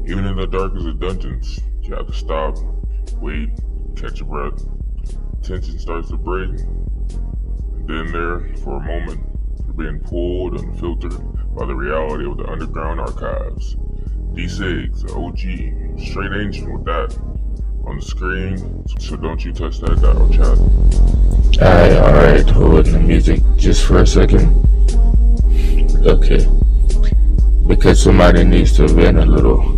Even in the darkest of dungeons, you have to stop, wait, catch your breath. Tension starts to break, and then there, for a moment, you're being pulled and filtered by the reality of the underground archives. D6, OG, straight ancient with that on the screen, so don't you touch that dial, chat. Alright, holding the music just for a second. Okay. Because somebody needs to vent a little,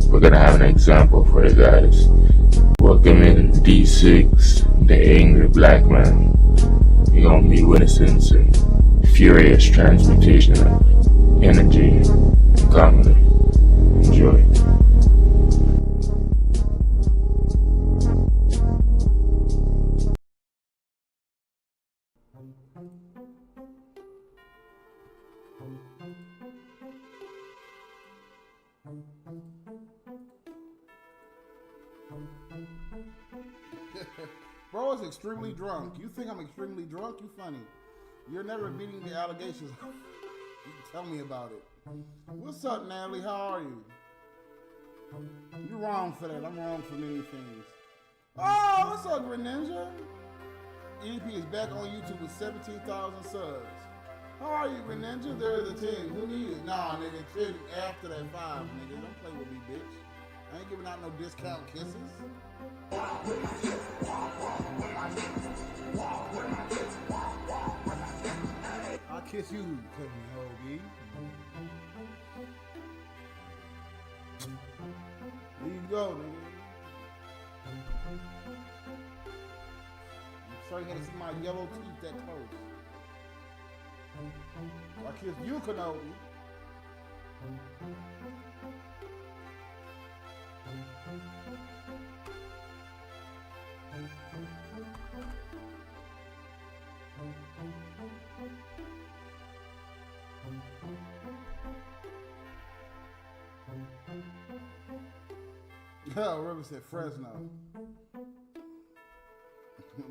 we're gonna have an example for you guys. Welcome in D6, the angry black man. You're gonna be witnessing some furious transmutation of energy and comedy. Enjoy. Bro is extremely drunk. You think I'm extremely drunk? You funny. You're never beating the allegations. You tell me about it. What's up, Natalie? How are you? You're wrong for that. I'm wrong for many things. Oh, what's up, Greninja? EP is back on YouTube with 17,000 subs. How are you, Greninja? There's a 10. Who needs it? Nah, nigga. 10 after that 5, nigga. Don't play with me, bitch. I ain't giving out no discount kisses. I'll kiss you, Cookie Hoagie. There you go, nigga. I'm sorry you had to see my yellow teeth that close. I'll kiss you, Kenobi. Yo, River said Fresno.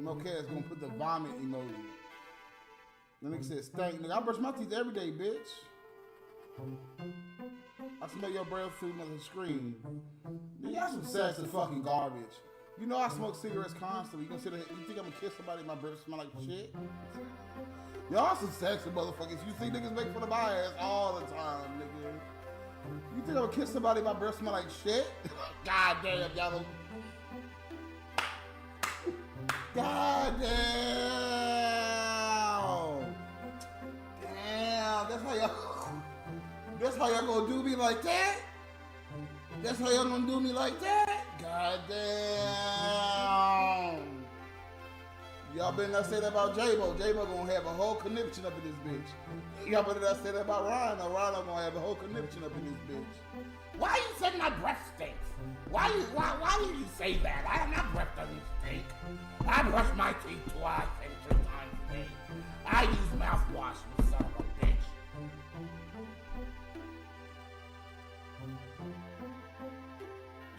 Mokaz gonna put the vomit emoji. The nigga said stank. Nigga, I brush my teeth every day, bitch. I smell your breath through the screen. Nigga, y'all some sexy fucking garbage. You know I smoke cigarettes constantly. You gonna sit there, you think I'm gonna kiss somebody my breath smell like shit? Y'all some sexy motherfuckers. You see niggas make fun of my ass all the time, nigga. You think I'm gonna kiss somebody my breath smell like shit? God damn, y'all don't... God damn! Damn, that's how y'all gonna do me like that? That's how y'all gonna do me like that? God damn! Y'all better not say that about J-Bo. J-Bo gonna have a whole conniption up in this bitch. Y'all better not say that about Rhino. Rhino gonna have a whole conniption up in this bitch. Why you say my breath stinks? Why do you say that? My breath doesn't stink. I brush my teeth twice and 3 times a day. I use mouthwash, you son of a bitch.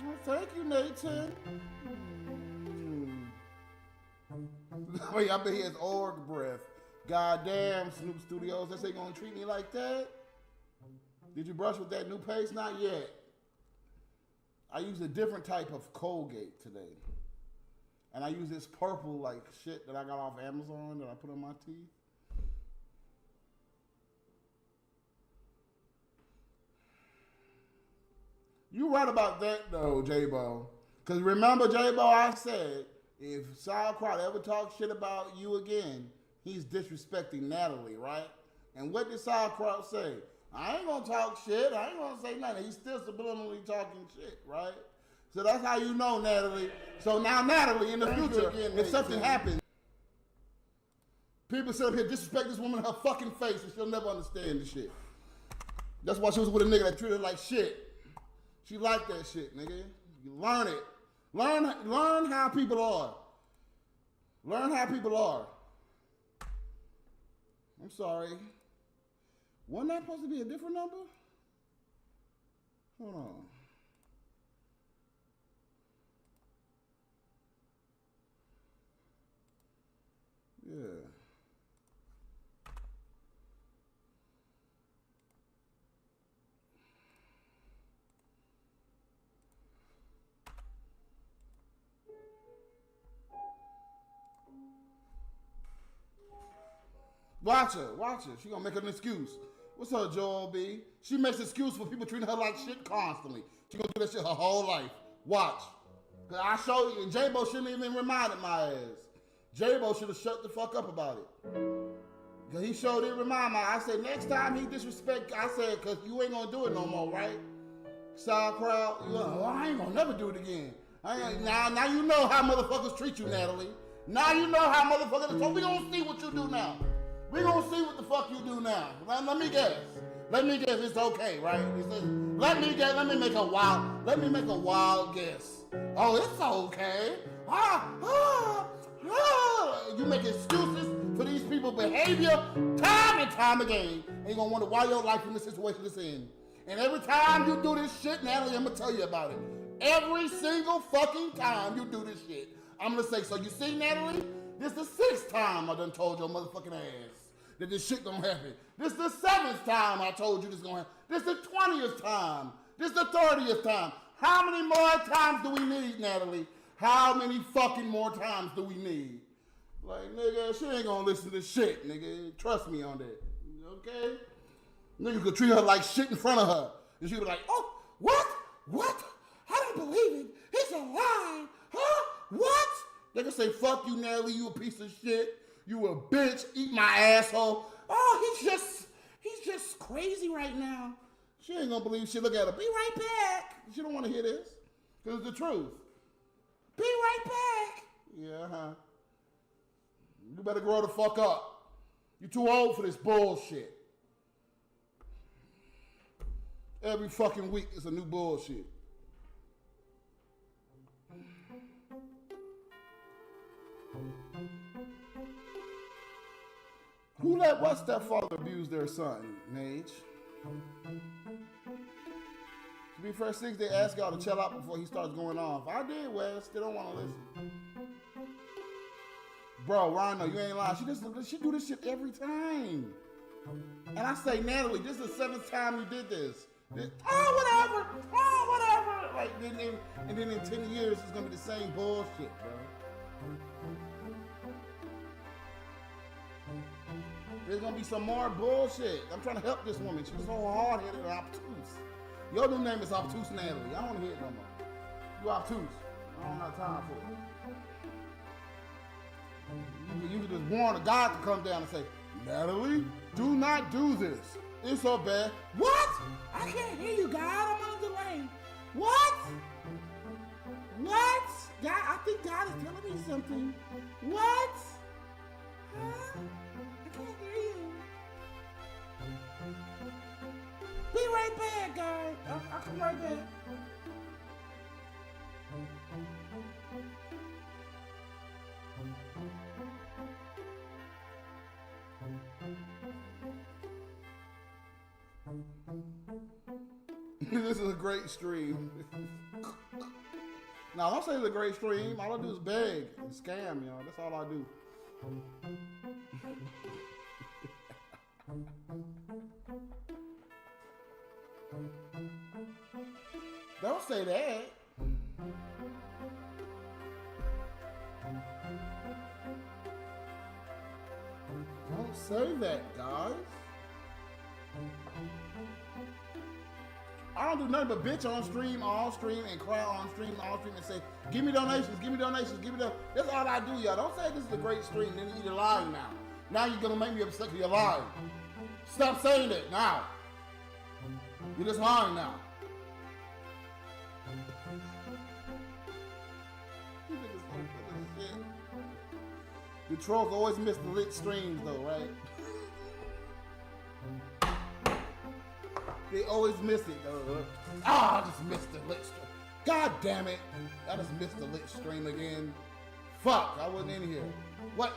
Well, thank you, Nathan. Wait, I bet he has org breath. Goddamn, Snoop Studios, that's they gonna treat me like that? Did you brush with that new paste? Not yet. I used a different type of Colgate today. And I use this purple like shit that I got off Amazon that I put on my teeth. You right about that though, J-Bo. Cause remember, J-Bo, I said, if Sauerkraut ever talks shit about you again, he's disrespecting Natalie, right? And what did Sauerkraut say? I ain't gonna talk shit. I ain't gonna say nothing. He's still subliminally talking shit, right? So that's how you know, Natalie. So now, Natalie, in the future, if something happens, people sit up here disrespect this woman in her fucking face and she'll never understand the shit. That's why she was with a nigga that treated her like shit. She liked that shit, nigga. You learn it. Learn how people are. Learn how people are. I'm sorry. Wasn't that supposed to be a different number? Hold on. Yeah. Watch her. She gonna make an excuse. What's up, Joel B? She makes excuse for people treating her like shit constantly. She gonna do that shit her whole life. Watch. Cause I showed you, and J-Bo shouldn't even reminded my ass. J-Bo should have shut the fuck up about it. Cause he showed it remind my. I said next time he disrespect, I said, cause you ain't gonna do it no more, right? Sauerkraut, I ain't gonna never do it again. Now you know how motherfuckers treat you, Natalie. Now you know how motherfuckers. So we gonna see what you do now. We gonna see what the fuck you do now. Let me guess. It's okay, right? Let me make a wild guess. Oh, it's okay. You make excuses for these people's behavior time and time again. And you're gonna wonder why your life in the situation is in. And every time you do this shit, Natalie, I'm gonna tell you about it. Every single fucking time you do this shit, I'm gonna say, so you see, Natalie, this is the 6th time I done told your motherfucking ass that this shit gonna happen. This is the 7th time I told you this gonna happen. This is the 20th time. This is the 30th time. How many more times do we need, Natalie? How many fucking more times do we need? Like, nigga, she ain't gonna listen to shit, nigga. Trust me on that. Okay? Nigga could treat her like shit in front of her. And she'd be like, oh, what? I don't believe it. It's a lie. Huh? What? They can say, fuck you, Natalie, you a piece of shit. You a bitch, eat my asshole. Oh, he's just crazy right now. She ain't gonna believe shit. Look at her. Be right back. She don't want to hear this. Because it's the truth. Be right back. Yeah, huh? You better grow the fuck up. You too old for this bullshit. Every fucking week is a new bullshit. Who let what stepfather abuse their son, Mage? To be fair, 6, they ask y'all to chill out before he starts going off. I did, Wes. They don't want to listen. Bro, Rhino, you ain't lying. She do this shit every time. And I say, Natalie, this is the 7th time you did this. Whatever. Like, and then in 10 years, it's going to be the same bullshit, bro. There's going to be some more bullshit. I'm trying to help this woman. She's so hard-headed and obtuse. Your new name is Obtuse Natalie. I don't want to hear it no more. You obtuse. I don't have time for it. You could just warn a God to come down and say, Natalie, do not do this. It's so bad. What? I can't hear you, God. I'm on a delay. What? God, I think God is telling me something. What? Huh? I can't hear you. Be right back, guys. I'll come right back. This is a great stream. Now, don't say it's a great stream. All I do is beg and scam, y'all. That's all I do. Don't say that. Don't say that, guys. I don't do nothing but bitch on stream, all stream, and cry on stream, all stream, and say, give me donations, give me donations, give me donations. That's all I do, y'all. Don't say this is a great stream, then you're lying now. Now you're going to make me upset because you're lying. Stop saying that now. You're just lying now. The trolls always miss the lit streams though, right? They always miss it though. I just missed the lit stream. God damn it. I just missed the lit stream again. Fuck, I wasn't in here. What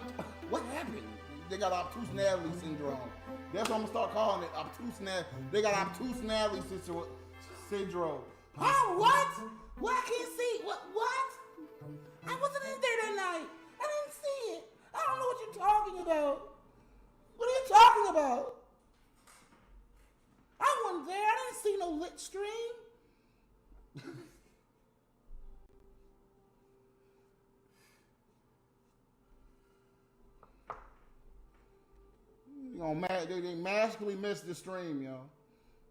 happened? They got obtuse Natalie syndrome. That's what I'm gonna start calling it. Obtuse Natalie. They got obtuse Natalie syndrome. Oh, what? What? I can't see. What? I wasn't in there that night. I didn't see it. I don't know what you're talking about. What are you talking about? I wasn't there. I didn't see no lit stream. They magically missed the stream, yo.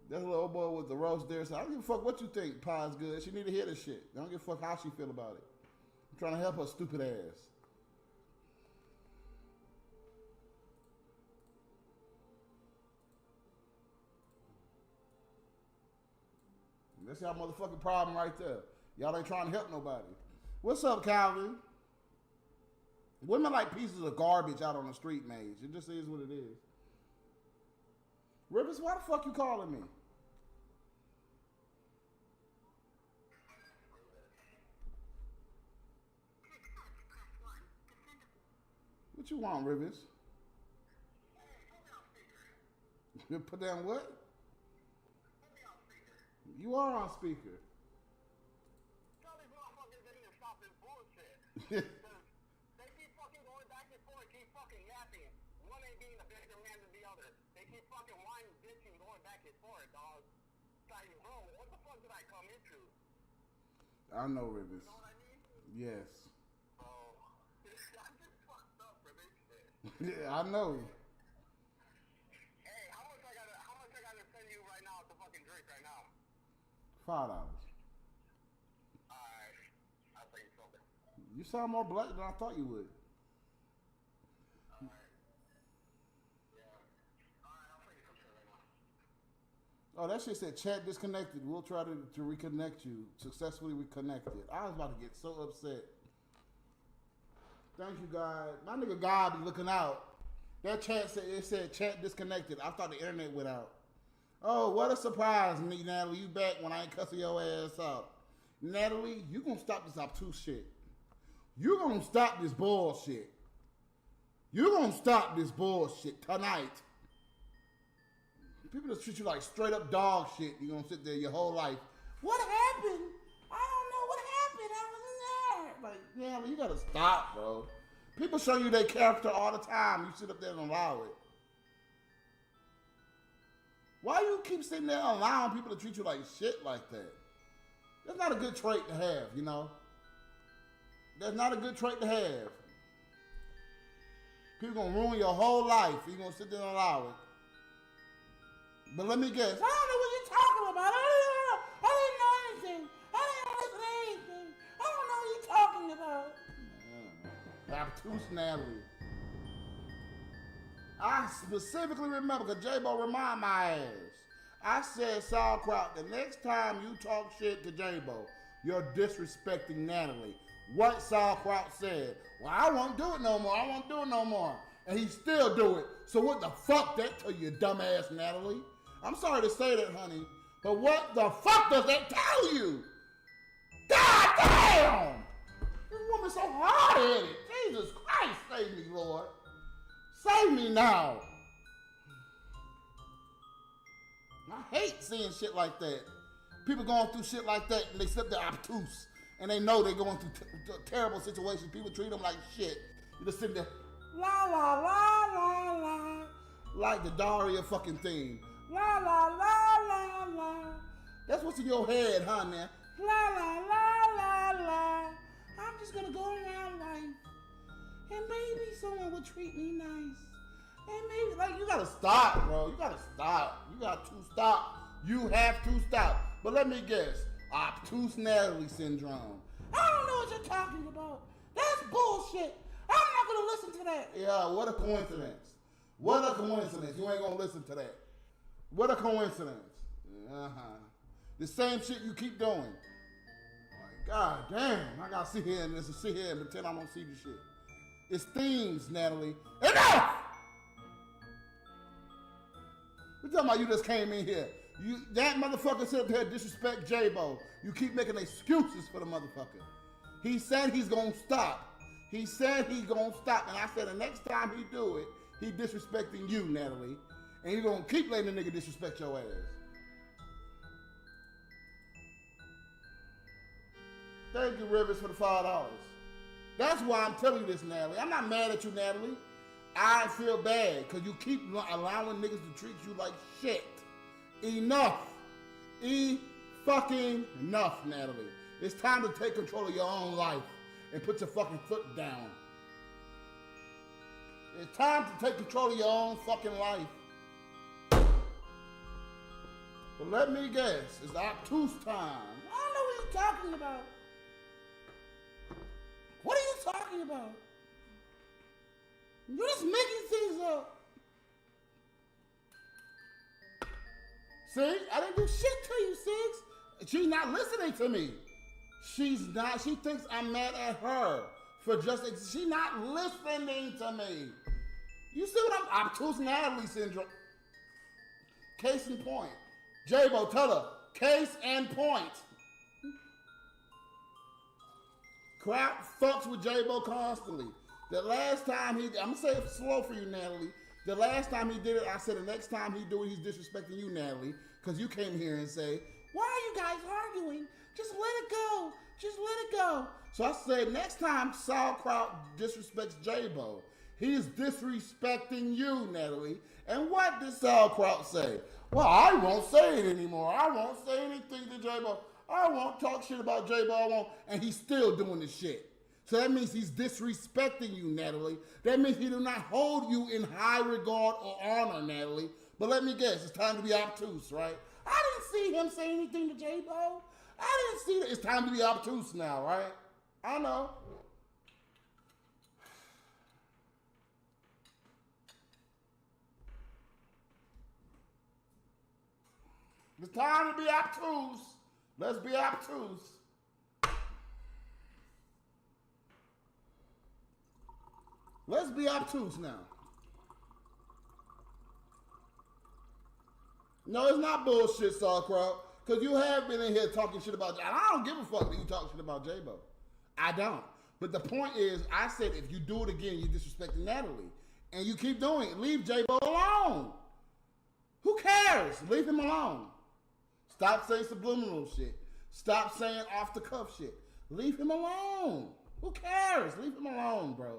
That little old boy with the roast there. So I don't give a fuck what you think. Pie's good. She need to hear this shit. I don't give a fuck how she feel about it. I'm trying to help her stupid ass. That's y'all motherfucking problem right there. Y'all ain't trying to help nobody. What's up, Calvin? Women like pieces of garbage out on the street, Mage. It just is what it is. Rivers, why the fuck you calling me? What you want, Rivers? Put down what? You are on speaker. Tell these motherfuckers they need to stop this bullshit. They keep fucking going back and forth, keep fucking yapping. One ain't being a bigger man than the other. They keep fucking whining, bitching, going back and forth, dog. Like, bro, what the fuck did I come into? I know, Rivers. You know what I mean? Yes. Oh, I'm just fucked up for this shit. Yeah, I know. Hey, how much I gotta send you right now to fucking drink right now? $5. Alright, I'll tell you something. You sound more black than I thought you would. Alright. Yeah. Alright, I'll tell you something right now. Oh, that shit said chat disconnected. We'll try to reconnect you. Successfully reconnected. I was about to get so upset. Thank you, God. My nigga God be looking out. That chat said chat disconnected. I thought the internet went out. Oh, what a surprise, Natalie. You back when I ain't cussing your ass out. Natalie, you gonna stop this obtuse shit. You gonna stop this bullshit. You gonna stop this bullshit tonight. People just treat you like straight up dog shit. You gonna sit there your whole life. What happened? I don't know what happened. I was in there. Like, yeah, you gotta stop, bro. People show you their character all the time. You sit up there and allow it. Why you keep sitting there allowing people to treat you like shit like that? That's not a good trait to have, you know? That's not a good trait to have. People gonna ruin your whole life. You gonna sit there and allow it. But let me guess. I don't know what you're talking about. I didn't know anything. I didn't listen to anything. I don't know what you're talking about. Obtuse Natalie. I specifically remember, because J-Bo remind my ass. I said, Sauerkraut, the next time you talk shit to J-Bo, you're disrespecting Natalie. What Sauerkraut said? Well, I won't do it no more. I won't do it no more. And he still do it. So what the fuck that tell you, dumbass Natalie? I'm sorry to say that, honey, but what the fuck does that tell you? God damn! This woman's so hard-headed. Jesus Christ, save me, Lord. Save me now. I hate seeing shit like that. People going through shit like that and they sit there obtuse and they know they're going through terrible situations. People treat them like shit. You just sit there, la la la la la, like the Daria fucking theme. La la la la la. That's what's in your head, huh, man? La la la la la. I'm just gonna go around life. And maybe someone would treat me nice. And maybe, like, you gotta stop, bro. You gotta stop. You got to stop. You have to stop. But let me guess. Obtuse Natalie syndrome. I don't know what you're talking about. That's bullshit. I'm not gonna listen to that. Yeah, what a coincidence. What a coincidence. You ain't gonna listen to that. What a coincidence. The same shit you keep doing. Like, God damn. I gotta sit here and pretend I don't see the shit. It's themes, Natalie. Enough! We're talking about you just came in here. That motherfucker sit up here disrespect J-Bo. You keep making excuses for the motherfucker. He said he's gonna stop. He said he's gonna stop. And I said the next time he do it, he disrespecting you, Natalie. And you're gonna keep letting the nigga disrespect your ass. Thank you, Rivers, for the $5. That's why I'm telling you this, Natalie. I'm not mad at you, Natalie. I feel bad because you keep allowing niggas to treat you like shit. Enough. Fucking enough, Natalie. It's time to take control of your own life and put your fucking foot down. It's time to take control of your own fucking life. But let me guess, it's obtuse time. I don't know what you're talking about. What are you talking about? You're just making things up. See, I didn't do shit to you, Six. She's not listening to me. She's not. She thinks I'm mad at her for just. She's not listening to me. You see what I'm obtuse Natalie syndrome? Case in point. J-Bo, tell her. Case and point. Crowd fucks with J-Bo constantly. The last time I'm gonna say it slow for you, Natalie. The last time he did it, I said the next time he do it, he's disrespecting you, Natalie, because you came here and say, why are you guys arguing? Just let it go. Just let it go. So I said, next time Sauerkraut disrespects J-Bo, he is disrespecting you, Natalie. And what did Sauerkraut say? Well, I won't say it anymore. I won't say anything to J-Bo. I won't talk shit about J-Bo. I won't. And he's still doing the shit. So that means he's disrespecting you, Natalie. That means he do not hold you in high regard or honor, Natalie. But let me guess, it's time to be obtuse, right? I didn't see him say anything to J-Bo. I didn't see that. It's time to be obtuse now, right? I know. It's time to be obtuse. Let's be obtuse. Let's be obtuse now. No, it's not bullshit, Sauerkraut. Because you have been in here talking shit about J-Bo. I don't give a fuck that you talk shit about J-Bo. I don't. But the point is, I said if you do it again, you're disrespecting Natalie. And you keep doing it. Leave J-Bo alone. Who cares? Leave him alone. Stop saying subliminal shit. Stop saying off the cuff shit. Leave him alone. Who cares? Leave him alone, bro.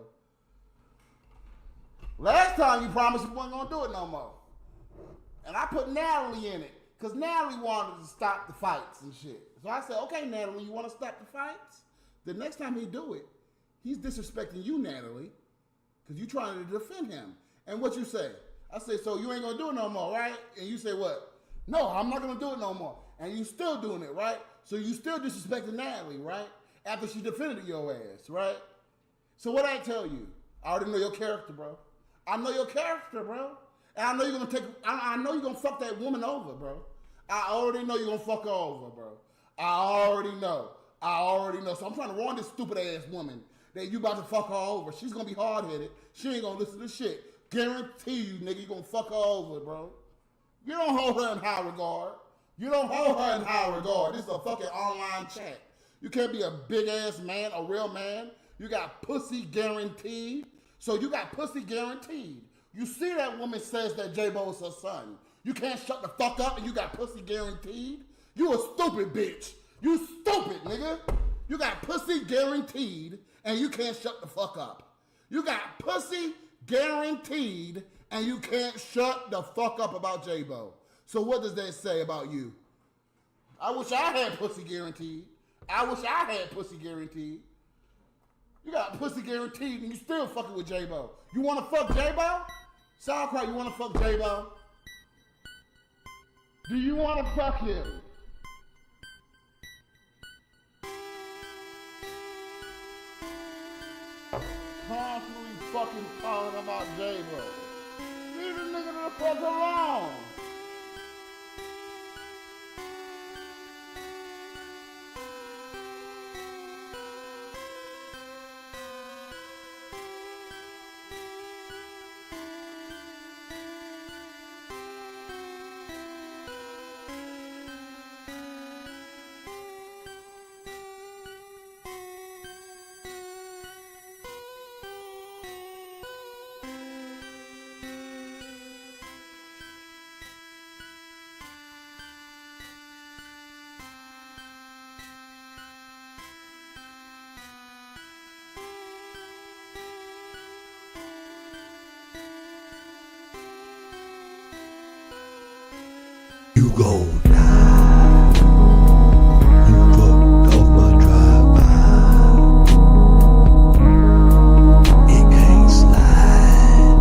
Last time you promised you weren't going to do it no more. And I put Natalie in it. Because Natalie wanted to stop the fights and shit. So I said, okay, Natalie, you want to stop the fights? The next time he do it, he's disrespecting you, Natalie. Because you trying to defend him. And what you say? I say, so you ain't going to do it no more, right? And you say what? No, I'm not going to do it no more. And you still doing it, right? So you still disrespecting Natalie, right? After she defended your ass, right? So what I tell you? I already know your character, bro. I know your character, bro. And I know you're gonna I know you're gonna fuck that woman over, bro. I already know you're gonna fuck her over, bro. I already know. So I'm trying to warn this stupid ass woman that you about to fuck her over. She's gonna be hard headed. She ain't gonna listen to shit. Guarantee you, nigga, you gonna fuck her over, bro. You don't hold her in high regard. You don't hold her in high regard. This is a fucking online chat. You can't be a big ass man, a real man. You got pussy guaranteed. So you got pussy guaranteed. You see that woman says that J-Bo is her son. You can't shut the fuck up and you got pussy guaranteed? You a stupid bitch. You stupid, nigga. You got pussy guaranteed and you can't shut the fuck up. You got pussy guaranteed and you can't shut the fuck up about J-Bo. So what does that say about you? I wish I had pussy guaranteed. You got pussy guaranteed and you still fucking with J-Bo. You want to fuck J-Bo? Sauerkraut, you want to fuck J-Bo? Do you want to fuck him? Constantly fucking talking about J-Bo. Leave the nigga the fuck alone. You go now. You fucked off my drive-by. It can't slide.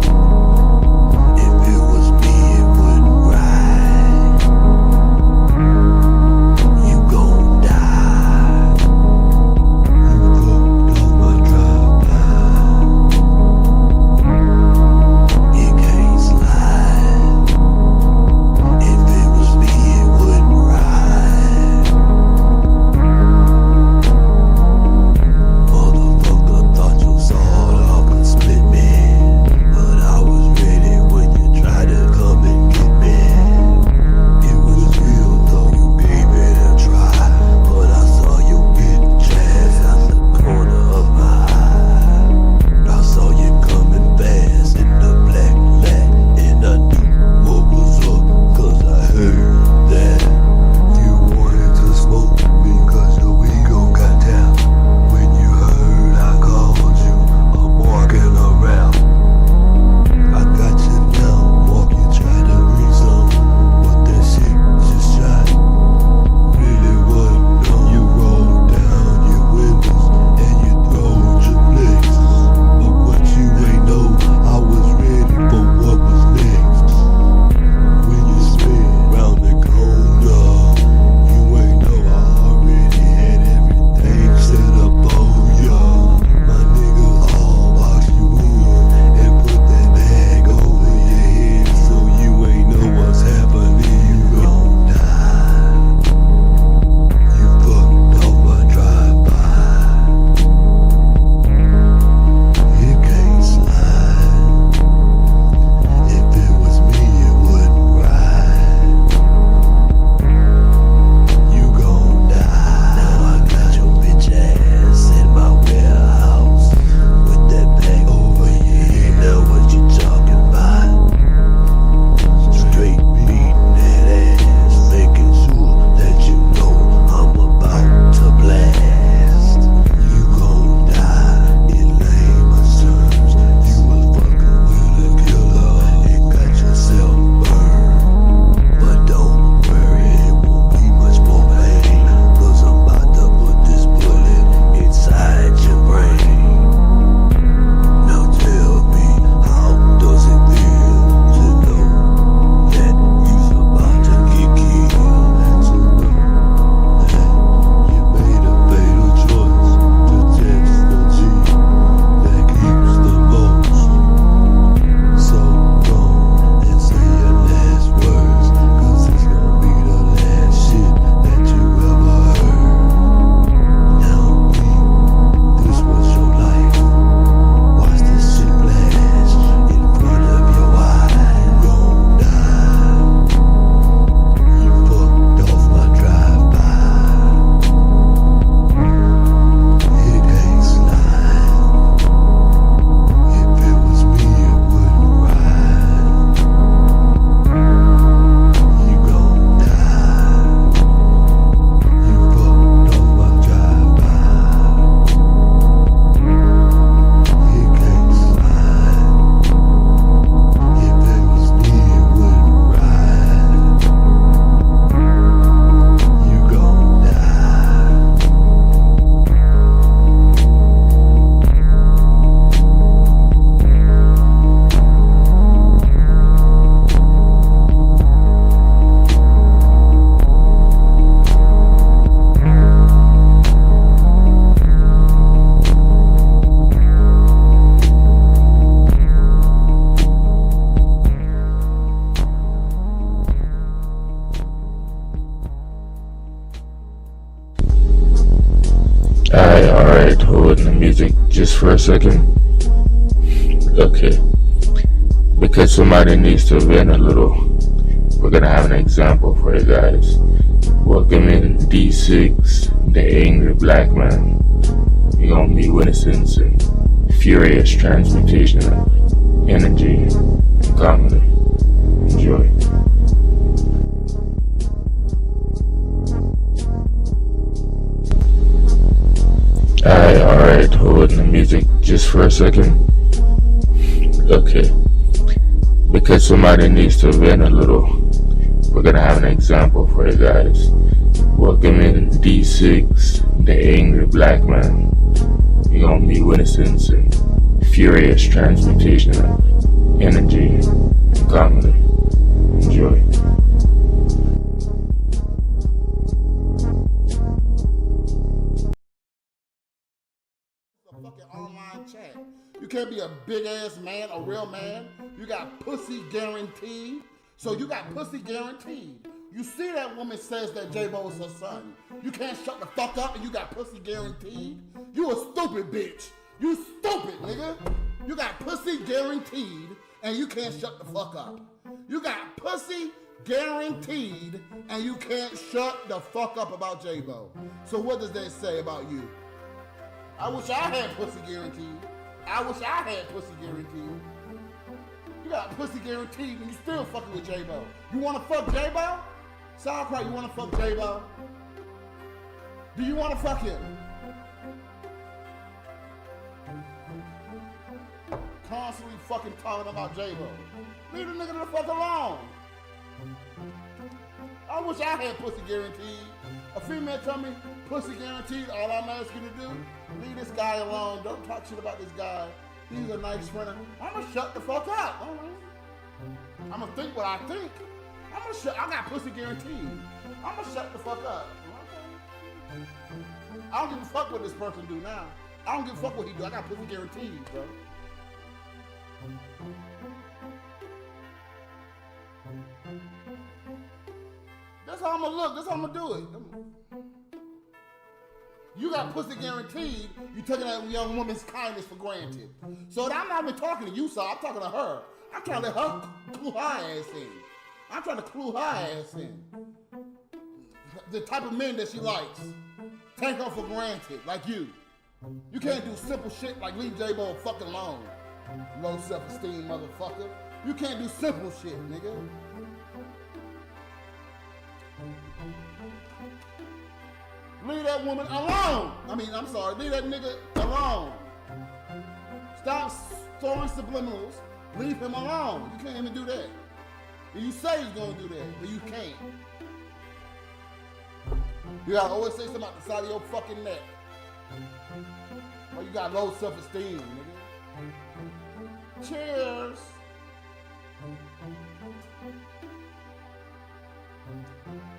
music just for a second? Okay. Because somebody needs to vent a little, we're gonna have an example for you guys. Welcome in D6, the angry black man. You're gonna be witnessing some furious transmutation of energy and comedy. Enjoy. Alright, holding the music just for a second. Okay. Because somebody needs to vent a little, we're gonna have an example for you guys. Welcome in D6, the angry black man. You're gonna be witnessing some furious transmutation of energy and comedy. Enjoy. Fucking online chat. You can't be a big ass man, a real man. You got pussy guaranteed. So you got pussy guaranteed. You see that woman says that J-Bo is her son. You can't shut the fuck up and you got pussy guaranteed. You a stupid bitch. You stupid, nigga. You got pussy guaranteed and you can't shut the fuck up. You got pussy guaranteed and you can't shut the fuck up about J-Bo. So what does that say about you? I wish I had pussy guaranteed. I wish I had pussy guaranteed. You got pussy guaranteed and you still fucking with J-Bo. You wanna fuck J-Bo? Sauerkraut, you wanna fuck J-Bo? Do you wanna fuck him? Constantly fucking talking about J-Bo. Leave the nigga the fuck alone. I wish I had pussy guaranteed. A female tell me, pussy guaranteed, all I'm asking you to do, leave this guy alone. Don't talk shit about this guy. He's a nice friend. I'm gonna shut the fuck up. I'm gonna think what I think. I got pussy guaranteed. I'm gonna shut the fuck up. I don't give a fuck what this person do now. I don't give a fuck what he do. I got pussy guaranteed, bro. That's how I'm gonna look. That's how I'm gonna do it. You got pussy guaranteed. You taking that young woman's kindness for granted. So I'm not even talking to you, so I'm talking to her. I'm trying to let her clue her ass in. I'm trying to clue her ass in. The type of men that she likes. Take her for granted, like you. You can't do simple shit like leave J-Bo fucking alone. Low self-esteem, motherfucker. You can't do simple shit, nigga. Leave that woman alone. I'm sorry, leave that nigga alone. Stop throwing subliminals. Leave him alone. You can't even do that. You say he's gonna do that, but you can't. You gotta always say something out the side of your fucking neck. Well, you got low self-esteem, nigga. Cheers.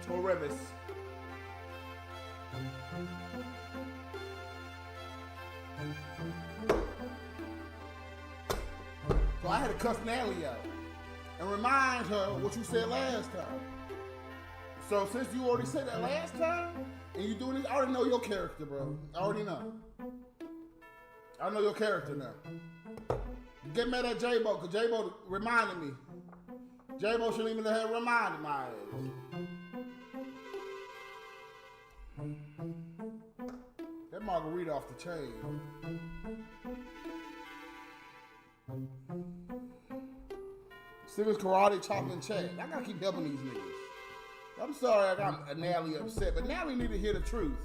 Torrevis. So I had to cuss Natalie out and remind her what you said last time. So since you already said that last time and you doing this, I already know your character, bro. I already know. I know your character now. Get mad at J-Bo, because J-Bo reminded me. J-Bo shouldn't even have reminded my ass. That margarita off the chain. Serious karate, chopping check. I gotta keep helping these niggas. I'm sorry I got Natalie upset, but Natalie need to hear the truth.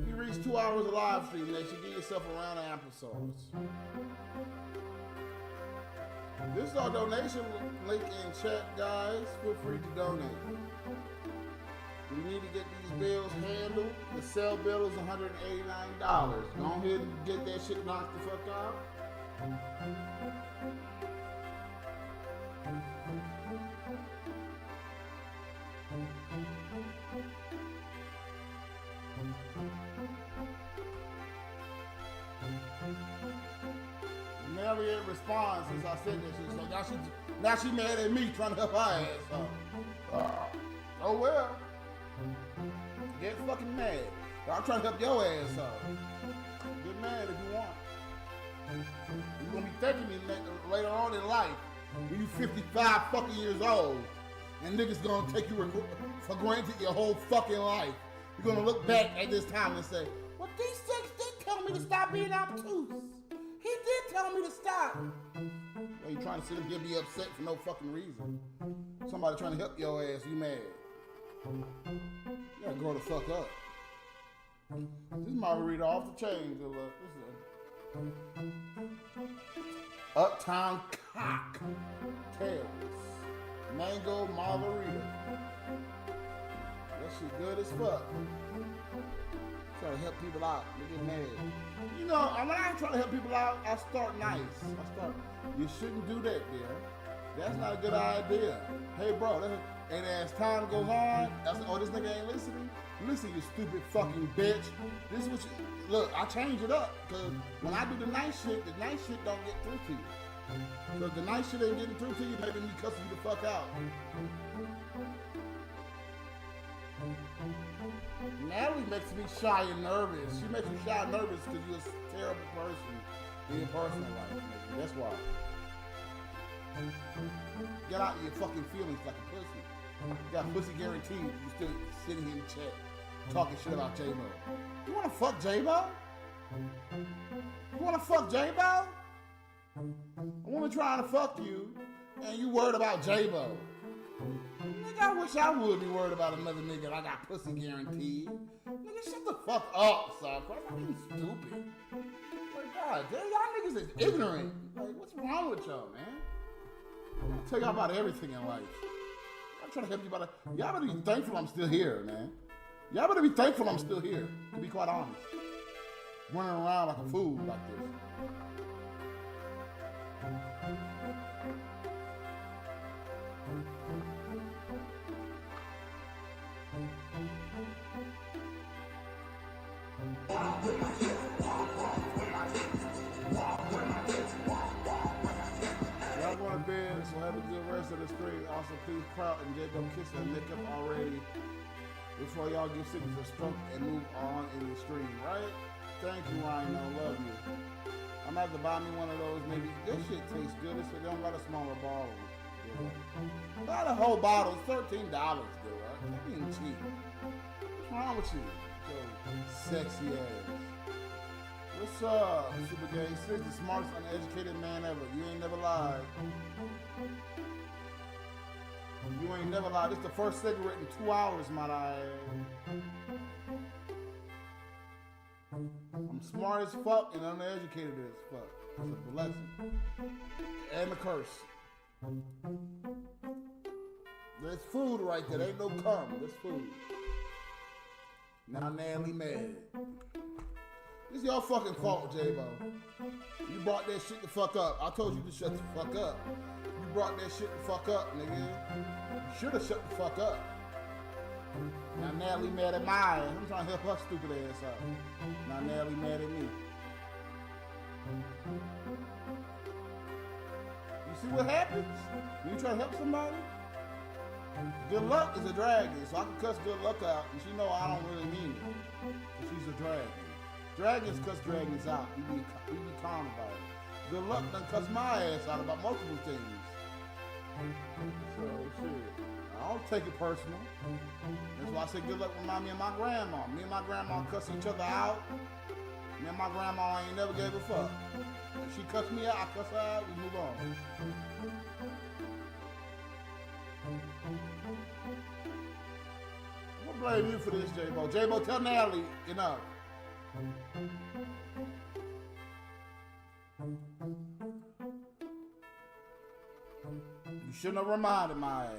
You reach 2 hours of live stream, they should get yourself a round of applesauce. This is our donation link in chat, guys. Feel free to donate. We need to get these bills handled. The cell bill is $189. Go ahead and get that shit knocked the fuck out. Nelly ain't respond since I said that shit. So now she mad at me trying to help her ass out. Oh well. Get fucking mad. I'm trying to help your ass out. Get get mad if you want. You're gonna be thanking me later on in life when you're 55 fucking years old, and niggas gonna take you for granted your whole fucking life. You're gonna look back at this time and say, well, D6 did tell me to stop being obtuse. He did tell me to stop. Well, you trying to sit up here and be upset for no fucking reason. Somebody trying to help your ass, you mad. You gotta grow the fuck up. This is margarita off the chain, good luck. Uptown cocktails. Mango margarita. That shit good as fuck. Try to help people out. They get mad. You know, when I try to help people out, I start nice. You shouldn't do that, dear. That's not a good idea. Hey, bro, and as time goes on, I say, oh, this nigga ain't listening. Listen, you stupid fucking bitch. This is what you, look, I change it up. Because when I do the nice shit don't get through to you. So if the nice shit ain't getting through to you, maybe me cussing you the fuck out. Natalie makes me shy and nervous. She makes me shy and nervous because you're a terrible person in your personal life. Nigga. That's why. Get out of your fucking feelings like a pussy. You got pussy guaranteed. You still sitting here in the chat talking shit about J-Bo. You wanna fuck J-Bo? You wanna fuck J-Bo? A woman trying to fuck you and you worried about J-Bo. Nigga, I wish I would be worried about another nigga that I got pussy guaranteed. Nigga, shut the fuck up, son. I'm being stupid. Like, God, y'all niggas is ignorant. Like, what's wrong with y'all, man? I'll tell y'all about everything in life. I'm trying to help you about it. Y'all better be thankful I'm still here, man. Y'all better be thankful I'm still here, to be quite honest. Running around like a fool like this. Y'all going to bed, so have a good rest of the stream. Also, please crowd and Jacob kiss and lick up already before y'all get sick of a stroke and move on in the stream, right? Thank you, Ryan. I love you. I'm gonna have to buy me one of those. Maybe this shit tastes good. This shit don't got a smaller bottle. Buy the whole bottle. It's $13, dude. That ain't cheap. What's wrong with you? Yo, sexy ass. What's up, Super Gay? Six, the smartest, uneducated man ever. You ain't never lied. You ain't never lied. This is the first cigarette in 2 hours, might I add. I'm smart as fuck and uneducated as fuck. It's a blessing. And a curse. There's food right there. There ain't no cum. There's food. Now Natalie mad. This is your fucking fault, J-Bo. You brought that shit the fuck up. I told you to shut the fuck up. You brought that shit the fuck up, nigga. You should have shut the fuck up. Now Natalie mad at my ass. I'm trying to help her stupid ass out. Now Natalie mad at me. You see what happens when you try to help somebody? Good luck is a dragon, so I can cuss good luck out, and she know I don't really mean it. But she's a dragon. Dragons cuss dragons out. You be calm about it. Good luck done cuss my ass out about multiple things. So shit. I don't take it personal. That's why I say good luck remind me of my grandma. Me and my grandma cuss each other out. Me and my grandma ain't never gave a fuck. If she cuss me out, I cuss her out, we move on. I'm gonna blame you for this, J-Bo. J-Bo, tell Natalie enough. You shouldn't have reminded my ass.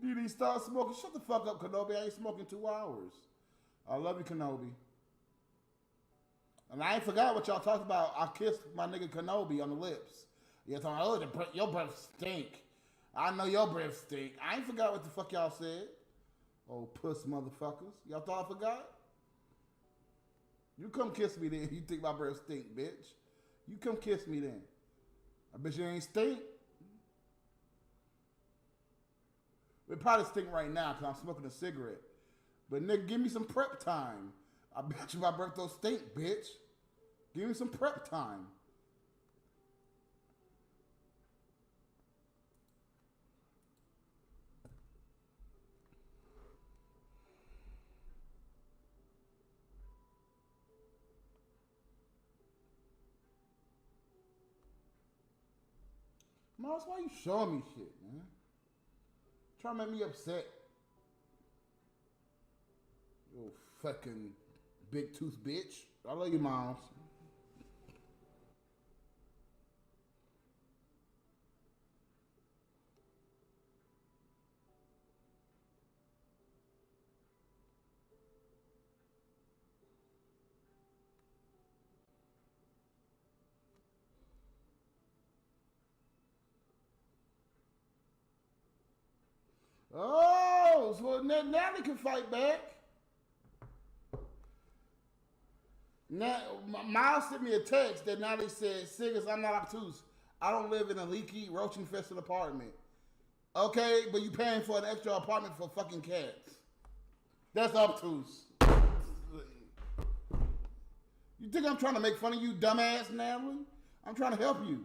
DD, start smoking. Shut the fuck up, Kenobi. I ain't smoking 2 hours. I love you, Kenobi. And I ain't forgot what y'all talked about. I kissed my nigga Kenobi on the lips. You're talking, oh, your breath stink. I know your breath stink. I ain't forgot what the fuck y'all said. Oh, puss motherfuckers. Y'all thought I forgot? You come kiss me then. You think my breath stink, bitch. You come kiss me then. I bet you ain't stink. It probably stink right now because I'm smoking a cigarette. But nigga, give me some prep time. I bet you my birthday stink, bitch. Give me some prep time. Mouse, why you showing me shit, man? Trying to make me upset. You fucking big tooth bitch. I love you, Miles. Oh, so Natalie can fight back. Now, Miles sent me a text that Natalie said, Siggers, I'm not obtuse. I don't live in a leaky, roach-infested apartment. Okay, but you paying for an extra apartment for fucking cats. That's obtuse. You think I'm trying to make fun of you, dumbass Natalie? I'm trying to help you.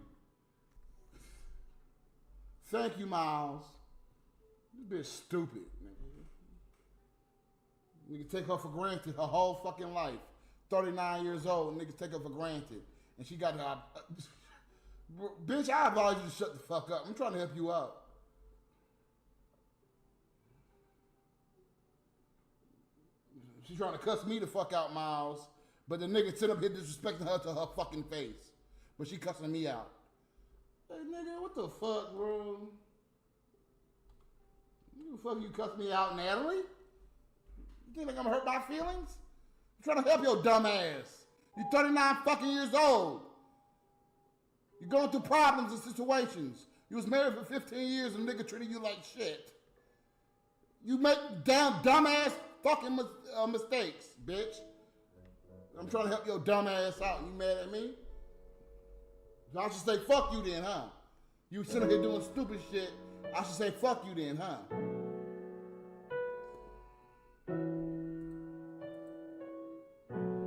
Thank you, Miles. This bitch stupid, nigga. Nigga take her for granted her whole fucking life. 39 years old, niggas take her for granted. And she got her... Bitch, I advise you to shut the fuck up. I'm trying to help you out. She's trying to cuss me the fuck out, Miles. But the nigga sit up here disrespecting her to her fucking face. But she cussing me out. Hey, nigga, what the fuck, bro? You fuck you cuss me out, Natalie? You think like I'm hurt my feelings? I'm trying to help your dumb ass. You're 39 fucking years old. You're going through problems and situations. You was married for 15 years and a nigga treated you like shit. You make damn dumbass fucking mistakes, bitch. I'm trying to help your dumb ass out. You mad at me? I should say fuck you then, huh? You sitting here doing stupid shit. I should say fuck you then, huh?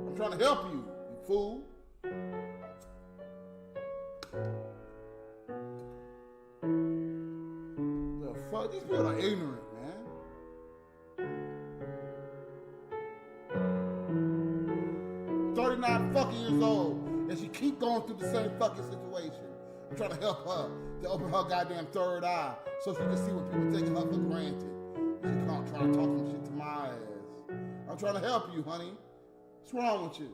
I'm trying to help you, you fool. The fuck? These people are ignorant, man. I'm 39 fucking years old, and she keep going through the same fucking situation. I'm trying to help her to open her goddamn third eye so she can see what people taking her for granted. She come trying to talk some shit to my ass. I'm trying to help you, honey. What's wrong with you?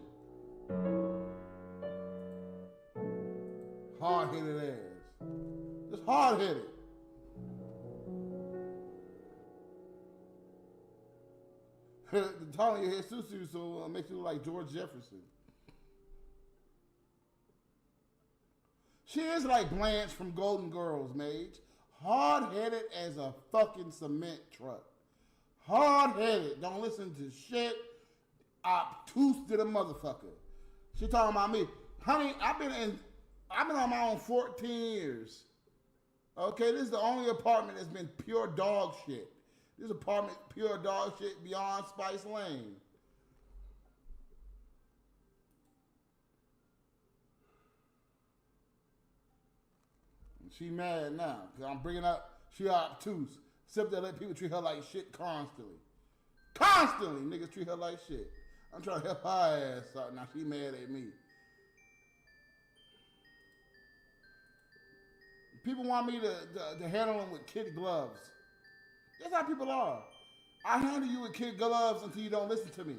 Hard-headed ass. Just hard-headed. The top of your head suits you so makes you look like George Jefferson. She is like Blanche from Golden Girls, Mage. Hard-headed as a fucking cement truck. Hard-headed. Don't listen to shit. Obtuse to the motherfucker. She talking about me. Honey, I've been on my own 14 years. Okay, this is the only apartment that's been pure dog shit. This apartment, pure dog shit beyond Spice Lane. She mad now, because I'm bringing up, she obtuse. Except that let people treat her like shit constantly. Constantly, niggas treat her like shit. I'm trying to help her ass out. Now she mad at me. People want me to handle them with kid gloves. That's how people are. I handle you with kid gloves until you don't listen to me.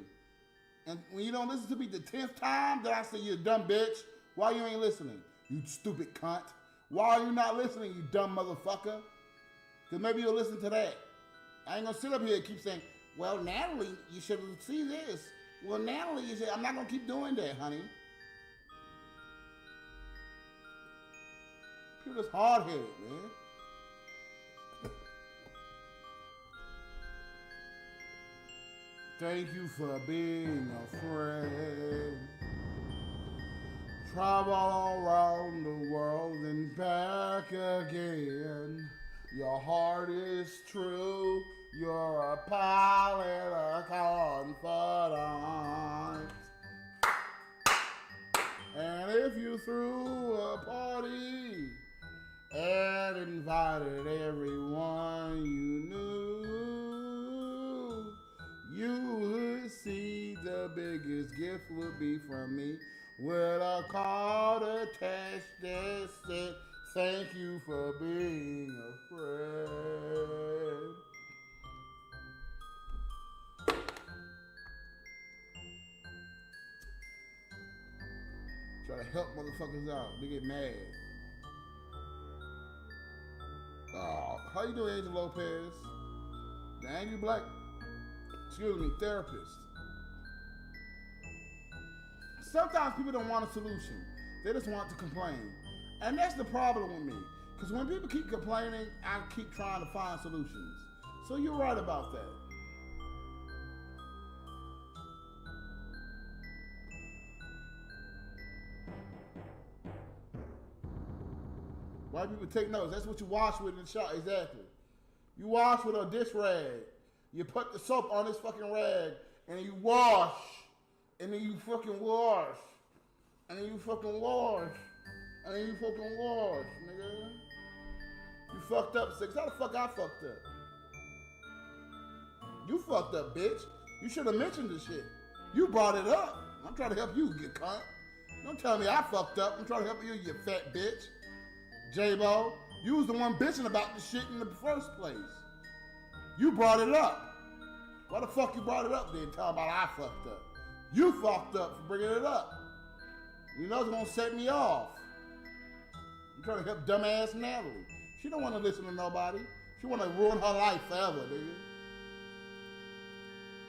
And when you don't listen to me the 10th time, then I say, you dumb bitch. Why you ain't listening? You stupid cunt. Why are you not listening, you dumb motherfucker? Because maybe you'll listen to that. I ain't going to sit up here and keep saying, well, Natalie, you should see this. Well, Natalie, you should. I'm not going to keep doing that, honey. People just hard-headed, man. Thank you for being a friend. Travel around the world and back again. Your heart is true You're a pile in a confidant. And if you threw a party and invited everyone you knew, you would see the biggest gift would be from me with a card attached that said, thank you for being a friend. Try to help motherfuckers out. They get mad. Oh, how you doing, Angel Lopez? The angry black, therapist. Sometimes people don't want a solution. They just want to complain. And that's the problem with me. Because when people keep complaining, I keep trying to find solutions. So you're right about that. White people take notes. That's what you wash with in the shower. Exactly. You wash with a dish rag. You put the soap on this fucking rag, and then you wash. And then you fucking wash. And then you fucking wash. And then you fucking wash, nigga. You fucked up, Six. How the fuck I fucked up? You fucked up, bitch. You should have mentioned this shit. You brought it up. I'm trying to help you, you cunt. Don't tell me I fucked up. I'm trying to help you, you fat bitch. J-Bo, you was the one bitching about the shit in the first place. You brought it up. Why the fuck you brought it up then? Talking about I fucked up. You fucked up for bringing it up. You know it's gonna set me off. I'm trying to help dumbass Natalie. She don't want to listen to nobody. She want to ruin her life forever, nigga.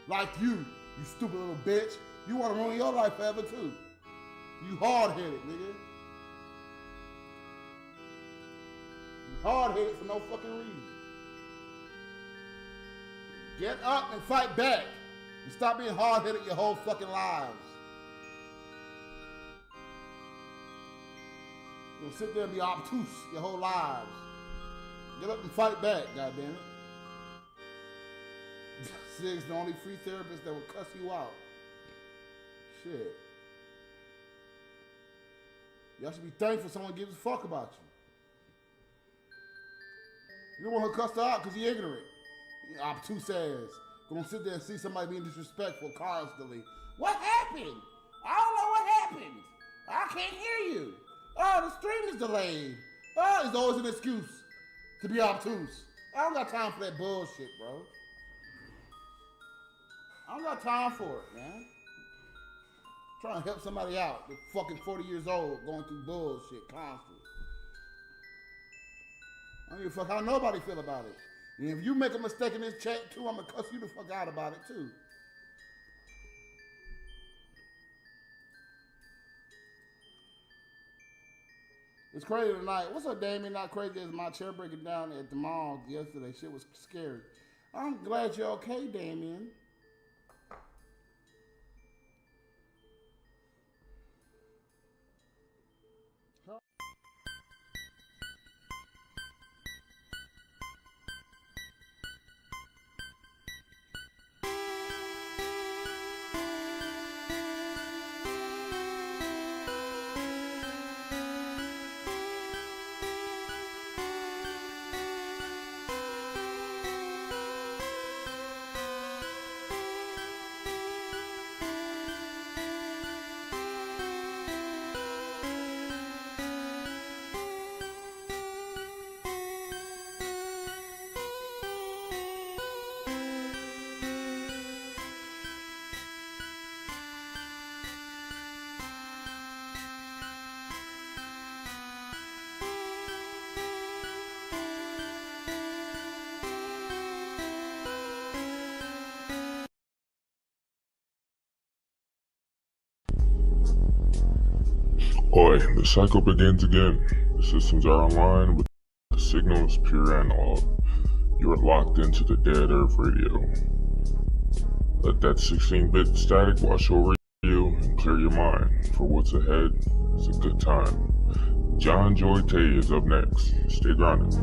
Like you stupid little bitch. You want to ruin your life forever too. You hard-headed, nigga. Hard-headed for no fucking reason. Get up and fight back. And stop being hard-headed your whole fucking lives. You're gonna sit there and be obtuse your whole lives. Get up and fight back, goddammit. Sig's the only free therapist that will cuss you out. Shit. Y'all should be thankful someone gives a fuck about you. You don't want her cussed out because he ignorant. Obtuse ass. Gonna sit there and see somebody being disrespectful constantly. What happened? I don't know what happened. I can't hear you. Oh, the stream is delayed. Oh, it's always an excuse to be obtuse. I don't got time for that bullshit, bro. I don't got time for it, man. I'm trying to help somebody out. They're fucking 40 years old going through bullshit constantly. I don't give a fuck how nobody feel about it. And if you make a mistake in this chat too, I'm gonna cuss you the fuck out about it too. It's crazy tonight. What's up, Damien? Not crazy as my chair breaking down at the mall yesterday. Shit was scary. I'm glad you're okay, Damien. Oi, the cycle begins again. The systems are online, but the signal is pure analog. You are locked into the Dead Earth radio. Let that 16-bit static wash over you and clear your mind, for what's ahead is a good time. John Joy Tay is up next. Stay grounded.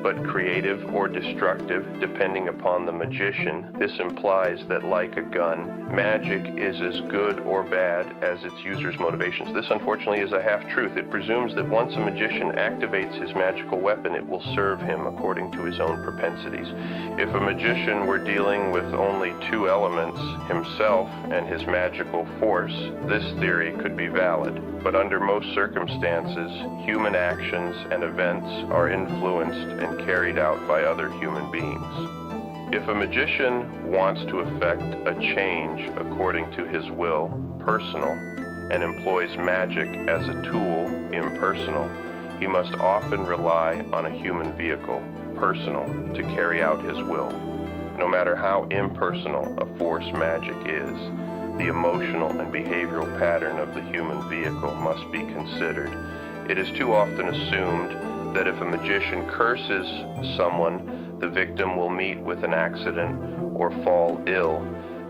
but creative or destructive depending upon the magician. This implies that, like a gun, magic is as good or bad as its user's motivations. This, unfortunately, is a half-truth. It presumes that once a magician activates his magical weapon, it will serve him according to his own propensities. If a magician were dealing with only two elements, himself and his magical force, this theory could be valid. But under most circumstances, human actions and events are influenced and carried out by other human beings. If a magician wants to effect a change according to his will, personal, and employs magic as a tool, impersonal, he must often rely on a human vehicle, personal, to carry out his will. No matter how impersonal a force magic is, the emotional and behavioral pattern of the human vehicle must be considered. It is too often assumed that if a magician curses someone, the victim will meet with an accident or fall ill.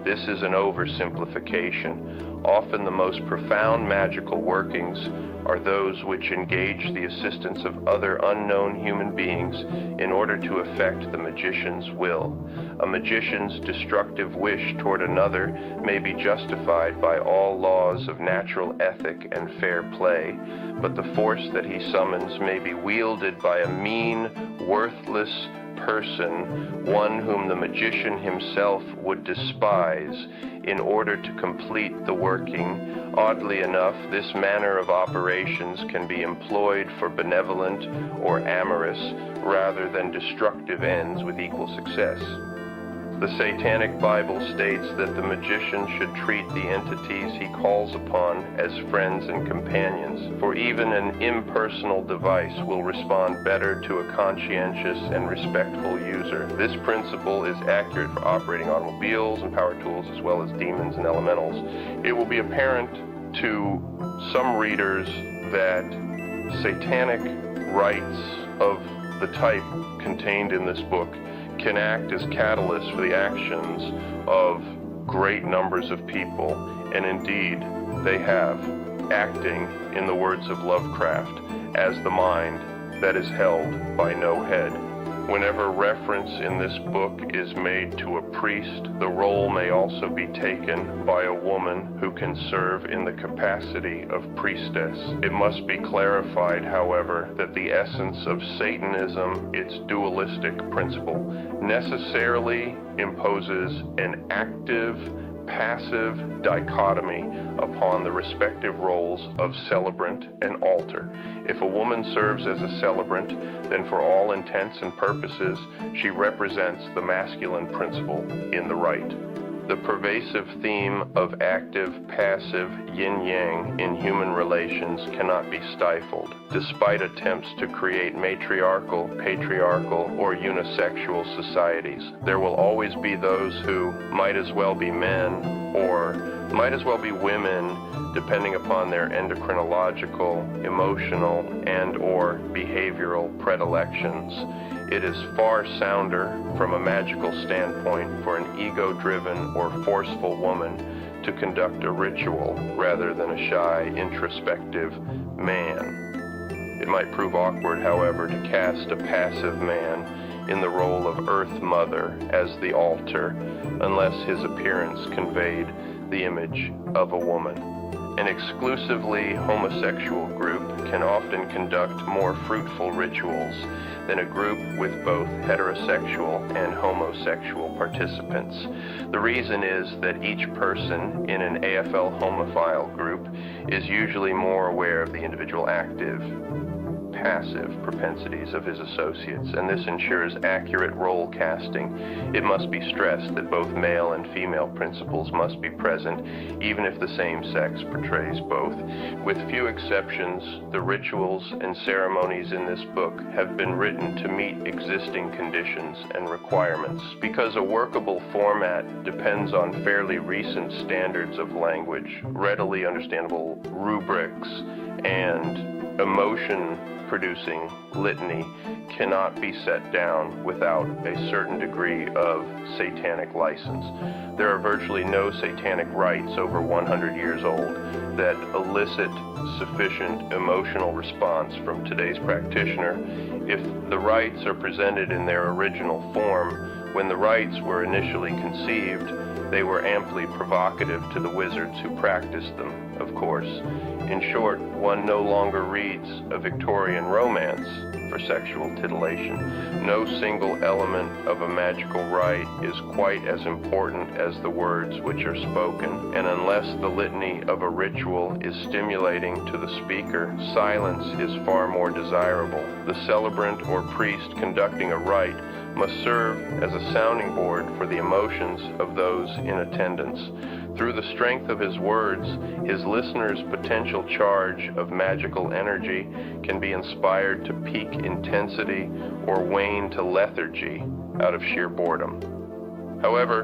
This is an oversimplification. Often the most profound magical workings are those which engage the assistance of other unknown human beings in order to effect the magician's will. A magician's destructive wish toward another may be justified by all laws of natural ethic and fair play, but the force that he summons may be wielded by a mean, worthless person, one whom the magician himself would despise, in order to complete the working. Oddly enough, this manner of operations can be employed for benevolent or amorous rather than destructive ends with equal success. The Satanic Bible states that the magician should treat the entities he calls upon as friends and companions, for even an impersonal device will respond better to a conscientious and respectful user. This principle is accurate for operating automobiles and power tools as well as demons and elementals. It will be apparent to some readers that satanic rites of the type contained in this book can act as catalysts for the actions of great numbers of people, and indeed they have, acting, in the words of Lovecraft, as the mind that is held by no head. Whenever reference in this book is made to a priest, the role may also be taken by a woman who can serve in the capacity of priestess. It must be clarified, however, that the essence of Satanism, its dualistic principle, necessarily imposes an active-passive dichotomy upon the respective roles of celebrant and altar. If a woman serves as a celebrant, then for all intents and purposes, she represents the masculine principle in the rite. The pervasive theme of active-passive yin-yang in human relations cannot be stifled, despite attempts to create matriarchal, patriarchal, or unisexual societies. There will always be those who might as well be men or might as well be women, depending upon their endocrinological, emotional, and/or behavioral predilections. It is far sounder from a magical standpoint for an ego-driven or forceful woman to conduct a ritual rather than a shy, introspective man. It might prove awkward, however, to cast a passive man in the role of Earth Mother as the altar, unless his appearance conveyed the image of a woman. An exclusively homosexual group can often conduct more fruitful rituals than a group with both heterosexual and homosexual participants. The reason is that each person in an AFL homophile group is usually more aware of the individual active, passive propensities of his associates, and this ensures accurate role casting. It must be stressed that both male and female principles must be present, even if the same sex portrays both. With few exceptions, the rituals and ceremonies in this book have been written to meet existing conditions and requirements. Because a workable format depends on fairly recent standards of language, readily understandable rubrics, and emotion-producing litany cannot be set down without a certain degree of satanic license. There are virtually no satanic rites over 100 years old that elicit sufficient emotional response from today's practitioner. If the rites are presented in their original form, when the rites were initially conceived, they were amply provocative to the wizards who practiced them, of course. In short, one no longer reads a Victorian romance for sexual titillation. No single element of a magical rite is quite as important as the words which are spoken, and unless the litany of a ritual is stimulating to the speaker, silence is far more desirable. The celebrant or priest conducting a rite must serve as a sounding board for the emotions of those in attendance. Through the strength of his words, his listener's potential charge of magical energy can be inspired to peak intensity or wane to lethargy out of sheer boredom. However,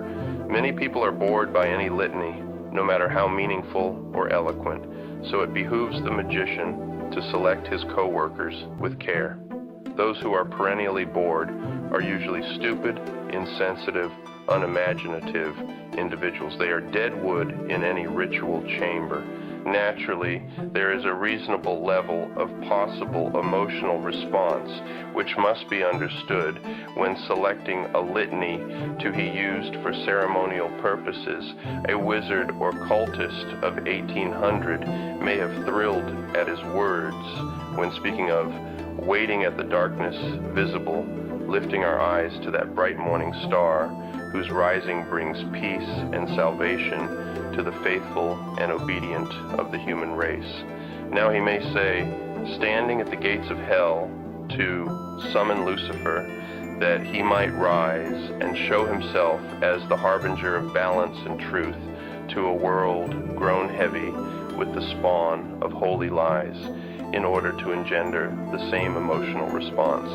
many people are bored by any litany, no matter how meaningful or eloquent, so it behooves the magician to select his co-workers with care. Those who are perennially bored are usually stupid, insensitive, unimaginative individuals. They are dead wood in any ritual chamber. Naturally, there is a reasonable level of possible emotional response, which must be understood when selecting a litany to be used for ceremonial purposes. A wizard or cultist of 1800 may have thrilled at his words when speaking of waiting at the darkness visible, lifting our eyes to that bright morning star, whose rising brings peace and salvation to the faithful and obedient of the human race. Now he may say, standing at the gates of hell to summon Lucifer, that he might rise and show himself as the harbinger of balance and truth to a world grown heavy with the spawn of holy lies, in order to engender the same emotional response.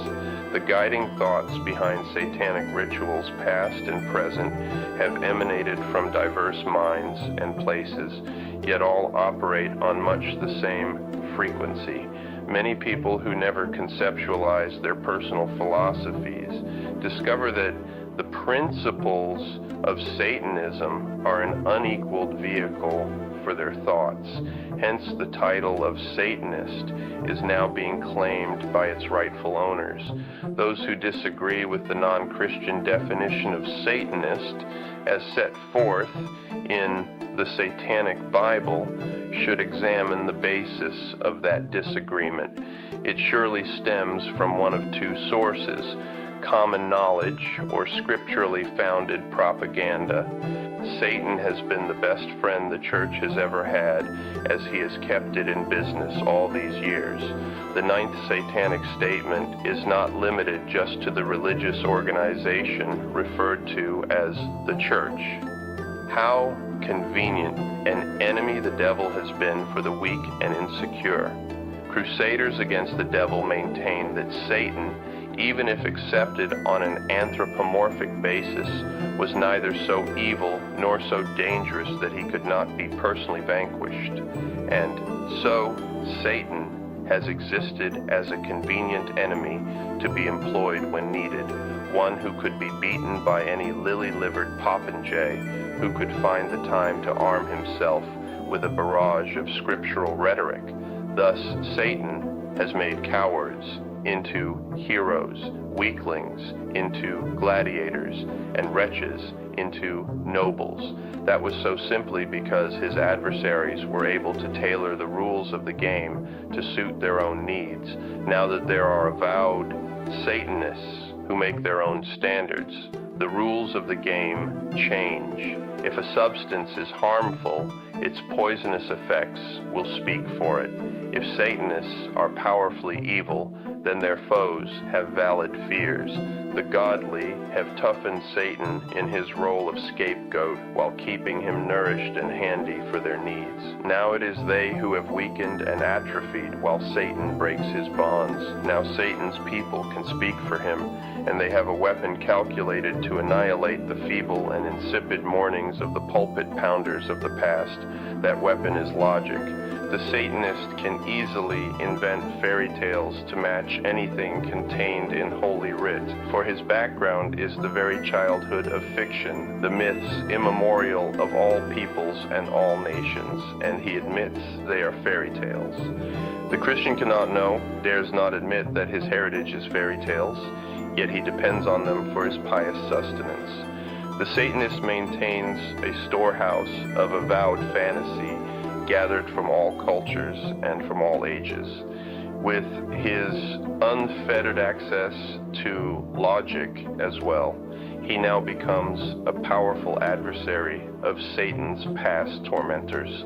The guiding thoughts behind satanic rituals, past and present, have emanated from diverse minds and places, yet all operate on much the same frequency. Many people who never conceptualize their personal philosophies discover that the principles of Satanism are an unequaled vehicle for their thoughts. Hence, the title of Satanist is now being claimed by its rightful owners. Those who disagree with the non-Christian definition of Satanist as set forth in the Satanic Bible should examine the basis of that disagreement. It surely stems from one of two sources: common knowledge or scripturally founded propaganda. Satan has been the best friend the church has ever had, as he has kept it in business all these years. The ninth satanic statement is not limited just to the religious organization referred to as the church. How convenient an enemy the devil has been for the weak and insecure. Crusaders against the devil maintain that Satan, even if accepted on an anthropomorphic basis, was neither so evil nor so dangerous that he could not be personally vanquished. And so, Satan has existed as a convenient enemy to be employed when needed, one who could be beaten by any lily-livered popinjay who could find the time to arm himself with a barrage of scriptural rhetoric. Thus, Satan has made cowards into heroes, weaklings into gladiators, and wretches into nobles. That was so simply because his adversaries were able to tailor the rules of the game to suit their own needs. Now that there are avowed Satanists who make their own standards, the rules of the game change. If a substance is harmful, its poisonous effects will speak for it. If Satanists are powerfully evil, then their foes have valid fears. The godly have toughened Satan in his role of scapegoat while keeping him nourished and handy for their needs. Now it is they who have weakened and atrophied while Satan breaks his bonds. Now Satan's people can speak for him, and they have a weapon calculated to annihilate the feeble and insipid mornings of the pulpit pounders of the past. That weapon is logic. The Satanist can easily invent fairy tales to match anything contained in Holy Writ, for his background is the very childhood of fiction, the myths immemorial of all peoples and all nations, and he admits they are fairy tales. The Christian cannot know, dares not admit that his heritage is fairy tales, yet he depends on them for his pious sustenance. The Satanist maintains a storehouse of avowed fantasy gathered from all cultures and from all ages. With his unfettered access to logic as well, he now becomes a powerful adversary of Satan's past tormentors.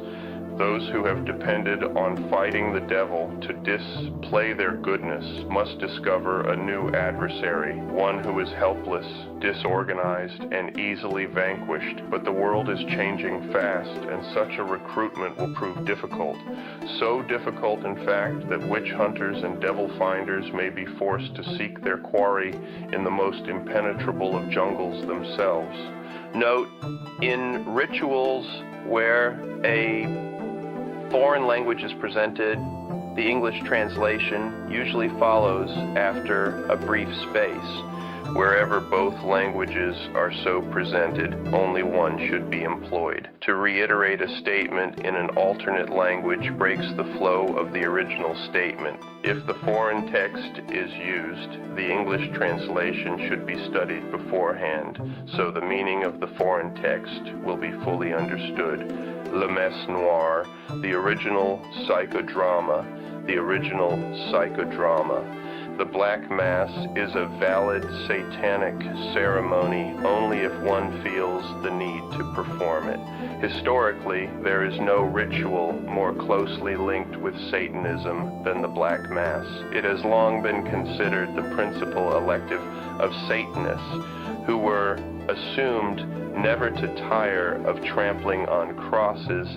Those who have depended on fighting the devil to display their goodness must discover a new adversary, one who is helpless, disorganized, and easily vanquished. But the world is changing fast, and such a recruitment will prove difficult. So difficult, in fact, that witch hunters and devil finders may be forced to seek their quarry in the most impenetrable of jungles themselves. Note, in rituals where a foreign language is presented, the English translation usually follows after a brief space. Wherever both languages are so presented, only one should be employed. To reiterate a statement in an alternate language breaks the flow of the original statement. If the foreign text is used, the English translation should be studied beforehand, so the meaning of the foreign text will be fully understood. Le Messe Noire, the original psychodrama. The Black Mass is a valid satanic ceremony only if one feels the need to perform it. Historically, there is no ritual more closely linked with Satanism than the Black Mass. It has long been considered the principal elective of Satanists, who were assumed never to tire of trampling on crosses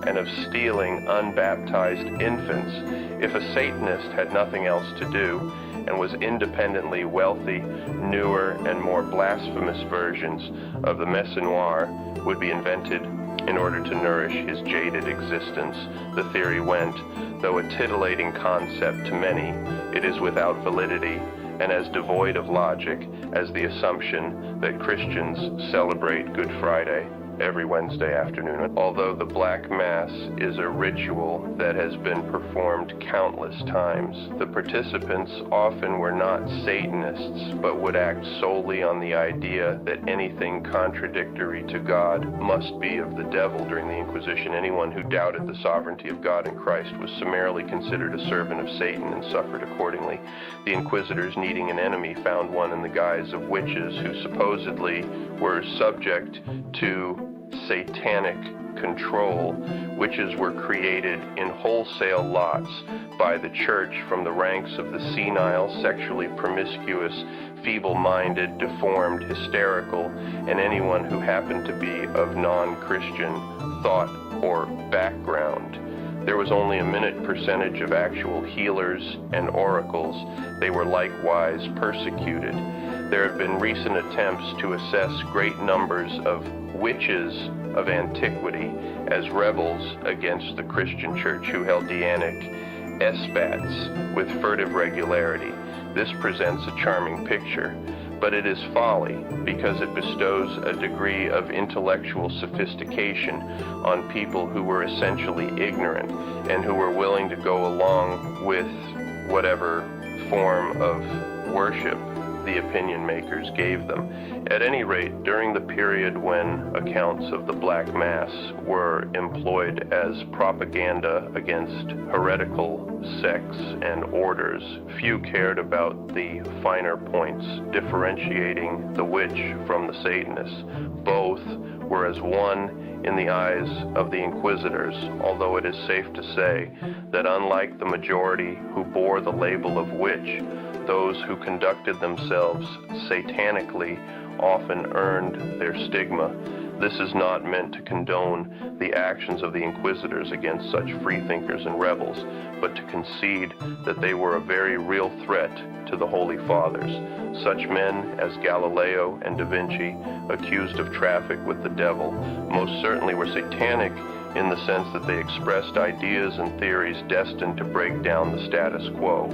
and of stealing unbaptized infants. If a Satanist had nothing else to do and was independently wealthy, newer and more blasphemous versions of the Messe Noire would be invented in order to nourish his jaded existence. The theory went, though a titillating concept to many, it is without validity and as devoid of logic as the assumption that Christians celebrate Good Friday every Wednesday afternoon. Although the Black Mass is a ritual that has been performed countless times, the participants often were not Satanists, but would act solely on the idea that anything contradictory to God must be of the devil. During the Inquisition, anyone who doubted the sovereignty of God in Christ was summarily considered a servant of Satan and suffered accordingly. The inquisitors, needing an enemy, found one in the guise of witches who supposedly were subject to satanic control. Witches were created in wholesale lots by the church from the ranks of the senile, sexually promiscuous, feeble-minded, deformed, hysterical, and anyone who happened to be of non-Christian thought or background. There was only a minute percentage of actual healers and oracles. They were likewise persecuted. There have been recent attempts to assess great numbers of witches of antiquity as rebels against the Christian church who held Dianic espats with furtive regularity. This presents a charming picture, but it is folly because it bestows a degree of intellectual sophistication on people who were essentially ignorant and who were willing to go along with whatever form of worship the opinion makers gave them. At any rate, during the period when accounts of the Black Mass were employed as propaganda against heretical sects and orders, few cared about the finer points differentiating the witch from the Satanists. Both were as one in the eyes of the inquisitors, although it is safe to say that unlike the majority who bore the label of witch, those who conducted themselves satanically often earned their stigma. This is not meant to condone the actions of the inquisitors against such freethinkers and rebels, but to concede that they were a very real threat to the Holy Fathers. Such men as Galileo and Da Vinci, accused of traffic with the devil, most certainly were satanic in the sense that they expressed ideas and theories destined to break down the status quo.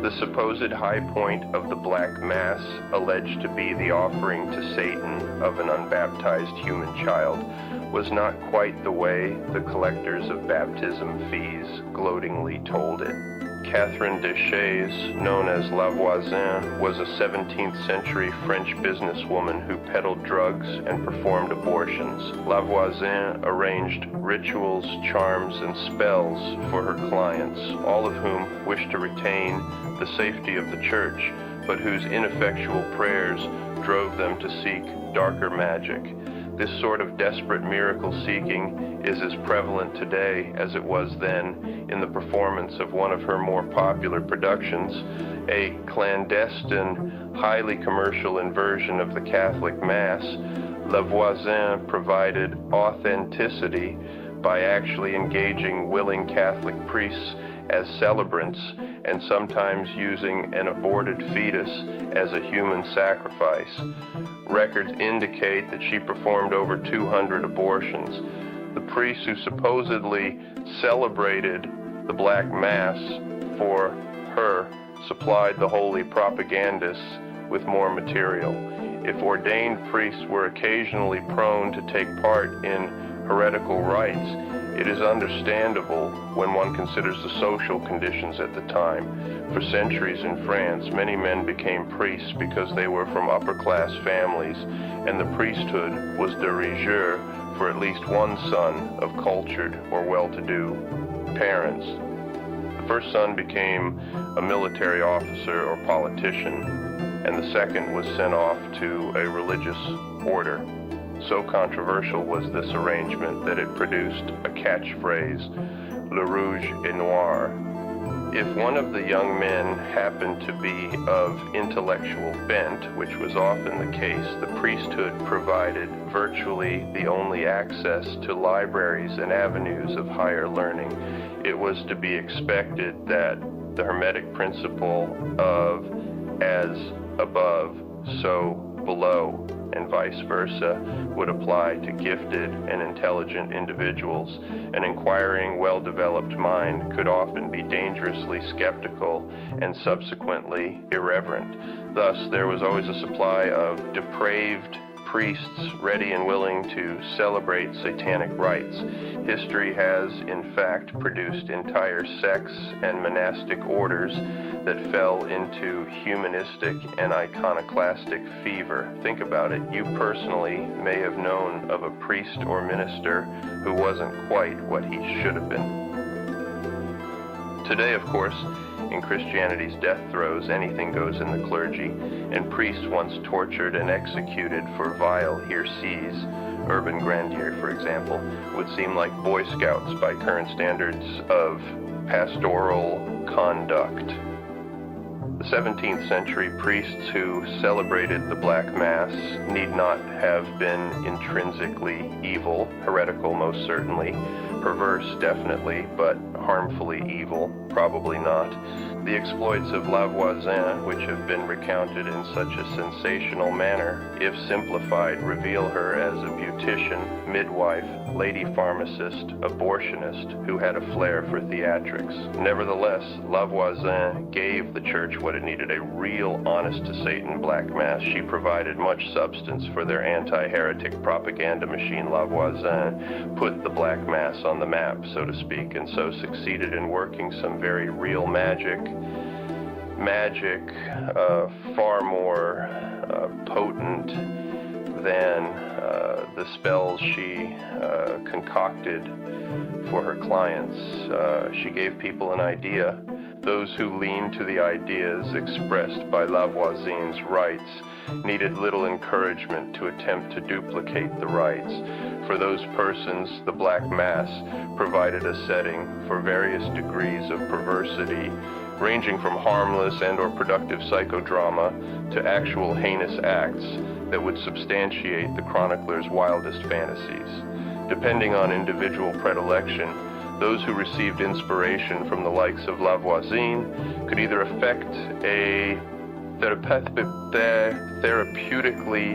The supposed high point of the Black Mass, alleged to be the offering to Satan of an unbaptized human child, was not quite the way the collectors of baptism fees gloatingly told it. Catherine Deschays, known as Lavoisin, was a 17th century French businesswoman who peddled drugs and performed abortions. Lavoisin arranged rituals, charms, and spells for her clients, all of whom wished to retain the safety of the church, but whose ineffectual prayers drove them to seek darker magic. This sort of desperate miracle seeking is as prevalent today as it was then in the performance of one of her more popular productions, a clandestine, highly commercial inversion of the Catholic Mass. Lavoisin provided authenticity by actually engaging willing Catholic priests as celebrants and sometimes using an aborted fetus as a human sacrifice. Records indicate that she performed over 200 abortions. The priests who supposedly celebrated the Black Mass for her supplied the holy propagandists with more material. If ordained priests were occasionally prone to take part in heretical rites, it is understandable when one considers the social conditions at the time. For centuries in France, many men became priests because they were from upper-class families, and the priesthood was de rigueur for at least one son of cultured or well-to-do parents. The first son became a military officer or politician, and the second was sent off to a religious order. So controversial was this arrangement that it produced a catchphrase, Le Rouge et Noir. If one of the young men happened to be of intellectual bent, which was often the case, the priesthood provided virtually the only access to libraries and avenues of higher learning. It was to be expected that the Hermetic principle of as above, so below, and vice versa, would apply to gifted and intelligent individuals. An inquiring, well-developed mind could often be dangerously skeptical and subsequently irreverent. Thus, there was always a supply of depraved priests ready and willing to celebrate satanic rites. History has, in fact, produced entire sects and monastic orders that fell into humanistic and iconoclastic fever. Think about it. You personally may have known of a priest or minister who wasn't quite what he should have been. Today, of course, in Christianity's death throes, anything goes in the clergy, and priests once tortured and executed for vile heresies, urban grandeur, for example, would seem like Boy Scouts by current standards of pastoral conduct. The 17th century priests who celebrated the Black Mass need not have been intrinsically evil, heretical most certainly, perverse definitely, but harmfully evil probably not. The exploits of Lavoisin, which have been recounted in such a sensational manner, if simplified, reveal her as a beautician, midwife, lady pharmacist, abortionist who had a flair for theatrics. Nevertheless, Lavoisin gave the church what it needed, a real honest-to-Satan Black Mass. She provided much substance for their anti-heretic propaganda machine. Lavoisin put the Black Mass on the map, so to speak, and so succeeded in working some very real magic, far more potent than the spells she concocted for her clients. She gave people an idea. Those who leaned to the ideas expressed by Lavoisin's rites needed little encouragement to attempt to duplicate the rites. For those persons, the Black Mass provided a setting for various degrees of perversity, ranging from harmless and or productive psychodrama to actual heinous acts that would substantiate the chronicler's wildest fantasies. Depending on individual predilection, those who received inspiration from the likes of Lavoisin could either affect a therapeutically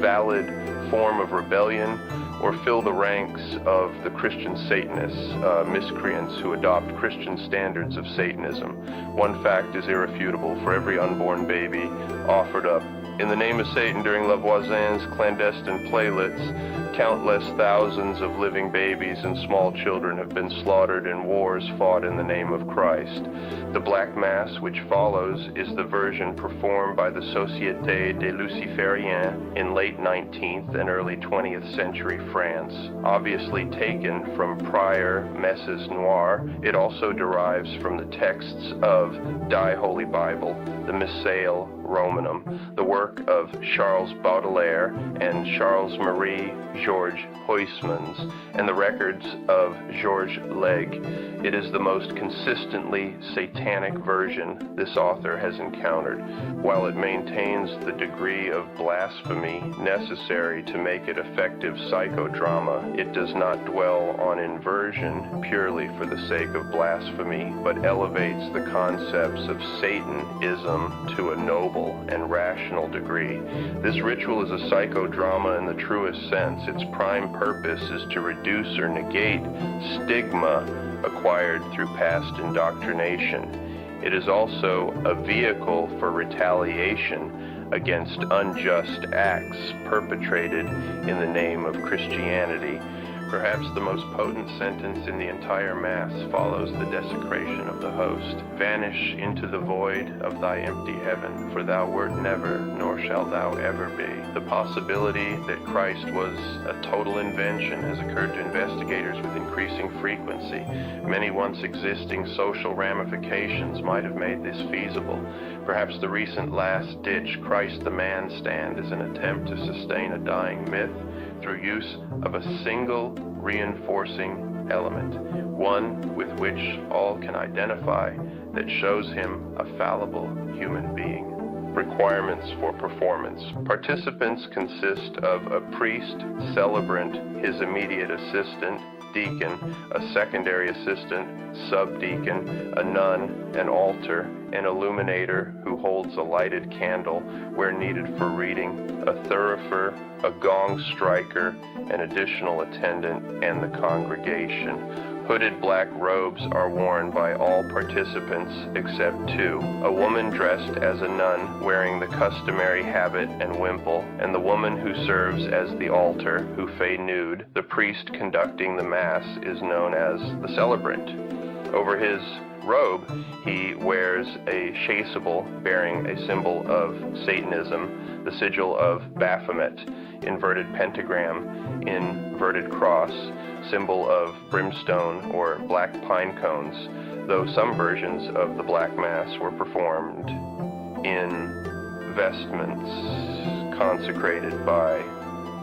valid form of rebellion or fill the ranks of the Christian Satanists, miscreants who adopt Christian standards of Satanism. One fact is irrefutable: for every unborn baby offered up in the name of Satan during Lavoisin's clandestine playlets, countless thousands of living babies and small children have been slaughtered in wars fought in the name of Christ. The Black Mass, which follows, is the version performed by the Société des Lucifériens in late 19th and early 20th century France. Obviously taken from prior Messes Noires, it also derives from the texts of Die Holy Bible, the Missale Romanum, the work of Charles Baudelaire and Charles-Marie Georges Huysmans, and the records of Georges Legge. It is the most consistently satanic version this author has encountered. While it maintains the degree of blasphemy necessary to make it effective psychodrama, it does not dwell on inversion purely for the sake of blasphemy, but elevates the concepts of Satanism to a noble and rational degree. This ritual is a psychodrama in the truest sense. Its prime purpose is to reduce or negate stigma acquired through past indoctrination. It is also a vehicle for retaliation against unjust acts perpetrated in the name of Christianity. Perhaps the most potent sentence in the entire Mass follows the desecration of the host. Vanish into the void of thy empty heaven, for thou wert never, nor shalt thou ever be. The possibility that Christ was a total invention has occurred to investigators with increasing frequency. Many once existing social ramifications might have made this feasible. Perhaps the recent last-ditch Christ the Man stand is an attempt to sustain a dying myth through use of a single reinforcing element, one with which all can identify, that shows him a fallible human being. Requirements for performance. Participants consist of a priest, celebrant, his immediate assistant, deacon, a secondary assistant, subdeacon, a nun, an altar, an illuminator who holds a lighted candle where needed for reading, a thurifer, a gong striker, an additional attendant, and the congregation. Hooded black robes are worn by all participants except two: a woman dressed as a nun wearing the customary habit and wimple, and the woman who serves as the altar, who fey nude. The priest conducting the Mass is known as the celebrant. Over his robe, he wears a chasuble bearing a symbol of Satanism, the sigil of Baphomet, inverted pentagram, inverted cross, symbol of brimstone or black pine cones, though some versions of the Black Mass were performed in vestments consecrated by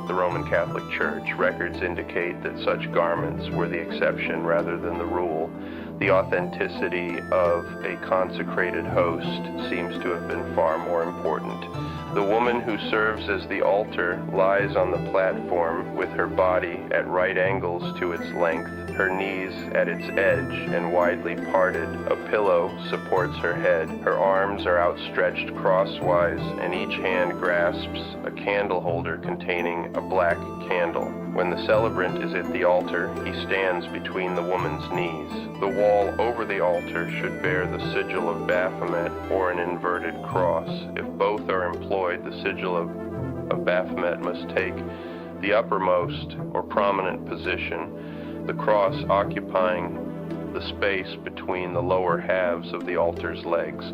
the Roman Catholic Church. Records indicate that such garments were the exception rather than the rule. The authenticity of a consecrated host seems to have been far more important. The woman who serves as the altar lies on the platform with her body at right angles to its length, her knees at its edge and widely parted. A pillow supports her head. Her arms are outstretched crosswise, and each hand grasps a candle holder containing a black candle. When the celebrant is at the altar, he stands between the woman's knees. The wall over the altar should bear the sigil of Baphomet or an inverted cross. If both are employed, the sigil of Baphomet must take the uppermost or prominent position, the cross occupying the space between the lower halves of the altar's legs.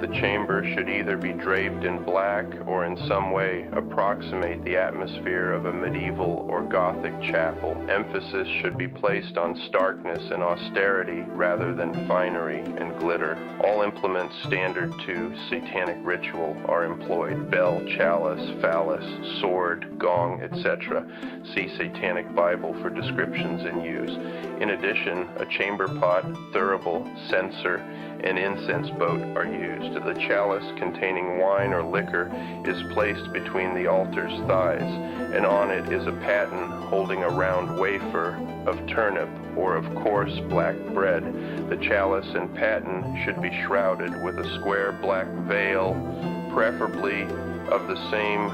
The chamber should either be draped in black or in some way approximate the atmosphere of a medieval or Gothic chapel. Emphasis should be placed on starkness and austerity rather than finery and glitter. All implements standard to satanic ritual are employed: bell, chalice, phallus, sword, gong, etc. See Satanic Bible for descriptions and use. In addition, a chamber pot, thurible, censer, and incense boat are used. The chalice containing wine or liquor is placed between the altar's thighs, and on it is a paten holding a round wafer of turnip or of coarse black bread. The chalice and paten should be shrouded with a square black veil, preferably of the same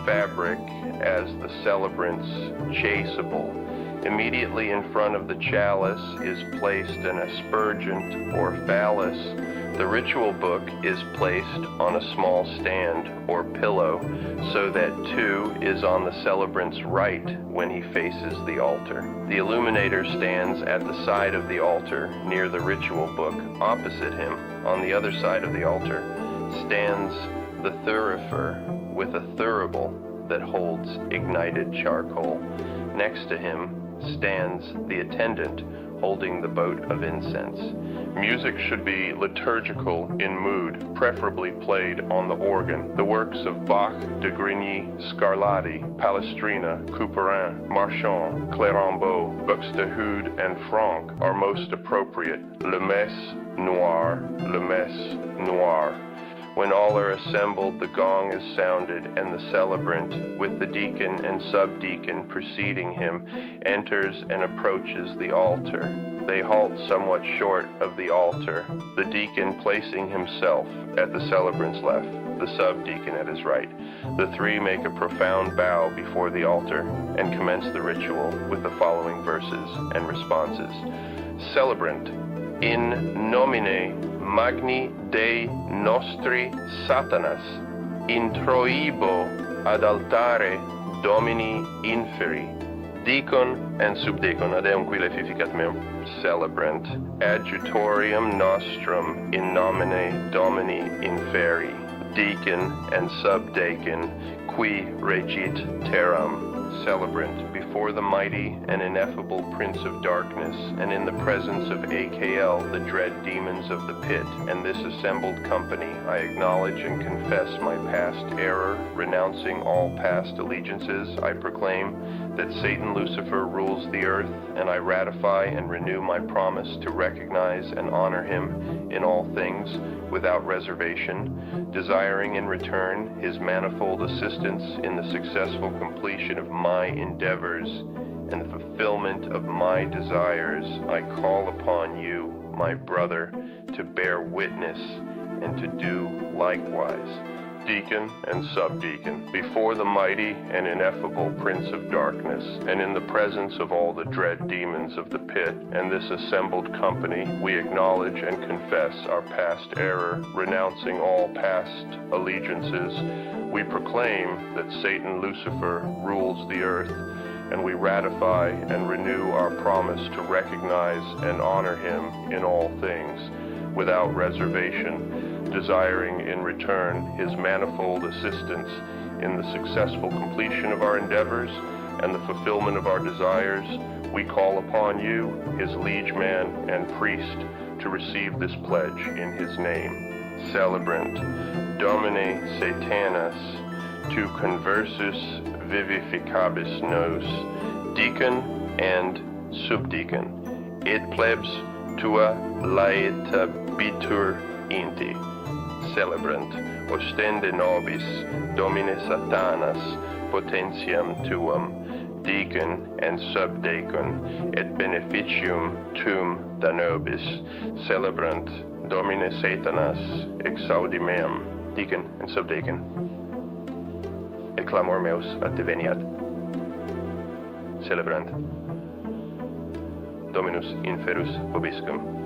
fabric as the celebrant's chasuble. Immediately in front of the chalice is placed an aspergent or phallus. The ritual book is placed on a small stand or pillow so that 2 is on the celebrant's right when he faces the altar. The illuminator stands at the side of the altar near the ritual book. Opposite him, on the other side of the altar, stands the thurifer with a thurible that holds ignited charcoal. Next to him stands the attendant holding the boat of incense. Music should be liturgical in mood, preferably played on the organ. The works of Bach, de Grigny, Scarlatti, Palestrina, Couperin, Marchand, Clérambault, Buxtehude, and Franck are most appropriate. Le Messe Noir, Le Messe Noir. When all are assembled, the gong is sounded, and the celebrant, with the deacon and subdeacon preceding him, enters and approaches the altar. They halt somewhat short of the altar, the deacon placing himself at the celebrant's left, the subdeacon at his right. The 3 make a profound bow before the altar and commence the ritual with the following verses and responses. Celebrant, in nomine magni Dei nostri Satanas, introibo ad altare Domini inferi, deacon and subdeacon, adeum qui lefificat meum, celebrant, adjutorium nostrum in nomine Domini inferi, deacon and subdeacon, qui regit terram, celebrant, before the mighty and ineffable Prince of Darkness, and in the presence of AKL, the dread demons of the pit, and this assembled company, I acknowledge and confess my past error, renouncing all past allegiances. I proclaim that Satan Lucifer rules the earth, and I ratify and renew my promise to recognize and honor him in all things without reservation, desiring in return his manifold assistance in the successful completion of my endeavors and the fulfillment of my desires. I call upon you, my brother, to bear witness and to do likewise. Deacon and subdeacon, before the mighty and ineffable Prince of Darkness, and in the presence of all the dread demons of the pit, and this assembled company, we acknowledge and confess our past error, renouncing all past allegiances. We proclaim that Satan Lucifer rules the earth, and we ratify and renew our promise to recognize and honor him in all things, without reservation, desiring in return his manifold assistance in the successful completion of our endeavors and the fulfillment of our desires. We call upon you, his liege man and priest, to receive this pledge in his name. Celebrant, Domine Satanas, tu conversus vivificabis nos, deacon and subdeacon, et plebs tua laetabitur inti. Celebrant, ostende nobis, Domine Satanas, potentiam tuum, deacon and subdeacon, et beneficium tuum Danobis. Celebrant, Domine Satanas, exaudi meam, deacon and subdeacon, et clamor meus adveniat. Celebrant, Dominus inferus vobiscum.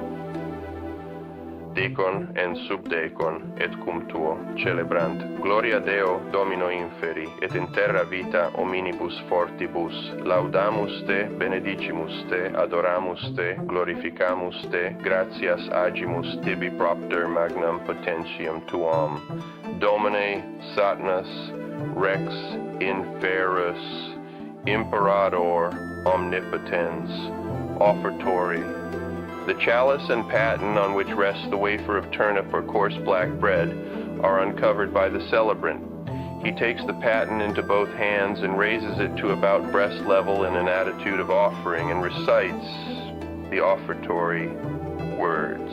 Deacon and subdeacon, et cum tuo celebrant. Gloria Deo Domino inferi, et in terra vita hominibus fortibus. Laudamus te, benedicimus te, adoramus te, glorificamus te, gratias agimus tibi propter magnam potentiam tuam. Domine Satanas, Rex inferus, Imperator omnipotens, offertory. The chalice and paten on which rests the wafer of turnip or coarse black bread are uncovered by the celebrant. He takes the paten into both hands and raises it to about breast level in an attitude of offering and recites the offertory words.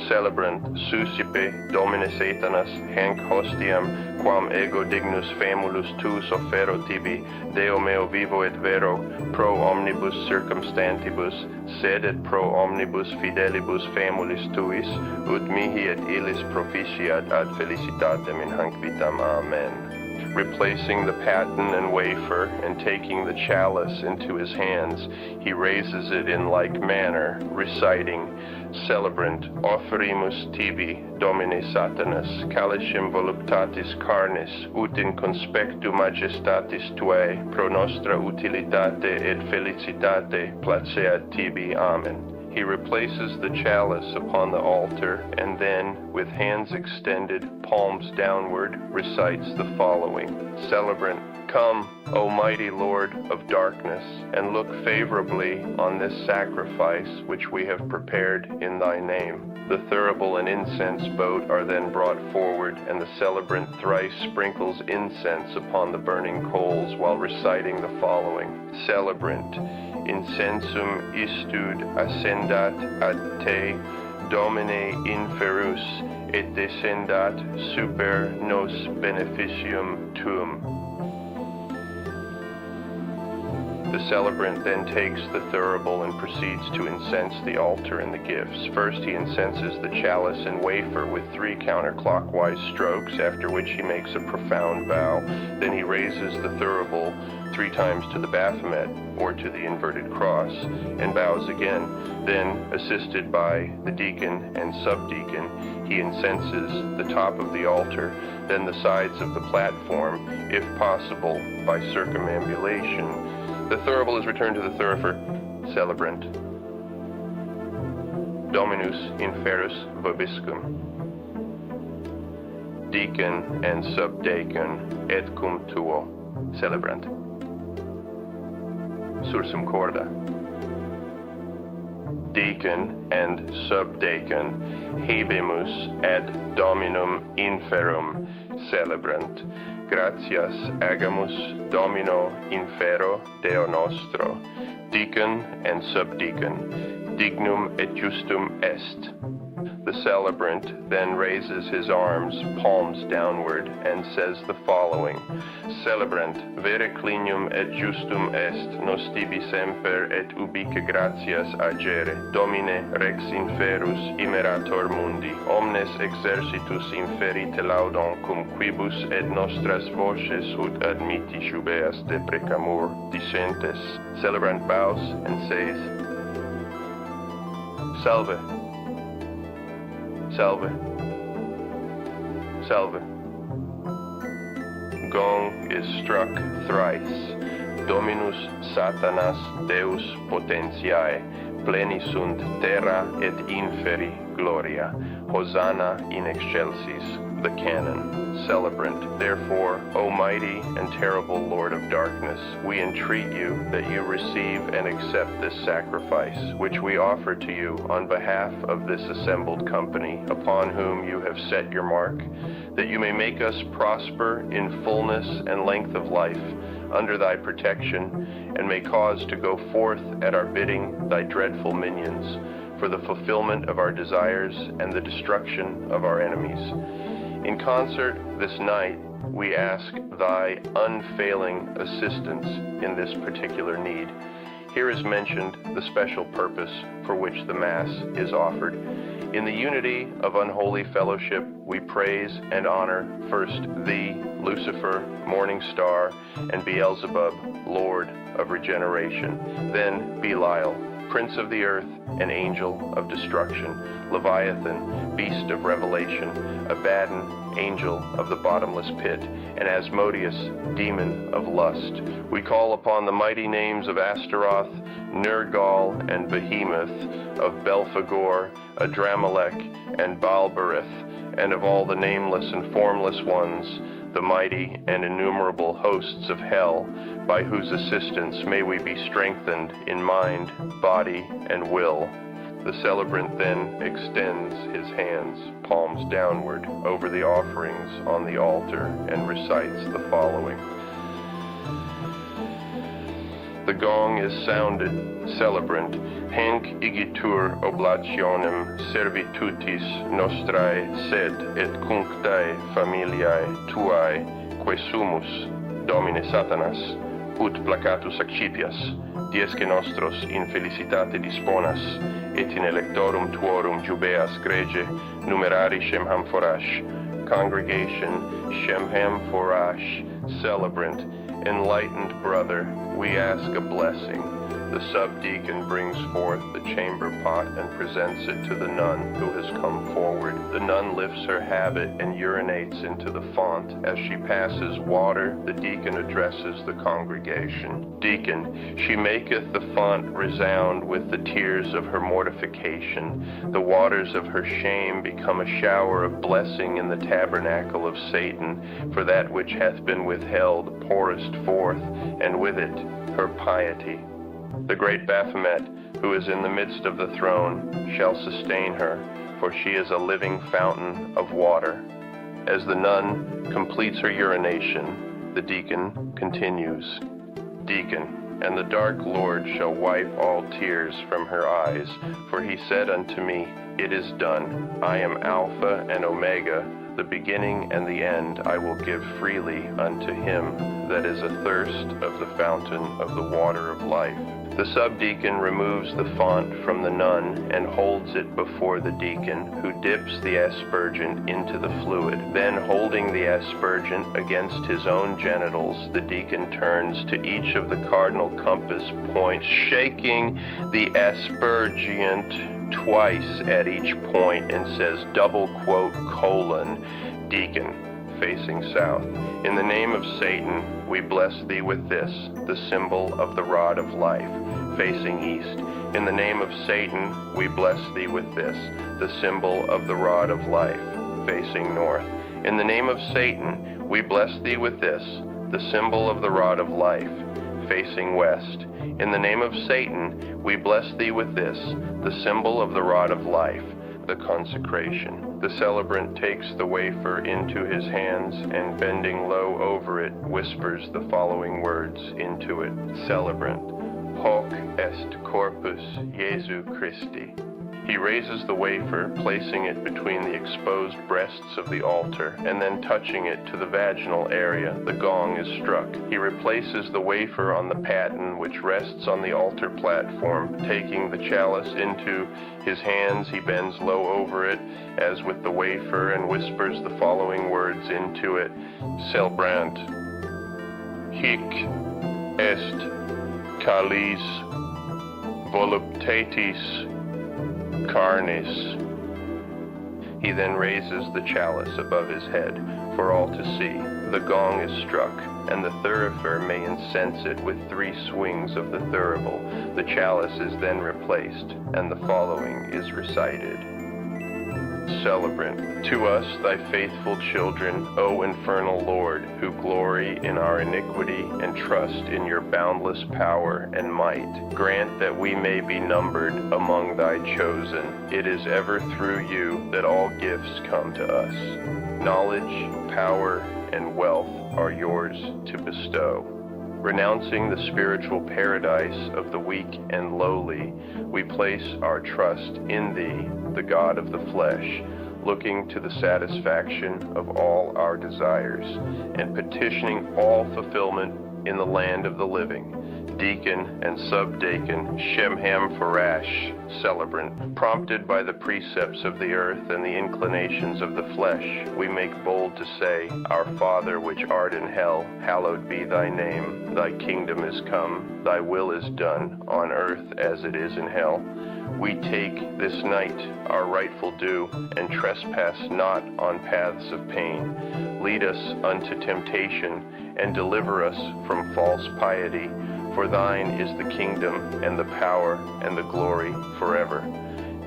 Celebrant, sucipe Domine Satanas, hanc hostiam, quam ego dignus famulus tuus offero tibi, Deo meo vivo et vero, pro omnibus circumstantibus, sed et pro omnibus fidelibus famulis tuis, ut mihi et illis proficiat ad felicitatem in hanc vitam. Amen. Replacing the paten and wafer and taking the chalice into his hands, he raises it in like manner, reciting, Celebrant, offerimus tibi, Domine Satanas, calicem voluptatis carnis, ut in conspectu majestatis tuae, pro nostra utilitate et felicitate, placeat tibi. Amen. He replaces the chalice upon the altar and then, with hands extended, palms downward, recites the following. Celebrant, come, O mighty Lord of darkness, and look favorably on this sacrifice which we have prepared in thy name. The thurible and incense boat are then brought forward, and the celebrant thrice sprinkles incense upon the burning coals while reciting the following. Celebrant, incensum istud ascendat ad te, Domine inferus, et descendat super nos beneficium tuum. The celebrant then takes the thurible and proceeds to incense the altar and the gifts. First he incenses the chalice and wafer with 3 counterclockwise strokes, after which he makes a profound bow. Then he raises the thurible 3 times to the Baphomet, or to the inverted cross, and bows again. Then, assisted by the deacon and subdeacon, he incenses the top of the altar, then the sides of the platform, if possible by circumambulation. The thurible is returned to the thurifer. Celebrant, Dominus inferus vobiscum. Deacon and subdeacon, et cum tuo. Celebrant. Sursum corda. Deacon and subdeacon, habemus ad Dominum inferum. Celebrant. Gratias agamus Domino infero Deo nostro. Deacon and subdeacon, dignum et justum est. The celebrant then raises his arms, palms downward, and says the following. Celebrant, vere clinium et justum est, nos tibi semper et ubique gratias agere, Domine rex inferus imerator mundi, omnes exercitus inferite laudon cum quibus et nostras voces ut admiti jubeas deprecamur dicentes. Celebrant bows and says, Salve. Salve. Salve. Gong is struck thrice. Dominus Satanas Deus potentiae, pleni sunt terra et inferi gloria. Hosanna in excelsis, the canon. Celebrant. Therefore, O mighty and terrible Lord of darkness, we entreat you that you receive and accept this sacrifice, which we offer to you on behalf of this assembled company, upon whom you have set your mark, that you may make us prosper in fullness and length of life, under thy protection, and may cause to go forth at our bidding thy dreadful minions, for the fulfillment of our desires and the destruction of our enemies. In concert this night, we ask thy unfailing assistance in this particular need. Here is mentioned the special purpose for which the Mass is offered. In the unity of unholy fellowship, we praise and honor first thee, Lucifer, morning star, and Beelzebub, Lord of regeneration, then Belial, Prince of the earth and angel of destruction, Leviathan, beast of revelation, Abaddon, angel of the bottomless pit, and Asmodeus, demon of lust. We call upon the mighty names of Astaroth, Nergal, and Behemoth, of Belphegor, Adramelech, and Baalberith, and of all the nameless and formless ones, the mighty and innumerable hosts of hell, by whose assistance may we be strengthened in mind, body, and will. The celebrant then extends his hands, palms downward, over the offerings on the altar and recites the following. The gong is sounded, celebrant, hanc igitur oblationem servitutis nostrae sed et cunctae familiae tuae, que sumus, Domine Satanas, ut placatus accipias, diesque nostros in felicitate disponas, et in electorum tuorum jubeas grege, numerari shem amphorash, congregation, Shemham Forash, celebrant, enlightened brother, we ask a blessing. The subdeacon brings forth the chamber pot and presents it to the nun who has come forward. The nun lifts her habit and urinates into the font. As she passes water, the deacon addresses the congregation. Deacon, she maketh the font resound with the tears of her mortification. The waters of her shame become a shower of blessing in the tabernacle of Satan, for that which hath been withheld pourest forth, and with it her piety. The great Baphomet, who is in the midst of the throne, shall sustain her, for she is a living fountain of water. As the nun completes her urination, the deacon continues. Deacon, and the dark Lord shall wipe all tears from her eyes, for he said unto me, It is done. I am Alpha and Omega, the beginning and the end. I will give freely unto him that is athirst of the fountain of the water of life. The subdeacon removes the font from the nun and holds it before the deacon, who dips the aspergent into the fluid. Then, holding the aspergent against his own genitals, the deacon turns to each of the cardinal compass points, shaking the aspergent twice at each point, and says, double quote, colon, deacon, facing south. In the name of Satan, we bless thee with this, the symbol of the rod of life, facing east. In the name of Satan, we bless thee with this, the symbol of the rod of life, facing north. In the name of Satan, we bless thee with this, the symbol of the rod of life, facing west. In the name of Satan, we bless thee with this, the symbol of the rod of life, the consecration. The celebrant takes the wafer into his hands and, bending low over it, whispers the following words into it. Celebrant, hoc est corpus Jesu Christi. He raises the wafer, placing it between the exposed breasts of the altar, and then touching it to the vaginal area. The gong is struck. He replaces the wafer on the paten which rests on the altar platform. Taking the chalice into his hands, he bends low over it, as with the wafer, and whispers the following words into it. Celebrant, hic est calis voluptatis carnis. He then raises the chalice above his head for all to see. The gong is struck, and the thurifer may incense it with 3 swings of the thurible. The chalice is then replaced, and the following is recited. Celebrant, to us thy faithful children, O infernal Lord, who glory in our iniquity and trust in your boundless power and might, grant that we may be numbered among thy chosen. It is ever through you that all gifts come to us. Knowledge, power, and wealth are yours to bestow. Renouncing the spiritual paradise of the weak and lowly, we place our trust in thee, the God of the flesh, looking to the satisfaction of all our desires, and petitioning all fulfillment in the land of the living. Deacon and subdeacon, Shemham Forash, celebrant, prompted by the precepts of the earth and the inclinations of the flesh, we make bold to say, Our Father which art in hell, hallowed be thy name. Thy kingdom is come, thy will is done, on earth as it is in hell. We take this night our rightful due, and trespass not on paths of pain. Lead us unto temptation, and deliver us from false piety. For thine is the kingdom, and the power, and the glory forever.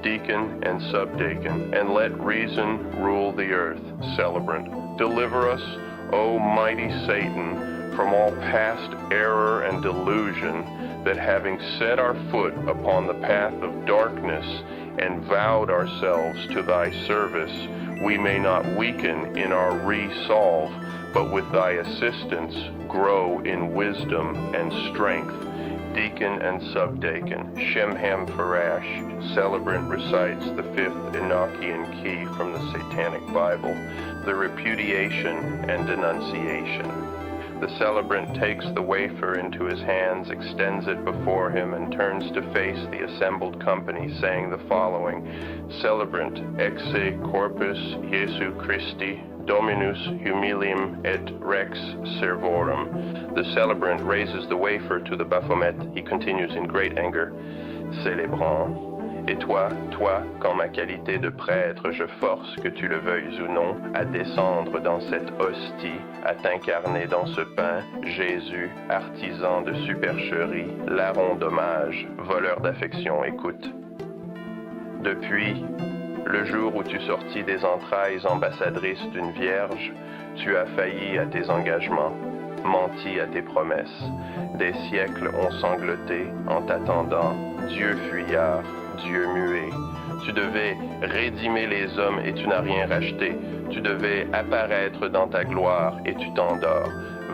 Deacon and subdeacon, and let reason rule the earth. Celebrant, deliver us, O mighty Satan, from all past error and delusion, that having set our foot upon the path of darkness and vowed ourselves to thy service, we may not weaken in our resolve, but with thy assistance grow in wisdom and strength. Deacon and subdeacon, Shemham Forash, celebrant, recites the 5th Enochian key from the Satanic Bible, the repudiation and denunciation. The celebrant takes the wafer into his hands, extends it before him, and turns to face the assembled company, saying the following: Celebrant, exe corpus Jesu Christi, Dominus humilium et rex servorum. The celebrant raises the wafer to the Baphomet. He continues in great anger. Célébrant. Et toi, quand ma qualité de prêtre, je force, que tu le veuilles ou non, à descendre dans cette hostie, à t'incarner dans ce pain, Jésus, artisan de supercherie, larron d'hommage, voleur d'affection, écoute. Depuis le jour où tu sortis des entrailles ambassadrices d'une vierge, tu as failli à tes engagements, menti à tes promesses. Des siècles ont sangloté en t'attendant, Dieu fuyard, Dieu muet. Tu devais rédimer les hommes et tu n'as rien racheté. Tu devais apparaître dans ta gloire et tu t'endors.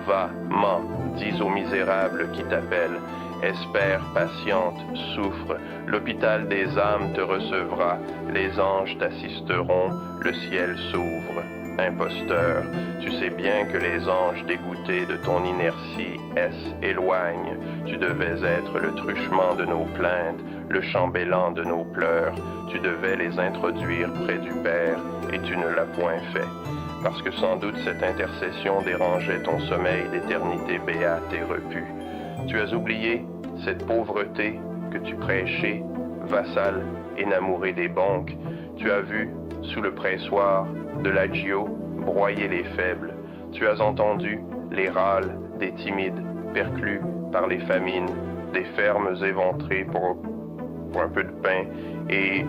Va, mens, dis aux misérables qui t'appellent. Espère, patiente, souffre. L'hôpital des âmes te recevra. Les anges t'assisteront. Le ciel s'ouvre. Imposteur, tu sais bien que les anges dégoûtés de ton inertie éloignent. Tu devais être le truchement de nos plaintes, le chambellan de nos pleurs. Tu devais les introduire près du Père, et tu ne l'as point fait. Parce que sans doute cette intercession dérangeait ton sommeil d'éternité béate et repue. Tu as oublié cette pauvreté que tu prêchais, vassal, énamouré des banques. Tu as vu, sous le pressoir de l'agio, broyer les faibles. Tu as entendu les râles des timides, perclus par les famines, des fermes éventrées pour un peu de pain, et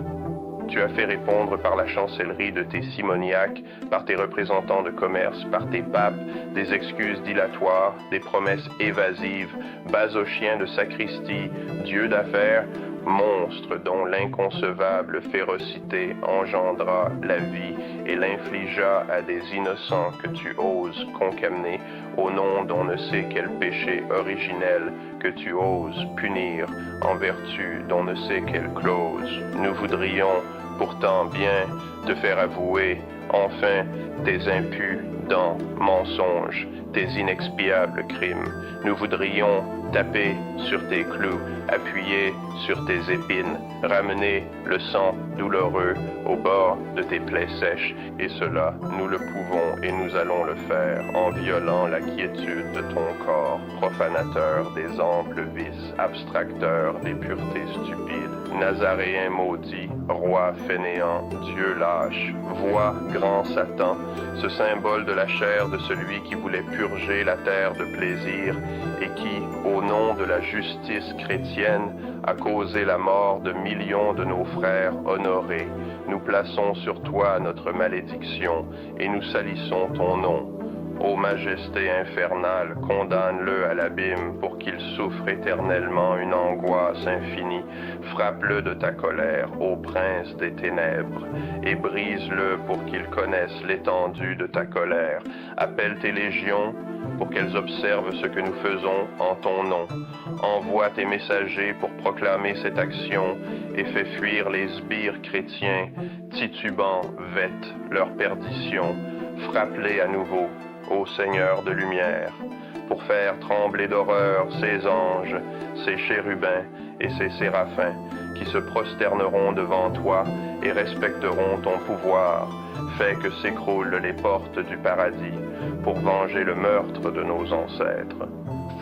tu as fait répondre par la chancellerie de tes simoniaques, par tes représentants de commerce, par tes papes, des excuses dilatoires, des promesses évasives, basochiens de sacristie, dieux d'affaires, monstre dont l'inconcevable férocité engendra la vie et l'infligea à des innocents que tu oses concamer au nom d'on ne sait quel péché originel que tu oses punir en vertu d'on ne sait quelle clause. Nous voudrions pourtant bien te faire avouer enfin tes impudents mensonges, tes inexpiables crimes. Nous voudrions taper sur tes clous, appuyer sur tes épines, ramener le sang douloureux au bord de tes plaies sèches, et cela, nous le pouvons et nous allons le faire en violant la quiétude de ton corps, profanateur des amples vices, abstracteur des puretés stupides, nazaréen maudit, roi fainéant, Dieu lâche, vois, grand Satan, ce symbole de la chair de celui qui voulait purger la terre de plaisir et qui, au nom de la justice chrétienne, a causé la mort de millions de nos frères honorés. Nous plaçons sur toi notre malédiction et nous salissons ton nom. Ô majesté infernale, condamne-le à l'abîme pour qu'il souffre éternellement une angoisse infinie. Frappe-le de ta colère, ô prince des ténèbres, et brise-le pour qu'il connaisse l'étendue de ta colère. Appelle tes légions pour qu'elles observent ce que nous faisons en ton nom. Envoie tes messagers pour proclamer cette action et fais fuir les sbires chrétiens, titubants, vêtent leur perdition. Frappe-les à nouveau, ô Seigneur de lumière, pour faire trembler d'horreur ces anges, ces chérubins et ces séraphins qui se prosterneront devant toi et respecteront ton pouvoir. Fais que s'écroulent les portes du paradis pour venger le meurtre de nos ancêtres.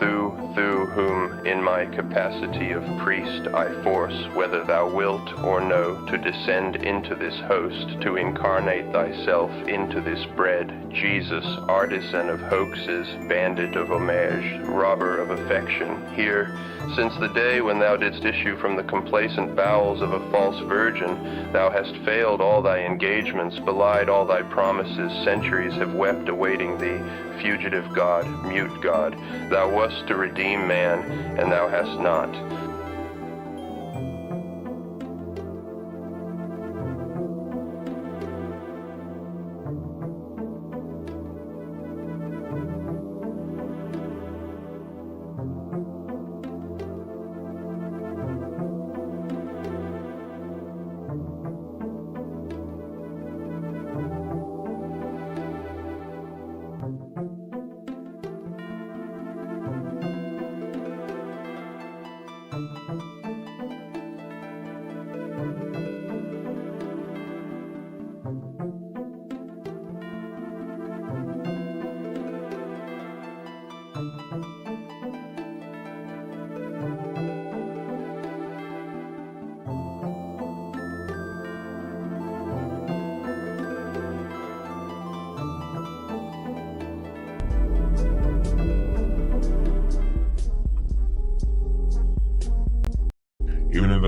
Through whom, in my capacity of priest, I force, whether thou wilt or no, to descend into this host, to incarnate thyself into this bread, Jesus, artisan of hoaxes, bandit of homage, robber of affection, here, since the day when thou didst issue from the complacent bowels of a false virgin, thou hast failed all thy engagements, belied all thy promises, centuries have wept awaiting thee, fugitive God, mute God. Thou wast to redeem man, and thou hast not.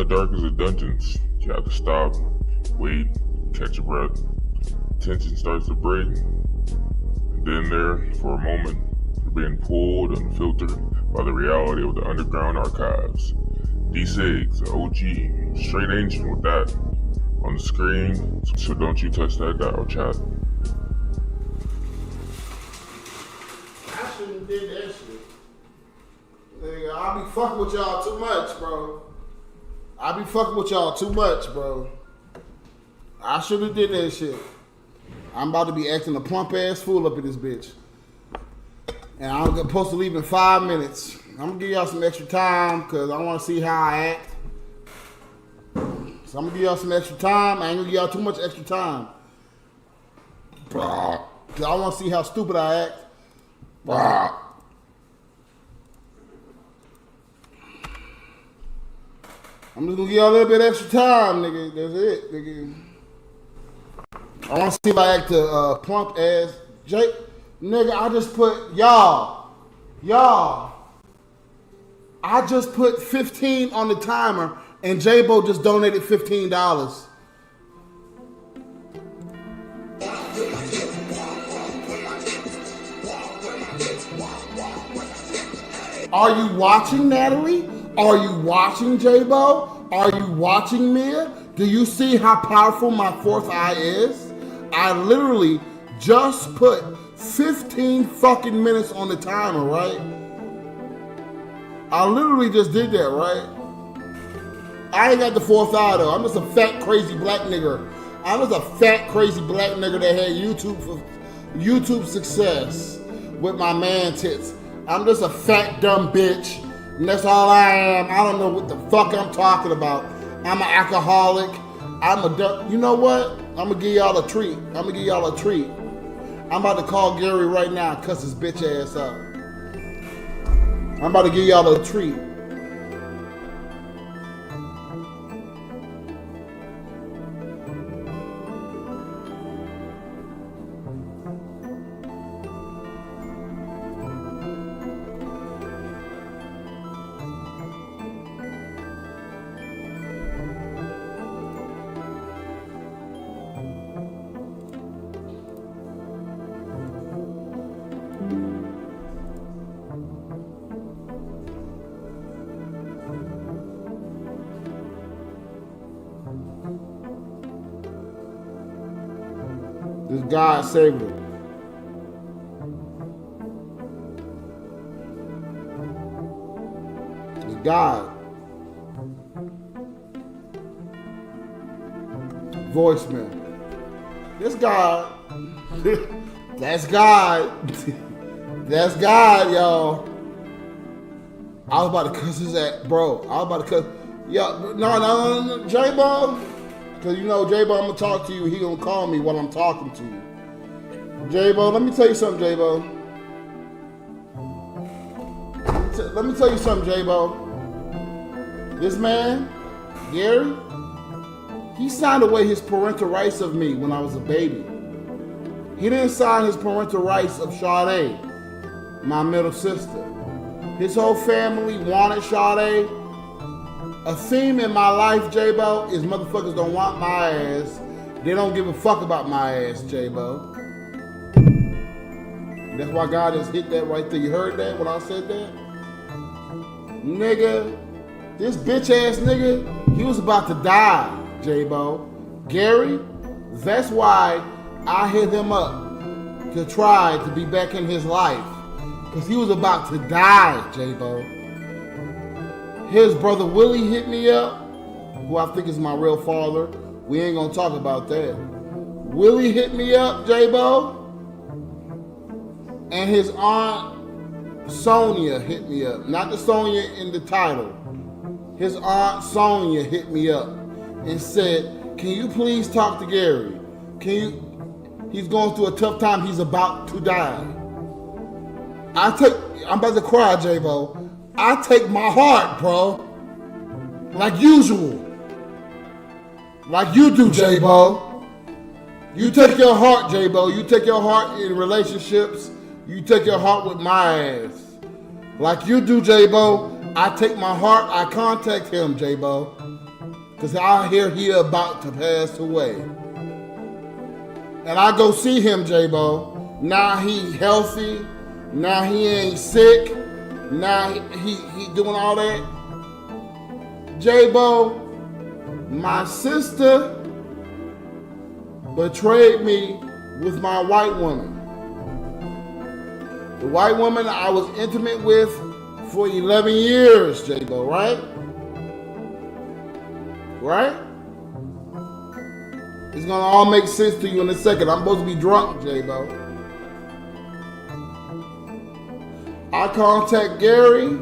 the darkest of dungeons, you have to stop, wait, catch your breath. Tension starts to break, and then there, for a moment, you're being pulled and filtered by the reality of the underground archives. D6, OG, straight ancient with that on the screen, so don't you touch that dial, chat. I shouldn't did that shit. Nigga, I be fucking with y'all too much, bro. I be fucking with y'all too much, bro. I should have did that shit. I'm about to be acting a plump ass fool up in this bitch. And I'm supposed to leave in 5 minutes. I'm gonna give y'all some extra time because I want to see how I act. So I'm gonna give y'all some extra time. I ain't gonna give y'all too much extra time. Because I want to see how stupid I act. I'm just gonna give y'all a little bit extra time, nigga. That's it, nigga. I want to see if I act a plump ass Jake. Nigga, I just put, y'all. I just put 15 on the timer and J-Bo just donated $15. Are you watching, Natalie? Are you watching, J-Bo? Are you watching, Mia? Do you see how powerful my fourth eye is? I literally just put 15 fucking minutes on the timer, right? I literally just did that, right? I ain't got the fourth eye though. I'm just a fat, crazy black nigga. I'm just a fat, crazy black nigga that had YouTube success with my man tits. I'm just a fat, dumb bitch. And that's all I am. I don't know what the fuck I'm talking about. I'm an alcoholic. You know what? I'm gonna give y'all a treat. I'm about to call Gary right now and cuss his bitch ass out. I'm about to give y'all a treat. This God saved him. This God. Voicemail. This God. That's God. That's God, y'all. I was about to cuss his ass, bro. I was about to cuss. Yo, no, J-Bo. Because you know, J-Bo, I'm going to talk to you. He going to call me while I'm talking to you. J-Bo, let me tell you something, J-Bo. Let me tell you something, J-Bo. This man, Gary, he signed away his parental rights of me when I was a baby. He didn't sign his parental rights of Sade, my middle sister. His whole family wanted Sade. A theme in my life, J-Bo, is motherfuckers don't want my ass. They don't give a fuck about my ass, J-Bo. That's why God just hit that right there. You heard that when I said that? Nigga, this bitch ass nigga, he was about to die, J-Bo. Gary, that's why I hit him up to try to be back in his life. Because he was about to die, J-Bo. His brother Willie hit me up, who I think is my real father. We ain't gonna talk about that. Willie hit me up, J-Bo. And his aunt Sonia hit me up. Not the Sonia in the title. His aunt Sonia hit me up and said, can you please talk to Gary? He's going through a tough time. He's about to die. I'm about to cry, J-Bo. I take my heart, bro. Like usual. Like you do, J-Bo. You take your heart, J-Bo. You take your heart in relationships. You take your heart with my ass. Like you do, J-Bo. I take my heart. I contact him, J-Bo. Because I hear he about to pass away. And I go see him, J-Bo. Now he healthy. Now he ain't sick. Now he doing all that. J-Bo, my sister betrayed me with my white woman. The white woman I was intimate with for 11 years, J-Bo, right? Right? It's gonna all make sense to you in a second. I'm supposed to be drunk, J-Bo. I contact Gary.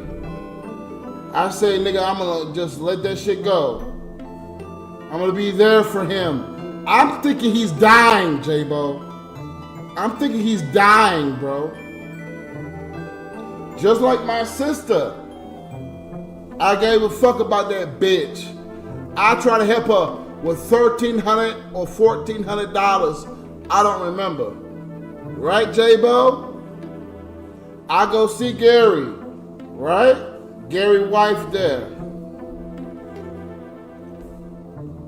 I say, nigga, I'm gonna just let that shit go. I'm gonna be there for him. I'm thinking he's dying, J-Bo. I'm thinking he's dying, bro. Just like my sister. I gave a fuck about that bitch. I try to help her with $1,300 or $1,400. I don't remember. Right, J-Bo? I go see Gary. Right? Gary's wife there.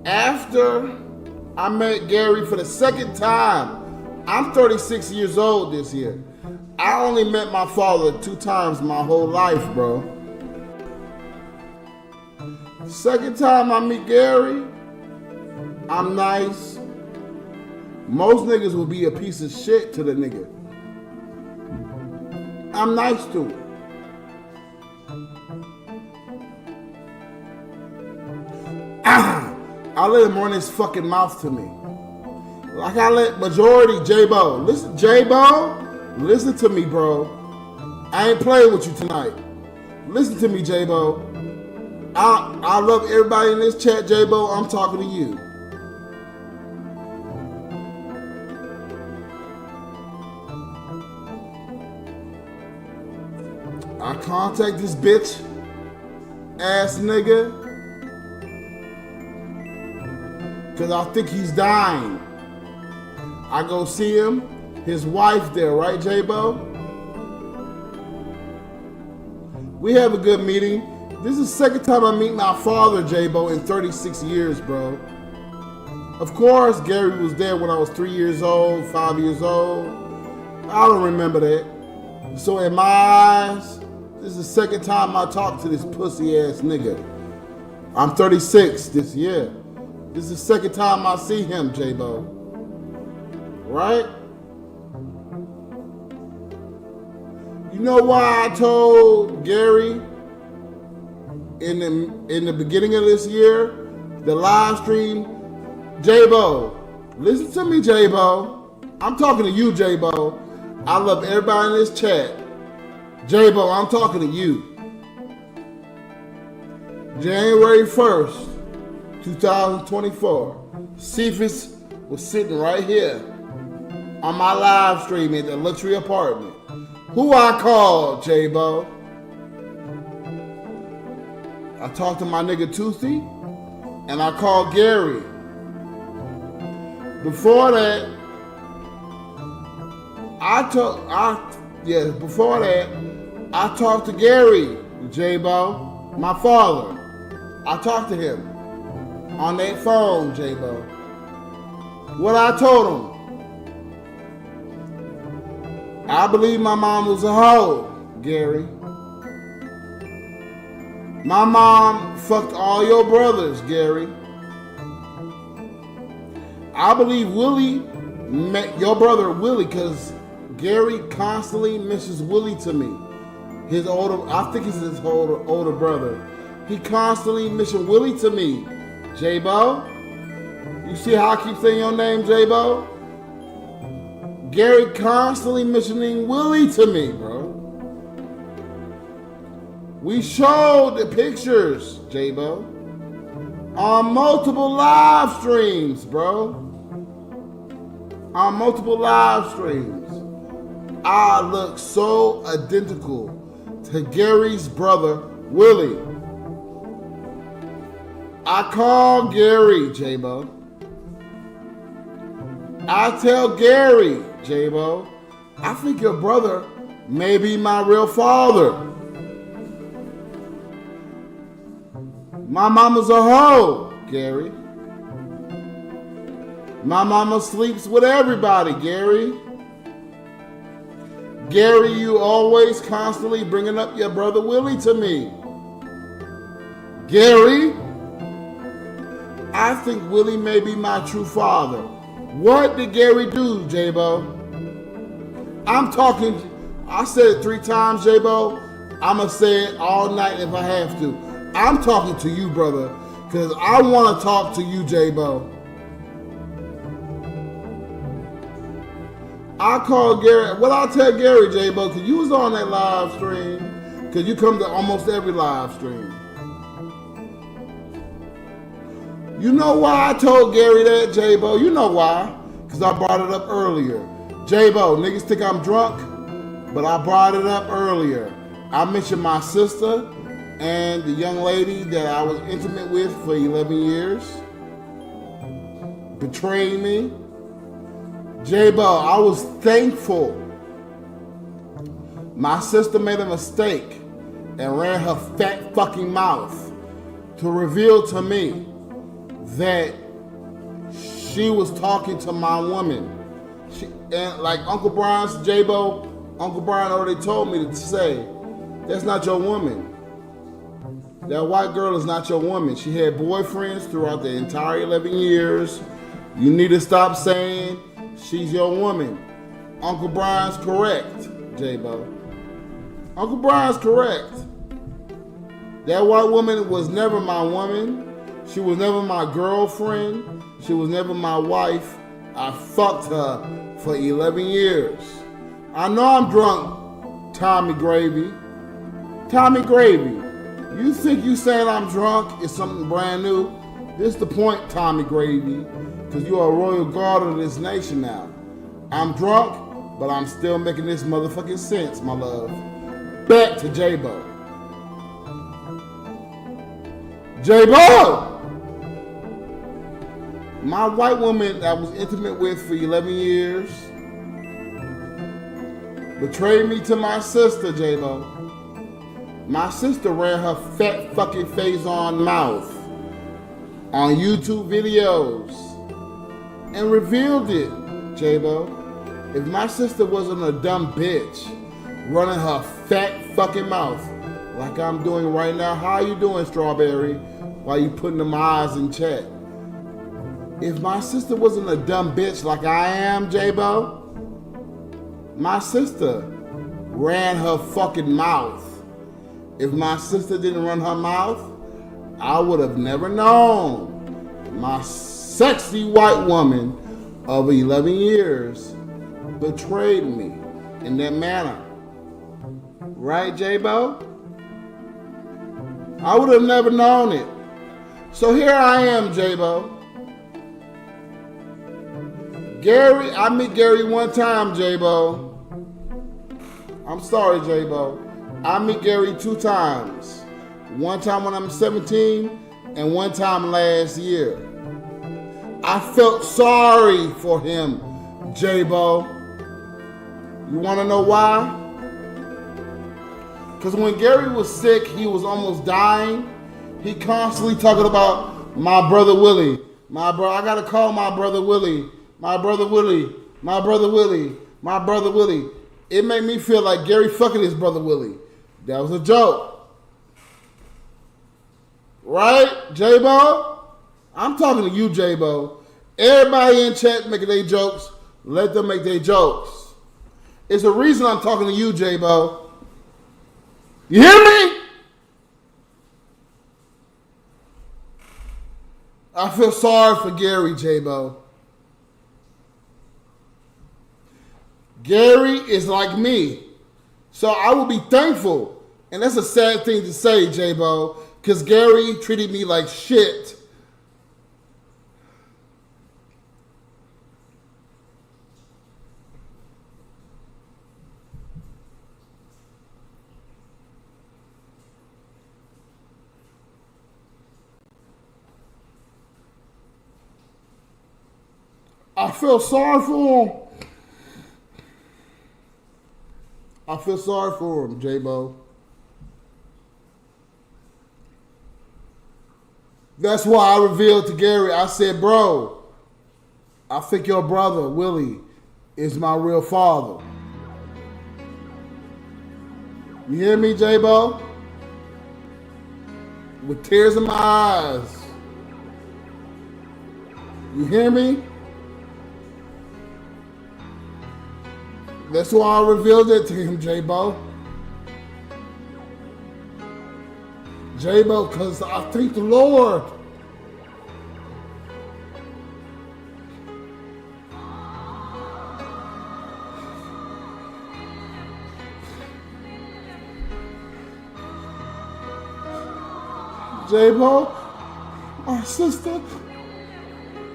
After I met Gary for the second time, I'm 36 years old this year. I only met my father 2 times my whole life, bro. Second time I meet Gary, I'm nice. Most niggas will be a piece of shit to the nigga. I'm nice to him. I let him run his fucking mouth to me. Like I let majority J-Bo. Listen, J-Bo, listen to me, bro. I ain't playing with you tonight. Listen to me, J-Bo. I love everybody in this chat, J-Bo. I'm talking to you. I contact this bitch ass nigga because I think he's dying. I go see him, his wife there, right, J-Bo? We have a good meeting. This is the second time I meet my father, J-Bo, in 36 years, bro. Of course, Gary was there when I was 3 years old, 5 years old. I don't remember that. So in my eyes, this is the second time I talk to this pussy ass nigga. I'm 36 this year. This is the second time I see him, J-Bo. Right? You know why I told Gary in the beginning of this year, the live stream, J-Bo, listen to me, J-Bo. I'm talking to you, J-Bo. I love everybody in this chat. J-Bo, I'm talking to you. January 1st, 2024, Cephas was sitting right here on my live stream at the luxury apartment. Who I called, J-Bo? I talked to my nigga Toothy, and I called Gary. Before that, I talked to Gary, J-Bo, my father. I talked to him on that phone, J-Bo. What I told him, I believe my mom was a hoe, Gary. My mom fucked all your brothers, Gary. I believe Willie met your brother Willie because Gary constantly mentions Willie to me. I think it's his older brother. He constantly mentioned Willie to me, J-Bo. You see how I keep saying your name, J-Bo? Gary constantly mentioning Willie to me, bro. We showed the pictures, J-Bo, on multiple live streams, bro. On multiple live streams. I look so identical to Gary's brother, Willie. I call Gary, J-Bo. I tell Gary, J-Bo, I think your brother may be my real father. My mama's a hoe, Gary. My mama sleeps with everybody, Gary. Gary, you always constantly bringing up your brother Willie to me. Gary, I think Willie may be my true father. What did Gary do, J-Bo? I'm talking, I said it 3 times, J-Bo. I'm going to say it all night if I have to. I'm talking to you, brother, because I want to talk to you, J-Bo. I called Gary. What I tell Gary, J-Bo, because you was on that live stream, because you come to almost every live stream. You know why I told Gary that, J-Bo? You know why? Because I brought it up earlier. J-Bo, niggas think I'm drunk, but I brought it up earlier. I mentioned my sister and the young lady that I was intimate with for 11 years. Betrayed me. J-Bo, I was thankful. My sister made a mistake and ran her fat fucking mouth to reveal to me that she was talking to my woman. And like Uncle Brian's, J-Bo, Uncle Brian already told me to say, that's not your woman. That white girl is not your woman. She had boyfriends throughout the entire 11 years. You need to stop saying she's your woman. Uncle Brian's correct, J-Bo. Uncle Brian's correct. That white woman was never my woman. She was never my girlfriend. She was never my wife. I fucked her for 11 years. I know I'm drunk, Tommy Gravy. Tommy Gravy, you think you saying I'm drunk is something brand new? This is the point, Tommy Gravy, because you are a royal guard of this nation now. I'm drunk, but I'm still making this motherfucking sense, my love. Back to J-Bo. J-Bo! My white woman that I was intimate with for 11 years betrayed me to my sister, J-Bo. My sister ran her fat fucking face on mouth on YouTube videos and revealed it, J-Bo. If my sister wasn't a dumb bitch running her fat fucking mouth like I'm doing right now, how you doing, Strawberry? While you putting them eyes in chat. If my sister wasn't a dumb bitch like I am, J-Bo, my sister ran her fucking mouth. If my sister didn't run her mouth, I would have never known my sexy white woman of 11 years betrayed me in that manner. Right, J-Bo? I would have never known it. So here I am, J-Bo. Gary, I met Gary one time, J-Bo. I'm sorry, J-Bo. I met Gary 2 times. One time when I'm 17 and one time last year. I felt sorry for him, J-Bo. You want to know why? Because when Gary was sick, he was almost dying. He constantly talking about my brother Willie. I got to call my brother Willie. My brother Willie. My brother Willie. My brother Willie. It made me feel like Gary fucking his brother Willie. That was a joke. Right, J-Bo? I'm talking to you, J-Bo. Everybody in chat making their jokes, let them make their jokes. It's a reason I'm talking to you, J-Bo. You hear me? I feel sorry for Gary, J-Bo. Gary is like me. So I will be thankful. And that's a sad thing to say, J-Bo, because Gary treated me like shit. I feel sorry for him. I feel sorry for him, J-Bo. That's why I revealed to Gary, I said, bro, I think your brother, Willie, is my real father. You hear me, J-Bo? With tears in my eyes. You hear me? That's why I revealed it to him, J-Bo. J-Bo, because I thank the Lord. J-Bo, my sister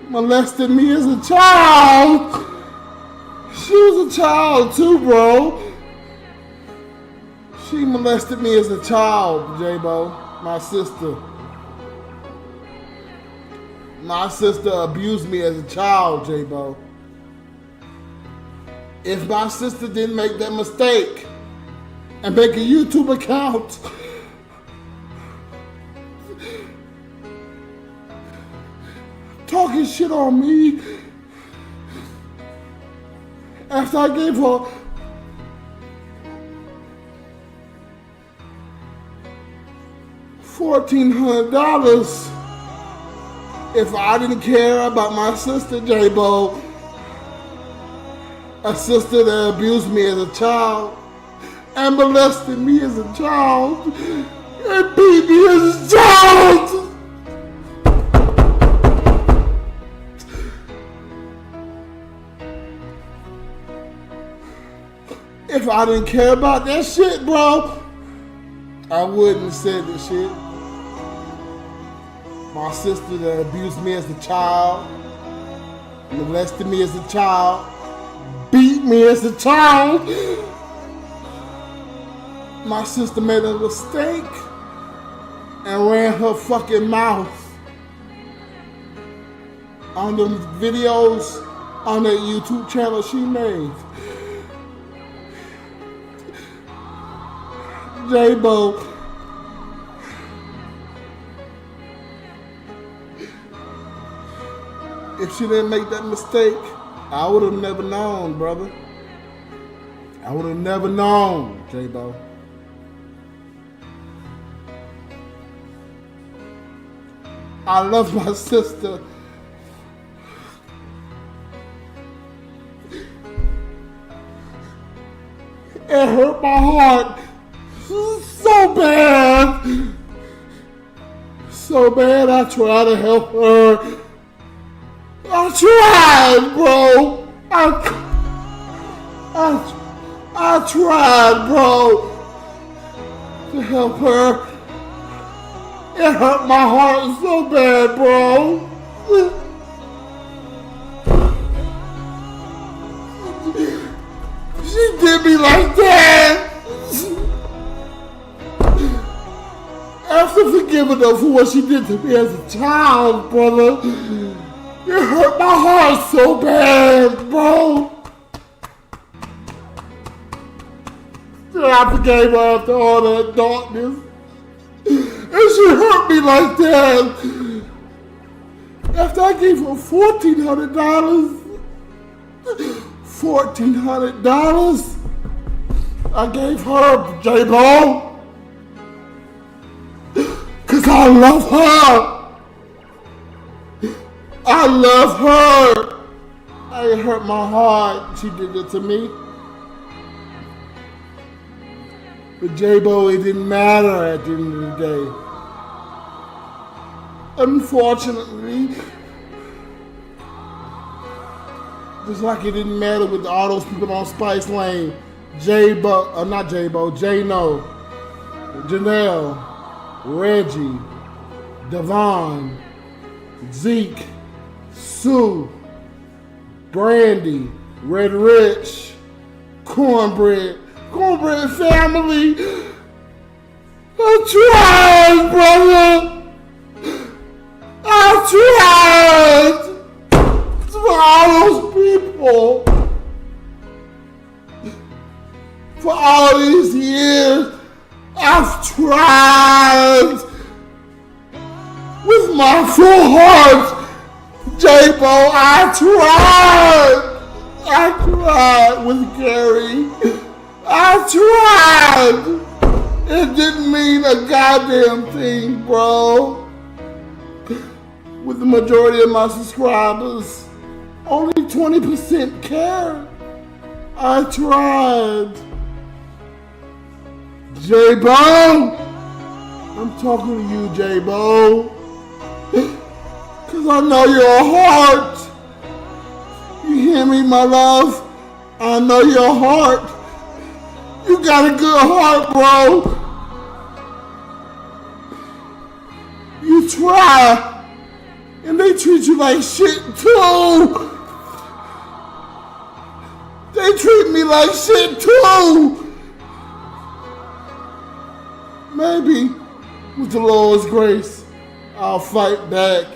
molested me as a child. She was a child too, bro. She molested me as a child, J-Bo, my sister. My sister abused me as a child, J-Bo. If my sister didn't make that mistake and make a YouTube account talking shit on me after I gave her $1,400, if I didn't care about my sister, J-Bo, a sister that abused me as a child and molested me as a child and beat me as a child. If I didn't care about that shit, bro, I wouldn't have said this shit. My sister that abused me as a child, molested me as a child, beat me as a child. My sister made a mistake and ran her fucking mouth on the videos on that YouTube channel she made. J-Bo, if she didn't make that mistake, I would have never known, brother. I would have never known, J-Bo. I love my sister. It hurt my heart so bad. So bad, I tried to help her. I tried, bro. I tried, bro, to help her. It hurt my heart so bad, bro. She did me like that. After forgiving her for what she did to me as a child, brother, it hurt my heart so bad, bro. That I forgave her after all that darkness. And she hurt me like that. After I gave her $1,400, I gave her, J-Bo, because I love her. I love her. It hurt my heart. She did it to me. But J-Bo, it didn't matter at the end of the day. Unfortunately, just like it didn't matter with all those people on Spice Lane, not J-Bo, J-No, Janelle, Reggie, Devon, Zeke, Sue, Brandy, Red Rich, Cornbread family. I tried, brother. I tried for all those people. For all these years, I've tried. with my full heart, J-Bo, I tried with Gary. I tried. It didn't mean a goddamn thing, bro. With the majority of my subscribers, only 20% care. I tried. J-Bo, I'm talking to you, J-Bo. Cause I know your heart. You hear me, my love? I know your heart. You got a good heart, bro. You try. And they treat you like shit too. They treat me like shit too. Maybe with the Lord's grace, I'll fight back.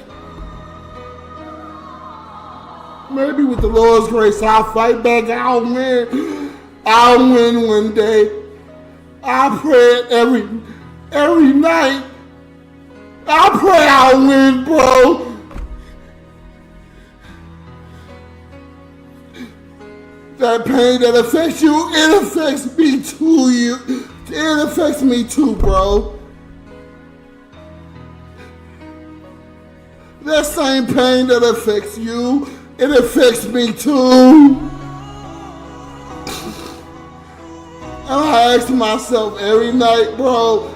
Maybe with the Lord's grace, I'll fight back. I'll win. I'll win one day. I pray every night. I pray I'll win, bro. That pain that affects you, it affects me too. It affects me too, bro. That same pain that affects you, it affects me too. And I ask myself every night, bro,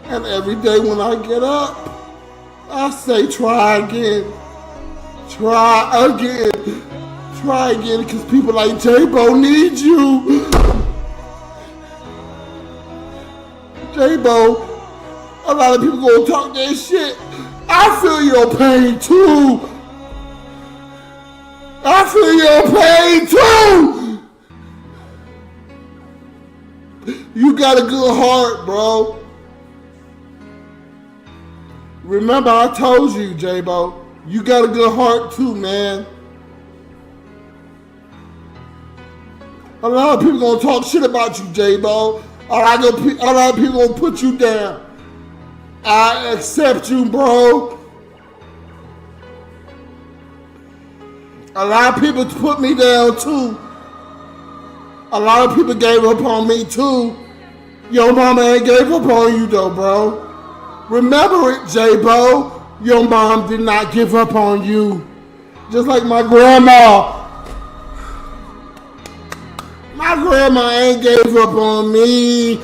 and every day when I get up, I say, try again. Try again. Try again, because people like J-Bo need you. J-Bo, a lot of people gonna talk that shit. I feel your pain too. I feel your pain too. You got a good heart, bro. Remember, I told you, J-Bo, you got a good heart too, man. A lot of people gonna talk shit about you, J-Bo. A lot of people gonna put you down. I accept you, bro. A lot of people put me down too. A lot of people gave up on me too. Your mama ain't gave up on you though, bro. Remember it, J-Bo. Your mom did not give up on you. Just like my grandma. My grandma ain't gave up on me.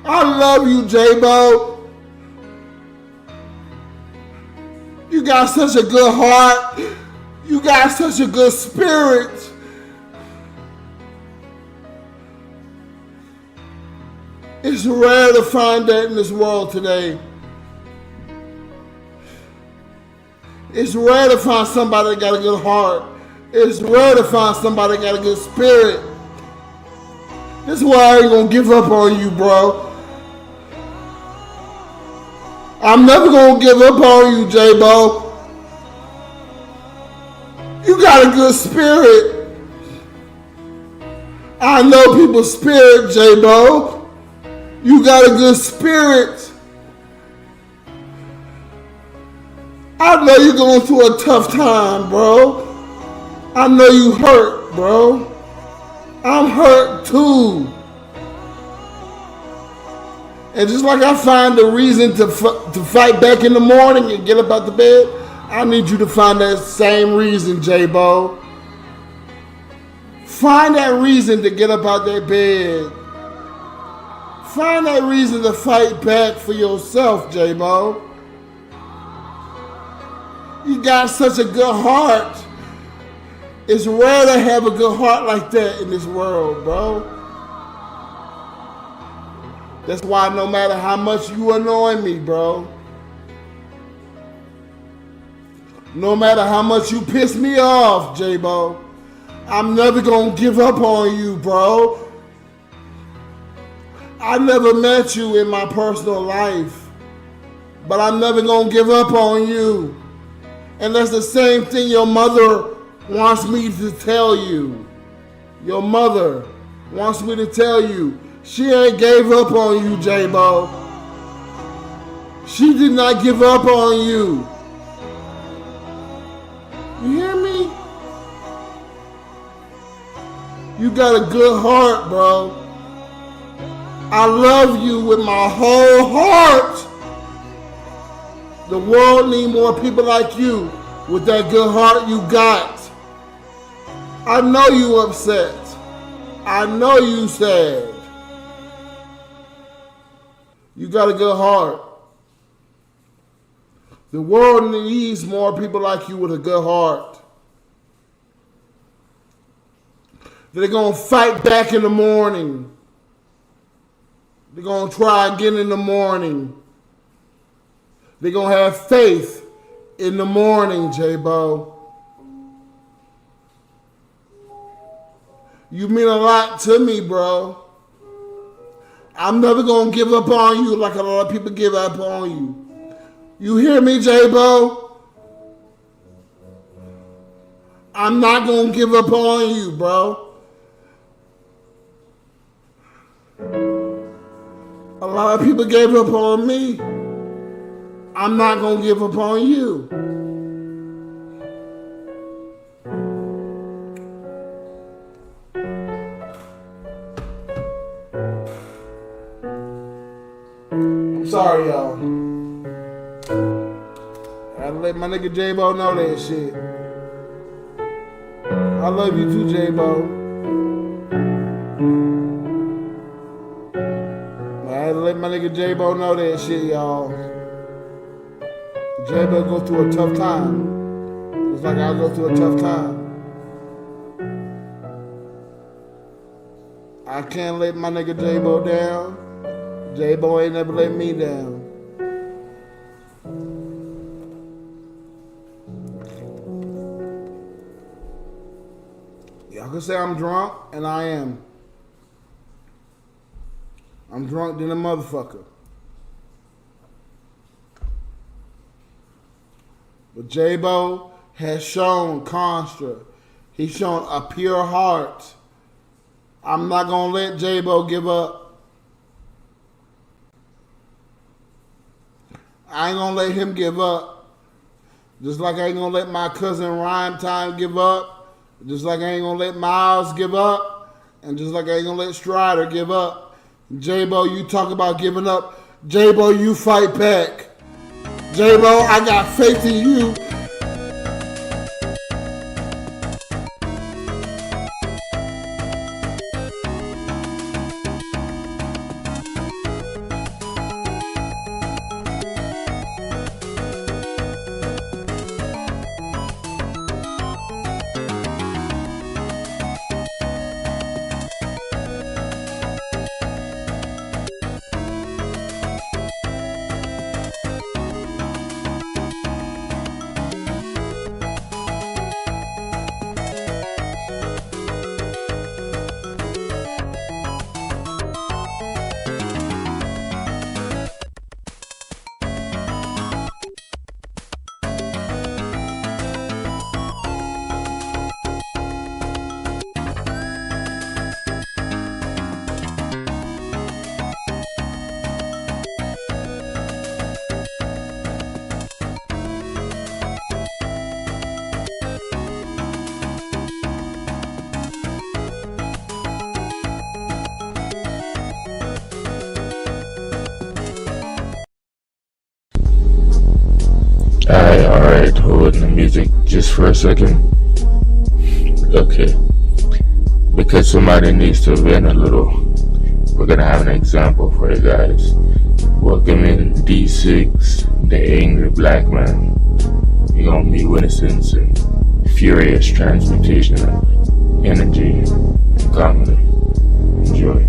I love you, J-Bo. You got such a good heart. You got such a good spirit. It's rare to find that in this world today. It's rare to find somebody that got a good heart. It's rare to find somebody that got a good spirit. This is why I ain't gonna give up on you, bro. I'm never gonna give up on you, J-Bo. You got a good spirit. I know people's spirit, J-Bo. You got a good spirit. I know you're going through a tough time, bro. I know you hurt, bro. I'm hurt too. And just like I find a reason to fight back in the morning and get up out the bed, I need you to find that same reason, J-Bo. Find that reason to get up out that bed. Find that reason to fight back for yourself, J-Bo. You got such a good heart. It's rare to have a good heart like that in this world, bro. That's why no matter how much you annoy me, bro. No matter how much you piss me off, J-Bo, I'm never gonna give up on you, bro. I never met you in my personal life, but I'm never gonna give up on you. And that's the same thing your mother wants me to tell you. Your mother wants me to tell you, she ain't gave up on you, J-Bo. She did not give up on you. You hear me? You got a good heart, bro. I love you with my whole heart. The world needs more people like you with that good heart you got. I know you upset. I know you sad. You got a good heart. The world needs more people like you with a good heart. They're going to fight back in the morning. They're going to try again in the morning. They're going to have faith in the morning, J-Bo. You mean a lot to me, bro. I'm never going to give up on you like a lot of people give up on you. You hear me, J-Bo? I'm not going to give up on you, bro. A lot of people gave up on me. I'm not going to give up on you. I'm sorry, y'all. I had to let my nigga J-Bo know that shit. I love you too, J-Bo. I had to let my nigga J-Bo know that shit, y'all. J-Bo go through a tough time. It's like I go through a tough time. I can't let my nigga J-Bo down. J-Bo ain't never let me down. Y'all can say I'm drunk, and I am. I'm drunk than a motherfucker. But J-Bo has shown Constra. He's shown a pure heart. I'm not going to let J-Bo give up. I ain't going to let him give up. Just like I ain't going to let my cousin Rhyme Time give up. Just like I ain't going to let Miles give up. And just like I ain't going to let Strider give up. J-Bo, you talk about giving up. J-Bo, you fight back. J-Bo, I got faith in you. Alright, holding the music just for a second. Okay. Because somebody needs to vent a little, we're gonna have an example for you guys. Welcome in D6, the angry black man. You're gonna be witnessing some furious transmutation of energy and comedy. Enjoy.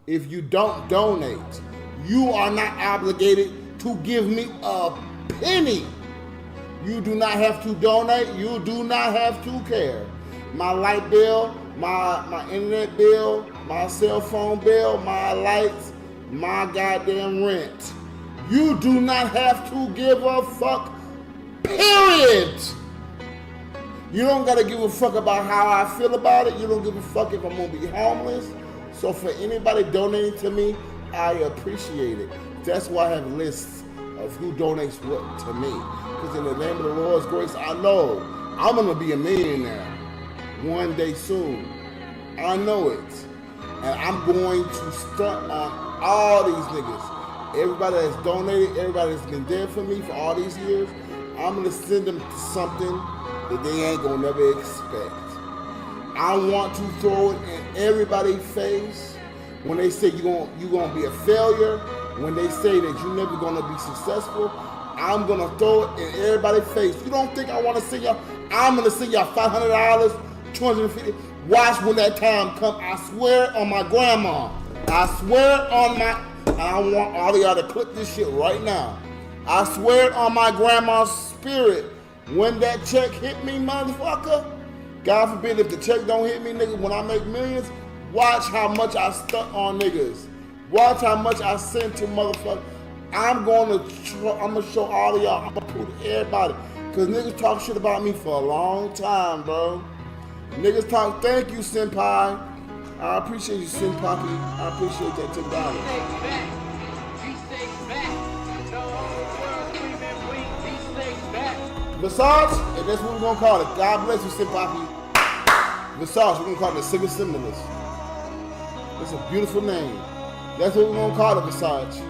If you don't donate, you are not obligated to give me a penny. You do not have to donate. You do not have to care. My light bill, my internet bill, my cell phone bill, my lights, my goddamn rent. You do not have to give a fuck Period. You don't gotta give a fuck about how I feel about it. You don't give a fuck if I'm gonna be homeless. So for anybody donating to me, I appreciate it. That's why I have lists of who donates what to me. Because in the name of the Lord's grace, I know I'm gonna be a millionaire one day soon. I know it. And I'm going to stunt on all these niggas. Everybody that's donated, everybody that's been there for me for all these years, I'm gonna send them something that they ain't gonna never expect. I want to throw it in everybody's face when they say you're gonna be a failure, when they say that you're never gonna be successful. I'm gonna throw it in everybody's face. You don't think I wanna send y'all? I'm gonna send y'all $500, $250. Watch when that time come. I swear on my grandma. I swear on my, and I want all of y'all to clip this shit right now. I swear on my grandma's spirit, when that check hit me, motherfucker, God forbid if the check don't hit me, nigga, when I make millions, watch how much I stunt on niggas. Watch how much I send to motherfuckers. I'm gonna show all of y'all, I'm gonna prove to everybody. Cause niggas talk shit about me for a long time, bro. Niggas talk, thank you, senpai. I appreciate you, senpai. I appreciate that $10. Visage, and that's what we're gonna call it. God bless you, senpai. Visage, we're gonna call it the Singer Stimulus. That's a beautiful name. That's what we're gonna call it, Visage.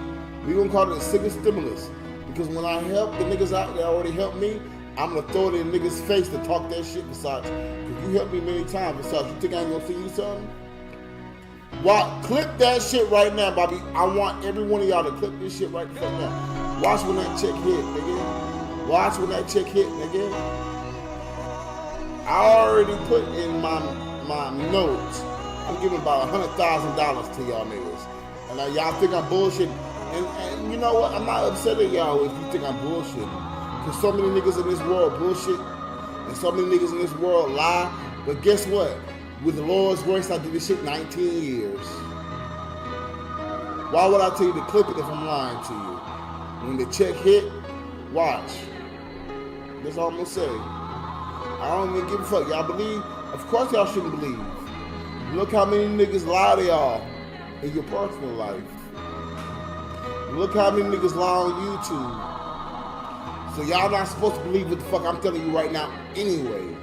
We're gonna call it the Singer Stimulus. Because when I help the niggas out that already helped me, I'm gonna throw it in niggas' face to talk that shit, Visage. Because you helped me many times, Visage. You think I ain't gonna send you something? Well, clip that shit right now, Bobby. I want every one of y'all to clip this shit right now. Watch when that check hit, nigga. Watch when that check hit, nigga. I already put in my notes. I'm giving about $100,000 to y'all niggas. And now y'all think I'm bullshitting. And you know what? I'm not upset at y'all if you think I'm bullshitting. Because so many niggas in this world bullshit. And so many niggas in this world lie. But guess what? With the Lord's grace, I did this shit 19 years. Why would I tell you to clip it if I'm lying to you? When the check hit, watch. That's all I'm gonna say. I don't even give a fuck. Y'all believe? Of course y'all shouldn't believe. Look how many niggas lie to y'all in your personal life. Look how many niggas lie on YouTube. So y'all not supposed to believe what the fuck I'm telling you right now anyways.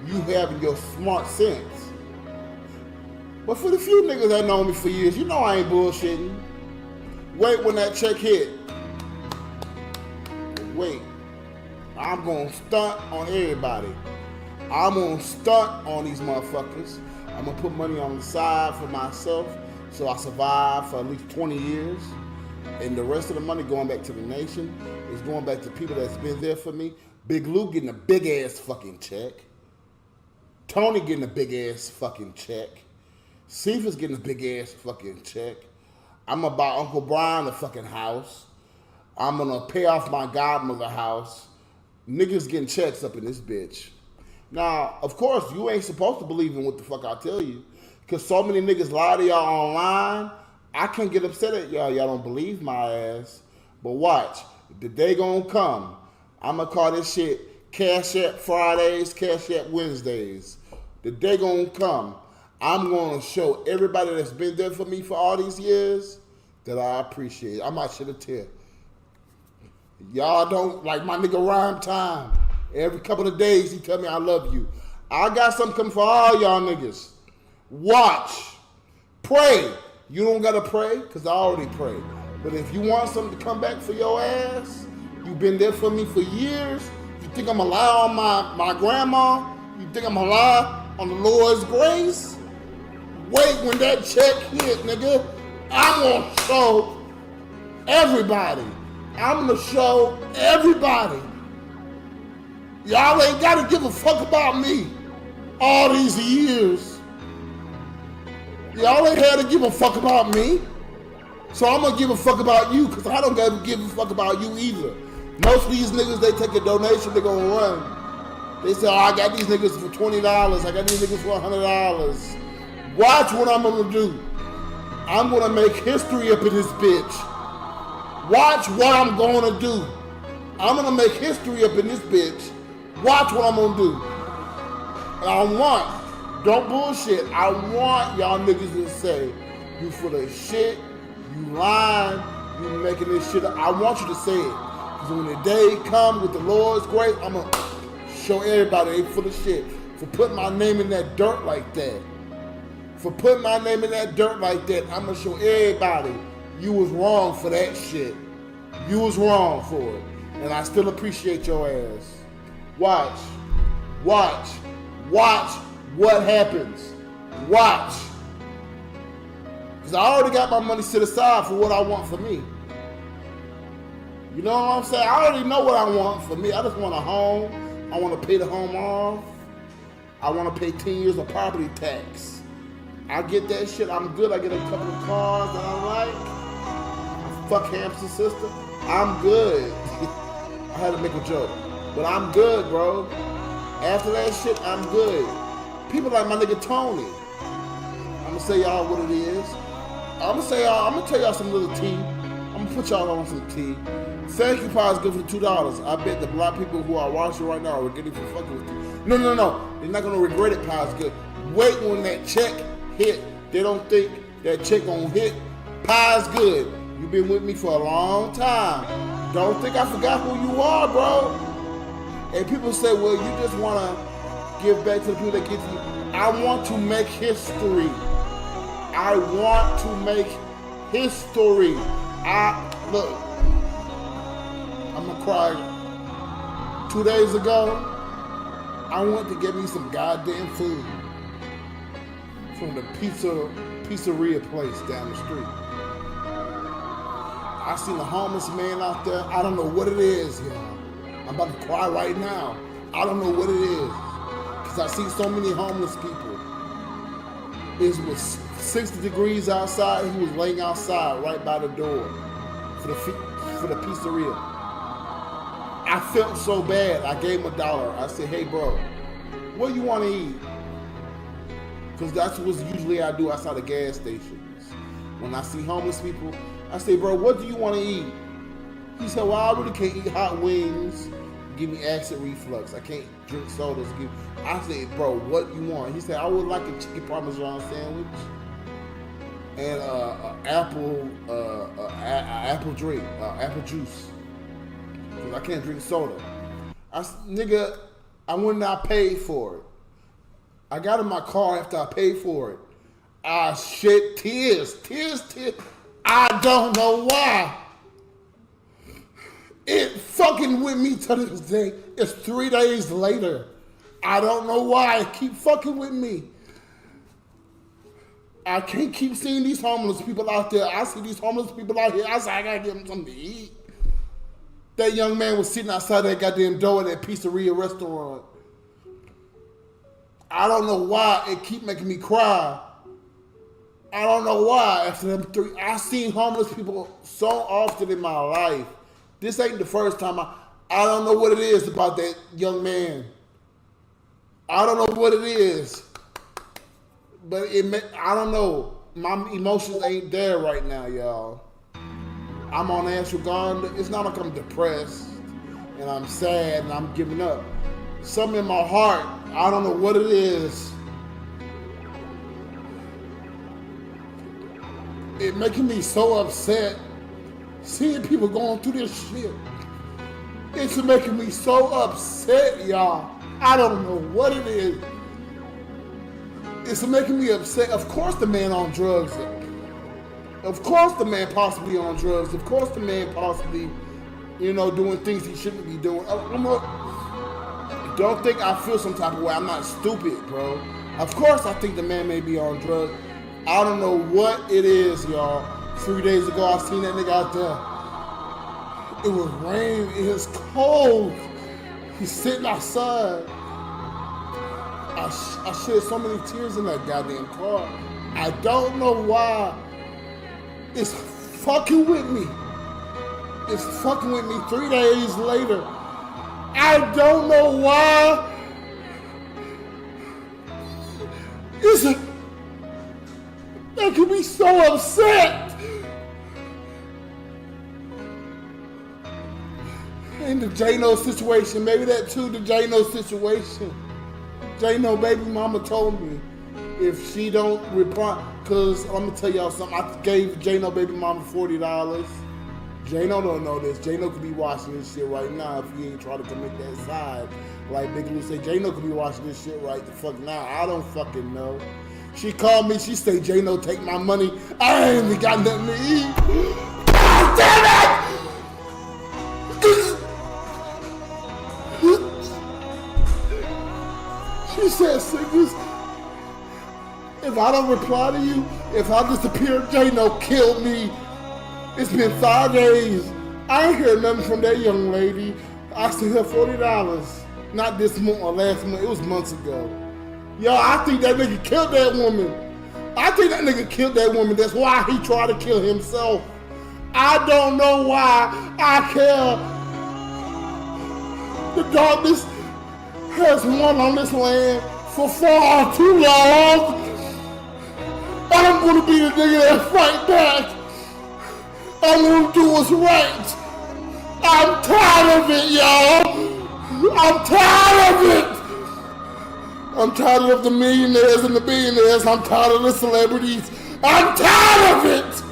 You having your smart sense. But for the few niggas that know me for years, you know I ain't bullshitting. Wait when that check hit. Wait. I'm gonna stunt on everybody. I'm gonna stunt on these motherfuckers. I'm gonna put money on the side for myself so I survive for at least 20 years. And the rest of the money going back to the nation is going back to people that's been there for me. Big Lou getting a big ass fucking check. Tony getting a big ass fucking check. Cephas getting a big ass fucking check. I'm gonna buy Uncle Brian a fucking house. I'm gonna pay off my godmother house. Niggas getting checks up in this bitch. Now, of course, you ain't supposed to believe in what the fuck I tell you. Cause so many niggas lie to y'all online. I can't get upset at y'all. Y'all don't believe my ass. But watch, the day gonna come. I'm gonna call this shit Cash App Fridays, Cash App Wednesdays. The day gonna come. I'm gonna show everybody that's been there for me for all these years that I appreciate. I might should have tell. Y'all don't like my nigga Rhyme Time. Every couple of days he tell me I love you. I got something coming for all y'all niggas. Watch. Pray. You don't gotta pray, cause I already prayed. But if you want something to come back for your ass, you've been there for me for years. You think I'm gonna lie on my grandma? You think I'm gonna lie on the Lord's grace? Wait when that check hit, nigga. I'm gonna show everybody. I'm gonna show everybody. Y'all ain't gotta give a fuck about me all these years. Y'all ain't had to give a fuck about me. So I'm gonna give a fuck about you, cause I don't gotta give a fuck about you either. Most of these niggas, they take a donation, they gonna run. They say, oh, I got these niggas for $20, I got these niggas for $100. Watch what I'm gonna do. I'm gonna make history up in this bitch. Watch what I'm gonna do. I'm gonna make history up in this bitch. Watch what I'm gonna do. And don't bullshit. I want y'all niggas to say, you full of shit, you lying, you making this shit up. I want you to say it. Because when the day comes with the Lord's grace, I'm gonna show everybody they full of shit. For putting my name in that dirt like that. For putting my name in that dirt like that, I'm gonna show everybody you was wrong for that shit. You was wrong for it. And I still appreciate your ass. Watch what happens. Watch. Because I already got my money set aside for what I want for me. You know what I'm saying? I already know what I want for me. I just want a home. I want to pay the home off. I want to pay 10 years of property tax. I get that shit. I'm good. I get a couple of cars that I like. Fuck hamster sister. I'm good. I had to make a joke. But I'm good, bro. After that shit, I'm good. People like my nigga Tony. I'm gonna say y'all what it is. I'm gonna tell y'all some little tea. I'm gonna put y'all on some tea. Thank you, Pie is good for $2. I bet the black people who are watching right now are getting for fucking with you. No. They're not gonna regret it, Pie is good. Wait when that check hit. They don't think that check gonna hit. Pie is good. You've been with me for a long time. Don't think I forgot who you are, bro. And people say, well, you just wanna give back to the people that get to you. I want to make history. I want to make history. Look, I'm gonna cry. 2 days ago, I went to get me some goddamn food from the pizzeria place down the street. I seen a homeless man out there. I don't know what it is, y'all. I'm about to cry right now. I don't know what it is. Because I see so many homeless people. It was 60 degrees outside. He was laying outside right by the door for the pizzeria. I felt so bad. I gave him $1. I said, hey, bro, what do you want to eat? Because that's what usually I do outside of gas stations. When I see homeless people, I say, bro, what do you want to eat? He said, well, I really can't eat hot wings. Give me acid reflux. I can't drink sodas. I said, bro, what you want? He said, I would like a chicken parmesan sandwich and apple drink, apple juice. Because I can't drink soda. I went and I paid for it. I got in my car after I paid for it. I shed tears. I don't know why. It fucking with me to this day. It's 3 days later. I don't know why. It keep fucking with me. I can't keep seeing these homeless people out there. I see these homeless people out here. I say, I gotta give them something to eat. That young man was sitting outside that goddamn door at that pizzeria restaurant. I don't know why it keep making me cry. I don't know why. After them 3, I seen homeless people so often in my life. This ain't the first time. I don't know what it is about that young man. I don't know what it is. But I don't know. My emotions ain't there right now, y'all. I'm on ashwagandha. It's not like I'm depressed and I'm sad and I'm giving up. Something in my heart, I don't know what it is. It making me so upset. Seeing people going through this shit. It's making me so upset, y'all. I don't know what it is. It's making me upset. Of course the man on drugs. Of course the man possibly on drugs. Of course the man possibly, doing things he shouldn't be doing. Don't think I feel some type of way. I'm not stupid, bro. Of course I think the man may be on drugs. I don't know what it is, y'all. 3 days ago, I seen that nigga out there. It was raining. It was cold. He's sitting outside. I shed so many tears in that goddamn car. I don't know why. It's fucking with me. It's fucking with me 3 days later. I don't know why. It's making me so upset. in the J-No situation, maybe that too, the J-No situation. J-No baby mama told me if she don't reply, cause I'm gonna tell y'all something, I gave J-No baby mama $40. J-No don't know this. J-No could be watching this shit right now if he ain't trying to commit that side. Like Big Lou say, J-No could be watching this shit right the fuck now. I don't fucking know. She called me, she say, J-No, take my money. I ain't even got nothing to eat. God damn it! She said, Sickness, if I don't reply to you, if I disappear, J-No killed me. It's been 5 days. I ain't heard nothing from that young lady. I sent her $40. Not this month or last month, it was months ago. Yo, I think that nigga killed that woman. I think that nigga killed that woman. That's why he tried to kill himself. I don't know why I care. The darkness has won on this land for far too long. I'm gonna be the nigga that fight back. I'm gonna do what's right. I'm tired of it, y'all. I'm tired of it. I'm tired of the millionaires and the billionaires. I'm tired of the celebrities. I'm tired of it.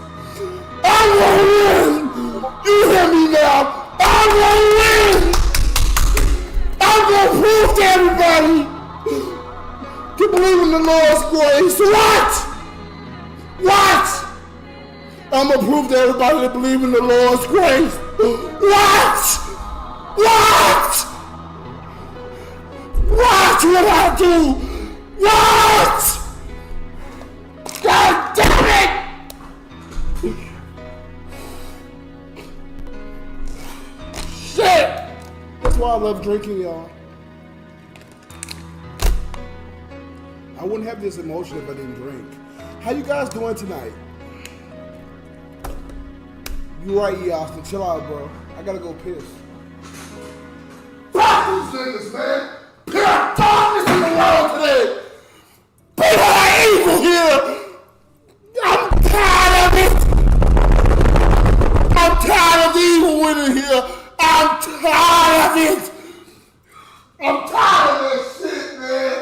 I'm gonna win. You hear me now? I'm gonna win. I'm gonna prove to everybody to believe in the Lord's grace. What? I'm gonna prove to everybody to believe in the Lord's grace. What will I do? What? God damn it! Shit! That's why I love drinking, y'all. I wouldn't have this emotion if I didn't drink. How you guys doing tonight? You right, E. Austin. Chill out, bro. I gotta go piss. Fuck these niggas, man! Pure darkness in the world today! People are evil here! I'm tired of it! I'm tired of the evil winning here! I'm tired of it! I'm tired of this shit, man!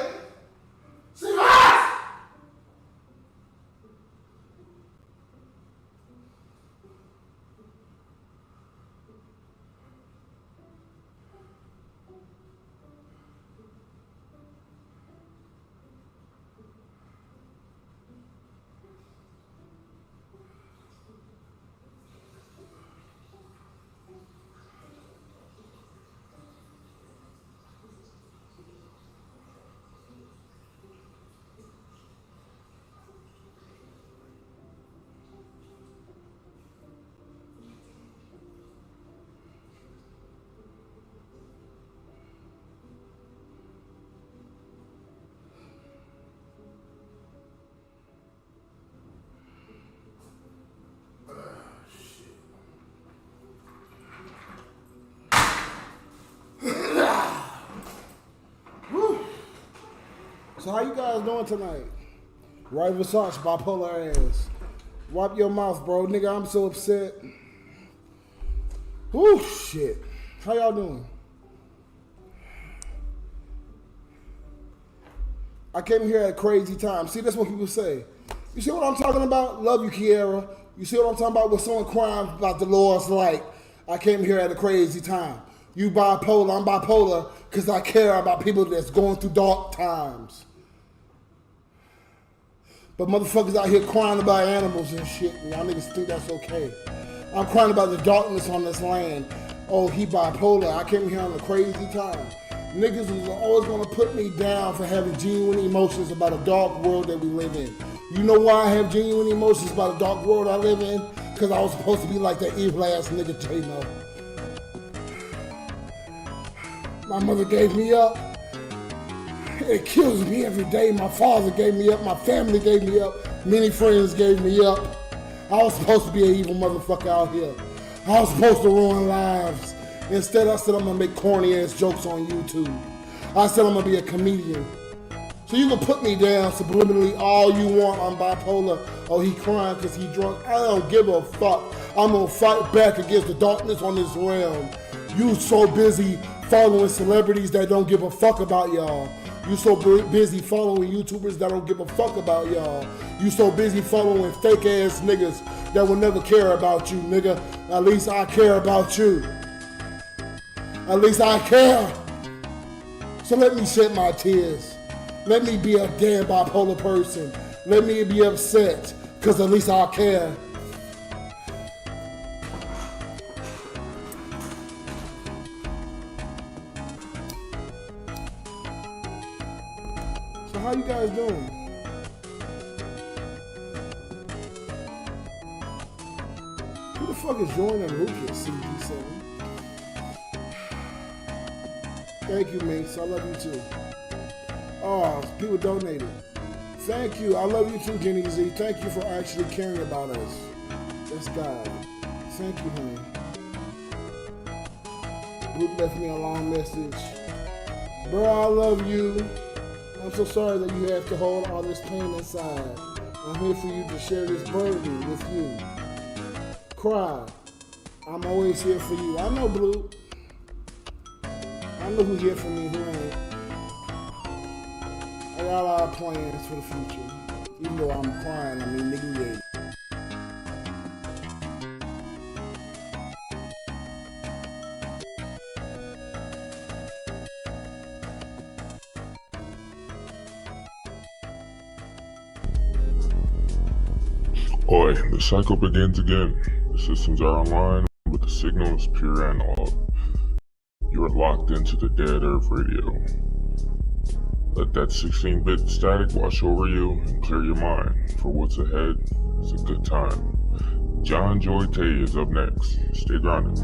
See what? So how you guys doing tonight? Right Versace, bipolar ass. Wipe your mouth, bro. Nigga, I'm so upset. Whew, shit. How y'all doing? I came here at a crazy time. See, that's what people say. You see what I'm talking about? Love you, Kiara. You see what I'm talking about? When someone crying about the Lord's light. I came here at a crazy time. You bipolar, I'm bipolar, because I care about people that's going through dark times. But motherfuckers out here crying about animals and shit, and y'all niggas think that's okay. I'm crying about the darkness on this land. Oh, he bipolar. I came here on a crazy time. Niggas was always gonna put me down for having genuine emotions about a dark world that we live in. You know why I have genuine emotions about a dark world I live in? Because I was supposed to be like that evil ass nigga J-No. My mother gave me up. It kills me every day. My father gave me up. My family gave me up. Many friends gave me up. I was supposed to be an evil motherfucker out here. I was supposed to ruin lives. Instead, I said I'm gonna make corny ass jokes on YouTube. I said I'm gonna be a comedian. So you can put me down subliminally all you want. I'm bipolar. Oh, he crying because he drunk. I don't give a fuck. I'm gonna fight back against the darkness on this realm. You so busy following celebrities that don't give a fuck about y'all. You so busy following YouTubers that don't give a fuck about y'all. You so busy following fake ass niggas that will never care about you, nigga. At least I care about you. At least I care. So let me shed my tears. Let me be a damn bipolar person. Let me be upset, because at least I care. So how you guys doing? Who the fuck is joining Lucas, CD7? Thank you, Minx. I love you too. Oh, people donated. Thank you. I love you too, Jenny Z. Thank you for actually caring about us. That's God. Thank you, honey. Luke left me a long message. Bro, I love you. I'm so sorry that you have to hold all this pain inside. I'm here for you to share this burden with you. Cry. I'm always here for you. I know, Blue. I know who's here for me, who ain't. I got a lot of plans for the future. Even though I'm crying, I mean, nigga, Oi, the cycle begins again. The systems are online, but the signal is pure analog. You are locked into the Dead Earth radio. Let that 16-bit static wash over you and clear your mind, for what's ahead is a good time. John Joy Tay is up next. Stay grounded.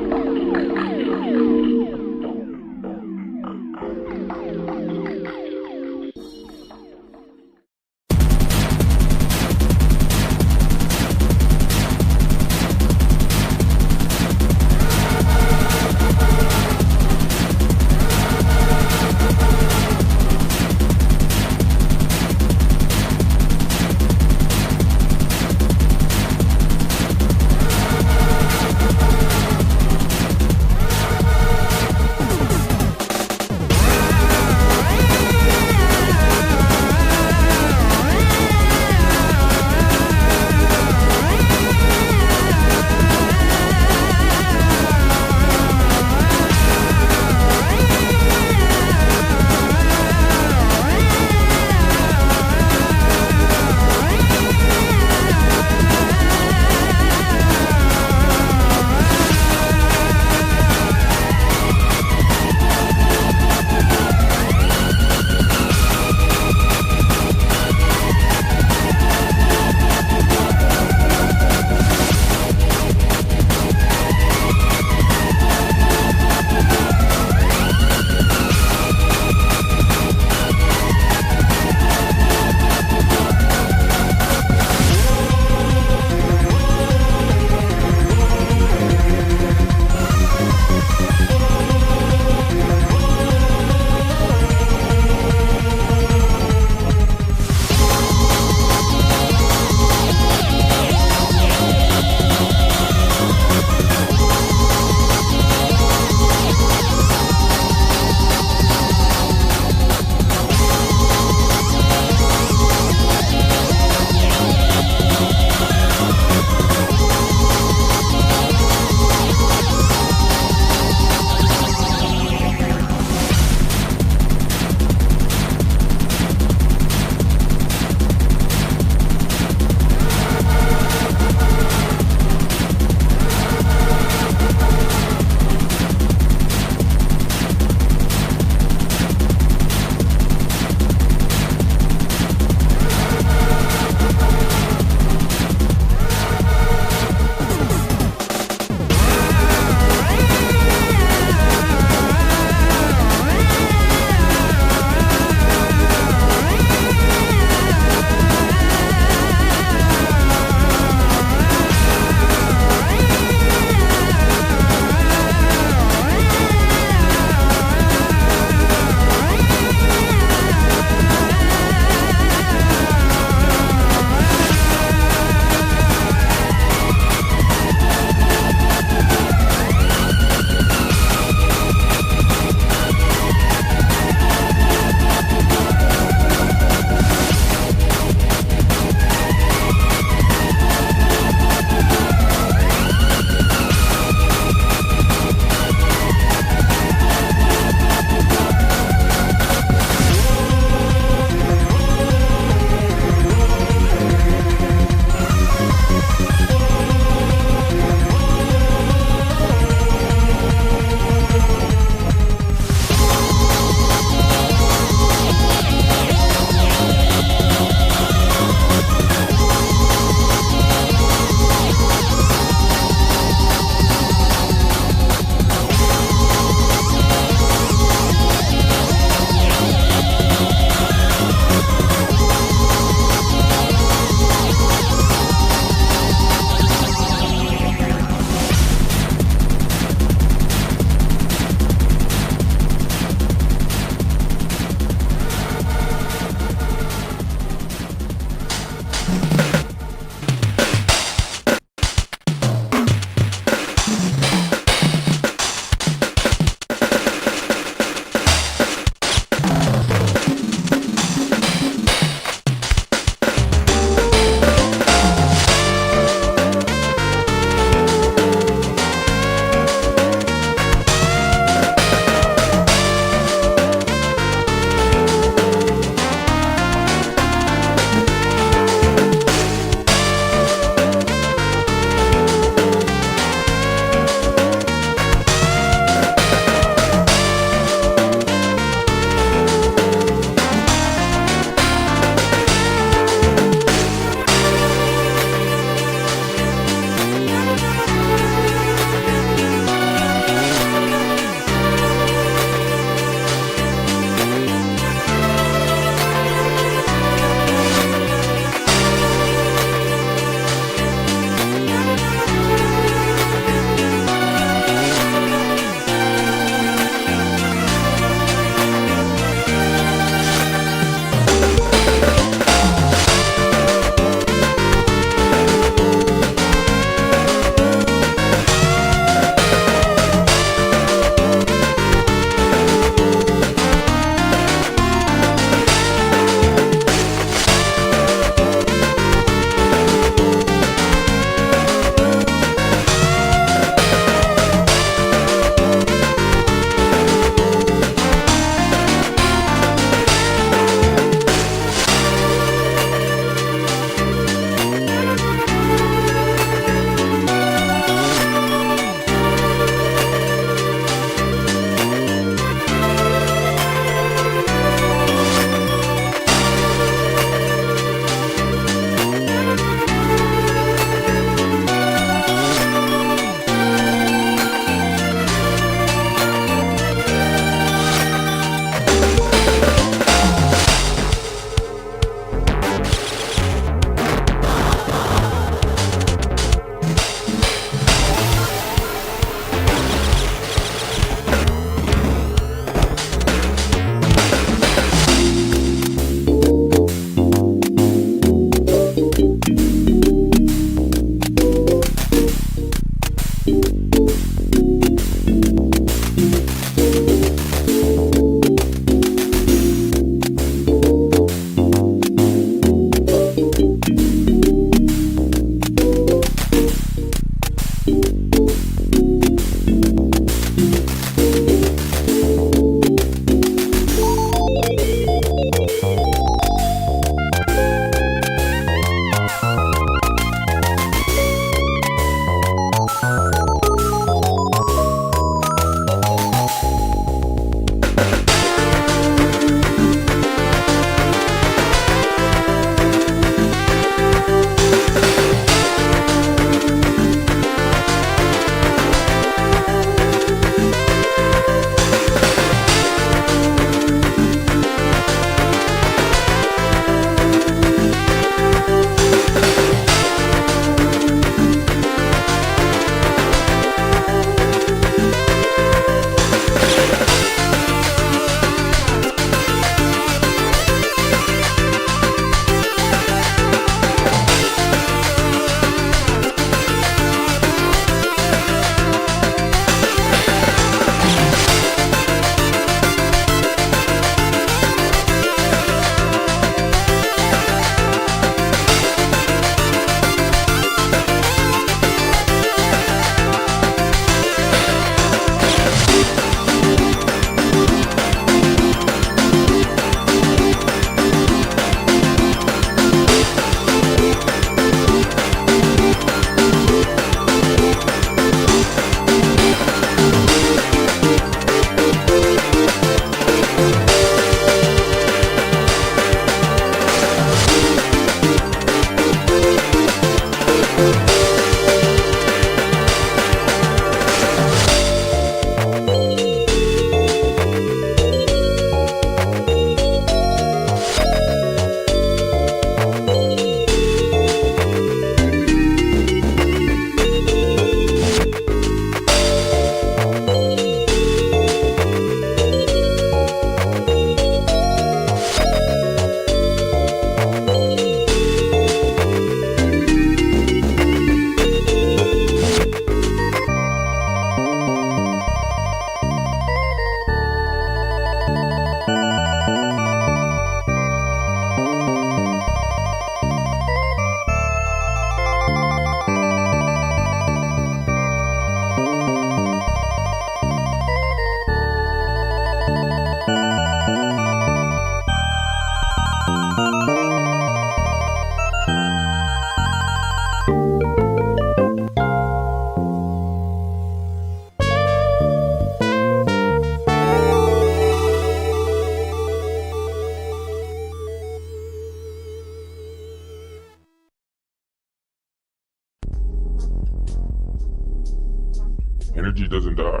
Energy doesn't die,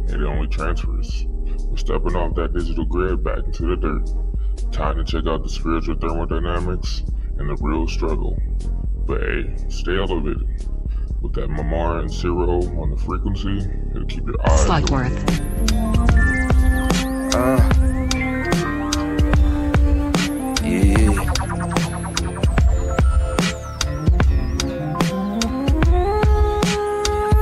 it only transfers. We're stepping off that digital grid back into the dirt. Time to check out the spiritual thermodynamics and the real struggle. But hey, stay elevated. With that MAMAR and SIRO on the frequency, it'll keep your eyes Slugworth.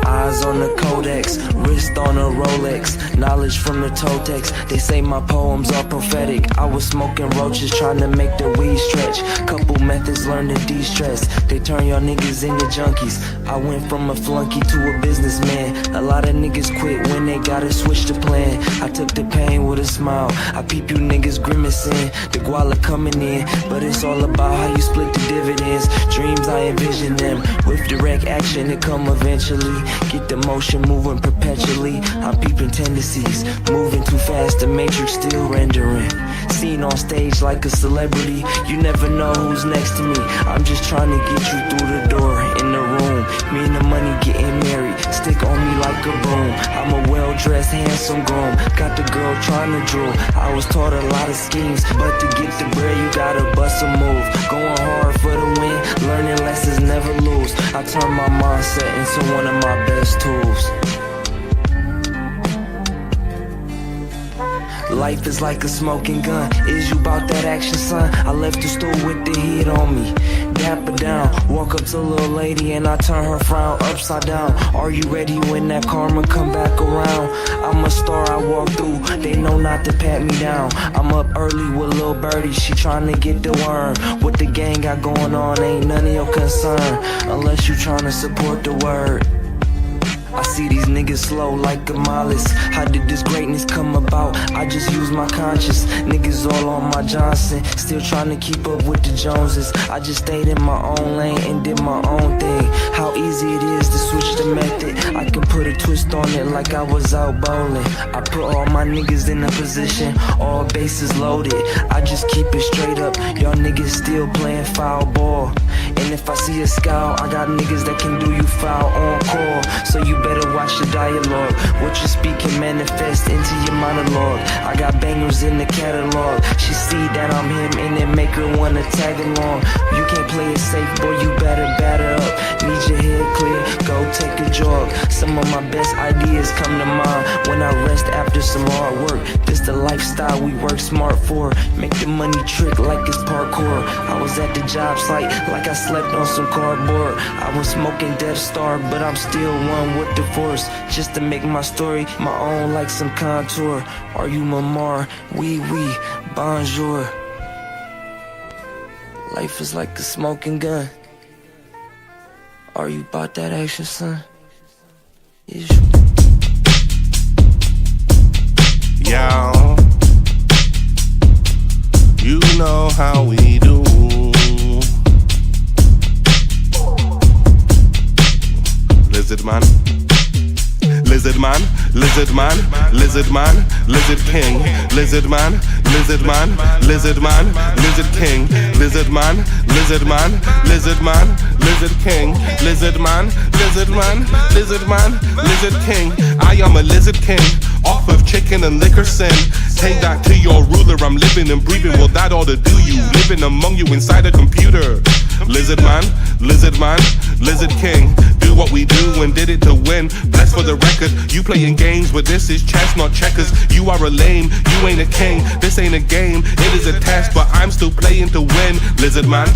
Eyes on the codex, wrist on a Rolex, knowledge from the Totex. They say my poems are prophetic. I was smoking roaches trying to make the weed stretch. Couple methods learned to de-stress. They turn y'all niggas into junkies. I went from a flunky to a businessman. A lot of niggas quit when they gotta switch the plan. I took the pain with a smile. I peep you niggas grimacing. The guala coming in, but it's all about how you split the dividends. Dreams I envision them with direct action to come eventually. Get the motion moving perpetually. I'm peeping tendencies, moving too fast, the matrix still rendering. Seen on stage like a celebrity, you never know who's next to me. I'm just trying to get you through the door, in the room. Me and the money getting married, stick on me like a broom. I'm a well-dressed, handsome groom, got the girl trying to drool. I was taught a lot of schemes, but to get the bread you gotta bust a move. Going hard for the win, learning lessons never lose. I turn my mindset into one of my best tools. Life is like a smoking gun. Is you bout that action, son? I left the store with the heat on me. Dapper down, walk up to a little lady and I turn her frown upside down. Are you ready when that karma come back around? I'm a star I walk through, they know not to pat me down. I'm up early with Lil Birdie, she tryna get the worm. What the gang got going on ain't none of your concern, unless you tryna support the word. I see these niggas slow like a mollusk. How did this greatness come about? I just use my conscience. Niggas all on my Johnson, still trying to keep up with the Joneses. I just stayed in my own lane and did my own thing. How easy it is to switch the method. I can put a twist on it like I was out bowling. I put all my niggas in a position, all bases loaded. I just keep it straight up. Y'all niggas still playing foul ball. And if I see a scowl, I got niggas that can do you foul on call. So you better watch the dialogue. What you speak can manifest into your monologue. I got bangers in the catalog. She see that I'm him and it make her wanna tag along. You can't play it safe, boy, you better batter up. Need your head clear, go take a jog. Some of my best ideas come to mind when I rest after some hard work. This the lifestyle we work smart for. Make the money trick like it's parkour. I was at the job site like I slept on some cardboard. I was smoking Death Star, but I'm still one with the force. Just to make my story my own like some contour. Are you MAMAR? Oui, bonjour. Life is like a smoking gun. Are you about that action, son? Is you? Y'all, you know how we do. Lizard man, lizard man, lizard man, lizard man, lizard king, lizard man, lizard man, lizard man, lizard king, lizard man, lizard man, lizard man, lizard king, lizard man, lizard man, lizard man, lizard king. I am a lizard king, off of chicken and liquor sin. Take that to your ruler, I'm living and breathing, well that ought to do you. Living among you inside a computer. Lizard man, lizard man, lizard king. Do what we do and did it to win. Blessed for the record, you playing games, but this is chess, not checkers. You are a lame, you ain't a king. This ain't a game, it is a test, but I'm still playing to win. Lizard man,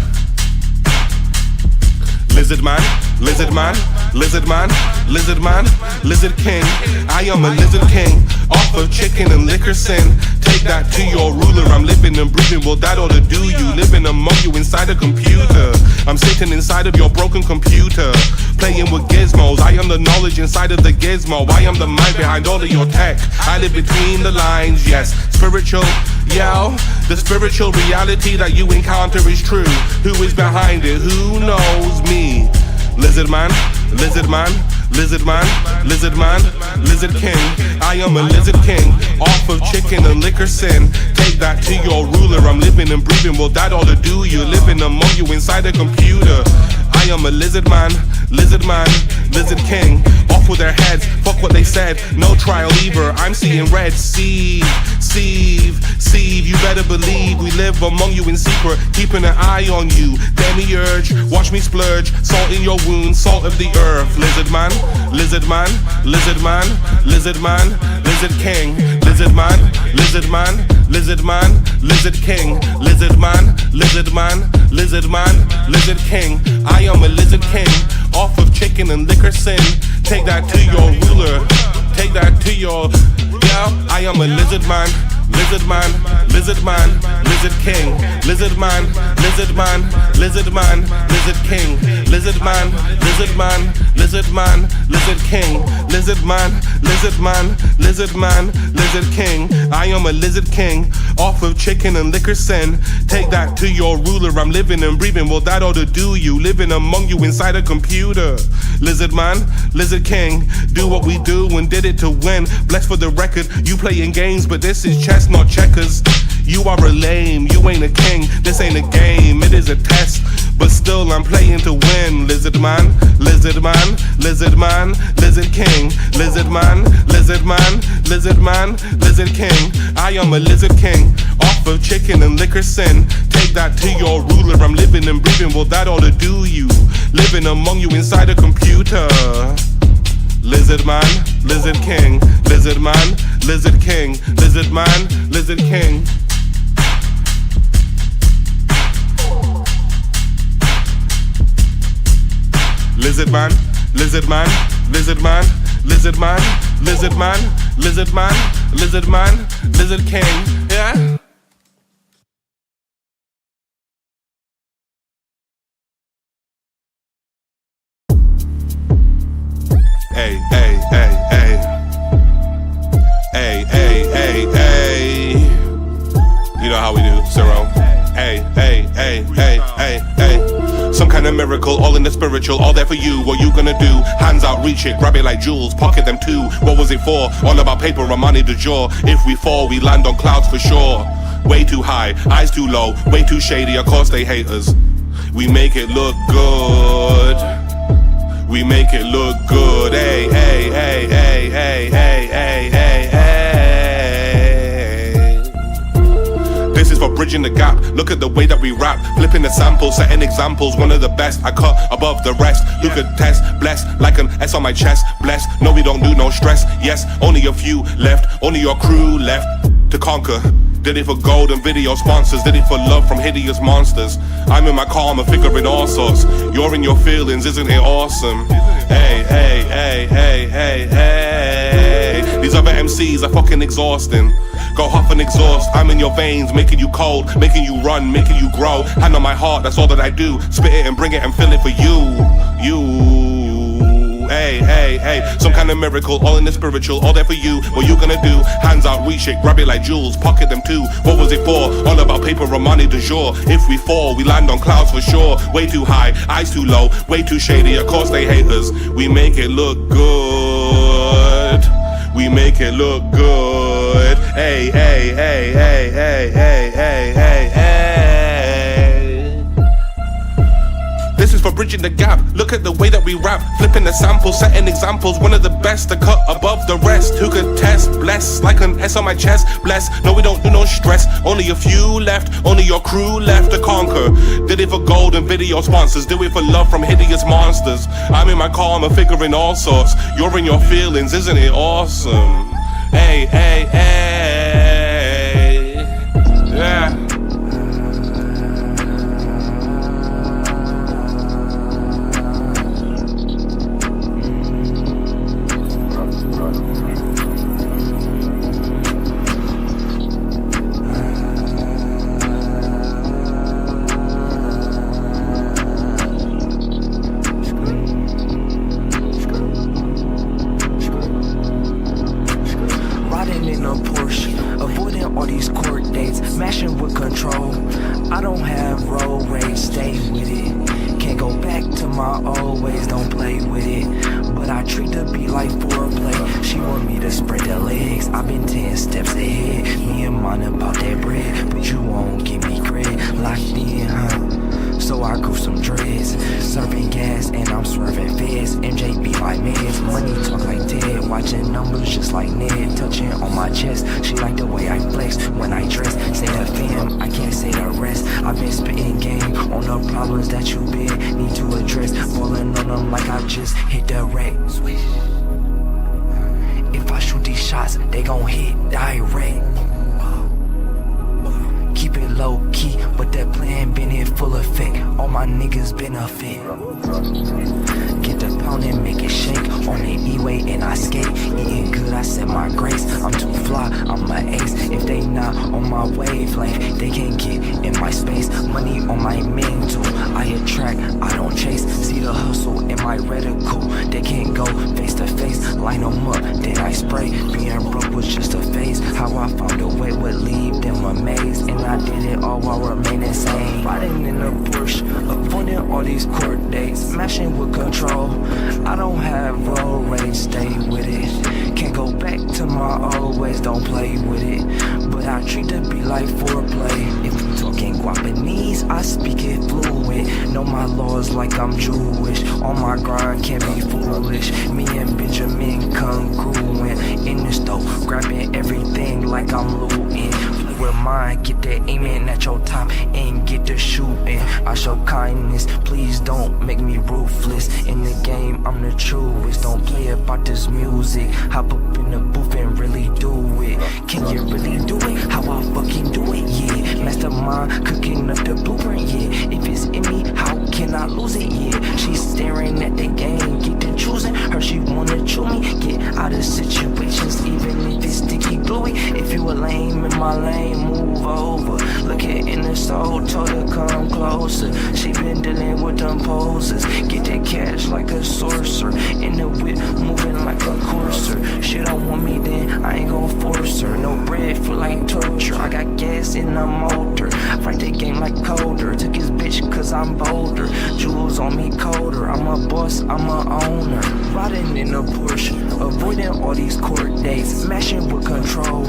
lizard man, lizard man, lizard man, lizard man, lizard king. I am a lizard king, off of chicken and liquor sin. Take that to your ruler, I'm living and breathing, well that ought to do you. Living among you inside a computer. I'm sitting inside of your broken computer, playing with gizmos. I am the knowledge inside of the gizmo. I am the mind behind all of your tech. I live between the lines, yes. Spiritual, yeah. The spiritual reality that you encounter is true. Who is behind it? Who knows me? Lizard man, lizard man, lizard man, lizard man, lizard king. I am a lizard king, off of chicken and liquor sin. Take that to your ruler, I'm living and breathing, well that ought to do you. Living among you inside a computer. I am a lizard man, lizard king, off with their heads, fuck what they said, no trial either. I'm seeing red, Sieve, you better believe we live among you in secret, keeping an eye on you. Demiurge, watch me splurge, salt in your wounds, salt of the earth. Lizard man, lizard man, lizard man, lizard man, lizard king, lizard man, lizard man, lizard man, lizard king, lizard man, lizard man, lizard man, lizard king. I am a lizard king, off of chicken and liquor sin. Take that to your ruler, take that to your, yeah, I am a lizard man. Lizard man, lizard man, lizard king, lizard man, lizard man, lizard man, lizard king, lizard man, lizard man, lizard man, lizard king, lizard man, lizard man, lizard man, lizard king. I am a lizard king, off of chicken and liquor sin. Take that to your ruler, I'm living and breathing, well that ought to do you. Living among you inside a computer. Lizard man, lizard king, do what we do and did it to win. Blessed for the record, you playing games, but this is chess, not checkers. You are a lame, you ain't a king. This ain't a game, it is a test. But still I'm playing to win. Lizard man, lizard man, lizard man, lizard king, lizard man, lizard man, lizard man, lizard king. I am a lizard king, off of chicken and liquor sin. Take that to your ruler, I'm living and breathing, well that ought to do you. Living among you inside a computer. Lizard man, lizard king, lizard man, lizard king, lizard man, lizard king. Lizard man, lizard man, lizard man, lizard man, lizard man, lizard man, lizard man, lizard king, yeah. Hey, hey, hey, hey. Hey, hey, hey, hey. You know how we do, SIRO. Hey, hey, hey, hey, hey, hey. Some kind of miracle, all in the spiritual, all there for you. What you gonna do? Hands out, reach it, grab it like jewels, pocket them too. What was it for? All about paper and money du jour. If we fall, we land on clouds for sure. Way too high, eyes too low, way too shady, of course they hate us. We make it look good. We make it look good, hey, hey, hey, hey, hey, hey, hey, hey, hey. This is for bridging the gap. Look at the way that we rap, flipping the samples, setting examples. One of the best, I cut above the rest. Who could test, blessed, like an S on my chest. Blessed, no we don't do no stress. Yes, only a few left, only your crew left to conquer. Did it for gold and video sponsors, did it for love from hideous monsters. I'm in my karma, figuring all sorts. You're in your feelings, isn't it awesome? Hey, hey, hey, hey, hey, hey. These other MCs are fucking exhausting. Go huff and exhaust, I'm in your veins, making you cold, making you run, making you grow. Hand on my heart, that's all that I do. Spit it and bring it and fill it for you. Hey, hey, hey, some kind of miracle, all in the spiritual, all there for you. What you gonna do? Hands out, reach it, grab it like jewels, pocket them too. What was it for? All about paper and money du jour. If we fall, we land on clouds for sure. Way too high, eyes too low, way too shady, of course they hate us. We make it look good. We make it look good. Hey, hey, hey, hey, hey, hey, hey, hey, hey. This is for bridging the gap. Look at the way that we rap, flipping the samples, setting examples. One of the best to cut above the rest. Who could test, bless, like an S on my chest. Bless, no we don't do no stress. Only a few left, only your crew left to conquer. Did it for gold and video sponsors, do it for love from hideous monsters. I'm in my karma, figuring all sorts. You're in your feelings, isn't it awesome? Hey, hey, hey, yeah. So I grew some dreads, serving gas and I'm swerving feds. MJ be like, meds. Money talk like dead, watching numbers just like Ned. Touching on my chest, she like the way I flex when I dress. Say the fam, I can't say the rest. I've been spitting game on the problems that you been need to address. Falling on them like I just hit the wreck. Swish. If I shoot these shots, they gon' hit direct. Keep it low key, but that plan been in full effect. All my niggas benefit. Get the pound and make it shake. On the E-way and I skate. Eating good, I set my grace. I'm too fly, I'm my ace. If they not on my wavelength, they can't get in my space. Money on my mental, I attract, I don't chase. See the hustle in my reticle. They can't go face to face. Line them up, then I spray. Being broke was just a phase. How I found a way would leave them amazed. And I did it all while remaining sane. Riding in a Porsche, avoiding all these court dates. Smashing with control, I don't have road rage, stay with it. Can't go back to my old ways, don't play with it. But I treat the beat like foreplay. If we talking Guapanese, I speak it fluid. Know my laws like I'm Jewish. On my grind, can't be foolish. Me and Benjamin congruent. In the stove, grabbing everything like I'm looting. With mine, get that aiming at your top and get the shooting. I show kindness, please don't make me ruthless. In the game, I'm the truest. Don't play about this music. Hop up in the booth and really do it. Can you really do it? How I fucking do it? Yeah, mastermind, cooking up the blueprint. Yeah, if it's in me, how can I lose it? Yeah, she's staring at the game, get to choosing her. She wanna chew me, get out of situations, even if it's sticky gluey. If you a lame in my lane, move over. Look at in the soul, told her come closer. She been dealing with them poses. Get that cash like a sorcerer. In the whip, moving like a courser. She don't want me, then I ain't gon' force her. No bread, feel like torture. I got gas in the motor. Fight the game like colder. Took his bitch cause I'm bolder. Jewels on me colder. I'm a boss, I'm a owner. Riding in a Porsche, avoiding all these court dates. Smashing with control.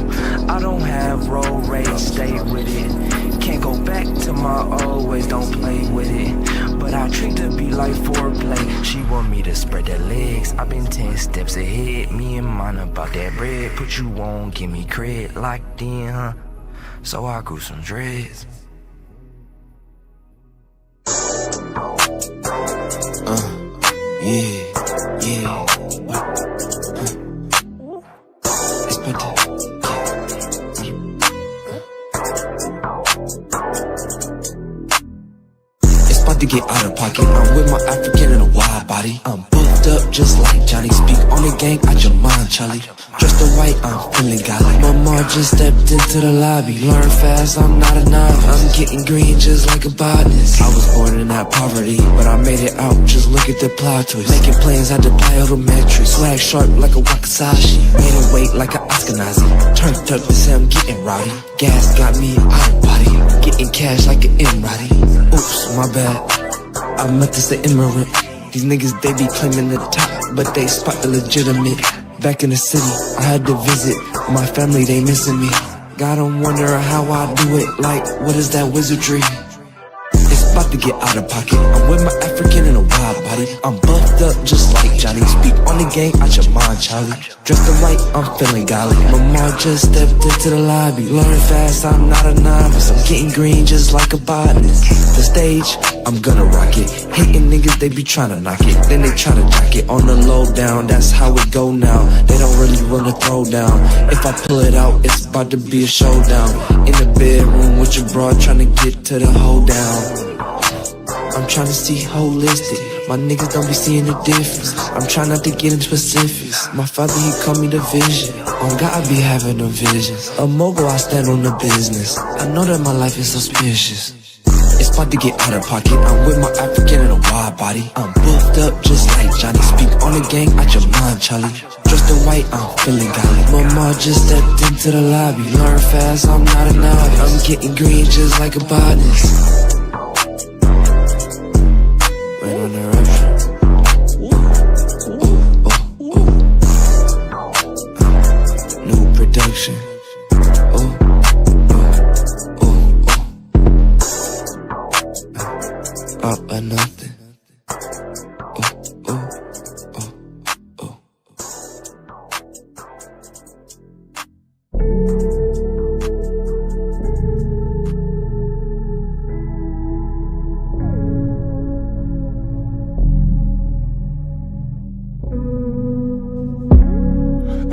I don't have road rage, stay with it. Can't go back to my old ways, don't play with it. But I treat the beat like foreplay. She want me to spread the legs. I've been 10 steps ahead. Me and mine about that bread. Put you on, give me cred. Locked in, huh? So I grew some dreads. Yeah. It's about to. To get out of pocket, I'm with my African in a wide body. I'm booked up just like Johnny. Speak on the gang out your mind, Charlie. Dressed in white, I'm feeling godly. MAMAR just stepped into the lobby. Learn fast, I'm not a novice. I'm getting green just like a botanist. I was born in that poverty, but I made it out. Just look at the plot twist. Making plans, had to play odometry. Swag sharp like a Wakasashi. Made it weight like an Ashkenazi. Turned up to say I'm getting rowdy. Gas got me out of body. Getting cash like an Emirati. Oops, my bad. I meant to say immigrant. These niggas, they be claiming the top, but they spot the legitimate. Back in the city, I had to visit my family, they missing me. God, I'm wondering how I do it, like, what is that wizardry? It's about to get out of pocket. I'm with my African in a wild body. I'm buffed up just like Johnny. Speak on the gang out your mind, Charlie. Dressed in white, I'm feeling golly. MAMAR just stepped into the lobby. Learn fast, I'm not a novice. I'm getting green just like a botanist. The stage, I'm gonna rock it. Hating niggas, they be tryna knock it. Then they tryna jack it on the low down. That's how it go now. They don't really wanna throw down. If I pull it out, it's about to be a showdown. In the bedroom with your broad, tryna get to the hold down. I'm tryna see holistic. My niggas don't be seeing the difference. I'm trying not to get in specifics. My father, he called me the vision. On God, I be having the visions. A mogul, I stand on the business. I know that my life is suspicious. It's about to get out of pocket. I'm with my African in a wide body. I'm booked up just like Johnny. Speak on the gang out your mind, Charlie. Dressed in white, I'm feeling golly. MAMAR just stepped into the lobby. Learn fast, I'm not a novice. I'm getting green just like a botanist. Rain on the eruption. New production. Up or nothing.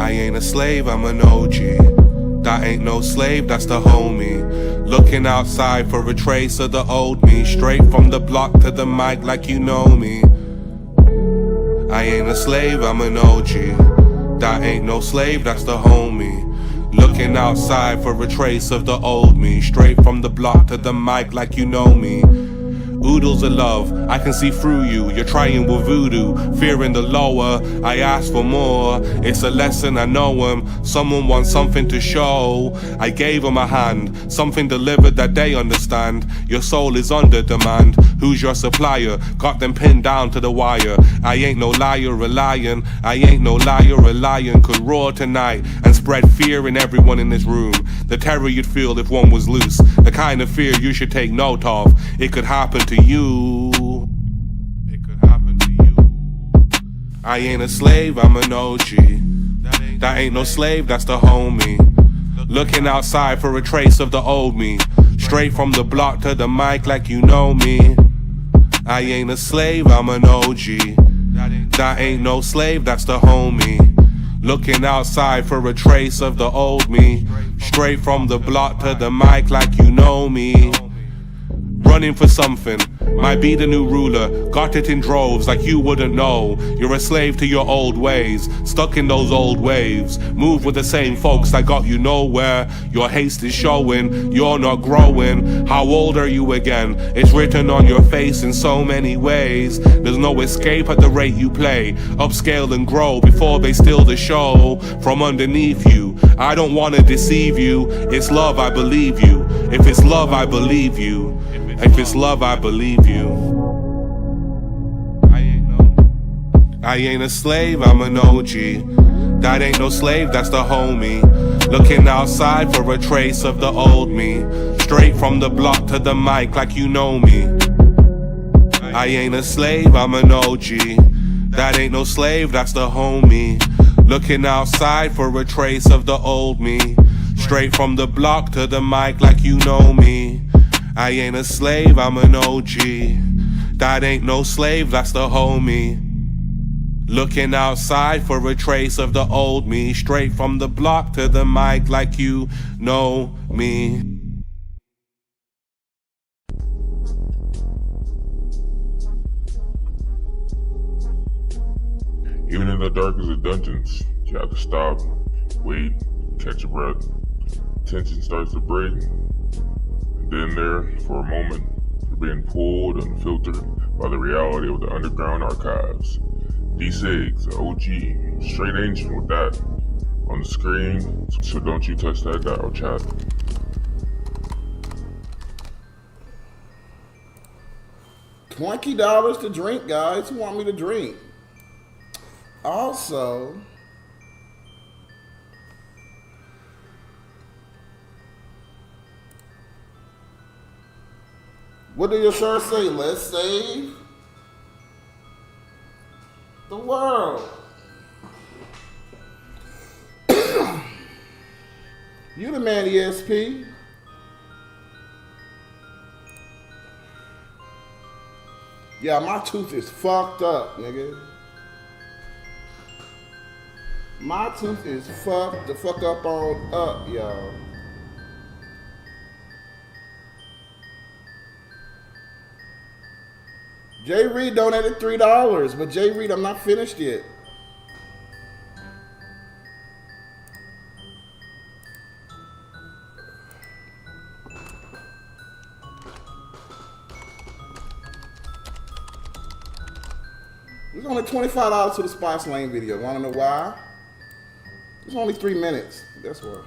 I ain't a slave, I'm an OG. That ain't no slave, that's the homie. Looking outside for a trace of the old me. Straight from the block to the mic like you know me. I ain't a slave, I'm an OG. That ain't no slave, that's the homie. Looking outside for a trace of the old me. Straight from the block to the mic like you know me. Oodles of love, I can see through you. You're trying with voodoo, fearing the lower. I ask for more, it's a lesson, I know him. Someone wants something to show. I gave him a hand, something delivered that they understand. Your soul is under demand. Who's your supplier? Got them pinned down to the wire. I ain't no liar, relying. I ain't no liar, relying. Could roar tonight and spread fear in everyone in this room. The terror you'd feel if one was loose. The kind of fear you should take note of. It could happen to you. It could happen to you. I ain't a slave, I'm an OG. That ain't no slave, that's the homie. Looking outside for a trace of the old me. Straight from the block to the mic like you know me. I ain't a slave, I'm an OG. That ain't no slave, that's the homie. Looking outside for a trace of the old me. Straight from the block to the mic like you know me. Running for something, might be the new ruler. Got it in droves like you wouldn't know. You're a slave to your old ways, stuck in those old waves. Move with the same folks that got you nowhere. Your haste is showing, you're not growing. How old are you again? It's written on your face in so many ways. There's no escape at the rate you play. Upscale and grow before they steal the show from underneath you. I don't wanna deceive you. It's love, I believe you. If it's love, I believe you. If it's love, I believe you. I ain't a slave, I'm an OG. That ain't no slave, that's the homie. Looking outside for a trace of the old me. Straight from the block to the mic like you know me. I ain't a slave, I'm an OG. That ain't no slave, that's the homie. Looking outside for a trace of the old me. Straight from the block to the mic like you know me. I ain't a slave, I'm an OG. That ain't no slave, that's the homie. Looking outside for a trace of the old me. Straight from the block to the mic like you know me. Even in the darkest of dungeons, you have to stop, wait, catch your breath. Tension starts to break. Then there, for a moment, you're being pulled and filtered by the reality of the underground archives. D6, OG, straight ancient with that on the screen, so don't you touch that dial, chat. $20 to drink, guys. Who want me to drink? Also, what did your shirt say? Let's save the world. You the man, ESP. Yeah, my tooth is fucked up, nigga. My tooth is fucked the fuck up on up, y'all. Jay Reed donated $3, but Jay Reed, I'm not finished yet. There's only $25 to the Spice Lane video. Wanna know why? It's only 3 minutes. That's why.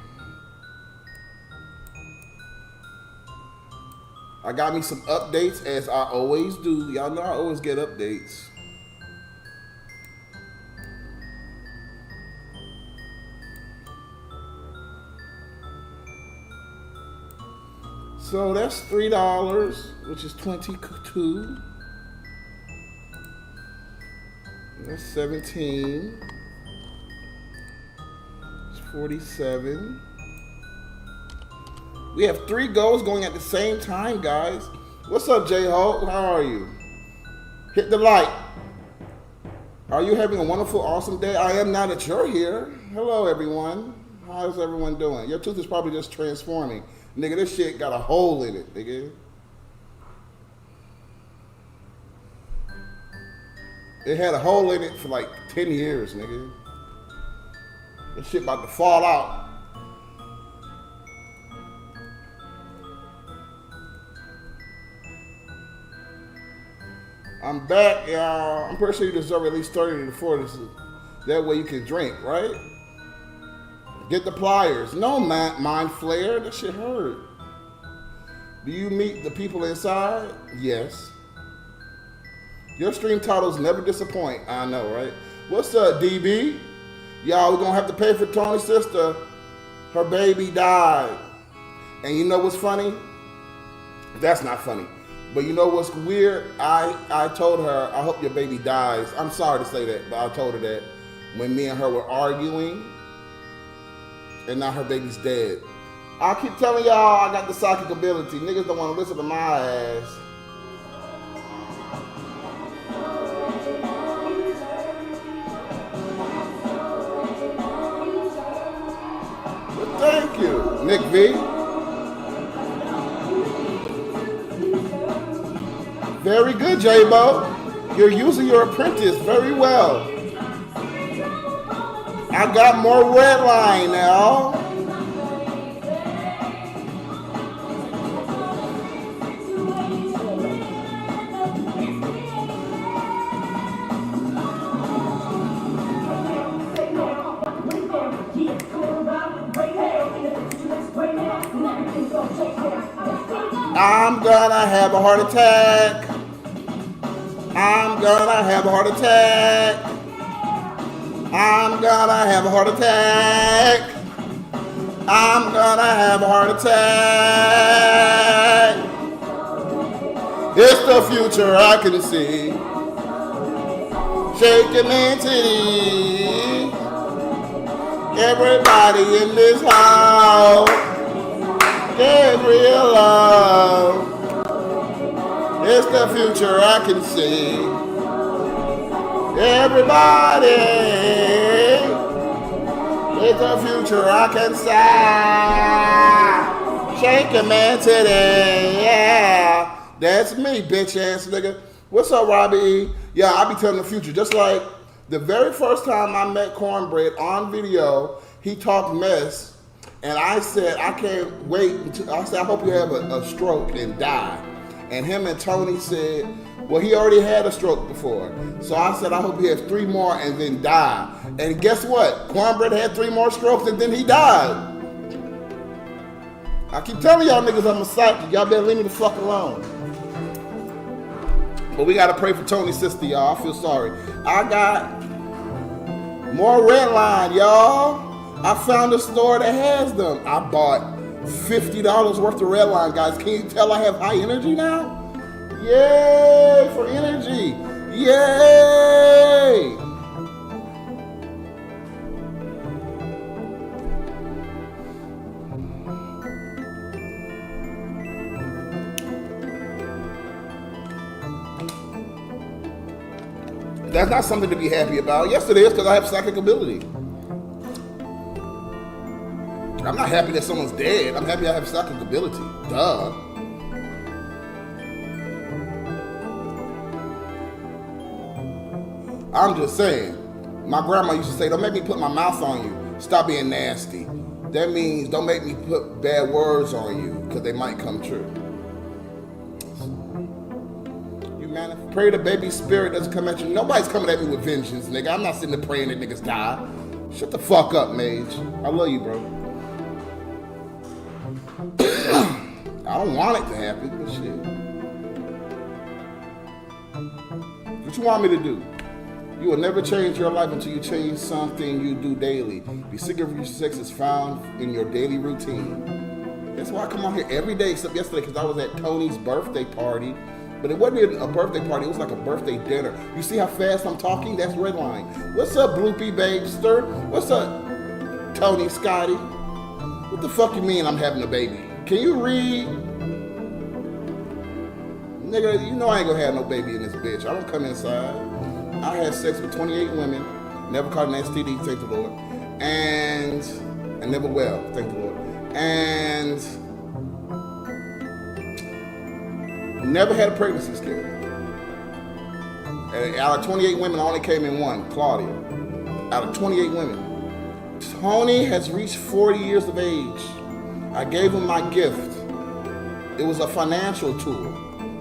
I got me some updates, as I always do. Y'all know I always get updates. So that's $3, which is 22. That's 17. It's 47. We have 3 goals going at the same time, guys. What's up, J-Hulk? How are you? Hit the like. Are you having a wonderful, awesome day? I am now that you're here. Hello, everyone. How's everyone doing? Your tooth is probably just transforming. Nigga, this shit got a hole in it, nigga. It had a hole in it for like 10 years, nigga. This shit about to fall out. I'm back, y'all. I'm pretty sure you deserve at least 30 to 40. That way you can drink, right? Get the pliers. No, mind flare. That shit hurt. Do you meet the people inside? Yes. Your stream titles never disappoint. I know, right? What's up, DB? Y'all, we're gonna have to pay for Tony's sister. Her baby died. And you know what's funny? That's not funny. But you know what's weird? I told her, I hope your baby dies. I'm sorry to say that, but I told her that when me and her were arguing, and now her baby's dead. I keep telling y'all I got the psychic ability. Niggas don't want to listen to my ass. Well, thank you, Nick V. Very good, J-Bo. You're using your apprentice very well. I got more red line now. I'm gonna have a heart attack. I'm gonna have a heart attack. I'm gonna have a heart attack. I'm gonna have a heart attack. It's the future I can see. Shaking mentally. Everybody in this house. Get real love. It's the future I can see. Everybody, it's the future I can see. Shake a man today, yeah. That's me, bitch ass nigga. What's up, Robbie E? Yeah, I be telling the future. Just like the very first time I met Cornbread on video, he talked mess, and I said, I can't wait until, I said, I hope you have a stroke and die. And him and Tony said, well, he already had a stroke before. So I said, I hope he has 3 more and then die. And guess what? Cornbread had 3 more strokes and then he died. I keep telling y'all niggas I'm a psychic. Y'all better leave me the fuck alone. But we gotta pray for Tony's sister, y'all. I feel sorry. I got more red line, y'all. I found a store that has them. I bought $50 worth of red line, guys. Can you tell I have high energy now? Yay for energy. Yay. That's not something to be happy about. Yes, it is, because I have psychic ability. I'm not happy that someone's dead. I'm happy I have psychic ability. Duh. I'm just saying. My grandma used to say, don't make me put my mouth on you. Stop being nasty. That means don't make me put bad words on you, because they might come true. You manifest. Pray the baby spirit doesn't come at you. Nobody's coming at me with vengeance, nigga. I'm not sitting there praying that niggas die. Shut the fuck up, Mage. I love you, bro. I don't want it to happen, but shit. What you want me to do? You will never change your life until you change something you do daily. The secret of your success is found in your daily routine. That's why I come on here every day, except yesterday, because I was at Tony's birthday party. But it wasn't a birthday party, it was like a birthday dinner. You see how fast I'm talking? That's Redline. What's up, Bloopy Babester? What's up, Tony Scotty? What the fuck you mean I'm having a baby? Can you read? Nigga, you know I ain't gonna have no baby in this bitch. I don't come inside. I had sex with 28 women, never caught an STD, thank the Lord, and never well, thank the Lord, and never had a pregnancy scare. And out of 28 women, I only came in one, Claudia. Out of 28 women. Tony has reached 40 years of age. I gave him my gift. It was a financial tool.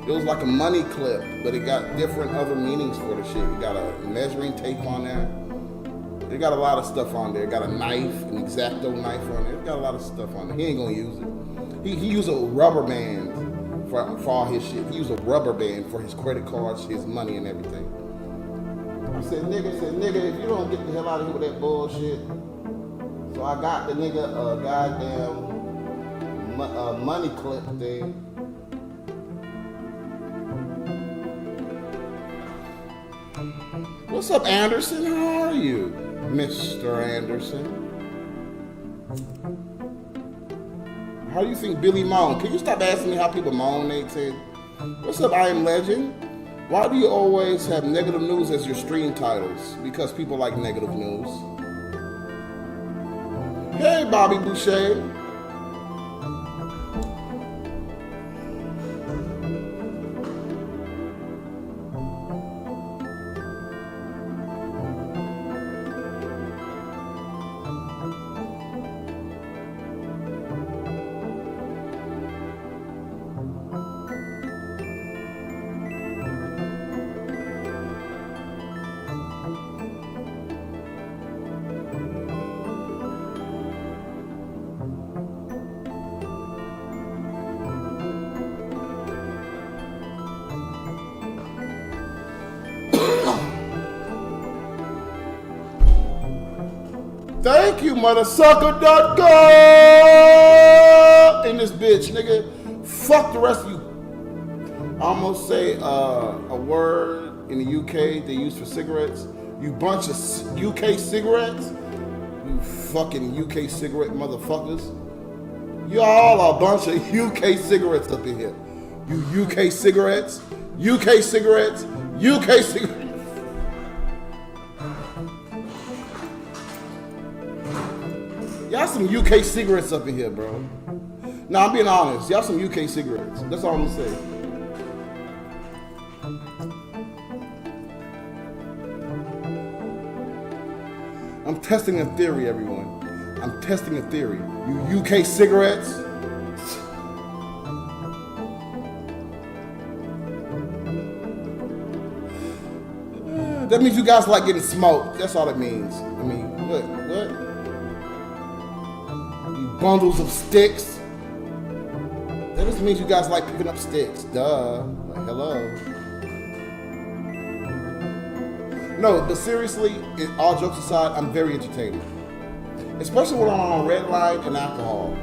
It was like a money clip, but it got different other meanings for the shit. It got a measuring tape on there. It got a lot of stuff on there. It got a knife, an X-Acto knife on there. It got a lot of stuff on there. He ain't gonna use it. He used a rubber band for all his shit. He used a rubber band for his credit cards, his money, and everything. I said, nigga, if you don't get the hell out of here with that bullshit. So I got the nigga a goddamn money clip thing. What's up, Anderson? How are you, Mr. Anderson? How do you think Billy moaned? Can you stop asking me how people moan, Nate said? What's up, I Am Legend? Why do you always have negative news as your stream titles? Because people like negative news. Hey, Bobby Boucher. Thank you, mothersucker.com in this bitch, nigga. Fuck the rest of you. I almost say a word in the UK they use for cigarettes. You bunch of UK cigarettes. You fucking UK cigarette motherfuckers. You all are a bunch of UK cigarettes up in here. You UK cigarettes. UK cigarettes. UK cigarettes. Y'all some UK cigarettes up in here, bro. Nah, I'm being honest. Y'all some UK cigarettes. That's all I'm gonna say. I'm testing a theory, everyone. I'm testing a theory. You UK cigarettes. That means you guys like getting smoked. That's all it means. I mean, what? Bundles of sticks. That just means you guys like picking up sticks. Duh. Like, hello. No, but seriously, all jokes aside, I'm very entertaining. Especially when I'm on red light and alcohol.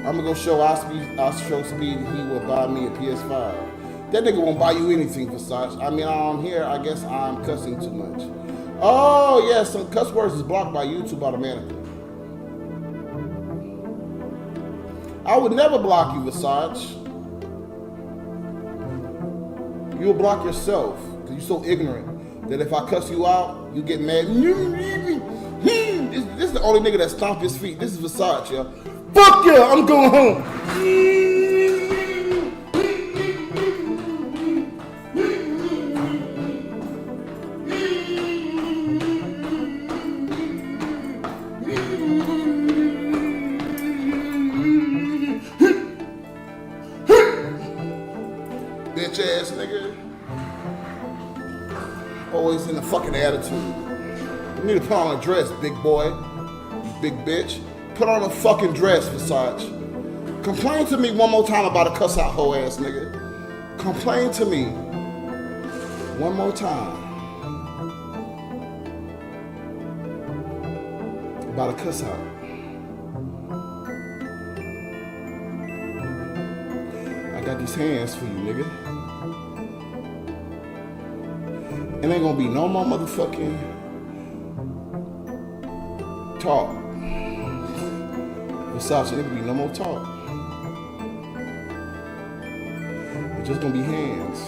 I'm gonna go show Oscar Speed he will buy me a PS5. That nigga won't buy you anything, Versace. I mean, on here, I guess I'm cussing too much. Oh, yeah, some cuss words is blocked by YouTube automatically. I would never block you, Versace. You'll block yourself, because you're so ignorant that if I cuss you out, you get mad. This is the only nigga that stomped his feet. This is Versace, yeah. Fuck yeah, I'm going home. Bitch ass nigga. Always in a fucking attitude. You need to put on a dress, big boy. You big bitch. Put on a fucking dress, Versace. Complain to me one more time about a cuss out hoe ass nigga. Complain to me one more time about a cuss out. I got these hands for you, nigga. And ain't gonna be no more motherfucking talk. Versace, there can be no more talk. It's just gonna be hands.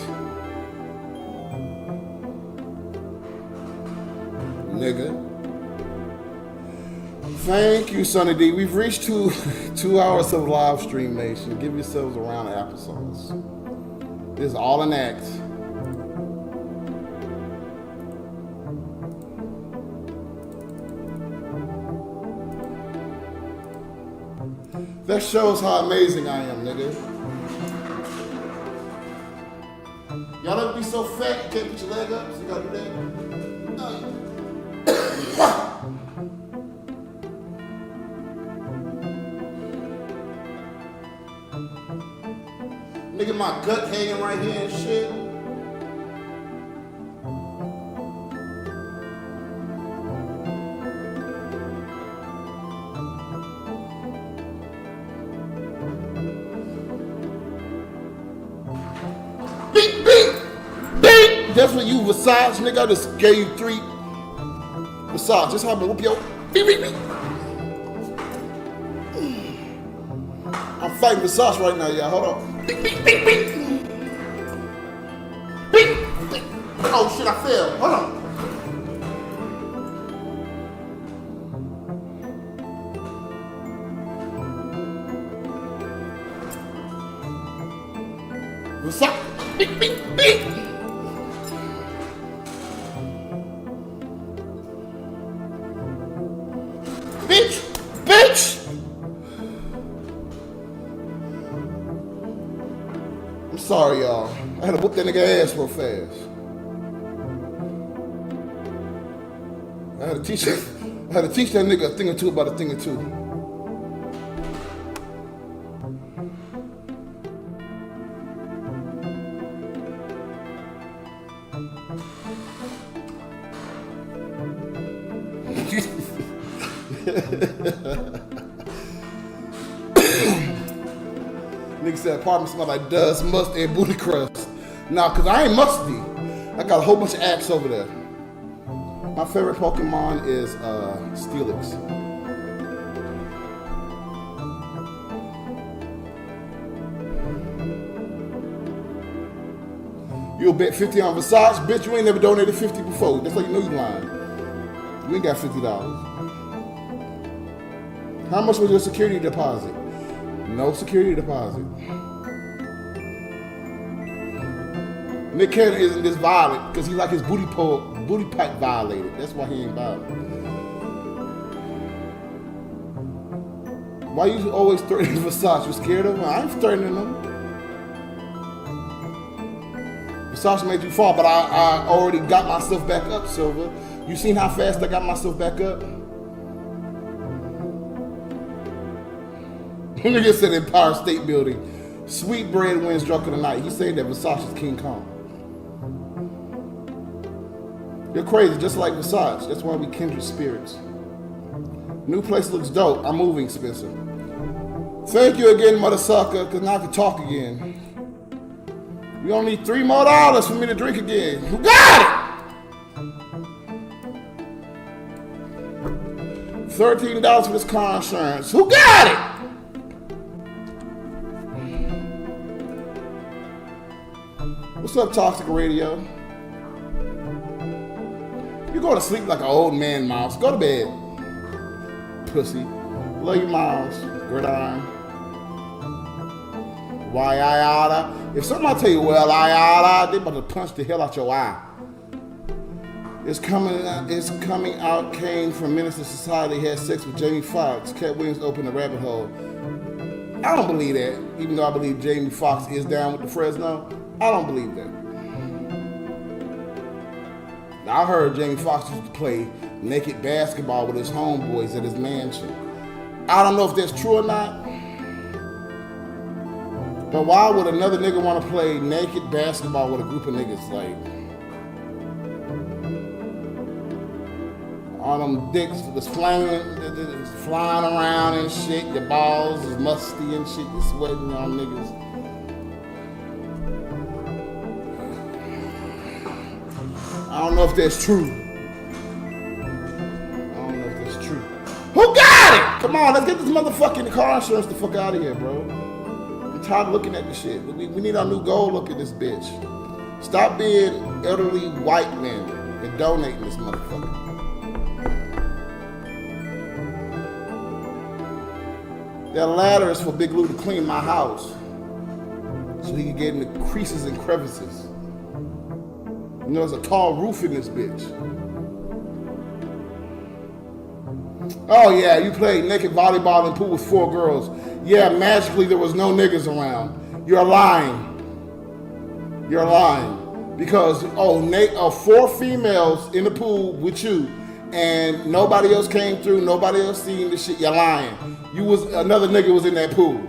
Nigga. Thank you, Sonny D. We've reached 2 hours of live stream nation. Give yourselves a round of applesauce. This is all an act. That shows how amazing I am, nigga. Y'all ever be so fat you can't put your leg up? So you gotta do that? Nigga, my gut hanging right here and shit. Beep, beep, beep. That's what you Versace, nigga. I just gave you 3 Versace. Just how I'm gonna whoop your beep, beep, beep. I'm fighting Versace right now, y'all. Hold on. Beep, beep, beep, beep. Beep, beep. Oh shit, I fell. Hold on. Versace. Beep, beep, beep. Bitch, bitch. I'm sorry, y'all. I had to whoop that nigga ass real fast. I had to teach that nigga a thing or two about a thing or two. Nigga said apartment smell like dust, must, and booty crust. Nah, cause I ain't musty. I got a whole bunch of apps over there. My favorite Pokemon is Steelix. You'll bet 50 on Versace? Bitch, you ain't never donated 50 before. That's how you know you lying. You ain't got $50. How much was your security deposit? No security deposit. Nick Cannon isn't this violent because he like his booty pack violated. That's why he ain't violent. Why you always threatening Versace? You scared of him? I ain't threatening him. Versace made you fall, but I already got myself back up, Silver. You seen how fast I got myself back up? Nigga said Empire State Building. Sweet bread wins drunk of the night. He said that Versace is King Kong. You're crazy, just like Versace. That's why we kindred spirits. New place looks dope. I'm moving, Spencer. Thank you again, mother sucker, because now I can talk again. We only need $3 more for me to drink again. Who got it? $13 for this car insurance. Who got it? What's up, Toxic Radio? You go to sleep like an old man, Mouse. Go to bed, pussy. Love you, Mouse. Gridiron. Why I oughta? If somebody tell you, well, I oughta, they about to punch the hell out your eye. It's coming out came from Minister Society had sex with Jamie Foxx. Cat Williams opened the rabbit hole. I don't believe that, even though I believe Jamie Foxx is down with the Fresno. I don't believe that. I heard Jamie Foxx used to play naked basketball with his homeboys at his mansion. I don't know if that's true or not. But why would another nigga want to play naked basketball with a group of niggas? Like, all them dicks was flying around and shit. Your balls is musty and shit. You're sweating on niggas. I don't know if that's true. Who got it? Come on, let's get this motherfucking car insurance the fuck out of here, bro. I'm tired of looking at the shit. We need our new goal look at this bitch. Stop being elderly white men and donating this motherfucker. That ladder is for Big Lou to clean my house so he can get in the creases and crevices. You know, there's a tall roof in this bitch. Oh yeah, you played naked volleyball in pool with 4 girls. Yeah, magically there was no niggas around. You're lying. You're lying. Because, 4 females in the pool with you and nobody else came through, nobody else seen the shit, you're lying. Another nigga was in that pool.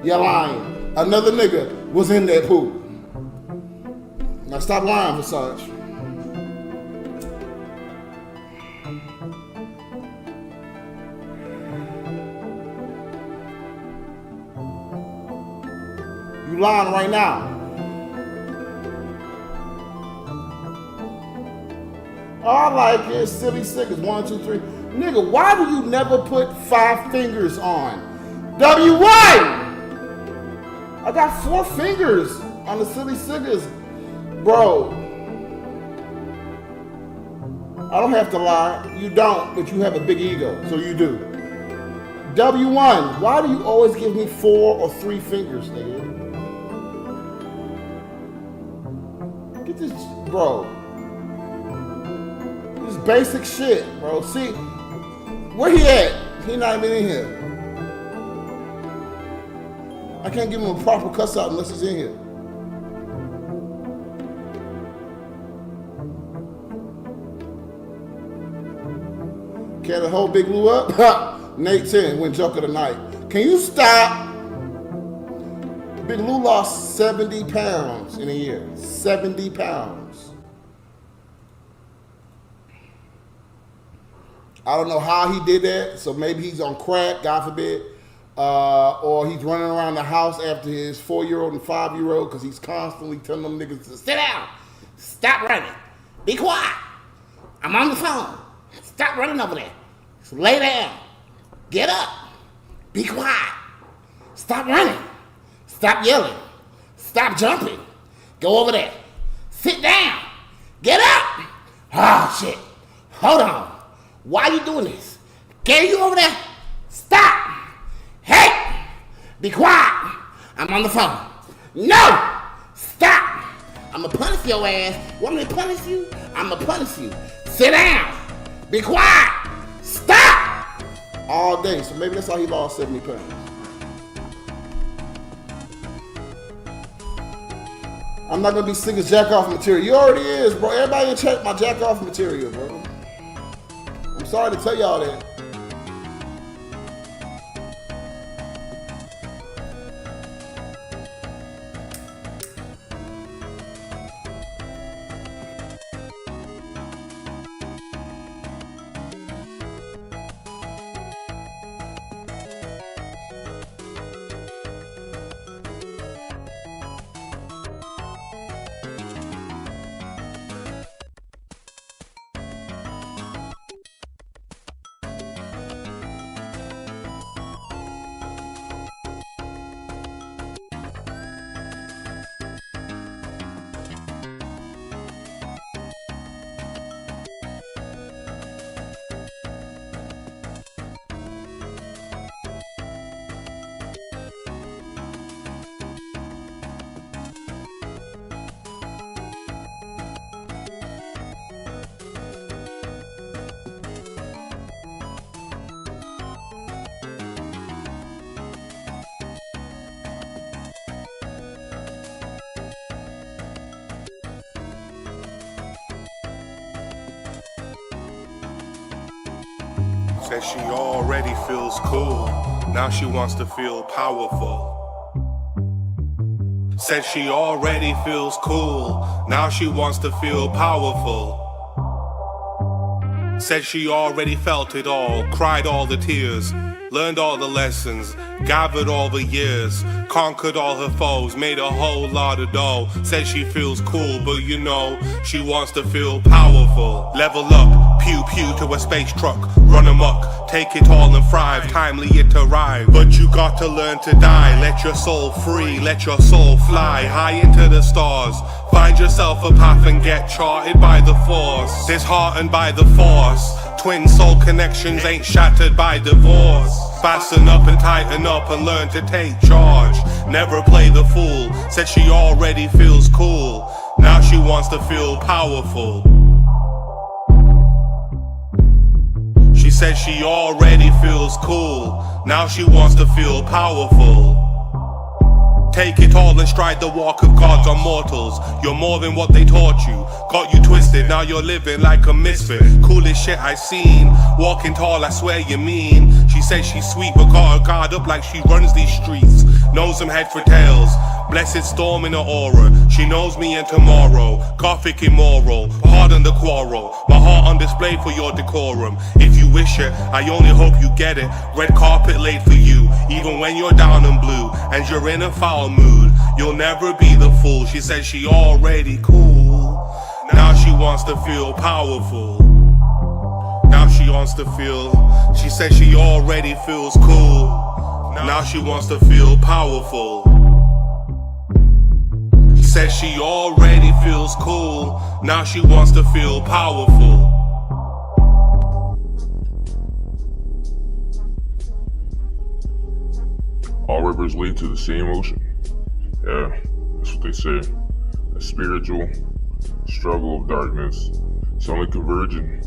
You're lying. Another nigga was in that pool. Now stop lying, Versace. You lying right now. All I like is silly sickers. 1, 2, 3. Nigga, why do you never put 5 fingers on? W1! I got 4 fingers on the silly sickers. Bro. I don't have to lie. You don't, but you have a big ego, so you do. W1, why do you always give me 4 or 3 fingers, nigga? Get this, bro. This basic shit, bro. See, where he at? He not even in here. I can't give him a proper cuss out unless he's in here. Can the whole Big Lou up? Nate 10 win joke of the night. Can you stop? Big Lou lost 70 pounds in a year. 70 pounds. I don't know how he did that. So maybe he's on crack, God forbid. Or he's running around the house after his 4-year-old and 5-year-old because he's constantly telling them niggas to sit down. Stop running. Be quiet. I'm on the phone. Stop running over there. So lay down. Get up. Be quiet. Stop running. Stop yelling. Stop jumping. Go over there. Sit down. Get up. Oh, shit. Hold on. Why are you doing this? Get you over there. Stop. Hey. Be quiet. I'm on the phone. No. Stop. I'm going to punish your ass. Want me to punish you? I'm going to punish you. Sit down. Be quiet. Stop. All day. So maybe that's how he lost 70 pounds. I'm not going to be sick of jack off material. You already is, bro. Everybody in check my jack off material, bro. I'm sorry to tell y'all that. Said she already feels cool, now she wants to feel powerful. Said she already feels cool, now she wants to feel powerful. Said she already felt it all, cried all the tears, learned all the lessons, gathered all the years, conquered all her foes, made a whole lot of dough. Said she feels cool, but you know, she wants to feel powerful. Level up, Pew pew to a space truck, run amok, take it all and thrive, timely it arrive. But you got to learn to die, let your soul free, let your soul fly high into the stars. Find yourself a path and get charted by the force, disheartened by the force. Twin soul connections ain't shattered by divorce. Fasten up and tighten up and learn to take charge. Never play the fool, said she already feels cool. Now she wants to feel powerful. She said she already feels cool. Now she wants to feel powerful. Take it all and stride the walk of gods on mortals. You're more than what they taught you. Got you twisted, now you're living like a misfit. Coolest shit I seen. Walking tall, I swear you mean. She says she's sweet but got her guard up like she runs these streets. Knows them head for tails. Blessed storm in her aura. She knows me and tomorrow. Gothic immoral, pardon the quarrel. My heart on display for your decorum. If you wish it, I only hope you get it. Red carpet laid for you, even when you're down and blue and you're in a foul mood. You'll never be the fool. She said she already cool. Now she wants to feel powerful. Now she wants to feel. She said she already feels cool. Now she wants to feel powerful. Said she already feels cool. Now she wants to feel powerful. All rivers lead to the same ocean. Yeah, that's what they say. A spiritual struggle of darkness. It's only converging.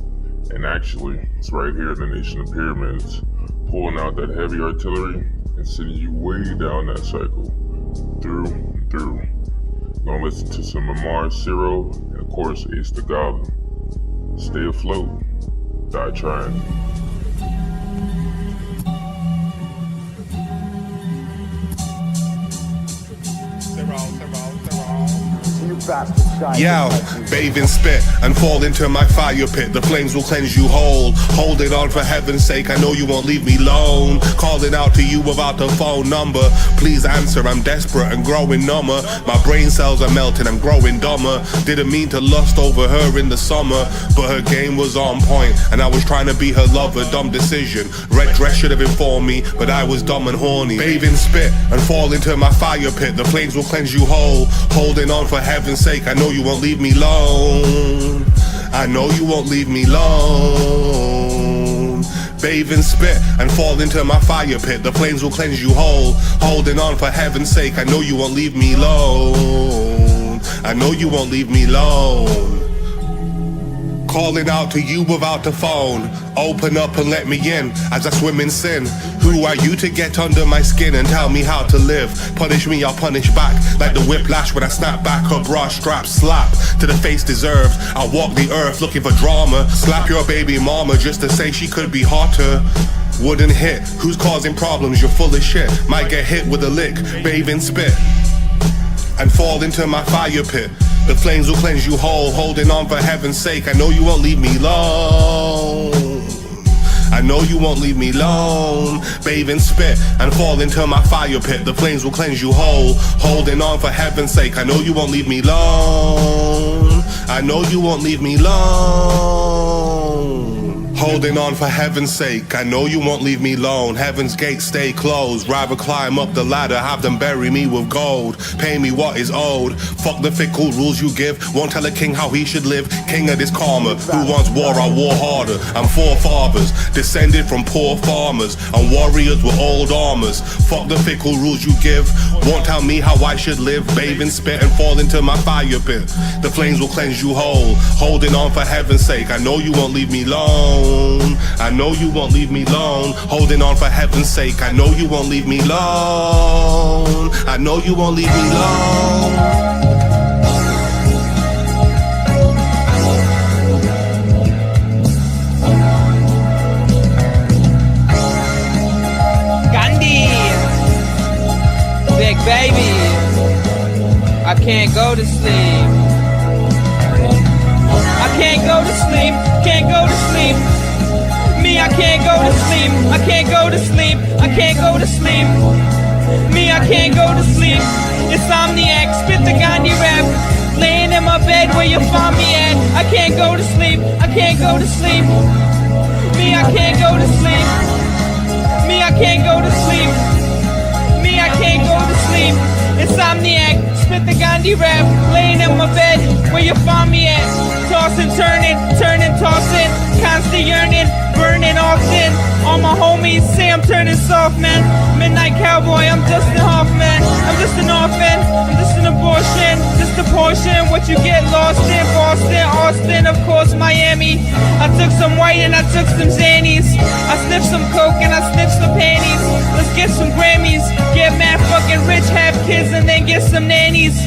And actually, it's right here in the Nation of Pyramids, pulling out that heavy artillery and sending you way down that cycle. Through and through. Gonna listen to some MAMAR, SIRO, and of course Ace the GOBLIN. Stay afloat. Die trying. Yo, bathe in spit and fall into my fire pit. The flames will cleanse you whole. Hold it on for heaven's sake, I know you won't leave me alone. Calling out to you without a phone number. Please answer, I'm desperate and growing number. My brain cells are melting, I'm growing dumber. Didn't mean to lust over her in the summer, but her game was on point and I was trying to be her lover. Dumb decision. Red dress should have informed me, but I was dumb and horny. Bathe in spit and fall into my fire pit. The flames will cleanse you whole. Holding on for heaven's sake, I know you won't leave me alone. I know you won't leave me alone. Bathe in spit and fall into my fire pit. The flames will cleanse you whole. Holding on for heaven's sake, I know you won't leave me alone. I know you won't leave me alone. Calling out to you without a phone. Open up and let me in as I swim in sin. Who are you to get under my skin and tell me how to live? Punish me, I'll punish back. Like the whiplash when I snap back her bra strap. Slap to the face deserved. I'll walk the earth looking for drama. Slap your baby mama just to say she could be hotter. Wouldn't hit, who's causing problems? You're full of shit. Might get hit with a lick. Bathe in spit and fall into my fire pit. The flames will cleanse you whole. Holding on for heaven's sake, I know you won't leave me alone. I know you won't leave me alone. Bathe in spit and fall into my fire pit. The flames will cleanse you whole. Holding on for heaven's sake, I know you won't leave me alone. I know you won't leave me alone. Holding on for heaven's sake, I know you won't leave me alone. Heaven's gates stay closed. Rather climb up the ladder, have them bury me with gold. Pay me what is owed. Fuck the fickle rules you give. Won't tell a king how he should live. King of this karma. Who wants war? I war harder. I'm forefathers, descended from poor farmers, and warriors with old armors. Fuck the fickle rules you give. Won't tell me how I should live. Bathe in spit and fall into my fire pit. The flames will cleanse you whole. Holding on for heaven's sake, I know you won't leave me alone. I know you won't leave me alone. Holding on for heaven's sake, I know you won't leave me alone. I know you won't leave me alone. Gandhi, big baby, I can't go to sleep. I can't go to sleep, can't go to sleep. Me, I can't go to sleep, I can't go to sleep, I can't go to sleep. Me, I can't go to sleep. Insomniac, spit the Gandhi rap. Laying in my bed where you find me at. I can't go to sleep, I can't go to sleep. Me, I can't go to sleep. Me, I can't go to sleep. Me, I can't go to sleep. Insomniac, spit the Gandhi rap, laying in my bed, where you find me at. Tossing, turning, tossing, constant yearning, burning often. All my homies say I'm turning soft, man. Midnight cowboy, I'm Dustin Hoffman. I'm just an orphan, I'm just an abortion, just a portion. What you get lost in, Boston, Austin, of course Miami. I took some white and I took some Xannies. I sniffed some coke and I sniffed some panties. Let's get some Grammys, get mad fucking rich, have kids and then get some nannies.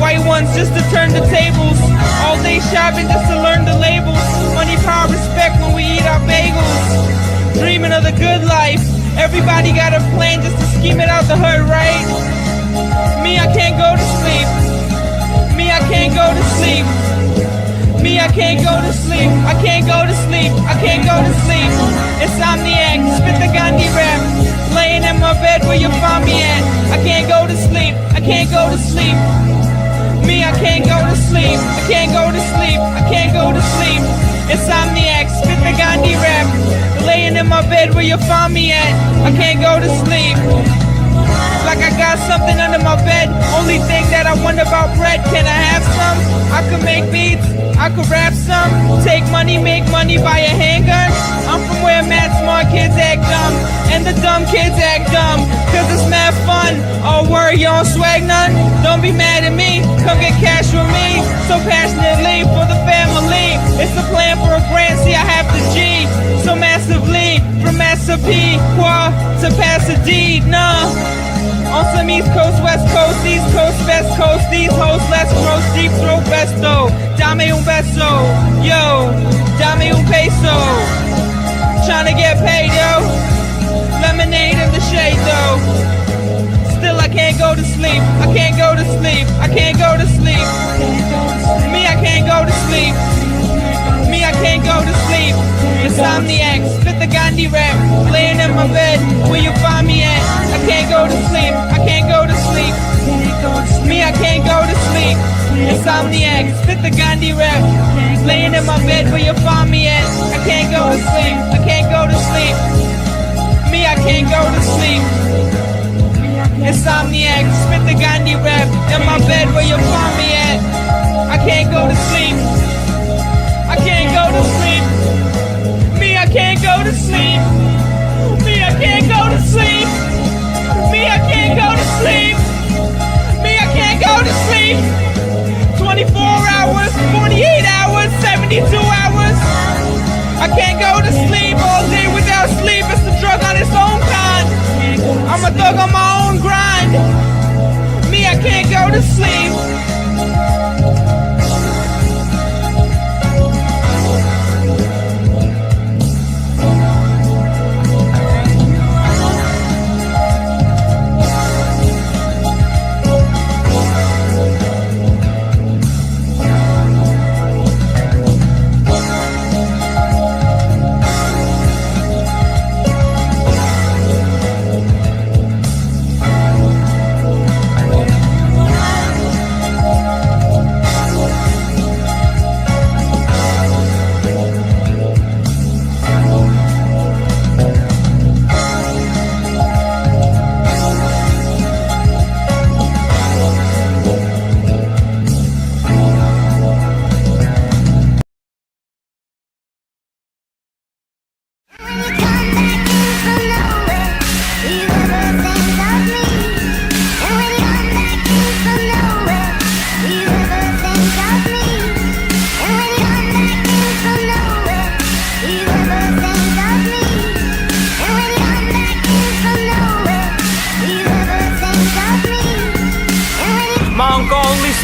White ones just to turn the tables. All day shopping just to learn the labels. Money, power, respect when we eat our bagels. Dreaming of the good life. Everybody got a plan just to scheme it out the hood, right? Me, I can't go to sleep. Me, I can't go to sleep. Me, I can't go to sleep. I can't go to sleep. I can't go to sleep. Insomniac, spit the Gandhi rap. Laying in my bed where you find me at. I can't go to sleep. I can't go to sleep. Me, I can't go to sleep. I can't go to sleep. I can't go to sleep. Insomniac, spit the Gandhi rap. Laying in my bed where you find me at. I can't go to sleep. Like I got something under my bed. Only thing that I wonder about bread. Can I have some? I could make beats, I could rap some. Take money, make money, buy a handgun. I'm from where mad smart kids act dumb, and the dumb kids act dumb, cause it's mad fun. Oh word, you don't swag none? Don't be mad at me, come get cash with me. So passionately for the family. It's the plan for a brand, see I have the G. So massively, from Master P, qua to Pasadena. Nah. On some East Coast, West Coast, East Coast, West Coast, these hoes, let's roast, deep throat besto. Dame un beso, yo, dame un peso. Tryna get paid, yo. Lemonade in the shade, though. Still I can't go to sleep, I can't go to sleep, I can't go to sleep. Me, I can't go to sleep. Me, I can't go to sleep. Insomniac, spit the Gandhi rap. Laying in my bed, where you find me at. I can't go to sleep, I can't go to sleep. Me, I can't go to sleep. Insomniac, spit the Gandhi rap. Laying in my bed, where you find me at. I can't go to sleep, I can't go to sleep. Me, I can't go to sleep. Insomniac, spit the Gandhi rap. In my bed, where you find me at. I can't go to sleep. I can't go to sleep. Me, I can't go to sleep. Me, I can't go to sleep. Me, I can't go to sleep. Me, I can't go to sleep. 24 hours, 48 hours, 72 hours. I can't go to sleep all day without sleep. It's a drug on its own kind. I'm a thug on my own grind. Me, I can't go to sleep.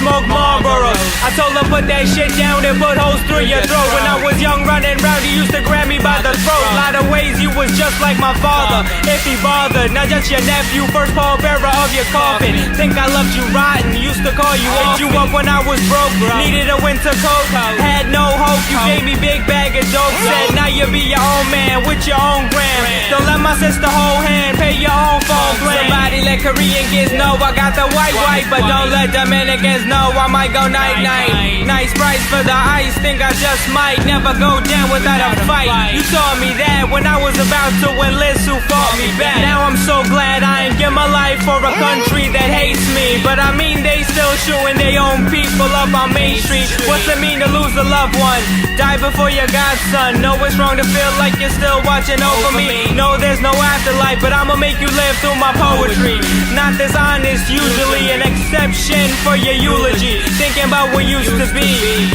Smoke Marlboros. I told her put that shit down and put holes through your throat. When I was young running round, you used to grab me by the throat. A lot of ways you was just like my father, if he bothered. Now just your nephew, first pallbearer of your coffin. Think I loved you rotten, used to call you off. You up when I was broke, needed a winter coat. Had no hope, you gave me big bag of dope. Said now you be your own man with your own gram. Don't let my sister hold hand, pay your own phone plan. Somebody let Korean kids know I got the white, but don't let Dominicans know I might go night-night. nice price for the ice. Think I just might never go down without a fight. You taught me that when I was about to enlist, who fought me back. Now I'm so glad I ain't give my life for a country that hates me. But I mean they still shooting their own people up on Main Street. What's it mean to lose a loved one? Die before your godson. Know it's wrong to feel like you're still watching over me. No, there's no afterlife, but I'ma make you live through my poetry. Not this honest, usually an exception for your eulogy. Thinking about what used to be,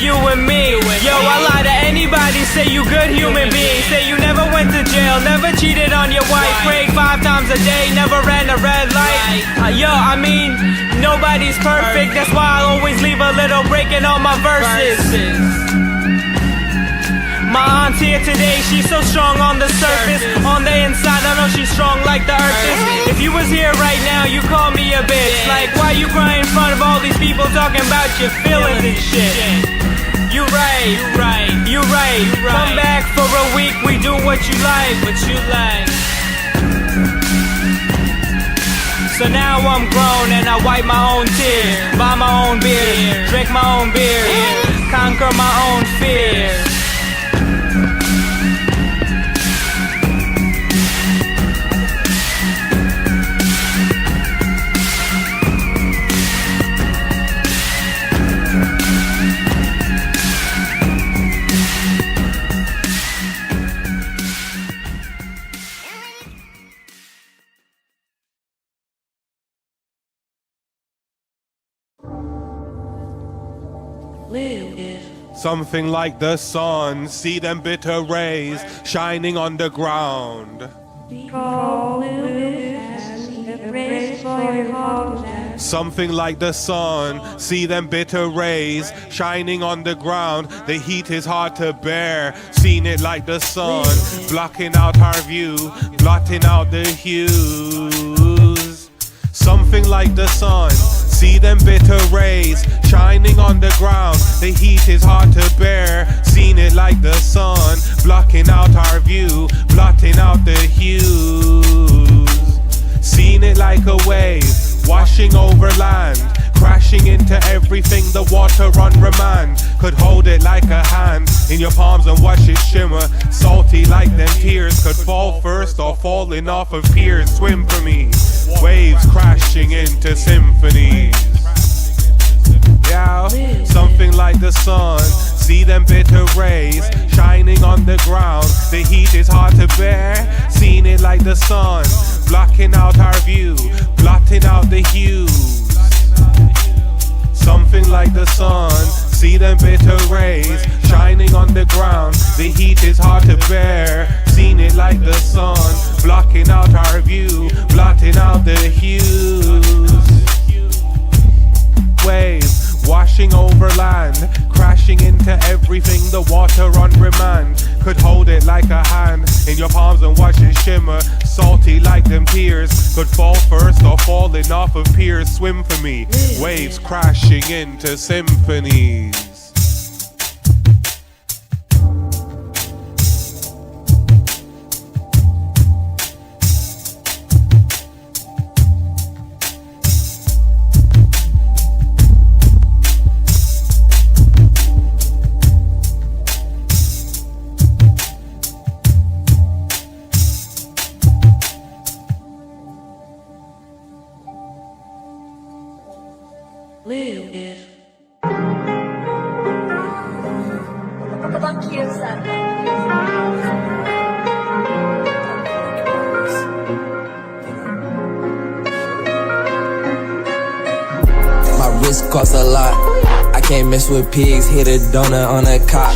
you and me. Yo, I lie to anybody, say you good human being. Say you never went to jail, never cheated on your wife. Prayed 5 times a day, never ran a red light. Yo, I mean, nobody's perfect. That's why I always leave a little break in all my verses. My aunt's here today, she's so strong on the surface. On the inside, I know she's strong like the earth is. If you was here right now, you call me a bitch. Like, why you crying in front of all these people talking about your feelings and shit? You right, you right, you right. Come back for a week, we do what you like, So now I'm grown and I wipe my own tears, buy my own beer, drink my own beer, conquer my own fears. Something like the sun, see them bitter rays shining on the ground. Something like the sun, see them bitter rays shining on the ground. The heat is hard to bear, seen it like the sun, blocking out our view, blotting out the hues. Something like the sun, see them bitter rays shining on the ground. The heat is hard to bear, seen it like the sun, blocking out our view, blotting out the hues. Seen it like a wave, washing over land, crashing into everything, the water on remand. Could hold it like a hand in your palms and watch it shimmer, salty like them tears. Could fall first or falling off of piers. Swim for me, waves crashing into symphonies. Yeah, something like the sun, see them bitter rays shining on the ground. The heat is hard to bear, seen it like the sun, blocking out our view, blotting out the hues. Something like the sun, see them bitter rays shining on the ground. The heat is hard to bear, seen it like the sun, blocking out our view, blotting out the hues. Waves washing over land, crashing into everything, the water on remand. Could hold it like a hand in your palms and watch it shimmer, salty like them tears. Could fall first or falling off of piers. Swim for me, waves crashing into symphonies. Cost a lot. I can't mess with pigs, hit a donut on a cop.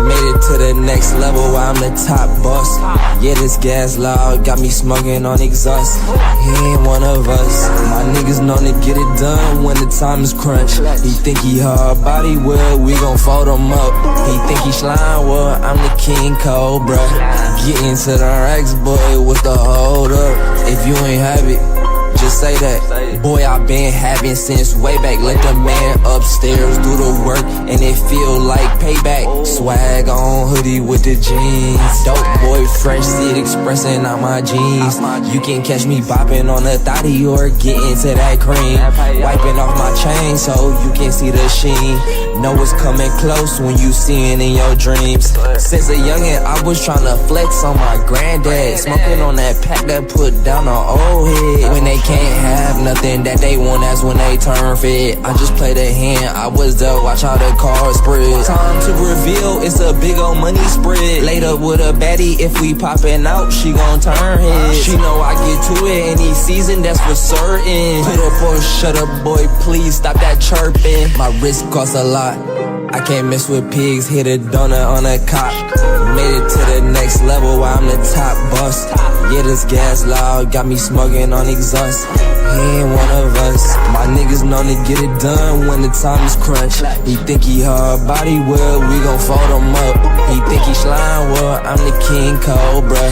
Made it to the next level, I'm the top boss. Yeah, this gas loud, got me smoking on exhaust. He ain't one of us. My niggas known to get it done when the time is crunch. He think he hard body, well, we gon' fold him up. He think he slime, well, I'm the king cobra. Get into the racks, boy, what's the hold up? If you ain't have it, just say that. Boy, I been having since way back. Let the man upstairs do the work, and it feel like payback. Swag on hoodie with the jeans. Dope boy fresh, see it expressing out my jeans. You can catch me bopping on a thotty or getting to that cream. Wiping off my chain so you can see the sheen. Know it's coming close when you seeing in your dreams. Since a youngin', I was tryna flex on my granddad. Smoking on that pack that put down an old head. When they can't have nothing that they want, that's when they turn fed. I just played a hand, I was there, watch how the cards spread. Time to reveal, it's a big old money spread. Laid up with a baddie, if we poppin' out, she gon' turn heads. She know I get to it any season, that's for certain. Put up or shut up, boy, please stop that chirping. My wrist costs a lot, I can't mess with pigs, hit a donut on a cop. Made it to the next level while I'm the top boss. Yeah, this gas loud, got me smoking on exhaust. He ain't one of us, my niggas known to get it done when the time is crunch. He think he hard body, well, we gon' fold him up. He think he slime, well, I'm the king cobra.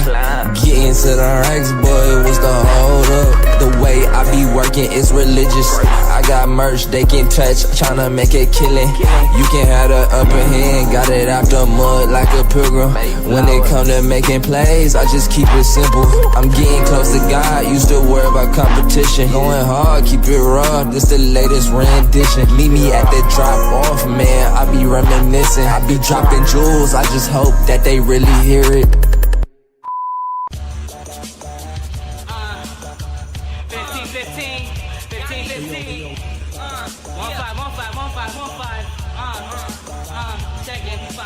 Getting to the racks, boy, what's the hold up? The way I be working is religious. I got merch they can touch, tryna make it killing. You can have the upper hand, got it out the mud like a pilgrim. When it come to making plays, I just keep it simple. I'm getting close to God, used to worry about competition. Going hard, keep it raw, this the latest rendition. Meet me at the drop off, man, I be reminiscing. I be dropping jewels, I just hope that they really hear it. 15, check it, 5.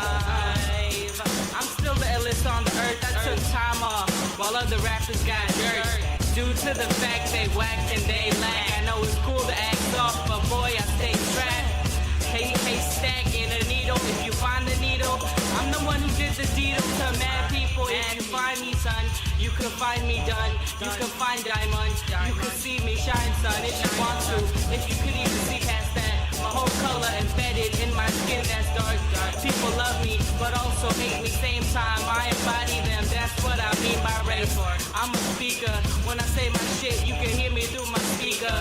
I'm still the illest on the earth, I took time off while other rappers got dirt. Due to the fact they whacked and they lack. I know it's cool to act soft, but boy, I stay trapped. Hey, stack in a needle, if you find the needle, I'm the one who did the deed to mad people. If you find me, son, you can find me done. You can find diamonds, you can see me shine, son, if you want to. If you could even see past that, my whole color embedded in my skin that's dark. People love me, but also hate me same time. I embody them, that's what I mean by race. I'm a speaker, when I say my shit, you can hear me through my speaker.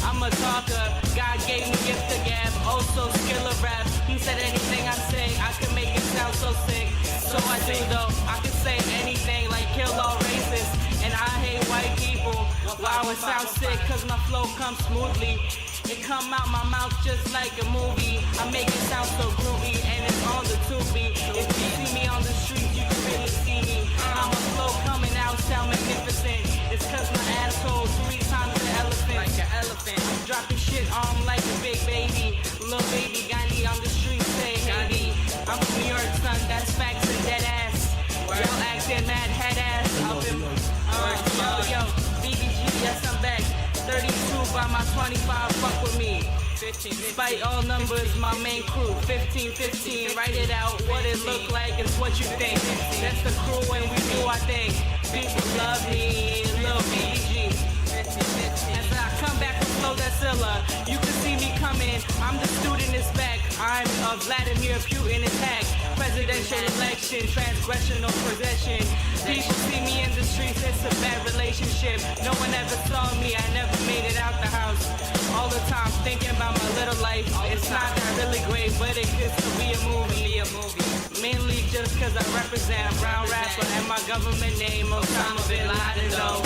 I'm a talker, God gave me gift to gab, also skill of rap. He said anything I say, I can make it sound so sick. So I do though, I can say anything like kill all racists. And I hate white people. Wow, it sounds sick cause my flow comes smoothly. It come out my mouth just like a movie. I make it sound so groovy and it's on the tubey. If you see me on the street, you can really see me. I'm a flow coming out, sound magnificent. It's cause my asshole 3 times the elephant. Like an elephant. I'm dropping shit on like a big baby. Little baby Gandhi on the street, say hey. I'm from New York, son, that's facts and dead ass. Y'all acting mad head ass. Up in, yo, BBG, yes I'm back. 32 by my 25, fuck with me. 15, despite all numbers, my main crew. 15, 15, write it out. What it look like is what you think. That's the crew and we do our thing. People love me, little BBG. As I come back with flow that's illa, you can see me coming. I'm the student is back. I'm a Vladimir Putin attack. Presidential election, transgression or possession. People see me in the streets, it's a bad relationship. No one ever saw me, I never made it out the house. All the time thinking about my little life. It's not that really great, but it gets to be a movie. Mainly just cause I represent brown rapper and my government name, Osama bin Laden though.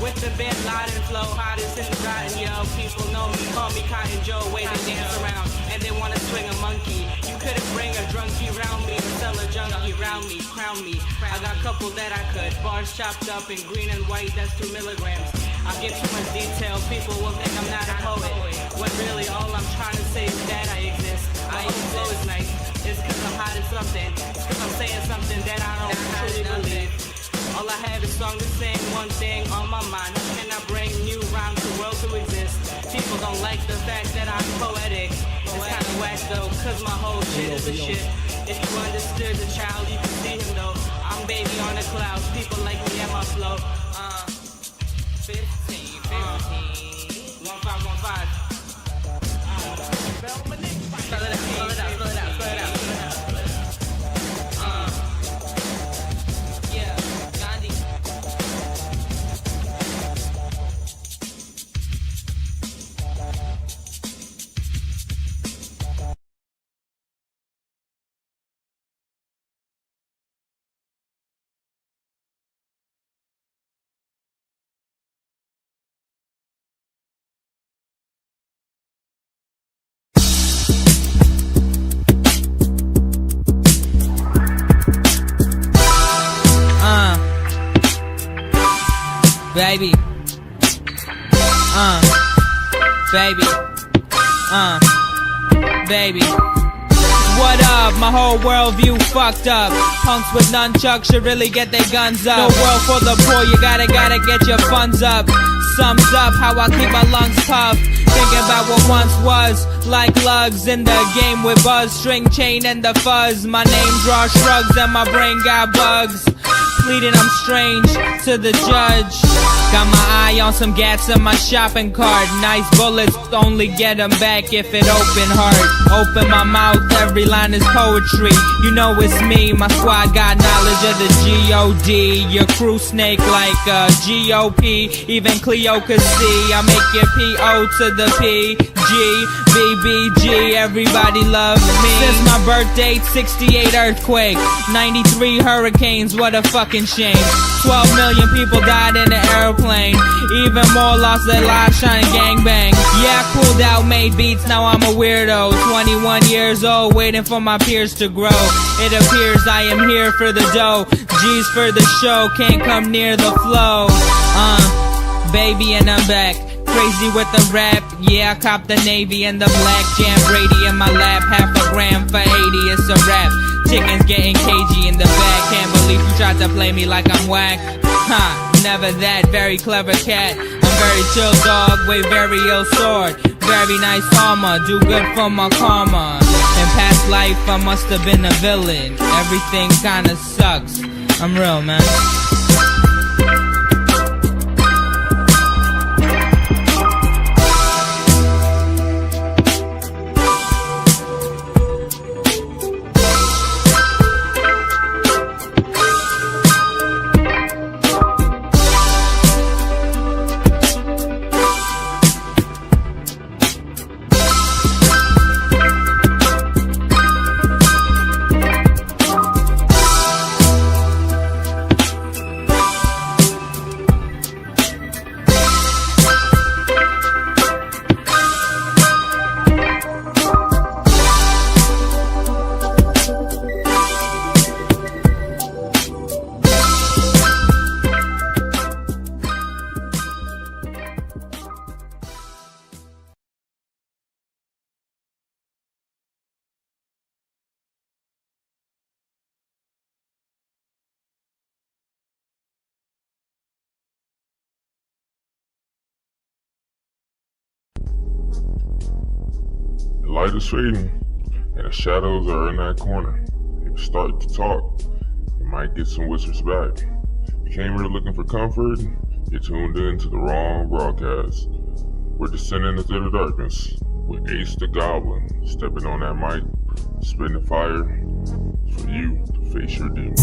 With the Bin Laden flow, hottest in the garden, yo. People know me, call me Cotton Joe, way to dance around. And they wanna swing a monkey. You couldn't bring a drunkie round me, or sell a junkie round me, crown me. I got a couple that I could. Bars chopped up in green and white, that's 2 milligrams. I give too much detail, people will think I'm not a poet. When really all I'm trying to say is that I exist. My own flow is nice, it's cause I'm hot as something. It's cause I'm saying something that I don't truly believe. All I have is song to sing, one thing on my mind. How can I bring new rhymes to the world to exist? People don't like the fact that I'm poetic. It's kinda whack though, cause my whole shit is a shit. If you understood the child, you can see him though. I'm baby on the clouds, people like me and my flow. 15, 15, 15. 1515. Spell it out. baby. Baby. Baby. What up? My whole worldview fucked up. Punks with nunchucks should really get their guns up. No world for the poor, you gotta get your funds up. Sums up how I keep my lungs tough. Thinking about what once was, like lugs in the game with buzz, string chain and the fuzz. My name draws shrugs and my brain got bugs. Pleading I'm strange to the judge. Got my eye on some gats in my shopping cart. Nice bullets, only get them back if it open heart. Open my mouth, every line is poetry. You know it's me, my squad got knowledge of the G.O.D. Your crew snake like a G.O.P. Even Cleo could see. I make it P.O. to the P.G. B.B.G. Everybody loves me. Since my birth date, 68 earthquake, 93 hurricanes, what a fucking shame. 12 million people died in the airplane. Even more lost their lives trying to gangbang. Yeah, I cooled out, made beats, now I'm a weirdo. 21 years old, waiting for my peers to grow. It appears I am here for the dough. G's for the show, can't come near the flow. Baby, and I'm back. Crazy with the rap, yeah, I cop the navy and the black. Jam Brady in my lap, half a gram for 80, it's a rap. Chickens getting cagey in the back. Can't believe you tried to play me like I'm whack. Never that, very clever cat. I'm very chill dog, with very ill sword. Very nice armor, do good for my karma. In past life I must have been a villain. Everything kinda sucks, I'm real, man. The light is fading, and the shadows are in that corner. If you start to talk, you might get some whispers back. You came here looking for comfort, you tuned in to the wrong broadcast. We're descending into the darkness with Ace the Goblin stepping on that mic, spitting fire for you to face your demons.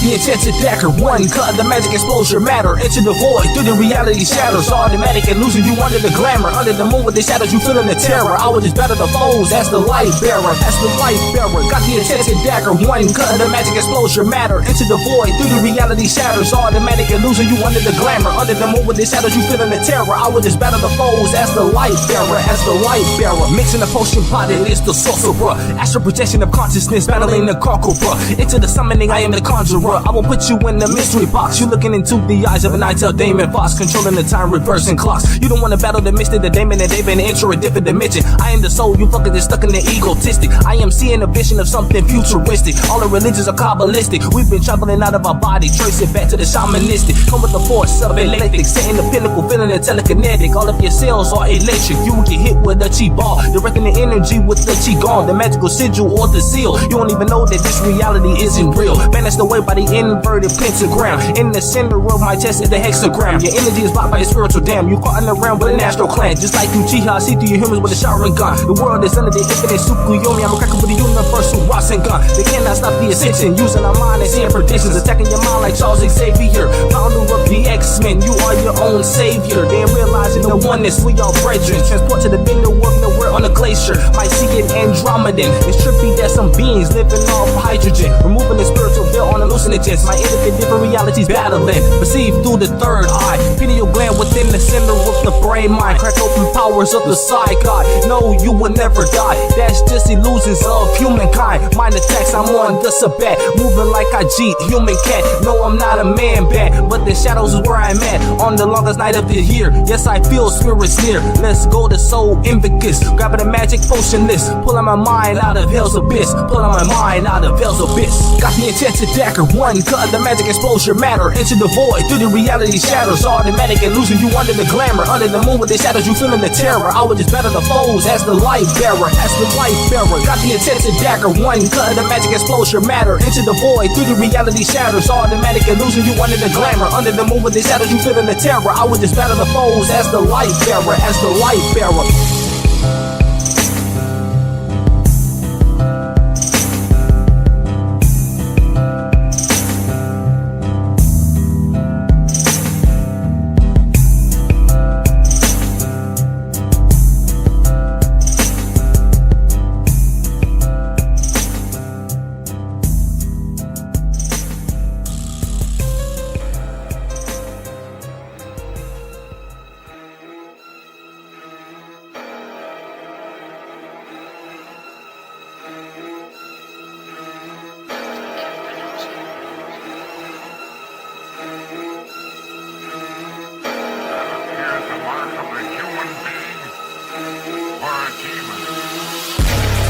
Intensive dagger, one cut, the magic exposure matter into the void, through the reality shadows, automatic and losing you under the glamour, under the moon with the shadows, you feeling the terror. I would just battle the foes as the light bearer, as the light bearer. Got the intensive dagger, one cut, the magic exposure matter into the void, through the reality shadows, automatic and losing you under the glamour, under the moon with the shadows, you feeling the terror. I would just battle the foes as the light bearer, as the light bearer. Mixing the potion pot, it is the sorcerer, astral projection of consciousness, battling the conqueror. Into the summoning, I am the conjurer. I will put you in the mystery box. You looking into the eyes of a night tail demon fox, controlling the time, reversing clocks. You don't want to battle the mystic, the demon, and they've been enter a different dimension. I am the soul, you fucking just stuck in the egotistic. I am seeing a vision of something futuristic. All the religions are kabbalistic. We've been traveling out of our body, trace it back to the shamanistic. Come with the force of electric, setting the pinnacle, feeling the telekinetic. All of your cells are electric. You will get hit with a chi ball, directing the energy with the chi gone, the magical sigil or the seal. You don't even know that this reality isn't real. Banished away by the inverted pentagram. In the center of my chest is the hexagram. Your energy is blocked by the spiritual dam. You caught in the realm with an astral clan. Just like Uchiha, see through your humans with a shotgun gun. The world is under the infinite Tsukuyomi. I'm a cracker with a universal Rasengan. They cannot stop the ascension. Using our mind and seeing predictions. Attacking your mind like Charles Xavier. Founder of the X X-Men, you are your own savior. Then realizing the oneness, we all brethren. Transport to the middle of nowhere on a glacier. Might see an Andromedan. It's trippy that some beings living off hydrogen. Removing the spiritual veil on hallucinogens. Might end up in different realities battling. Perceived through the third eye. Pineal gland within the center of the brain mind. Crack open powers of the psychic. No, you will never die. That's just illusions of humankind. Mind attacks, I'm on the Sabat. Moving like I Jeet, human cat. No, I'm not a man bat, but the shadows is where I'm at. On the longest night of the year. Yes, I feel spirits near. Let's go to Soul Invictus. Grabbing a magic potion list. Pulling my mind out of hell's abyss. Pulling my mind out of hell's abyss. Got the intensive dagger. One cut, the magic explosion matter. Into the void, through the reality shadows. Automatic and losing you under the glamour. Under the moon with the shadows, you feeling the terror. I would just better the foes as the light bearer. As the light bearer. Got the intensive dagger. One cut, the magic explosion matter. Into the void, through the reality shadows. Automatic and losing you under the glamour. Under the moon with the shadows, you feeling the terror. I would just better the foes as the light bearer. As the light bearer.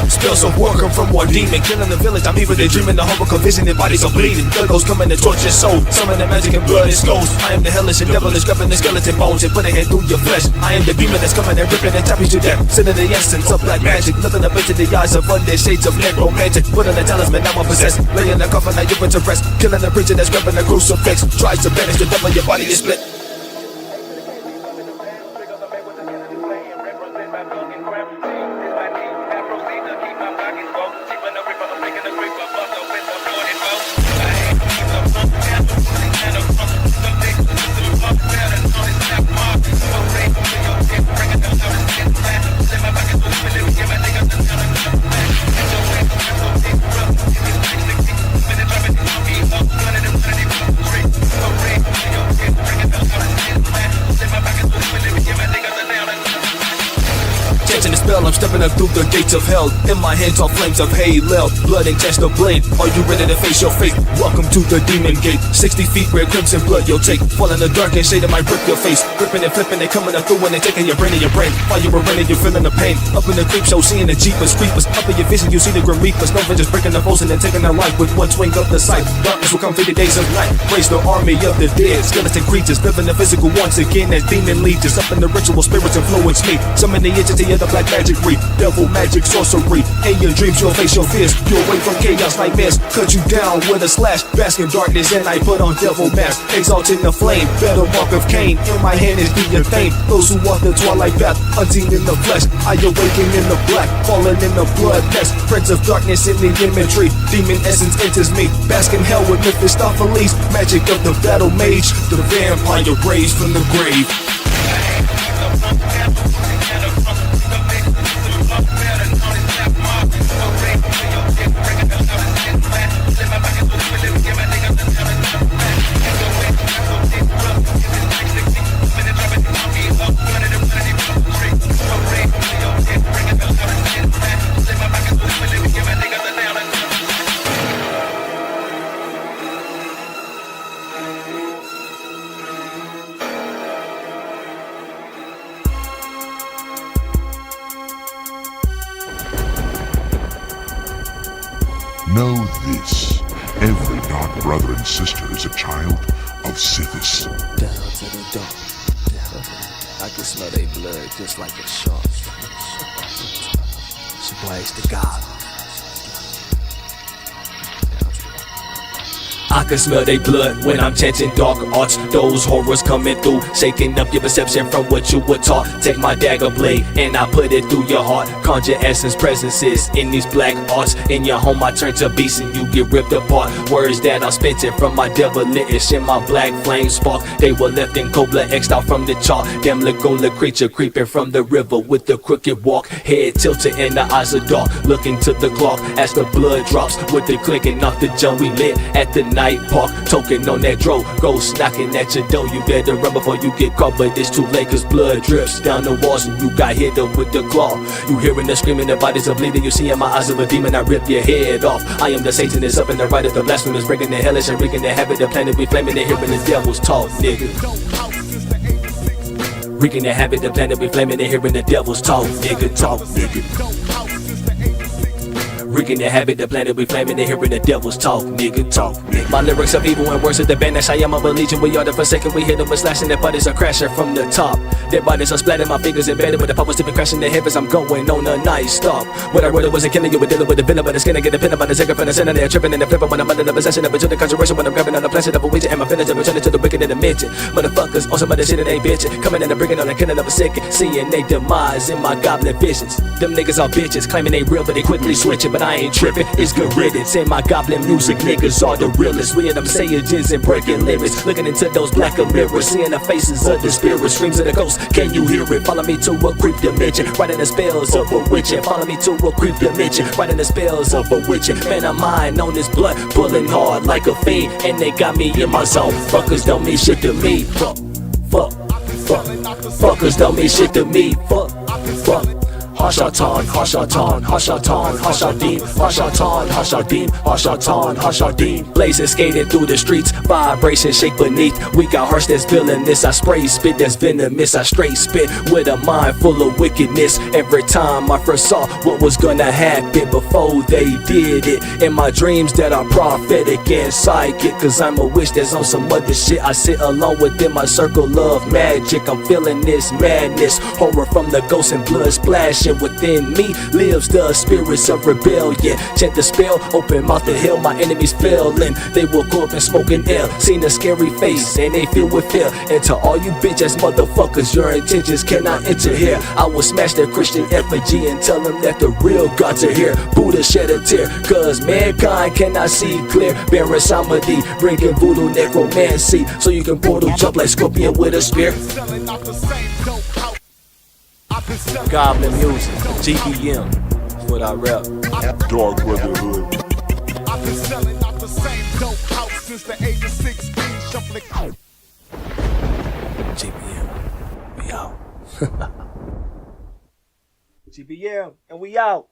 Spells of war come from one demon, killing the village. I'm even dreaming, the hope of vision, their bodies are bleeding. Ghosts coming to torture your soul, summon the magic and blood is gold. I am the hellish and devilish, grabbing the skeleton bones and putting it through your flesh. I am the demon that's coming and ripping and tapping you to death, sending the essence of black magic, nothing up into the eyes of undead shades of necromantic. Put on the talisman, now I'm possessed, laying the coffin, now you put to rest, killing the preacher that's grabbing the crucifix, tries to banish the devil, your body is split. I'm stepping up through the gates of hell. In my hands are flames of Halo. Blood and test the blade. Are you ready to face your fate? Welcome to the demon gate. 60 feet where crimson blood you'll take. Fall in the dark and shade, it might rip your face. Gripping and flipping, they coming up through and they taking your brain and your brain. While you were running, you're feeling the pain. Up in the creep show, seeing the jeepers, creepers. Up in your vision, you see the grim reapers. No vengeance breaking the foes and then taking their life with one swing of the sight. Darkness will come through the days of night. Raise the army of the dead. Skeleton creatures living the physical once again as demon legions. Up in the ritual, spirits influence me. Summon the entity of the black magic reap. Devil magic sorcery. In your dreams you'll face your fears. You away from chaos nightmares. Cut you down with a slash. Bask in darkness and I put on devil mask. Exalting the flame. Better mark of Cain. In my hand is the thing. Those who walk the twilight path. Hunting in the flesh. I awaken in the black. Falling in the blood nest. Prince of darkness in the imagery. Demon essence enters me. Bask in hell with Mephistopheles. Magic of the battle mage. The vampire raised from the grave. Know this, every dark brother and sister is a child of Sithis. Down to the dark, I can smell their blood just like a shark. She plays the God. I can smell they blood when I'm chanting dark arts. Those horrors coming through, shaking up your perception from what you were taught. Take my dagger blade and I put it through your heart. Conjure essence presences in these black arts. In your home I turn to beast and you get ripped apart. Words that I'm spitting from my devilish in my black flame spark. They were left in Goblin, X'd out from the chart. Damn Lagola creature creeping from the river with the crooked walk. Head tilted and the eyes are dark, looking to the clock as the blood drops with the clicking off the jump we lit at the night park. Token on that dro, ghost knocking at your door. You better run before you get caught, but it's too late cause blood drips down the walls and you got hit up with the claw. You hearing the screaming, the bodies are bleeding. You see in my eyes of a demon, I rip your head off. I am the Satanist up in the right of the blasphemous, breaking the hellish and wreaking the havoc. The planet we flaming and hearing the devil's talk, nigga. Wreaking the havoc, the planet we flaming and hearing the devil's talk, nigga. Talk, nigga. Wreaking the havoc, the planet we flaming and hearing the devil's talk, nigga. Talk, nigga. My lyrics are evil and worse at the banish. I am of a legion, we are the forsaken. We hit them with slashing, their bodies are crashing from the top. Their bodies are splatting, my fingers embedded with the powers tipping, crashing the heavens. I'm going on a night stop. What I wrote it wasn't killing you, we're dealing with the villain, but the skin I get the pin about the second from the center. They're tripping and they're flipping when I'm under the possession of it to the conjuration. When I'm grabbing on the planet of a witch and my fingers are returning to the wicked and the midget. Motherfuckers on some other shit and they bitching, coming in and bringing on the killing of a sick, seeing they demise in my goblin visions. Them niggas are bitches, claiming they real, but they quickly switching. But I ain't tripping, it's good riddance. In my goblin music, niggas are the realest. We are them saiyajins and breaking limits, looking into those black mirrors, seeing the faces of the spirits, screams of the ghost. Can you hear it? Follow me to a creep dimension, writing the spells of a witching. Follow me to a creep dimension, writing the spells of a witching. Man, I'm mine on this blood, pulling hard like a fiend, and they got me in my zone. Fuckers don't mean shit to me. Fuck. Fuckers don't mean shit to me. Fuck. Hashatan, Hashatan, Hashatan, Hashadim, Hashatan, Hashadim, Hashatan, Hashadim. Blazing, skating through the streets, vibration shake beneath. We got hearts that's villainous. I spray spit that's venomous. I straight spit with a mind full of wickedness. Every time I first saw what was gonna happen before they did it. In my dreams that are prophetic and psychic, cause I'm a witch that's on some other shit. I sit alone within my circle of magic. I'm feeling this madness, horror from the ghosts and blood splashing. Within me lives the spirits of rebellion. Chant the spell, open mouth to hell. My enemies failing, they will go up and smoke an L. Seen a scary face and they filled with fear. And to all you bitch ass motherfuckers, your intentions cannot enter here. I will smash their Christian effigy and tell them that the real gods are here. Buddha shed a tear, cause mankind cannot see clear. Baron Samadi, bringing voodoo necromancy, so you can portal jump like Scorpion with a spear. Goblin music, GBM, that's what I rap. Dark Brotherhood. I've been selling out the same dope house since the age of 16, shuffling out. GBM, we out. GBM, and we out.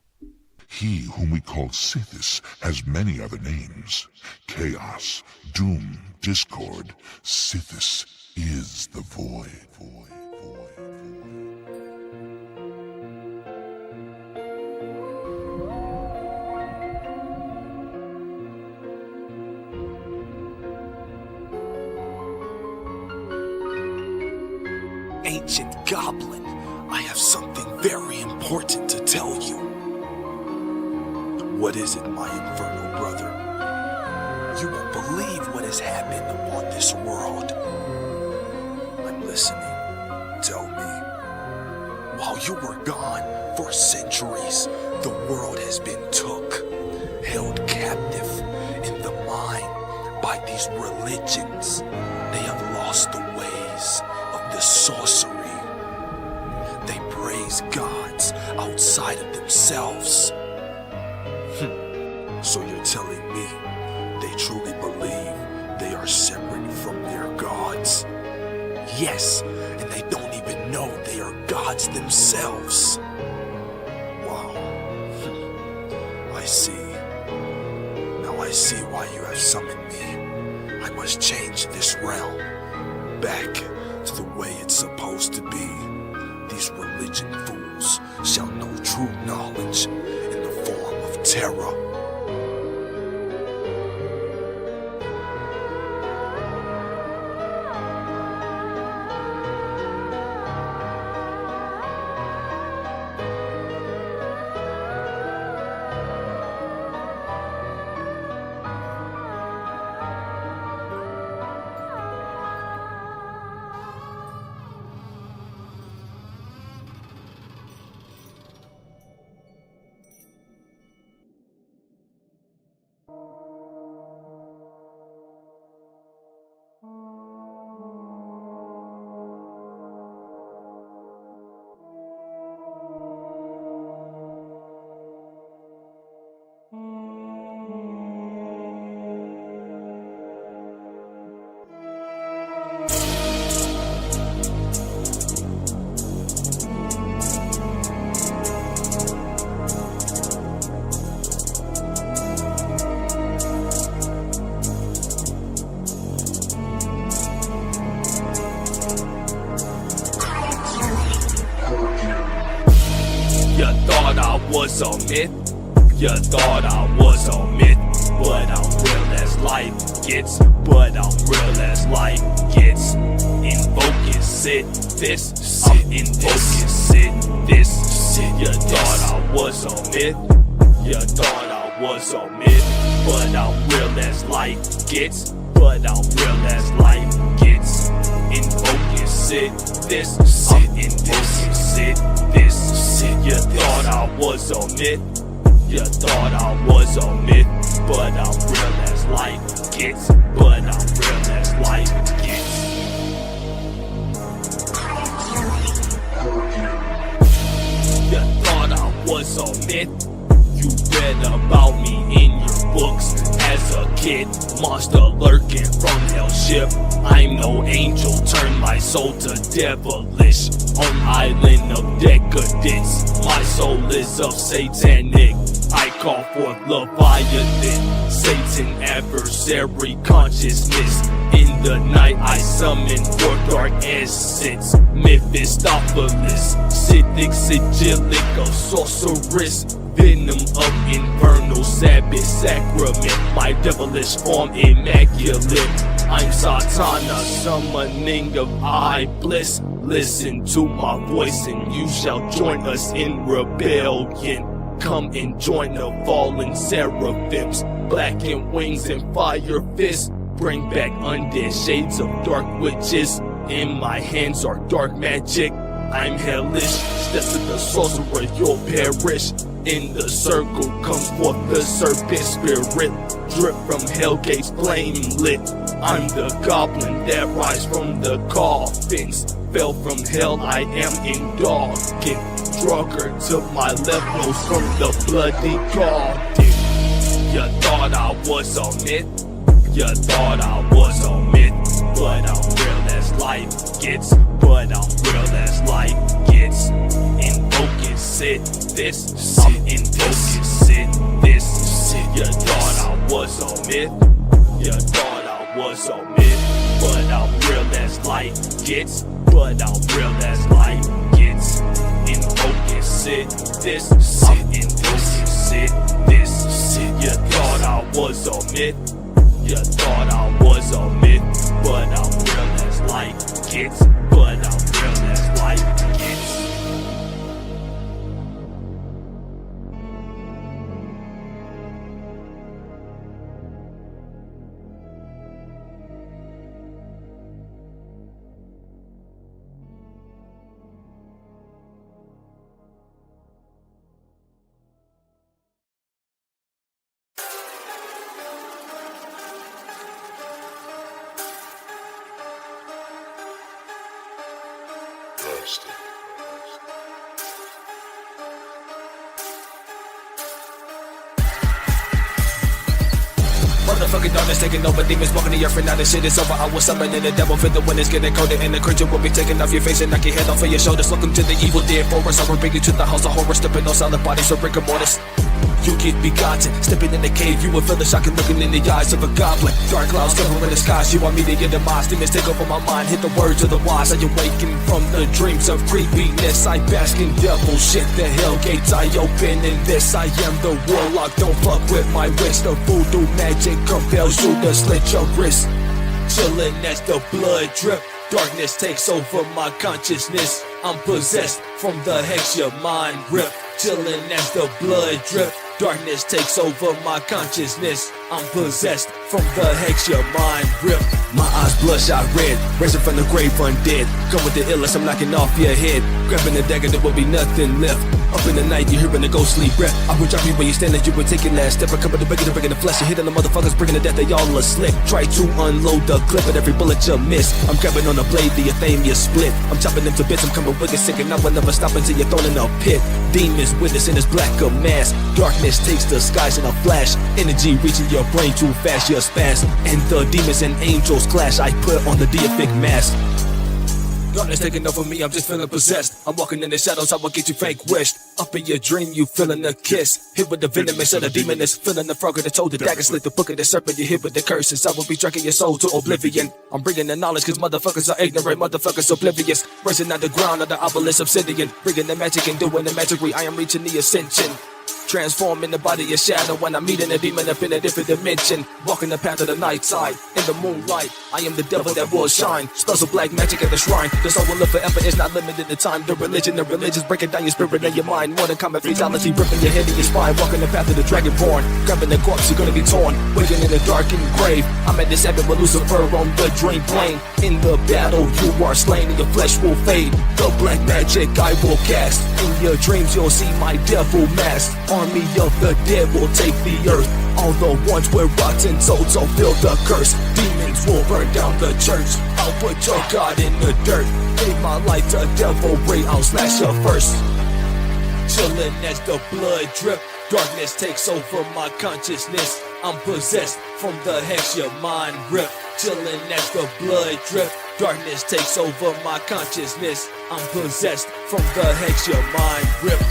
He whom we call Sithis has many other names. Chaos, Doom, Discord. Sithis is the void. Ancient Goblin, I have something very important to tell you. What is it, my infernal brother? You won't believe what has happened upon this world. I'm listening. Tell me. While you were gone for centuries, the world has been took, held captive in the mind by these religions. They have lost the ways of the sorcery. They praise gods outside of themselves. So you're telling me they truly believe they are separate from their gods? Yes, and they don't even know they are gods themselves. Wow. I see. Now I see why you have summoned me. I must change this realm back to the way it's supposed to be. These religion fools shall know true knowledge in the form of terror. was a myth. You thought I was a myth, but I'm real as life gets. But I'm real as life gets. Invoke it, sit this, sit in this, sit this, sit. You thought I was a myth. You thought I was a myth, but I'm real as life gets. But I'm real as life gets. Invoke it, sit this, sit in this, sit this, sit. You thought I was a myth. You thought I was a myth, but I'm real as life gets. But I'm real as life gets. You thought I was a myth. You read about me in your books as a kid. Monster lurking from hell's ship. I'm no angel, turn my soul to devilish. On island of decadence, my soul is of satanic. I call forth Leviathan, Satan adversary consciousness. In the night I summon forth dark essence, Mephistopheles, Sithic, sigillic of sorceress, venom of infernal Sabbath sacrament, my devilish form immaculate. I'm Satana, summoning of eye bliss. Listen to my voice and you shall join us in rebellion. Come and join the fallen seraphims, blackened wings and fire fists. Bring back undead shades of dark witches. In my hands are dark magic. I'm hellish, step to the sorcerer, you'll perish. In the circle comes forth the serpent spirit, drip from Hellgate's flame lit. I'm the goblin that rise from the coffins. Fell from hell, I am indulgent. Drugger to my left nose from the bloody garden. You thought I was a myth. You thought I was a myth. But I'm real as life gets. But I'm real as life gets. Invoke it, sit this. I'm invoke it, sit this. Sit. You thought I was a myth. You thought I was a myth. But I'm real as life gets. But I'm real as life gets. Invoke it, sit this. Sit invoke it, sit this. Sit. You thought I was a myth. You thought I was a myth, but I'm real as life gets. But I'm real as life gets. Motherfucking darkness taking over, demons walking the earth, and now this shit is over. I was summoning the devil, feel the wind is getting colder, and the creature will be taking off your face and knock your head off of your shoulders. Welcome to the evil dead forest. I will bring you to the house of horror, stepping on solid bodies for rigor mortis. You get begotten, stepping in the cave, you will feel the shock and looking in the eyes of a goblin. Dark clouds covering the skies, you want me to get demise. Demons take over my mind, hit the words of the wise. I awaken from the dreams of creepiness. I bask in devil shit, the hell gates I open in this. I am the warlock, don't fuck with my wrist. The voodoo magic compels you to slit your wrist. Chillin' as the blood drip, darkness takes over my consciousness. I'm possessed from the hex, your mind rip. Chillin' as the blood drip, darkness takes over my consciousness. I'm possessed from the hex, your mind rip. My eyes bloodshot red, raising from the grave undead. Come with the illness, I'm knocking off your head. Grabbing the dagger, there will be nothing left. Up in the night, you hearing the ghostly breath. I will drop you where you stand as you would take your last step. I come with the bigger, breaking the flesh. You hitting the motherfuckers, bringing the death, they all are slick. Try to unload the clip, but every bullet you miss. I'm grabbing on the blade, the Athame split. I'm chopping them to bits, I'm coming wicked sick, and I will never stop until you're thrown in a pit. Demons witness in this black mask. Darkness takes the skies in a flash. Energy reaching your brain too fast, you're spasm. And the demons and angels clash. I put on the deific mask. Darkness taking over me, I'm just feeling possessed. I'm walking in the shadows, I will get you vanquished. Up in your dream, you feeling a kiss. Hit with the venomous of the demoness. Feeling the frog of the toe, the dagger slit the book of the serpent. You hit with the curses. I will be dragging your soul to oblivion. I'm bringing the knowledge, cause motherfuckers are ignorant. Motherfuckers oblivious. Raising out the ground of the obelisk obsidian. Bringing the magic and doing the magicry. I am reaching the ascension. Transforming the body of shadow when I'm meeting a demon up in a different dimension. Walking the path of the night side, in the moonlight. I am the devil that will shine. Spells of black magic at the shrine. The soul will live forever, it's not limited to time. The religion's breaking down your spirit and your mind. More than common fatality, ripping your head and your spine. Walking the path of the dragonborn. Grabbing the corpse, you're gonna be torn. Waking in the darkened grave. I'm at this heaven with Lucifer on the dream plane. In the battle, you are slain and your flesh will fade. The black magic I will cast. In your dreams, you'll see my devil mask. Army of the dead will take the earth. All the ones with rotten souls will feel the curse. Demons will burn down the church. I'll put your God in the dirt. Gave my life to devil ray, I'll slash her first. Chillin' as the blood drip. Darkness takes over my consciousness. I'm possessed from the hex, your mind rip. Chillin' as the blood drip. Darkness takes over my consciousness. I'm possessed from the hex, your mind rip.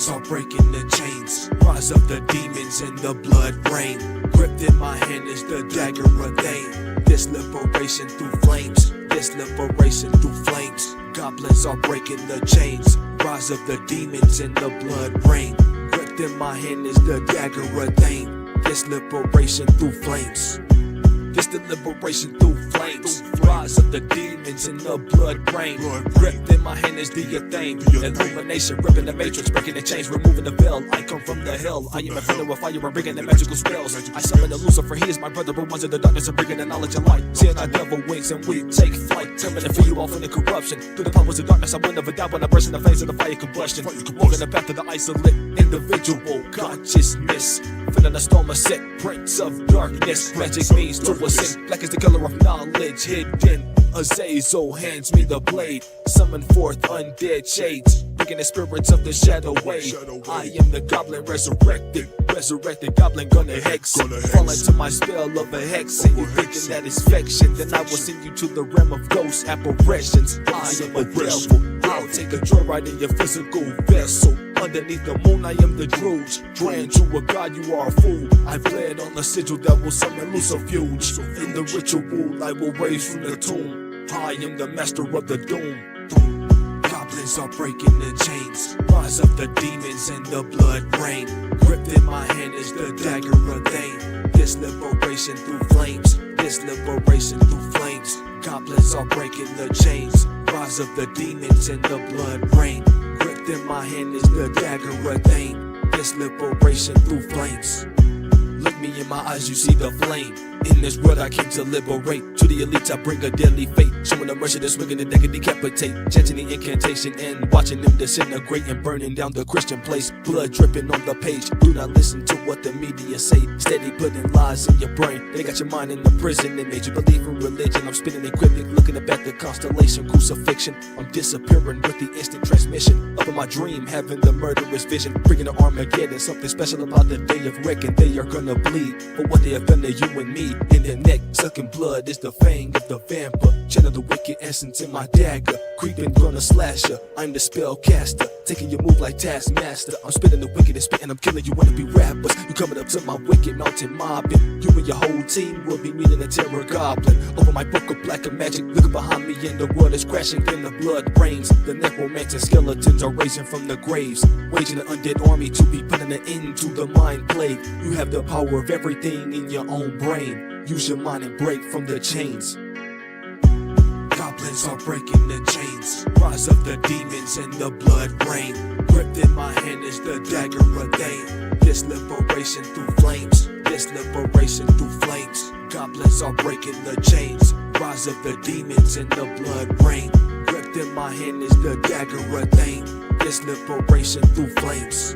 Are breaking the chains. Rise of the demons in the blood rain. Gripped in my hand is the dagger ordained. This liberation through flames. This liberation through flames. Goblins are breaking the chains. Rise of the demons in the blood rain. Gripped in my hand is the dagger ordained. This liberation through flames. This the liberation through flames. Rise of the demons in the blood rain. Gripped in my hand is the thing. Illumination, ripping the matrix, breaking the chains, removing the veil. I come from the hell. I am a friend of fire, I'm bringing the magical spells. I summon the Lucifer, he is my brother, but ones of the darkness are bringing the knowledge of light. Seeing our devil wings and we take flight. Turning to free you off in the corruption. Through the powers of darkness, I will never die when I burst in the flames of the fire combustion. Walking the path of the isolate individual consciousness. Feeling a storm of set prints of darkness. Magic means to ascend. Black is the color of knowledge hidden. Azazel hands me the blade. Summon forth undead shades. Bringing the spirits of the shadow wave. I am the goblin resurrected. Resurrected goblin gonna hex. Fall into my spell of a hex. And you thinking that it's fiction. Then I will send you to the realm of ghost apparitions. I am a devil. I'll take a joyride in your physical vessel. Underneath the moon, I am the Druge. Praying to a god, you are a fool. I bled on the sigil that will summon Lucifuge. In the ritual, I will raise from the tomb. I am the master of the doom. Goblins are breaking the chains. Rise of the demons in the blood rain. Gripped in my hand is the dagger ordained. This liberation through flames. This liberation through flames. Goblins are breaking the chains. Rise of the demons in the blood rain. Gripped in my hand is the dagger ordained. This liberation through flames. Look me in my eyes, you see the flame. In this world I came to liberate. To the elites I bring a deadly fate. Showing the mercy that's swinging the deck and decapitate. Chanting the incantation and watching them disintegrate and burning down the Christian place. Blood dripping on the page. Do not listen to what the media say. Steady putting lies in your brain. They got your mind in the prison. They made you believe in religion. I'm spinning equipment, looking up at the constellation crucifixion. I'm disappearing with the instant transmission. Up in my dream, having the murderous vision. Bringing the Armageddon, something special about the day of reckoning. They are gonna bleed for what they have done to you and me. in the neck, sucking blood is the fang of the vampire. Channel the wicked essence in my dagger. Creeping, gonna slash ya. I'm the spellcaster, taking your move like Taskmaster. I'm spitting the wicked and spitting, I'm killing you wanna be rappers. You coming up to my wicked mountain mobbing. You and your whole team will be meeting a terror goblin. Over my book of black and magic, looking behind me and the world is crashing, then the blood rains. The necromantic skeletons are raising from the graves, waging an undead army to be putting an end to the mind plague. You have the power of everything in your own brain. Use your mind and break from the chains. Goblins are breaking the chains. Rise of the demons and the blood rain. Gripped in my hand is the dagger of Dane. This liberation through flames. This liberation through flames. Goblins are breaking the chains. Rise of the demons and the blood rain. Gripped in my hand is the dagger of Dane. This liberation through flames.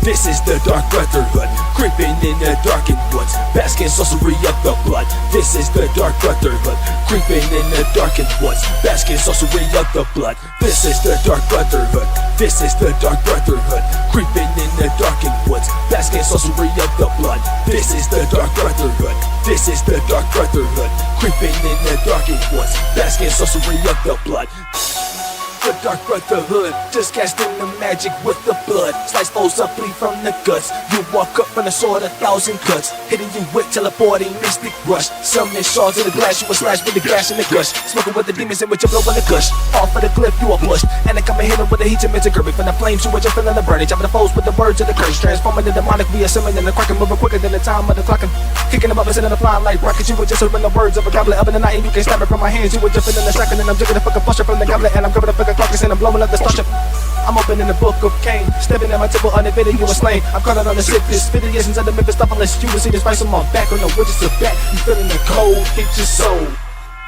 This is the Dark Brotherhood, creeping in the darkened woods, basking sorcery of the blood. This is the Dark Brotherhood, creeping in the darkened woods, basking sorcery of the blood. This is the Dark Brotherhood. This is the Dark Brotherhood, creeping in the darkened woods, basking sorcery of the blood. This is the Dark Brotherhood. This is the Dark Brotherhood, creeping in the darkened woods, basking sorcery of the blood. The Dark Brotherhood, just casting the magic with the blood. Slice foes up, bleed from the guts. You walk up from the sword, 1,000 cuts. Hitting you with teleporting mystic rush. Summon shards in the glass, you will slash with the gash in the gush. Smoking with the demons and with your blow in the gush. Off of the cliff, you are pushed. And they come and hit him with the heat to mitigate from the flames. You were just feeling the burning. Chopping the foes with the words of the curse. Transforming the demonic, we are summoning the kraken, moving quicker than the time of the clock. Kicking them up and sending the flying like rockets. You were just hearing the words of a goblin up in the night, and you can't stop it from my hands. You were just feeling the shotgun, and I'm jigging the fucking flusher from the goblin, and I'm grabbing the fucking clock and I'm blowing up the structure. I'm opening the book of Cain, stepping at my temple uninvited, you were slain. I'm calling on the sickness, spitting the essence of the Memphis stuff unless you will see the spice on my back. On the witches of back, you feeling the cold, hit your soul.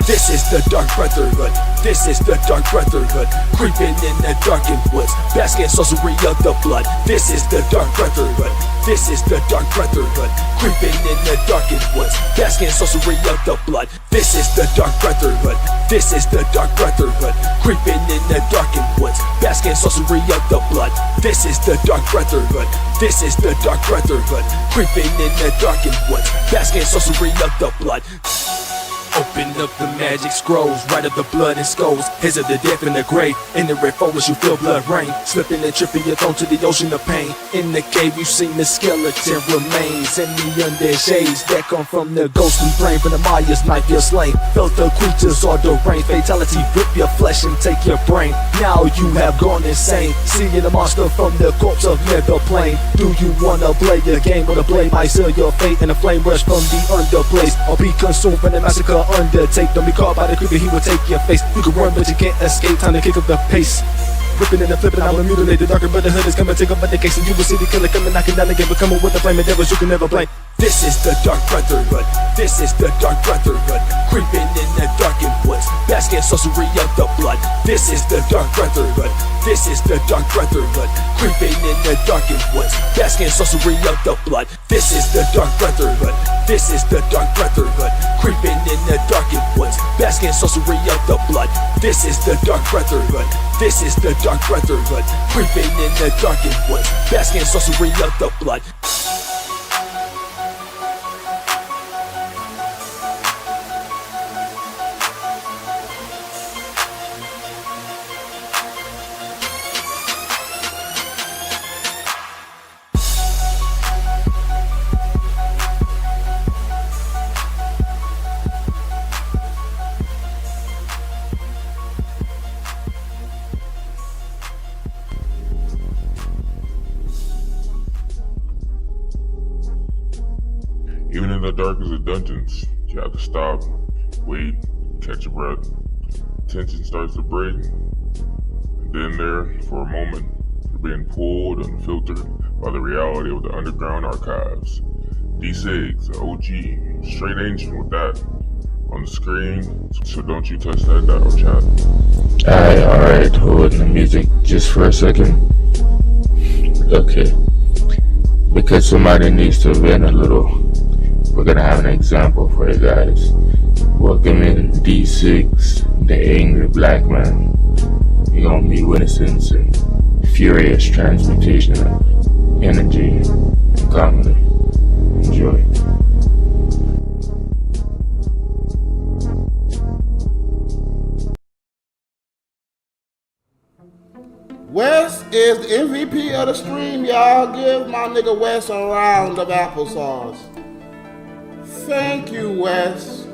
This is the Dark Brotherhood. This is the Dark Brotherhood, creeping in the darkened woods, basking sorcery of the blood. This is the Dark Brotherhood. This is the Dark Brotherhood, creeping in the darkened woods, basking sorcery of the blood. This is the Dark Brotherhood. This is the Dark Brotherhood, creeping in the darkened woods, basking sorcery of the blood. This is the Dark Brotherhood. This is the Dark Brotherhood, creeping in the darkened woods, basking sorcery of the blood. Open up the magic scrolls, write up the blood and skulls. Heads of the death in the grave, in the red forest you feel blood rain. Slipping and tripping, you're thrown to the ocean of pain. In the cave you've seen the skeleton remains, and the undead shades that come from the ghostly brain. From the Maya's knife you're slain, felt the creatures or the rain. Fatality rip your flesh and take your brain. Now you have gone insane, seeing a monster from the corpse of nether plane. Do you wanna play a game or the blade might seal your fate? And a flame rush from the underblaze, or be consumed from the massacre undertake. Don't be caught by the creeper, he will take your face. You can run but you can't escape, time to kick up the pace. Ripping and flipping, I will mutilate. The Darker Brotherhood is coming, take over the case, and you will see the killer coming, knocking down again, but coming with the flame and devils you can never blame. This is the Dark Brotherhood. This is the Dark Brotherhood, creeping in the darkened woods, basking sorcery of the blood. This is the Dark Brotherhood. This is the Dark Brotherhood, creeping in the darkened woods, basking sorcery of the blood. This is the Dark Brotherhood. This is the Dark Brotherhood, creeping in the darkened woods, basking sorcery of the blood. This is the Dark Brotherhood. This is the Dark Brotherhood, creeping in the darkened woods, basking sorcery of the blood. Even in the darkest of dungeons, you have to stop, wait, catch your breath. Tension starts to break, and then there, for a moment, you're being pulled and filtered by the reality of the underground archives. D6, OG, straight ancient with that on the screen, so don't you touch that dial, chat. Alright, hold the music just for a second. Okay. Because somebody needs to vent a little, we're gonna have an example for you guys. Welcome in D6, the angry black man. You're gonna be witnessing some furious transmutation of energy and comedy. Enjoy. Wes is the MVP of the stream, y'all. Give my nigga Wes a round of applesauce. Thank you, Wes.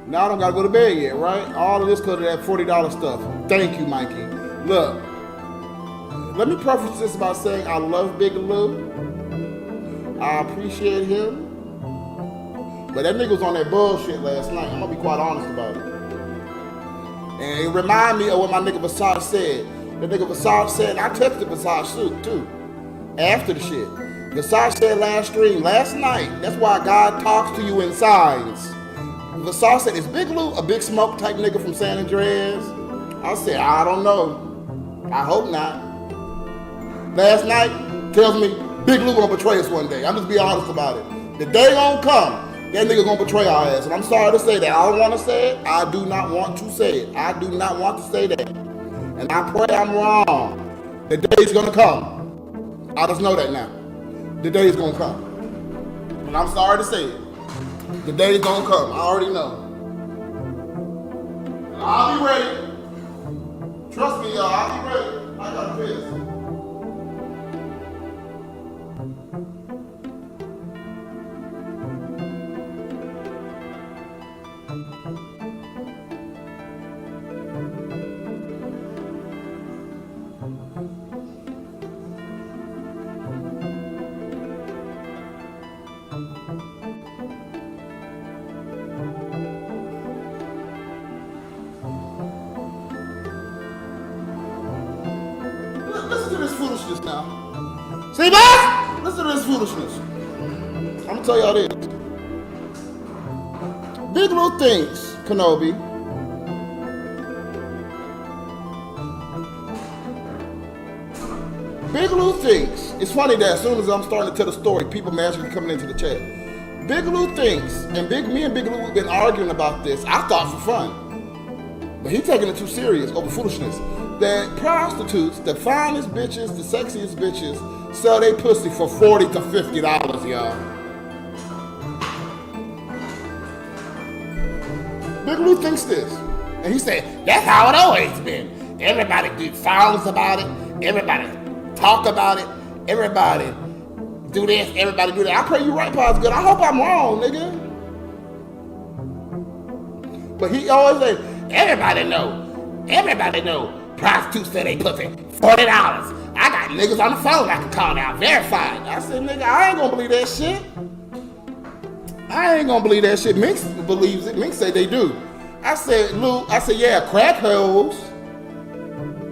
Now I don't gotta go to bed yet, right? All of this because of that $40 stuff. Thank you, Mikey. Look, let me preface this by saying I love Big Lou. I appreciate him. But that nigga was on that bullshit last night. I'm gonna be quite honest about it. And it reminded me of what my nigga Visage said. The nigga Visage said, and I texted Visage too, after the shit. Visage said last night, that's why God talks to you in signs. Visage said, is Big Lou a big smoke type nigga from San Andreas? I said, I don't know. I hope not. Last night tells me Big Lou gonna betray us one day. I'm just being honest about it. The day gonna come, that nigga gonna betray our ass. And I'm sorry to say that. I don't want to say it. I do not want to say it. I do not want to say that. And I pray I'm wrong. The day's gonna come. I just know that now. The day's gonna come. And I'm sorry to say it. The day's gonna come. I already know. And I'll be ready. Trust me, y'all. I'll be ready. I got this. Listen to this foolishness now. See, boss? Listen to this foolishness. I'm gonna tell y'all this. Big Lou thinks, Kenobi, Big Lou thinks, it's funny that as soon as I'm starting to tell the story, people magically coming into the chat. Big Lou thinks, and me and Big Lou have been arguing about this, I thought for fun, but he taking it too serious over foolishness, that prostitutes, the finest bitches, the sexiest bitches, sell they pussy for $40 to $50, y'all. Big Lou thinks this, and he said, that's how it always been. Everybody do songs about it, everybody talk about it, everybody do this, everybody do that. I pray you right, Pa's good. I hope I'm wrong, nigga. But he always says, everybody know, prostitutes say they pussy $40. I got niggas on the phone I can call now, verified. I said, nigga, I ain't gonna believe that shit. I ain't gonna believe that shit. Mink believes it. Mink say they do. I said, Lou, yeah, crack hoes.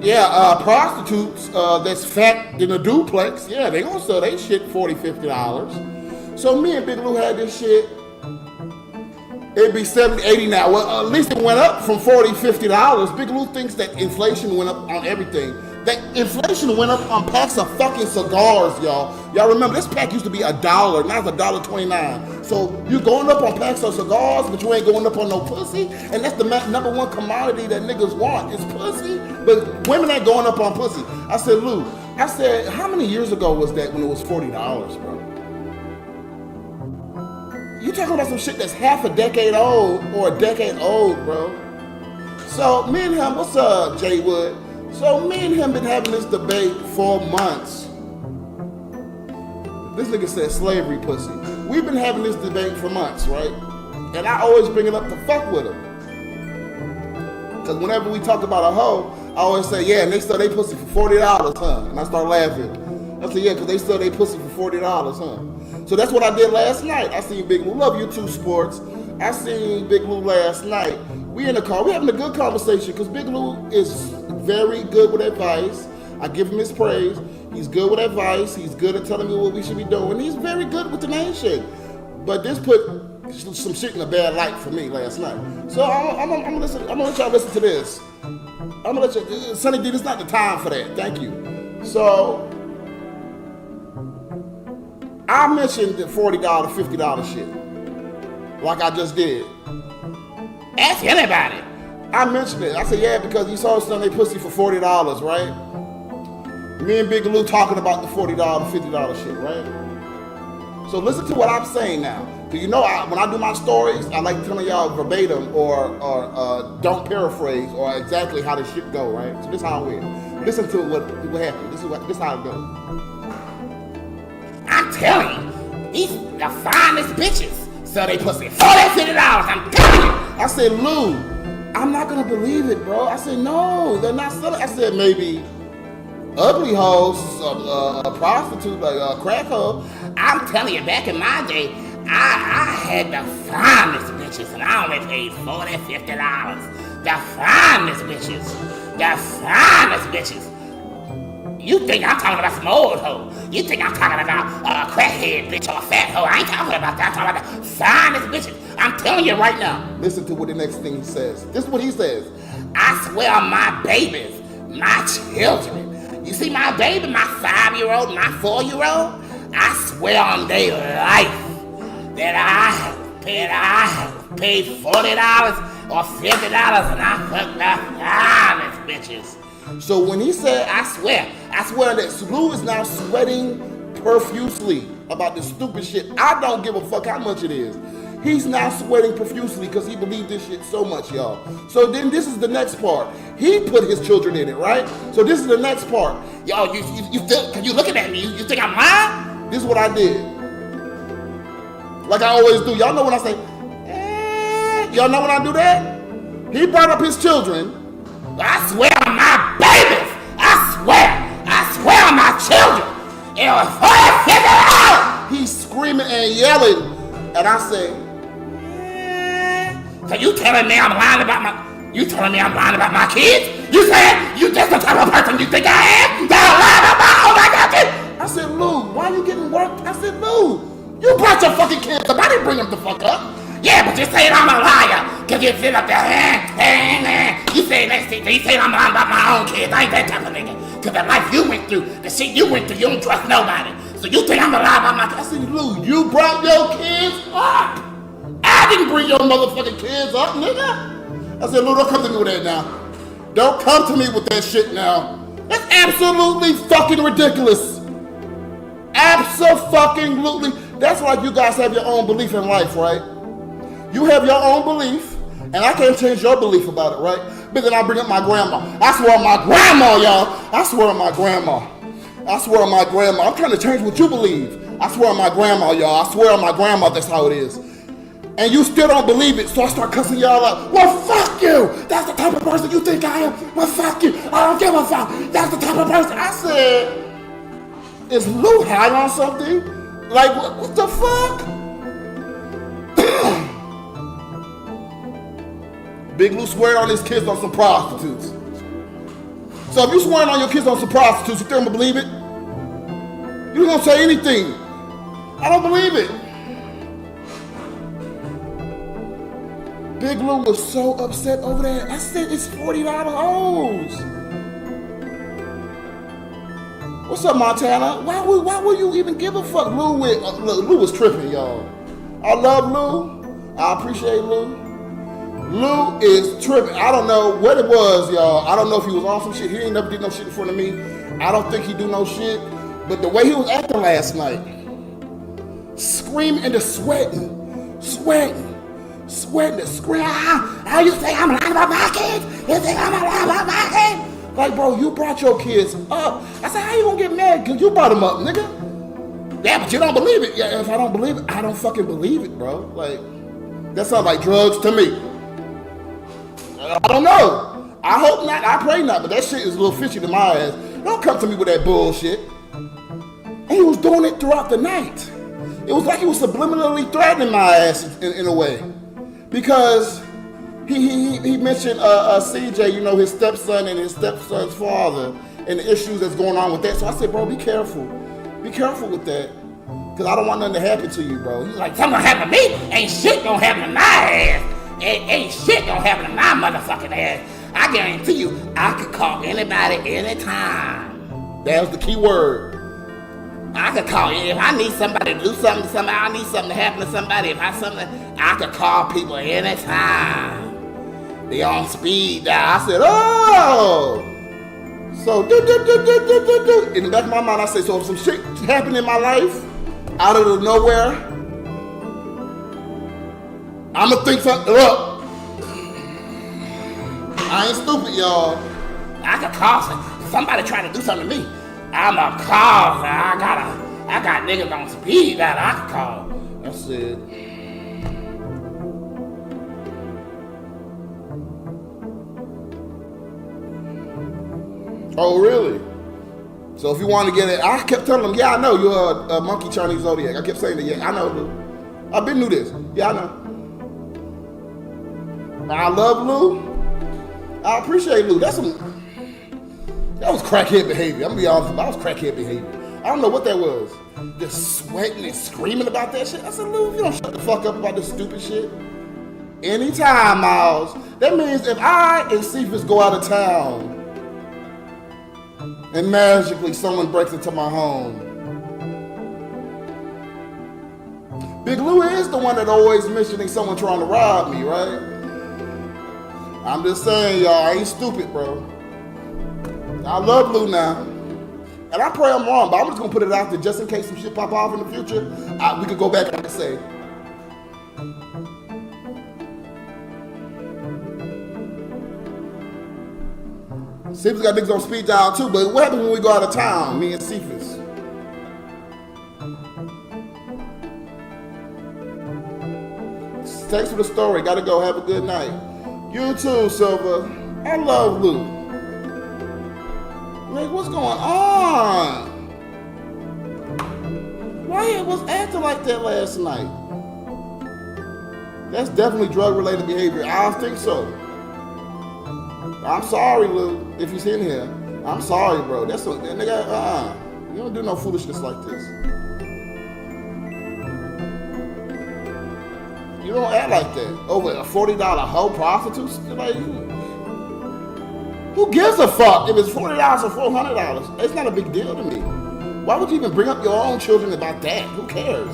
Yeah, prostitutes that's fat in a duplex. Yeah, they gonna sell they shit $40, $50. So me and Big Lou had this shit. It'd be $70, $80 now. Well, at least it went up from $40, $50. Big Lou thinks that inflation went up on everything. That inflation went up on packs of fucking cigars, y'all. Y'all remember, this pack used to be $1, now it's $1.29. So you're going up on packs of cigars, but you ain't going up on no pussy? And that's the number one commodity that niggas want, is pussy. But women ain't going up on pussy. I said, Lou, how many years ago was that when it was $40, bro? You talking about some shit that's half a decade old or a decade old, bro. So me and him, what's up, Jay Wood? So me and him been having this debate for months. This nigga said slavery pussy. We've been having this debate for months, right? And I always bring it up to fuck with them. Because whenever we talk about a hoe, I always say, yeah, and they sell they pussy for $40, huh? And I start laughing. I say, yeah, because they sell they pussy for $40, huh? So that's what I did last night. I seen Big Lou. Love you too, sports. I seen Big Lou last night. We in the car. We having a good conversation because Big Lou is very good with advice. I give him his praise. He's good with advice. He's good at telling me what we should be doing. He's very good with the nation. But this put some shit in a bad light for me last night. So I'm gonna let y'all listen to this. I'm gonna let you, Sonny D, it's not the time for that. Thank you. So I mentioned the $40, $50 shit, like I just did. Ask anybody. I mentioned it. I said, yeah, because you saw Sunday pussy for $40, right? Me and Big Lou talking about the $40, $50 shit, right? So listen to what I'm saying now. Because you know, when I do my stories, I like telling y'all verbatim or don't paraphrase or exactly how this shit go, right? So this is how it went. Listen to what happened. This is how it goes. I'm telling you, these the finest bitches. So they pussy $40, $50. I'm telling you. I said, Lou, I'm not gonna believe it, bro. I said, no, they're not selling. I said, maybe ugly hoes, a prostitute, like a crack hoe. I'm telling you, back in my day, I had the finest bitches, and I only paid $40, $50. The finest bitches. The finest bitches. You think I'm talking about some old hoe. You think I'm talking about a crackhead bitch or a fat hoe. I ain't talking about that. I'm talking about the finest bitches. I'm telling you right now. Listen to what the next thing he says. This is what he says. I swear on my babies, my children. You see my baby, my 5-year-old, my 4-year-old? I swear on their life that I have paid $40 or $50 and I fucked the finest bitches. So when he said, I swear that Lou is now sweating profusely about this stupid shit. I don't give a fuck how much it is. He's now sweating profusely because he believed this shit so much, y'all. So then this is the next part. He put his children in it, right? So this is the next part. Y'all, you think, cause you looking at me, you think I'm lying? This is what I did. Like I always do. Y'all know when I say, y'all know when I do that? He brought up his children. I swear on my babies. I swear on my children. It was $40, $50. He's screaming and yelling. And I say, so you telling me I'm lying about my kids? You said you just the type of person you think I am? That I lie about my own kids? I said, Lou, why are you getting worked? I said, Lou, you brought your fucking kids up. I didn't bring them the fuck up. Yeah, but you saying I'm a liar. Cause you sit up there, you say next thing, you say I'm lying about my own kids. I ain't that type of nigga. Cause the life you went through, the shit you went through, you don't trust nobody. So you think I'm a lie about my kids? I said, Lou, you brought your kids up. I didn't bring your motherfucking kids up, nigga. I said, Lou, don't come to me with that now. Don't come to me with that shit now. That's absolutely fucking ridiculous. Absolutely. That's like you guys have your own belief in life, right? You have your own belief, and I can't change your belief about it, right? But then I bring up my grandma. I swear on my grandma, y'all. I swear on my grandma. I swear on my grandma. I'm trying to change what you believe. I swear on my grandma, y'all. I swear on my grandma, that's how it is. And you still don't believe it, so I start cussing y'all out. Well, fuck you! That's the type of person you think I am. Well, fuck you! I don't give a fuck. That's the type of person. I said, is Lou high on something? Like, what the fuck? Big Lou swear on his kids on some prostitutes. So if you swearing on your kids on some prostitutes, you think I'm gonna believe it? You don't gonna say anything. I don't believe it. Big Lou was so upset over that. I said it's $40 hoes. What's up, Montana? Why would you even give a fuck? Lou was tripping, y'all. I love Lou. I appreciate Lou. Lou is tripping. I don't know what it was, y'all. I don't know if he was on some shit. He ain't never did no shit in front of me. I don't think he do no shit. But the way he was acting last night, screaming and sweating, how you say I'm lying about my kids? You think I'm lying about my kids? Like, bro, you brought your kids up. I said, how you gonna get mad? Cause you brought them up, nigga. Yeah, but you don't believe it. Yeah, if I don't believe it, I don't fucking believe it, bro. Like, That sounds like drugs to me. I don't know. I hope not. I pray not. But that shit is a little fishy to my ass. Don't come to me with that bullshit. And he was doing it throughout the night. It was like he was subliminally threatening my ass in a way. Because he mentioned CJ, you know, his stepson and his stepson's father and the issues that's going on with that. So I said, bro, be careful. Be careful with that. Because I don't want nothing to happen to you, bro. He's like, something gonna happen to me? Ain't shit gonna happen to my ass. Ain't shit gonna happen to my motherfucking ass. I guarantee you, I could call anybody anytime. That was the key word. I could call you. If I need somebody to do something to somebody, I need something to happen to somebody. If I could call people anytime. They on speed dial. I said, oh! So, in the back of my mind, I said, so if some shit happened in my life, out of the nowhere, I'ma think something up. I ain't stupid, y'all. I could call somebody trying to do something to me. I'ma call. I got niggas on speed that I could call. That's it. Oh, really? So if you want to get it, I kept telling them, yeah, I know you're a monkey Chinese zodiac. I kept saying that, yeah, I know, Lou. I've been knew this. Yeah, I know. I love Lou. I appreciate Lou. That was crackhead behavior. I'm gonna be honest, that was crackhead behavior. I don't know what that was. Just sweating and screaming about that shit. I said, Lou, you don't shut the fuck up about this stupid shit. Anytime, Miles. That means if I and Cephas go out of town, and magically someone breaks into my home. Big Lou is the one that always mentioning someone trying to rob me, right? I'm just saying, y'all, I ain't stupid, bro. I love Lou now. And I pray I'm wrong, but I'm just gonna put it out there just in case some shit pop off in the future. We could go back and say, Cephas got niggas on speed dial too, but what happens when we go out of town, me and Cephas? Thanks for the story. Gotta go. Have a good night. You too, Silva. I love Lou. Like, what's going on? Why he was acting like that last night? That's definitely drug-related behavior. I don't think so. I'm sorry, Lou, if he's in here. I'm sorry, bro. That's what that nigga. You don't do no foolishness like this. You don't act like that over a $40 hoe prostitute. Like, who gives a fuck if it's $40 or $400? It's not a big deal to me. Why would you even bring up your own children about that? Who cares?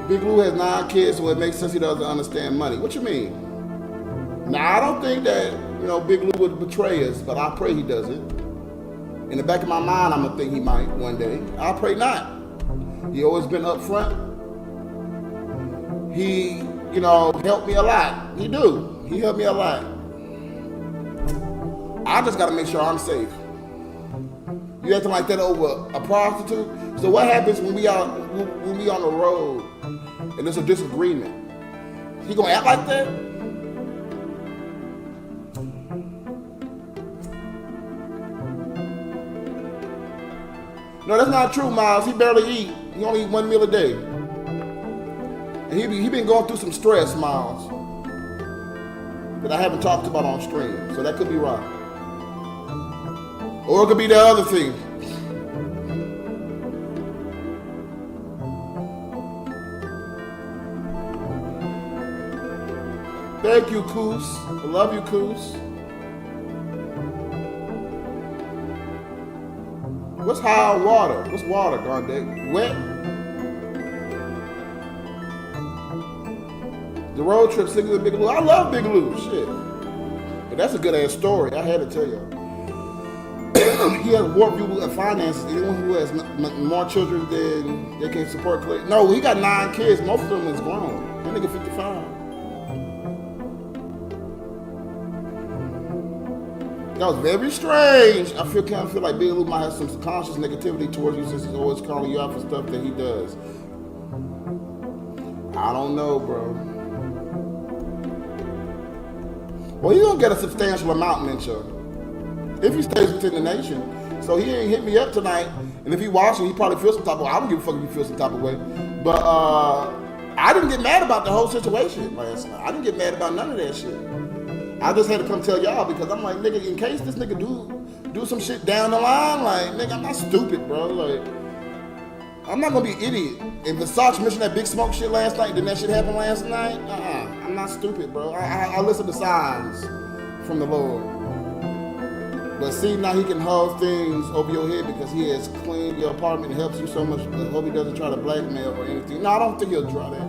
Big Lou has 9 kids, so it makes sense he doesn't understand money. What you mean? Now, I don't think that, Big Lou would betray us, but I pray he doesn't. In the back of my mind, I'm gonna think he might one day. I pray not. He always been upfront. He, helped me a lot. He do. He helped me a lot. I just gotta make sure I'm safe. You acting like that over a prostitute? So what happens when we on the road and there's a disagreement? He gonna act like that? No, that's not true, Miles. He barely eat. He only eat 1 meal a day. And he been going through some stress, Miles, that I haven't talked about on stream. So that could be right. Or it could be the other thing. Thank you, Koos. I love you, Koos. What's high on water? What's water, Grande? Wet? The road trip, singing with Big Lou. I love Big Lou, shit. But that's a good ass story. I had to tell you. He has warped view of finances. Anyone who has more children than they can support. No, he got 9 kids. Most of them is grown. That nigga 55. That was very strange. I kind of feel like Big Lou might have some subconscious negativity towards you since he's always calling you out for stuff that he does. I don't know, bro. Well, he's gonna get a substantial amount, Mincho, if he stays within the nation. So he ain't hit me up tonight, and if he watching, he probably feels some type of way. I don't give a fuck if he feels some type of way. But I didn't get mad about the whole situation last night. I didn't get mad about none of that shit. I just had to come tell y'all because I'm like, nigga, in case this nigga do some shit down the line, like, nigga, I'm not stupid, bro. Like, I'm not gonna be an idiot. If Versace mentioned that Big Smoke shit last night, then that shit happened last night, I'm not stupid, bro. I listen to signs from the Lord. But see, now he can hold things over your head because he has cleaned your apartment and helps you so much. I hope he doesn't try to blackmail or anything. No, I don't think he'll try that.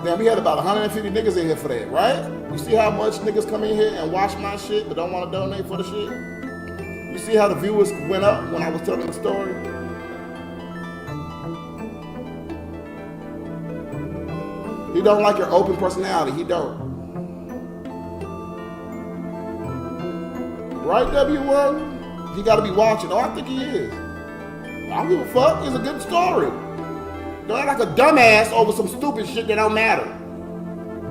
Damn, we had about 150 niggas in here for that, right? You see how much niggas come in here and watch my shit but don't want to donate for the shit? You see how the viewers went up when I was telling the story? He don't like your open personality. He don't. Right, W1? He gotta be watching. Oh, I think he is. I don't give a fuck. It's a good story. Don't act like a dumbass over some stupid shit that don't matter.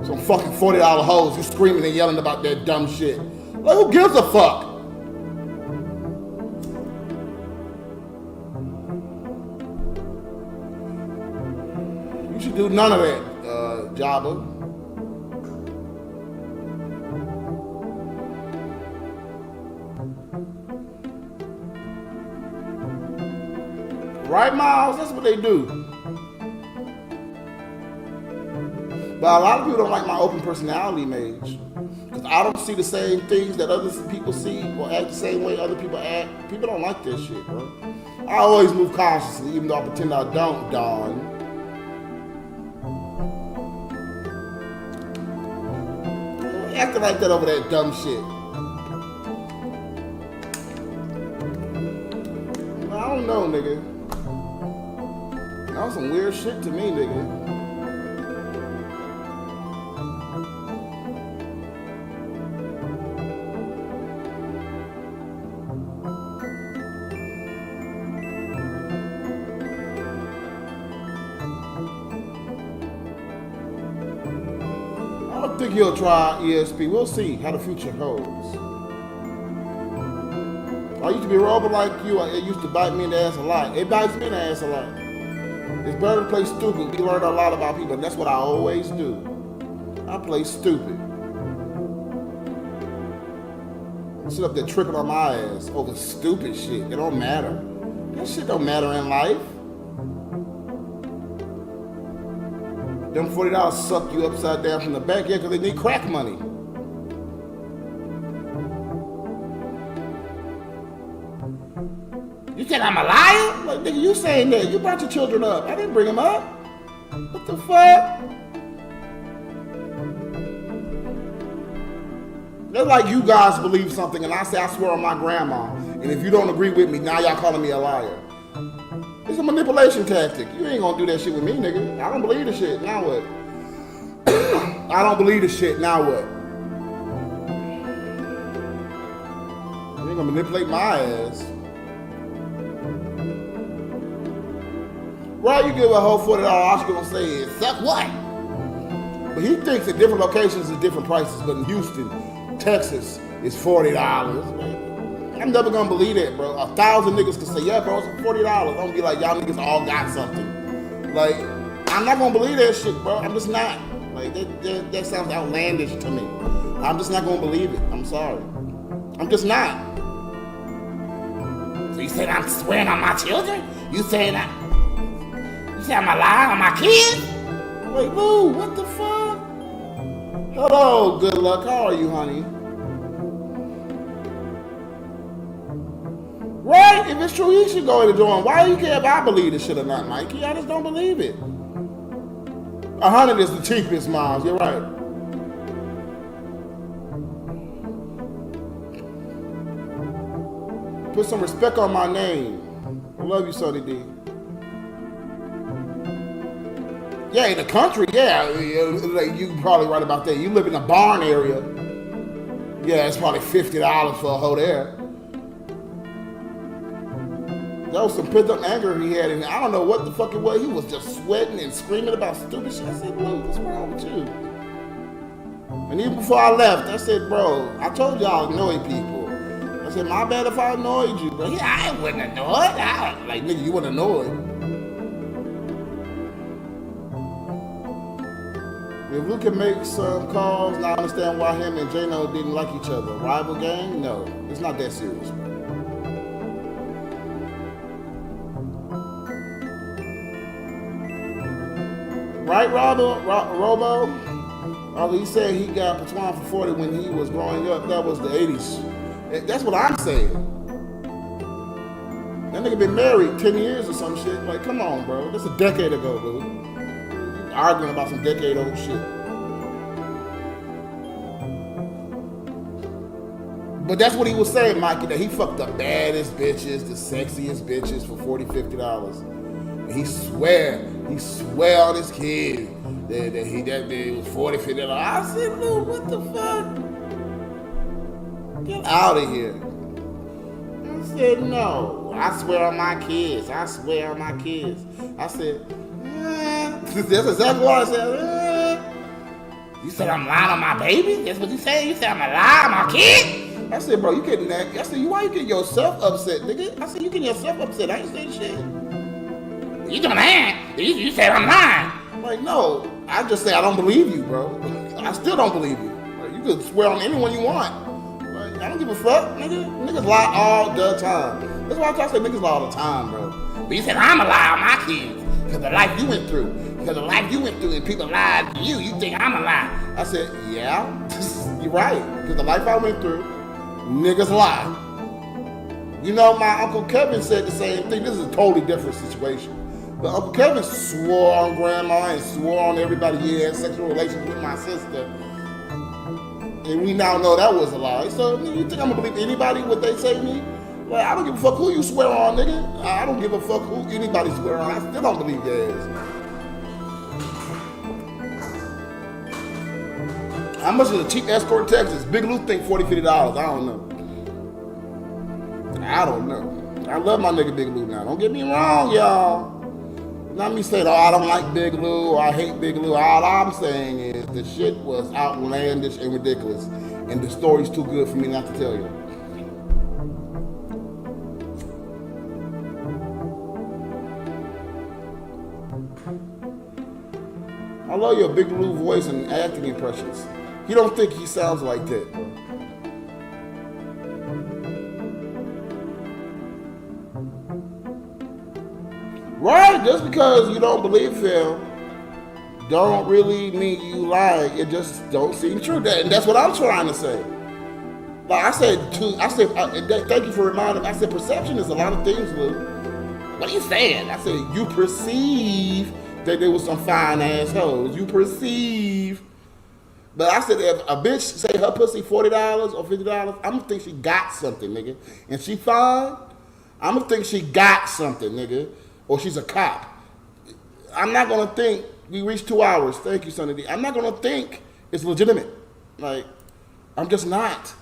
Some fucking $40 hoes. You screaming and yelling about that dumb shit. Like, who gives a fuck? You should do none of that. Jabba. Right, Miles? That's what they do. But a lot of people don't like my open personality, Mage. Because I don't see the same things that other people see or act the same way other people act. People don't like that shit, bro. I always move cautiously, even though I pretend I don't, Dawn. Acting like that over that dumb shit. I don't know, nigga. That was some weird shit to me, nigga. I don't think he'll try ESP. We'll see how the future holds. I used to be a robot like you. It used to bite me in the ass a lot. It bites me in the ass a lot. It's better to play stupid. We learned a lot about people, and that's what I always do. I play stupid. I sit up there tripping on my ass over stupid shit. It don't matter. That shit don't matter in life. Them $40 suck you upside down from the back, yeah, because they need crack money. You think I'm a liar? Like, nigga, you saying that. You brought your children up. I didn't bring them up. What the fuck? That's like you guys believe something and I say I swear on my grandma. And if you don't agree with me, now y'all calling me a liar. It's a manipulation tactic. You ain't gonna do that shit with me, nigga. I don't believe the shit. Now what? I don't believe the shit. Now what? You ain't gonna manipulate my ass. Right, you give a whole $40, all she's gonna say is, suck what? But he thinks at different locations is different prices, but in Houston, Texas, it's $40. I'm never gonna believe that, bro. 1,000 niggas can say, yeah, bro, it's $40. I'm gonna be like, y'all niggas all got something. Like, I'm not gonna believe that shit, bro. I'm just not. Like, that sounds outlandish to me. I'm just not gonna believe it. I'm sorry. I'm just not. So you saying I'm swearing on my children? You saying I'm lying on my kids? Wait, Lou, what the fuck? Hello, good luck. How are you, honey? Right? If it's true, he should go in the door. Why do you care if I believe this shit or not, Mikey? I just don't believe it. 100 is the cheapest, Miles. You're right. Put some respect on my name. I love you, Sonny D. Yeah, in the country, yeah, like you probably right about that. You live in a barn area. Yeah, it's probably $50 for a hoe there. was some pent up anger he had, and I don't know what the fuck it was. He was just sweating and screaming about stupid shit. I said, Blue, what's wrong with you? And even before I left, I said, bro, I told y'all annoy people. I said, my bad if I annoyed you, but yeah, I wasn't annoyed. Like, nigga, you wasn't annoyed. If Luke can make some calls, I understand why him and J-No didn't like each other. Rival gang? No, it's not that serious, bro. Right, Robo? He said he got Patwan for 40 when he was growing up. That was the 80s. That's what I'm saying. That nigga been married 10 years or some shit. Like, come on, bro. That's a decade ago, dude. Arguing about some decade-old shit. But that's what he was saying, Mikey, that he fucked the baddest bitches, the sexiest bitches for $40, $50. And he swear on his kid that it was $40, $50. I said, Lou, what the fuck? Get out of here. I said, no. I swear on my kids. I swear on my kids. I said, that's exactly what I said. You said I'm lying on my baby? That's what you said? You said I'm lying on my kid? I said, bro, you getting that? I said, why you getting yourself upset, nigga? I said, you getting yourself upset. I ain't saying shit. You doing that? You said I'm lying. I'm like, no. I just say I don't believe you, bro. I still don't believe you. Like, you can swear on anyone you want. Like, I don't give a fuck, nigga. Niggas lie all the time. That's why I try to say niggas lie all the time, bro. But you said I'm a lie on my kids. Because the life you went through. Because the life you went through and people lied to you. You think I'm a lie. I said, yeah, you're right. Because the life I went through, niggas lie. You know, my Uncle Kevin said the same thing. This is a totally different situation. But Uncle Kevin swore on Grandma and swore on everybody he had sexual relations with my sister. And we now know that was a lie. So, you think I'm going to believe anybody what they say to me? Like, I don't give a fuck who you swear on, nigga. I don't give a fuck who anybody swear on. I still don't believe their ass. How much is a cheap escort in Texas? Big Lou think $40, $50. I don't know. I love my nigga Big Lou now. Don't get me wrong, y'all. Not me saying, oh, I don't like Big Lou or I hate Big Lou. All I'm saying is the shit was outlandish and ridiculous. And the story's too good for me not to tell you. I love your Big Lou voice and acting impressions. You don't think he sounds like that, bro. Right, just because you don't believe him don't really mean you lying. It just don't seem true. And that's what I'm trying to say. Like I said, thank you for reminding me. I said perception is a lot of things, Lou. What are you saying? I said you perceive that there was some fine assholes. You perceive. But I said if a bitch say her pussy $40 or $50, I'm gonna think she got something, nigga. And she fine, I'm gonna think she got something, nigga. Or she's a cop. I'm not gonna think we reached 2 hours. Thank you, Sonny D. I'm not gonna think it's legitimate. Like, I'm just not.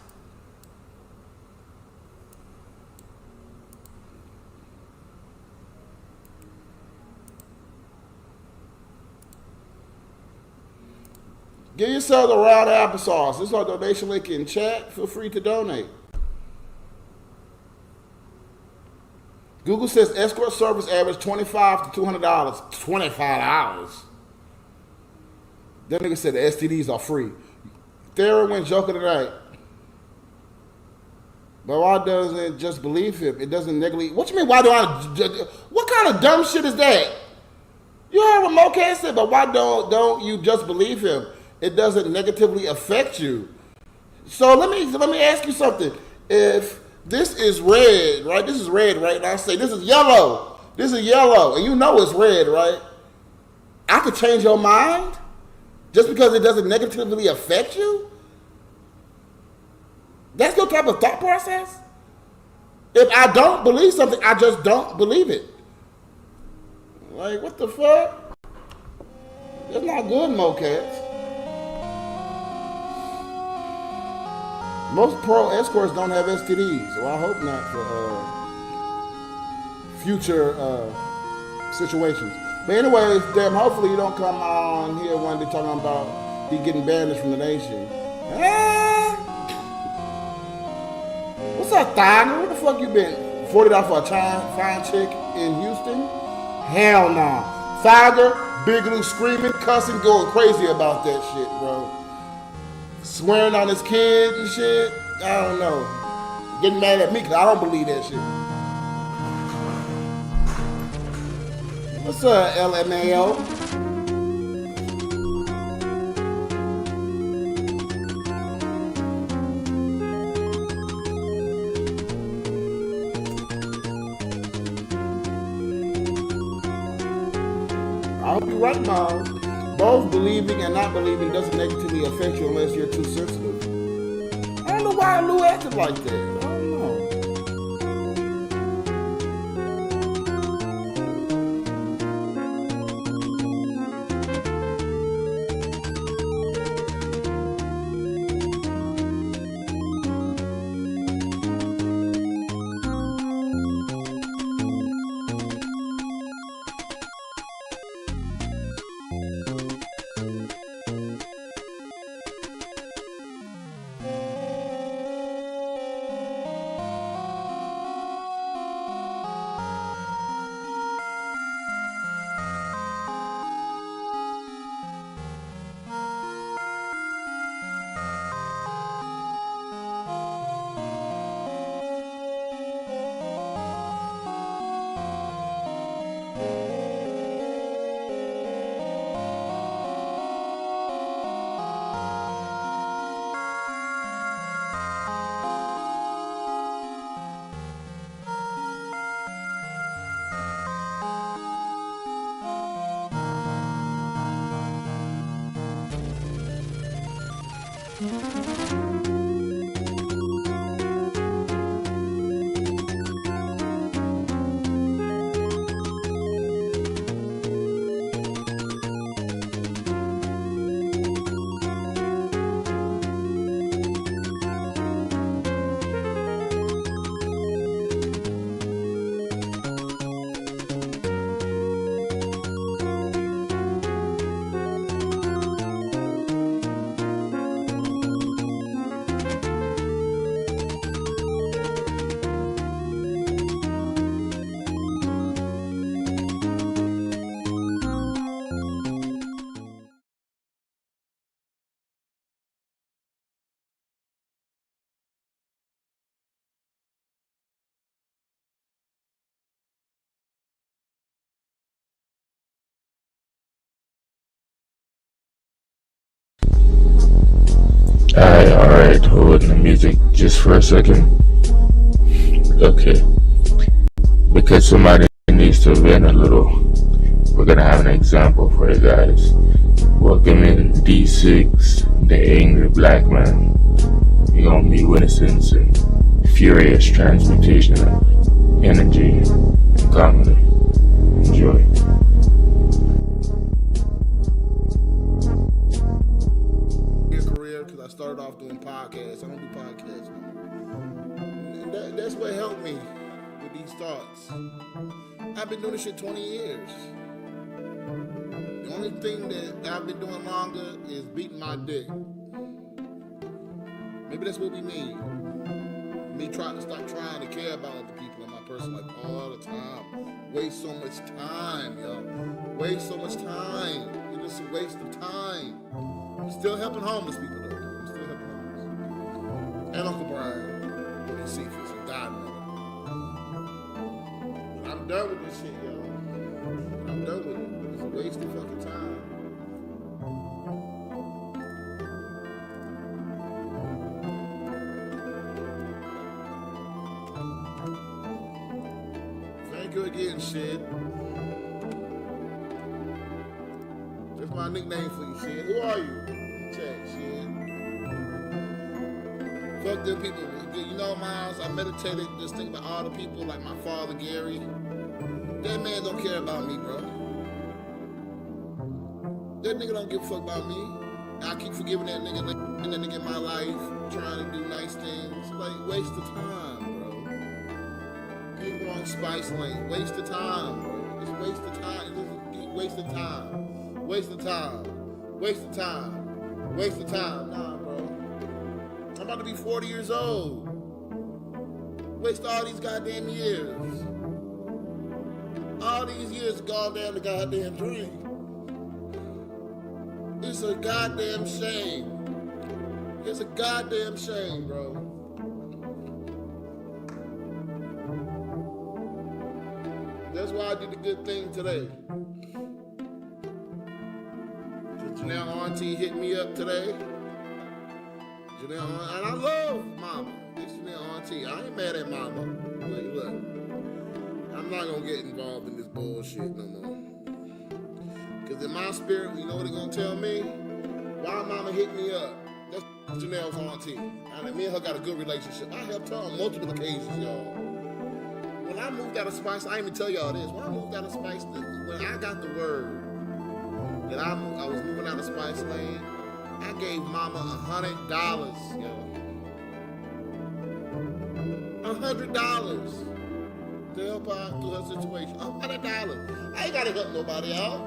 Give yourself a round of applesauce. This is our donation link in chat. Feel free to donate. Google says escort service average $25 to $200. $25. That nigga said the STDs are free. Thera went joker tonight. But why doesn't it just believe him? It doesn't negatively. What you mean? Why do I? What kind of dumb shit is that? You heard what Mocan said, but why don't you just believe him? It doesn't negatively affect you. So let me ask you something. If this is red, right? This is red, right? And I say this is yellow. This is yellow, and you know it's red, right? I could change your mind just because it doesn't negatively affect you. That's your type of thought process. If I don't believe something, I just don't believe it. Like, what the fuck? That's not good, Mocats. Most pro escorts don't have STDs, so I hope not future situations. But anyways, damn, hopefully you don't come on here one day talking about he getting banished from the nation. What's up, Tiger? Where the fuck you been? $40 for a fine chick in Houston? Hell nah. Tiger, Bigelow screaming, cussing, going crazy about that shit, bro. Swearing on his kids and shit. I don't know. Getting mad at me because I don't believe that shit. What's up, LMAO? I hope you're right, Miles. Both believing and not believing doesn't negatively affect you unless you're too sensitive. I don't know why Lou acted like that. I don't know. Alright, holding the music just for a second. Okay. Because somebody needs to vent a little, we're gonna have an example for you guys. Welcome in D6, the angry black man. You're gonna be witnessing some furious transmutation of energy and comedy. Enjoy. Because I started off doing podcasts. I don't do podcasts no more. That's what helped me with these thoughts. I've been doing this shit 20 years. The only thing that I've been doing longer is beating my dick. Maybe that's what we need. Me trying to stop trying to care about other people in my personal life all the time. Waste so much time, yo. Waste so much time. It's just a waste of time. I'm still helping homeless people though. I'm still helping homeless. And Uncle Brian, when he sees this, and godmother. But I'm done with this shit, yo. I'm done with it. It's a waste of fucking time. Thank you again, shit. That's my nickname for you, shit. Who are you? Chat, shit. Fuck them people. You know, Miles, I meditated, just think about all the people, like my father, Gary. That man don't care about me, bro. That nigga don't give a fuck about me. I keep forgiving that nigga, and that nigga in my life, trying to do nice things. Like, waste of time, bro. People don't on Spice Lane. Waste of time, bro. It's waste of time. It's waste of time. Waste of time. Waste of time. Waste of time. Nah, bro. I'm about to be 40 years old. Waste all these goddamn years. All these years gone down the goddamn drain. It's a goddamn shame. It's a goddamn shame, bro. That's why I did the good thing today. Janelle Auntie hit me up today. Janelle, and I love Mama. This Janelle Auntie. I ain't mad at Mama. Look, I'm not gonna get involved in this bullshit no more. Cause in my spirit, you know what they're gonna tell me? Why Mama hit me up? That's Janelle's auntie. And me and her got a good relationship. I helped her on multiple occasions, y'all. When I moved out of Spice, I didn't even tell y'all this. When I moved out of Spice, when I got the word that I was moving out of Spice Lane, I gave Mama $100, yo. $100 to help her out through her situation. $100. I ain't gotta help nobody out.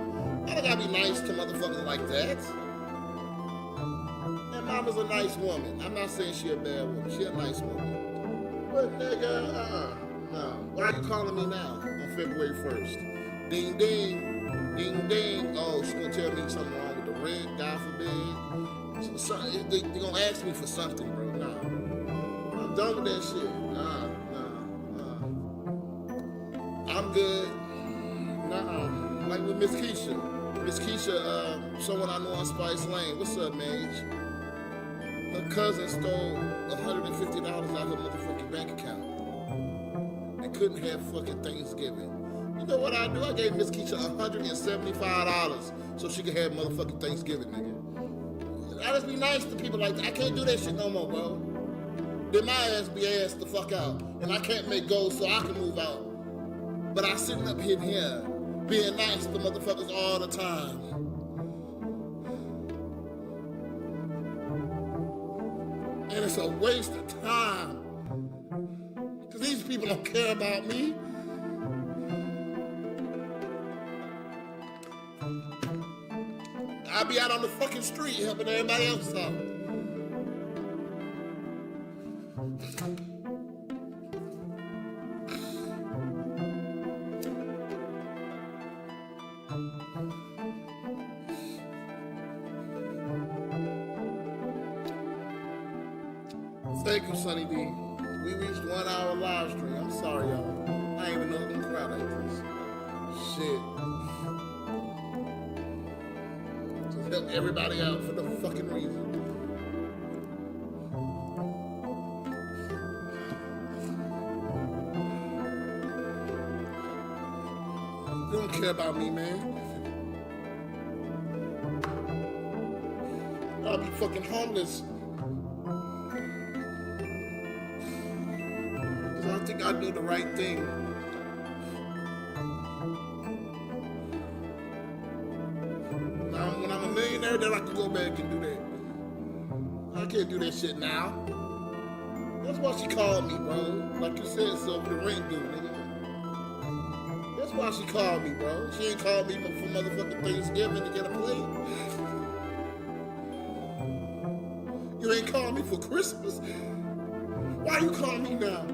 I don't gotta be nice to motherfuckers like that. And Mama's a nice woman. I'm not saying she a bad woman. She a nice woman. But nigga, no. Why are you calling me now on February 1st? Ding, ding, ding, ding. Oh, she gonna tell me something wrong with the rent, God forbid. So, they gonna ask me for something, bro. Nah. I'm done with that shit. Nah. I'm good. Nah. Like with Miss Keisha. Miss Keisha, someone I know on Spice Lane. What's up, Mage? Her cousin stole $150 out of her motherfucking bank account. And couldn't have fucking Thanksgiving. You know what I do? I gave Miss Keisha $175 so she could have motherfucking Thanksgiving, nigga. I just be nice to people like that. I can't do that shit no more, bro. Then my ass be asked the fuck out. And I can't make goals so I can move out. But I sitting up here being nice to motherfuckers all the time. And it's a waste of time. Because these people don't care about me. I be out on the fucking street helping everybody else out. Thank you, Sonny D. We reached 1 hour live stream. I'm sorry, y'all. I ain't even know I'm gonna cry like this. Shit. Just help everybody out for no fucking reason. You don't care about me, man. I'll be fucking homeless. I think I do the right thing. Now, when I'm a millionaire, then I can go back and do that. I can't do that shit now. That's why she called me, bro. Like you said, so the rent due, nigga. That's why she called me, bro. She ain't called me for motherfucking Thanksgiving to get a plate. You ain't called me for Christmas. Why you calling me now?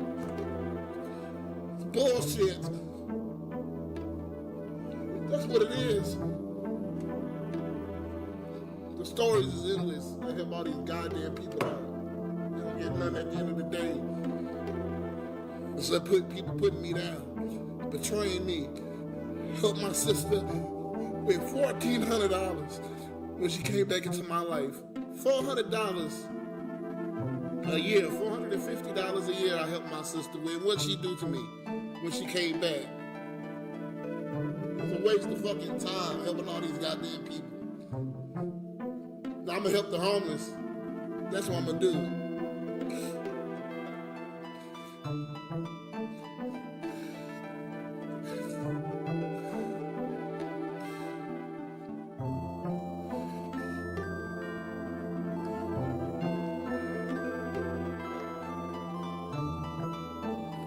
Bullshit. That's what it is. The stories is endless. I help all these goddamn people out. They don't get none at the end of the day. It's like people putting me down, betraying me. Help my sister with $1,400 when she came back into my life. $400 a year, $450 a year I helped my sister with. What'd she do to me when she came back? It's a waste of fucking time helping all these goddamn people. Now I'm gonna help the homeless. That's what I'm gonna do.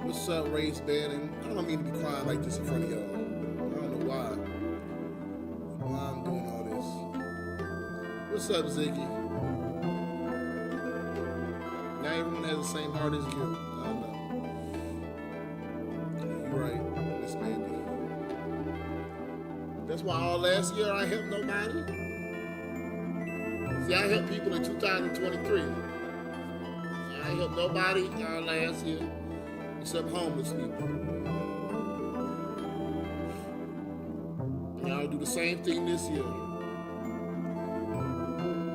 What's What's up, race banning? I don't mean to be crying like this in front of y'all. I don't know why. Why I'm doing all this. What's up, Ziggy? Not everyone has the same heart as you. I know. You're right, Miss Mandy. That's why all last year I helped nobody. See, I helped people in 2023. I ain't helped nobody last year except homeless people. And I'll do the same thing this year.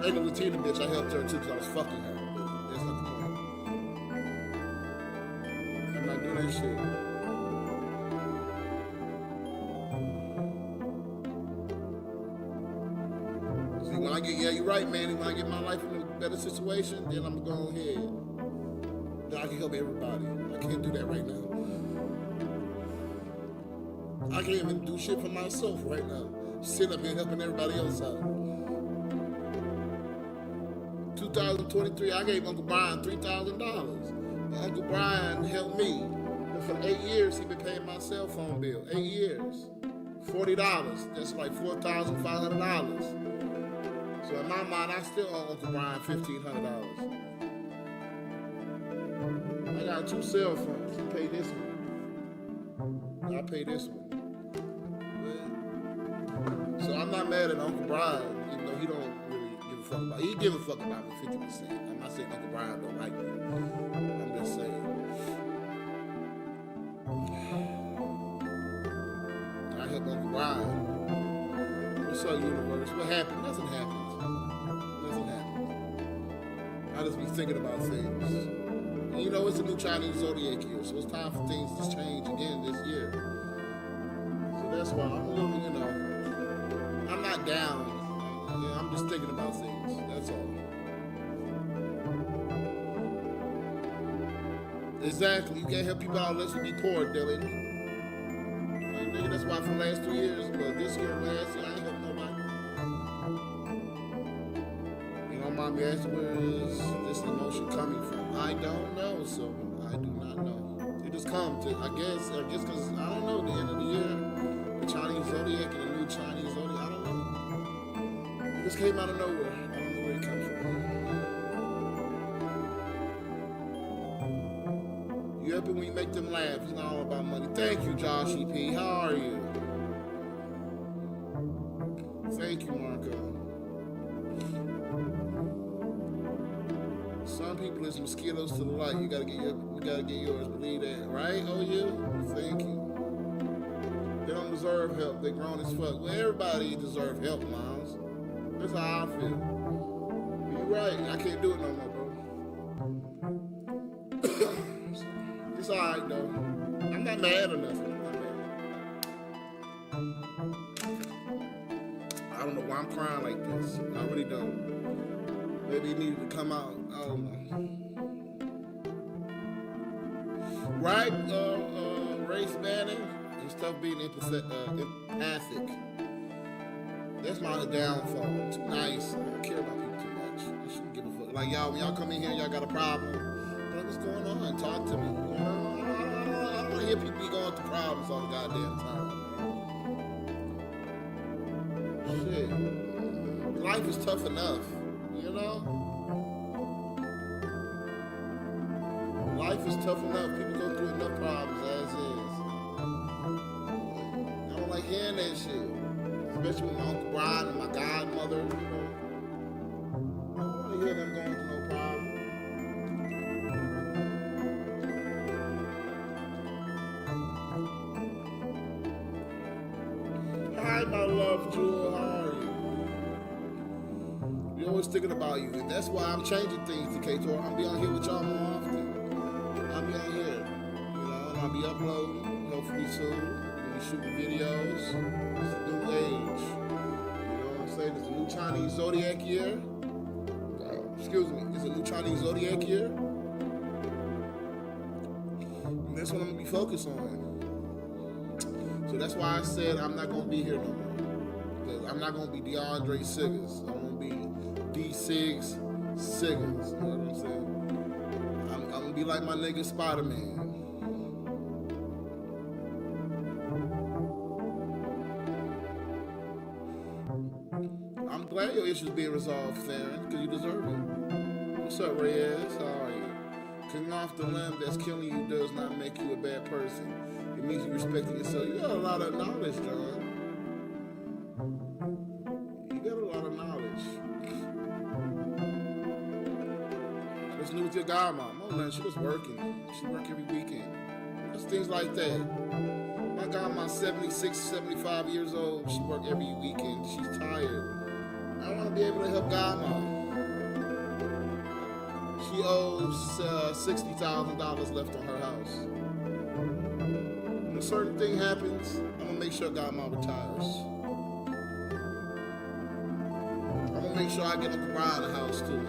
Ain't no Latina bitch, I helped her too because I was fucking her. But that's not the point. I'm not doing that shit. See, when I get, yeah, you're right, man. When I get my life in a better situation, then I'm gonna go ahead. Then I can help everybody. I can't do that right now. I can't even do shit for myself right now. Sitting up here helping everybody else out. 2023, I gave Uncle Brian $3,000. Uncle Brian helped me. And for 8 years, he been paying my cell phone bill. 8 years. $40. That's like $4,500. So in my mind, I still owe Uncle Brian $1,500. I got 2 cell phones. I pay this one. I pay this one. So I'm not mad at Uncle Brian, even though he don't really give a fuck about it. He give a fuck about me 50%. I'm not saying Uncle Brian don't like me. I'm just saying. I help Uncle Brian. What's up, universe? What happened? Nothing happens. Nothing happens. I just be thinking about things. And you know, it's a new Chinese zodiac year, so it's time for things to change again this year. So that's why I'm a little, you know, I'm not down. I'm just thinking about things. That's all. Exactly. You can't help people out unless you be poor, Dylan. Like, nigga, that's why for the last 3 years, but this year and last year, I ain't helped nobody. You don't mind me asking, where is this emotion coming from? I don't know, so I do not know. It just comes to, I guess, because I don't know, the end of the year, the Chinese zodiac and the new Chinese zodiac, I don't know. It just came out of nowhere. I don't know where it comes from. You happy when you make them laugh. It's not all about money. Thank you, Josh EP. How are you? Thank you, Marco. Some people is mosquitoes to the light. You gotta get yours. Believe that, right? Oh, you? Thank you. They don't deserve help. They grown as fuck. Well, everybody deserve help, Miles. That's how I feel. But you're right. I can't do it no more, bro. It's alright, though. I'm not mad or nothing. I'm not mad. I don't know why I'm crying like this. I really don't. Maybe it needed to come out. I don't know. Right? Race banning and stuff being empathic. That's my downfall. I'm too nice. I don't care about people too much. I shouldn't give a fuck. Like y'all, when y'all come in here, y'all got a problem. Like, what's going on? Talk to me. You know, I don't want to hear people be going through problems all the goddamn time. Shit. Life is tough enough. You know? Life is tough enough. People go through enough problems as is. I don't like hearing that shit. Especially with my Uncle Brian and my godmother, you know. I don't want to hear them going through no problem. Hi, my love, Jewel. How are you? We're always thinking about you, and that's why I'm changing things to K-Tor. I'll be on here with y'all more often. I'll be on here, you know, and I'll be uploading, hopefully soon. We'll be shooting videos. It's a new age. You know what I'm saying? It's a new Chinese zodiac year. Excuse me, it's a new Chinese zodiac year. And that's what I'm gonna be focused on. So that's why I said I'm not gonna be here no more. Because I'm not gonna be DeAndre Siggers. I'm gonna be D6 Siggers. You know what I'm saying? I'm gonna be like my nigga Spider-Man. glad your issues being resolved, Theron, because you deserve it. What's up, Reyes? How are you? Cutting off the limb that's killing you does not make you a bad person. It means you respecting yourself. You got a lot of knowledge, John. You got a lot of knowledge. What's new with your godmom? Oh man, she was working. She work every weekend. Just things like that. My godmom's 76, 75 years old. She work every weekend. She's tired. I want to be able to help godmom. She owes $60,000 left on her house. When a certain thing happens, I'm gonna make sure godmom retires. I'm gonna make sure I get Uncle Brian a house too.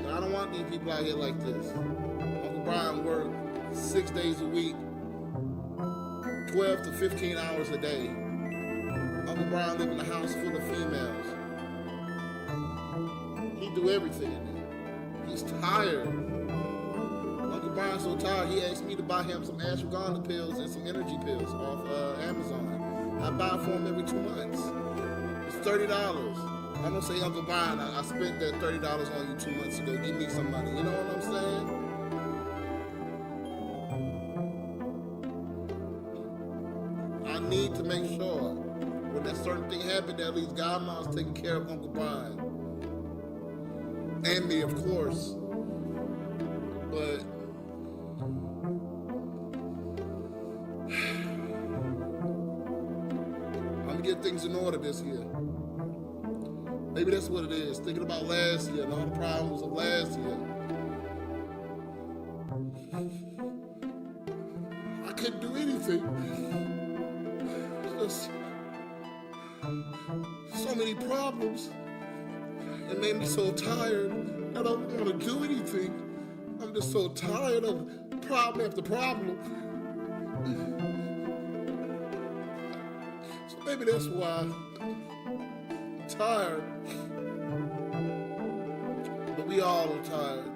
I don't want these people out here like this. Uncle Brian worked 6 days a week, 12 to 15 hours a day. Uncle Brian lived in a house full of females. He do everything in there. He's tired. Uncle Brian's so tired, he asked me to buy him some ashwagandha pills and some energy pills off Amazon. I buy for him every 2 months. It's $30. I'm gonna say, Uncle Brian, I spent that $30 on you 2 months ago. Give me some money. You know what I'm saying? I need to make sure when that certain thing happened, that at least godmom's taking care of Uncle Brian. And me, of course. But I'm gonna get things in order this year. Maybe that's what it is. Thinking about last year and all the problems of last year. I couldn't do anything. Just so many problems. It made me so tired. I don't want to do anything. I'm just so tired of problem after problem. So maybe that's why I'm tired. But we all are tired.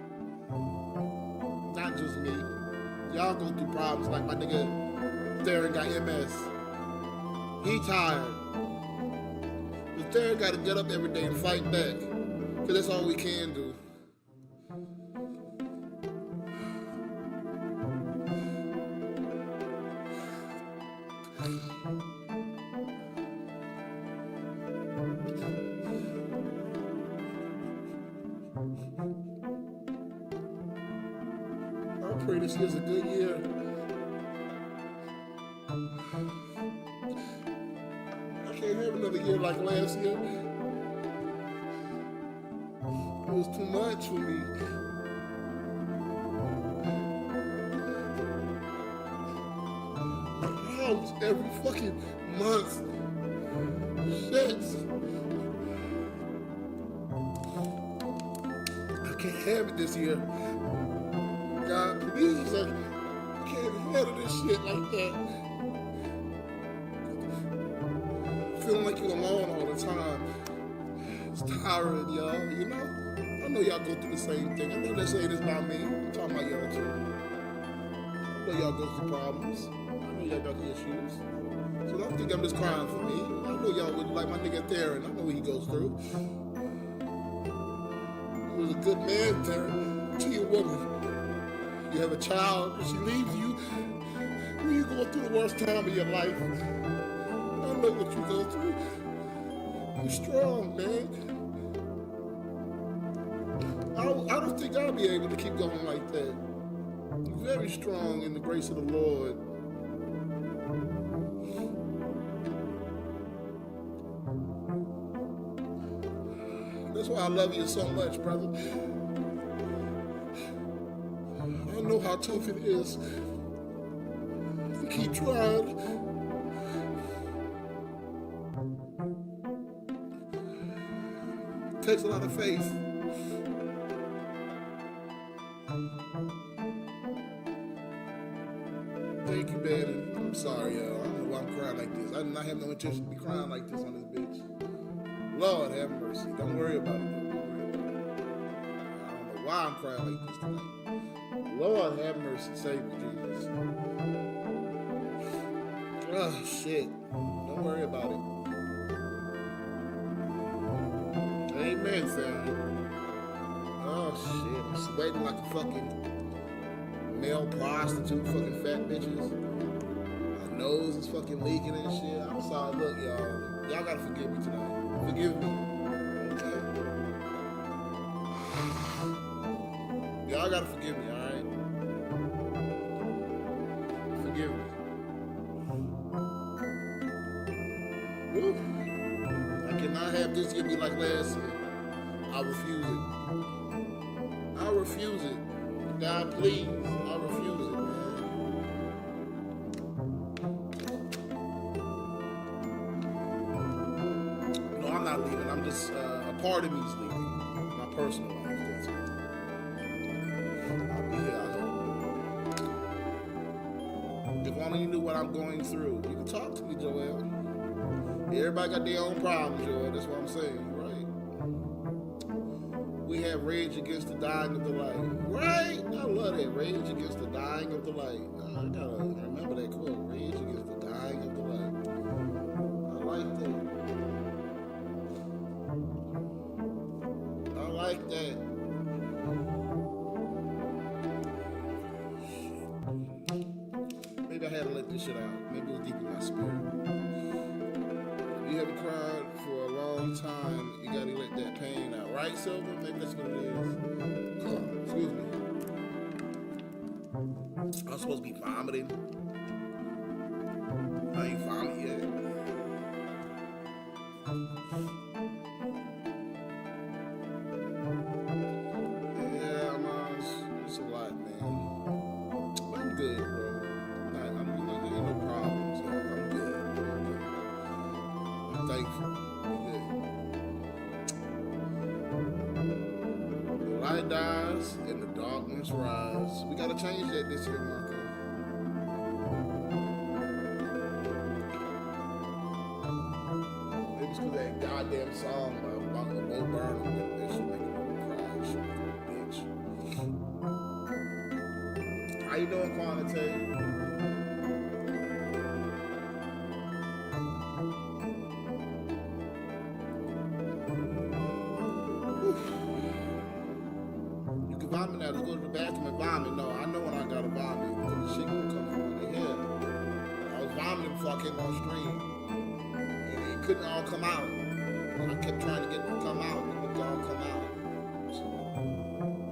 Not just me. Y'all go through problems like my nigga Theron got MS. He tired. But Theron got to get up every day and fight back. Because that's all we can do. I pray this year's a good year. I can't have another year like last year. It was too much for me. Problems every fucking month. Shit. I can't have it this year. God, please, I can't handle this shit like that. Feeling like you're alone all the time. It's tiring, y'all, you know? I know y'all go through the same thing. I know they say this about me. I'm talking about y'all too. I know y'all go through problems. I know y'all got issues. So don't think I'm just crying for me. I know y'all would like my nigga Theron. I know what he goes through. He was a good man, Theron, to your woman. You have a child, and she leaves you when you're going through the worst time of your life. I know what you go through. You're strong, man. I don't think I'll be able to keep going like that. You're very strong in the grace of the Lord. That's why I love you so much, brother. I know how tough it is to keep trying. It takes a lot of faith. Thank you, baby. I'm sorry, y'all. I don't know why I'm crying like this. I did not have no intention to be crying like this on this bitch. Lord have mercy. Don't worry about it. Don't worry about it. I don't know why I'm crying like this tonight. Lord have mercy. Save me, Jesus. Oh, shit. Don't worry about it. wayfaring. Oh shit, I'm sweating like a fucking male prostitute, fucking fat bitches. My nose is fucking leaking and shit. I'm sorry, look, y'all. Y'all gotta forgive me tonight. Forgive me. Okay? Y'all gotta forgive me, alright? Forgive me. Woo. I cannot have this year be like last year. I refuse it. I refuse it. God, please. I refuse it, man. No, I'm not leaving. I'm just, a part of me is leaving. My personal life, that's it. I'll be here, I hope. If only you knew what I'm going through. You can talk to me, Joel. Everybody got their own problems, Joel. That's what I'm saying, right? We have rage against the dying of the light. Right? I love that. Rage against the dying of the light. I gotta remember that quote. Rage against the dying of the light. I like that. I like that. Maybe I had to let this shit out. Maybe it was deep in my spirit. If you haven't cried for a long time, you gotta let that pain out. Right, Silver? Maybe that's what it is. Excuse me. I'm supposed to be vomiting. I ain't vomited yet. Yeah, man, it's a lot, man. I'm good, bro. Ain't no problems, yo. I'm good. I'm thankful. The light dies and the darkness rise. We gotta change that this year, Marco. Maybe it's because that goddamn song by Bo Burnham that shit making me cry. Shit making me bitch. How you doing, Quantitative? Vomit now, just go to the bathroom and vomit. No, I know when I gotta vomit because the shit gonna come from the head. I was vomiting before I came on stream, and it couldn't all come out. And I kept trying to get it to come out, and it wouldn't all come out. So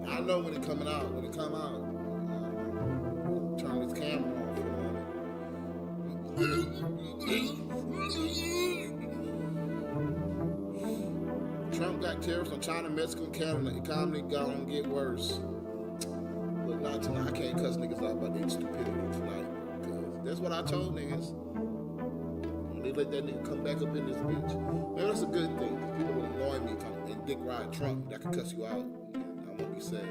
I know when it's coming out. When it come out, turn this camera on for a moment. Trump got tariffs on China, Mexico, and Canada. The economy gonna get worse. Look, not tonight. I can't cuss niggas out about their stupidity tonight. Cause that's what I told niggas. When they let that nigga come back up in this bitch. Man, that's a good thing. Cause people will annoy me and dick ride Trump that can cuss you out. I won't be sad.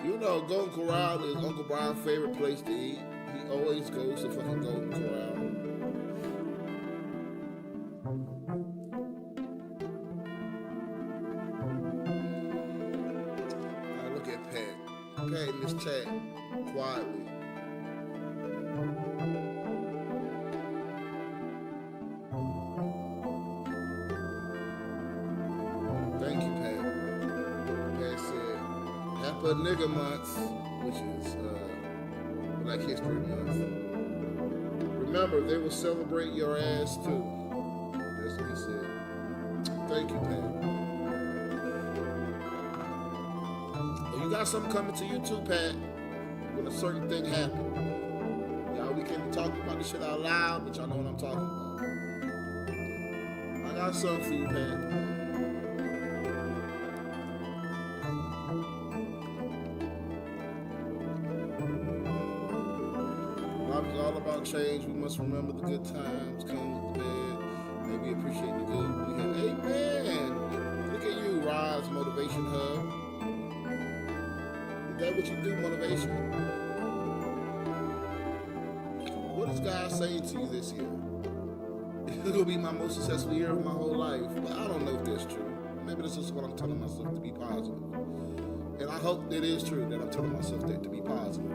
You know, Golden Corral is Uncle Brian's favorite place to eat. He always goes to fucking Golden Corral. Pat in this chat quietly. Thank you, Pat. Pat said, Happy Nigga Month, which is Black History Month. Remember, they will celebrate your ass too. That's what he said. Thank you, Pat. You got something coming to you too, Pat, when a certain thing happens. Y'all, we can't be talking about this shit out loud, but y'all know what I'm talking about. I got something for you, Pat. Life is all about change. We must remember the good times come with the bad. Maybe appreciate the good we have. Hey, man, look at you, Rise Motivation Hub. Is that what you do, motivation? What is God saying to you this year? It's gonna be my most successful year of my whole life, but I don't know if that's true. Maybe this is what I'm telling myself to be positive. And I hope it is true that I'm telling myself that to be positive.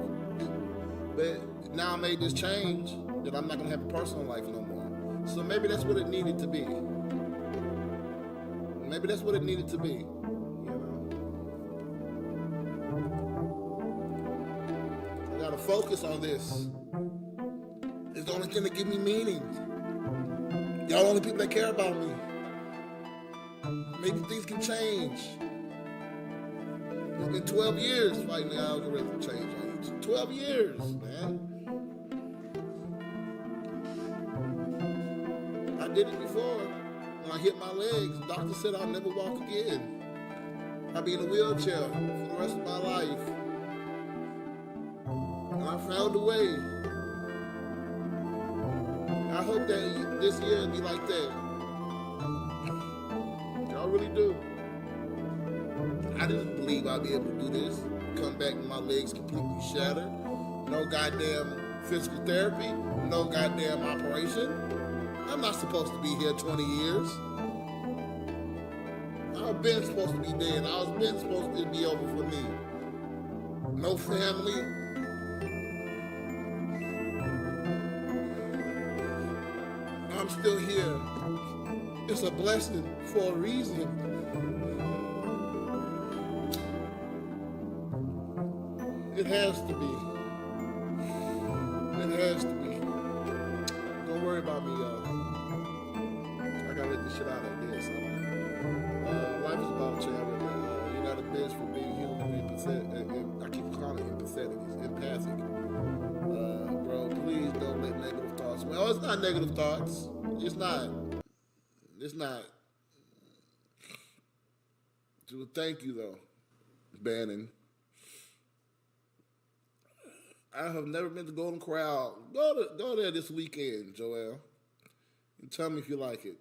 But now I made this change that I'm not gonna have a personal life no more. So maybe that's what it needed to be. Maybe that's what it needed to be. You know, I gotta focus on this. It's the only thing that give me meaning. Y'all the only people that care about me. Maybe things can change. It's been 12 years fighting the algorithm change on YouTube. 12 years, man. I did it before. When I hit my legs, the doctor said I'll never walk again. I'll be in a wheelchair for the rest of my life. And I found a way. I hope that this year will be like that. I really do. I didn't believe I'd be able to do this. Come back with my legs completely shattered. No goddamn physical therapy. No goddamn operation. I'm not supposed to be here 20 years. I've been supposed to be dead. I was been supposed to be over for me. No family. I'm still here. It's a blessing for a reason. It has to be. It has to be. Don't worry about me, y'all. I gotta let this shit out like this. Life is about charity. You're not a bitch for being human, I keep calling it empathetic. It's empathic. Bro, please don't let negative thoughts. Well, it's not negative thoughts. It's not. It's not. So thank you though, Bannon. I have never been to Golden Corral. Go there this weekend, Joel. And tell me if you like it.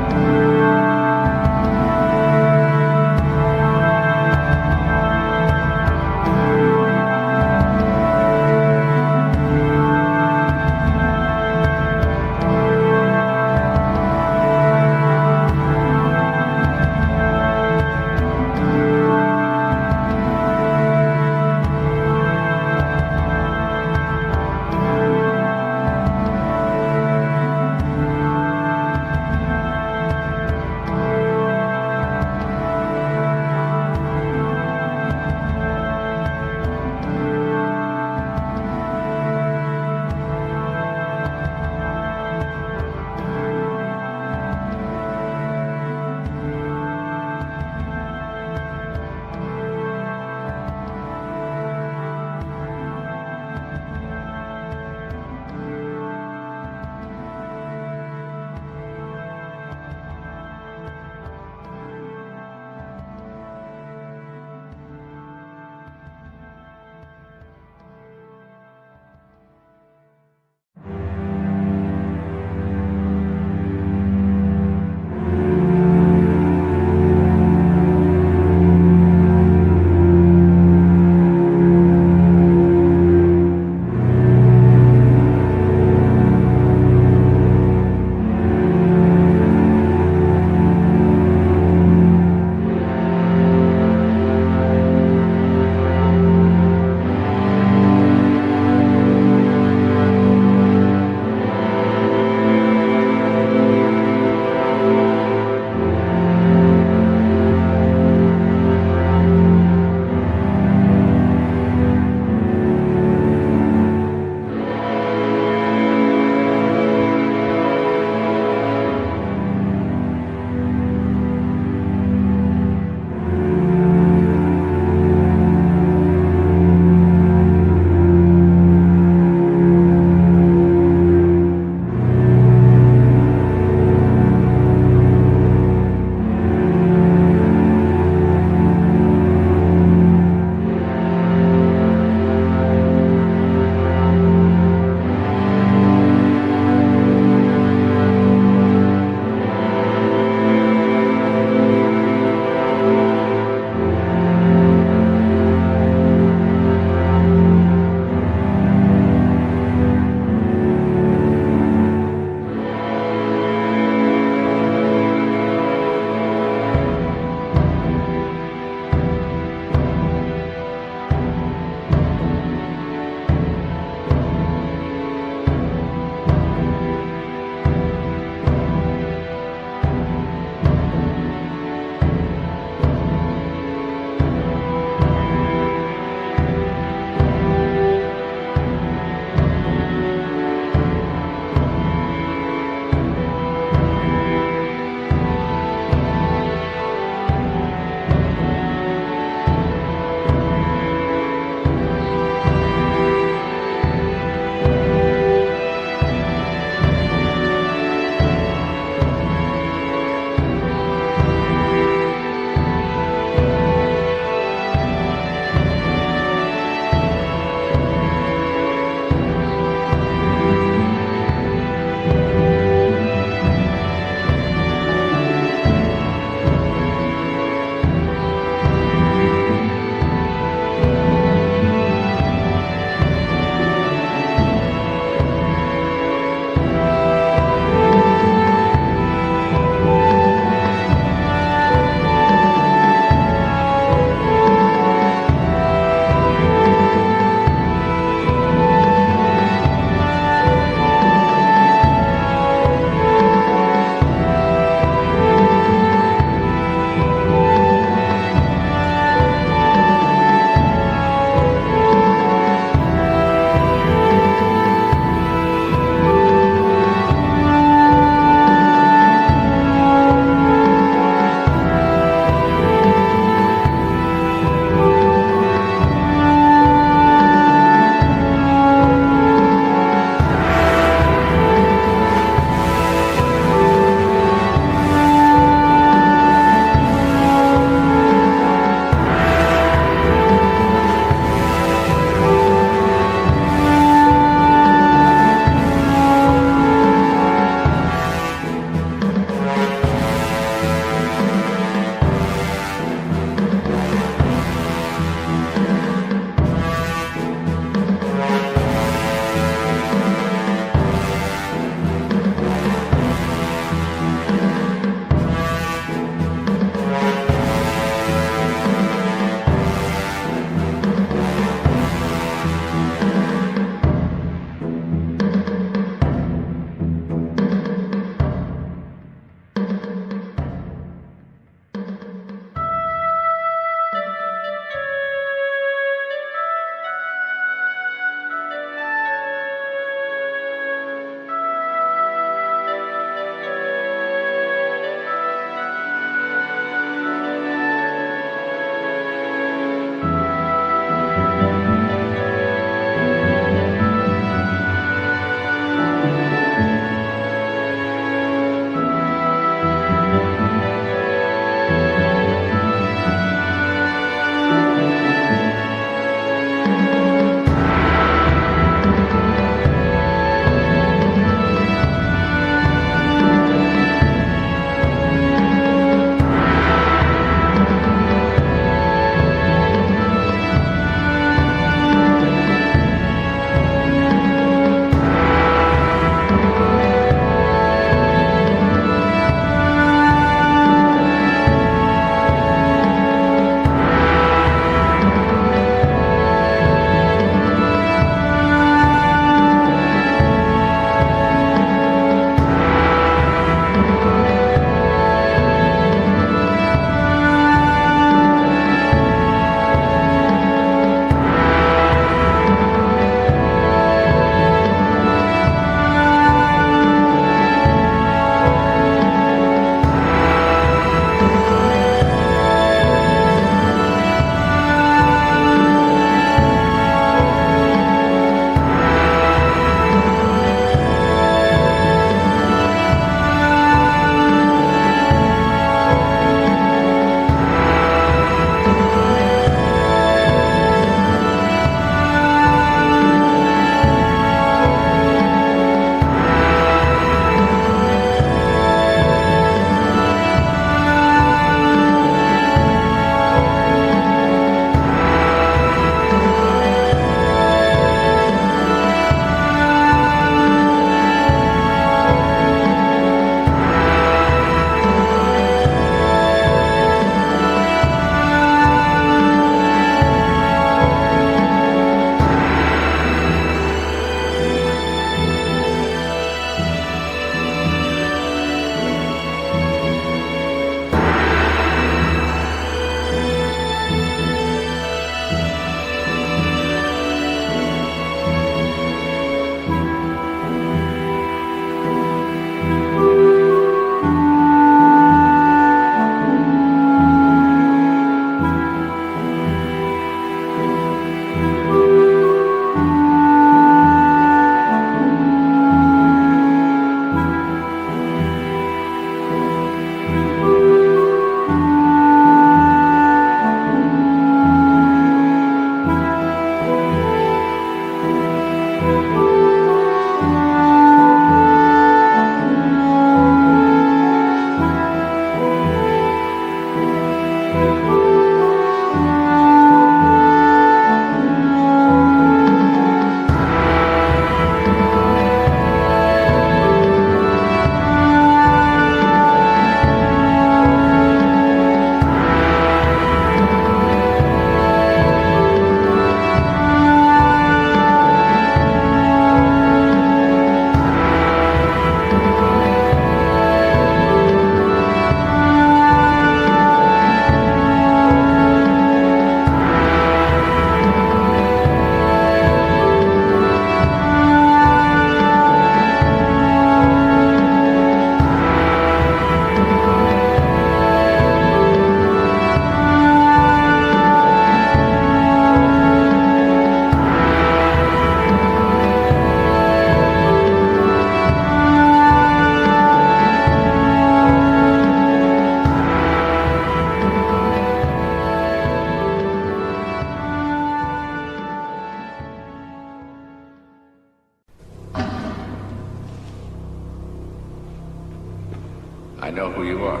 I know who you are.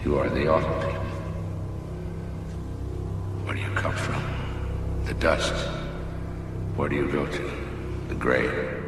You are the autumn people. Where do you come from? The dust. Where do you go to? The grave.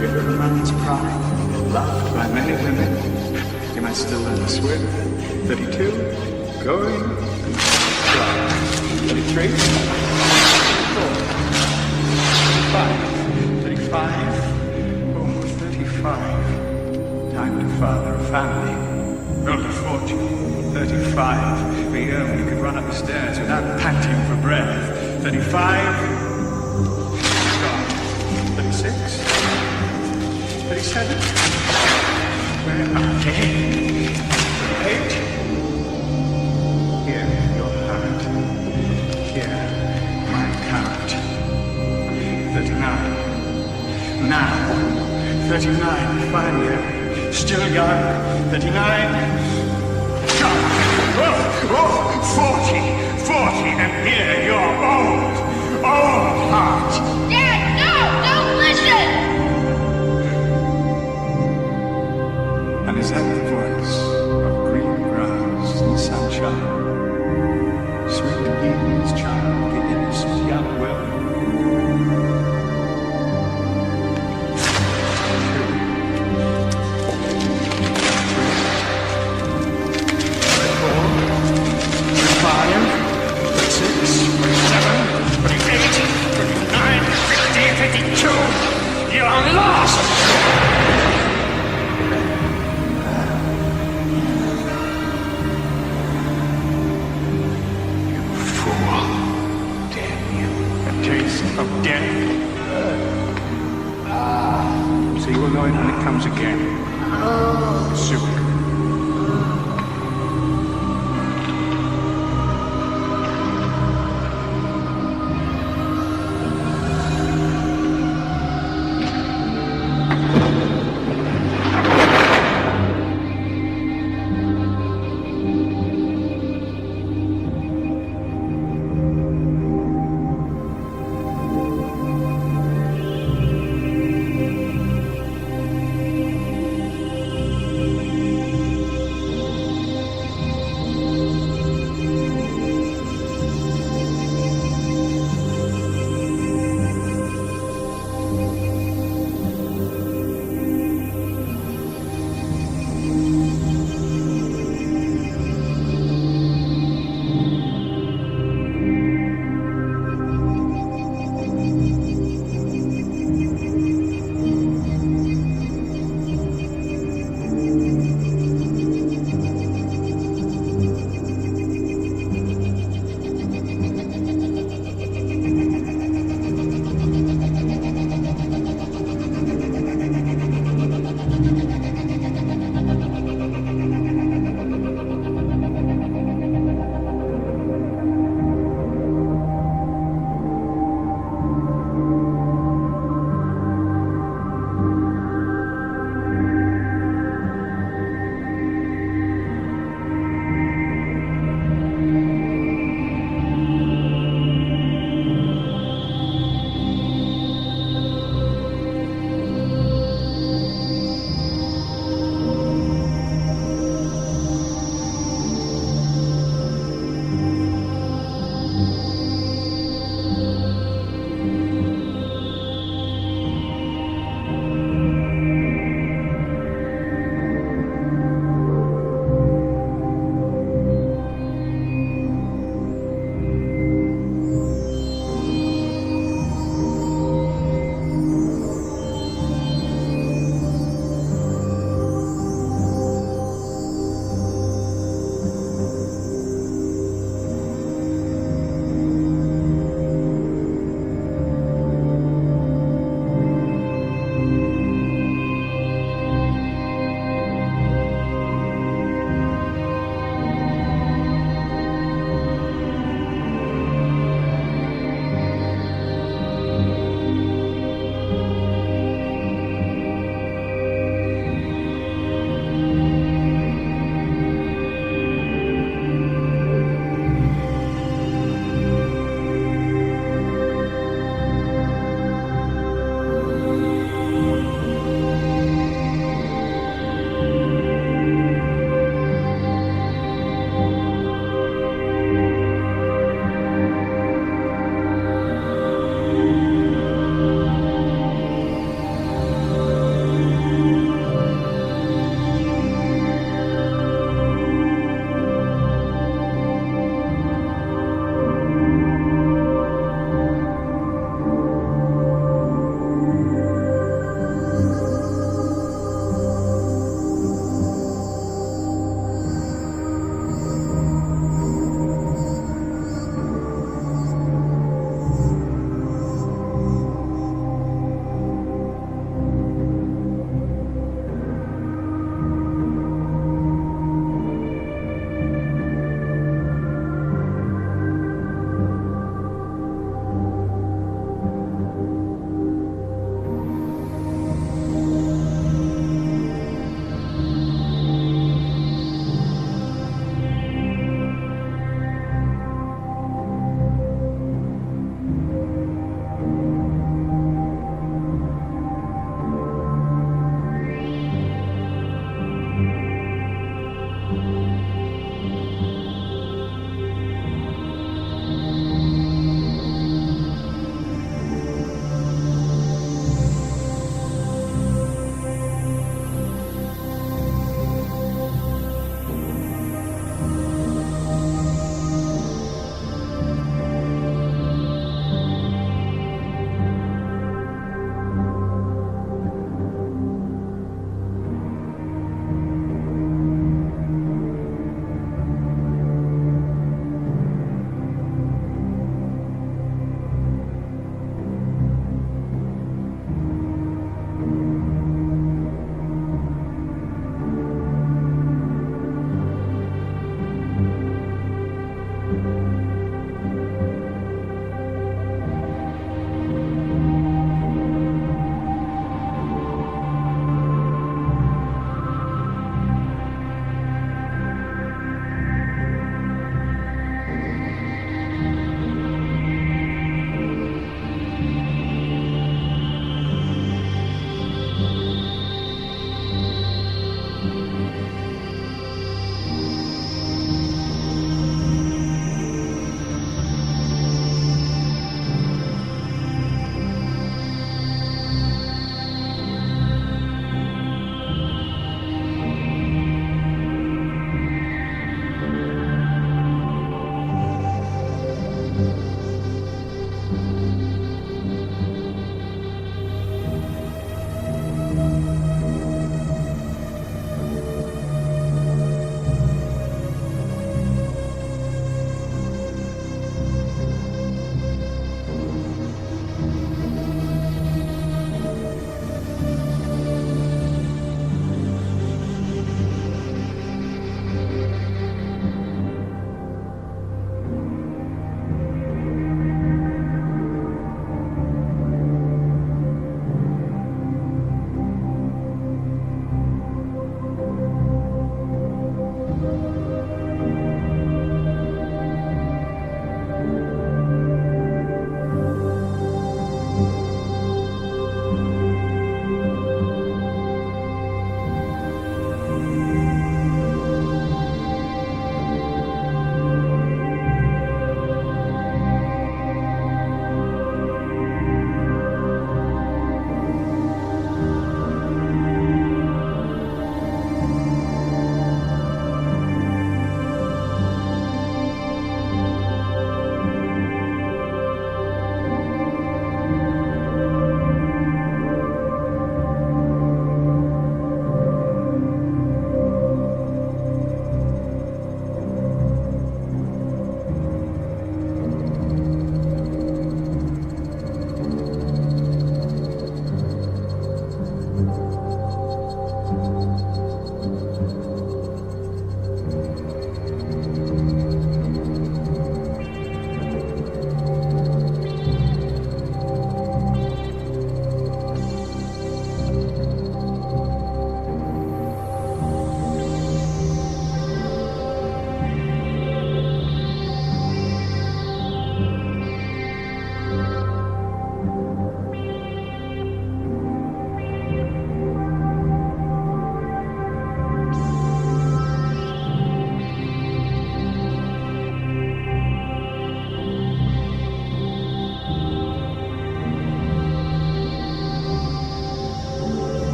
Given a man's pride, loved by many women. Am I still in the swim? 32, going, 33, 34, 35, almost 35. Time to father a family, build a fortune. 35, be young, you could run up the stairs without panting for breath. 35, 36, 37, where am I? 38, here, your heart, here, my count. 39, now, 39, finally, still young, 39, gone. Oh, 40, and here, you're old heart. Dad, no, don't listen! And is that the voice of green grass and sunshine? Sweet Eden's child, the innocent young will. You're lost! You fool. Damn you. A taste of death. So you will know it when it comes again. Soon.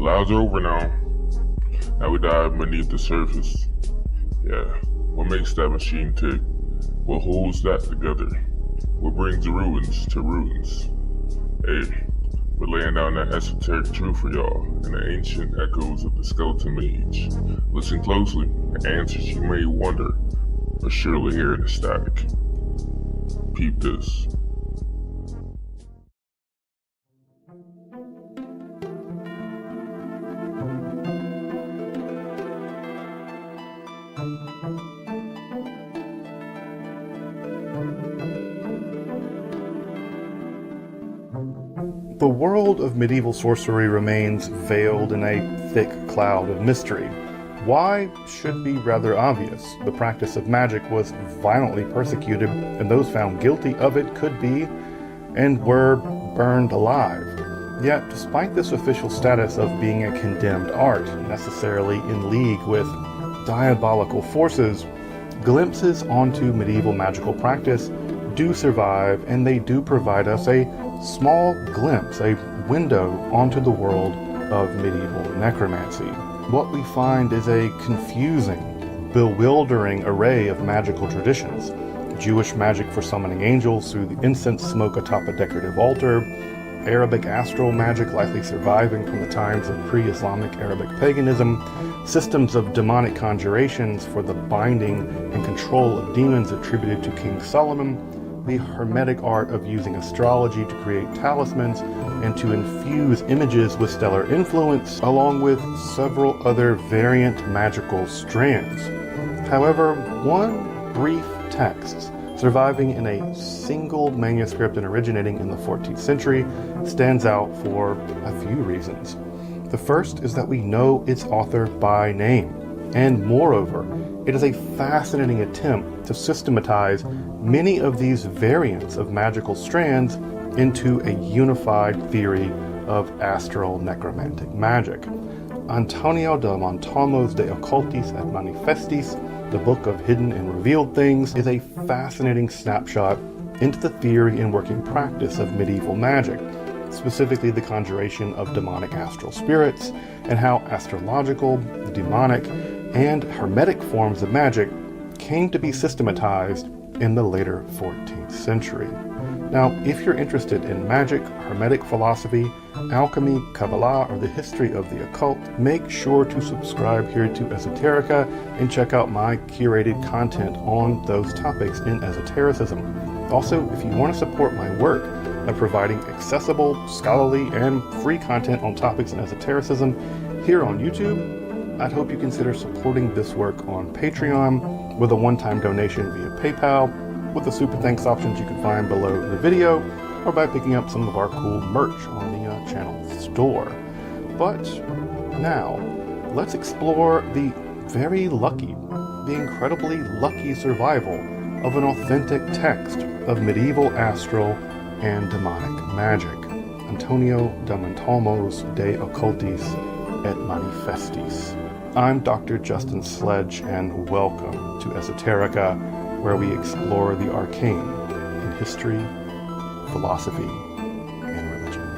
Allows are over now. Now we dive beneath the surface. Yeah, what makes that machine tick? What holds that together? What brings ruins to ruins? Hey, we're laying down that esoteric truth for y'all and the ancient echoes of the skeleton mage. Listen closely, the answers you may wonder are surely here in the static. Peep this. The world of medieval sorcery remains veiled in a thick cloud of mystery. Why should be rather obvious. The practice of magic was violently persecuted, and those found guilty of it could be and were burned alive. Yet, despite this official status of being a condemned art, necessarily in league with diabolical forces, glimpses onto medieval magical practice do survive, and they do provide us a small glimpse, a window onto the world of medieval necromancy. What we find is a confusing, bewildering array of magical traditions. Jewish magic for summoning angels through the incense smoke atop a decorative altar, Arabic astral magic likely surviving from the times of pre-Islamic Arabic paganism, systems of demonic conjurations for the binding and control of demons attributed to King Solomon, the hermetic art of using astrology to create talismans and to infuse images with stellar influence, along with several other variant magical strands. However, one brief text surviving in a single manuscript and originating in the 14th century stands out for a few reasons. The first is that we know its author by name, and moreover, it is a fascinating attempt to systematize many of these variants of magical strands into a unified theory of astral necromantic magic. Antonio de Montalmo's De Occultis et Manifestis, the Book of Hidden and Revealed Things, is a fascinating snapshot into the theory and working practice of medieval magic, specifically the conjuration of demonic astral spirits, and how astrological, demonic, and hermetic forms of magic came to be systematized in the later 14th century. Now, if you're interested in magic, hermetic philosophy, alchemy, Kabbalah, or the history of the occult, make sure to subscribe here to Esoterica and check out my curated content on those topics in esotericism. Also, if you want to support my work by providing accessible, scholarly, and free content on topics in esotericism here on YouTube, I'd hope you consider supporting this work on Patreon with a one-time donation via PayPal, with the super thanks options you can find below the video, or by picking up some of our cool merch on the channel store. But now, let's explore the very lucky, the incredibly lucky survival of an authentic text of medieval astral and demonic magic, Antonio de Montalmo's De Occultis et Manifestis. I'm Dr. Justin Sledge, and welcome to Esoterica, where we explore the arcane in history, philosophy, and religion.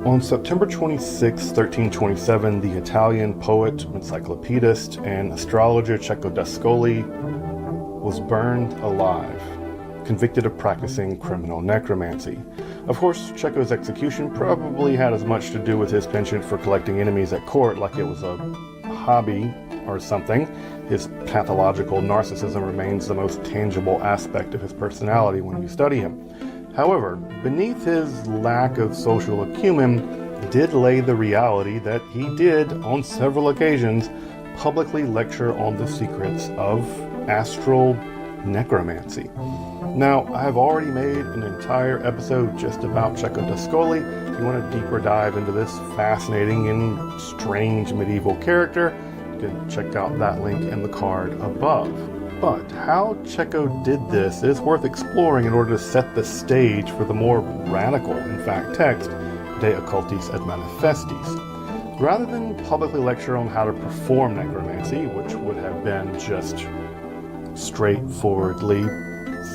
On September 26, 1327, the Italian poet, encyclopedist, and astrologer Cecco d'Ascoli was burned alive, convicted of practicing criminal necromancy. Of course, Cecco's execution probably had as much to do with his penchant for collecting enemies at court, like it was a hobby or something. His pathological narcissism remains the most tangible aspect of his personality when you study him. However, beneath his lack of social acumen did lay the reality that he did, on several occasions, publicly lecture on the secrets of astral necromancy. Now, I've already made an entire episode just about Cecco d'Ascoli. If you want a deeper dive into this fascinating and strange medieval character, you can check out that link in the card above. But how Checo did this is worth exploring in order to set the stage for the more radical, in fact, text, De Occultis et Manifestis. Rather than publicly lecture on how to perform necromancy, which would have been just straightforwardly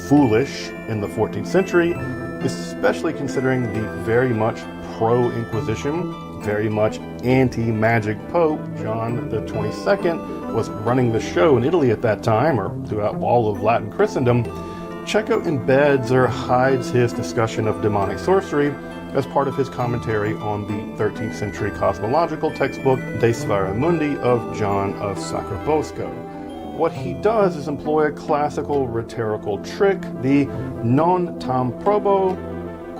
foolish in the 14th century, especially considering the very much pro-Inquisition, very much anti-magic Pope John the 22nd was running the show in Italy at that time, or throughout all of Latin Christendom, Checo embeds or hides his discussion of demonic sorcery as part of his commentary on the 13th century cosmological textbook De Sfera Mundi of John of Sacrobosco. What he does is employ a classical rhetorical trick, the non tam probo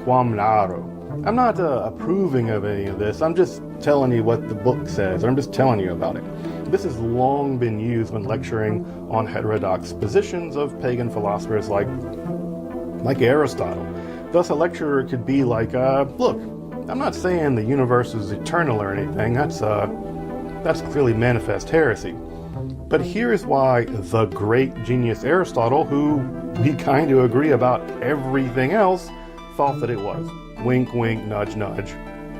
quam naro. I'm not approving of any of this, I'm just telling you what the book says, or I'm just telling you about it. This has long been used when lecturing on heterodox positions of pagan philosophers like Aristotle. Thus, a lecturer could be like, look, I'm not saying the universe is eternal or anything, that's clearly manifest heresy. But here's why the great genius Aristotle, who we kind of agree about everything else, thought that it was. Wink, wink, nudge, nudge.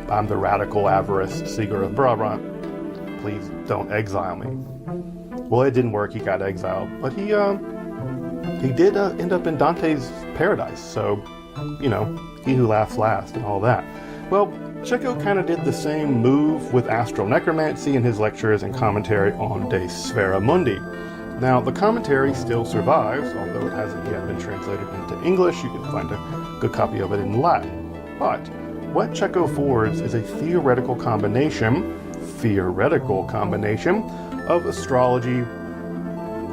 I'm the radical avarice seeker of Brabant. Please don't exile me. Well, it didn't work. He got exiled, but he did end up in Dante's paradise. So, you know, he who laughs last and all that. Well, Checo kind of did the same move with astral necromancy in his lectures and commentary on De Sfera Mundi. Now, the commentary still survives, although it hasn't yet been translated into English. You can find a good copy of it in Latin. But what Checo forwards is a theoretical combination of astrology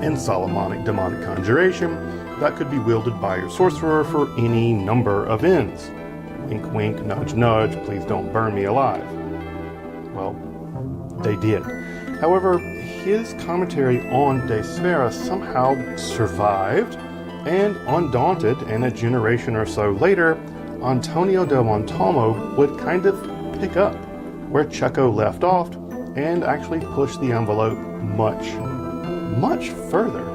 and Solomonic demonic conjuration that could be wielded by your sorcerer for any number of ends. Wink, wink, nudge, nudge, please don't burn me alive. Well, they did. However, his commentary on De Sfera somehow survived, and undaunted, and a generation or so later, Antonio del Montalmo would kind of pick up where Checo left off and actually push the envelope much, much further.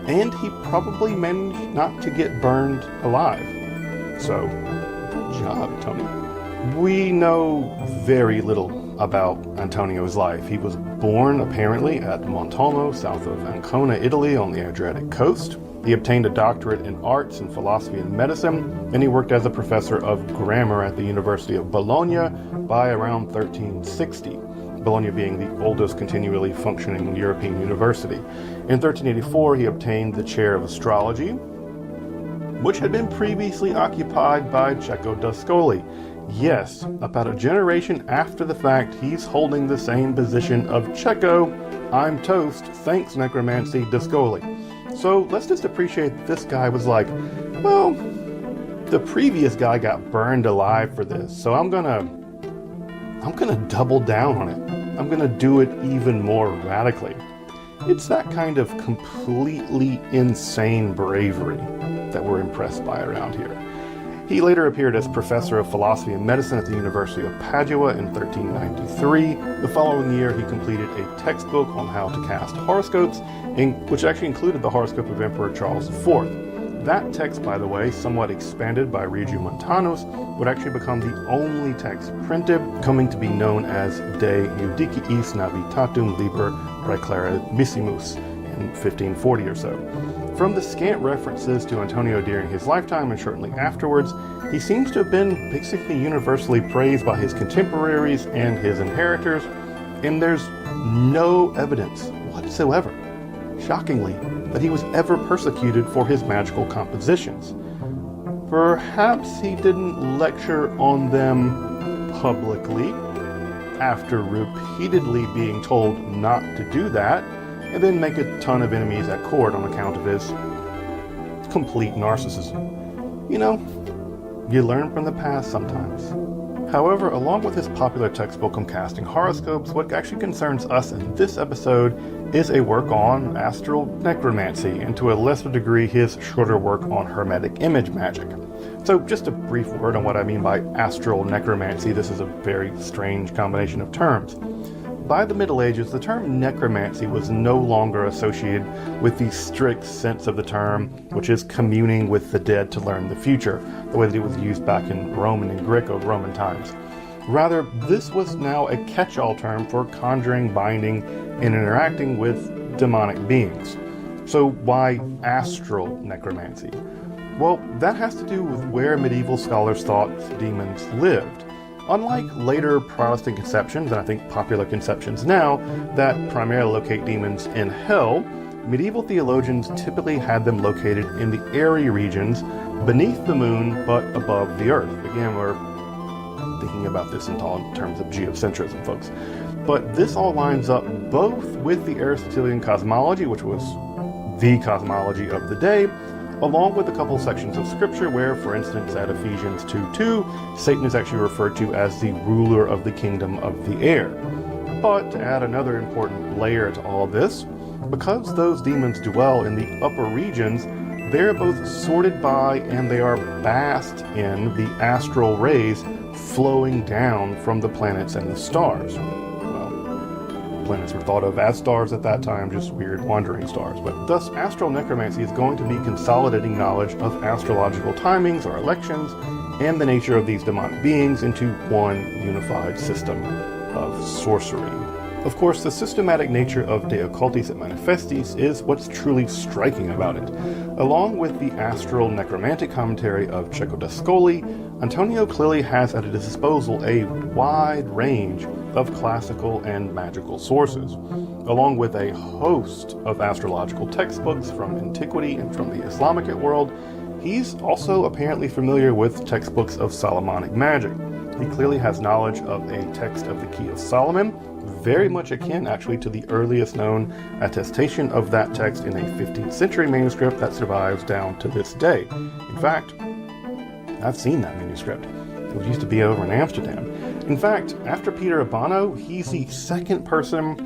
And he probably managed not to get burned alive. So, good job, Tony. We know very little about Antonio's life. He was born, apparently, at Montalmo, south of Ancona, Italy, on the Adriatic coast. He obtained a doctorate in arts and philosophy and medicine, and he worked as a professor of grammar at the University of Bologna by around 1360. Bologna being the oldest continually functioning European university. In 1384, he obtained the chair of astrology, which had been previously occupied by Cecco d'Ascoli. Yes, about a generation after the fact, he's holding the same position of Cecco. I'm toast, thanks necromancy d'Ascoli. So let's just appreciate that this guy was like, well, the previous guy got burned alive for this, so I'm gonna double down on it. I'm gonna do it even more radically. It's that kind of completely insane bravery that we're impressed by around here. He later appeared as professor of philosophy and medicine at the University of Padua in 1393. The following year, he completed a textbook on how to cast horoscopes, which actually included the horoscope of Emperor Charles IV. That text, by the way, somewhat expanded by Regiomontanus, would actually become the only text printed, coming to be known as De Judiciis Navitatum Liber Praeclarissimus in 1540 or so. From the scant references to Antonio during his lifetime and shortly afterwards, he seems to have been basically universally praised by his contemporaries and his inheritors, and there's no evidence whatsoever, shockingly, that he was ever persecuted for his magical compositions. Perhaps he didn't lecture on them publicly, after repeatedly being told not to do that, and then make a ton of enemies at court on account of his complete narcissism. You know, you learn from the past sometimes. However, along with his popular textbook on casting horoscopes, what actually concerns us in this episode is a work on astral necromancy, and to a lesser degree his shorter work on hermetic image magic. So just a brief word on what I mean by astral necromancy. This is a very strange combination of terms. by the Middle Ages, the term necromancy was no longer associated with the strict sense of the term, which is communing with the dead to learn the future, the way that it was used back in Roman and Greco-Roman times. Rather, this was now a catch-all term for conjuring, binding, and interacting with demonic beings. So why astral necromancy? Well, that has to do with where medieval scholars thought demons lived. Unlike later Protestant conceptions, and I think popular conceptions now, that primarily locate demons in hell, medieval theologians typically had them located in the airy regions beneath the moon but above the earth. Again, we're thinking about this in terms of geocentrism, folks. But this all lines up both with the Aristotelian cosmology, which was the cosmology of the day, along with a couple sections of scripture where, for instance, at Ephesians 2:2, Satan is actually referred to as the ruler of the kingdom of the air. But to add another important layer to all this, because those demons dwell in the upper regions, they're both sorted by and they are basked in the astral rays flowing down from the planets and the stars. Planets were thought of as stars at that time, just weird wandering stars. But thus, astral necromancy is going to be consolidating knowledge of astrological timings or elections and the nature of these demonic beings into one unified system of sorcery. Of course, the systematic nature of De Occultis et Manifestis is what's truly striking about it. Along with the astral necromantic commentary of Cecco d'Ascoli, Antonio clearly has at his disposal a wide range of classical and magical sources, along with a host of astrological textbooks from antiquity and from the Islamic world. He's also apparently familiar with textbooks of Solomonic magic. He clearly has knowledge of a text of the Key of Solomon, very much akin actually to the earliest known attestation of that text in a 15th century manuscript that survives down to this day. In fact, I've seen that manuscript. It used to be over in Amsterdam. In fact, after Peter Abano, he's the second person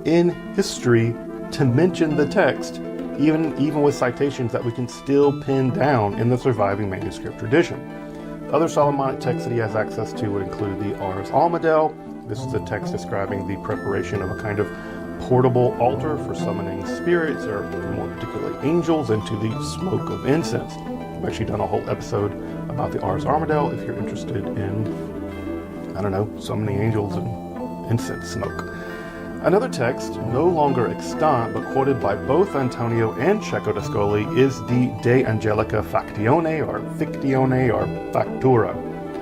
in history to mention the text, even with citations that we can still pin down in the surviving manuscript tradition. Other Solomonic texts that he has access to would include the Ars Almadel. This is a text describing the preparation of a kind of portable altar for summoning spirits, or more particularly angels, into the smoke of incense. I've actually done a whole episode about the Ars Armadale if you're interested in, I don't know, summoning angels and incense smoke. Another text, no longer extant, but quoted by both Antonio and Cecco d'Ascoli, is the De Angelica Factione, or Fictione, or Factura.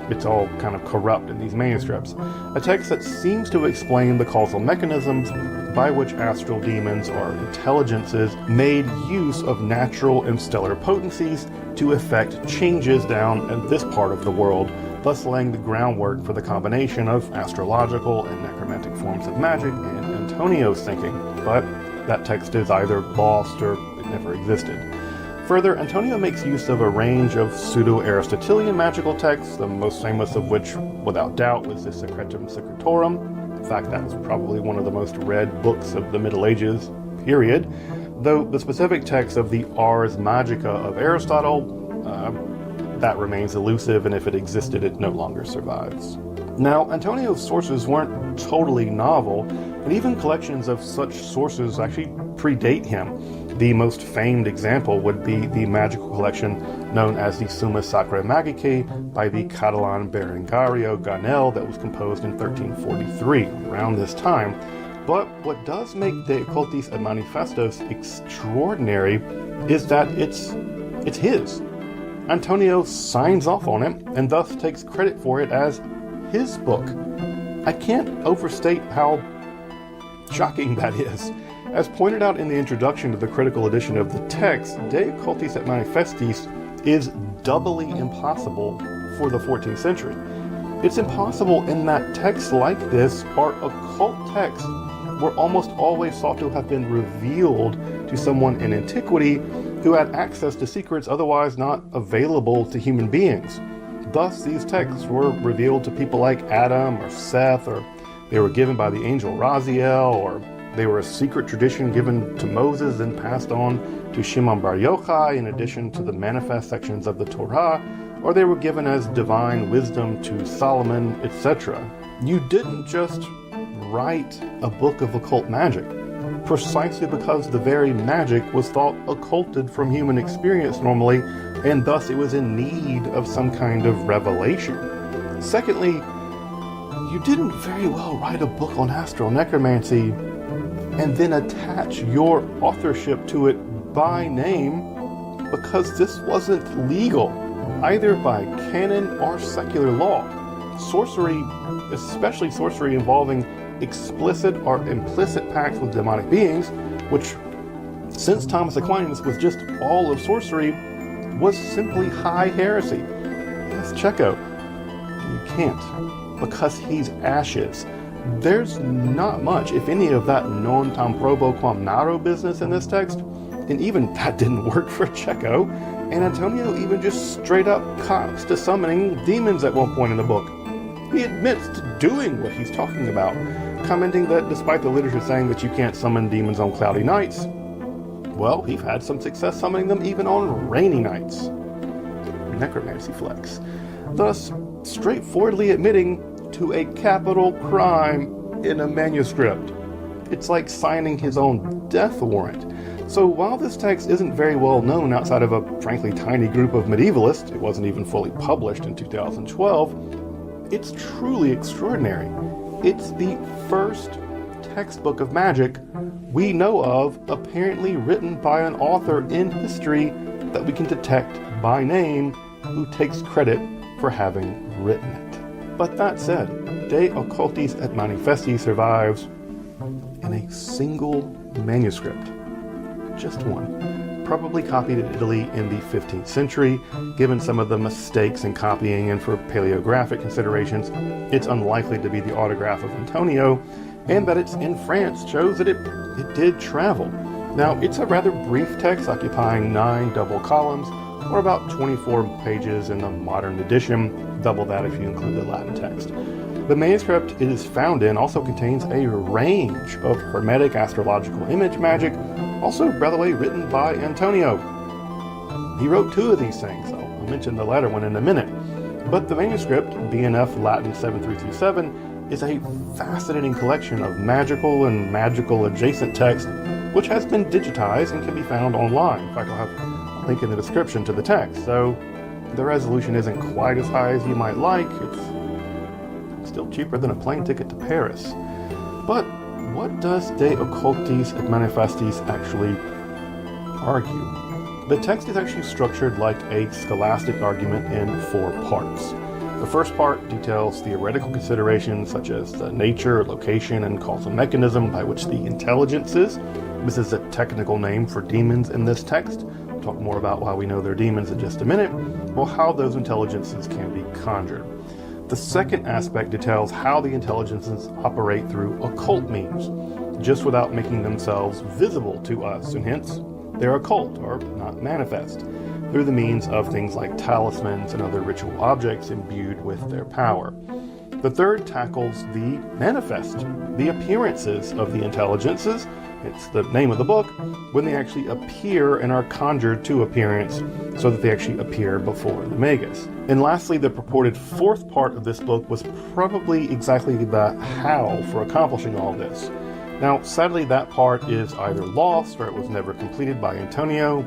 It's all kind of corrupt in these manuscripts. A text that seems to explain the causal mechanisms by which astral demons or intelligences made use of natural and stellar potencies to effect changes down in this part of the world, thus laying the groundwork for the combination of astrological and necromantic forms of magic in Antonio's thinking. But that text is either lost or it never existed. Further, Antonio makes use of a range of pseudo-Aristotelian magical texts, the most famous of which, without doubt, was the Secretum Secretorum. In fact, that was probably one of the most read books of the Middle Ages, period. Though the specific text of the Ars Magica of Aristotle, that remains elusive, and if it existed, it no longer survives. Now, Antonio's sources weren't totally novel, and even collections of such sources actually predate him. The most famed example would be the magical collection known as the Summa Sacra Magicae by the Catalan Berengario Ganel that was composed in 1343, around this time. But what does make De Occultis et Manifestos extraordinary is that it's his. Antonio signs off on it and thus takes credit for it as his book. I can't overstate how shocking that is. As pointed out in the introduction to the critical edition of the text, De Occultis et Manifestis is doubly impossible for the 14th century. It's impossible in that texts like this are occult texts were almost always thought to have been revealed to someone in antiquity who had access to secrets otherwise not available to human beings. Thus, these texts were revealed to people like Adam or Seth, or they were given by the angel Raziel, or they were a secret tradition given to Moses and passed on to Shimon Bar Yochai in addition to the manifest sections of the Torah, or they were given as divine wisdom to Solomon, etc. You didn't just write a book of occult magic, precisely because the very magic was thought occulted from human experience normally, and thus it was in need of some kind of revelation. Secondly, you didn't very well write a book on astral necromancy and then attach your authorship to it by name, because this wasn't legal, either by canon or secular law. Sorcery, especially sorcery involving explicit or implicit pacts with demonic beings, which, since Thomas Aquinas was just all of sorcery, was simply high heresy. Yes, Checo, you can't, because he's ashes. There's not much, if any, of that non tam probo quam naro business in this text, and even that didn't work for Checo, and Antonio even just straight up cops to summoning demons at one point in the book. He admits to doing what he's talking about, commenting that despite the literature saying that you can't summon demons on cloudy nights, well, he's had some success summoning them even on rainy nights. Necromancy flex. Thus, straightforwardly admitting to a capital crime in a manuscript. It's like signing his own death warrant. So while this text isn't very well known outside of a frankly tiny group of medievalists, it wasn't even fully published in 2012, it's truly extraordinary. It's the first textbook of magic we know of apparently written by an author in history that we can detect by name who takes credit for having written it. But that said, De Occultis et Manifesti survives in a single manuscript. Just one. Probably copied in Italy in the 15th century. Given some of the mistakes in copying and for paleographic considerations, it's unlikely to be the autograph of Antonio, and that it's in France shows that it did travel. Now, it's a rather brief text occupying 9 double columns, or about 24 pages in the modern edition, double that if you include the Latin text. The manuscript it is found in also contains a range of hermetic astrological image magic, also, by the way, written by Antonio. He wrote 2 of these things. I'll mention the latter one in a minute. But the manuscript, BNF Latin 7337, is a fascinating collection of magical and magical adjacent text, which has been digitized and can be found online. In fact, I'll have a link in the description to the text. So the resolution isn't quite as high as you might like. It's still cheaper than a plane ticket to Paris. But what does De Occultis et Manifestis actually argue? The text is actually structured like a scholastic argument in 4 parts. The first part details theoretical considerations such as the nature, location, and causal mechanism by which the intelligences, this is a technical name for demons in this text, we'll talk more about why we know they're demons in just a minute, well, how those intelligences can be conjured. The second aspect details how the intelligences operate through occult means, just without making themselves visible to us, and hence they're occult or not manifest, through the means of things like talismans and other ritual objects imbued with their power. The third tackles the manifest, the appearances of the intelligences, it's the name of the book, when they actually appear and are conjured to appearance so that they actually appear before the magus. And lastly, the purported 4th part of this book was probably exactly the how for accomplishing all this. Now, sadly, that part is either lost or it was never completed by Antonio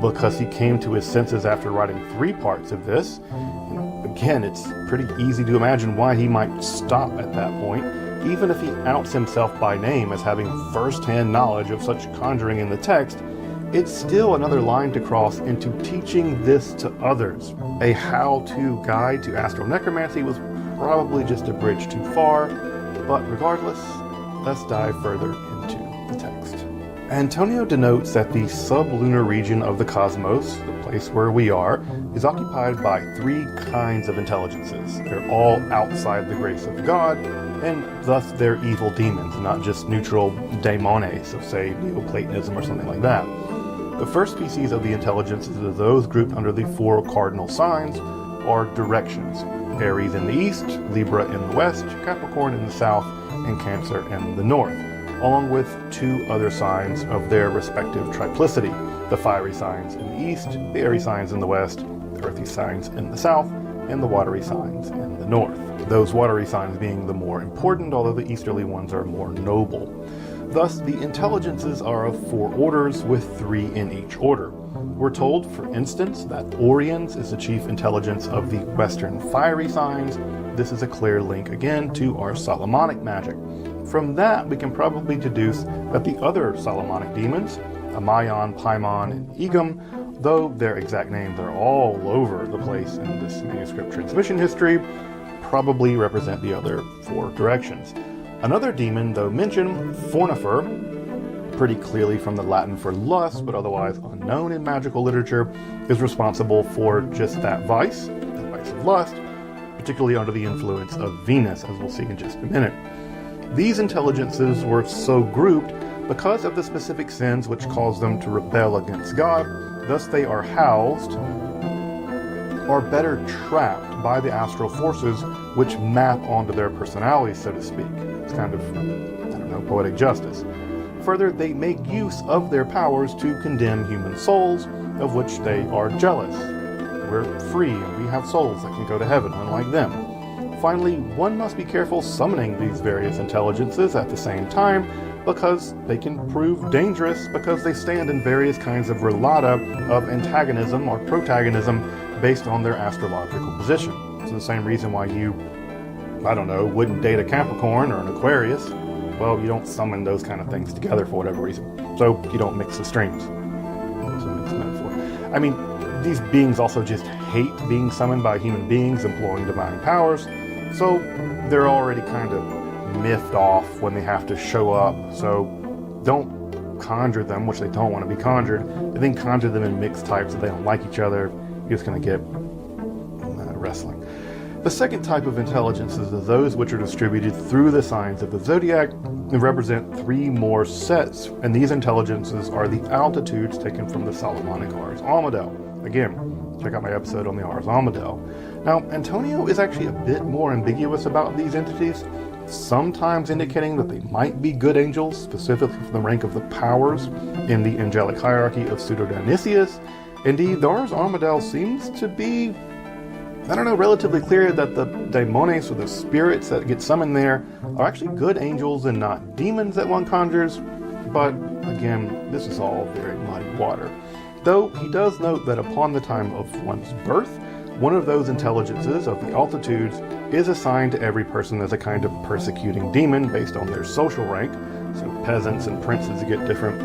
because he came to his senses after writing 3 parts of this. And again, it's pretty easy to imagine why he might stop at that point, even if he outs himself by name as having first-hand knowledge of such conjuring in the text. It's still another line to cross into teaching this to others. A how-to guide to astral necromancy was probably just a bridge too far, but regardless, let's dive further into the text. Antonio denotes that the sublunar region of the cosmos, the place where we are, is occupied by 3 kinds of intelligences. They're all outside the grace of God, and thus they're evil demons, not just neutral daimones of, say, Neoplatonism or something like that. The first species of the intelligences are those grouped under the 4 cardinal signs, or directions. Aries in the east, Libra in the west, Capricorn in the south, and Cancer in the north, along with 2 other signs of their respective triplicity, the fiery signs in the east, the airy signs in the west, the earthy signs in the south, and the watery signs in the north. Those watery signs being the more important, although the easterly ones are more noble. Thus, the intelligences are of 4 orders with 3 in each order. We're told, for instance, that Oriens is the chief intelligence of the western fiery signs. This is a clear link again to our Solomonic magic. From that, we can probably deduce that the other Solomonic demons, Amayon, Paimon, and Egum, though their exact names are all over the place in this manuscript transmission history, probably represent the other 4 directions. Another demon, though mentioned, Fornifer, pretty clearly from the Latin for lust, but otherwise unknown in magical literature, is responsible for just that vice, the vice of lust, particularly under the influence of Venus, as we'll see in just a minute. These intelligences were so grouped because of the specific sins which caused them to rebel against God. Thus they are housed, or better trapped, by the astral forces which map onto their personalities, so to speak. It's kind of, poetic justice. Further, they make use of their powers to condemn human souls, of which they are jealous. We're free and we have souls that can go to heaven, unlike them. Finally, one must be careful summoning these various intelligences at the same time, because they can prove dangerous because they stand in various kinds of relata of antagonism or protagonism based on their astrological position. It's the same reason why you, wouldn't date a Capricorn or an Aquarius. Well, you don't summon those kind of things together for whatever reason. So you don't mix the streams. It's a mixed metaphor. I mean, these beings also just hate being summoned by human beings employing divine powers. So they're already kind of miffed off when they have to show up. So don't conjure them, which they don't want to be conjured, and then conjure them in mixed types so they don't like each other. You're just going to get wrestling. The second type of intelligences are those which are distributed through the signs of the zodiac and represent 3 more sets, and these intelligences are the altitudes taken from the Solomonic Ars Almodel. Again, check out my episode on the Ars Almodel. Now, Antonio is actually a bit more ambiguous about these entities, sometimes indicating that they might be good angels, specifically from the rank of the powers in the angelic hierarchy of Pseudo-Dionysius. Indeed, the Ars Almodel seems to be, relatively clear that the daimones, or the spirits that get summoned there, are actually good angels and not demons that one conjures. But again, this is all very muddy water. Though he does note that upon the time of one's birth, one of those intelligences of the altitudes is assigned to every person as a kind of persecuting demon based on their social rank. So peasants and princes get different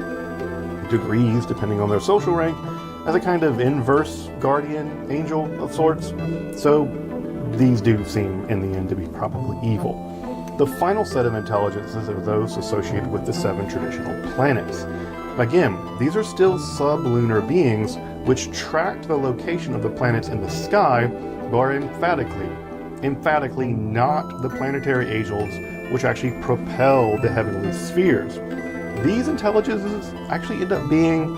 degrees depending on their social rank, as a kind of inverse guardian angel of sorts. So these do seem in the end to be probably evil. The final set of intelligences are those associated with the 7 traditional planets. Again, these are still sublunar beings which tracked the location of the planets in the sky, but are emphatically not the planetary angels which actually propel the heavenly spheres. These intelligences actually end up being,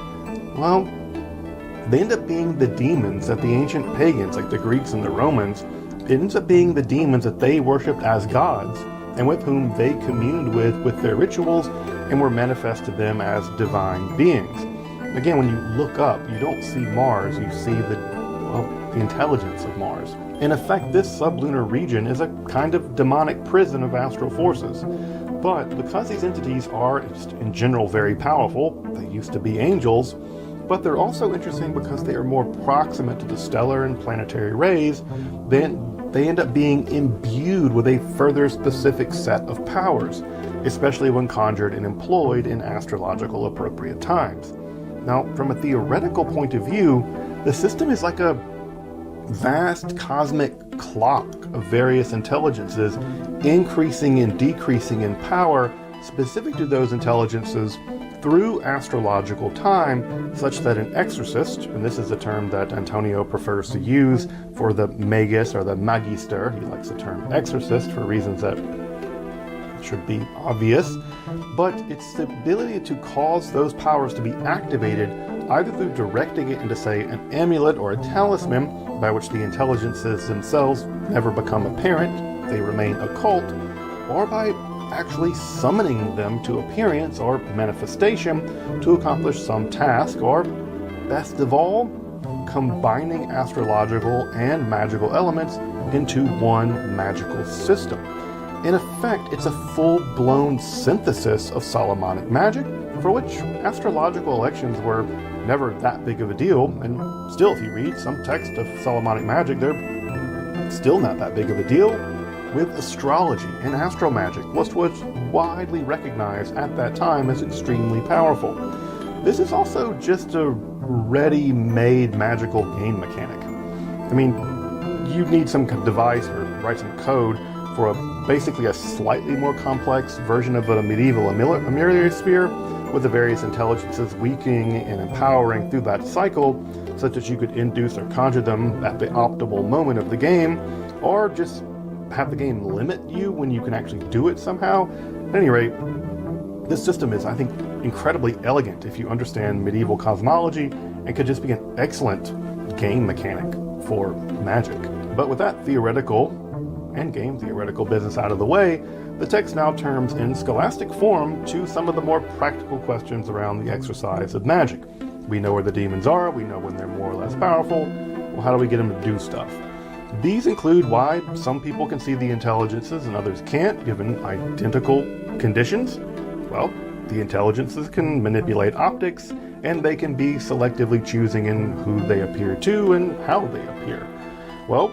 they end up being the demons that the ancient pagans, like the Greeks and the Romans, it ends up being the demons that they worshipped as gods, and with whom they communed with their rituals, and were manifest to them as divine beings. Again, when you look up, you don't see Mars, you see the intelligence of Mars. In effect, this sublunar region is a kind of demonic prison of astral forces. But because these entities are, in general, very powerful, they used to be angels, but they're also interesting because they are more proximate to the stellar and planetary rays, then they end up being imbued with a further specific set of powers, especially when conjured and employed in astrological appropriate times. Now, from a theoretical point of view, the system is like a vast cosmic clock of various intelligences, increasing and decreasing in power specific to those intelligences through astrological time, such that an exorcist, and this is a term that Antonio prefers to use for the magus or the magister, he likes the term exorcist for reasons that should be obvious, but it's the ability to cause those powers to be activated either through directing it into, say, an amulet or a talisman, by which the intelligences themselves never become apparent, they remain occult, or by actually summoning them to appearance or manifestation to accomplish some task, or best of all, combining astrological and magical elements into one magical system. In effect, it's a full-blown synthesis of Solomonic magic, for which astrological elections were never that big of a deal, and still, if you read some text of Solomonic magic, they're still not that big of a deal with astrology and astromagic, which was widely recognized at that time as extremely powerful. This is also just a ready-made magical game mechanic. I mean, you need some device or write some code for basically a slightly more complex version of a medieval ameliorative sphere, with the various intelligences weakening and empowering through that cycle, such that you could induce or conjure them at the optimal moment of the game, or just have the game limit you when you can actually do it somehow. At any rate, this system is, I think, incredibly elegant if you understand medieval cosmology, and could just be an excellent game mechanic for magic. But with that theoretical and game theoretical business out of the way, the text now turns in scholastic form to some of the more practical questions around the exercise of magic. We know where the demons are, we know when they're more or less powerful. Well, how do we get them to do stuff? These include why some people can see the intelligences and others can't, given identical conditions. Well, the intelligences can manipulate optics, and they can be selectively choosing in who they appear to and how they appear. Well,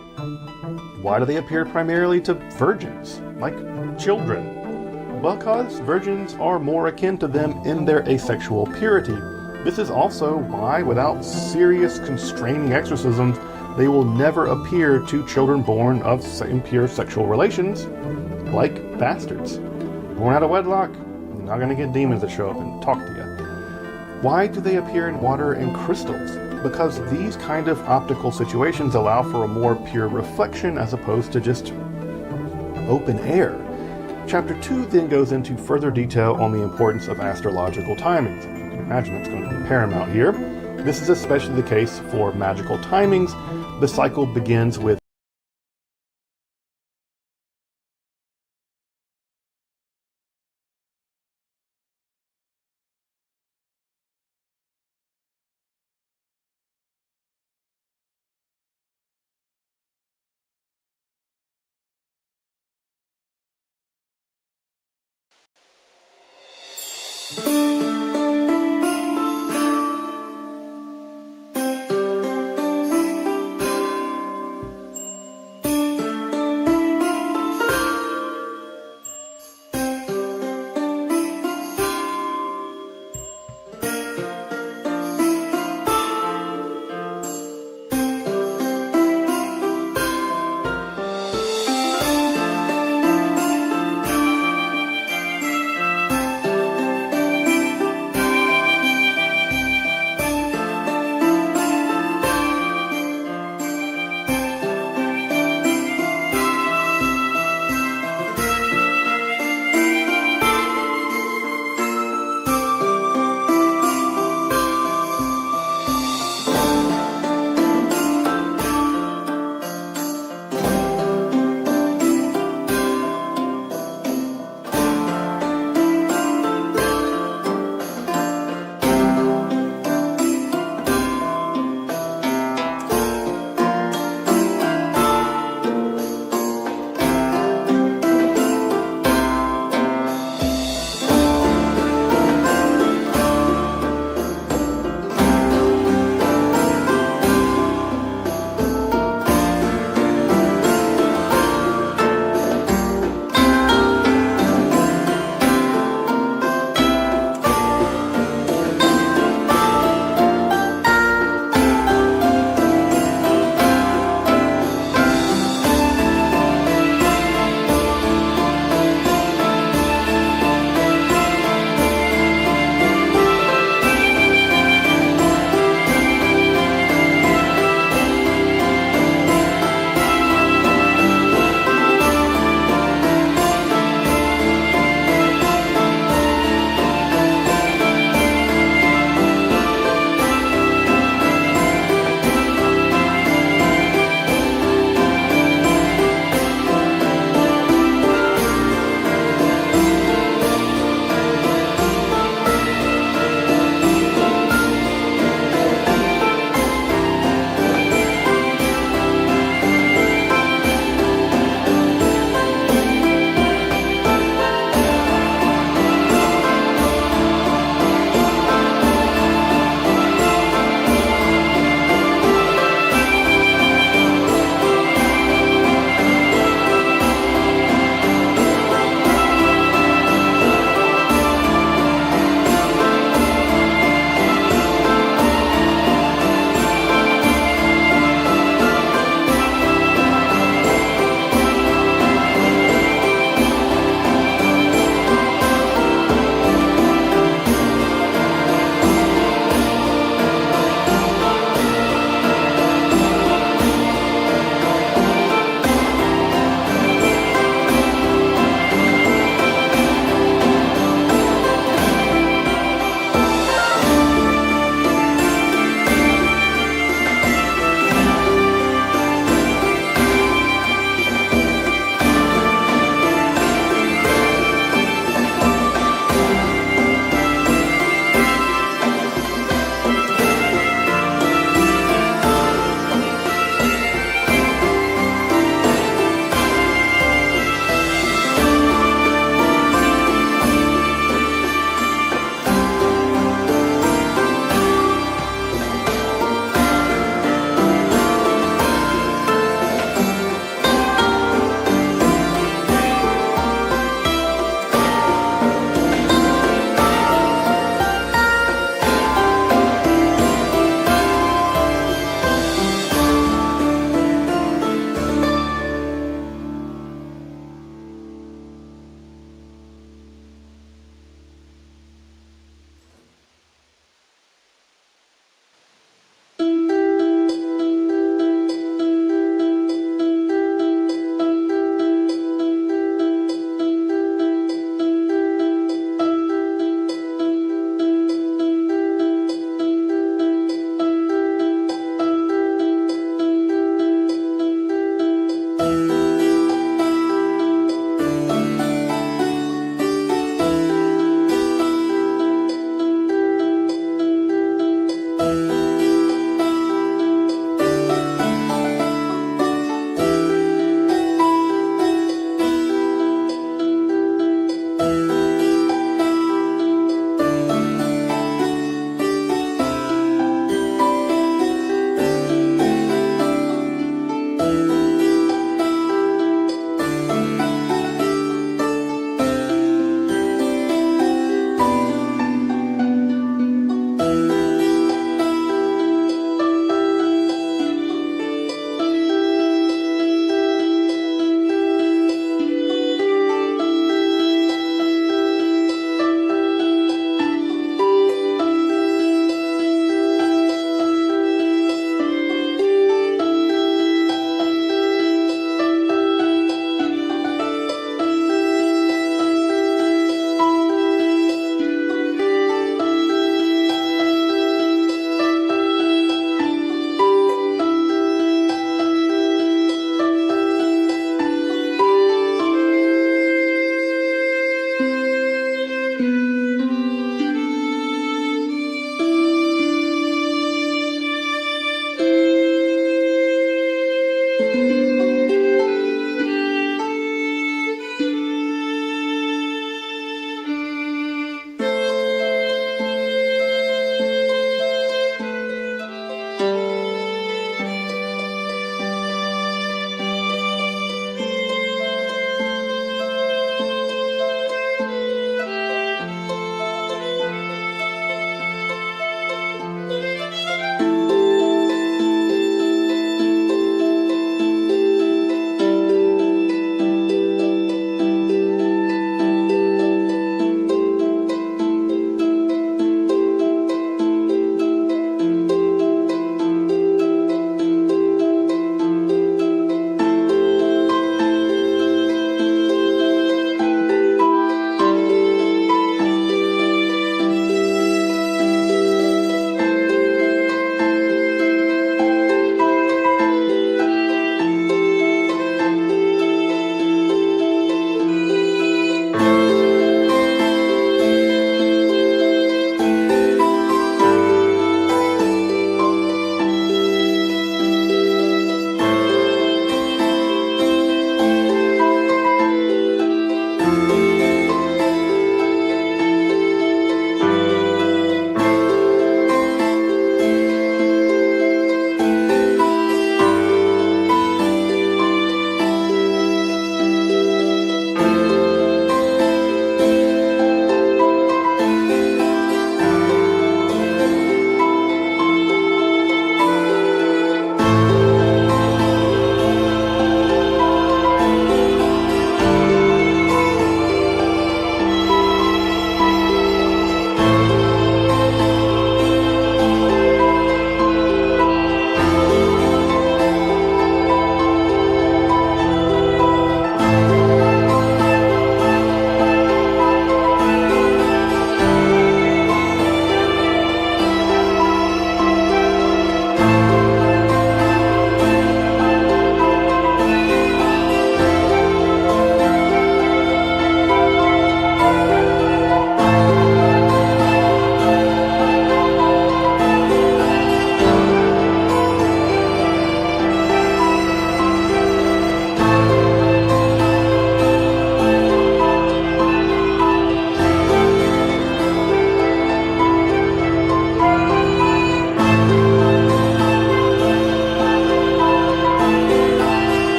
why do they appear primarily to virgins, like children? Because virgins are more akin to them in their asexual purity. This is also why, without serious constraining exorcisms, they will never appear to children born of impure sexual relations, like bastards. Born out of wedlock, you're not going to get demons that show up and talk to you. Why do they appear in water and crystals? Because these kind of optical situations allow for a more pure reflection as opposed to just open air. Chapter 2 then goes into further detail on the importance of astrological timings. You can imagine that's going to be paramount here. This is especially the case for magical timings. The cycle begins with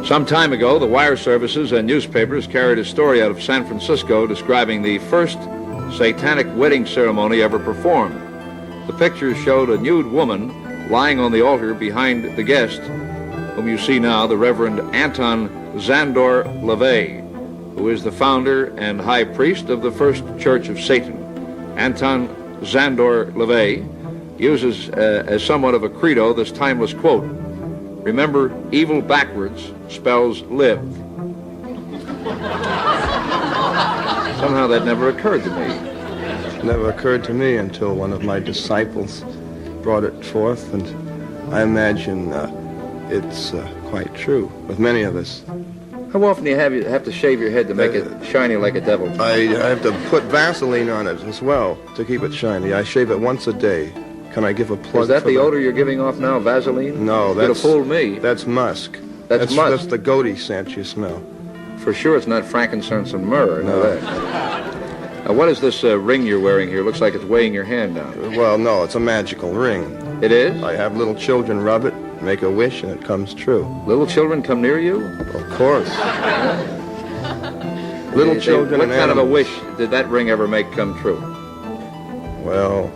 Some time ago, the wire services and newspapers carried a story out of San Francisco describing the first satanic wedding ceremony ever performed. The pictures showed a nude woman lying on the altar behind the guest, whom you see now, the Reverend Anton Szandor LaVey, who is the founder and high priest of the First Church of Satan. Anton Szandor LaVey uses as somewhat of a credo this timeless quote: "Remember, evil backwards spells live." Somehow that never occurred to me. It never occurred to me until one of my disciples brought it forth, and I imagine it's quite true with many of us. How often do you have to shave your head to make it shiny like a devil? I have to put Vaseline on it as well to keep it shiny. I shave it once a day. Can I give a plug? Is that the odor you're giving off now, Vaseline? No, Could have fooled me. That's musk. That's musk. That's the goatee scent you smell. For sure it's not frankincense and myrrh. I know that. What is this ring you're wearing here? Looks like it's weighing your hand down. Well, no, it's a magical ring. It is? I have little children rub it, make a wish, and it comes true. Little children come near you? Of course. Little children What and kind of a animals. wish did that ring ever make come true? Well,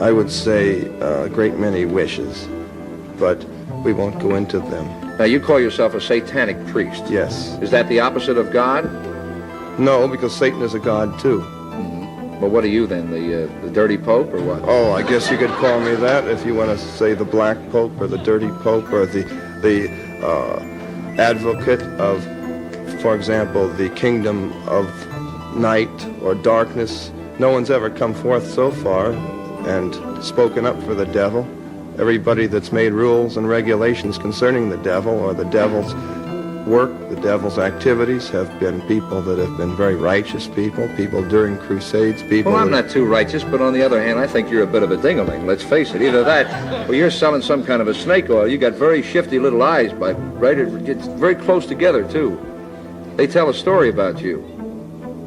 I would say a great many wishes, but we won't go into them. Now, you call yourself a satanic priest. Yes. Is that the opposite of God? No, because Satan is a god too. Well, what are you then, the dirty pope or what? Oh, I guess you could call me that if you want to say the black pope or the dirty pope or the advocate of, for example, the kingdom of night or darkness. No one's ever come forth so far and spoken up for the devil. Everybody that's made rules and regulations concerning the devil or the devil's work, the devil's activities, have been people that have been very righteous people during crusades, people... Well, I'm not too righteous, but on the other hand, I think you're a bit of a ding-a-ling, let's face it. Either that, or you're selling some kind of a snake oil. You got very shifty little eyes, right? It's very close together, too. They tell a story about you.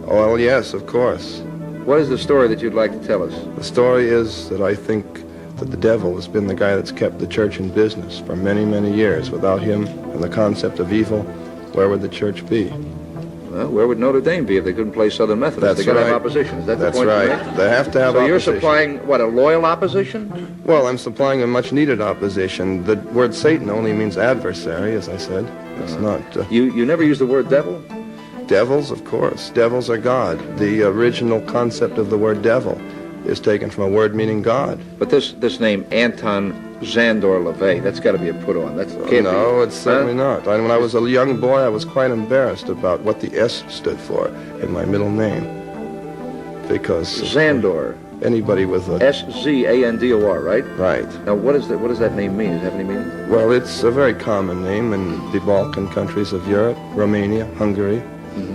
Oh, well, yes, of course. What is the story that you'd like to tell us? The story is that I think that the devil has been the guy that's kept the church in business for many, many years. Without him and the concept of evil, where would the church be? Well, where would Notre Dame be if they couldn't play Southern Methodist? That's They got to right. have opposition. Is that That's the point right. you're making? They have to have so opposition. you're supplying, what, a loyal opposition? Well, I'm supplying a much-needed opposition. The word Satan only means adversary, as I said. It's not... You never use the word devil? Devils, of course. Devils are God. The original concept of the word devil is taken from a word meaning God. But this name, Anton Szandor LaVey, that's got to be a put-on. That's can't No, be. it's certainly not. When I was a young boy, I was quite embarrassed about what the S stood for in my middle name. Because... Szandor. Anybody with a... S-Z-A-N-D-O-R, right? Right. Now, what does that name mean? Does it have any meaning? Well, it's a very common name in the Balkan countries of Europe, Romania, Hungary.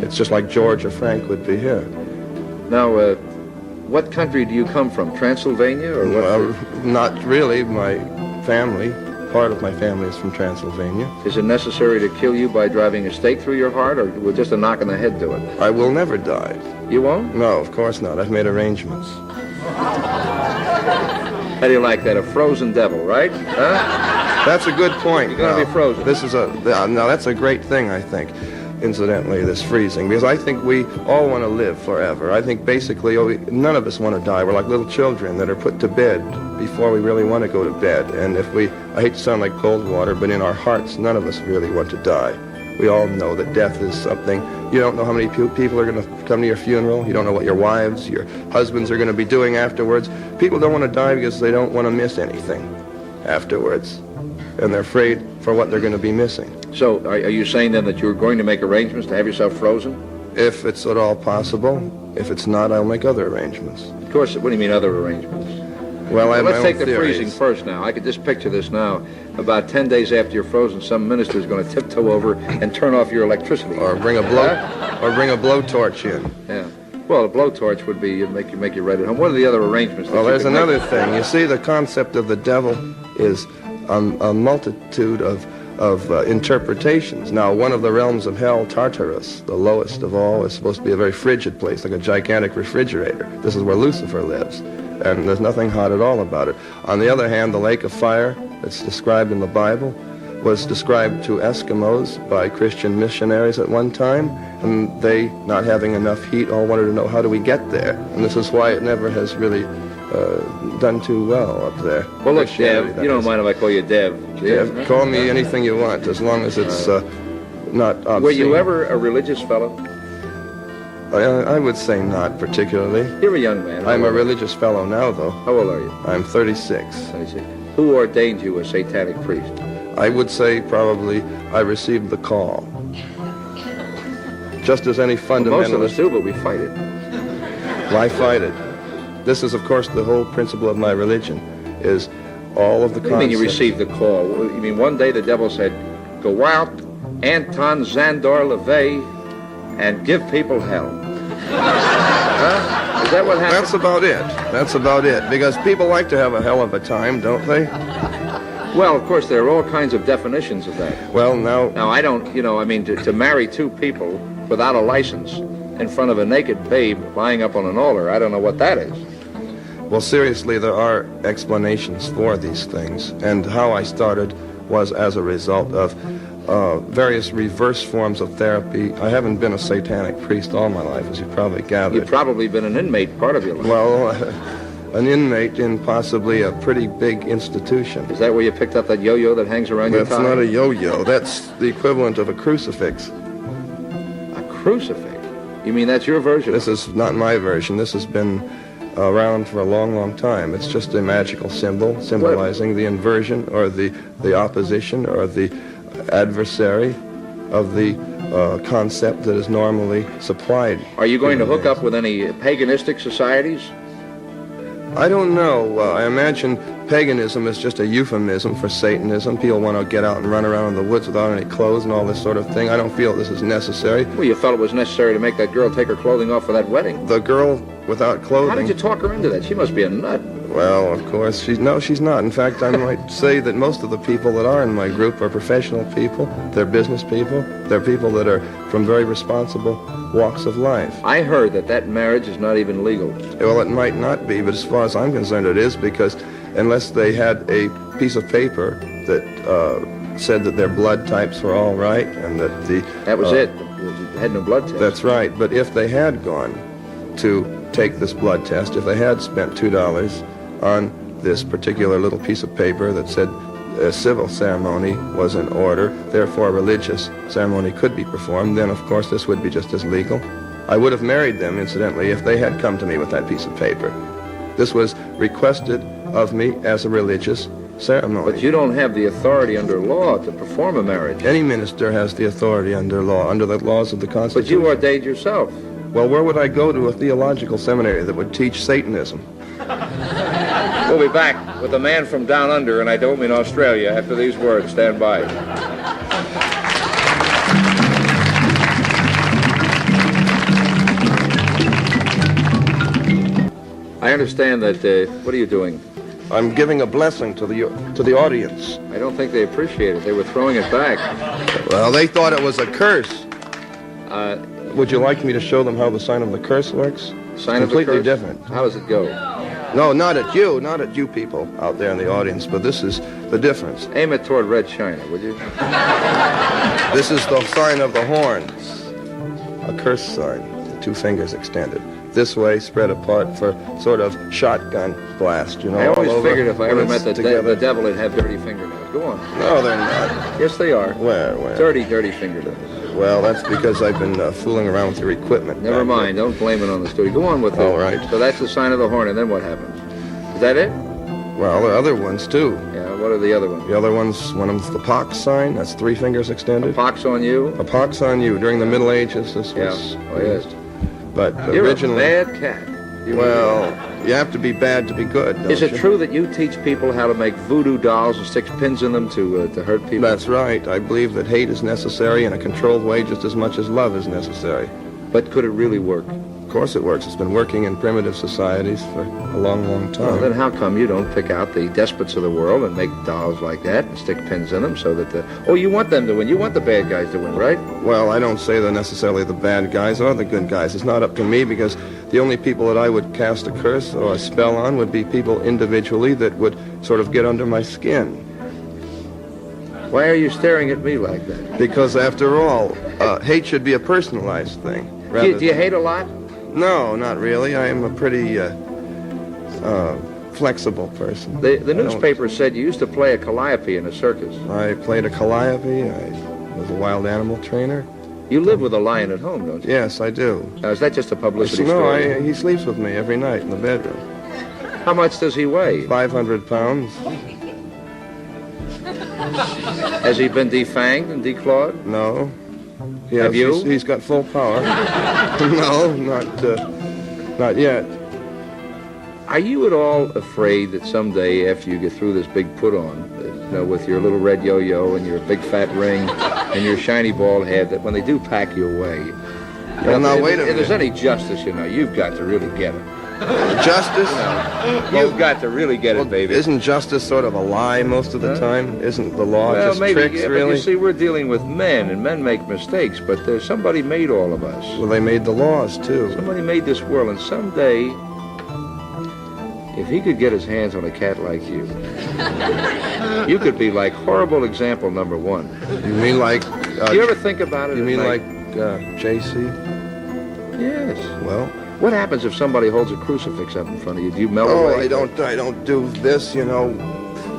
It's just like George or Frank would be here. Now, what country do you come from? Transylvania or what? Well, not really. My family, part of my family is from Transylvania. Is it necessary to kill you by driving a stake through your heart, or with just a knock on the head do it? I will never die. You won't? No, of course not. I've made arrangements. How do you like that? A frozen devil, right? Huh? That's a good point. You're going to be frozen. This is now that's a great thing, I think. incidentally, this freezing, because I think we all want to live forever. I think basically none of us want to die. We're like little children that are put to bed before we really want to go to bed. And if we, I hate to sound like cold water, but in our hearts, none of us really want to die. We all know that death is something. You don't know how many people are going to come to your funeral. You don't know what your wives, your husbands are going to be doing afterwards. People don't want to die because they don't want to miss anything afterwards. And they're afraid for what they're going to be missing. So, are you saying then that you're going to make arrangements to have yourself frozen? If it's at all possible. If it's not, I'll make other arrangements. Of course, what do you mean other arrangements? Well, I have let's my take own the theories. freezing first now. I could just picture this now. About 10 days after you're frozen, some minister is going to tiptoe over and turn off your electricity. Or bring a blowtorch in. Yeah. Well, a blowtorch would be make you right at home. What are the other arrangements? Well, there's another thing. You see, the concept of the devil is a multitude of interpretations. Now, one of the realms of hell, Tartarus, the lowest of all, is supposed to be a very frigid place, like a gigantic refrigerator. This is where Lucifer lives, and there's nothing hot at all about it. On the other hand, the lake of fire that's described in the Bible was described to Eskimos by Christian missionaries at one time, and they, not having enough heat, all wanted to know, how do we get there? And this is why it never has really done too well up there. Well, look, Dev, you don't mind if I call you Dev. Dev, call me anything you want, as long as it's not obscene. Were you ever a religious fellow? I would say not particularly. You're a young man. I'm a religious fellow now, though. How old are you? I'm 36. 36. Who ordained you a satanic priest? I would say probably I received the call. Just as any fundamentalist... Well, most of us do, but we fight it. Why fight it? This is, of course, the whole principle of my religion, is all of the concepts... What do you mean you received the call? You mean one day the devil said, go out, Anton Zandor LaVey, and give people hell? Huh? Is that what happened? That's about it. That's about it. Because people like to have a hell of a time, don't they? Well, of course, there are all kinds of definitions of that. Well, now... Now, I don't, I mean, to marry two people without a license in front of a naked babe lying up on an altar, I don't know what that is. Well, seriously, there are explanations for these things. And how I started was as a result of various reverse forms of therapy. I haven't been a satanic priest all my life, as you probably gathered. You've probably been an inmate part of your life. Well, an inmate in possibly a pretty big institution. Is that where you picked up that yo-yo that hangs around your thigh? That's not a yo-yo. That's the equivalent of a crucifix. A crucifix? You mean that's your version? This is not my version. This has been around for a long, long time. It's just a magical symbol symbolizing the inversion or the opposition or the adversary of the concept that is normally supplied. Are you going to hook up with any paganistic societies? I don't know. I imagine paganism is just a euphemism for Satanism. People want to get out and run around in the woods without any clothes and all this sort of thing. I don't feel this is necessary. Well, you felt it was necessary to make that girl take her clothing off for that wedding. The girl without clothing... How did you talk her into that? She must be a nut. Well, of course, she's not. In fact, I might say that most of the people that are in my group are professional people. They're business people. They're people that are from very responsible walks of life. I heard that marriage is not even legal. Well, it might not be, but as far as I'm concerned, it is, because unless they had a piece of paper that said that their blood types were all right and that the... That was it. They had no blood test. That's right. But if they had gone to take this blood test, if they had spent $2 on this particular little piece of paper that said a civil ceremony was in order, therefore a religious ceremony could be performed, then of course this would be just as legal. I would have married them, incidentally, if they had come to me with that piece of paper. This was requested of me as a religious ceremony. But you don't have the authority under law to perform a marriage. Any minister has the authority under law, under the laws of the Constitution. But you ordained yourself. Well, where would I go to a theological seminary that would teach Satanism? We'll be back with a man from down under, and I don't mean Australia, after these words. Stand by. I understand that, what are you doing? I'm giving a blessing to the audience. I don't think they appreciate it. They were throwing it back. Well, they thought it was a curse. Would you like me to show them how the sign of the curse works? Sign completely of the curse? different. How does it go? No, not at you people out there in the audience, but this is the difference. Aim it toward Red China, would you? This is the sign of the horns, a curse sign, the 2 fingers extended. This way, spread apart for sort of shotgun blast, you know. I always all over. figured if I ever met the together. devil, he'd have dirty fingernails. Go on. No, they're not. Yes, they are. Where? Dirty fingernails. Well, that's because I've been fooling around with your equipment. Never mind. Don't blame it on the studio. Go on with it. All right. So that's the sign of the horn, and then what happens? Is that it? Well, there are other ones, too. Yeah, what are the other ones? The other one's, one of them's the pox sign. That's 3 fingers extended. A pox on you? A pox on you. During the Middle Ages, this was... Oh, yes. But You're originally... a bad cat. Well, you have to be bad to be good, don't Is it you? true that you teach people how to make voodoo dolls and stick pins in them to hurt people? That's right. I believe that hate is necessary in a controlled way just as much as love is necessary. But could it really work? Of course it works. It's been working in primitive societies for a long, long time. Well, then how come you don't pick out the despots of the world and make dolls like that and stick pins in them so that the... Oh, you want them to win. You want the bad guys to win, right? Well, I don't say they're necessarily the bad guys or the good guys. It's not up to me because the only people that I would cast a curse or a spell on would be people individually that would sort of get under my skin. Why are you staring at me like that? Because after all, hate should be a personalized thing. Do you hate a lot? No, not really. I am a pretty flexible person. The newspaper said you used to play a calliope in a circus. I played a calliope. I was a wild animal trainer. You live with a lion at home, don't you? Yes, I do. Now, is that just a publicity No, story? he sleeps with me every night in the bedroom. How much does he weigh? 500 pounds. Has he been defanged and declawed? No. Have you? He's got full power. No, not yet. Are you at all afraid that someday, after you get through this big put-on, with your little red yo-yo and your big fat ring and your shiny bald head, that when they do pack you away, Well, now, wait a minute. If there's any justice, you've got to really get it. Justice? You've got to really get it, baby. Isn't justice sort of a lie most of the time? Isn't the law Well, just maybe, tricks, yeah, really? But you see, we're dealing with men, and men make mistakes, but somebody made all of us. Well, they made the laws, too. Somebody made this world, and someday, if he could get his hands on a cat like you, you could be like horrible example number 1. You mean like... Do you ever think about it? You mean like JC? Yes. Well... What happens if somebody holds a crucifix up in front of you? Do you melt away? I don't do this,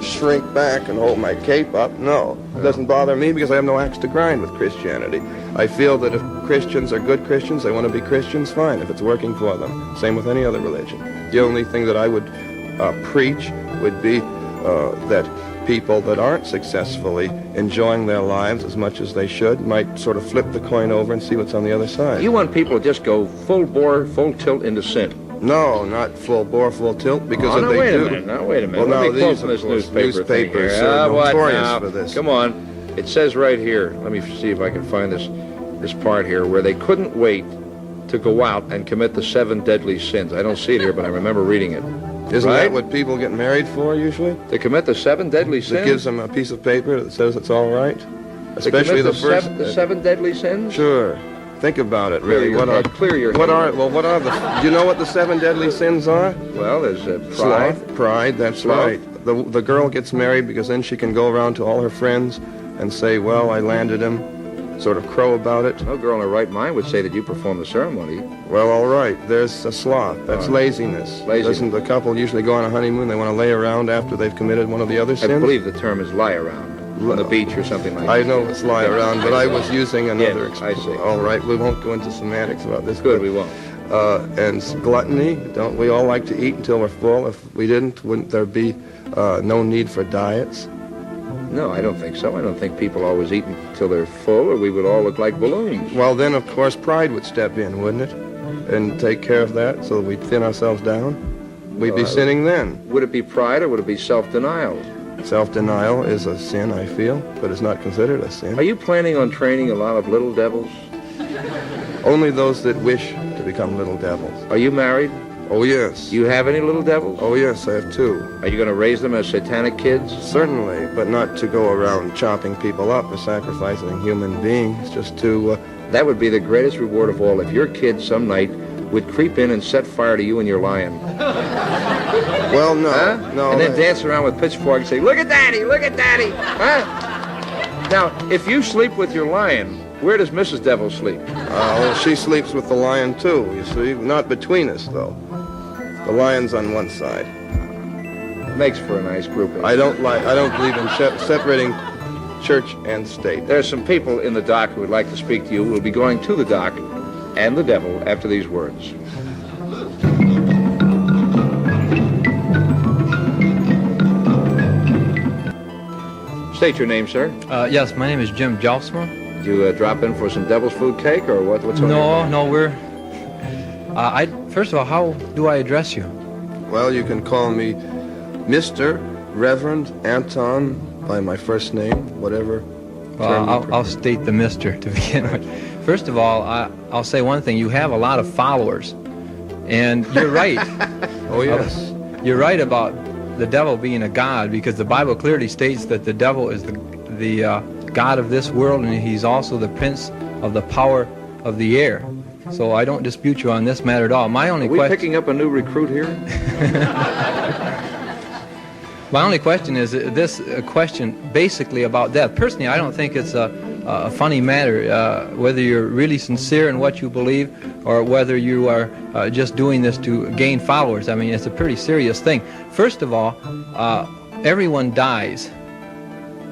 shrink back and hold my cape up. No, it doesn't bother me because I have no axe to grind with Christianity. I feel that if Christians are good Christians, they want to be Christians, fine, if it's working for them. Same with any other religion. The only thing that I would preach would be that people that aren't successfully enjoying their lives as much as they should might sort of flip the coin over and see what's on the other side. You want people to just go full bore, full tilt into sin? No, not full bore, full tilt, because if now, they wait do... a minute. Now, wait a minute. Well, Let me now, quote these, from of this course, newspapers are notorious now? for this. Come on. It says right here, let me see if I can find this part here, where they couldn't wait to go out and commit the 7 deadly sins. I don't see it here, but I remember reading it. Isn't right? that what people get married for, usually? To commit the 7 deadly sins? It gives them a piece of paper that says it's all right. Especially the first... the 7 deadly sins? Sure. Think about it, really. Clear your what head. are the... Do you know what the 7 deadly sins are? Well, there's pride. Sloth, pride, that's Sloth. right. The girl gets married because then she can go around to all her friends and say, well, I landed him, sort of crow about it. No girl in her right mind would say that you performed the ceremony. Well, all right. There's a sloth. That's laziness. Doesn't the couple usually go on a honeymoon? They want to lay around after they've committed one of the other sins? I believe the term is lie around. On the beach or something like that. I know it's lie around, but I was using another I see. All right, we won't go into semantics about this. Good, we won't. And gluttony, don't we all like to eat until we're full? If we didn't, wouldn't there be no need for diets? No, I don't think so. I don't think people always eat until they're full, or we would all look like balloons. Well, then, of course, pride would step in, wouldn't it? And take care of that so that we'd thin ourselves down. We'd be sinning then. Would it be pride, or would it be self-denial? Self-denial is a sin, I feel, but it's not considered a sin. Are you planning on training a lot of little devils? Only those that wish to become little devils. Are you married? Oh, yes. You have any little devils? Oh, yes, I have 2. Are you going to raise them as satanic kids? Certainly, but not to go around chopping people up or sacrificing human beings, just to... That would be the greatest reward of all. If your kid some night would creep in and set fire to you and your lion. Well, no, huh? no. And then dance around with pitchforks and say, look at Daddy, look at Daddy, huh? Now, if you sleep with your lion, where does Mrs. Devil sleep? Well, she sleeps with the lion too, you see. Not between us, though. The lion's on one side. Makes for a nice group. I don't believe in separating church and state. There's some people in the dock who would like to speak to you. We'll be going to the dock and the devil after these words. State your name, sir. Yes, my name is Jim Jelsma. Did you drop in for some devil's food cake, or what's on your mind? No, we're... first of all, how do I address you? Well, you can call me Mr. Reverend Anton by my first name, whatever. Well, I'll state the Mr. to begin with. First of all, I'll say one thing. You have a lot of followers, and you're right. Oh, yes. You're right about the devil being a god, because the Bible clearly states that the devil is the god of this world, and he's also the prince of the power of the air. So I don't dispute you on this matter at all. My only question... Are we picking up a new recruit here? My only question is this question basically about death. Personally, I don't think it's a funny matter, whether you're really sincere in what you believe or whether you are just doing this to gain followers. I mean, it's a pretty serious thing. First of all, everyone dies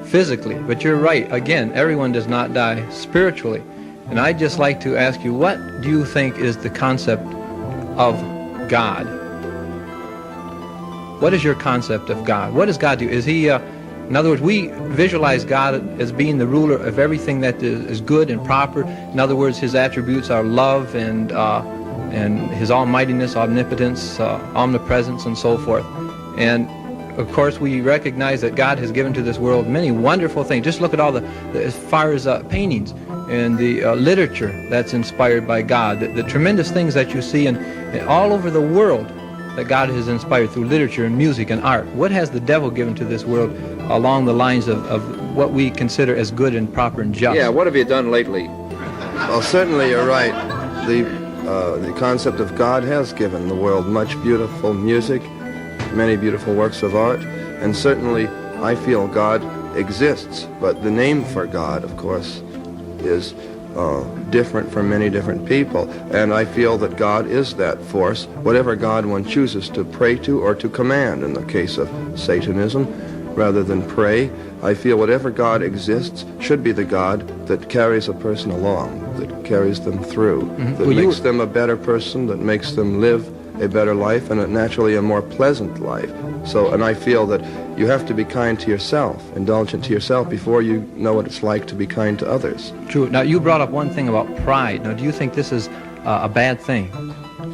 physically, but you're right. Again, everyone does not die spiritually. And I'd just like to ask you, what do you think is the concept of God? What is your concept of God? What does God do? Is he, in other words, we visualize God as being the ruler of everything that is good and proper. In other words, his attributes are love and his almightiness, omnipotence, omnipresence, and so forth. And of course, we recognize that God has given to this world many wonderful things. Just look at all as far as paintings and the literature that's inspired by God, the tremendous things that you see in all over the world that God has inspired through literature and music and art. What has the devil given to this world along the lines of what we consider as good and proper and just? Yeah, what have you done lately? Well, certainly you're right. The concept of God has given the world much beautiful music, many beautiful works of art, and certainly I feel God exists, but the name for God, of course, is different for many different people, and I feel that God is that force, whatever God one chooses to pray to or to command. In the case of Satanism, rather than pray, I feel whatever God exists should be the God that carries a person along, that carries them through, that makes them a better person, that makes them live a better life, and naturally a more pleasant life. So, and I feel that you have to be kind to yourself, indulgent to yourself, before you know what it's like to be kind to others. True. Now, you brought up one thing about pride. Now, do you think this is a bad thing?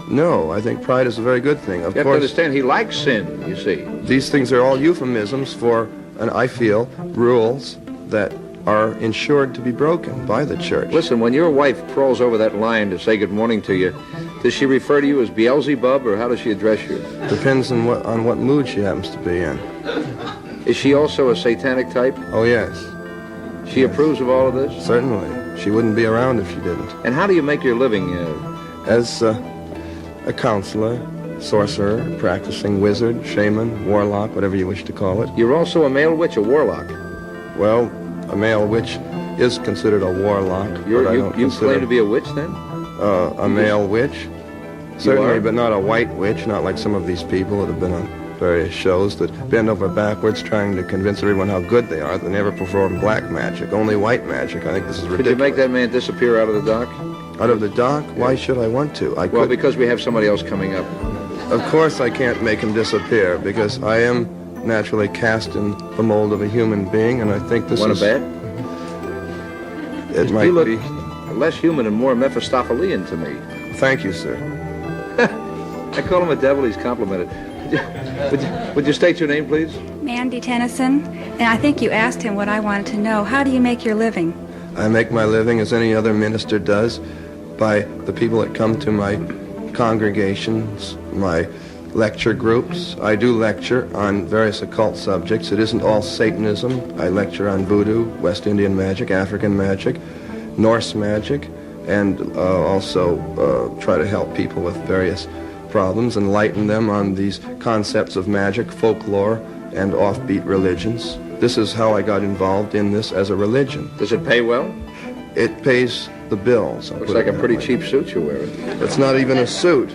No, I think pride is a very good thing. Of You have to course, understand, he likes sin, you see. these things are all euphemisms for, and I feel, rules that are ensured to be broken by the church. Listen, when your wife crawls over that line to say good morning to you, does she refer to you as Beelzebub, or how does she address you? Depends on what mood she happens to be in. Is she also a satanic type? Oh, yes. She approves of all of this? Certainly. She wouldn't be around if she didn't. And how do you make your living? As a counselor, sorcerer, practicing wizard, shaman, warlock, whatever you wish to call it. You're also a male witch, a warlock? Well, a male witch is considered a warlock. You claim to be a witch, then? A male witch? Certainly, but not a white witch, not like some of these people that have been on various shows that bend over backwards trying to convince everyone how good they are. They never perform black magic, only white magic. I think this is ridiculous. Could you make that man disappear out of the dock? Out of the dock? Why should I want to? Well, because we have somebody else coming up. Of course I can't make him disappear, because I am naturally cast in the mold of a human being, and I think this Want is... a bet? It might be... less human and more Mephistophelian to me. Thank you, sir. I call him a devil, he's complimented. Would you state your name, please? Mandy Tennyson, and I think you asked him what I wanted to know. How do you make your living? I make my living as any other minister does, by the people that come to my congregations, my lecture groups. I do lecture on various occult subjects. It isn't all Satanism. I lecture on voodoo, West Indian magic, African magic, Norse magic, and also try to help people with various problems, enlighten them on these concepts of magic, folklore, and offbeat religions. This is how I got involved in this as a religion. Does it pay well? It pays the bills. Looks like a pretty cheap suit you're wearing. It's not even a suit.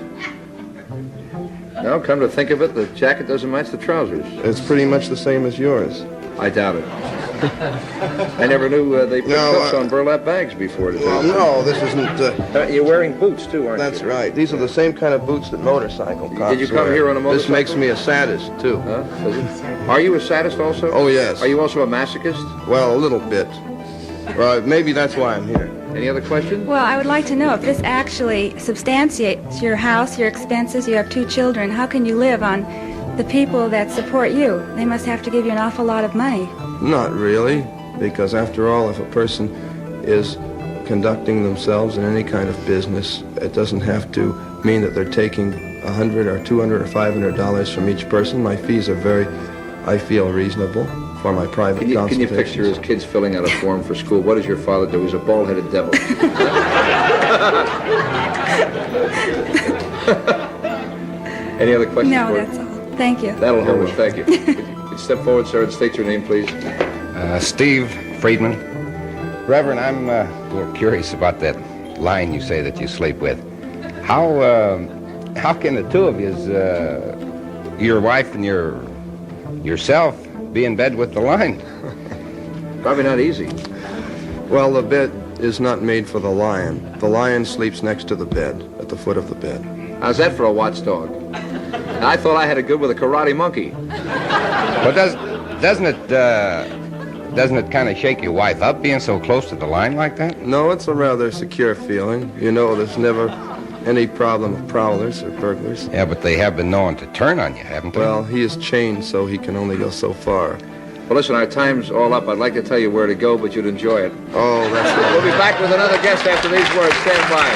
No, come to think of it, the jacket doesn't match the trousers. It's pretty much the same as yours. I doubt it. I never knew they put cuffs on burlap bags before. Well, no, this isn't... You're wearing boots, too, aren't That's you? right. These are the same kind of boots that motorcycle cops Did you come wear. here on a motorcycle? This makes me a sadist, too. Huh? Are you a sadist also? Oh, yes. Are you also a masochist? Well, a little bit. Maybe that's why I'm here. Any other questions? Well, I would like to know if this actually substantiates your house, your expenses. You have 2 children. How can you live on the people that support you? They must have to give you an awful lot of money. Not really, because after all, if a person is conducting themselves in any kind of business, it doesn't have to mean that they're taking $100 or $200 or $500 from each person. My fees are very, I feel, reasonable for my private consultations. Can you picture his kids filling out a form for school? What does your father do? He's a bald-headed devil. Any other questions? No, that's all. Thank you. That'll hold us. Thank you. Could you step forward, sir, and state your name, please? Steve Friedman. Reverend, I'm a little curious about that line you say that you sleep with. How can the two of you, your wife and yourself, be in bed with the lion? Probably not easy. Well, the bed is not made for the lion. The lion sleeps next to the bed, at the foot of the bed. How's that for a watchdog? I thought I had it good with a karate monkey. Well, doesn't it kind of shake your wife up being so close to the line like that? No, it's a rather secure feeling. You know, there's never any problem of prowlers or burglars. Yeah, but they have been known to turn on you, haven't they? Well, he is chained, so he can only go so far. Well, listen, our time's all up. I'd like to tell you where to go, but you'd enjoy it. Oh, that's right. We'll be back with another guest after these words. Stand by.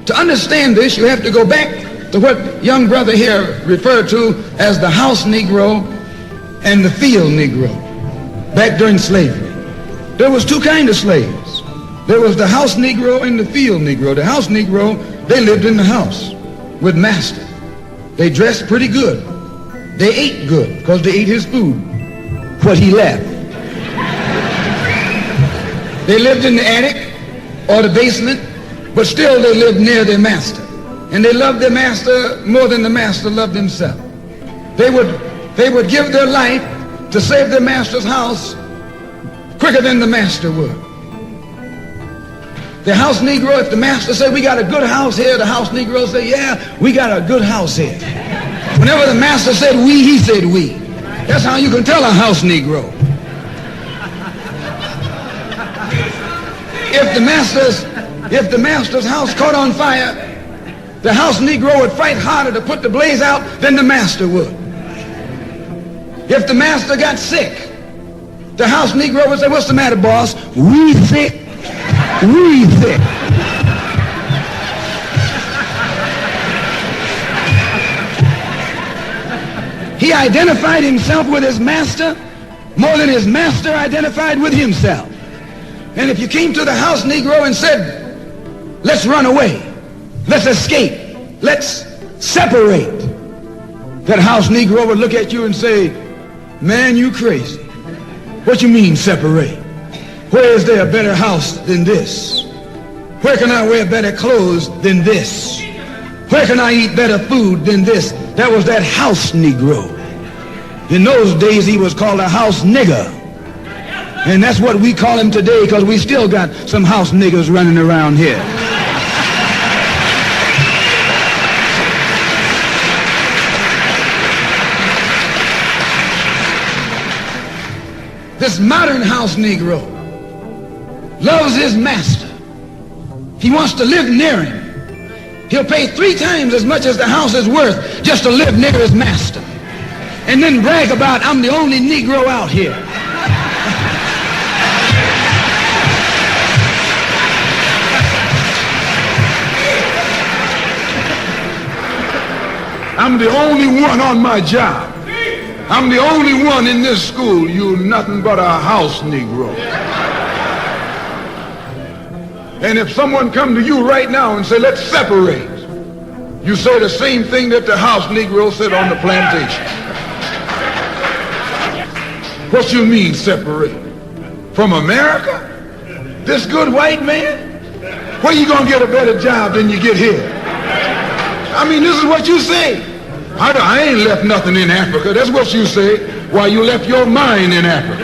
To understand this, you have to go back to what young brother here referred to as the house Negro and the field Negro back during slavery. There was two kinds of slaves. There was the house Negro and the field Negro. The house Negro, they lived in the house with master. They dressed pretty good. They ate good because they ate his food, what he left. They lived in the attic or the basement, but still they lived near their master. And they loved their master more than the master loved himself. They would give their life to save their master's house quicker than the master would. The house Negro, if the master said, we got a good house here, the house Negro said, yeah, we got a good house here. Whenever the master said we, he said we. That's how you can tell a house Negro. If the master's house caught on fire, the house Negro would fight harder to put the blaze out than the master would. If the master got sick, the house Negro would say, what's the matter, boss? We sick. We sick. He identified himself with his master more than his master identified with himself. And if you came to the house Negro and said, let's run away, let's escape, let's separate, that house Negro would look at you and say, man, you crazy. What you mean separate? Where is there a better house than this? Where can I wear better clothes than this? Where can I eat better food than this? That was that house Negro. In those days he was called a house nigger. And that's what we call him today, because we still got some house niggers running around here. This modern house Negro loves his master. He wants to live near him. He'll pay 3 times as much as the house is worth just to live near his master. And then brag about, I'm the only Negro out here. I'm the only one on my job. I'm the only one in this school. You're nothing but a house Negro. And if someone come to you right now and say, let's separate, you say the same thing that the house Negro said on the plantation. What you mean separate? From America? This good white man? Where you gonna get a better job than you get here? I mean, this is what you say. I ain't left nothing in Africa. That's what you say. Why, you left your mind in Africa.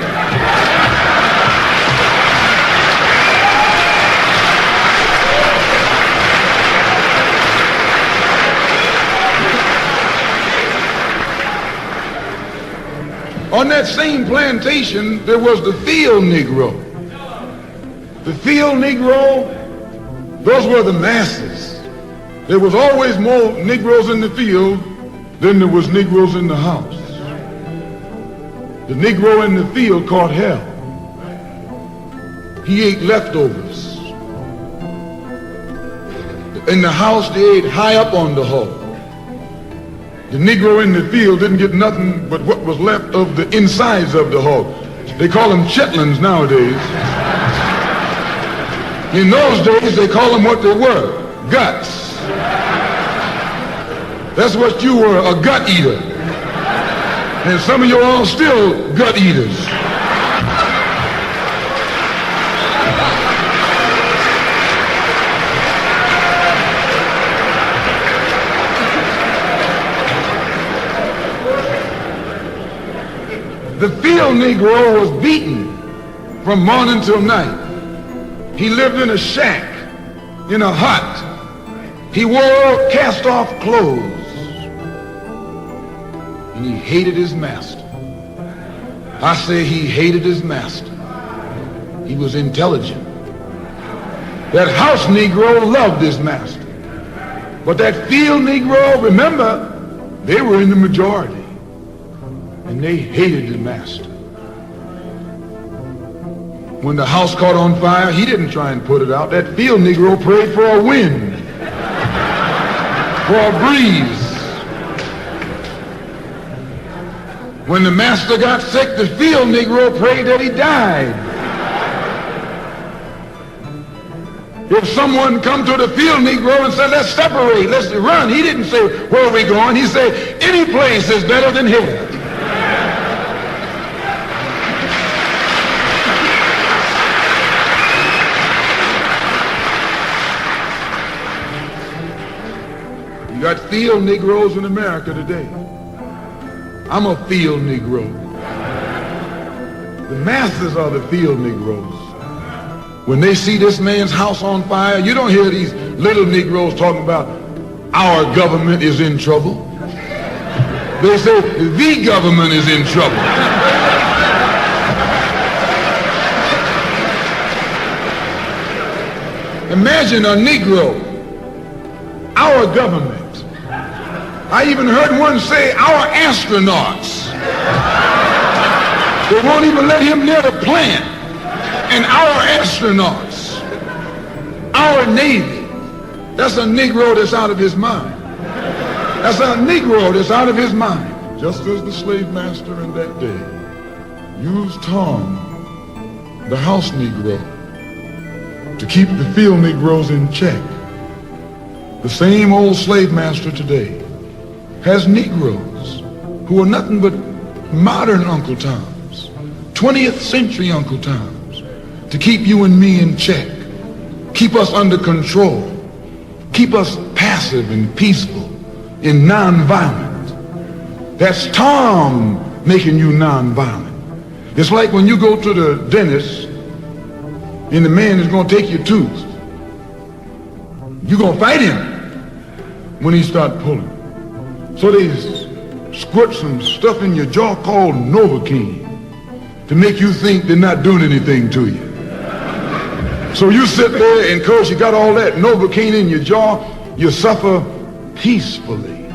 On that same plantation, there was the field Negro. The field Negro, those were the masses. There was always more Negroes in the field than there was Negroes in the house. The Negro in the field caught hell. He ate leftovers. In the house, they ate high up on the hog. The Negro in the field didn't get nothing but what was left of the insides of the hog. They call them chitlins nowadays. In those days, they call them what they were, guts. That's what you were, a gut eater. And some of you all still gut eaters. The field Negro was beaten from morning till night. He lived in a shack, in a hut. He wore cast-off clothes. And he hated his master. I say he hated his master. He was intelligent. That house Negro loved his master. But that field Negro, remember, they were in the majority. And they hated the master. When the house caught on fire, he didn't try and put it out. That field Negro prayed for a wind, for a breeze. When the master got sick, the field Negro prayed that he died. If someone come to the field Negro and said, let's separate, let's run, he didn't say, where are we going? He said, any place is better than here. You got field Negroes in America today. I'm a field Negro. The masses are the field Negroes. When they see this man's house on fire, you don't hear these little Negroes talking about our government is in trouble. They say the government is in trouble. Imagine a Negro, our government. I even heard one say our astronauts. They won't even let him near the plant. And our astronauts, our Navy, that's a Negro that's out of his mind. That's a Negro that's out of his mind. Just as the slave master in that day used Tom, the house Negro, to keep the field Negroes in check, the same old slave master today has Negroes who are nothing but modern Uncle Toms, 20th century Uncle Toms, to keep you and me in check, keep us under control, keep us passive and peaceful and non-violent. That's Tom making you non-violent. It's like when you go to the dentist and the man is going to take your tooth. You're going to fight him when he starts pulling. So they squirt some stuff in your jaw called Novocaine to make you think they're not doing anything to you. So you sit there and because you got all that Novocaine in your jaw, you suffer peacefully.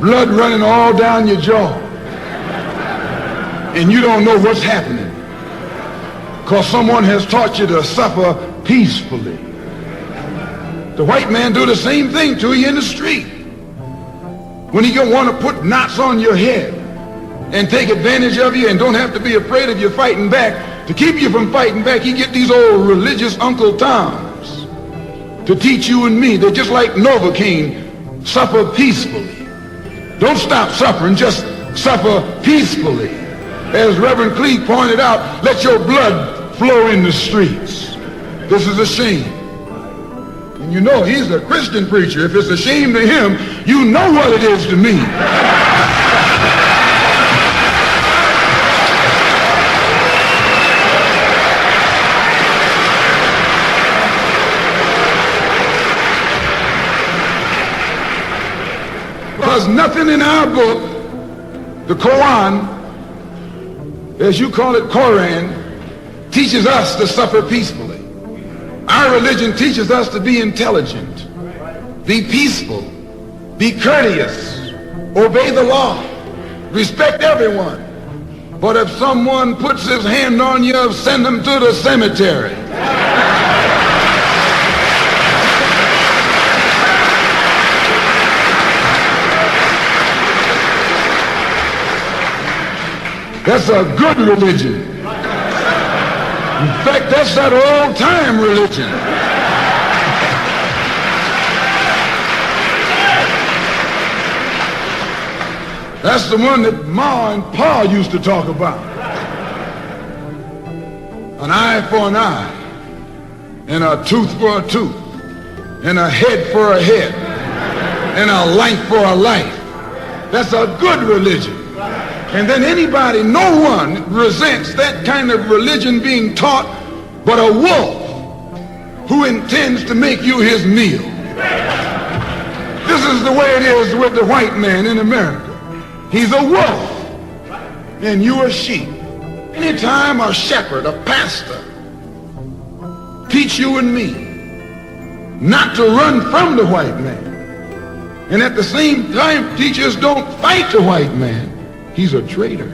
Blood running all down your jaw. And you don't know what's happening. Because someone has taught you to suffer peacefully. The white man do the same thing to you in the street. When he gonna want to put knots on your head and take advantage of you and don't have to be afraid of you fighting back. To keep you from fighting back, he get these old religious Uncle Toms to teach you and me. They're just like Novocaine, suffer peacefully. Don't stop suffering, just suffer peacefully. As Reverend Cleave pointed out, let your blood flow in the streets. This is a shame. And you know he's a Christian preacher. If it's a shame to him, you know what it is to me. Because nothing in our book, the Quran, as you call it, Koran, teaches us to suffer peacefully. Our religion teaches us to be intelligent, be peaceful, be courteous, obey the law, respect everyone. But if someone puts his hand on you, send him to the cemetery. That's a good religion. In fact, that's that old-time religion. That's the one that Ma and Pa used to talk about. An eye for an eye and a tooth for a tooth, and a head for a head, and a life for a life. That's a good religion. And then anybody, no one resents that kind of religion being taught but a wolf who intends to make you his meal. This is the way it is with the white man in America. He's a wolf, and you a sheep. Anytime a shepherd, a pastor, teach you and me not to run from the white man, and at the same time teach us don't fight the white man, he's a traitor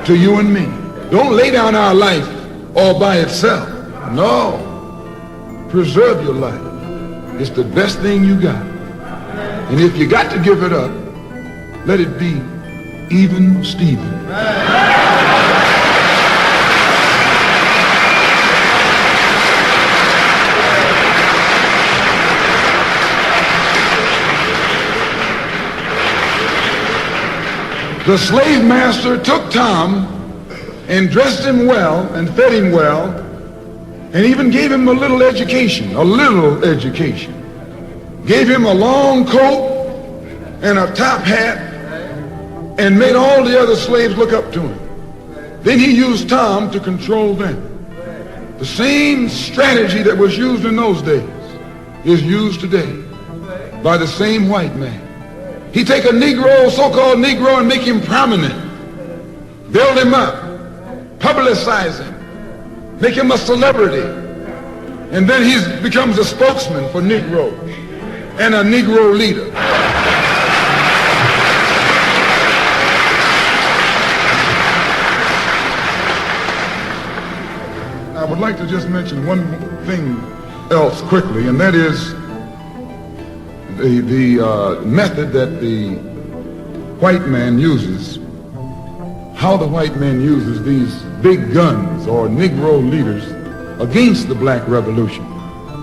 to you and me. Don't lay down our life all by itself. No. Preserve your life. It's the best thing you got. And if you got to give it up, let it be even Steven. The slave master took Tom and dressed him well and fed him well and even gave him a little education. Gave him a long coat and a top hat and made all the other slaves look up to him. Then he used Tom to control them. The same strategy that was used in those days is used today by the same white man. He take a Negro, so-called Negro, and make him prominent, build him up, publicize him, make him a celebrity, and then he becomes a spokesman for Negro and a Negro leader. I would like to just mention one thing else quickly, and that is the method that the white man uses, how the white man uses these big guns or Negro leaders against the black revolution.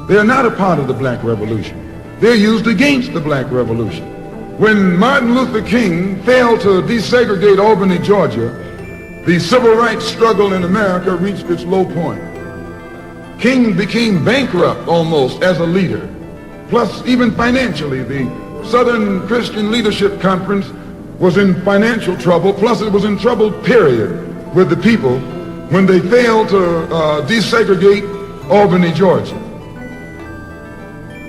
They are not a part of the black revolution. They're used against the black revolution. When Martin Luther King failed to desegregate Albany, Georgia, the civil rights struggle in America reached its low point. King became bankrupt almost as a leader. Plus, even financially, the Southern Christian Leadership Conference was in financial trouble, plus it was in trouble, period, with the people when they failed to desegregate Albany, Georgia.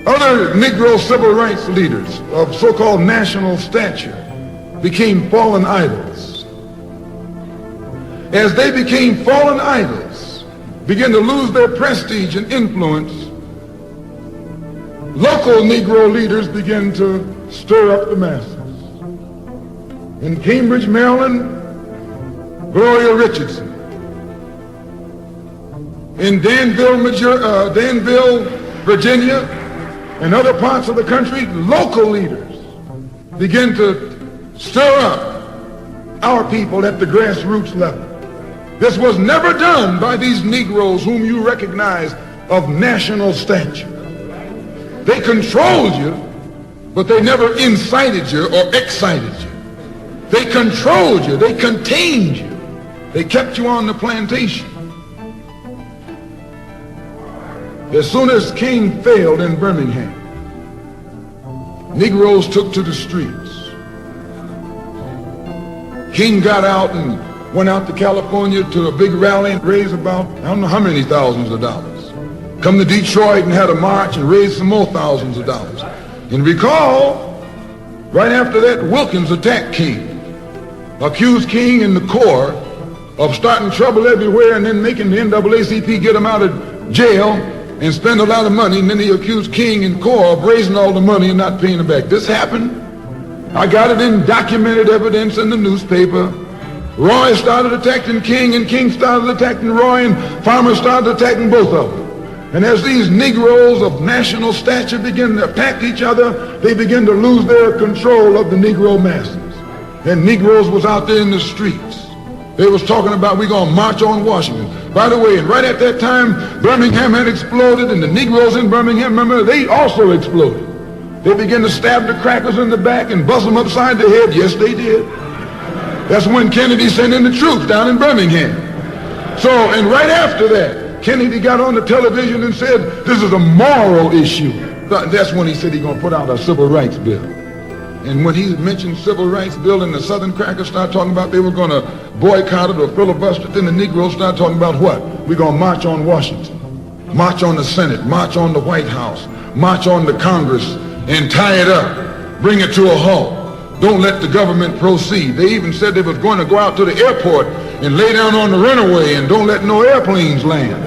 Other Negro civil rights leaders of so-called national stature became fallen idols. As they became fallen idols, began to lose their prestige and influence, local Negro leaders began to stir up the masses. In Cambridge, Maryland, Gloria Richardson. In Danville, Virginia, and other parts of the country, local leaders began to stir up our people at the grassroots level. This was never done by these Negroes whom you recognize of national stature. They controlled you, but they never incited you or excited you. They controlled you, they contained you. They kept you on the plantation. As soon as King failed in Birmingham, Negroes took to the streets. King got out and went out to California to a big rally and raised about, I don't know how many thousands of dollars. Come to Detroit and had a march and raised some more thousands of dollars. And recall, right after that, Wilkins attacked King, accused King and the Corps of starting trouble everywhere and then making the NAACP get him out of jail and spend a lot of money, and then he accused King and Corps of raising all the money and not paying it back. This happened. I got it in documented evidence in the newspaper. Roy started attacking King, and King started attacking Roy, and farmers started attacking both of them. And as these Negroes of national stature begin to attack each other, they begin to lose their control of the Negro masses. And Negroes was out there in the streets. They was talking about, we're going to march on Washington. By the way, and right at that time, Birmingham had exploded, and the Negroes in Birmingham, remember, they also exploded. They began to stab the crackers in the back and bust them upside the head. Yes, they did. That's when Kennedy sent in the troops down in Birmingham. So, and right after that, Kennedy got on the television and said, this is a moral issue. That's when he said he's going to put out a civil rights bill. And when he mentioned civil rights bill and the Southern crackers started talking about they were going to boycott it or filibuster it, then the Negroes started talking about what? We're going to march on Washington, march on the Senate, march on the White House, march on the Congress, and tie it up, bring it to a halt. Don't let the government proceed. They even said they was going to go out to the airport and lay down on the runway and don't let no airplanes land.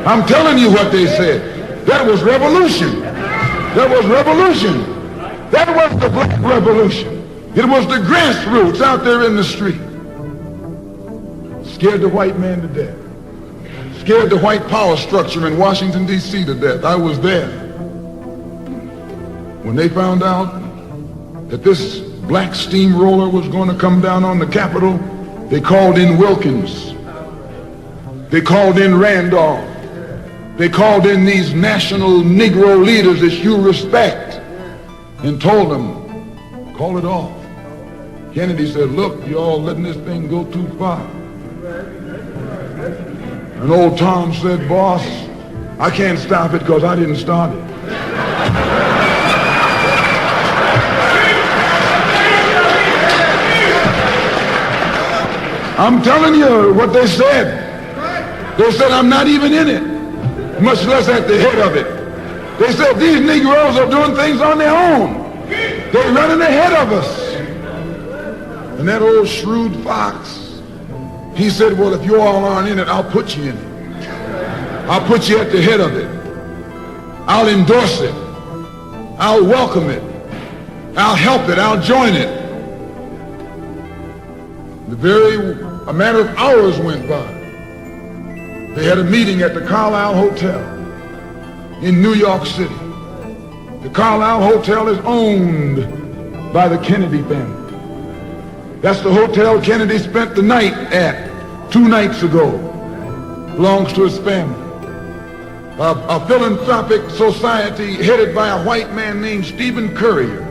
I'm telling you what they said. That was revolution. That was revolution. That was the black revolution. It was the grassroots out there in the street. Scared the white man to death. Scared the white power structure in Washington, D.C. to death. I was there. When they found out that this black steamroller was going to come down on the Capitol, they called in Wilkins. They called in Randolph. They called in these national Negro leaders that you respect and told them, call it off. Kennedy said, look, you all letting this thing go too far. And old Tom said, boss, I can't stop it because I didn't start it. I'm telling you what they said. They said, I'm not even in it, much less at the head of it. They said, these Negroes are doing things on their own. They're running ahead of us. And that old shrewd fox, he said, well, if you all aren't in it, I'll put you in it. I'll put you at the head of it. I'll endorse it. I'll welcome it. I'll help it. I'll join it. A matter of hours went by. They had a meeting at the Carlisle Hotel in New York City. The Carlisle Hotel is owned by the Kennedy family. That's the hotel Kennedy spent the night at 2 nights ago. Belongs to his family. A philanthropic society headed by a white man named Stephen Currier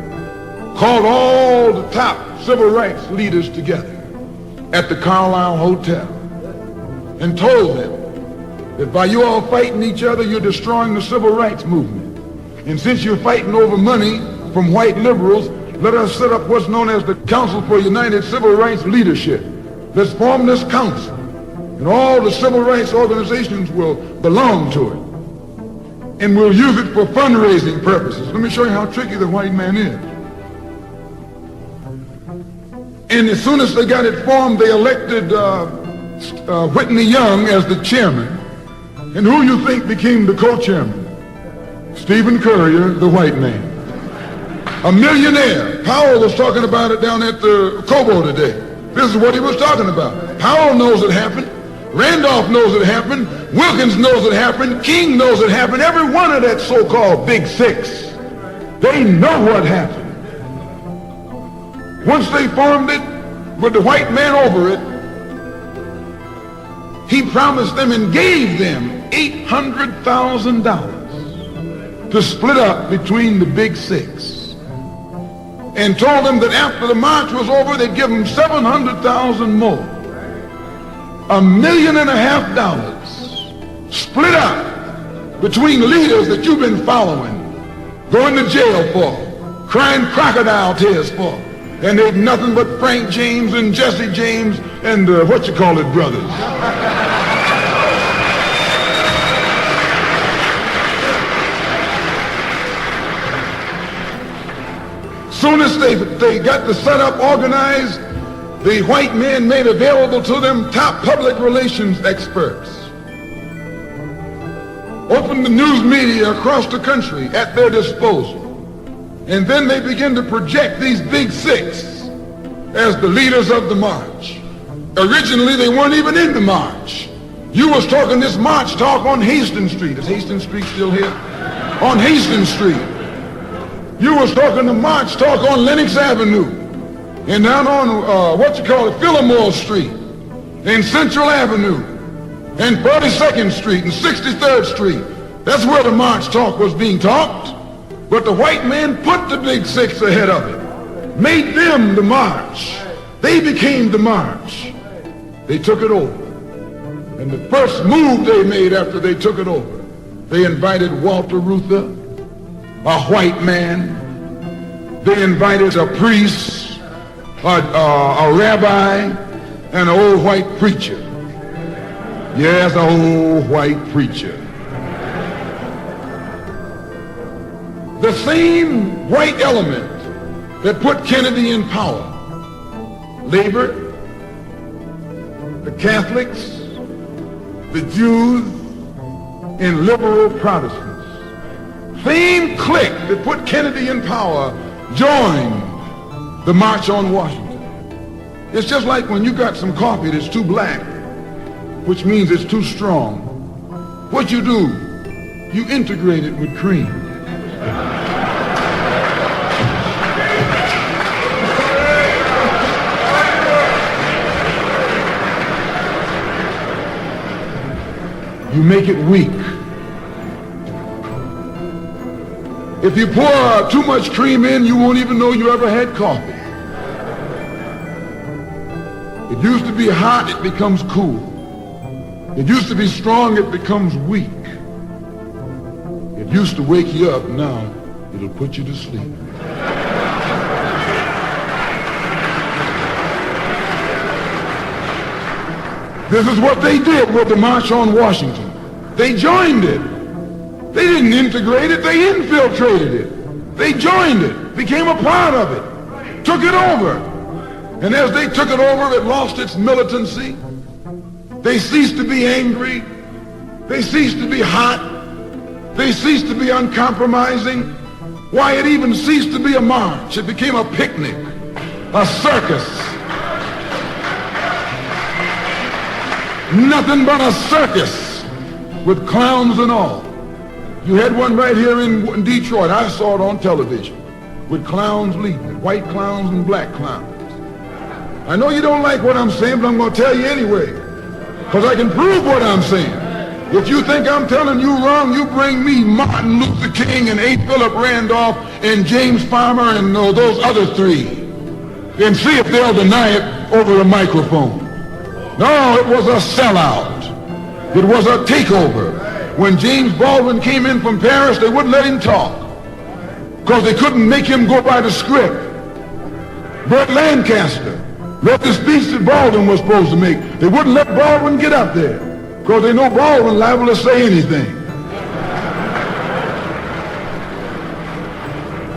called all the top civil rights leaders together at the Carlisle Hotel and told them that by you all fighting each other, you're destroying the civil rights movement. And since you're fighting over money from white liberals, let us set up what's known as the Council for United Civil Rights Leadership. Let's form this council, and all the civil rights organizations will belong to it. And we'll use it for fundraising purposes. Let me show you how tricky the white man is. And as soon as they got it formed, they elected Whitney Young as the chairman. And who you think became the co-chairman? Stephen Currier, the white man. A millionaire. Powell was talking about it down at the Cobo today. This is what he was talking about. Powell knows it happened. Randolph knows it happened. Wilkins knows it happened. King knows it happened. Every one of that so-called Big Six. They know what happened. Once they formed it, with the white man over it, he promised them and gave them $800,000 to split up between the Big Six, and told them that after the march was over, they'd give them $700,000 more. $1.5 million split up between leaders that you've been following, going to jail for, crying crocodile tears for. And they've nothing but Frank James and Jesse James and brothers. Soon as they got the setup organized, the white men made available to them top public relations experts. Opened the news media across the country at their disposal. And then they begin to project these Big Six as the leaders of the march. Originally, they weren't even in the march. You was talking this march talk on Hastings Street. Is Hastings Street still here? On Hastings Street. You was talking the march talk on Lenox Avenue. And down on, Fillmore Street. And Central Avenue. And 42nd Street and 63rd Street. That's where the march talk was being talked. But the white man put the Big Six ahead of it, made them the march. They became the march. They took it over. And the first move they made after they took it over, they invited Walter Reuther, a white man. They invited a priest, a rabbi, and an old white preacher. Yes, an old white preacher. The same white element that put Kennedy in power, labor, the Catholics, the Jews, and liberal Protestants. Same clique that put Kennedy in power joined the March on Washington. It's just like when you got some coffee that's too black, which means it's too strong. What you do, you integrate it with cream. You make it weak. If you pour too much cream in, you won't even know you ever had coffee. It used to be hot, it becomes cool. It used to be strong, it becomes weak. It used to wake you up, now it'll put you to sleep. This is what they did with the March on Washington. They joined it. They didn't integrate it, they infiltrated it. They joined it, became a part of it, took it over. And as they took it over, it lost its militancy. They ceased to be angry. They ceased to be hot. They ceased to be uncompromising. Why, it even ceased to be a march. It became a picnic, a circus. Nothing but a circus with clowns and all. You had one right here in Detroit. I saw it on television with clowns leading it, white clowns and black clowns. I know you don't like what I'm saying, but I'm going to tell you anyway, because I can prove what I'm saying. If you think I'm telling you wrong, you bring me Martin Luther King and A. Philip Randolph and James Farmer and those other three, and see if they'll deny it over the microphone. No, it was a sellout. It was a takeover. When James Baldwin came in from Paris, they wouldn't let him talk because they couldn't make him go by the script. Burt Lancaster read the speech that Baldwin was supposed to make. They wouldn't let Baldwin get up there because they know Baldwin liable to say anything.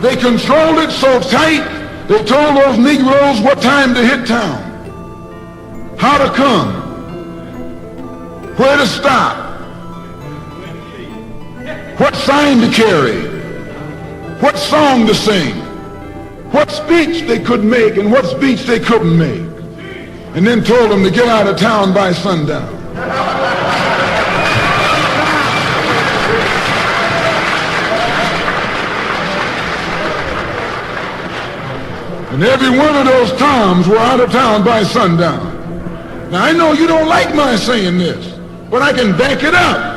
They controlled it so tight, they told those Negroes what time to hit town, how to come, where to stop, what sign to carry, what song to sing, what speech they could make and what speech they couldn't make, and then told them to get out of town by sundown. And every one of those Toms were out of town by sundown. Now I know you don't like my saying this, but I can back it up.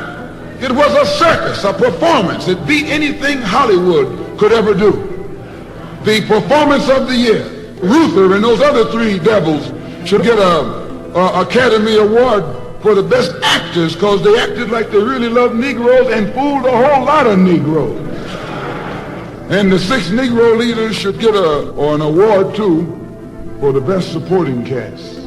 It was a circus, a performance. It beat anything Hollywood could ever do. The performance of the year. Reuther and those other three devils should get a Academy Award for the best actors because they acted like they really loved Negroes and fooled a whole lot of Negroes. And the 6 Negro leaders should get an award too for the best supporting cast.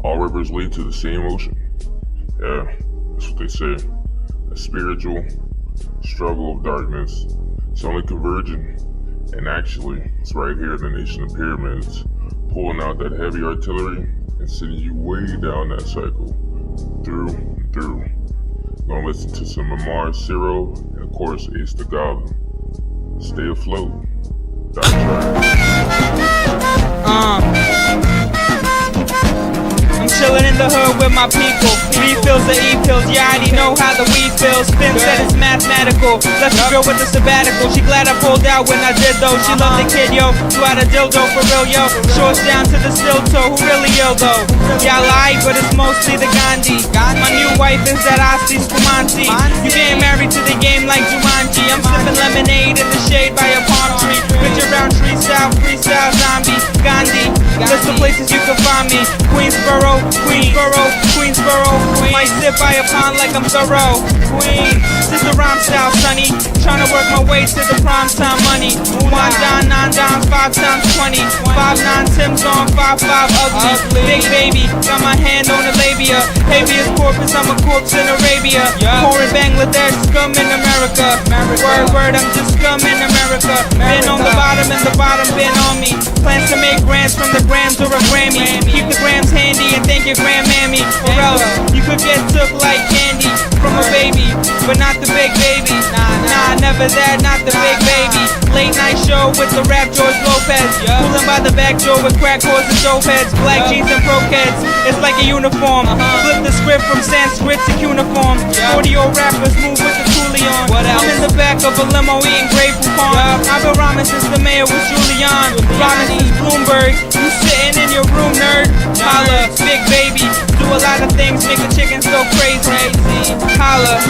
All rivers lead to the same ocean. Yeah, that's what they say. A spiritual struggle of darkness. It's only converging. And actually, it's right here in the Nation of Pyramids, pulling out that heavy artillery and sending you way down that cycle. Through and through. Gonna listen to some MAMAR, SIRO, and of course, Ace the Goblin. Stay afloat. I'm chillin' in the hood with my people. Refills the E-pills, yeah, I already know how the weed feels. Spin said it's mathematical. Left the girl with the sabbatical. She glad I pulled out when I did though. She loved the kid, yo. Flew out a dildo for real, yo. Shorts down to the steel toe. Who really ill though? Yeah, I lie, but it's mostly the Gandhi. My new wife is that Asti Spumante. You getting married to the game like Jumanji. I'm sipping lemonade in the shade by a palm tree. Picture round tree style, freestyle zombie. Gandhi. List of places you can find me. Queensboro, Queensboro, Queensboro. Might sit by a pond like I'm thorough. Queen, this the rhyme style, sonny. Tryna work my way to the prime time money. 1 dime, 9 dimes, 5 times 20. 5'9" Tim's on 5'5" ugly. Big baby, got my hand on the labia. Habeas corpus, I'm a corpse in Arabia. Poor in Bangladesh, scum in America. Word, I'm just scum in America. Been on the bottom and the bottom been on me. Plans to make grams from the grams or a Grammy. Keep the grams handy and thank your grandmammy. Or else you could get took like candy from a baby, but not the big baby. Nah, never that, not the big baby. Late night show with the rap George Lopez. Pulling by the back door with crack whores and dope heads. Black jeans and broke heads, it's like a uniform. Flip the script from Sanskrit to cuneiform. 40-year-old rappers move with the Coolion. I'm in the back of a limo eating grapefruit palm. I've been rhyming since the mayor was Julian. Rhyming since Bloomberg. You sitting in your room, nerd. Holla, big baby. Do a lot of things, make the chickens go crazy. Holla,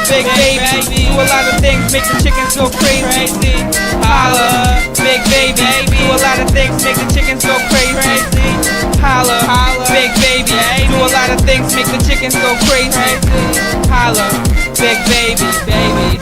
big baby. Do a lot of things, make the chickens go crazy. Holla, big baby. Do a lot of things, make the chickens go crazy. Holla, big baby. Do a lot of things, make the chickens go crazy. Holla, big baby, baby.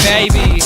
Baby,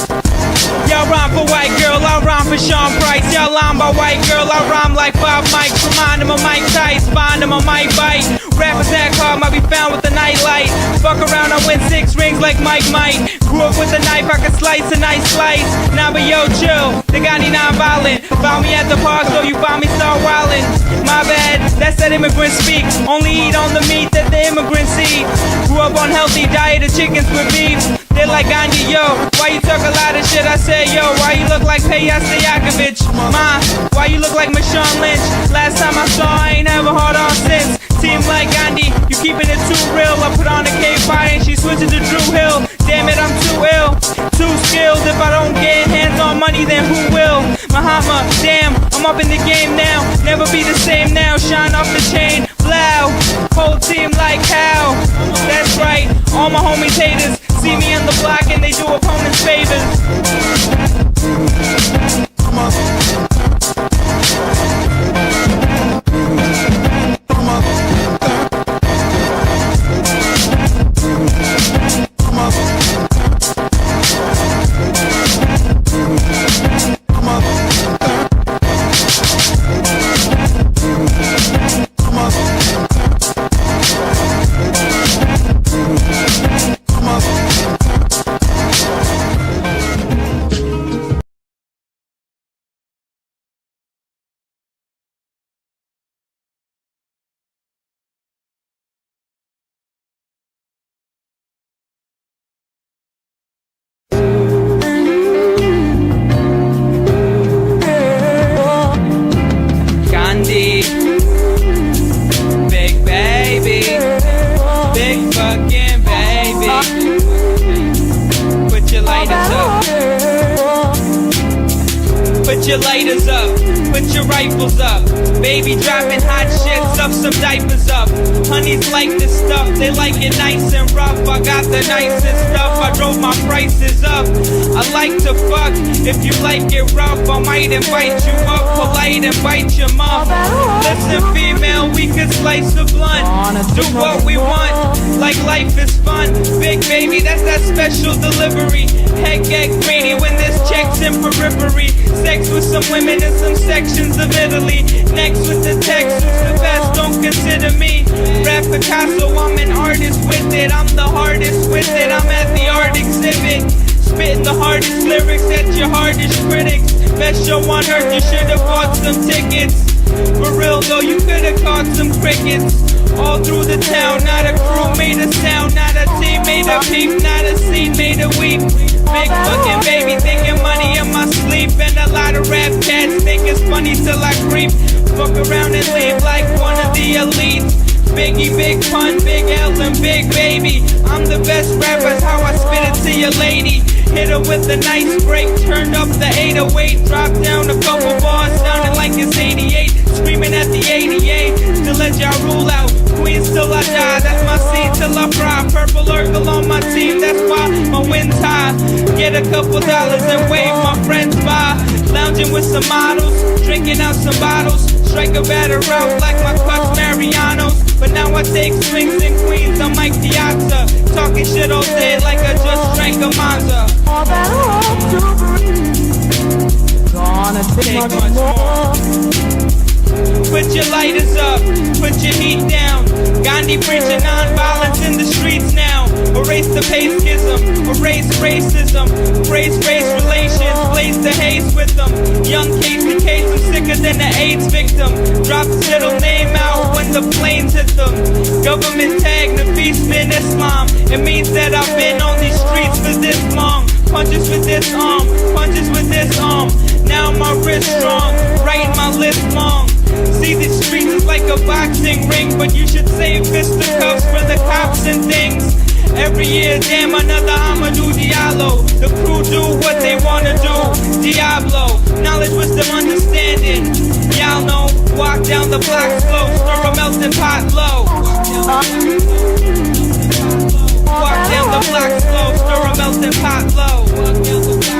y'all rhyme for white girl, I rhyme for Sean Price. Y'all line by white girl, I rhyme like 5 mics. Remind him of Mike Tice, find him, I might bite. Rappers that hard might be found with the nightlight. Fuck around, I win 6 rings like Mike Mike. Grew up with a knife, I could slice a nice slice. Nah, but yo, chill, they got me non-violent. Found me at the park, so you find me start wildin'. My bad, that's that immigrant speak. Only eat on the meat that the immigrants eat. Grew up on healthy diet of chickens with beef. They're like Gandhi, yo, why you talk a lot of shit? I said, yo, why you look like Peja Stojakovic? Ma, why you look like Marshawn Lynch? Last time I saw, I ain't ever hard on since. Team like Gandhi, you keeping it too real. I put on a K-Pie and she switching to Drew Hill. Damn it, I'm too ill, too skilled. If I don't get hands on money, then who will? Mahama, damn, I'm up in the game now. Never be the same now, shine off the chain. Blow, whole team like how? my homies haters see me on the block and they do opponents favors. Your lighters up, put your rifles up. Baby dropping hot shit, stuff some diapers up. Honeys like this stuff, they like it nice and rough. I got the nicest stuff, I drove my prices up. I like to fuck, if you like it rough, I might invite you up, polite and bite your mouth. Listen female, we could slice the blunt, do what we want, like life is fun. Big baby, that's that special delivery. Head get greedy when this check's in periphery. Sex with some women in some sections of Italy. Next with the text, who's the best, don't consider me. Rap Picasso, I'm an artist with it. I'm the hardest with it, I'm at the art exhibit. Spitting the hardest lyrics at your hardest critics. Best show on earth, you should've bought some tickets. For real though, you could've caught some crickets. All through the town, not a crew made a sound, not a team made a peep, not a scene made a weep. Big fucking baby thinking money in my sleep, and a lot of rap cats think it's funny till I creep. Fuck around and leave like one of the elites. Biggie, big pun, big L and big baby. I'm the best rapper, how I spit it to your lady. Hit her with a nice break, turned up the 808, dropped down a couple bars, sounding like it's 88. Screaming at the 88, to let y'all rule out. Queens till I die, that's my scene till I fry. Purple Urkel on my team, that's why my win's high. Get a couple dollars and wave my friends by. Lounging with some models, drinking out some bottles. Strike a batter out like my clutch Marianos. But now I take swings in Queens, I'm Mike Piazza. Talking shit all day like I just drank a Monza. All that hope to breathe, gonna take much more. Put your lighters up, put your heat down. Gandhi preaching non-violence in the streets now. Erase the pay schism, erase racism. Embrace race relations, blaze the haze with them. Young Casey Case, I'm sicker than an AIDS victim. Drop his middle name out when the planes hit them. Government tag, Nafis bin Islam. It means that I've been on these streets for this long. Punches with this arm, punches with this arm. Now my wrist strong, writing my list long. See the streets is like a boxing ring, but you should save fisticuffs for the cops and things. Every year, damn, another Amadou Diallo. The crew do what they wanna do, Diablo. Knowledge, wisdom, understanding. Y'all know, walk down the block slow, stir a melting pot low. Walk down the block slow, stir a melting pot low. Walk down the block slow, stir a melting pot low.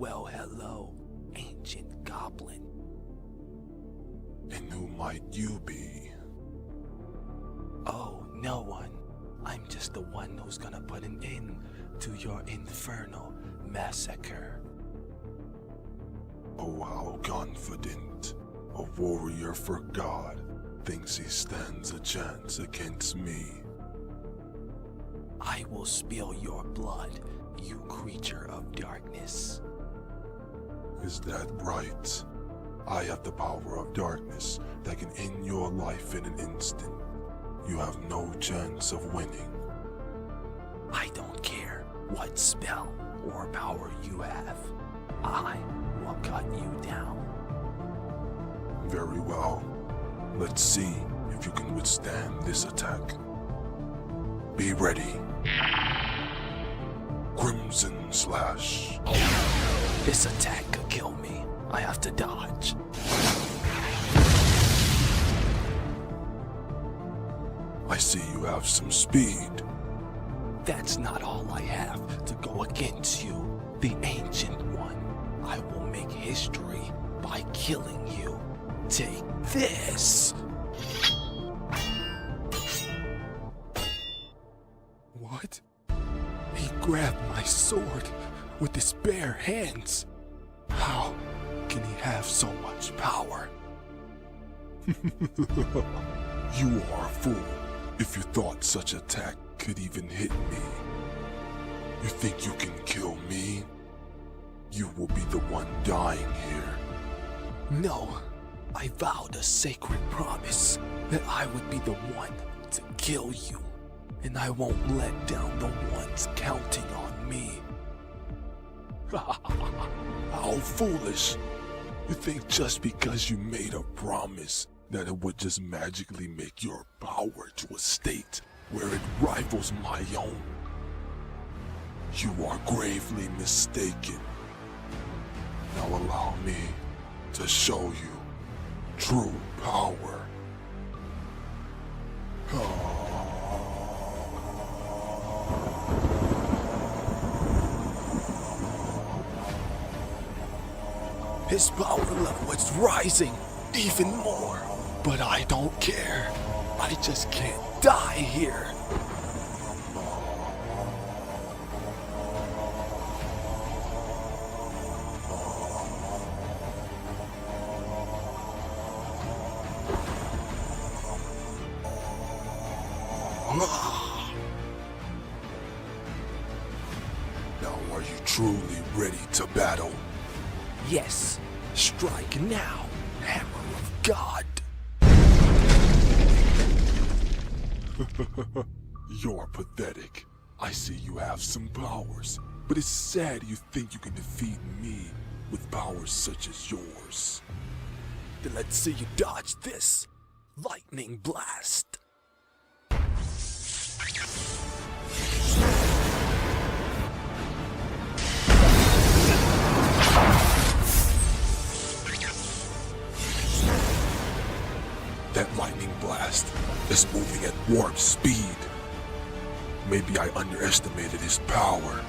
Well, hello, ancient goblin. And who might you be? Oh, no one. I'm just the one who's gonna put an end to your infernal massacre. Oh, how confident a warrior for God thinks he stands a chance against me. I will spill your blood, you creature of darkness. Is that right? I have the power of darkness that can end your life in an instant. You have no chance of winning. I don't care what spell or power you have. I will cut you down. Very well. Let's see if you can withstand this attack. Be ready. Crimson Slash. This attack could kill me. I have to dodge. I see you have some speed. That's not all I have to go against you, the Ancient One. I will make history by killing you. Take this! What? He grabbed my sword with his bare hands. How can he have so much power? You are a fool if you thought such attack could even hit me. You think you can kill me? You will be the one dying here. No, I vowed a sacred promise that I would be the one to kill you, and I won't let down the ones counting on me. How foolish! You think just because you made a promise that it would just magically make your power to a state where it rivals my own? You are gravely mistaken. Now allow me to show you true power. His power level is rising even more, but I don't care. I just can't die here. Now are you truly ready to battle? Yes, strike now, Hammer of God. You're pathetic. I see you have some powers, but it's sad you think you can defeat me with powers such as yours. Then let's see you dodge this lightning blast. That lightning blast is moving at warp speed. Maybe I underestimated his power.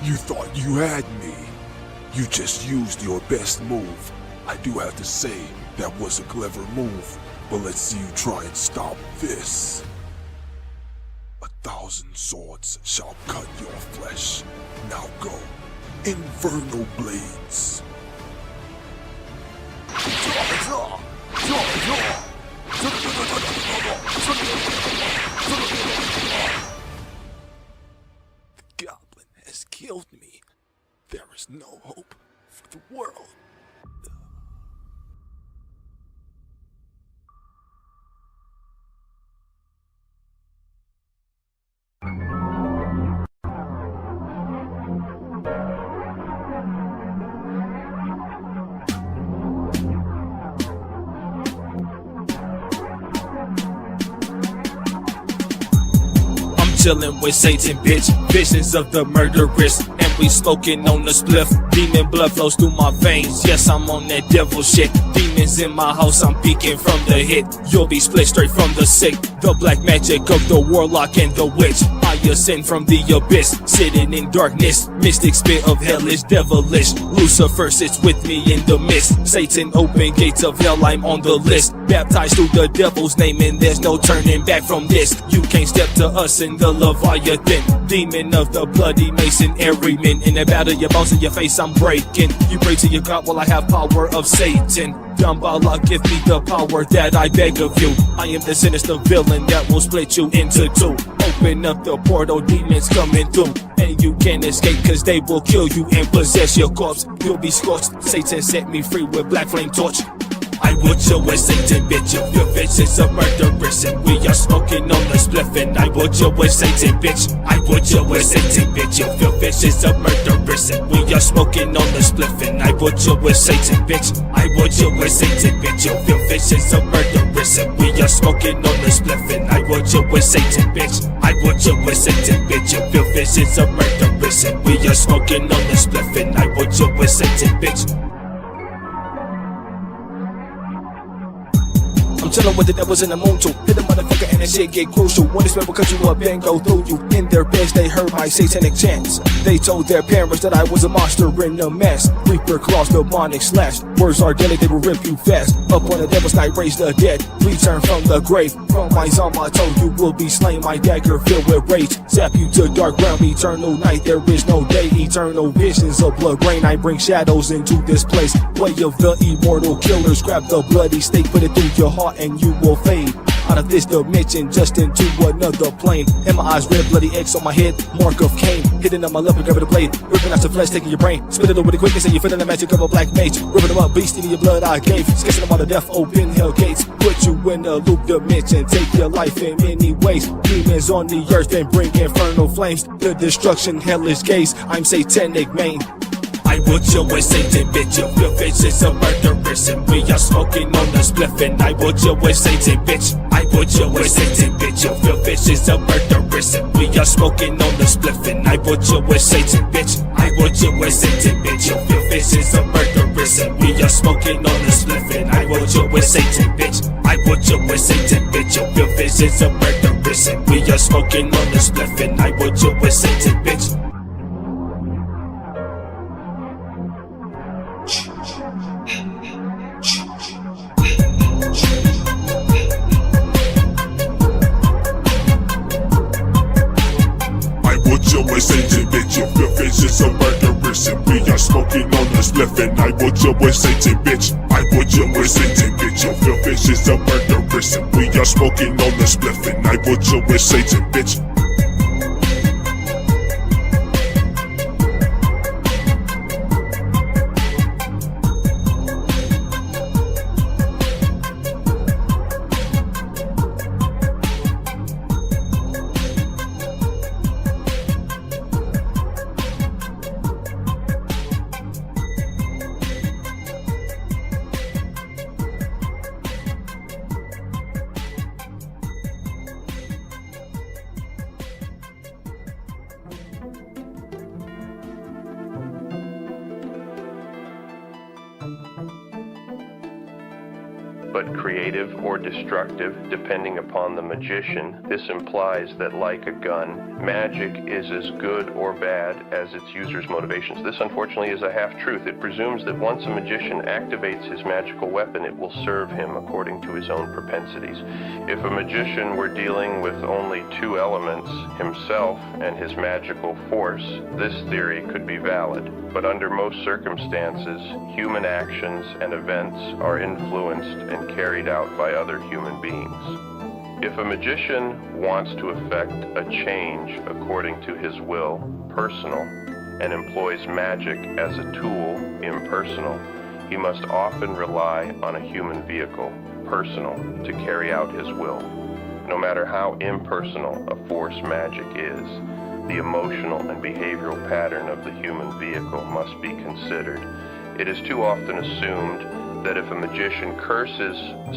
You thought you had me. You just used your best move. I do have to say, that was a clever move. But let's see you try and stop this. 1,000 swords shall cut your flesh. Now go. Infernal blades. The goblin has killed me. There is no hope for the world. chillin' with Satan, bitch. Visions of the murderess, and we smoking on the spliff. Demon blood flows through my veins, yes, I'm on that devil shit. Demons in my house, I'm peeking from the hit. You'll be split straight from the sick. The black magic of the warlock and the witch. I ascend from the abyss, sitting in darkness. Mystic spit of hell is devilish. Lucifer sits with me in the mist. Satan open gates of hell, I'm on the list. Baptized through the devil's name, and there's no turning back from this. You can't step to us in the Leviathan. Demon of the bloody mason, every man. In the battle, your bones in your face, I'm breaking. You pray to your God while I have power of Satan. Dambala, give me the power that I beg of you. I am the sinister villain that will split you into two. Open up the portal, demons coming through, and you can't escape, cause they will kill you and possess your corpse. You'll be scorched. Satan set me free with black flame torch. I would show a Satan, bitch. If your bitch is a murderess, and we are smoking on the spliff, and I would show a Satan, bitch. I would show a Satan, bitch. If your bitch is a murderess, and we are smoking on the spliff, and I would show a Satan, bitch. I would show a Satan, bitch. If your bitch is a murderess, and we are smoking on the spliff, and I would show a Satan, bitch. I would show a Satan, bitch. If your bitch is a murderess, and we are smoking on the spliff, and I would show a Satan, bitch. I'm chillin' with the devils in the moon too. Hit the motherfucker and that shit get crucial. When this will cut you up and go through you. In their beds they heard my satanic chants. They told their parents that I was a monster in a mess. Reaper claws, demonic slash. Words are deadly, they will rip you fast. Up on the devil's night, raise the dead. Return from the grave. From my zama told you will be slain. My dagger filled with rage. Zap you to dark ground, eternal night. There is no day, eternal visions of blood rain. I bring shadows into this place. Way of the immortal killers. Grab the bloody stake, put it through your heart, and you will fade out of this dimension just into another plane. In my eyes, red bloody X on my head, mark of Cain. Hitting on my left, grabbing the blade, ripping out the flesh, taking your brain. Spit it over the quickness, and you're feeling the magic of a black mage. Ripping them up, beast in your blood I gave. Sketching them all to death, open hell gates. Put you in a loop dimension, take your life in many ways. Demons on the earth and bring infernal flames. The destruction, hellish gaze. I'm satanic, man. I would show a Satan, bitch. If your bitch is a murderess, and we are smoking on the spliff, and I would show a Satan, bitch. I would show a Satan, bitch. If your bitch is a murderess, and we are smoking on the spliff, and I would show a Satan, bitch. I would show a Satan, bitch. If your bitch is a murderess, and we are smoking on the spliff, and I would show a Satan, bitch. I would show a Satan, bitch. If your bitch is a murderess, and we are smoking on the spliff, and I would show a Satan, bitch. Your Satan, bitch, if your bitch is a murderess, and we are smoking on the spliff, and I would your Satan, bitch. I would your Satan, bitch, if your bitch is a murderess, and we are smoking on the spliff, and I would your Satan, bitch. but creative or destructive, depending upon the magician. This implies that, like a gun, magic is as good or bad as its user's motivations. This, unfortunately, is a half-truth. It presumes that once a magician activates his magical weapon, it will serve him according to his own propensities. If a magician were dealing with only two elements, himself and his magical force, this theory could be valid. But under most circumstances, human actions and events are influenced and carried out by other human beings. If a magician wants to effect a change according to his will, personal, and employs magic as a tool, impersonal, he must often rely on a human vehicle, personal, to carry out his will. No matter how impersonal a force magic is, the emotional and behavioral pattern of the human vehicle must be considered. It is too often assumed that if a magician curses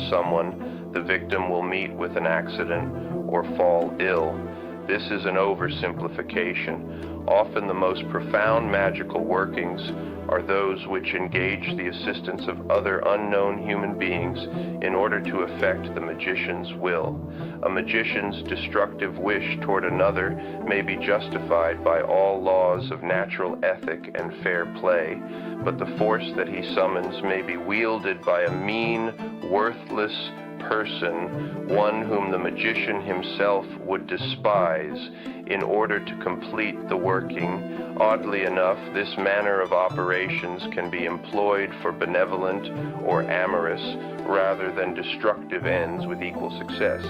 someone, the victim will meet with an accident or fall ill. This is an oversimplification. Often the most profound magical workings are those which engage the assistance of other unknown human beings in order to effect the magician's will. A magician's destructive wish toward another may be justified by all laws of natural ethic and fair play, but the force that he summons may be wielded by a mean, worthless person, one whom the magician himself would despise, in order to complete the working. Oddly enough, this manner of operations can be employed for benevolent or amorous rather than destructive ends with equal success.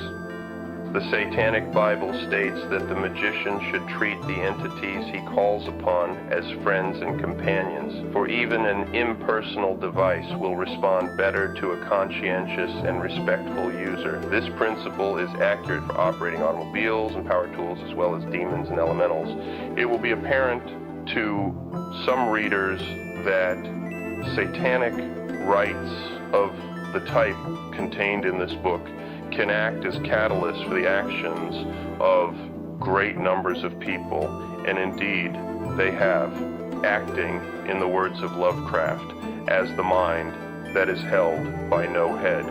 The Satanic Bible states that the magician should treat the entities he calls upon as friends and companions, for even an impersonal device will respond better to a conscientious and respectful user. This principle is accurate for operating automobiles and power tools as well as demons and elementals. It will be apparent to some readers that satanic rites of the type contained in this book can act as catalysts for the actions of great numbers of people, and indeed they have, acting, in the words of Lovecraft, as the mind that is held by no head.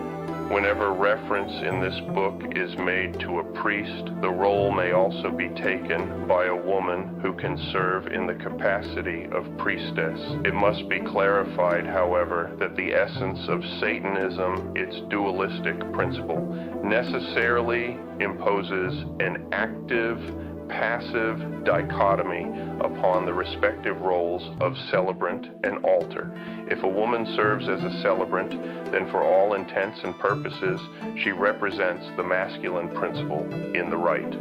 Whenever reference in this book is made to a priest, the role may also be taken by a woman who can serve in the capacity of priestess. It must be clarified, however, that the essence of Satanism, its dualistic principle, necessarily imposes an active-passive dichotomy upon the respective roles of celebrant and altar. If a woman serves as a celebrant, then for all intents and purposes, she represents the masculine principle in the rite.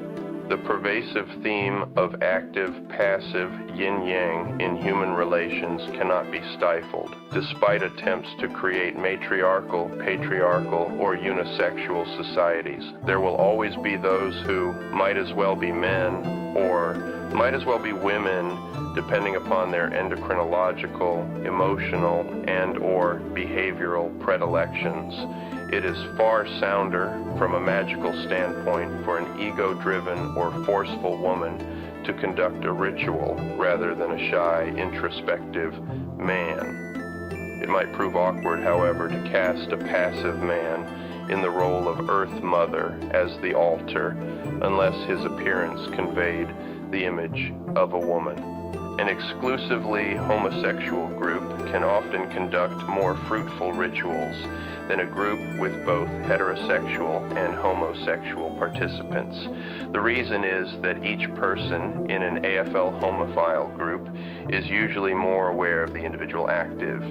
The pervasive theme of active-passive yin-yang in human relations cannot be stifled, despite attempts to create matriarchal, patriarchal, or unisexual societies. There will always be those who might as well be men, or might as well be women, depending upon their endocrinological, emotional, and/or behavioral predilections. It is far sounder, from a magical standpoint, for an ego-driven or forceful woman to conduct a ritual rather than a shy, introspective man. It might prove awkward, however, to cast a passive man in the role of Earth Mother as the altar, unless his appearance conveyed the image of a woman. An exclusively homosexual group can often conduct more fruitful rituals than a group with both heterosexual and homosexual participants. The reason is that each person in an AFL homophile group is usually more aware of the individual active,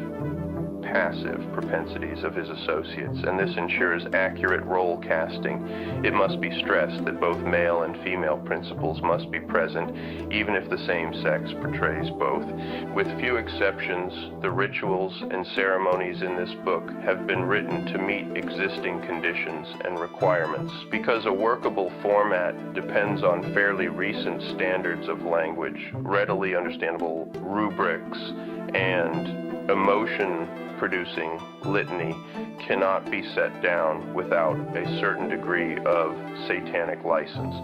passive propensities of his associates, and this ensures accurate role casting. It must be stressed that both male and female principles must be present, even if the same sex portrays both. With few exceptions, the rituals and ceremonies in this book have been written to meet existing conditions and requirements. Because a workable format depends on fairly recent standards of language, readily understandable rubrics, and emotion-producing litany cannot be set down without a certain degree of satanic license.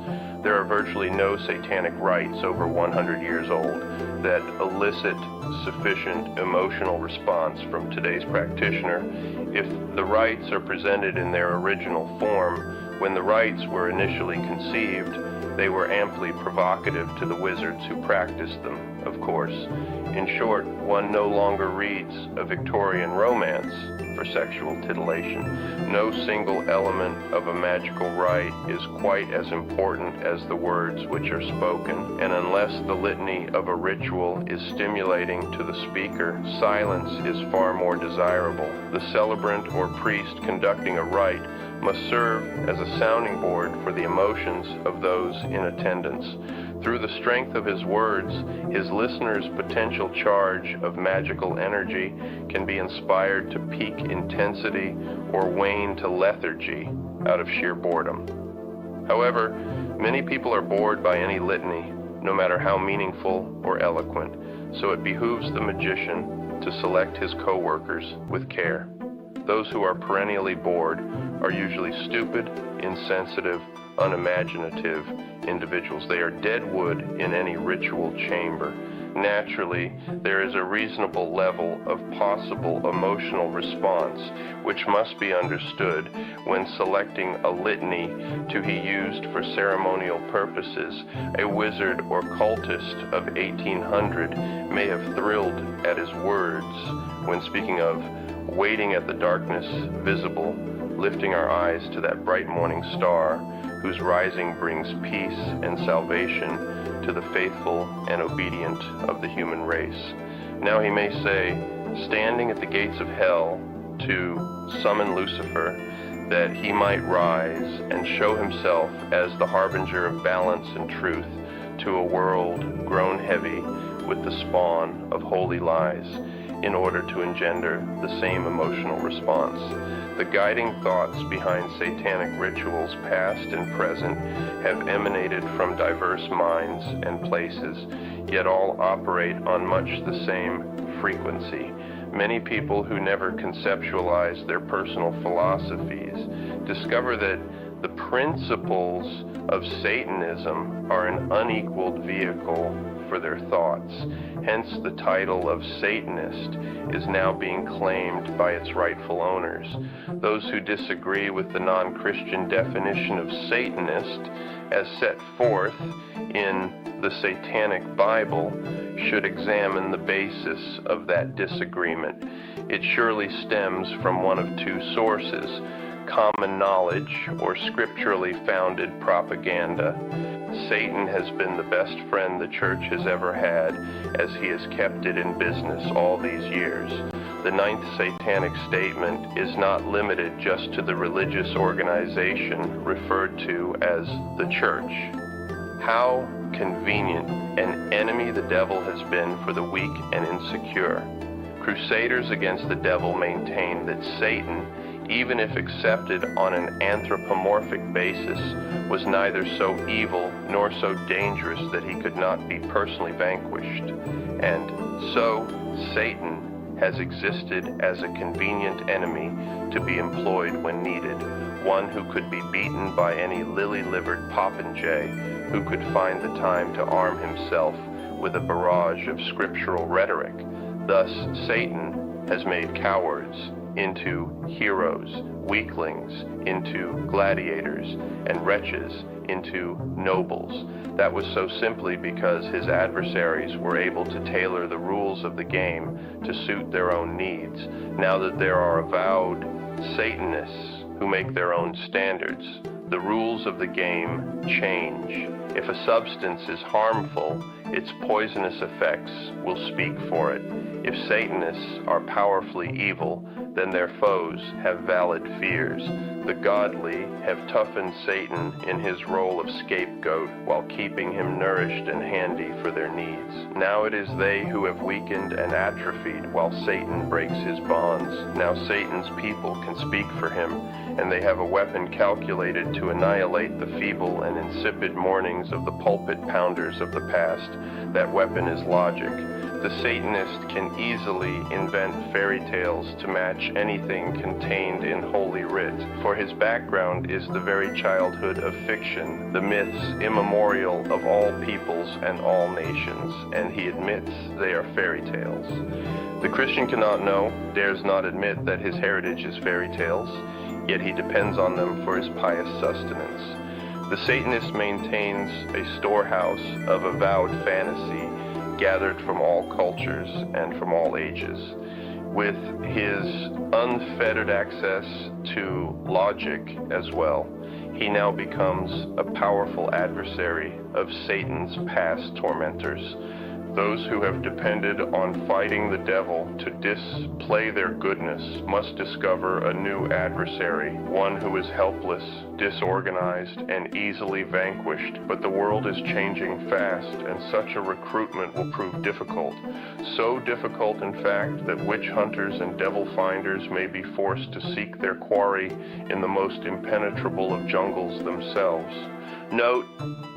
There are virtually no satanic rites over 100 years old that elicit sufficient emotional response from today's practitioner. If the rites are presented in their original form, when the rites were initially conceived, they were amply provocative to the wizards who practiced them, of course. In short, one no longer reads a Victorian romance for sexual titillation. No single element of a magical rite is quite as important as the words which are spoken, and unless the litany of a ritual is stimulating to the speaker, silence is far more desirable. The celebrant or priest conducting a rite must serve as a sounding board for the emotions of those in attendance. Through the strength of his words, his listener's potential charge of magical energy can be inspired to peak intensity or wane to lethargy out of sheer boredom. However, many people are bored by any litany, no matter how meaningful or eloquent, so it behooves the magician to select his co-workers with care. Those who are perennially bored are usually stupid, insensitive, unimaginative individuals. They are dead wood in any ritual chamber. Naturally, there is a reasonable level of possible emotional response, which must be understood when selecting a litany to be used for ceremonial purposes. A wizard or cultist of 1800 may have thrilled at his words when speaking of waiting at the darkness visible, lifting our eyes to that bright morning star, whose rising brings peace and salvation to the faithful and obedient of the human race. Now he may say, standing at the gates of hell to summon Lucifer, that he might rise and show himself as the harbinger of balance and truth to a world grown heavy with the spawn of holy lies, in order to engender the same emotional response. The guiding thoughts behind satanic rituals, past and present, have emanated from diverse minds and places, yet all operate on much the same frequency. Many people who never conceptualize their personal philosophies discover that the principles of Satanism are an unequaled vehicle for their thoughts. Hence, the title of Satanist is now being claimed by its rightful owners. Those who disagree with the non-Christian definition of Satanist as set forth in the Satanic Bible should examine the basis of that disagreement. It surely stems from one of two sources: common knowledge or scripturally founded propaganda. Satan has been the best friend the church has ever had, as he has kept it in business all these years. The ninth satanic statement is not limited just to the religious organization referred to as the church. How convenient an enemy the devil has been for the weak and insecure. Crusaders against the devil maintain that Satan, even if accepted on an anthropomorphic basis, was neither so evil nor so dangerous that he could not be personally vanquished. And so, Satan has existed as a convenient enemy to be employed when needed, one who could be beaten by any lily-livered popinjay who could find the time to arm himself with a barrage of scriptural rhetoric. Thus, Satan has made cowards into heroes, weaklings into gladiators, and wretches into nobles. That was so simply because his adversaries were able to tailor the rules of the game to suit their own needs. Now that there are avowed Satanists who make their own standards, the rules of the game change. If a substance is harmful, its poisonous effects will speak for it. If Satanists are powerfully evil, then their foes have valid fears. The godly have toughened Satan in his role of scapegoat while keeping him nourished and handy for their needs. Now it is they who have weakened and atrophied while Satan breaks his bonds. Now Satan's people can speak for him, and they have a weapon calculated to annihilate the feeble and insipid mornings of the pulpit pounders of the past. That weapon is logic. The Satanist can easily invent fairy tales to match anything contained in Holy Writ, for his background is the very childhood of fiction, the myths immemorial of all peoples and all nations, and he admits they are fairy tales. The Christian cannot know, dares not admit that his heritage is fairy tales, yet he depends on them for his pious sustenance. The Satanist maintains a storehouse of avowed fantasy gathered from all cultures and from all ages. With his unfettered access to logic as well, he now becomes a powerful adversary of Satan's past tormentors. Those who have depended on fighting the devil to display their goodness must discover a new adversary, one who is helpless, disorganized, and easily vanquished. But the world is changing fast, and such a recruitment will prove difficult. So difficult, in fact, that witch hunters and devil finders may be forced to seek their quarry in the most impenetrable of jungles themselves. Note,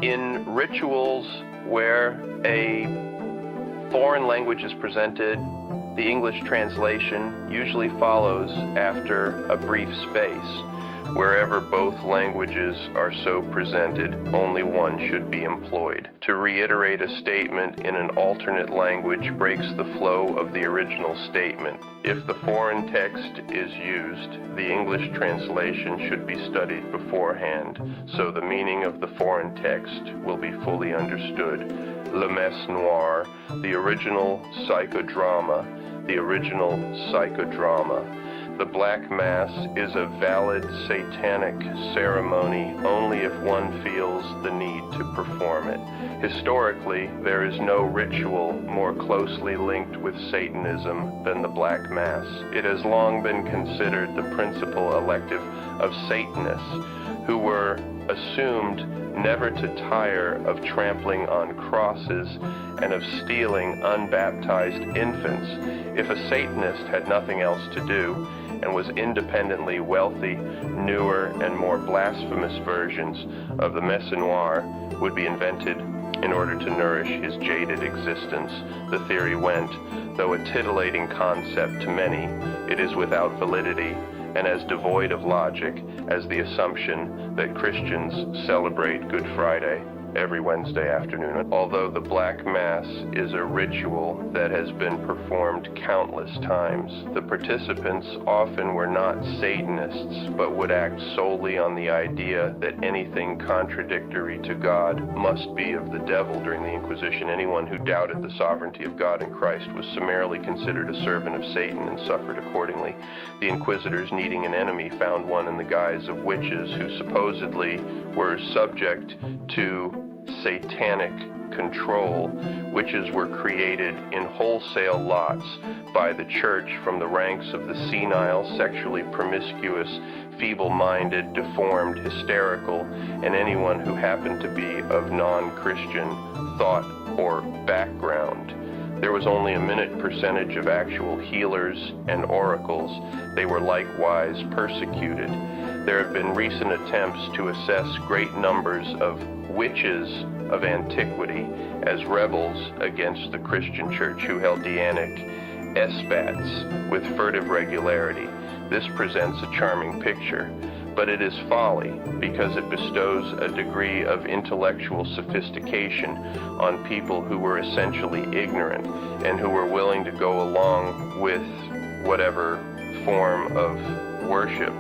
in rituals where a foreign language is presented, the English translation usually follows after a brief space. Wherever both languages are so presented, only one should be employed. To reiterate a statement in an alternate language breaks the flow of the original statement. If the foreign text is used, the English translation should be studied beforehand, so the meaning of the foreign text will be fully understood. Le Messe Noire, the original psychodrama. The Black Mass is a valid satanic ceremony only if one feels the need to perform it. Historically, there is no ritual more closely linked with Satanism than the Black Mass. It has long been considered the principal elective of Satanists, who were assumed never to tire of trampling on crosses and of stealing unbaptized infants. If a Satanist had nothing else to do and was independently wealthy, newer and more blasphemous versions of the Messe Noire would be invented in order to nourish his jaded existence. The theory went, though a titillating concept to many, it is without validity and as devoid of logic as the assumption that Christians celebrate Good Friday every Wednesday afternoon. Although the Black Mass is a ritual that has been performed countless times, the participants often were not Satanists, but would act solely on the idea that anything contradictory to God must be of the devil. During the Inquisition, anyone who doubted the sovereignty of God in Christ was summarily considered a servant of Satan and suffered accordingly. The inquisitors, needing an enemy, found one in the guise of witches who supposedly were subject to satanic control. Witches were created in wholesale lots by the church from the ranks of the senile, sexually promiscuous, feeble-minded, deformed, hysterical, and anyone who happened to be of non-Christian thought or background. There was only a minute percentage of actual healers and oracles. They were likewise persecuted. There have been recent attempts to assess great numbers of witches of antiquity as rebels against the Christian church who held Dianic espats with furtive regularity. This presents a charming picture, but it is folly because it bestows a degree of intellectual sophistication on people who were essentially ignorant and who were willing to go along with whatever form of worship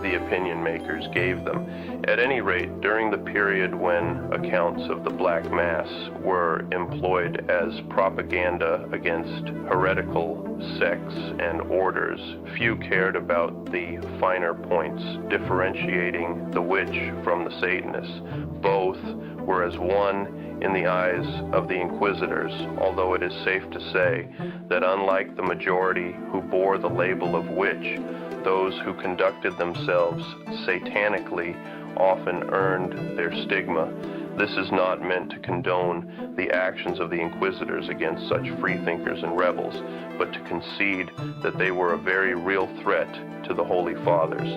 the opinion makers gave them. At any rate, during the period when accounts of the Black Mass were employed as propaganda against heretical sects and orders, few cared about the finer points differentiating the witch from the Satanists. Both were as one in the eyes of the inquisitors, although it is safe to say that unlike the majority who bore the label of witch, those who conducted themselves satanically often earned their stigma. This is not meant to condone the actions of the inquisitors against such freethinkers and rebels, but to concede that they were a very real threat to the Holy Fathers.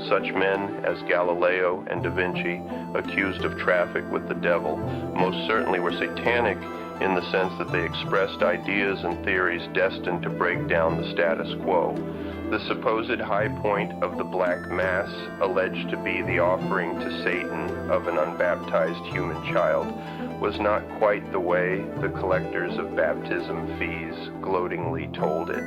Such men as Galileo and Da Vinci, accused of traffic with the devil, most certainly were satanic in the sense that they expressed ideas and theories destined to break down the status quo. The supposed high point of the Black Mass, alleged to be the offering to Satan of an unbaptized human child, was not quite the way the collectors of baptism fees gloatingly told it.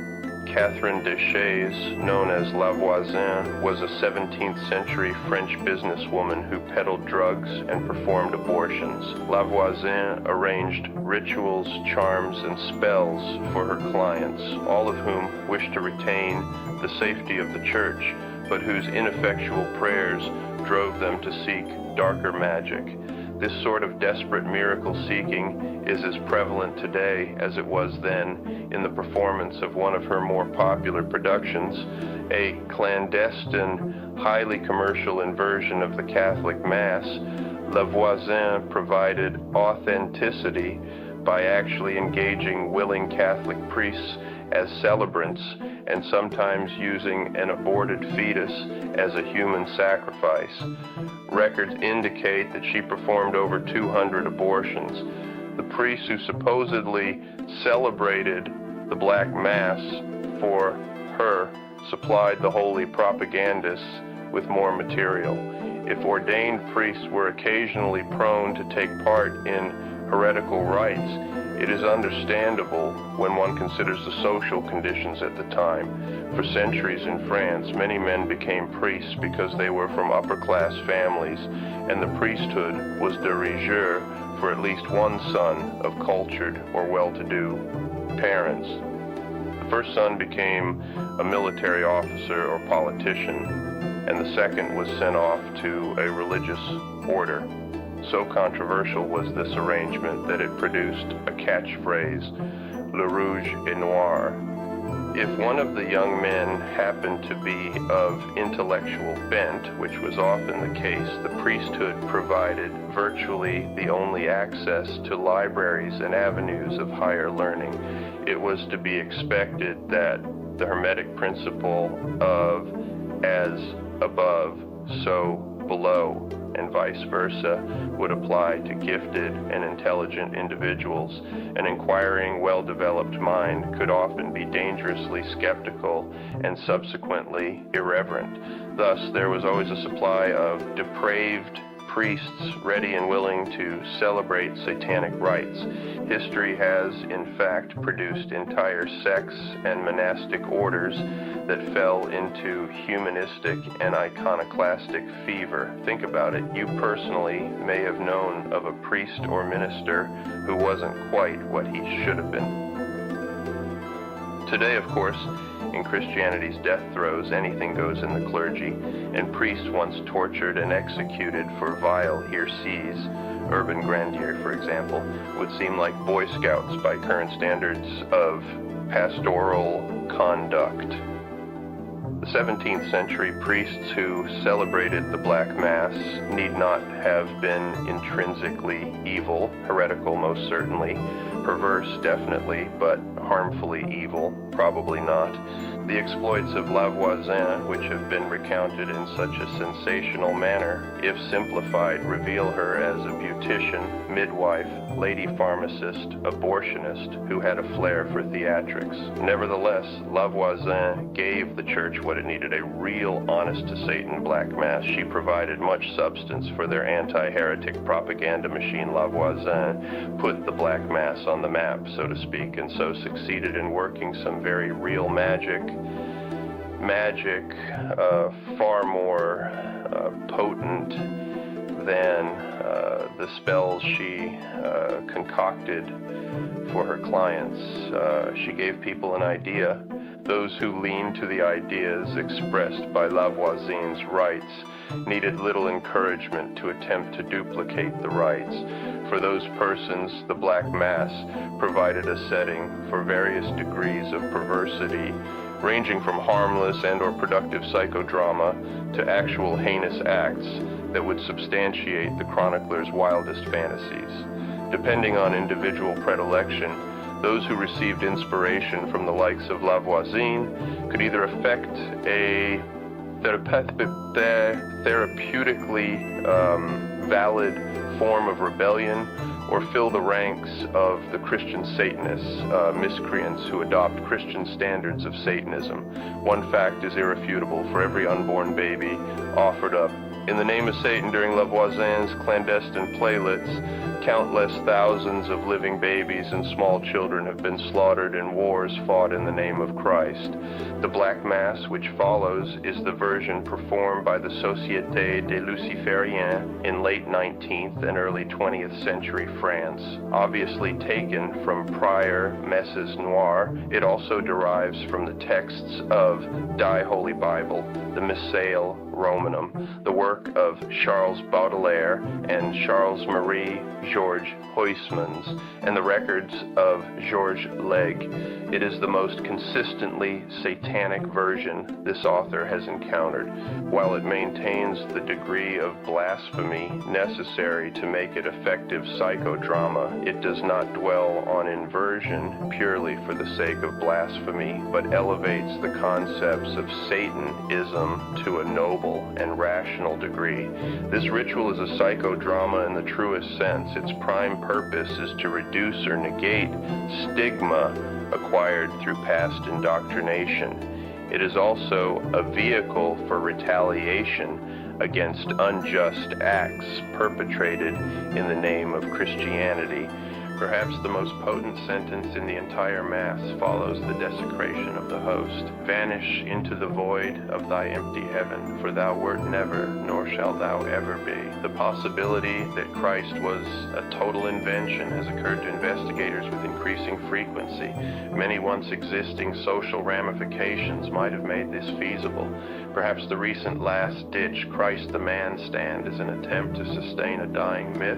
Catherine de Chaise, known as Lavoisin, was a 17th century French businesswoman who peddled drugs and performed abortions. Lavoisin arranged rituals, charms, and spells for her clients, all of whom wished to retain the safety of the church, but whose ineffectual prayers drove them to seek darker magic. This sort of desperate miracle seeking is as prevalent today as it was then. In the performance of one of her more popular productions, a clandestine, highly commercial inversion of the Catholic Mass, Lavoisin provided authenticity by actually engaging willing Catholic priests as celebrants and sometimes using an aborted fetus as a human sacrifice. Records indicate that she performed over 200 abortions. The priests who supposedly celebrated the Black Mass for her supplied the holy propagandists with more material. If ordained priests were occasionally prone to take part in heretical rites, it is understandable when one considers the social conditions at the time. For centuries in France, many men became priests because they were from upper-class families, and the priesthood was de rigueur for at least one son of cultured or well-to-do parents. The first son became a military officer or politician, and the second was sent off to a religious order. So controversial was this arrangement that it produced a catchphrase, Le Rouge et Noir. If one of the young men happened to be of intellectual bent, which was often the case, the priesthood provided virtually the only access to libraries and avenues of higher learning. It was to be expected that the Hermetic principle of as above, so below, and vice versa, would apply to gifted and intelligent individuals. An inquiring, well-developed mind could often be dangerously skeptical and subsequently irreverent. Thus, there was always a supply of depraved priests ready and willing to celebrate satanic rites. History has, in fact, produced entire sects and monastic orders that fell into humanistic and iconoclastic fever. Think about it. You personally may have known of a priest or minister who wasn't quite what he should have been. Today, of course, in Christianity's death throes, anything goes in the clergy, and priests once tortured and executed for vile heresies, urban grandeur, for example, would seem like Boy Scouts by current standards of pastoral conduct. The 17th century priests who celebrated the Black Mass need not have been intrinsically evil, heretical most certainly, perverse definitely, but harmfully evil, probably not. The exploits of Lavoisin, which have been recounted in such a sensational manner, if simplified, reveal her as a beautician, midwife, lady pharmacist, abortionist, who had a flair for theatrics. Nevertheless, Lavoisin gave the church what it needed, a real honest-to-Satan Black Mass. She provided much substance for their anti-heretic propaganda machine. Lavoisin put the Black Mass on the map, so to speak, and so succeeded in working some very real magic, far more potent than the spells she concocted for her clients. She gave people an idea. Those who leaned to the ideas expressed by Lavoisin's rites needed little encouragement to attempt to duplicate the rites. For those persons, the Black Mass provided a setting for various degrees of perversity, ranging from harmless and or productive psychodrama to actual heinous acts that would substantiate the chronicler's wildest fantasies. Depending on individual predilection, those who received inspiration from the likes of Lavoisin could either effect a therapeutically valid form of rebellion or fill the ranks of the Christian Satanists, miscreants who adopt Christian standards of Satanism. One fact is irrefutable: for every unborn baby offered up in the name of Satan during Lavoisin's clandestine playlets, countless thousands of living babies and small children have been slaughtered in wars fought in the name of Christ. The Black Mass, which follows, is the version performed by the Société des Lucifériens in late 19th and early 20th century France. Obviously taken from prior Messes Noires, it also derives from the texts of Die Holy Bible, the Missale Romanum, the work of Charles Baudelaire and Charles-Marie Georges Huysmans, and the records of Georges Legge. It is the most consistently satanic version this author has encountered. While it maintains the degree of blasphemy necessary to make it effective psychodrama, it does not dwell on inversion purely for the sake of blasphemy, but elevates the concepts of Satanism to a noble and rational degree. This ritual is a psychodrama in the truest sense. Its prime purpose is to reduce or negate stigma acquired through past indoctrination. It is also a vehicle for retaliation against unjust acts perpetrated in the name of Christianity. Perhaps the most potent sentence in the entire Mass follows the desecration of the host. Vanish into the void of thy empty heaven, for thou wert never, nor shalt thou ever be. The possibility that Christ was a total invention has occurred to investigators with increasing frequency. Many once existing social ramifications might have made this feasible. Perhaps the recent last-ditch Christ the Man stand is an attempt to sustain a dying myth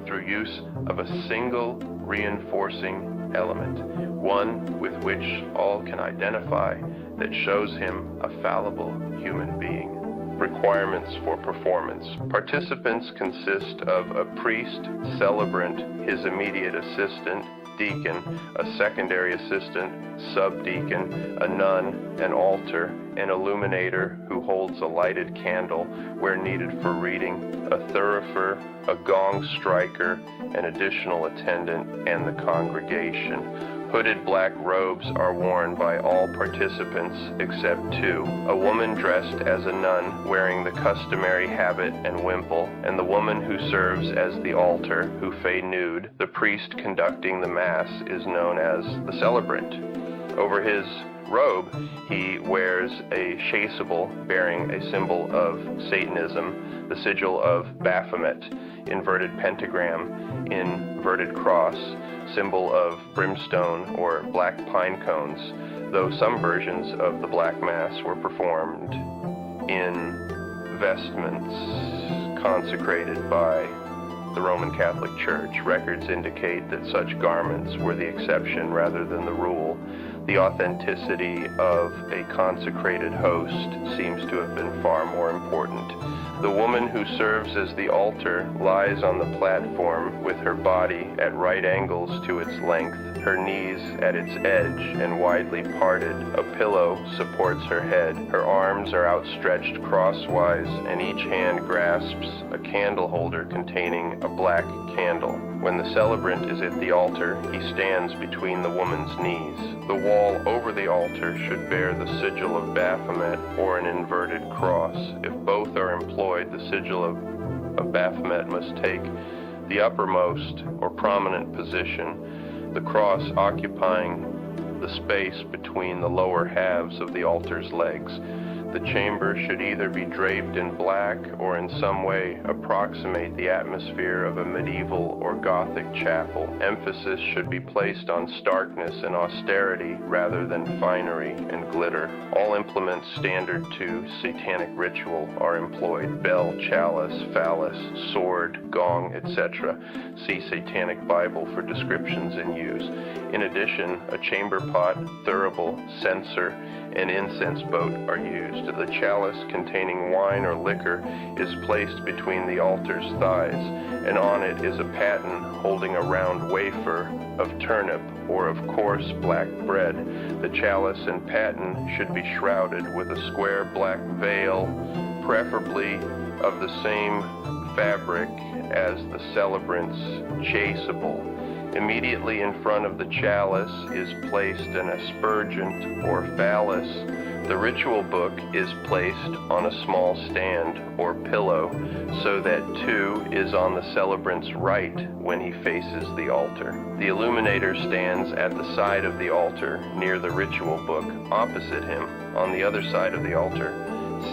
through use of a single reinforcing element, one with which all can identify, that shows him a fallible human being. Requirements for performance. Participants consist of a priest, celebrant, his immediate assistant, deacon, a secondary assistant, subdeacon, a nun, an altar, an illuminator who holds a lighted candle where needed for reading, a thurifer, a gong striker, an additional attendant, and the congregation. Hooded black robes are worn by all participants except two, a woman dressed as a nun wearing the customary habit and wimple, and the woman who serves as the altar, who fey nude. The priest conducting the Mass is known as the celebrant. Over his robe, he wears a chasuble bearing a symbol of Satanism, the sigil of Baphomet, inverted pentagram, inverted cross, symbol of brimstone or black pine cones, though some versions of the Black Mass were performed in vestments consecrated by the Roman Catholic Church. Records indicate that such garments were the exception rather than the rule. The authenticity of a consecrated host seems to have been far more important. The woman who serves as the altar lies on the platform with her body at right angles to its length, her knees at its edge and widely parted. A pillow supports her head. Her arms are outstretched crosswise, and each hand grasps a candle holder containing a black candle. When the celebrant is at the altar, he stands between the woman's knees. The wall over the altar should bear the sigil of Baphomet or an inverted cross. If both are employed, the sigil of Baphomet must take the uppermost or prominent position, the cross occupying the space between the lower halves of the altar's legs. The chamber should either be draped in black or in some way approximate the atmosphere of a medieval or Gothic chapel. Emphasis should be placed on starkness and austerity rather than finery and glitter. All implements standard to satanic ritual are employed: bell, chalice, phallus, sword, gong, etc. See Satanic Bible for descriptions and use. In addition, a chamber pot, thurible, censer, and incense boat are used. The chalice containing wine or liquor is placed between the altar's thighs, and on it is a paten holding a round wafer of turnip or of coarse black bread. The chalice and paten should be shrouded with a square black veil, preferably of the same fabric as the celebrant's chasuble. Immediately in front of the chalice is placed an aspergent or phallus. The ritual book is placed on a small stand or pillow so that 2 is on the celebrant's right when he faces the altar. The illuminator stands at the side of the altar near the ritual book. Opposite him, on the other side of the altar,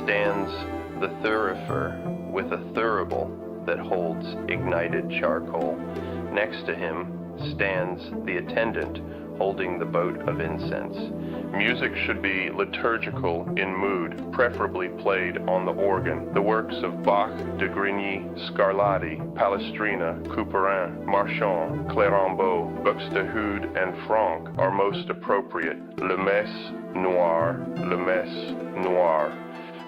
stands the thurifer with a thurible that holds ignited charcoal. Next to him stands the attendant holding the boat of incense. Music should be liturgical in mood, preferably played on the organ. The works of Bach, de Grigny, Scarlatti, Palestrina, Couperin, Marchand, Clérambault, Buxtehude, and Franck are most appropriate. Le Messe Noire, Le Messe Noire.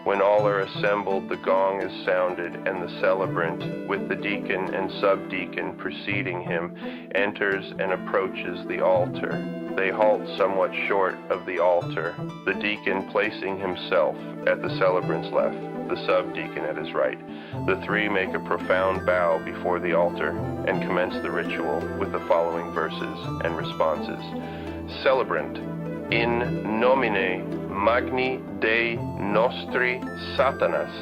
When all are assembled, the gong is sounded, and the celebrant, with the deacon and subdeacon preceding him, enters and approaches the altar. They halt somewhat short of the altar, the deacon placing himself at the celebrant's left, the subdeacon at his right. The 3 make a profound bow before the altar and commence the ritual with the following verses and responses. Celebrant, in nomine magni Dei nostri Satanas,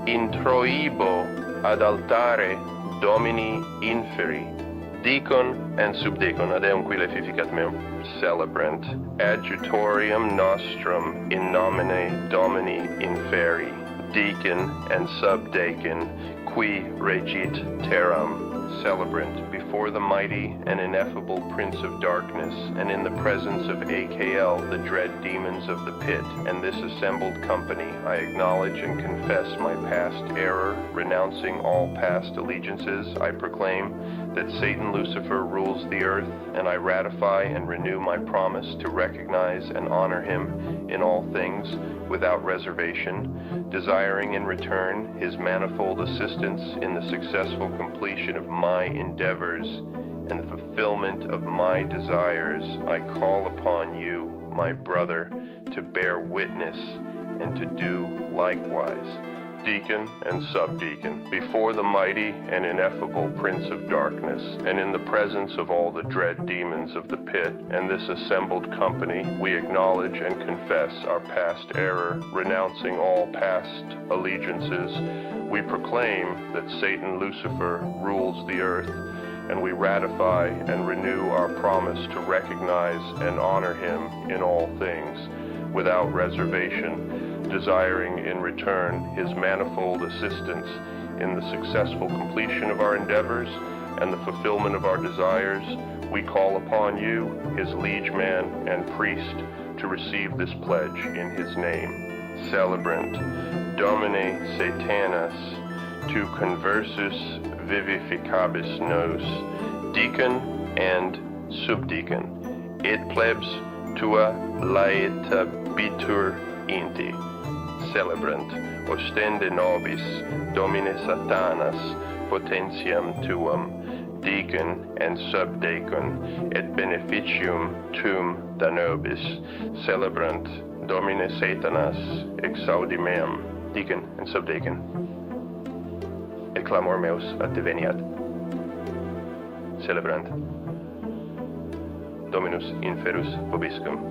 introibo ad altare Domini inferi, deacon and subdeacon, adeum qui lefificat meum, celebrant, adjutorium nostrum in nomine Domini inferi, deacon and subdeacon, qui regit terram, celebrant, before the mighty and ineffable Prince of Darkness, and in the presence of AKL, the dread demons of the pit, and this assembled company, I acknowledge and confess my past error, renouncing all past allegiances. I proclaim that Satan Lucifer rules the earth, and I ratify and renew my promise to recognize and honor him in all things without reservation, desiring in return his manifold assistance in the successful completion of my endeavors and the fulfillment of my desires. I call upon you, my brother, to bear witness and to do likewise. Deacon and subdeacon, before the mighty and ineffable Prince of Darkness, and in the presence of all the dread demons of the pit, and this assembled company, we acknowledge and confess our past error, renouncing all past allegiances. We proclaim that Satan Lucifer rules the earth, and we ratify and renew our promise to recognize and honor him in all things, without reservation, desiring in return his manifold assistance in the successful completion of our endeavors and the fulfillment of our desires. We call upon you, his liege man and priest, to receive this pledge in his name. Celebrant, Domine Satanas, tu conversus vivificabis nos, deacon and subdeacon, et plebs tua laetabitur inti. Celebrant, ostende nobis, Domine Satanas, potentiam tuum, deacon and subdeacon, et beneficium tuum danobis. Celebrant, Domine Satanas, exaudi meam, deacon and subdeacon, et clamor meus adveniat. Celebrant, Dominus inferus vobiscum.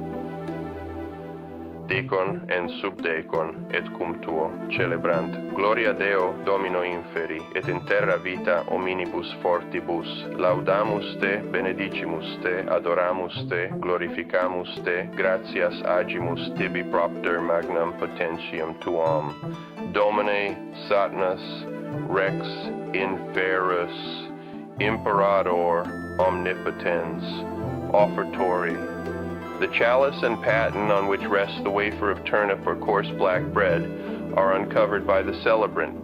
Deacon and subdeacon, et cum tuo, celebrant, gloria Deo Domino inferi, et in terra vita hominibus fortibus, laudamus te, benedicimus te, adoramus te, glorificamus te, gratias agimus tibi propter magnam potentiam tuam. Domine Satanas, Rex inferus, Imperator omnipotens, offertory. The chalice and paten on which rests the wafer of turnip or coarse black bread are uncovered by the celebrant.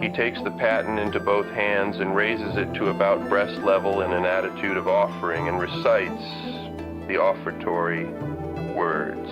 He takes the paten into both hands and raises it to about breast level in an attitude of offering and recites the offertory words.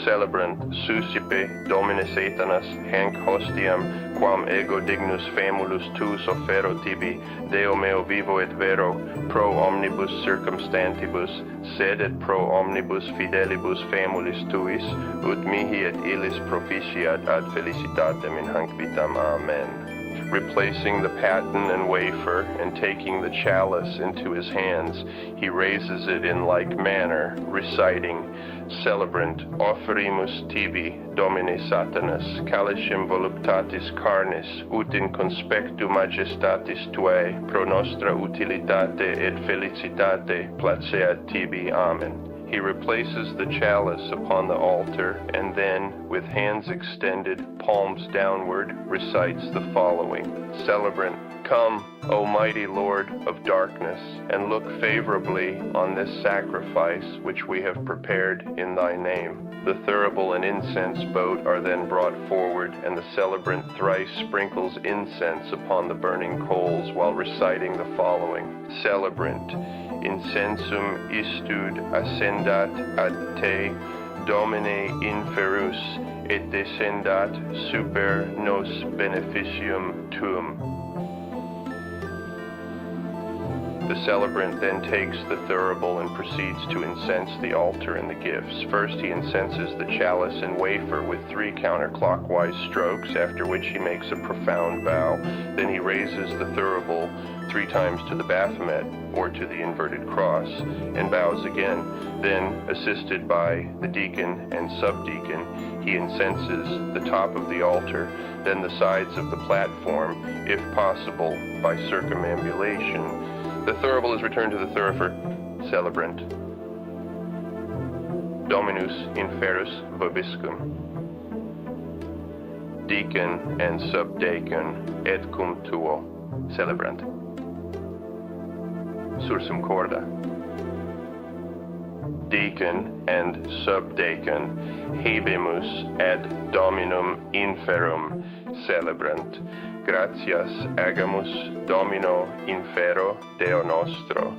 Celebrant, suscipe, Domine Satanas, hanc hostiam, quam ego dignus famulus tuus offero tibi, Deo meo vivo et vero, pro omnibus circumstantibus, sed et pro omnibus fidelibus famulis tuis, ut mihi et illis proficiat ad felicitatem in hanc vitam. Amen. Replacing the paten and wafer and taking the chalice into his hands, he raises it in like manner, reciting, Celebrant, offerimus tibi, Domine Satanas, calicem voluptatis carnis, ut in conspectu majestatis tuae, pro nostra utilitate et felicitate, placeat tibi. Amen. He replaces the chalice upon the altar and then, with hands extended, palms downward, recites the following. Celebrant, come, O mighty Lord of darkness, and look favorably on this sacrifice which we have prepared in thy name. The thurible and incense boat are then brought forward, and the celebrant thrice sprinkles incense upon the burning coals while reciting the following. Celebrant, incensum istud ascendat ad te, Domine inferus, et descendat super nos beneficium tuum. The celebrant then takes the thurible and proceeds to incense the altar and the gifts. First, he incenses the chalice and wafer with 3 counterclockwise strokes, after which he makes a profound bow. Then he raises the thurible 3 times to the Baphomet, or to the inverted cross, and bows again. Then, assisted by the deacon and subdeacon, he incenses the top of the altar, then the sides of the platform, if possible by circumambulation. The thurible is returned to the thurifer, celebrant. Dominus inferus vobiscum. Deacon and subdeacon et cum tuo, celebrant. Sursum corda. Deacon and subdeacon, habemus ad Dominum inferum, celebrant. Gratias agamus Domino infero Deo nostro.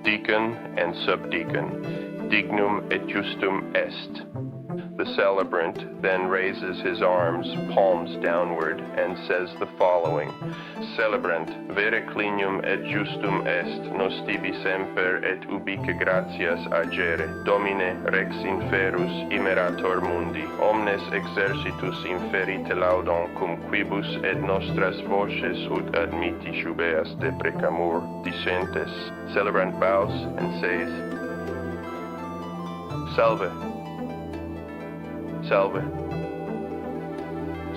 Deacon and subdeacon, dignum et justum est. The celebrant then raises his arms, palms downward, and says the following: Celebrant, vere clinium et justum est, nos tibi semper et ubique gratias agere, Domine rex inferus imerator mundi, omnes exercitus inferite laudon cum quibus et nostras voces ut admiti jubeas deprecamur dicentes. Celebrant bows and says, Salve. Salve.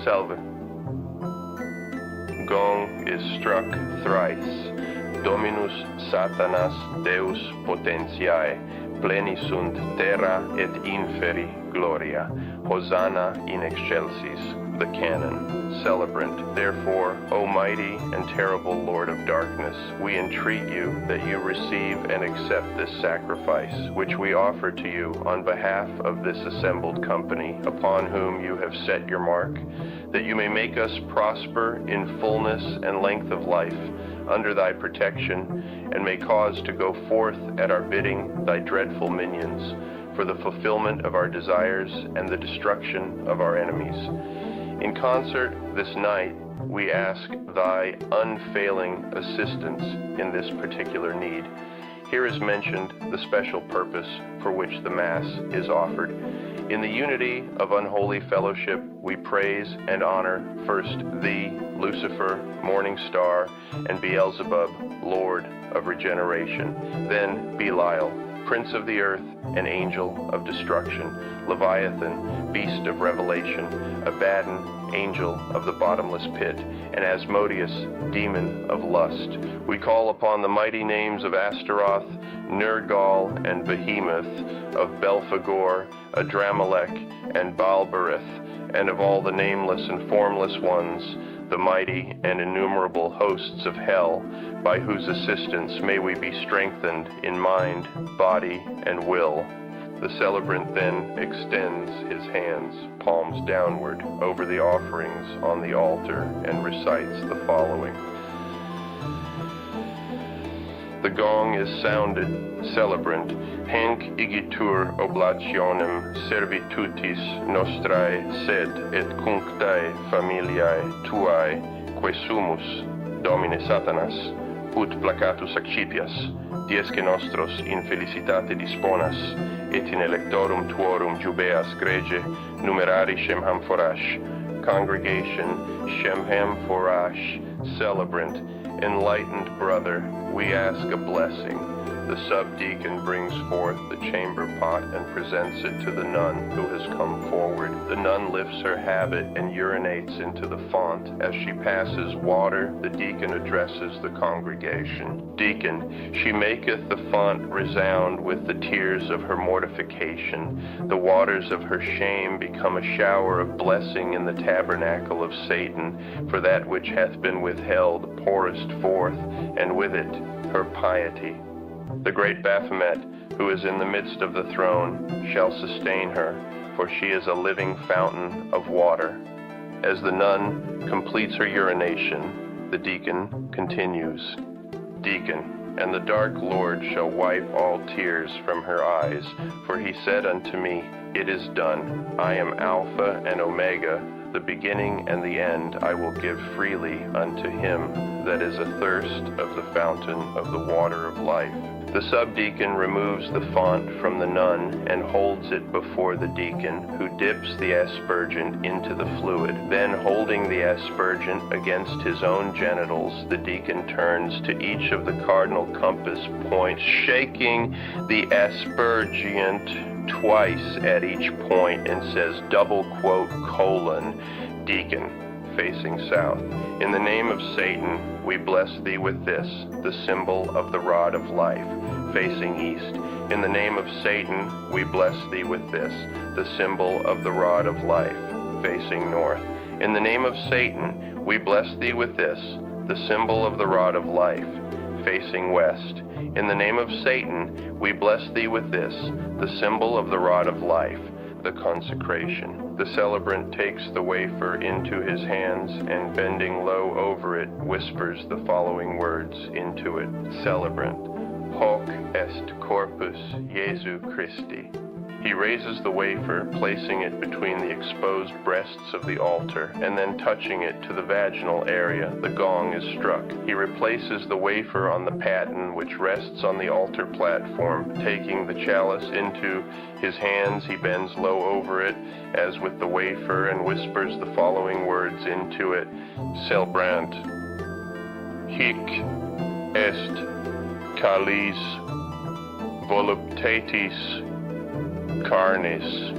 Salve. Gong is struck thrice. Dominus Satanas Deus potentiae, pleni sunt terra et inferi gloria. Hosanna in excelsis. The canon. Celebrant. Therefore, O mighty and terrible Lord of darkness, we entreat you that you receive and accept this sacrifice, which we offer to you on behalf of this assembled company, upon whom you have set your mark, that you may make us prosper in fullness and length of life, under thy protection, and may cause to go forth at our bidding thy dreadful minions, for the fulfillment of our desires and the destruction of our enemies. In concert this night, we ask thy unfailing assistance in this particular need. Here is mentioned the special purpose for which the Mass is offered. In the unity of unholy fellowship, we praise and honor first thee, Lucifer, morning star, and Beelzebub, Lord of regeneration, then Belial, Prince of the earth and angel of destruction, Leviathan, beast of revelation, Abaddon, angel of the bottomless pit, and Asmodeus, demon of lust. We call upon the mighty names of Astaroth, Nergal, and Behemoth, of Belphegor, Adramelech, and Baalberith, and of all the nameless and formless ones, the mighty and innumerable hosts of hell, by whose assistance may we be strengthened in mind, body, and will. The celebrant then extends his hands, palms downward, over the offerings on the altar and recites the following. The gong is sounded, celebrant, hanc igitur oblationem servitutis nostrae sed et cunctae familiae tuae, que sumus, Domine Satanas, ut placatus accipias, diesque nostros in felicitate disponas, et in electorum tuorum jubeas grege, numerari Shemham Forash, congregation Shemham Forash, celebrant, enlightened brother, we ask a blessing. The subdeacon brings forth the chamber pot and presents it to the nun who has come forward. The nun lifts her habit and urinates into the font. As she passes water, the deacon addresses the congregation. Deacon, she maketh the font resound with the tears of her mortification. The waters of her shame become a shower of blessing in the tabernacle of Satan, for that which hath been withheld pourest forth, and with it her piety. The great Baphomet, who is in the midst of the throne, shall sustain her, for she is a living fountain of water. As the nun completes her urination, the deacon continues. Deacon, and the dark Lord shall wipe all tears from her eyes, for he said unto me, It is done. I am Alpha and Omega, the beginning and the end I will give freely unto him that is athirst of the fountain of the water of life. The subdeacon removes the font from the nun and holds it before the deacon, who dips the aspergent into the fluid. Then, holding the aspergent against his own genitals, the deacon turns to each of the cardinal compass points, shaking the aspergent twice at each point, and says, double quote, colon, deacon, facing south. In the name of Satan, we bless thee with this, the symbol of the rod of life, facing east. In the name of Satan, we bless thee with this, the symbol of the rod of life, facing north. In the name of Satan, we bless thee with this, the symbol of the rod of life, facing west. In the name of Satan, we bless thee with this, the symbol of the rod of life, the consecration. The celebrant takes the wafer into his hands and, bending low over it, whispers the following words into it. Celebrant, hoc est corpus Jesu Christi. He raises the wafer, placing it between the exposed breasts of the altar, and then touching it to the vaginal area. The gong is struck. He replaces the wafer on the paten which rests on the altar platform. Taking the chalice into his hands, he bends low over it, as with the wafer, and whispers the following words into it. Celebrant, hic est calis voluptatis carnis.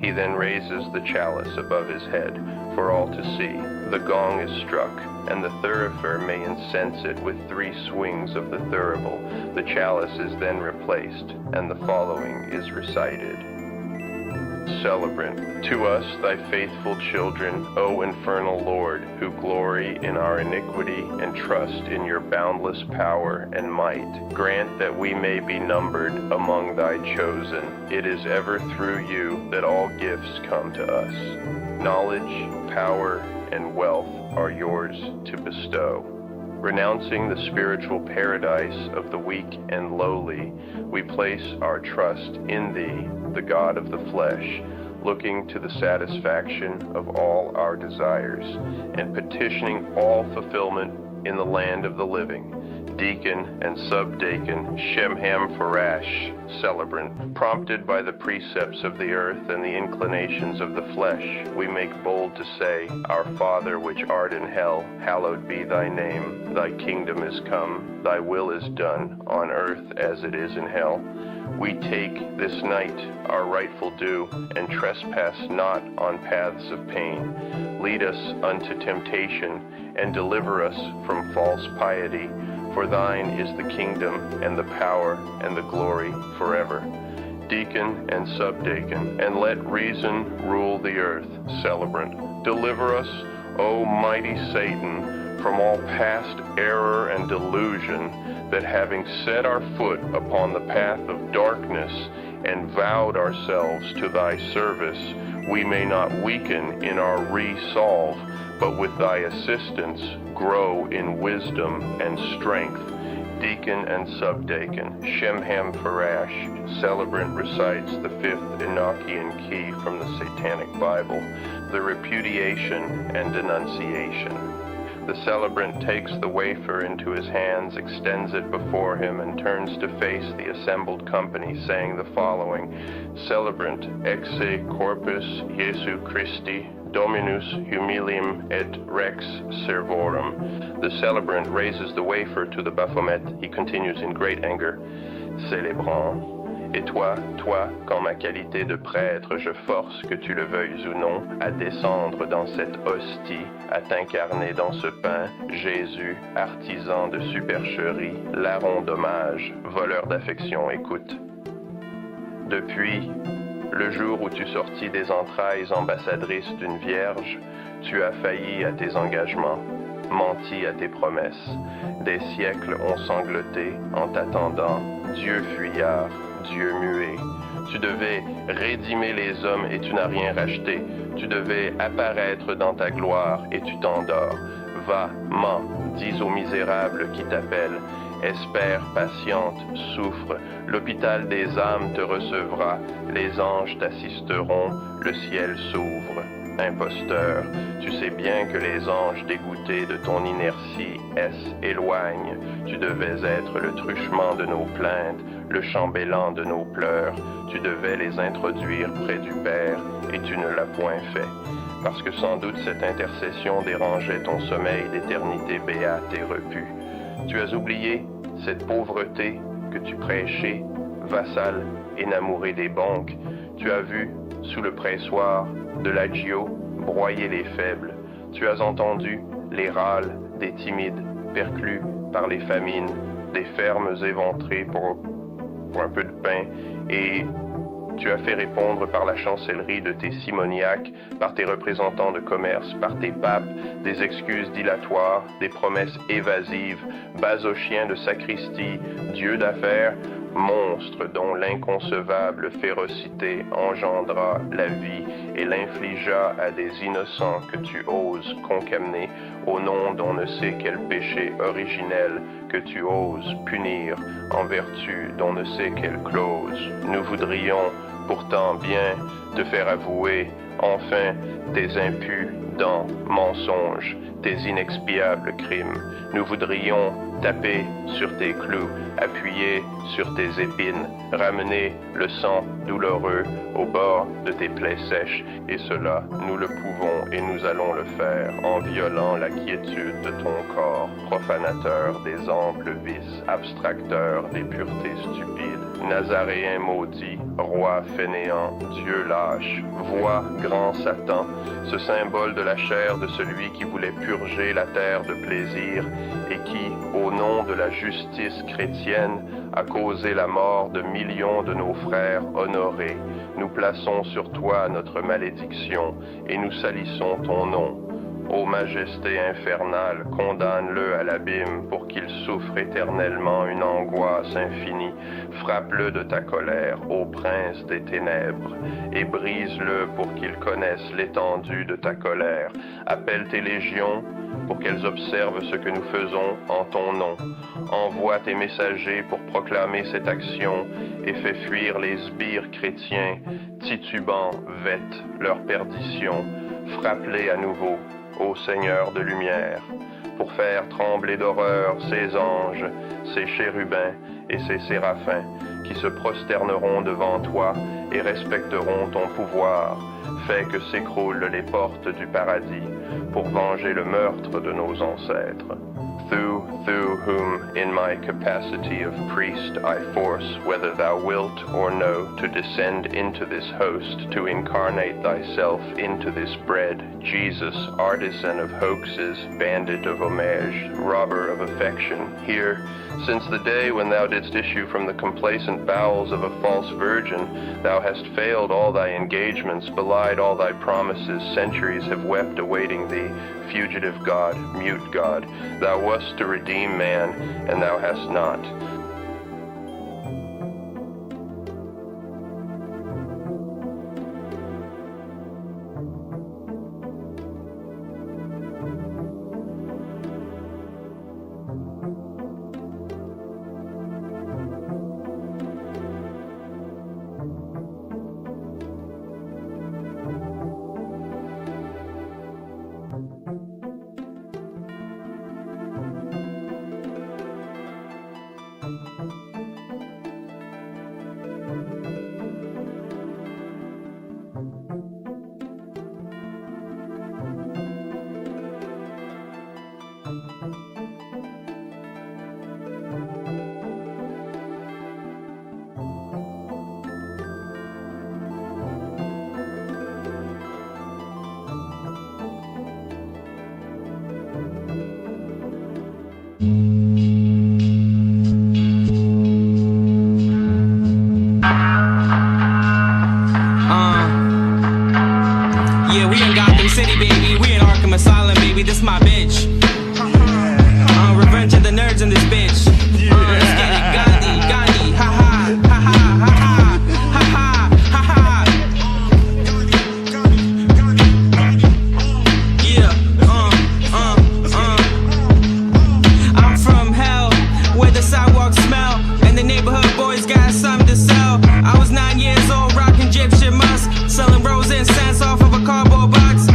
He then raises the chalice above his head for all to see. The gong is struck, and the thurifer may incense it with 3 swings of the thurible. The chalice is then replaced, and the following is recited. Celebrant, to us thy faithful children, O infernal Lord, who glory in our iniquity and trust in your boundless power and might, grant that we may be numbered among thy chosen. It is ever through you that all gifts come to us. Knowledge, power, and wealth are yours to bestow. Renouncing the spiritual paradise of the weak and lowly, we place our trust in thee, the God of the flesh, looking to the satisfaction of all our desires, and petitioning all fulfillment in the land of the living. Deacon and subdeacon Shemham Farash, celebrant, prompted by the precepts of the earth and the inclinations of the flesh, we make bold to say, Our Father which art in hell, hallowed be thy name. Thy kingdom is come, thy will is done, on earth as it is in hell. We take this night our rightful due, and trespass not on paths of pain. Lead us unto temptation, and deliver us from false piety. For thine is the kingdom, and the power, and the glory forever. Deacon and subdeacon, and let reason rule the earth. Celebrant, deliver us, O mighty Satan, from all past error and delusion, that having set our foot upon the path of darkness and vowed ourselves to thy service, we may not weaken in our resolve, but with thy assistance grow in wisdom and strength. Deacon and subdeacon Shemham Farash, celebrant, recites the 5th Enochian key from the Satanic Bible, the repudiation and denunciation. The celebrant takes the wafer into his hands, extends it before him, and turns to face the assembled company, saying the following: Celebrant, exe corpus Jesu Christi, Dominus humilium et rex servorum. The celebrant raises the wafer to the Baphomet. He continues in great anger, Célébrant. Et toi, qu'en ma qualité de prêtre, je force, que tu le veuilles ou non, à descendre dans cette hostie, à t'incarner dans ce pain, Jésus, artisan de supercherie, larron d'hommage, voleur d'affection, écoute. Depuis le jour où tu sortis des entrailles ambassadrices d'une vierge, tu as failli à tes engagements, menti à tes promesses. Des siècles ont sangloté en t'attendant, Dieu fuyard, Dieu muet. Tu devais rédimer les hommes et tu n'as rien racheté. Tu devais apparaître dans ta gloire et tu t'endors. Va, mens, dis aux misérables qui t'appellent. Espère, patiente, souffre. L'hôpital des âmes te recevra. Les anges t'assisteront. Le ciel s'ouvre. imposteur. Tu sais bien que les anges dégoûtés de ton inertie éloignent. Tu devais être le truchement de nos plaintes, le chambellan de nos pleurs. Tu devais les introduire près du Père, et tu ne l'as point fait. Parce que sans doute cette intercession dérangeait ton sommeil d'éternité béate et repue. Tu as oublié cette pauvreté que tu prêchais, vassal énamouré des banques. Tu as vu, sous le pressoir de l'agio, broyer les faibles. Tu as entendu les râles des timides, perclus par les famines, des fermes éventrées pour un peu de pain, et tu as fait répondre par la chancellerie de tes simoniaques, par tes représentants de commerce, par tes papes, des excuses dilatoires, des promesses évasives, basochiens de sacristie, dieux d'affaires, monstre dont l'inconcevable férocité engendra la vie et l'infligea à des innocents que tu oses concamer au nom d'on ne sait quel péché originel que tu oses punir en vertu d'on ne sait quelle clause. Nous voudrions pourtant bien te faire avouer enfin tes impudents mensonges, tes inexpiables crimes. Nous voudrions taper sur tes clous, appuyer sur tes épines, ramener le sang douloureux au bord de tes plaies sèches, et cela, nous le pouvons et nous allons le faire en violant la quiétude de ton corps, profanateur des amples vices, abstracteur des puretés stupides, nazaréen maudit, roi fainéant, Dieu lâche, voix grand Satan, ce symbole de la chair de celui qui voulait purger la terre de plaisir et qui, au nom de la justice chrétienne, a causé la mort de millions de nos frères honorés. Nous plaçons sur toi notre malédiction et nous salissons ton nom. Ô majesté infernale, condamne-le à l'abîme pour qu'il souffre éternellement une angoisse infinie. Frappe-le de ta colère, ô prince des ténèbres, et brise-le pour qu'il connaisse l'étendue de ta colère. Appelle tes légions pour qu'elles observent ce que nous faisons en ton nom. Envoie tes messagers pour proclamer cette action et fais fuir les sbires chrétiens, titubants, vêtent leur perdition. Frappe-les à nouveau, ô Seigneur de lumière, pour faire trembler d'horreur ces anges, ces chérubins et ces séraphins qui se prosterneront devant toi et respecteront ton pouvoir. Fais que s'écroulent les portes du paradis pour venger le meurtre de nos ancêtres. Through whom in my capacity of priest I force, whether thou wilt or no, to descend into this host, to incarnate thyself into this bread, Jesus, artisan of hoaxes, bandit of homage, robber of affection, here, since the day when thou didst issue from the complacent bowels of a false virgin, thou hast failed all thy engagements, belied all thy promises, centuries have wept awaiting thee, fugitive God, mute God. Thou wast to redeem man, and thou hast not. This my bitch. Revenge of the nerds in this bitch. Let's get it. Gandhi, ha ha, ha ha, ha ha, ha ha, ha ha. Yeah, I'm from hell, where the sidewalks smell, and the neighborhood boys got something to sell. I was 9 years old, rocking Egyptian musk, selling rose incense off of a cardboard box.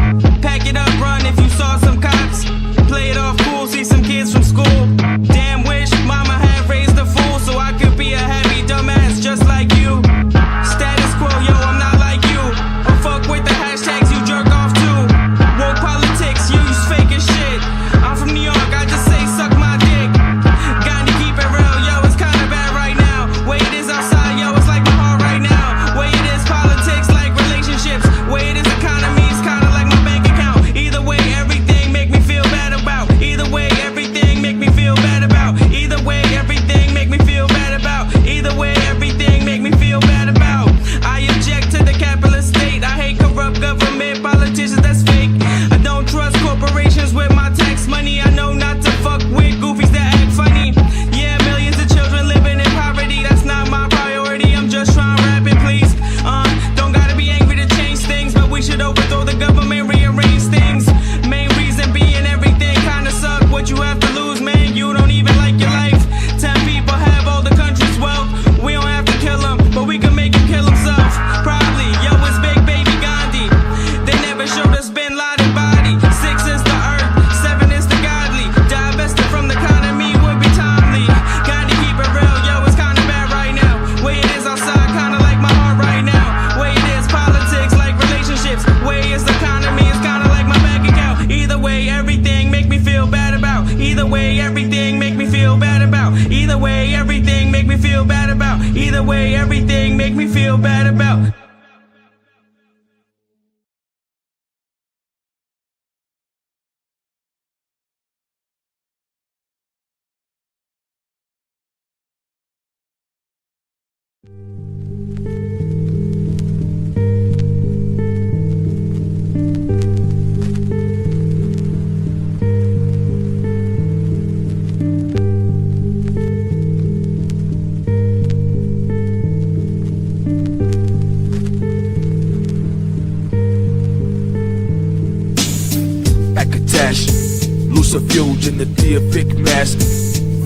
Lucifuge in the deific mask.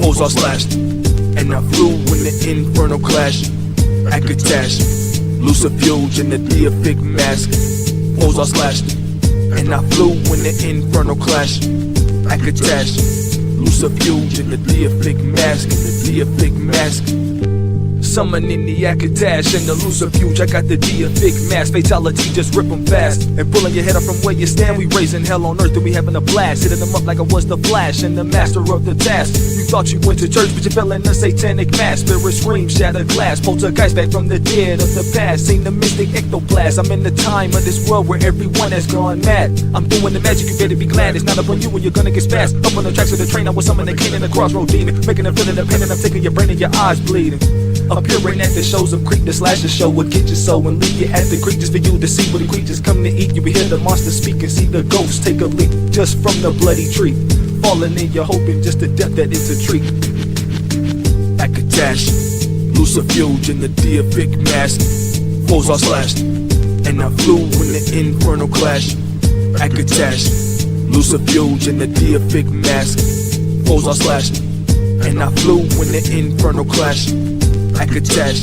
Foes are slashed, and I flew in the infernal clash. Akatash, Lucifuge in the deific mask. Foes are slashed, and I flew in the infernal clash. Akatash, Lucifuge in the deific mask, in the deific mask. Summoning the Akatash and the Lucifuge. I got the deific mask. Fatality, just rip them fast. And pulling your head up from where you stand. We raising hell on earth and we having a blast. Hitting them up like I was the Flash and the master of the task. You thought you went to church, but you fell in a satanic mask. Spirit scream, shattered glass. Poltergeist back from the dead of the past. Seen the mystic ectoplasm. I'm in the time of this world where everyone has gone mad. I'm doing the magic, you better be glad. It's not up on you when you're gonna get spazzed. Up on the tracks of the train, I was summoning the king in the crossroad demon. Making a feeling of pain and I'm taking your brain and your eyes bleeding. Appearing at the shows of Creek, the slasher show will get you so and leave you at the creek just for you to see what the creatures come to eat. You will hear the monster speak and see the ghosts take a leap just from the bloody tree. Falling in your hoping just to death that it's a treat. Akatash, Lucifuge in the deific mask. Foes are slashed, and I flew in the infernal clash. Akatash, Lucifuge in the deific mask. Foes are slashed, and I flew in the infernal clash. Akatash,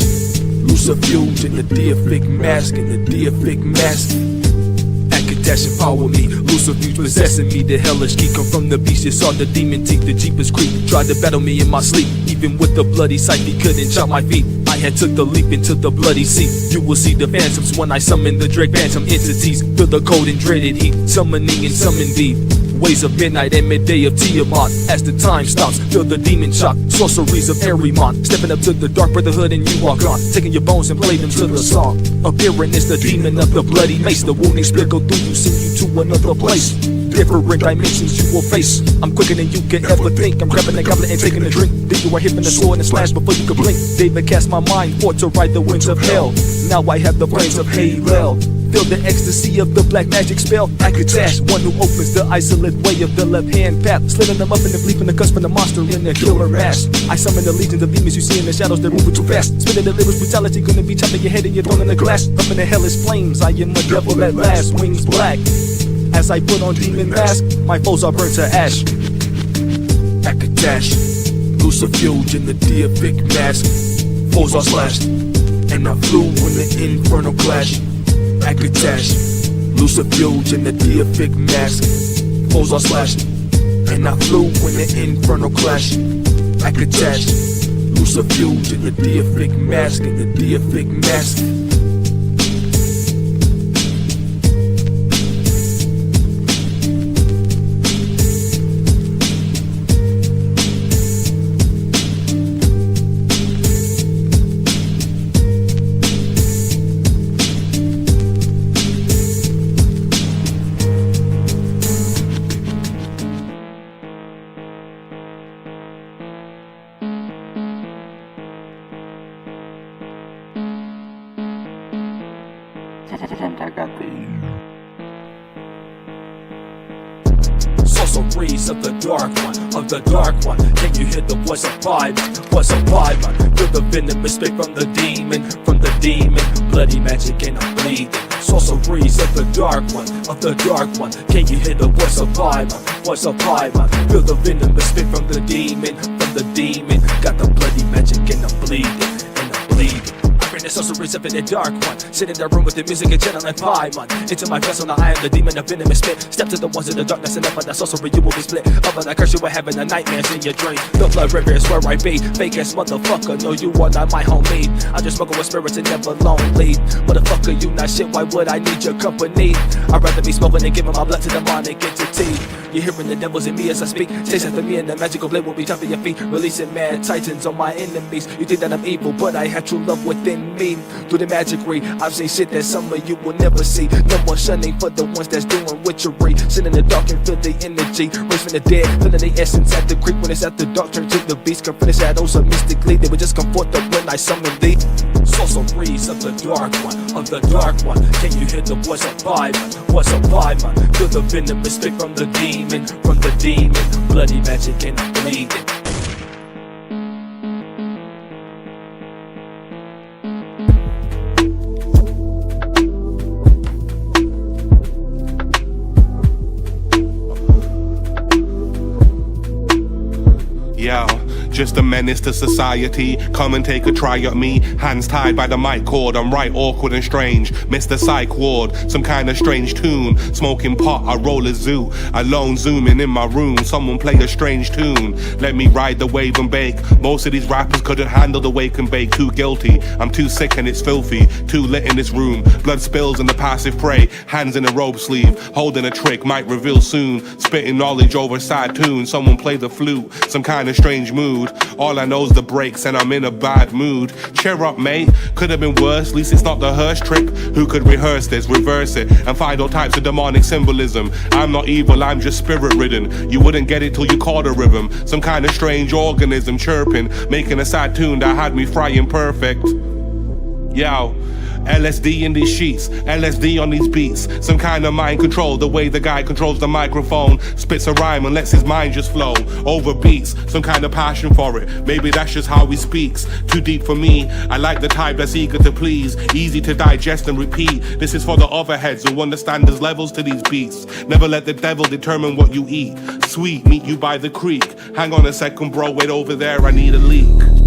Lucifuge in the deific mask, in the deific mask. Akatash empower me, Lucifuge possessing me. The hellish key come from the beast. You saw the demon teeth, the jeepers creep. Tried to battle me in my sleep, even with the bloody sight. He couldn't chop my feet. I had took the leap into the bloody sea. You will see the phantoms when I summon the Drake phantom entities. Feel the cold and dreaded heat, summoning and summon thee. Ways of midnight and midday of Tiamat. As the time stops, feel the demon shock. Sorceries of Arimon. Stepping up to the dark brotherhood and you walk on. Taking your bones and play them to the song. Appearing is the demon of the bloody mace. The wounding spirit go through you, send you to another place. Different dimensions you will face. I'm quicker than you could ever think. I'm grabbing a goblet and taking a drink. Then you are hitting the sword and slash before you can blink. David cast my mind for to ride the winds of hell. Now I have the brains of Halel. Feel the ecstasy of the black magic spell. Akatash, one who opens the isolate way of the left hand path. Slitting them up in the bleep in the cusp of the monster in the killer mask. I summon the legions of demons you see in the shadows, they're moving too fast. Spinning the lyrics brutality, gonna be chopping your head and your throne in the glass. Up in the hellish flames, I am a devil at last. Wings black, as I put on demon mask, my foes are burnt to ash. Akatash, Lucifuge in the deific mask. Foes are slashed, and I flew in the infernal clash. Akatash, Lucifuge in the deific mask. Foes are slashed, and I flew in the infernal clash. Akatash, Lucifuge in the deific mask, in the deific mask. I got the sorceries of the dark one, of the dark one. Can you hear the voice of five? Voice of five, feel the venom spit from the demon, from the demon. Bloody magic and I'm bleeding. Sorceries of the dark one, of the dark one. Can you hear the voice of five? Voice of five, feel the venom spit from the demon, from the demon. Got the bloody magic and I'm bleeding, and I'm bleeding. The sorceries up in the dark one. Sit in the room with the music and channeling pie, man. Into my vessel, now I am the demon of venomous spit. Step to the ones in the darkness and up on the sorcery, you will be split. Up on that curse, you were having the nightmares in your dreams. The blood river is where I be. Fake ass motherfucker, no, you are not my homie. I just smoke with spirits and never lonely. Motherfucker, you not shit, why would I need your company? I'd rather be smoking than giving my blood to demonic entity. You're hearing the devils in me as I speak. Chase after me and the magical blade will be jumping your feet. Releasing mad titans on my enemies. You think that I'm evil, but I have true love within me. Through the magicry, I've seen shit that some of you will never see. No more shunning for the ones that's doing witchery. Sit in the dark and feel the energy. Raise from the dead, feeling the essence at the creek. When it's at the dark, turn to the beast. Come from the shadows so mystically. They would just come forth up when I summon thee. Sorceries of the dark one, of the dark one. Can you hear the voice of five? Voice of five, man. Feel the venomous spit from the demon, from the demon. Bloody magic and I'm bleeding. just a menace to society. Come and take a try at me, hands tied by the mic cord. I'm right awkward and strange, Mr. Psych Ward. Some kind of strange tune, smoking pot, I roll a zoo. Alone zooming in my room, someone play a strange tune. Let me ride the wave and bake. Most of these rappers couldn't handle the wake and bake. Too guilty, I'm too sick and it's filthy. Too lit in this room, blood spills in the passive prey. Hands in a robe sleeve, holding a trick, might reveal soon. Spitting knowledge over sad tunes, someone play the flute. Some kind of strange mood, all I know's the breaks and I'm in a bad mood. Cheer up mate, could have been worse, at least it's not the hearse trip. Who could rehearse this, reverse it, and find all types of demonic symbolism. I'm not evil, I'm just spirit ridden. You wouldn't get it till you caught a rhythm. Some kind of strange organism chirping, making a sad tune that had me frying perfect. Yo, LSD in these sheets, LSD on these beats. Some kind of mind control, the way the guy controls the microphone. Spits a rhyme and lets his mind just flow over beats, some kind of passion for it. Maybe that's just how he speaks. Too deep for me, I like the type that's eager to please. Easy to digest and repeat. This is for the other heads who understand there's levels to these beats. Never let the devil determine what you eat. Sweet, meet you by the creek. Hang on a second bro, wait over there, I need a leak.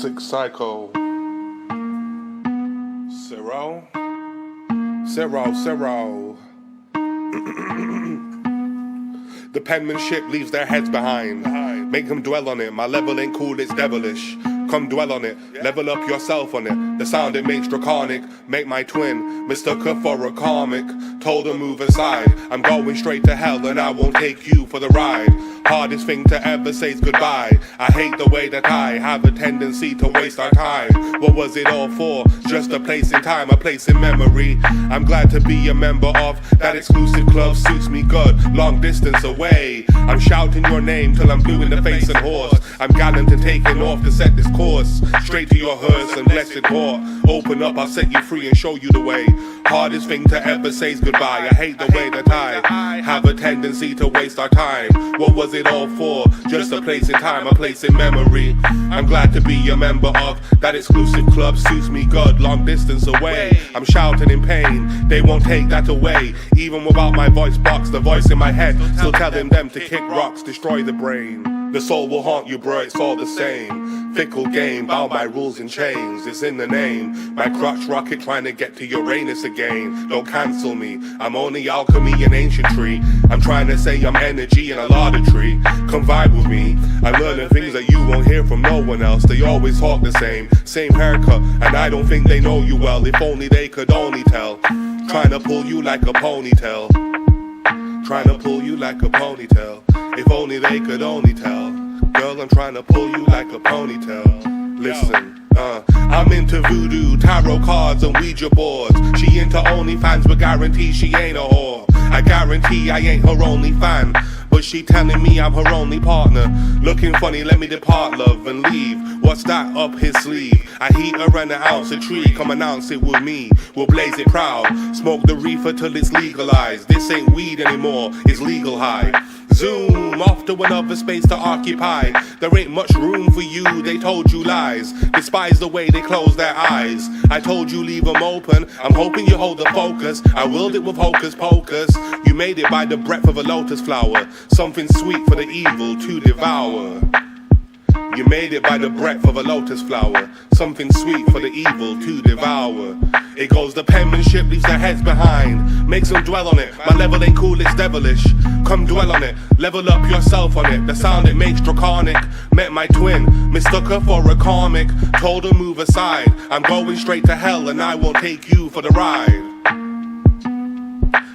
Toxic Psycho. SIRO. The penmanship leaves their heads behind. Make them dwell on it. My level ain't cool, it's devilish. Come dwell on it, level up yourself on it. The sound it makes draconic. Make my twin mistook her for a comic. Told her move aside. I'm going straight to hell and I won't take you for the ride. Hardest thing to ever say is goodbye. I hate the way that I have a tendency to waste our time. What was it all for? Just a place in time, a place in memory. I'm glad to be a member of that exclusive club. Suits me good, long distance away. I'm shouting your name till I'm blue in the face and hoarse. I'm gallant and taking off to set this course. Straight to your hearse and blessed port. Open up, I'll set you free and show you the way. Hardest thing to ever say is goodbye. I hate the way that I have a tendency to waste our time. What was it all for? Just a place in time, a place in memory. I'm glad to be a member of that exclusive club. Suits me good, long distance away. I'm shouting in pain, they won't take that away. Even without my voice box, the voice in my head still telling them to kick rocks, destroy the brain. The soul will haunt you, bro, it's all the same. Fickle game, bound by rules and chains. It's in the name. My crotch rocket trying to get to Uranus again. Don't cancel me, I'm only alchemy and ancientry. I'm trying to say I'm energy and a laudatory. Come vibe with me, I'm learning things that you won't hear from no one else. They always talk the same haircut, and I don't think they know you well. If only they could only tell. Trying to pull you like a ponytail. Trying to pull you like a ponytail. If only they could only tell. Girl, I'm trying to pull you like a ponytail. Listen, I'm into voodoo, tarot cards and Ouija boards. She into OnlyFans, but guarantee she ain't a whore. I guarantee I ain't her only fan, but she telling me I'm her only partner. Looking funny, let me depart, love, and leave. What's that up his sleeve? I heat her and an ounce of tree. Come announce it with me, we'll blaze it proud. Smoke the reefer till it's legalized. This ain't weed anymore, it's legal high. Zoom off to another space to occupy. There ain't much room for you, they told you lies. Despise the way they close their eyes. I told you leave them open, I'm hoping you hold the focus. I willed it with hocus pocus. You made it by the breath of a lotus flower. Something sweet for the evil to devour. You made it by the breath of a lotus flower. Something sweet for the evil to devour. It goes, the penmanship leaves their heads behind. Makes them dwell on it. My level ain't cool, it's devilish. Come dwell on it, level up yourself on it. The sound it makes draconic. Met my twin, mistook her for a comic. Told her move aside. I'm going straight to hell and I won't take you for the ride.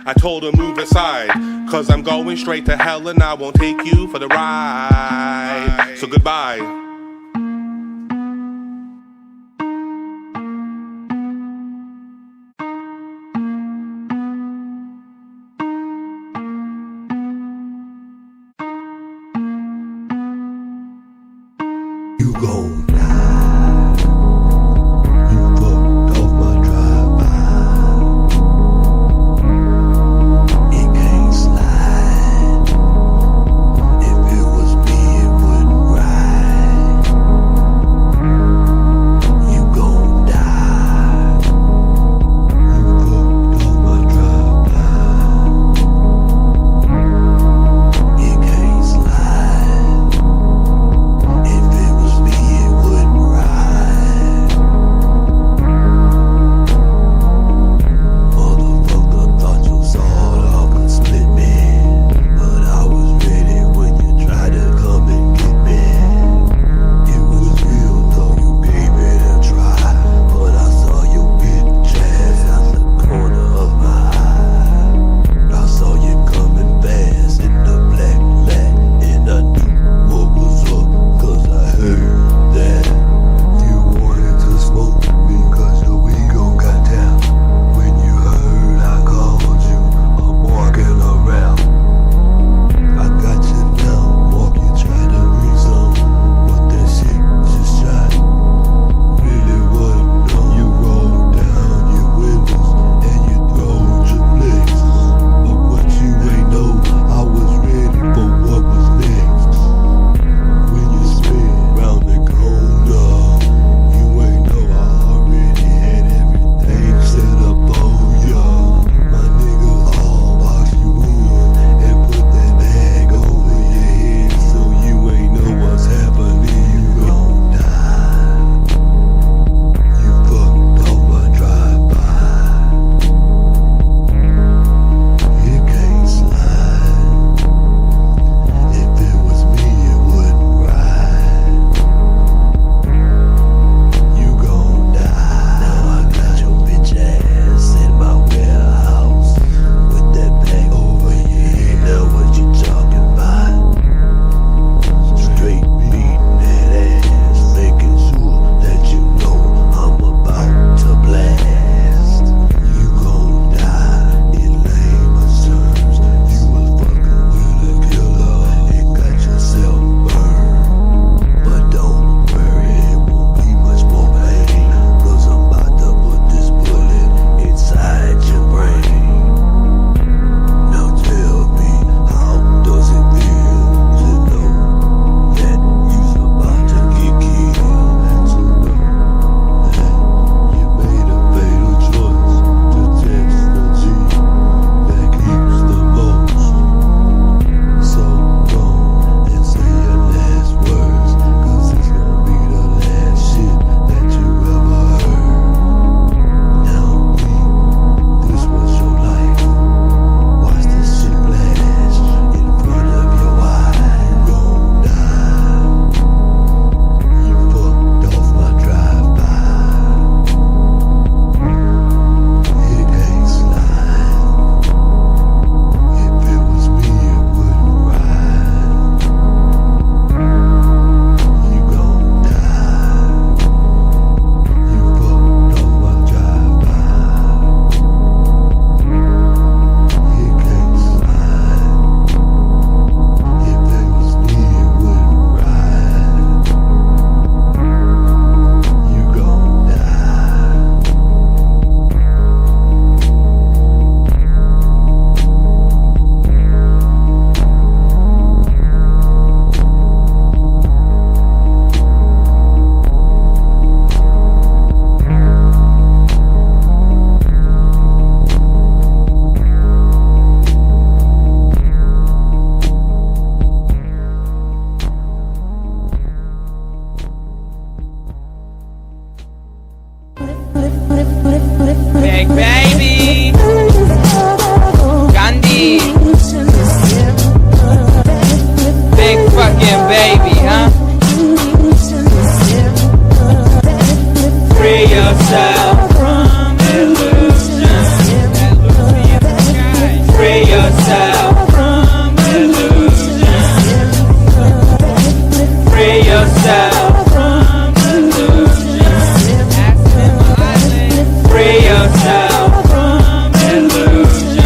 I told her move aside, cause I'm going straight to hell and I won't take you for the ride. So goodbye. You gon' die. You fucked off my drive-by. It can't slide. If it was me, it wouldn't ride. You gon' die. You fucked off my drive-by. It can't slide. If it was me, it would fucking baby, huh? Free yourself from illusion. Free yourself from illusion. Free yourself from illusion. Free yourself from illusion.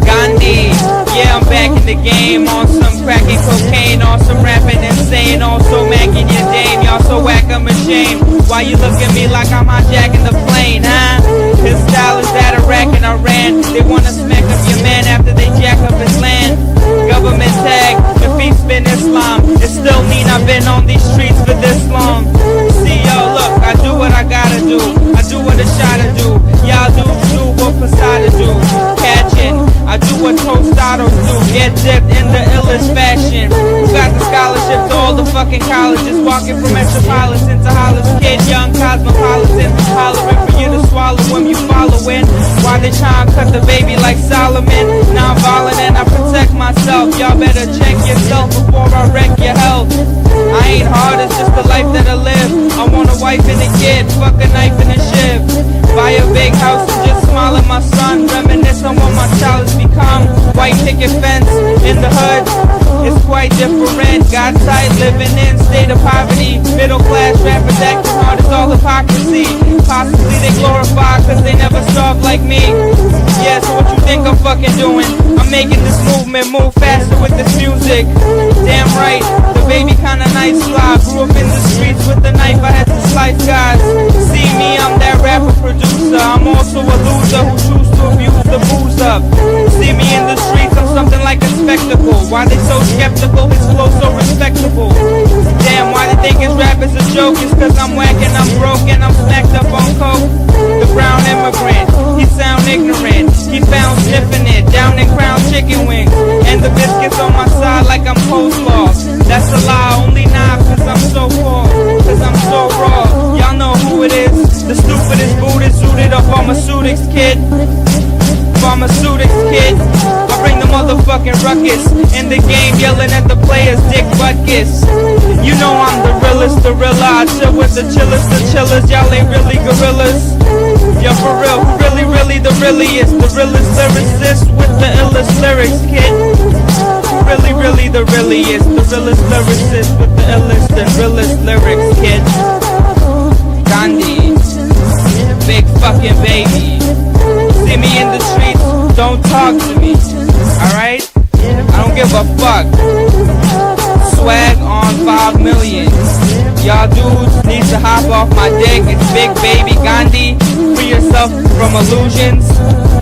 Gandhi, yeah, I'm back in the game on some cracking cocaine, on some rapping insane, also macking your dame. Y'all so whack, I'm ashamed. Why you look at me like I'm hijacking the plane, huh? His style is that Iraq and Iran. They wanna smack up your man after they jack up his land. Government tag, if he's been Islam, it still mean I've been on these streets for this long. See, yo, look, I do what I gotta do. I do what a shotta do. Y'all do what Posada do. Catching, I do what Tostados do. Get dipped in the illest fashion. Who got the scholarship to all the fucking colleges? Walking from metropolitan to Hollis kid, young cosmopolitan. Hollering for you to swallow when you following. Why they trying to cut the baby like Solomon? Non-violent and I protect myself. Y'all better check yourself before I wreck your health. I ain't hard, it's just the life that I live. I want a wife and a kid, fuck a knife and a shiv. Buy a big house and just smile at my son. Reminisce on what my child has become. White picket fence in the hood, it's quite different. Got tight living in state of poverty. Middle class rappers acting hard, it's all hypocrisy. Possibly they glorify cause they never starved like me. Yeah, so what you think I'm fucking doing? I'm making this movement move faster with this music. Damn right, the baby kinda nice fly. Grew up in the streets with the knife, I had to slice guys. See me, I'm that rapper producer. I'm also a loser who choose to abuse the booze up. See me in the streets, I'm something like a spectacle. Why they so skeptical, his flow so respectable. Damn, why they think his rap is a joke? It's cause I'm whack and I'm broke and I'm snacked up on coke. The brown immigrant, he sound ignorant. He found sniffing it down in Crown Chicken Wings. And the biscuits on my side like I'm coleslaw. That's a lie, only not cause I'm so poor. Cause I'm so raw, y'all know who it is. The stupidest Buddhist suited up pharmaceutics kid. Pharmaceutics kid. I bring the motherfucking ruckus. In the game yelling at the players dick butt kiss. You know I'm the realest, the realer. I chill with the chillers, y'all ain't really gorillas. Yo, for real, who really the realest? The realest lyricist with the illest lyrics, kid. Who really the realest? The realest lyricist with the illest and realest lyrics, kid. Gandhi, big fucking baby. See me in the streets, don't talk to me, alright? I don't give a fuck. Swag on 5 million. Y'all dudes need to hop off my dick. It's Big Baby Gandhi. Free yourself from illusions.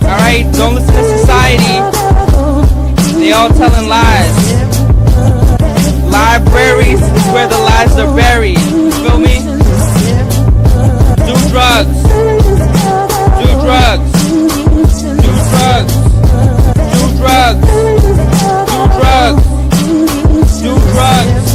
Alright, don't listen to society. They all telling lies. Libraries is where the lies are buried. You feel me? Do drugs. Do drugs. Do drugs. Do drugs. Do drugs. Do drugs.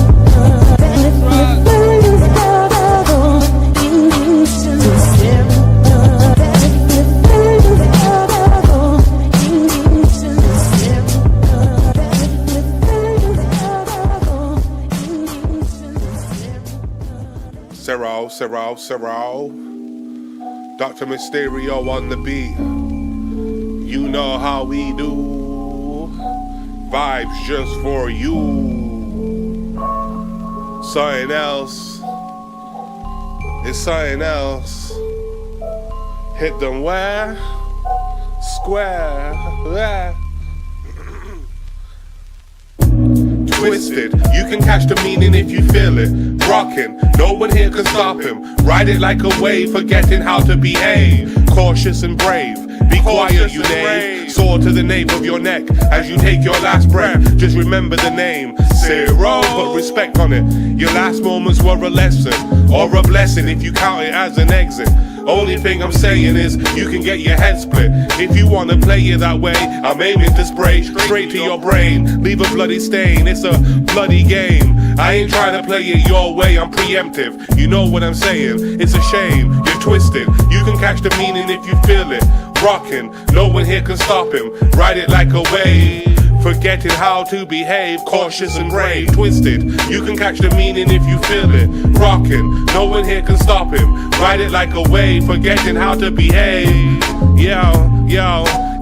SIRO. Dr. Mysterio on the beat. You know how we do. Vibes just for you. Something else. It's something else. Hit them where? Square. Where? Twisted, you can catch the meaning if you feel it. Rockin', no one here can stop him. Ride it like a wave, forgetting how to behave. Cautious and brave, be quiet you knave. Sword to the nape of your neck as you take your last breath. Just remember the name, SIRO, put respect on it. Your last moments were a lesson, or a blessing if you count it as an exit. Only thing I'm saying is, you can get your head split. If you wanna play it that way, I'm aiming to spray straight to your brain. Leave a bloody stain, it's a bloody game. I ain't trying to play it your way, I'm preemptive. You know what I'm saying, it's a shame, you're twisted. You can catch the meaning if you feel it. Rockin', no one here can stop him. Ride it like a wave. forgetting how to behave, cautious and brave, twisted. You can catch the meaning if you feel it. Rocking, no one here can stop him. Ride it like a wave, forgetting how to behave.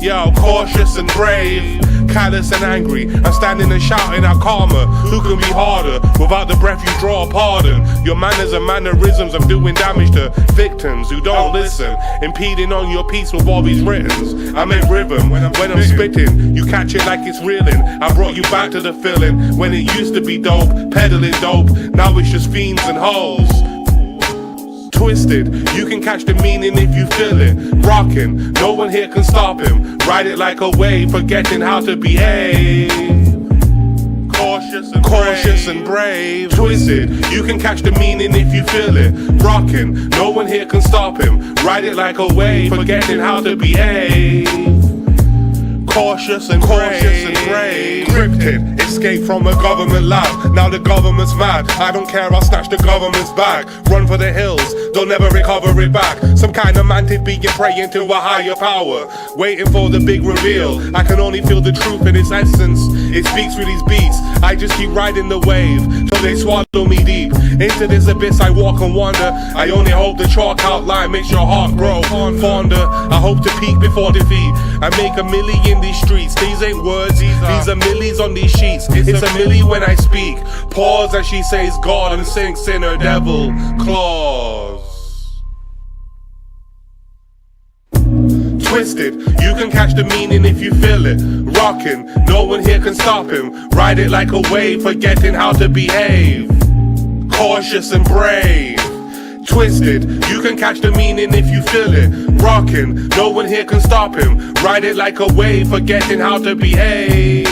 Yo, cautious and brave, callous and angry. I'm standing and shouting out karma. Who can be harder? Without the breath you draw a pardon. Your manners and mannerisms of doing damage to victims who don't listen, impeding on your peace with all these writtens. I make rhythm when I'm spitting. You catch it like it's reeling. I brought you back to the feeling when it used to be dope, peddling dope. Now it's just fiends and hoes. Twisted, you can catch the meaning if you feel it. Rocking, no one here can stop him. Ride it like a wave, forgetting how to behave. Cautious and brave. Twisted, you can catch the meaning if you feel it. Rocking, no one here can stop him. Ride it like a wave, forgetting how to behave. Cautious and brave. Cryptid, escape from a government lab. Now the government's mad. I don't care, I'll snatch the government's bag. Run for the hills, they'll never recover it back. Some kind of mantic being praying to a higher power, waiting for the big reveal. I can only feel the truth in its essence. It speaks through these beats. I just keep riding the wave till they swallow me deep. Into this abyss I walk and wander. I only hope the chalk outline makes your heart grow fonder. I hope to peak before defeat. I make a million these streets. These ain't words, these are millies on these sheets. It's a milli when I speak. Pause as she says God and sinks in her devil claws. Twisted, you can catch the meaning if you feel it. Rocking, no one here can stop him. Ride it like a wave, forgetting how to behave. Cautious and brave. Twisted, you can catch the meaning if you feel it. Rocking, no one here can stop him. Ride it like a wave, forgetting how to behave.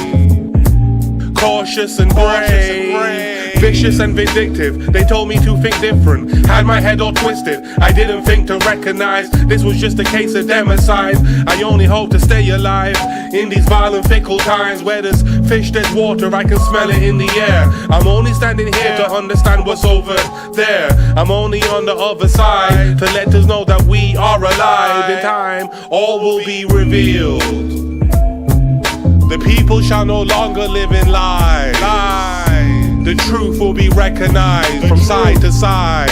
Cautious and brave, vicious and vindictive. They told me to think different, had my head all twisted. I didn't think to recognize this was just a case of democide. I only hope to stay alive in these violent, fickle times where there's fish, there's water, I can smell it in the air. I'm only standing here to understand what's over there. I'm only on the other side to let us know that we are alive. In time, all will be revealed. The people shall no longer live in lies. The truth will be recognized from side to side.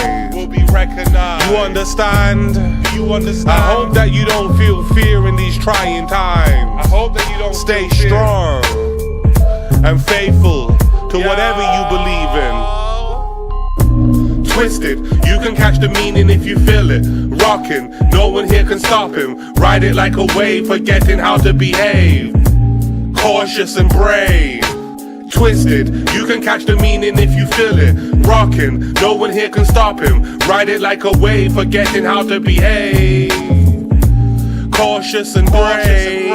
You understand? I hope that you don't feel fear in these trying times. I hope that you don't stay strong and faithful to whatever you believe in. Twisted, you can catch the meaning if you feel it. Rocking, no one here can stop him. Ride it like a wave, forgetting how to behave. Cautious and brave. Twisted, you can catch the meaning if you feel it. Rocking, no one here can stop him. Ride it like a wave, forgetting how to behave. Cautious and brave.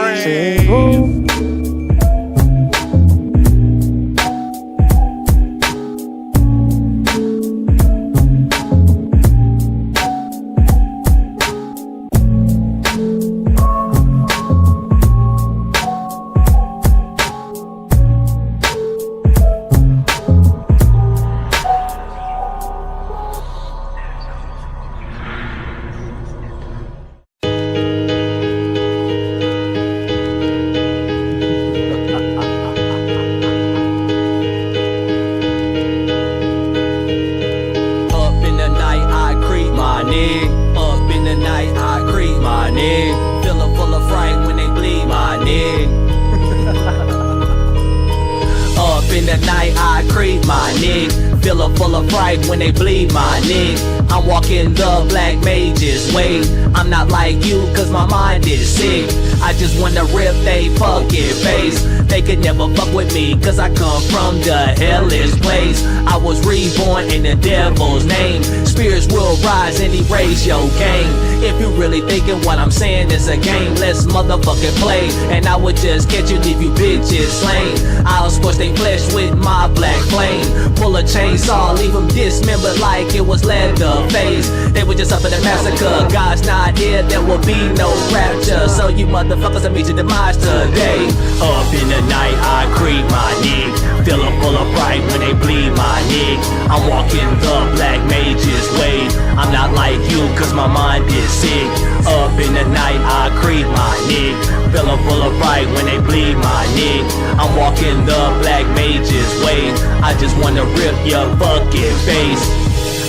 When they bleed my nigga, I'm walking the black mage's way. I'm not like you, cause my mind is sick. I just wanna rip they fucking face. They could never fuck with me, cause I come from the hellish place. I was reborn in the devil's name. Spirits will rise and erase your game. If you really thinking what I'm saying is a game, let's motherfucking play. And I would just catch you, leave you bitches slain. I'll scorch they flesh with my black flame. Pull a chainsaw, leave them dismembered like it was Leatherface. They were just up in a massacre. God's not here, there will be no rapture. So you motherfuckers will meet your demise today. Up in the night, I creep my knee. Fill up full of bright when they bleed my nigga. I'm walking the black mage's way. I'm not like you cause my mind is sick. Up in the night I creep my nigga. Feeling full of pride when they bleed my nigga. I'm walking the black mage's way. I just wanna rip your fucking face.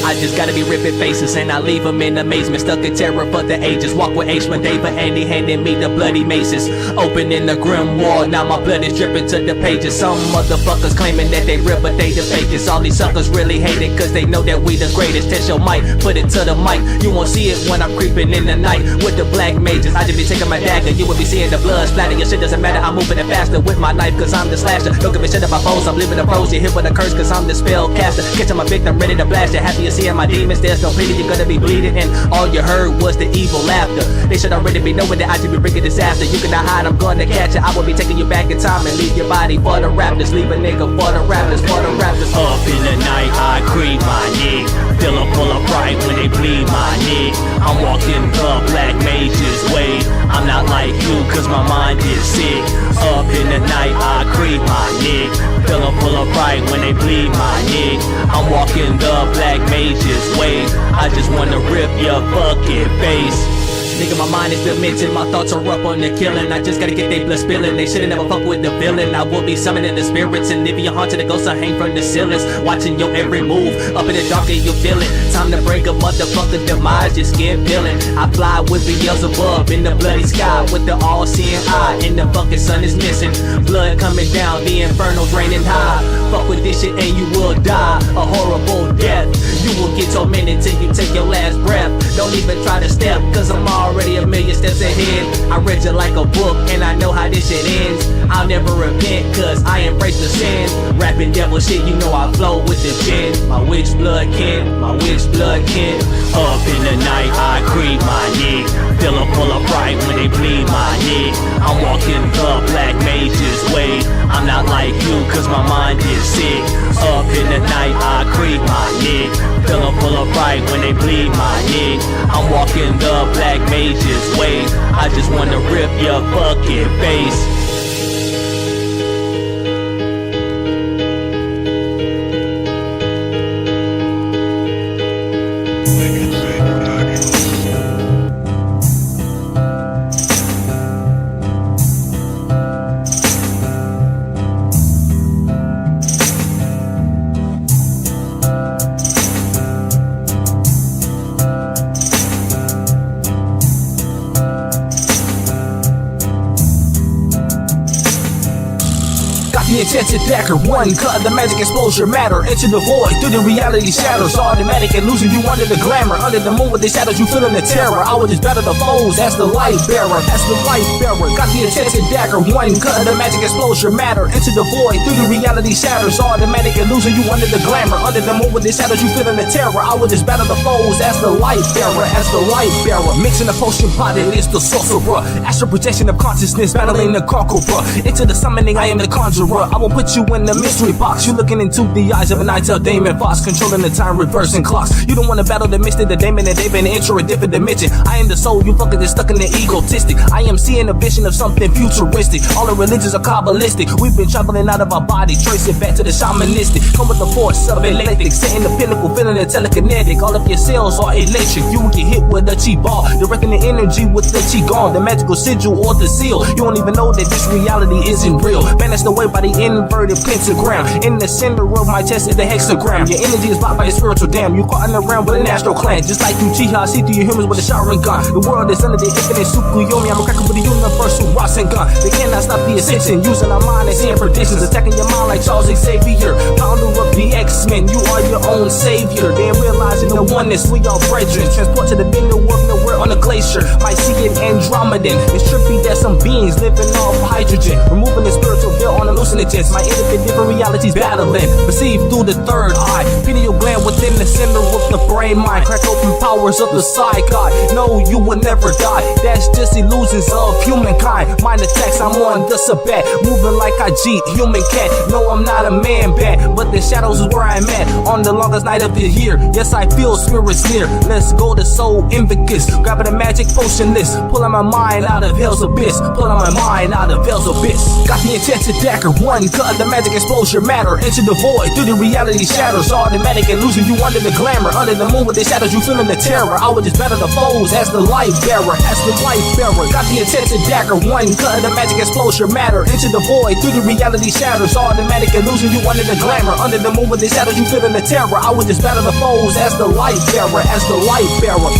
I just gotta be ripping faces and I leave them in amazement. Stuck in terror for the ages. Walk with H when David Andy handing me the bloody maces. Opening the grim wall, now my blood is dripping to the pages. Some motherfuckers claiming that they real but they the fakest. All these suckers really hate it cause they know that we the greatest. Test your mic, put it to the mic. You won't see it when I'm creeping in the night with the black mages. I just be taking my dagger, you will be seeing the blood splatter. Your shit doesn't matter, I'm moving it faster with my knife cause I'm the slasher. Don't give a shit about foes, I'm living the pros. You hit with a curse cause I'm the spell caster. Catching my victim, ready to blast it. Happy seeing my demons, there's no pity, you're gonna be bleeding. And all you heard was the evil laughter. They should already be knowing that I should be bringing disaster. You cannot hide, I'm gonna catch it. I will be taking you back in time and leave your body for the raptors. Leave a nigga for the raptors, for the raptors. Up in the night, I creep my nigga. Feeling full of pride when they bleed my nigga. I'm walking the black mage's way. I'm not like you cause my mind is sick. Up in the night, I creep my nigga. Feeling full of pride when they bleed my nigga. I'm walking the black mage's way. I just wanna rip your fucking face. Nigga, my mind is demented, my thoughts are up on the killing. I just gotta get they blood spilling. They should've never fuck with the villain. I will be summoning the spirits and if you're haunted, the ghosts I hang from the ceilings. Watching your every move, up in the dark and you feel it. Time to bring a motherfucker demise, your skin peeling. I fly with Beelzebub in the bloody sky with the all-seeing eye. And the fucking sun is missing, blood coming down, the inferno's raining high. Fuck with this shit and you will die a horrible death. You will get tormented till you take your last breath. Don't even try to step, cause I'm already a million steps ahead. I read you like a book and I know how this shit ends. I'll never repent cause I embrace the sin. Rapping devil shit, you know I flow with the pen. My witch blood kin, my witch blood kin. Up in the night I creep my nigga. Feeling full of pride when they bleed my nigga. I'm walking the black mage's way. I'm not like you cause my mind is sick. Up in the night I creep my nigga. Feeling full of pride when they bleed my nigga. I'm walking the black mage's way. I just wanna rip your fucking face. Intensive dagger, one cut the magic exposure matter into the void through the reality shadows. Automatic illusion, you under the glamour, under the moon with the shadows, you feeling the terror. I would just battle the foes as the light bearer, as the light bearer. Got the intensive dagger, one cut the magic exposure matter into the void through the reality shadows. Automatic illusion, you under the glamour, under the moon with the shadows, you feeling the terror. I would just battle the foes as the light bearer, as the light bearer. Mixing the potion pot, it is the sorcerer. Astral projection of consciousness, battling the conqueror. Into the summoning, I am the conjurer. I will put you in the mystery box. You looking into the eyes of a night Damon Fox, controlling the time, reversing clocks. You don't wanna battle the mystic, the demon, and they've been enter a different dimension. I am the soul, you fucking just stuck in the egotistic. I am seeing a vision of something futuristic. All the religions are kabbalistic. We've been traveling out of our body, tracing back to the shamanistic. Come with the force of electric, setting the pinnacle, feeling the telekinetic. All of your cells are electric. You will get hit with a chi ball, directing the energy with the chi gone, the magical sigil or the seal. You don't even know that this reality isn't real. Banished away by the inverted pentagram. In the center of my chest is the hexagram. Your energy is blocked by the spiritual dam. You caught in the realm with an astral clan. Just like you Chiha, see through your humans with a showering gun. The world is under the infinite Tsukuyomi. I'm a cracker with a universal Rasengan. They cannot stop the ascension. Using our mind and seeing predictions. Attacking your mind like Charles Xavier. Founder of the X-Men. You are your own savior. Then realizing the oneness, we all brethren. Transport to the middle of nowhere on a glacier. Might see an Andromedan. It's trippy that some beings living off hydrogen. Removing the spiritual veil on hallucinogens. My different realities battling, perceived through the third eye. Pineal gland within the center of the brain mind. Crack open powers of the psychic. No, you will never die. That's just illusions of humankind. Mind attacks, I'm on the sabat. Moving like I cheat, human cat. No, I'm not a man bat, but the shadows is where I I am at on the longest night of the year. Yes, I feel spirits near. Let's go to Soul Invictus, grabbing a magic potion list, pulling my mind out of hell's abyss, pulling my mind out of hell's abyss. Got the intensive dagger, one cut, the magic explosion matter into the void, through the reality shatters, automatic and losing you under the glamour, under the moon with the shadows, you feeling the terror. I would just battle the foes as the life bearer, as the life bearer. Got the intensive dagger, one cut, the magic explosion matter into the void, through the reality shatters, automatic and losing you under the glamour, under the moon with the shadows, you feeling the terror. I would just battle the foes as the life bearer, as the life bearer.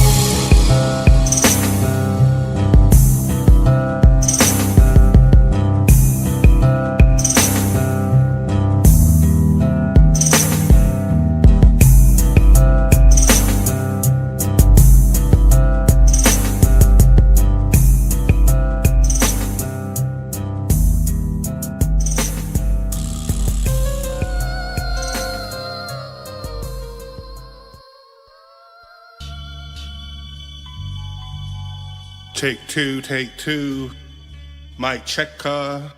Take two, mic checker.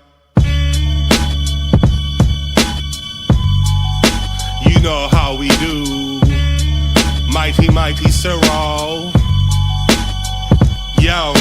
You know how we do, mighty SIRO. Yo,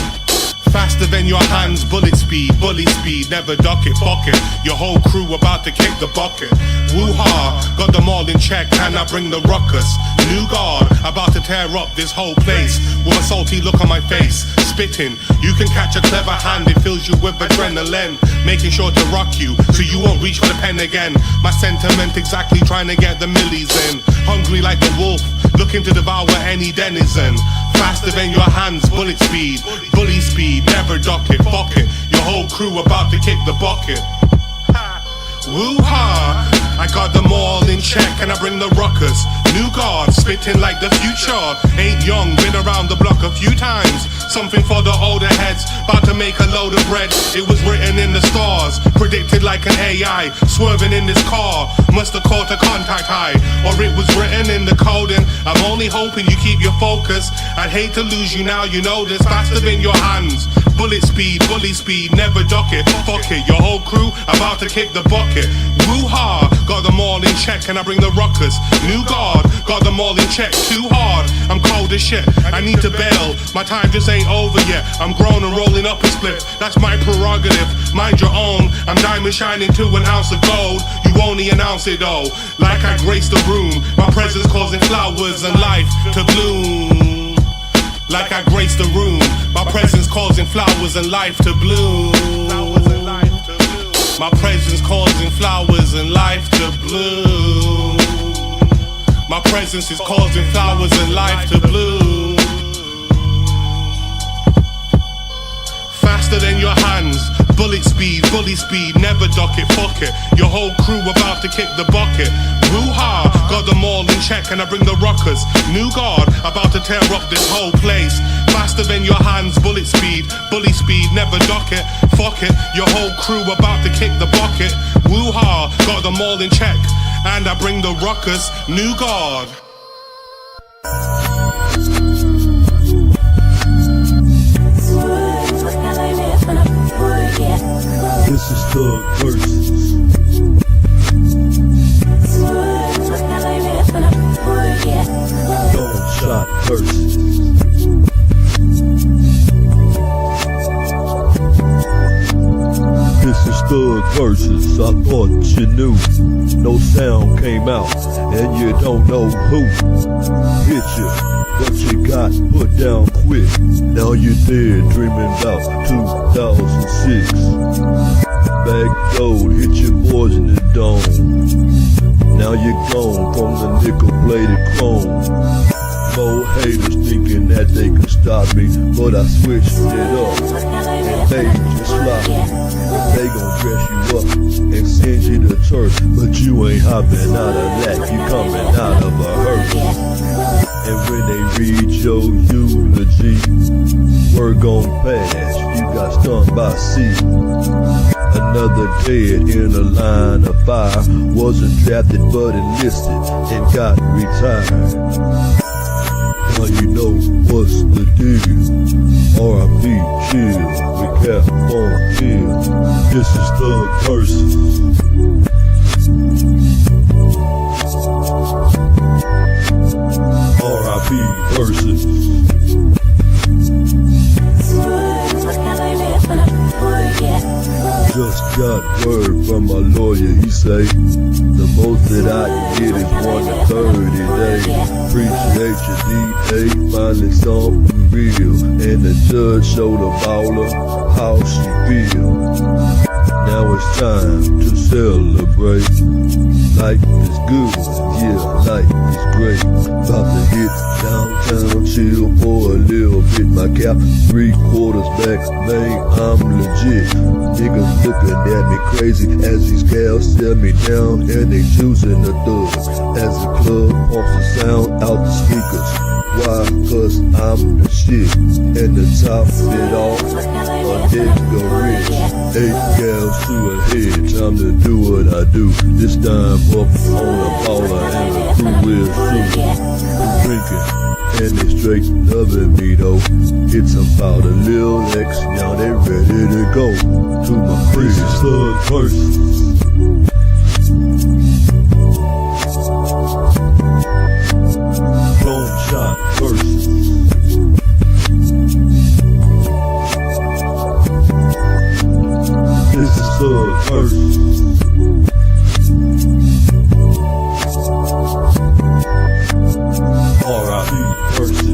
faster than your hands, bullet speed, bully speed, never duck it, fuck it. Your whole crew about to kick the bucket. Woo-ha, got them all in check, and I bring the ruckus. New guard, about to tear up this whole place. With a salty look on my face, spitting. You can catch a clever hand, it fills you with adrenaline, making sure to rock you, so you won't reach for the pen again. My sentiment exactly trying to get the millies in. Hungry like a wolf, looking to devour any denizen. Faster than your hands, bullet speed, bully speed, never duck it, fuck it. Your whole crew about to kick the bucket. Woo-ha, I got them all in check and I bring the ruckus. New guard, spitting like the future. Ain't young, been around the block a few times. Something for the older heads, about to make a load of bread. It was written in the stars, predicted like an AI. Swerving in this car, must have caught a contact high. Or it was written in the coding. I'm only hoping you keep your focus. I'd hate to lose you now, you know this. Faster than your hands, bullet speed, bully speed, never duck it. Fuck it, your whole crew about to kick the bucket. Woo-ha, got them all in check and I bring the ruckus. New guard, got them all in check. Too hard, I'm cold as shit, I need to bail. My time just ain't over yet, I'm grown and rolling up a split. That's my prerogative, mind your own. I'm diamond shining to an ounce of gold. You only announce it though, like I grace the room. My presence causing flowers and life to bloom. Like I grace the room, my presence causing flowers and life to bloom. My presence causing flowers and life to bloom. My presence is causing flowers and life to bloom. Faster than your hands, bullet speed, bully speed, never duck it, fuck it. Your whole crew about to kick the bucket. Woo-ha, got them all in check and I bring the ruckus. New guard, about to tear up this whole place. Faster than your hands, bullet speed, bully speed, never duck it, fuck it. Your whole crew about to kick the bucket. Woo-ha, got them all in check and I bring the ruckus. New guard. This is Thug Versus. Dome Shot Versus. This is Thug Versus. I thought you knew. No sound came out, and you don't know who hit you. What you got put down quick. Now you're dead, dreaming about 2006. Bag gold, hit your boys in the dome. Now you're gone from the nickel-bladed chrome. More haters thinking that they could stop me, but I switched it up and made you sloppy. They gon' dress you up and send you to church, but you ain't hopping out of that, you coming out of a hearse. And when they read your eulogy, word gon' pass, you got stung by sea. Another dead in a line of fire, wasn't drafted but enlisted and got retired. Now you know what's the deal. R.I.P. chill, we kept on kill. This is Thug Versus. lawyer, he say, the most that I can get is 1 to 30 days. Appreciate your DA, finally something real. And the judge showed the baller how she feel. Now it's time to celebrate. Life is good, yeah, life is great. About to hit downtown, chill for a little bit. My cap 3/4 back, man, I'm legit. Niggas looking at me crazy as these cows stare me down, and they choosing the thugs as the club pumps the sound out the speakers. Why? Cause I'm the shit, and the top it off, a nigga rich. 8 gals to a head, time to do what I do. This time up on a baller and the crew is too. Drinking, and they straight loving me though. It's about a Lil X, now they ready to go to my crib. Thug first. Drone shot first. This is thug first. R.I.P. versus.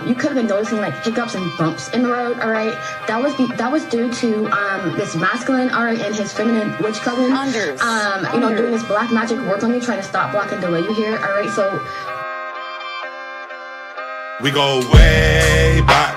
You could have been noticing like hiccups and bumps in the road, all right? That was due to this masculine, all right, and his feminine witch cousin, you know, doing this black magic work on you, trying to stop, block, and delay you here, all right? So we go way back.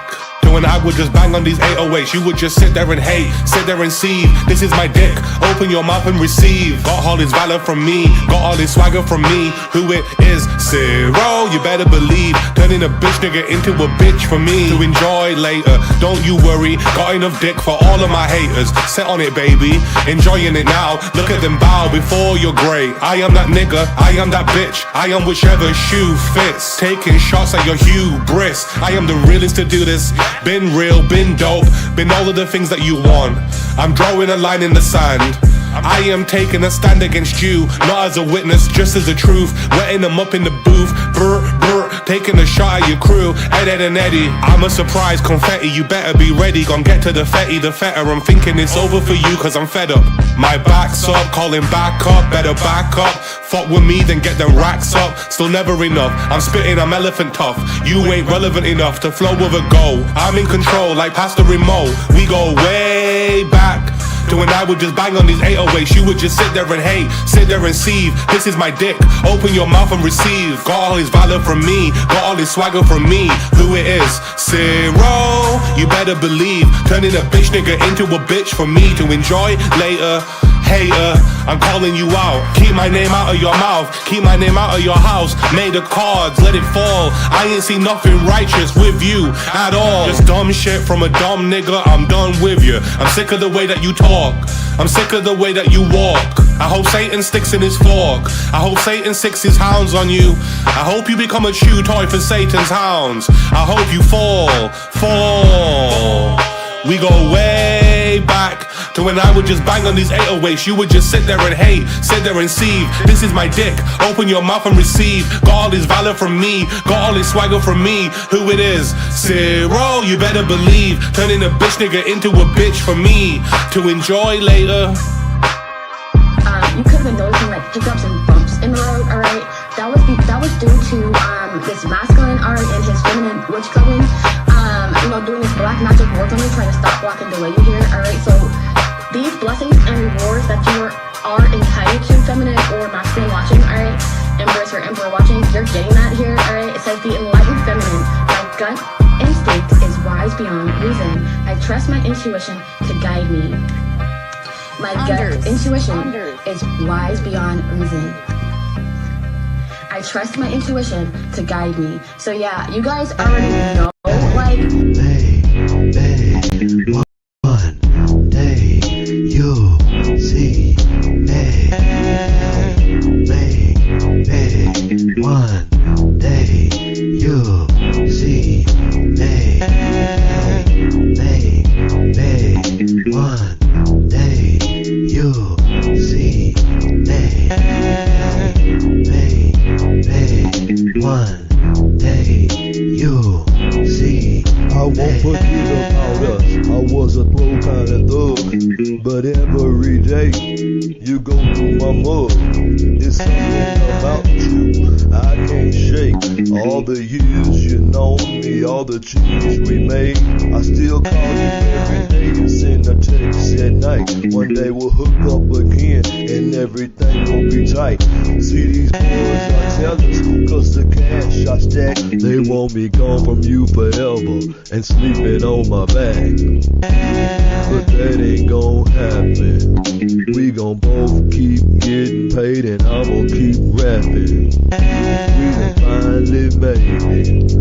When I would just bang on these 808s, you would just sit there and hate, sit there and see. This is my dick, open your mouth and receive. Got all this valor from me, got all this swagger from me. Who it is, SIRO, you better believe. Turning a bitch nigga into a bitch for me to enjoy later. Don't you worry, got enough dick for all of my haters. Sit on it, baby, enjoying it now. Look at them bow before you're great. I am that nigga, I am that bitch. I am whichever shoe fits. Taking shots at your hubris. I am the realest to do this. Been real, been dope, been all of the things that you want. I'm drawing a line in the sand. I am taking a stand against you, not as a witness, just as a truth. Wetting them up in the booth, brr, brr, taking a shot at your crew. Ed and Eddie, I'm a surprise confetti. You better be ready, gon' get to the fetty, the fetter. I'm thinking it's over for you, cause I'm fed up. My back's up, calling back up, better back up. Fuck with me, then get them racks up. Still never enough, I'm spitting, I'm elephant tough. You ain't relevant enough to flow with a goal. I'm in control, like past the remote. We go way back to when I would just bang on these 808s. You would just sit there and hate, sit there and seethe. This is my dick, open your mouth and receive. Got all his valor from me, got all his swagger from me. Who it is? SIRO, you better believe. Turning a bitch nigga into a bitch for me to enjoy later. Hater, I'm calling you out. Keep my name out of your mouth, keep my name out of your house. Made the cards, let it fall. I ain't seen nothing righteous with you at all. Just dumb shit from a dumb nigga, I'm done with you. I'm sick of the way that you talk, I'm sick of the way that you walk. I hope Satan sticks in his fork, I hope Satan sticks his hounds on you. I hope you become a chew toy for Satan's hounds. I hope you fall. We go way back to when I would just bang on these 808s. You would just sit there and hate, sit there and seethe. This is my dick, open your mouth and receive. Got all his valor from me, got all his swagger from me. Who it is? SIRO, you better believe. Turning a bitch nigga into a bitch for me to enjoy later. You could have been noticing like hiccups and bumps in the road, alright? That was due to this masculine, alright, and his feminine witch coven, you know, doing this black magic work on you, trying to stop, block, and delay you here, alright? So these blessings and rewards that you are entitled to, feminine or masculine watching, alright, empress or emperor watching, you're getting that here, alright? It says the enlightened feminine, my gut instinct is wise beyond reason. I trust my intuition to guide me. My gut intuition is wise beyond reason. I trust my intuition to guide me. So yeah, you guys already know, like... One day you'll see me. One day you'll see me. One day you'll see me. One day you'll see. I won't forget about us. I was a pro kind of thug, but every day you go through my mug. It's something about you I can't shake. All the years you know me, all the cheese we made, I still call you every day and send a text at night. One day we'll hook up again and everything will be tight. See, these boys are jealous cause the cash I stack, they want me gone from you forever and sleeping on my back. But that ain't gon' happen. We gon' both keep getting paid and I'm gon' keep rapping. We done finally made it,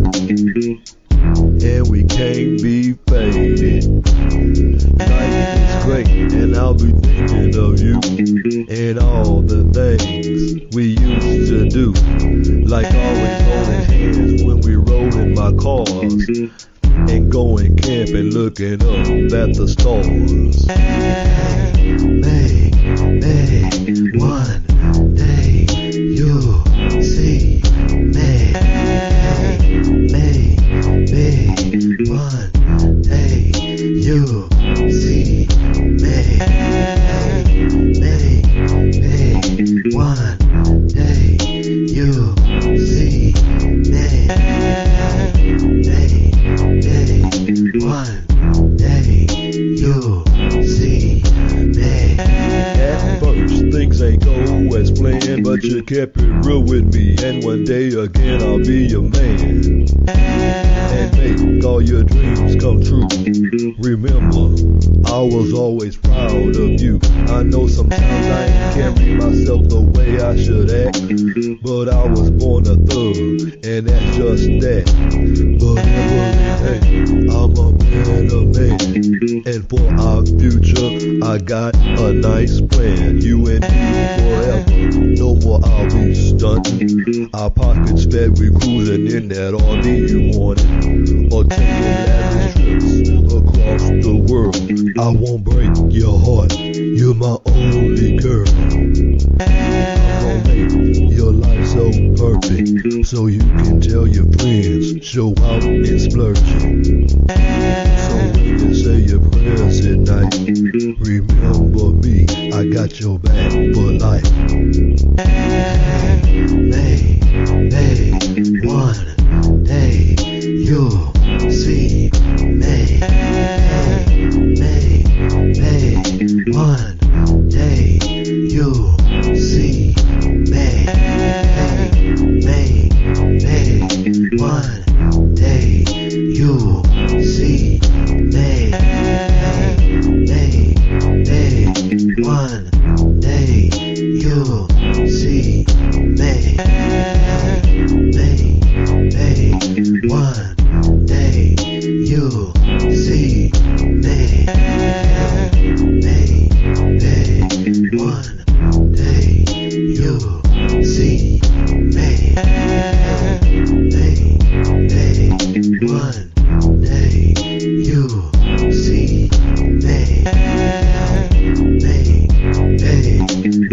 and we can't be faded. Life is great and I'll be thinking of you and all the things we used to do, like always holding hands when we rode in my cars and going camping, looking up at the stars. One day you'll see me. One day you'll see me. One day you'll see me. One day you'll see me. At first things ain't go as planned, but you kept it real with me, and one day again I'll be your man and make all your dreams come true. Remember, I was always proud of you. I know sometimes I ain't carry myself the way I should act, but I was born a thug, and that's just that. But every day I'm a better man, and for our future I got a nice plan. You and me forever, no more I'll be stunting. Our pockets fed, we cruising in that RV you wanted, or taking lavish trips across the world. I won't break your heart, you're my only girl. I'm gonna make your life so perfect, so you can tell your friends, show out and splurge it. So when you say your prayers at night, remember me, I got your back for life. One day you'll see me. One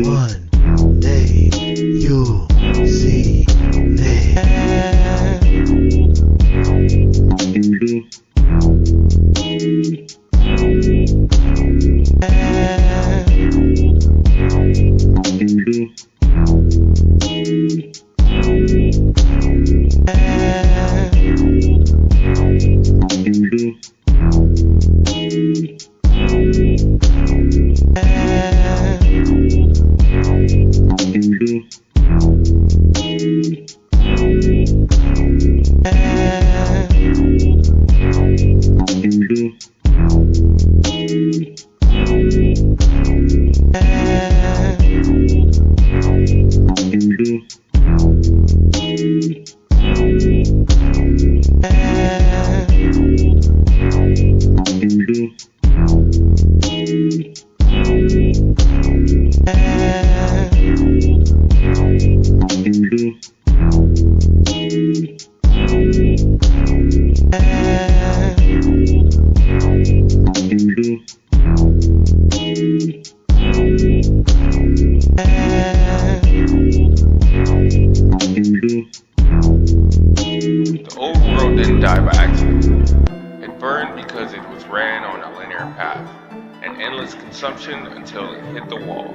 One day you'll see me. The old world didn't die by accident. It burned because it was ran on a linear path, an endless consumption until it hit the wall.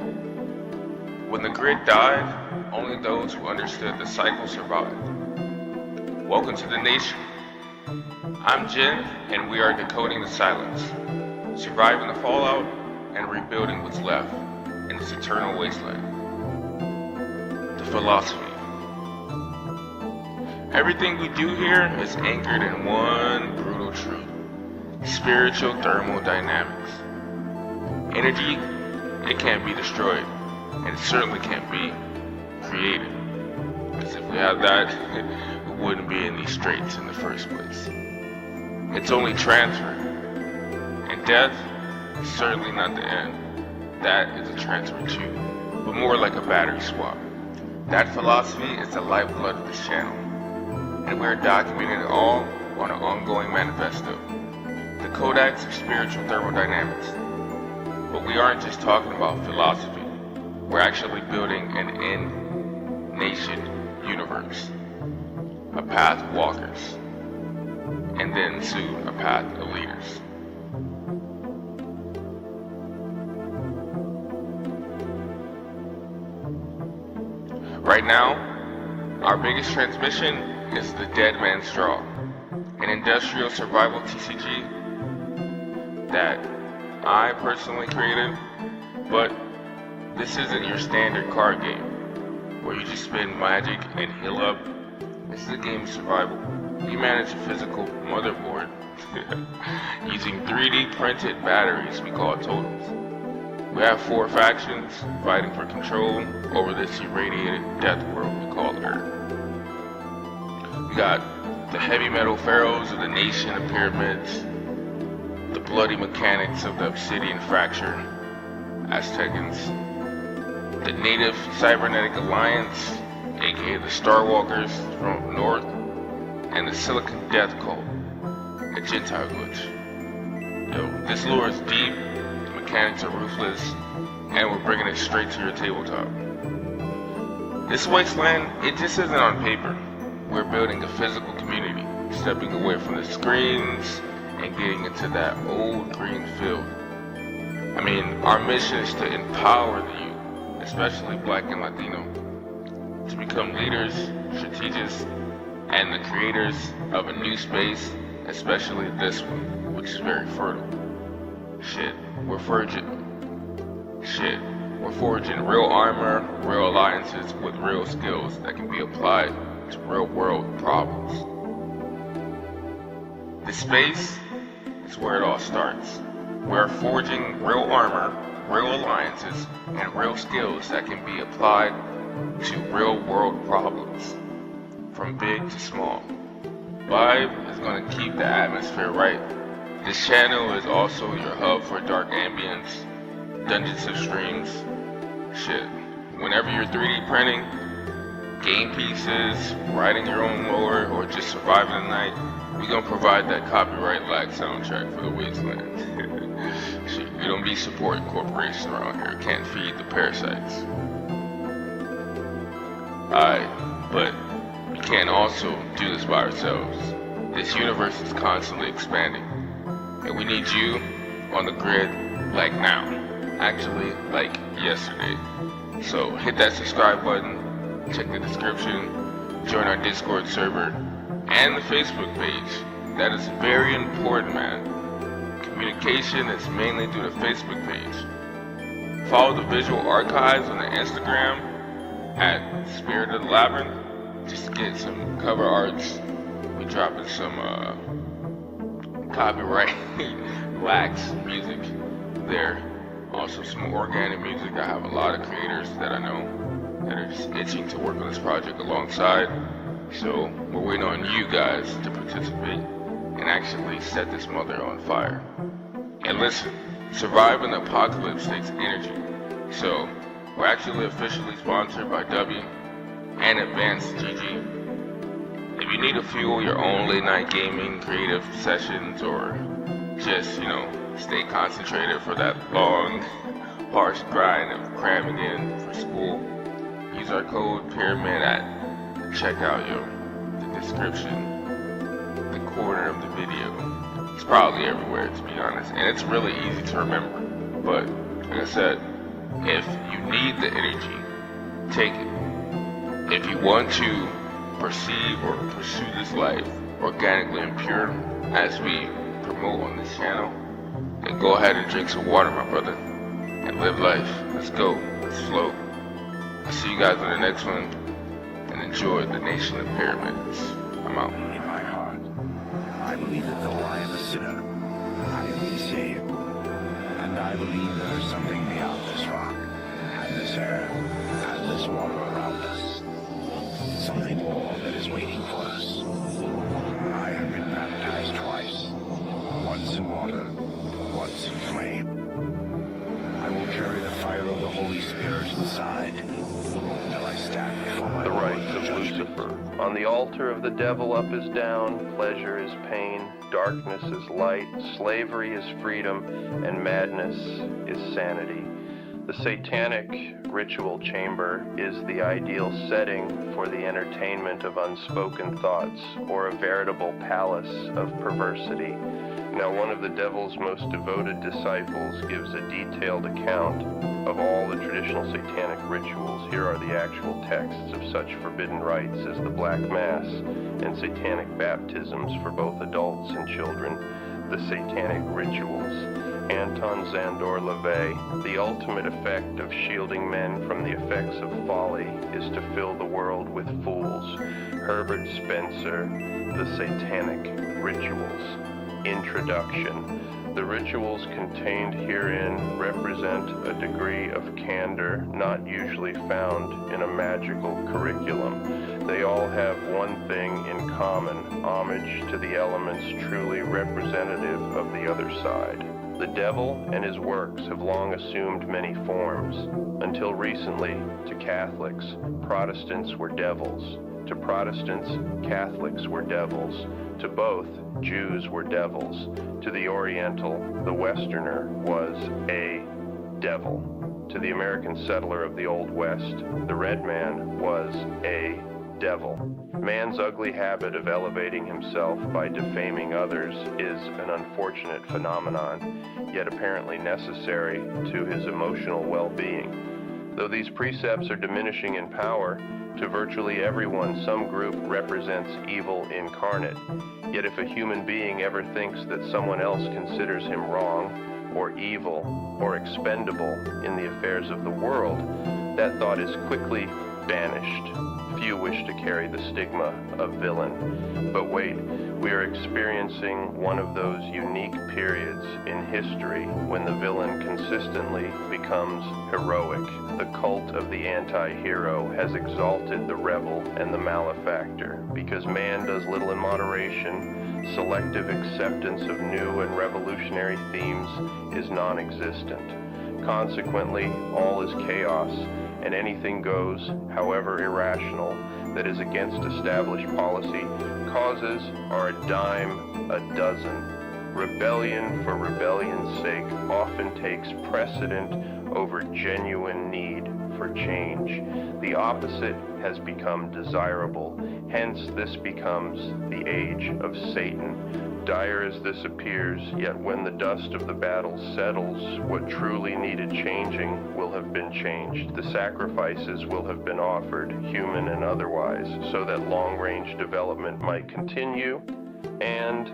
When the grid died, only those who understood the cycle survived. Welcome to the nation. I'm Jin, and we are decoding the silence, surviving the fallout, and rebuilding what's left in this eternal wasteland. The philosophy. Everything we do here is anchored in one brutal truth: spiritual thermodynamics. Energy, it can't be destroyed, and it certainly can't be created. Because if we had that, we wouldn't be in these straits in the first place. It's only transfer. And death is certainly not the end. That is a transfer too, but more like a battery swap. That philosophy is the lifeblood of this channel, and we're documenting it all on an ongoing manifesto, the Codex of Spiritual Thermodynamics. But we aren't just talking about philosophy, we're actually building an in-nation universe, a path of walkers, and then soon a path of leaders. Right now, our biggest transmission is the Dead Man's Straw, an industrial survival TCG that I personally created, but this isn't your standard card game where you just spend magic and heal up. This is a game of survival. You manage a physical motherboard using 3D printed batteries we call totems. We have 4 factions fighting for control over this irradiated death world we call Earth. We got the heavy metal pharaohs of the nation of pyramids, the bloody mechanics of the obsidian fracture, Aztecans, the native cybernetic alliance, aka the Starwalkers from north, and the Silicon Death Cult, a Gentile glitch. Yo, this lore is deep, the mechanics are ruthless, and we're bringing it straight to your tabletop. This wasteland, it just isn't on paper. We're building a physical community, stepping away from the screens and getting into that old green field. I mean, our mission is to empower the youth, especially Black and Latino, to become leaders, strategists, and the creators of a new space, especially this one, which is very fertile. Shit, we're forging real armor, real alliances with real skills that can be applied to real world problems. This space is where it all starts. We're forging real armor, real alliances, and real skills that can be applied to real world problems, from big to small. Vibe is going to keep the atmosphere right. This channel is also your hub for dark ambience, dungeons of streams. Shit, whenever you're 3D printing, game pieces, writing your own lore, or just surviving the night, we're gonna provide that copyright-black soundtrack for the wasteland. Shit, We don't be supporting corporations around here. Can't feed the parasites. Alright, but we can't also do this by ourselves. This universe is constantly expanding. And we need you on the grid like now. Actually, like yesterday. So hit that subscribe button, check the description, join our Discord server, and the Facebook page. That is very important, man. Communication is mainly through the Facebook page. Follow the visual archives on the Instagram at Spirit of the Labyrinth. Just get some cover arts. We dropping some copyright lax music there. Also some organic music. I have a lot of creators that I know that are just itching to work on this project alongside. So we're waiting on you guys to participate and actually set this mother on fire. And listen, surviving the apocalypse takes energy. So we're actually officially sponsored by W and Advanced GG. If you need to fuel your own late night gaming, creative sessions, or just, stay concentrated for that long, harsh grind of cramming in for school, use our code PYRAMID at the checkout, the description, the corner of the video. It's probably everywhere, to be honest, and it's really easy to remember. But like I said, if you need the energy, take it. If you want to perceive or pursue this life organically and pure, as we promote on this channel, then go ahead and drink some water, my brother, and live life. Let's go. Let's flow. I'll see you guys on the next one, and enjoy the Nation of Pyramids. I'm out. In my heart, I believe that though I am a sinner, I am be saved. And I believe there is something beyond this rock, and this air, and this water around us. Something more that is waiting for us. I have been baptized twice. Once in water, once in flame. I will carry the fire of the Holy Spirit inside until I stand before my The Lord rites of Lucifer. On the altar of the devil, up is down, pleasure is pain, darkness is light, slavery is freedom, and madness is sanity. The Satanic ritual chamber is the ideal setting for the entertainment of unspoken thoughts, or a veritable palace of perversity. Now, one of the devil's most devoted disciples gives a detailed account of all the traditional satanic rituals. Here are the actual texts of such forbidden rites as the Black Mass and satanic baptisms for both adults and children, the satanic rituals. Anton Szandor LaVey, the ultimate effect of shielding men from the effects of folly is to fill the world with fools. Herbert Spencer, the Satanic Rituals. Introduction. The rituals contained herein represent a degree of candor not usually found in a magical curriculum. They all have one thing in common: homage to the elements truly representative of the other side. The devil and his works have long assumed many forms. Until recently, to Catholics, Protestants were devils. To Protestants, Catholics were devils. To both, Jews were devils. To the Oriental, the Westerner was a devil. To the American settler of the Old West, the red man was a devil. Man's ugly habit of elevating himself by defaming others is an unfortunate phenomenon, yet apparently necessary to his emotional well-being. Though these precepts are diminishing in power, to virtually everyone, some group represents evil incarnate. Yet if a human being ever thinks that someone else considers him wrong, or evil, or expendable in the affairs of the world, that thought is quickly banished. Few wish to carry the stigma of villain. But wait, we are experiencing one of those unique periods in history when the villain consistently becomes heroic. The cult of the anti-hero has exalted the rebel and the malefactor. Because man does little in moderation, selective acceptance of new and revolutionary themes is non-existent. Consequently, all is chaos, and anything goes, however irrational, that is against established policy. Causes are a dime a dozen. Rebellion for rebellion's sake often takes precedent over genuine need for change. The opposite has become desirable. Hence, this becomes the age of Satan. Dire as this appears, yet when the dust of the battle settles, what truly needed changing will have been changed. The sacrifices will have been offered, human and otherwise, so that long-range development might continue and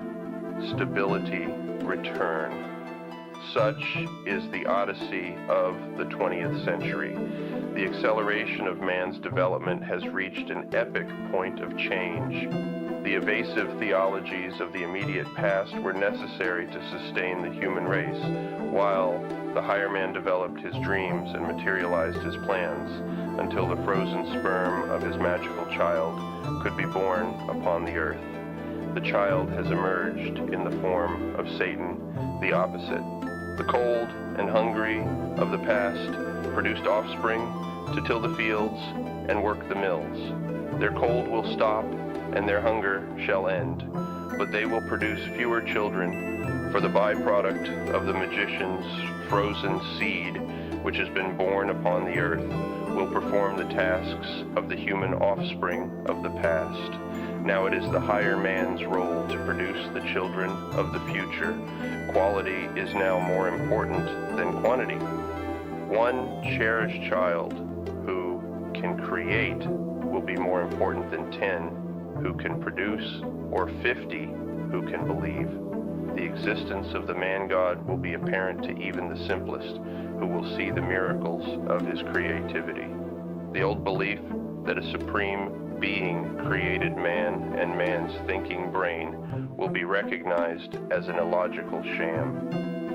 stability return. Such is the odyssey of the 20th century. The acceleration of man's development has reached an epic point of change. The evasive theologies of the immediate past were necessary to sustain the human race, while the higher man developed his dreams and materialized his plans until the frozen sperm of his magical child could be born upon the earth. The child has emerged in the form of Satan, the opposite. The cold and hungry of the past produced offspring to till the fields and work the mills. Their cold will stop and their hunger shall end, but they will produce fewer children, for the byproduct of the magician's frozen seed, which has been born upon the earth, will perform the tasks of the human offspring of the past. Now it is the higher man's role to produce the children of the future. Quality is now more important than quantity. One cherished child who can create will be more important than 10 who can produce, or 50 who can believe. The existence of the man-God will be apparent to even the simplest, who will see the miracles of his creativity. The old belief that a supreme being created man and man's thinking brain will be recognized as an illogical sham.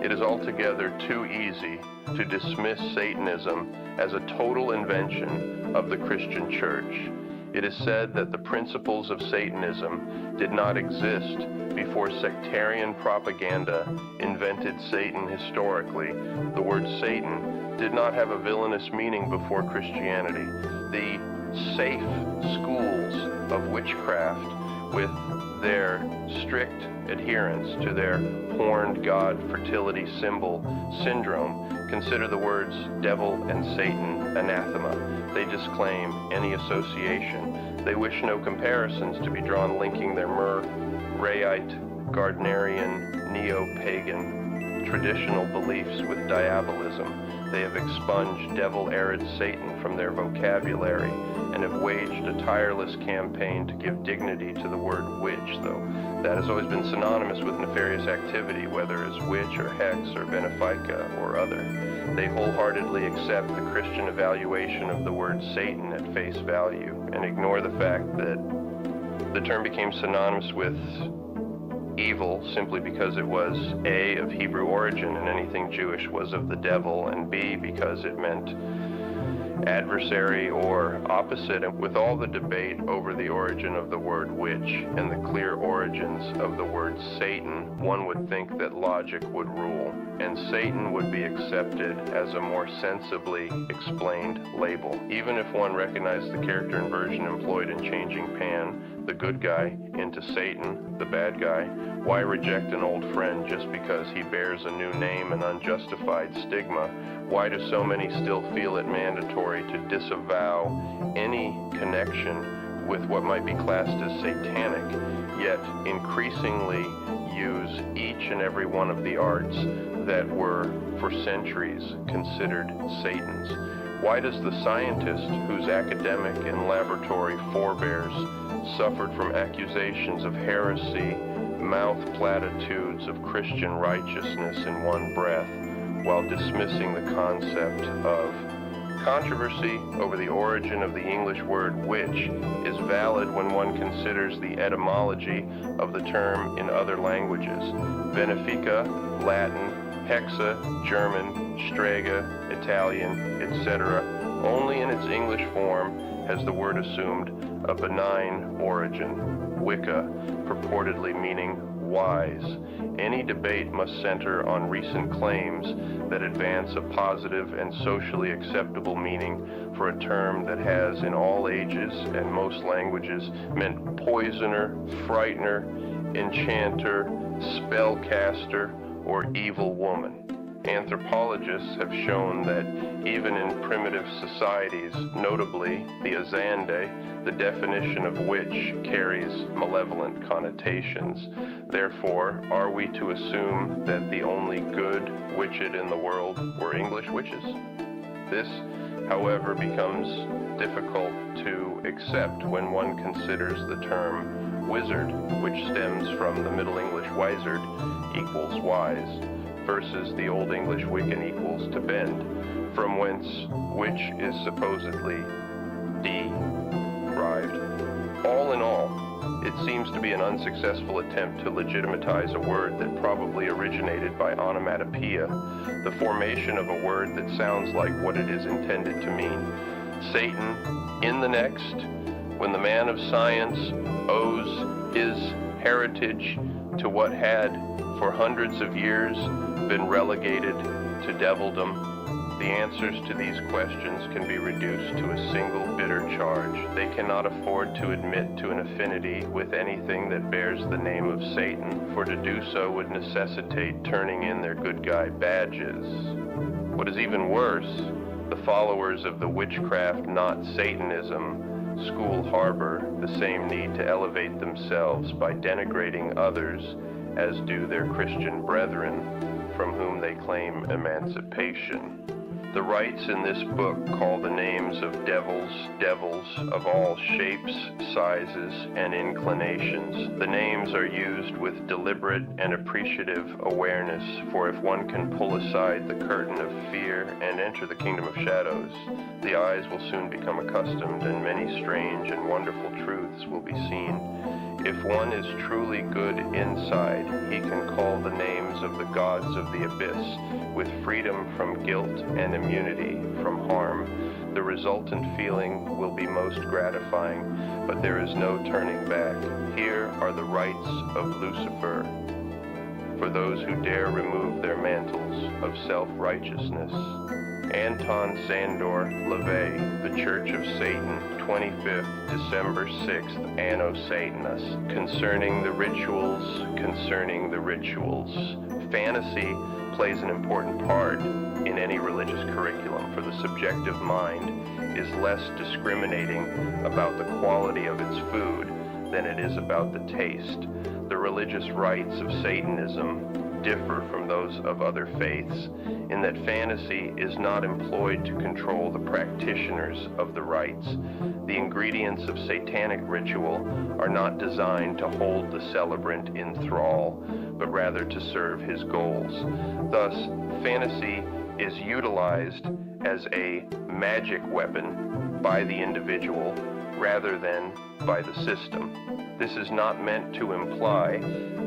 It is altogether too easy to dismiss Satanism as a total invention of the Christian Church. It is said that the principles of Satanism did not exist before sectarian propaganda invented Satan historically. The word Satan did not have a villainous meaning before Christianity. The safe schools of witchcraft, with their strict adherence to their horned god fertility symbol syndrome, consider the words devil and Satan anathema. They disclaim any association. They wish no comparisons to be drawn linking their Rayite, Gardnerian, neo-pagan, traditional beliefs with diabolism. They have expunged devil-arid Satan from their vocabulary and have waged a tireless campaign to give dignity to the word witch, though that has always been synonymous with nefarious activity, whether as witch or hex or benefica or other. They wholeheartedly accept the Christian evaluation of the word Satan at face value and ignore the fact that the term became synonymous with evil simply because it was A, of Hebrew origin, and anything Jewish was of the devil, and B, because it meant adversary or opposite. And with all the debate over the origin of the word witch and the clear origins of the word Satan, one would think that logic would rule, and Satan would be accepted as a more sensibly explained label. Even if one recognized the character inversion employed in changing Pan, the good guy, into Satan, the bad guy, why reject an old friend just because he bears a new name and unjustified stigma? Why do so many still feel it mandatory to disavow any connection with what might be classed as satanic, yet increasingly use each and every one of the arts that were for centuries considered Satan's? Why does the scientist whose academic and laboratory forebears suffered from accusations of heresy, mouth platitudes of Christian righteousness in one breath, while dismissing the concept of controversy over the origin of the English word witch is valid when one considers the etymology of the term in other languages. Benefica, Latin, hexa, German, strega, Italian, etc. Only in its English form has the word assumed a benign origin, Wicca, purportedly meaning wise. Any debate must center on recent claims that advance a positive and socially acceptable meaning for a term that has in all ages and most languages meant poisoner, frightener, enchanter, spellcaster, or evil woman. Anthropologists have shown that even in primitive societies, notably the Azande, the definition of witch carries malevolent connotations. Therefore, are we to assume that the only good witched in the world were English witches? This, however, becomes difficult to accept when one considers the term wizard, which stems from the Middle English wizard equals wise, versus the Old English Wiccan equals to bend, from whence which is supposedly derived. All in all, it seems to be an unsuccessful attempt to legitimatize a word that probably originated by onomatopoeia, the formation of a word that sounds like what it is intended to mean. Satan, in the next, when the man of science owes his heritage to what had, for hundreds of years, been relegated to devildom, the answers to these questions can be reduced to a single bitter charge. They cannot afford to admit to an affinity with anything that bears the name of Satan, for to do so would necessitate turning in their good guy badges. What is even worse, the followers of the witchcraft not Satanism school harbor the same need to elevate themselves by denigrating others as do their Christian brethren, from whom they claim emancipation. The rites in this book call the names of devils of all shapes, sizes, and inclinations. The names are used with deliberate and appreciative awareness, for if one can pull aside the curtain of fear and enter the kingdom of shadows, the eyes will soon become accustomed, and many strange and wonderful truths will be seen. If one is truly good inside, he can call the names of the gods of the abyss with freedom from guilt and immunity from harm. The resultant feeling will be most gratifying, but there is no turning back. Here are the rites of Lucifer, for those who dare remove their mantles of self-righteousness. Anton Sandor LaVey, The Church of Satan, 25th December 6th, Anno Satanus. Concerning the rituals. Fantasy plays an important part in any religious curriculum, for the subjective mind is less discriminating about the quality of its food than it is about the taste. The religious rites of Satanism differ from those of other faiths in that fantasy is not employed to control the practitioners of the rites. The ingredients of satanic ritual are not designed to hold the celebrant in thrall, but rather to serve his goals. Thus, fantasy is utilized as a magic weapon by the individual rather than by the system. This is not meant to imply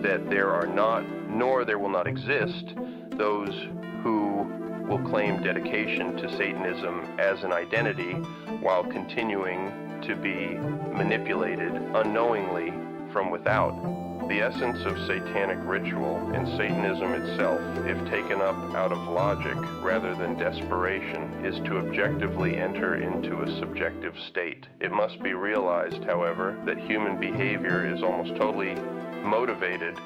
that there are not, nor there will not exist, those who will claim dedication to Satanism as an identity while continuing to be manipulated unknowingly from without. The essence of satanic ritual and Satanism itself, if taken up out of logic rather than desperation, is to objectively enter into a subjective state. It must be realized, however, that human behavior is almost totally motivated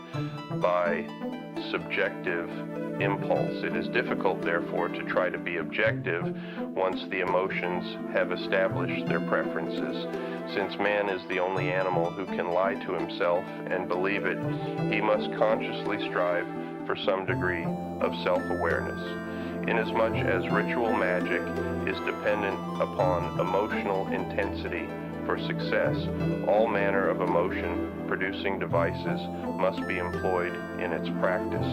by subjective impulse. It is difficult, therefore, to try to be objective once the emotions have established their preferences. Since man is the only animal who can lie to himself and believe it, he must consciously strive for some degree of self-awareness. Inasmuch as ritual magic is dependent upon emotional intensity for success, all manner of emotion-producing devices must be employed in its practice.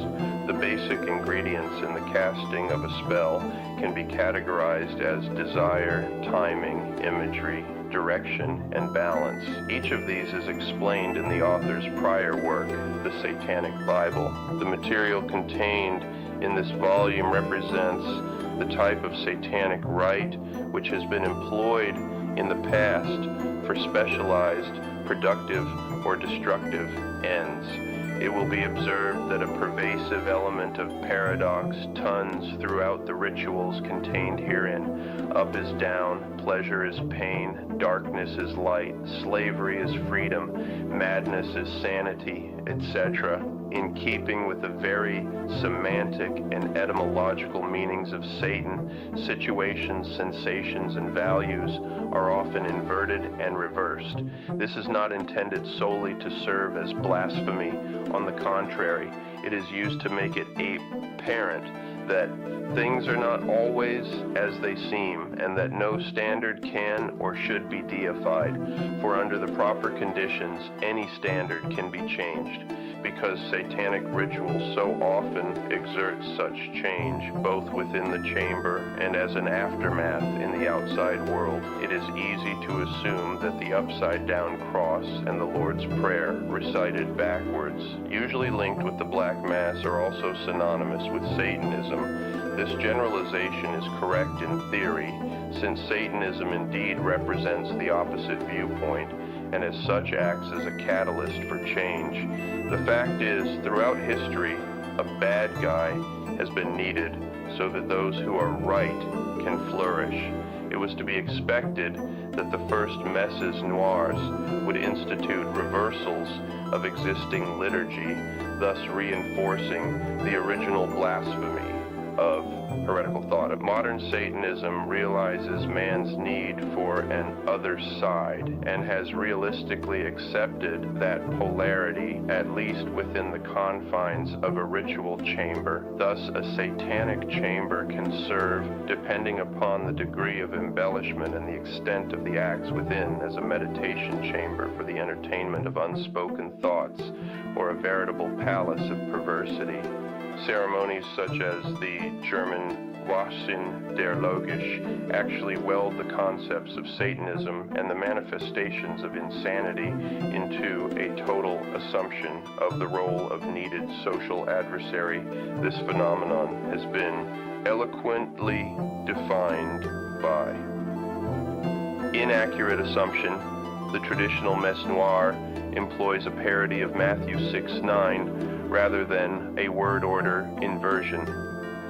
The basic ingredients in the casting of a spell can be categorized as desire, timing, imagery, direction, and balance. Each of these is explained in the author's prior work, the Satanic Bible. The material contained in this volume represents the type of satanic rite which has been employed in the past for specialized, productive, or destructive ends. It will be observed that a pervasive element of paradox tuns throughout the rituals contained herein. Up is down, pleasure is pain, darkness is light, slavery is freedom, madness is sanity, etc. In keeping with the very semantic and etymological meanings of Satan, situations, sensations, and values are often inverted and reversed. This is not intended solely to serve as blasphemy. On the contrary, it is used to make it apparent that things are not always as they seem, and that no standard can or should be deified, for under the proper conditions, any standard can be changed. Because satanic rituals so often exert such change, both within the chamber and as an aftermath in the outside world, it is easy to assume that the upside-down cross and the Lord's Prayer, recited backwards, usually linked with the Black Mass, are also synonymous with Satanism. This generalization is correct in theory, since Satanism indeed represents the opposite viewpoint, and as such acts as a catalyst for change. The fact is, throughout history, a bad guy has been needed so that those who are right can flourish. It was to be expected that the first messes noirs would institute reversals of existing liturgy, thus reinforcing the original blasphemy of heretical thought. Modern Satanism realizes man's need for an other side and has realistically accepted that polarity, at least within the confines of a ritual chamber. Thus, a satanic chamber can serve, depending upon the degree of embellishment and the extent of the acts within, as a meditation chamber for the entertainment of unspoken thoughts, or a veritable palace of perversity. Ceremonies such as the German Waschen der Logisch actually weld the concepts of Satanism and the manifestations of insanity into a total assumption of the role of needed social adversary. This phenomenon has been eloquently defined by inaccurate assumption. The traditional messe noire employs a parody of Matthew 6:9 rather than a word order inversion.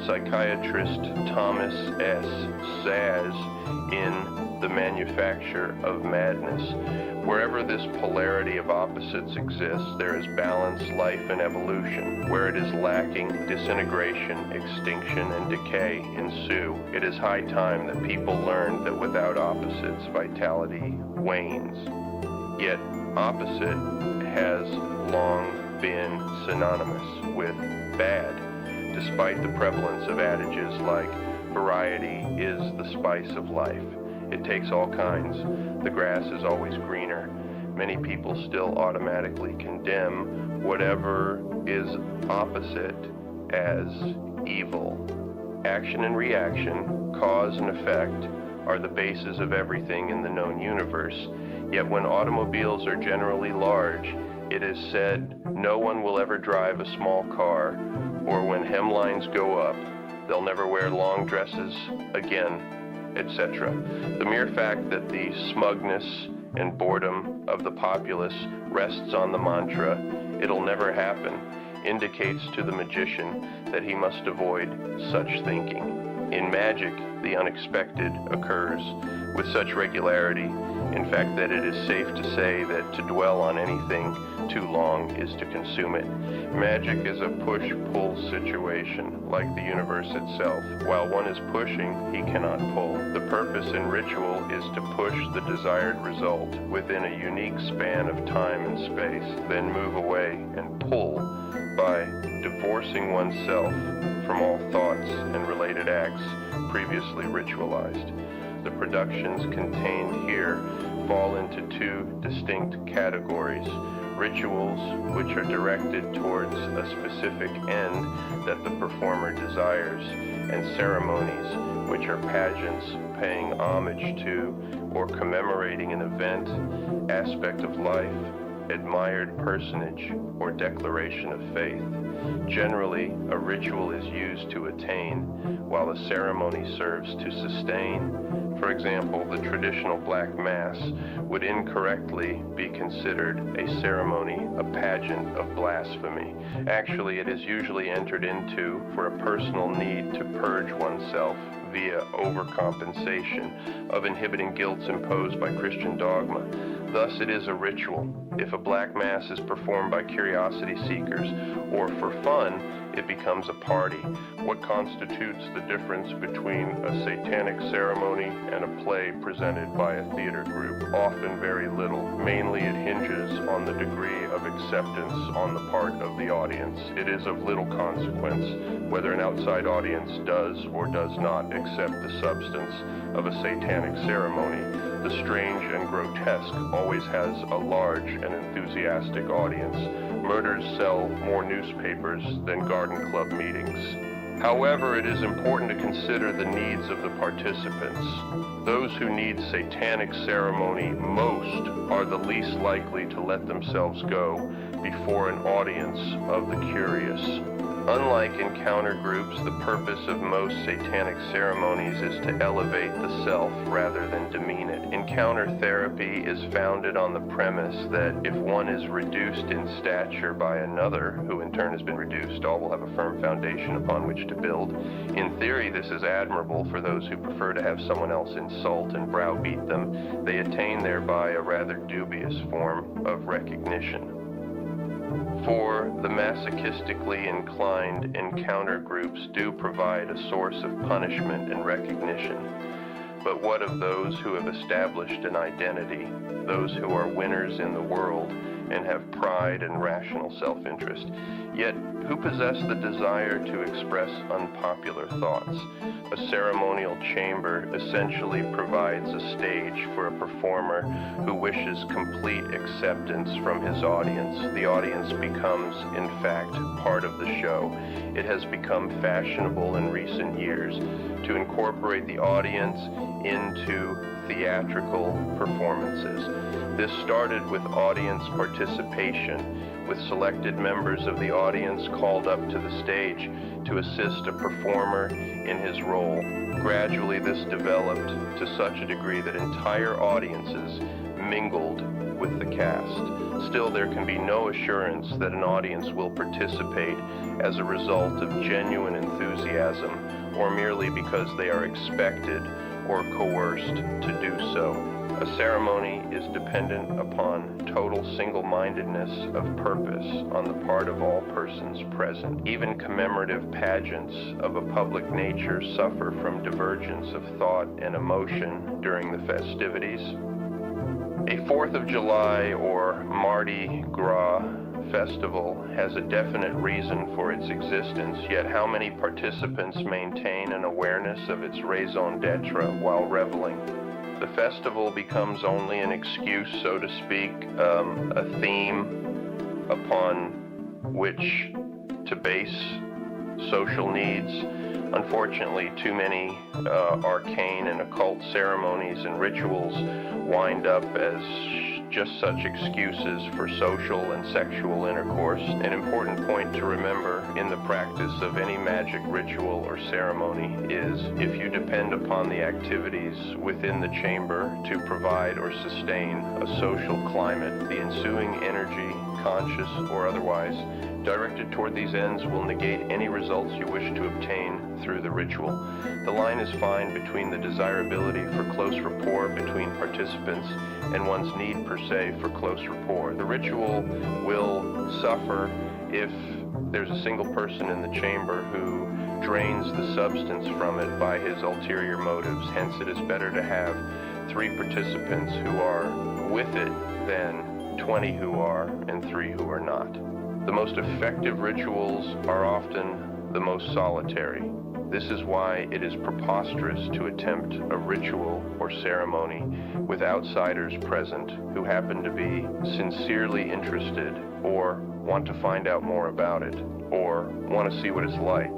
Psychiatrist Thomas S. Saz in The Manufacture of Madness. Wherever this polarity of opposites exists, there is balance, life, and evolution. Where it is lacking, disintegration, extinction, and decay ensue. It is high time that people learn that without opposites, vitality wanes. Yet, opposite has long been synonymous with bad, despite the prevalence of adages like variety is the spice of life. It takes all kinds. The grass is always greener. Many people still automatically condemn whatever is opposite as evil. Action and reaction, cause and effect, are the basis of everything in the known universe. Yet when automobiles are generally large, it is said no one will ever drive a small car, or when hemlines go up, they'll never wear long dresses again, etc. The mere fact that the smugness and boredom of the populace rests on the mantra, "It'll never happen," indicates to the magician that he must avoid such thinking. In magic, the unexpected occurs with such regularity, in fact, that it is safe to say that to dwell on anything too long is to consume it. Magic is a push-pull situation, like the universe itself. While one is pushing, he cannot pull. The purpose in ritual is to push the desired result within a unique span of time and space, then move away and pull by divorcing oneself from all thoughts and related acts previously ritualized. The productions contained here fall into two distinct categories: rituals, which are directed towards a specific end that the performer desires, and ceremonies, which are pageants paying homage to or commemorating an event, aspect of life, admired personage, or declaration of faith. Generally, a ritual is used to attain, while a ceremony serves to sustain, For example, the traditional black mass would incorrectly be considered a ceremony, a pageant of blasphemy. Actually, it is usually entered into for a personal need to purge oneself via overcompensation of inhibiting guilts imposed by Christian dogma. Thus, it is a ritual. If a black mass is performed by curiosity seekers or for fun, it becomes a party. What constitutes the difference between a satanic ceremony and a play presented by a theater group? Often very little. Mainly it hinges on the degree of acceptance on the part of the audience. It is of little consequence whether an outside audience does or does not accept the substance of a satanic ceremony. The strange and grotesque always has a large and enthusiastic audience. Murders sell more newspapers than garden club meetings. However, it is important to consider the needs of the participants. Those who need satanic ceremony most are the least likely to let themselves go before an audience of the curious. Unlike encounter groups, the purpose of most satanic ceremonies is to elevate the self rather than demean it. Encounter therapy is founded on the premise that if one is reduced in stature by another, who in turn has been reduced, all will have a firm foundation upon which to build. In theory, this is admirable for those who prefer to have someone else insult and browbeat them. They attain thereby a rather dubious form of recognition. For the masochistically inclined, encounter groups do provide a source of punishment and recognition. But what of those who have established an identity, those who are winners in the world and have pride and rational self-interest, yet who possess the desire to express unpopular thoughts? A ceremonial chamber essentially provides a stage for a performer who wishes complete acceptance from his audience. The audience becomes, in fact, part of the show. It has become fashionable in recent years to incorporate the audience into theatrical performances. This started with audience participation, with selected members of the audience called up to the stage to assist a performer in his role. Gradually, this developed to such a degree that entire audiences mingled with the cast. Still, there can be no assurance that an audience will participate as a result of genuine enthusiasm or merely because they are expected or coerced to do so. A ceremony is dependent upon total single-mindedness of purpose on the part of all persons present. Even commemorative pageants of a public nature suffer from divergence of thought and emotion during the festivities. A 4th of July or Mardi Gras festival has a definite reason for its existence, yet how many participants maintain an awareness of its raison d'etre while reveling? The festival becomes only an excuse, so to speak, a theme upon which to base social needs. Unfortunately, too many arcane and occult ceremonies and rituals wind up as just such excuses for social and sexual intercourse. An important point to remember in the practice of any magic ritual or ceremony is if you depend upon the activities within the chamber to provide or sustain a social climate, the ensuing energy, conscious or otherwise, directed toward these ends will negate any results you wish to obtain through the ritual. The line is fine between the desirability for close rapport between participants and one's need per se for close rapport. The ritual will suffer if there's a single person in the chamber who drains the substance from it by his ulterior motives. Hence, it is better to have 3 participants who are with it than 20 who are and 3 who are not. The most effective rituals are often the most solitary. This is why it is preposterous to attempt a ritual or ceremony with outsiders present who happen to be sincerely interested or want to find out more about it or want to see what it's like.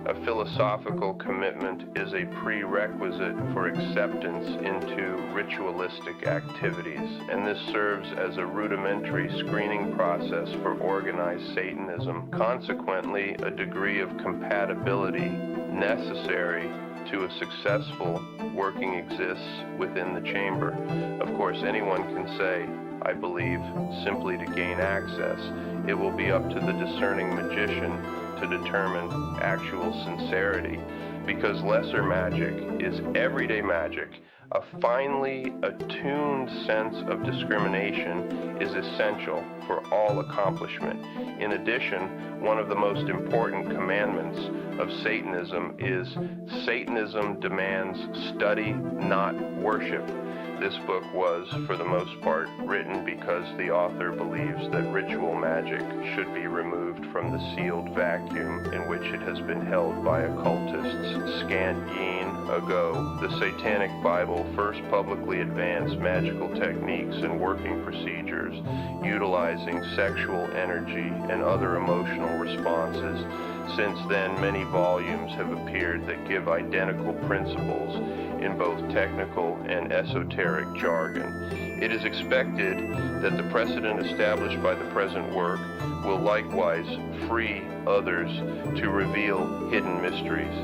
A philosophical commitment is a prerequisite for acceptance into ritualistic activities, and this serves as a rudimentary screening process for organized Satanism. Consequently, a degree of compatibility necessary to a successful working exists within the chamber. Of course, anyone can say, I believe, simply to gain access. It will be up to the discerning magician to determine actual sincerity, because lesser magic is everyday magic. A finely attuned sense of discrimination is essential for all accomplishment. In addition, one of the most important commandments of Satanism is Satanism demands study, not worship. This book was, for the most part, written because the author believes that ritual magic should be removed from the sealed vacuum in which it has been held by occultists scant yean ago. The Satanic Bible first publicly advanced magical techniques and working procedures utilizing sexual energy and other emotional responses. Since then, many volumes have appeared that give identical principles in both technical and esoteric jargon. It is expected that the precedent established by the present work will likewise free others to reveal hidden mysteries.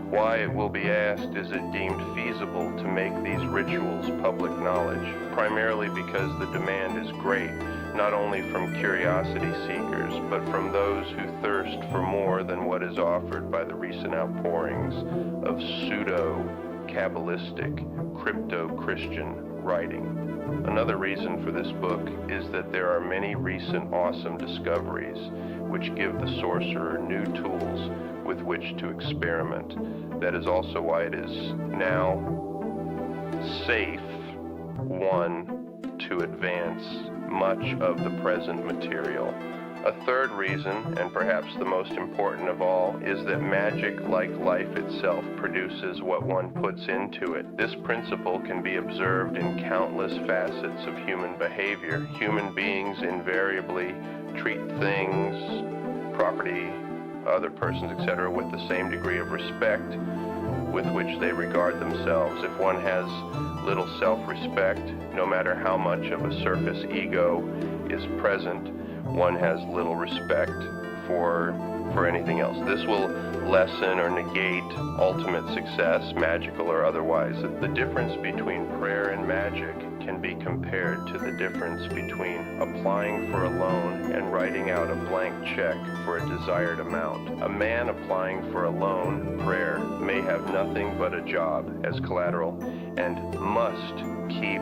Why, it will be asked, is it deemed feasible to make these rituals public knowledge? Primarily because the demand is great, not only from curiosity seekers, but from those who thirst for more than what is offered by the recent outpourings of pseudo-Kabbalistic, crypto-Christian writing. Another reason for this book is that there are many recent awesome discoveries which give the sorcerer new tools with which to experiment. That is also why it is now safe, one, to advance much of the present material. A third reason, and perhaps the most important of all, is that magic, like life itself, produces what one puts into it. This principle can be observed in countless facets of human behavior. Human beings invariably treat things, property, other persons, etc., with the same degree of respect with which they regard themselves. If one has little self-respect, no matter how much of a surface ego is present, one has little respect for anything else. This will lessen or negate ultimate success, magical or otherwise. The difference between prayer and magic can be compared to the difference between applying for a loan and writing out a blank check for a desired amount. A man applying for a loan, prayer, may have nothing but a job as collateral and must keep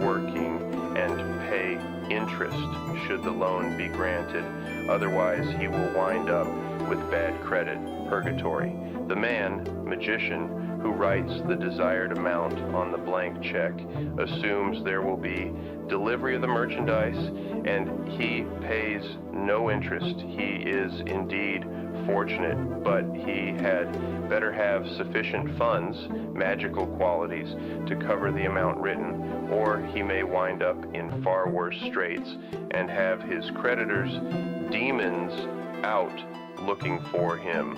working and pay interest should the loan be granted. Otherwise, he will wind up with bad credit, purgatory. The man, magician, who writes the desired amount on the blank check assumes there will be delivery of the merchandise and he pays no interest. He is indeed fortunate, but he had better have sufficient funds, magical qualities, to cover the amount written, or he may wind up in far worse straits and have his creditors' demons out looking for him.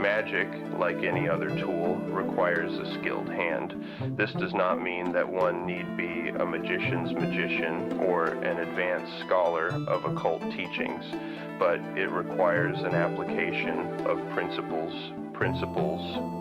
Magic, like any other tool, requires a skilled hand. This does not mean that one need be a magician's magician or an advanced scholar of occult teachings, but it requires an application of principles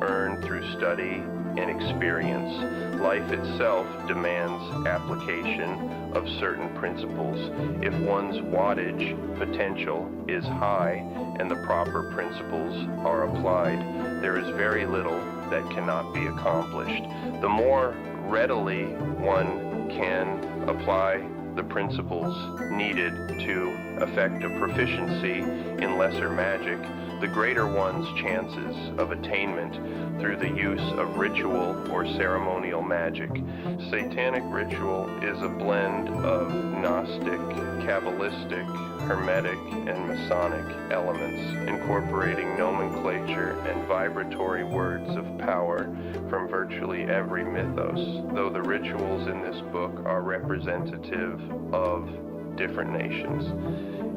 earned through study and experience. Life itself demands application of certain principles. If one's wattage potential is high and the proper principles are applied, there is very little that cannot be accomplished. The more readily one can apply the principles needed to effect a proficiency in lesser magic, the greater one's chances of attainment through the use of ritual or ceremonial magic. Satanic ritual is a blend of Gnostic, Kabbalistic, Hermetic, and Masonic elements, incorporating nomenclature and vibratory words of power from virtually every mythos, though the rituals in this book are representative of different nations.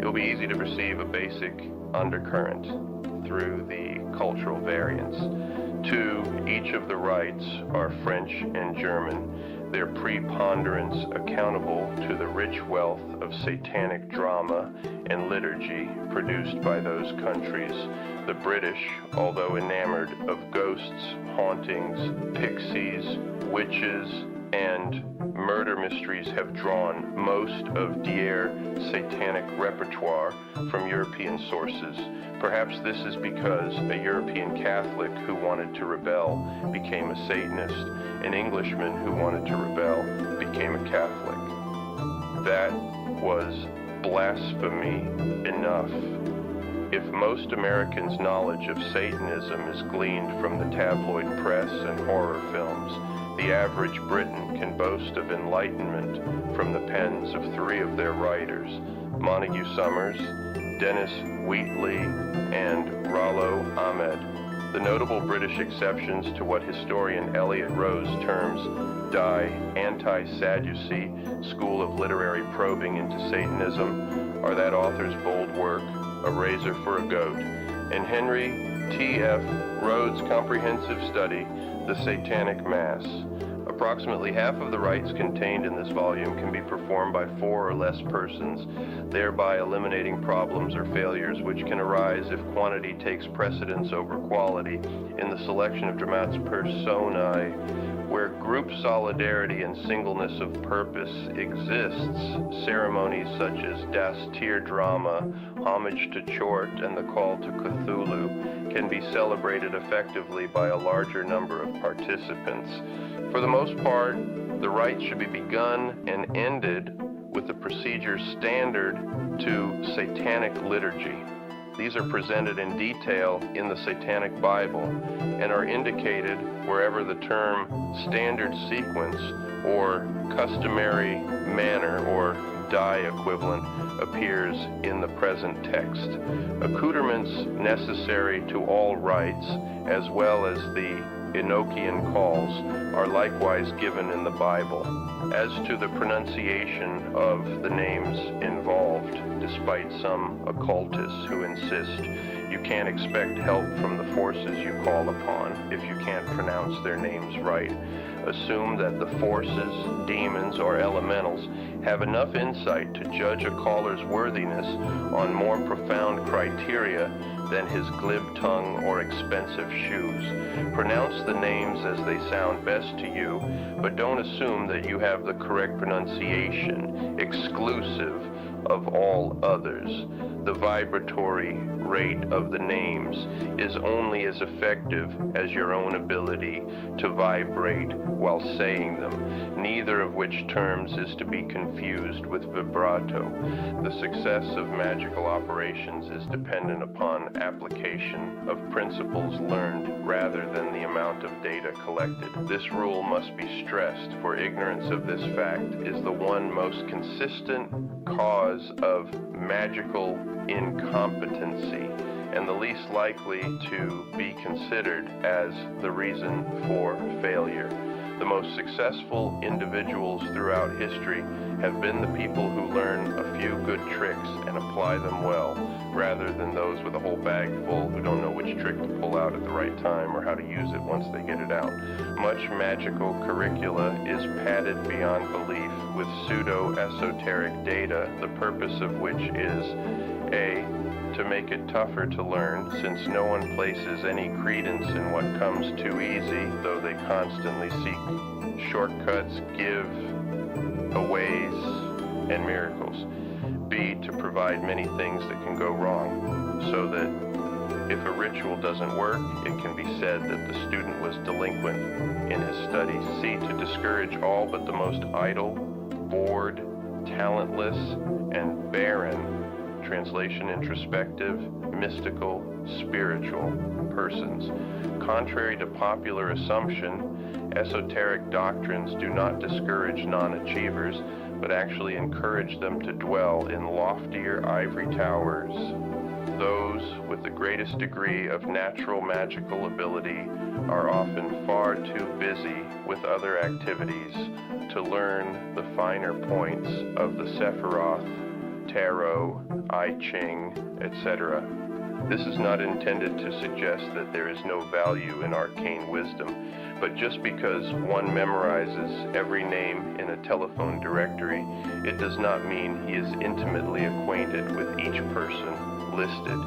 It will be easy to perceive a basic undercurrent through the cultural variants. Two, each of the rites are French and German, their preponderance accountable to the rich wealth of satanic drama and liturgy produced by those countries. The British, although enamored of ghosts, hauntings, pixies, witches, and murder mysteries, have drawn most of their satanic repertoire from European sources. Perhaps this is because a European Catholic who wanted to rebel became a Satanist. An Englishman who wanted to rebel became a Catholic. That was blasphemy enough. If most Americans' knowledge of Satanism is gleaned from the tabloid press and horror films, the average Briton can boast of enlightenment from the pens of three of their writers, Montague Summers, Dennis Wheatley, and Rollo Ahmed. The notable British exceptions to what historian Elliot Rose terms die anti-Sadducee school of literary probing into Satanism are that author's bold work, A Razor for a Goat, and Henry T.F. Rhodes' comprehensive study, The Satanic Mass. Approximately half of the rites contained in this volume can be performed by 4 or less persons, thereby eliminating problems or failures which can arise if quantity takes precedence over quality in the selection of dramatis personae. Where group solidarity and singleness of purpose exists, ceremonies such as Das Tierdrama, Homage to Chort, and the Call to Cthulhu can be celebrated effectively by a larger number of participants. For the most part, the rite should be begun and ended with the procedure standard to Satanic liturgy. These are presented in detail in the Satanic Bible and are indicated wherever the term standard sequence or customary manner or die equivalent appears in the present text. Accoutrements necessary to all rites, as well as the Enochian calls, are likewise given in the Bible. As to the pronunciation of the names involved, despite some occultists who insist you can't expect help from the forces you call upon if you can't pronounce their names right, assume that the forces, demons, or elementals have enough insight to judge a caller's worthiness on more profound criteria than his glib tongue or expensive shoes. Pronounce the names as they sound best to you, but don't assume that you have the correct pronunciation, exclusive of all others. The vibratory rate of the names is only as effective as your own ability to vibrate while saying them, neither of which terms is to be confused with vibrato. The success of magical operations is dependent upon application of principles learned rather than the amount of data collected. This rule must be stressed, for ignorance of this fact is the one most consistent cause of magical incompetency and the least likely to be considered as the reason for failure. The most successful individuals throughout history have been the people who learn a few good tricks and apply them well, rather than those with a whole bag full who don't know which trick to pull out at the right time or how to use it once they get it out. Much magical curricula is padded beyond belief with pseudo-esoteric data, the purpose of which is A, to make it tougher to learn, since no one places any credence in what comes too easy, though they constantly seek shortcuts, giveaways, and miracles. B, to provide many things that can go wrong, so that if a ritual doesn't work, it can be said that the student was delinquent in his studies. C, to discourage all but the most idle, bored, talentless, and barren, translation introspective, mystical, spiritual persons. Contrary to popular assumption, esoteric doctrines do not discourage non-achievers, but actually encourage them to dwell in loftier ivory towers. Those with the greatest degree of natural magical ability are often far too busy with other activities to learn the finer points of the Sephiroth, Tarot, I Ching, etc. This is not intended to suggest that there is no value in arcane wisdom, but just because one memorizes every name in a telephone directory, it does not mean he is intimately acquainted with each person listed.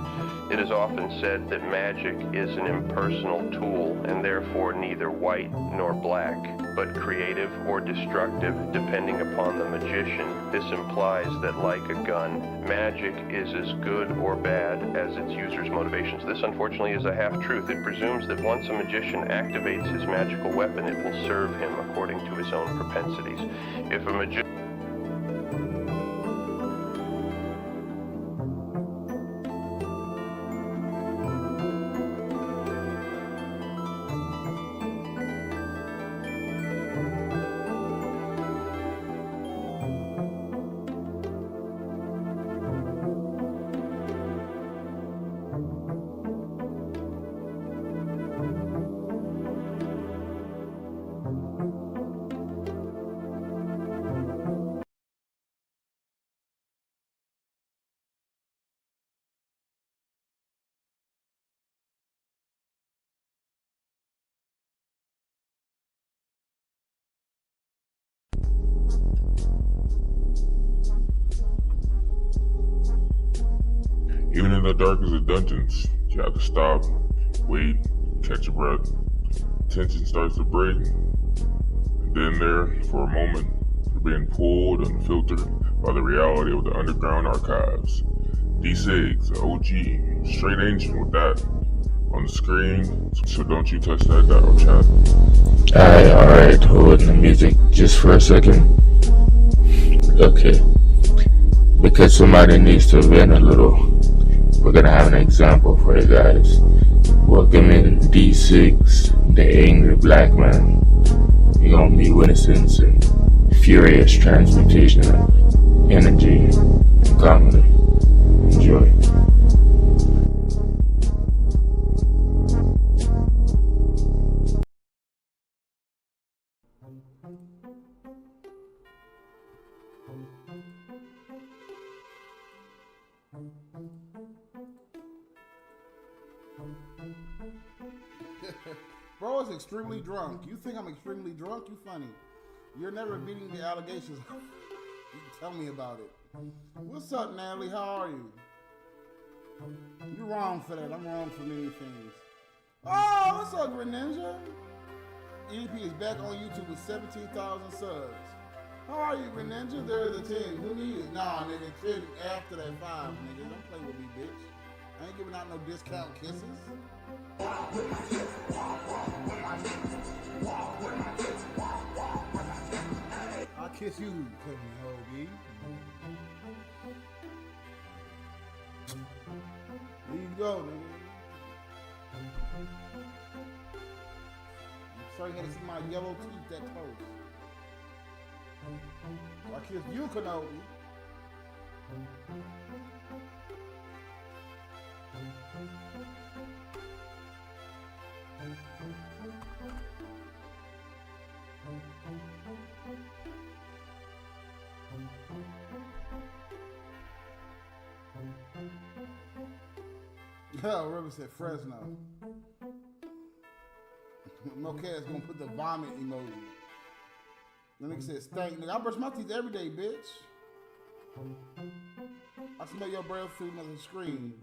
It is often said that magic is an impersonal tool and therefore neither white nor black, but creative or destructive depending upon the magician. This implies that, like a gun, magic is as good or bad as its user's motivations. This, unfortunately, is a half-truth. It presumes that once a magician activates his magical weapon, it will serve him according to his own propensities. If a magician Even in the darkest of dungeons, you have to stop, wait, catch your breath. Tension starts to break, and then there, for a moment, you're being pulled and filtered by the reality of the underground archives. D6, OG, straight ancient with that on the screen, so don't you touch that dial, chat. Alright, holding the music just for a second. Okay. Because somebody needs to vent a little, we're gonna have an example for you guys. Welcome in D6, the angry black man. You're gonna be witnessing some furious transmutation of energy and comedy. Enjoy. Bro is extremely drunk. You think I'm extremely drunk? You funny. You're never beating the allegations. You tell me about it. What's up, Natalie? How are you? You're wrong for that. I'm wrong for many things. Oh, what's up, Greninja? EDP is back on YouTube with 17,000 subs. How are you, Greninja? There's a 10. Who needs it? Nah, nigga, 10 after that 5, nigga. Don't play with me, bitch. I ain't giving out no discount kisses. I'll kiss you, Cody Hoagie. There you go, nigga. I'm sorry you had to see my yellow teeth that close. I'll kiss you, Kenobi. Oh, River said Fresno. Mokaz gonna put the vomit emoji. The nigga said stank. Nigga, I brush my teeth every day, bitch. I smell your breath through the screen.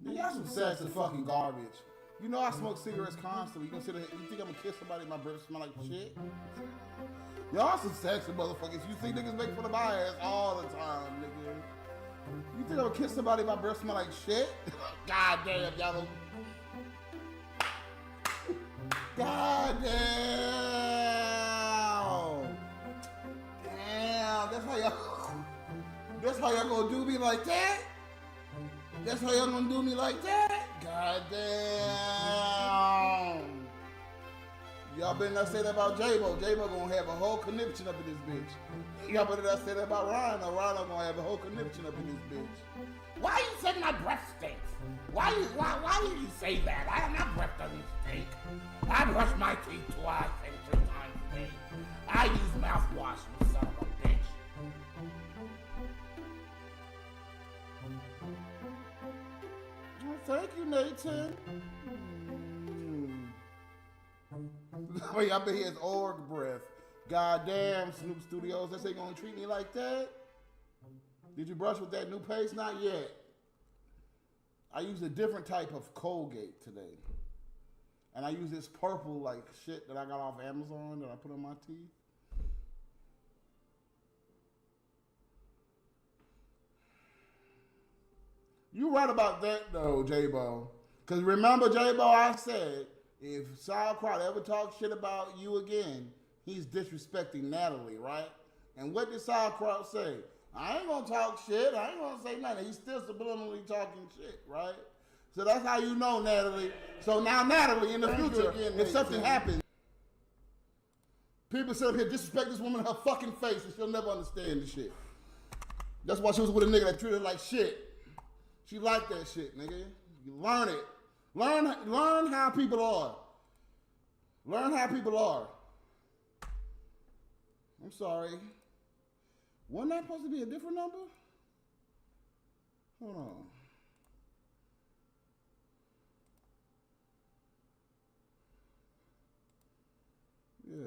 Y'all some sexy fucking garbage. You know I smoke cigarettes constantly. You think I'm gonna kiss somebody and my breath smell like shit? Y'all some sexy motherfuckers. You see niggas make fun of my ass all the time, nigga. You think I'm gonna kiss somebody and my breath smell like shit? God damn, y'all don't... God damn! Damn, that's how y'all gonna do me like that? That's how y'all gonna do me like that? God damn! Y'all better not say that about J-Bo. J-Bo gonna have a whole conniption up in this bitch. Y'all better not say that about Rhino. Rhino gonna have a whole conniption up in this bitch. Why you say my breath stinks? Why did you say that? My breath doesn't stink. I brush my teeth twice and 3 times a day. I use mouthwash, you son of a bitch. Well, thank you, Nathan. Wait, I bet he has org breath. Goddamn, Snoop Studios, they say gonna treat me like that? Did you brush with that new paste? Not yet. I used a different type of Colgate today. And I use this purple like shit that I got off Amazon that I put on my teeth. You right about that though, J-Bo. Because remember, J-Bo, I said, if Sauerkraut ever talks shit about you again, he's disrespecting Natalie, right? And what did Sauerkraut say? I ain't gonna talk shit. I ain't gonna say nothing. He's still subliminally talking shit, right? So that's how you know, Natalie. So now, Natalie, in the future, if something happens, people sit up here disrespect this woman in her fucking face and she'll never understand the shit. That's why she was with a nigga that treated her like shit. She liked that shit, nigga. You learn it. Learn how people are. Learn how people are. I'm sorry. Wasn't that supposed to be a different number? Hold on. Yeah.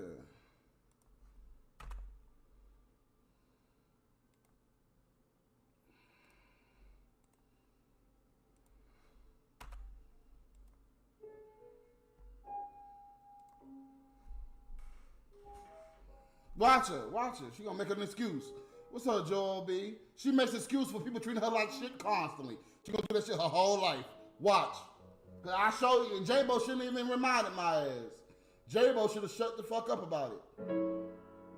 Watch her. She gonna make an excuse. What's up, Joel B? She makes excuses for people treating her like shit constantly. She gonna do that shit her whole life. Watch. Cause I showed you, and J-Bo shouldn't even reminded my ass. J-Bo should have shut the fuck up about it.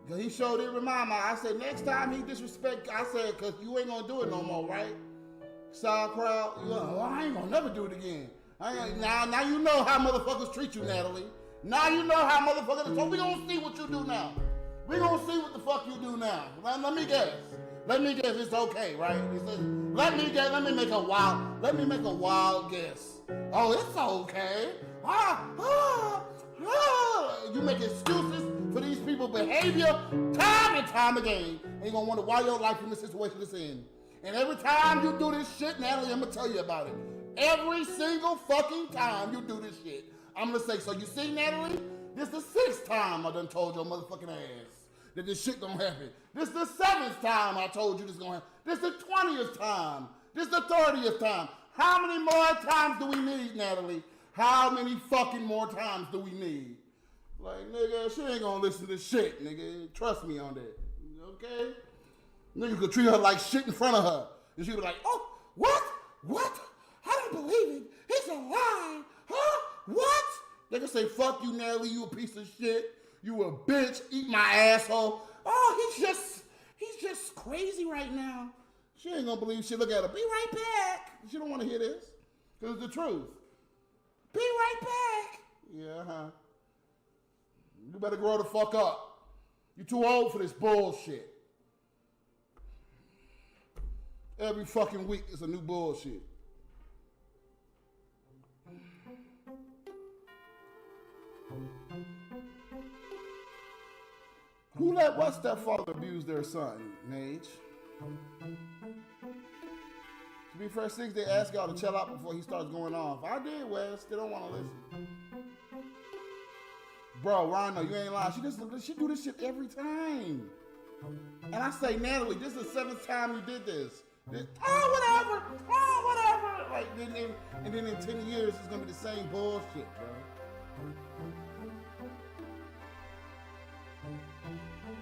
Cause he showed it remind me. I said next time he disrespect, I said, cause you ain't gonna do it no more, right? Sauerkraut, I ain't gonna never do it again. Now you know how motherfuckers treat you, Natalie. Now you know how motherfuckers. So we gonna see what you do now. We gonna see what the fuck you do now. Let me guess. Let me guess it's okay, right? He says, let me guess, let me make a wild guess. Oh, it's okay. You make excuses for these people's behavior time and time again. And you're gonna wonder why your life in the situation is in. And every time you do this shit, Natalie, I'm gonna tell you about it. Every single fucking time you do this shit, I'm gonna say, so you see, Natalie? This the 6th time I done told your motherfucking ass that this shit gonna happen. This the 7th time I told you this gonna happen. This the 20th time. This the 30th time. How many more times do we need, Natalie? How many fucking more times do we need? Like, nigga, she ain't gonna listen to shit, nigga. Trust me on that. Okay? Nigga could treat her like shit in front of her. And she was like, oh, what? What? I don't believe it. It's a lie. Huh? What? They can say, fuck you, Natalie, you a piece of shit. You a bitch, eat my asshole. Oh, he's just crazy right now. She ain't gonna believe shit. Look at her. Be right back. She don't want to hear this. Because it's the truth. Be right back. Yeah, You better grow the fuck up. You too old for this bullshit. Every fucking week is a new bullshit. Who let what stepfather abuse their son, Mage? To be fair, 6, they ask y'all to chill out before he starts going off. I did, Wes. They don't want to listen. Bro, Rhino, you ain't lying. She do this shit every time. And I say, Natalie, this is the 7th time you did this. Whatever. Like, and then in 10 years, it's going to be the same bullshit, bro.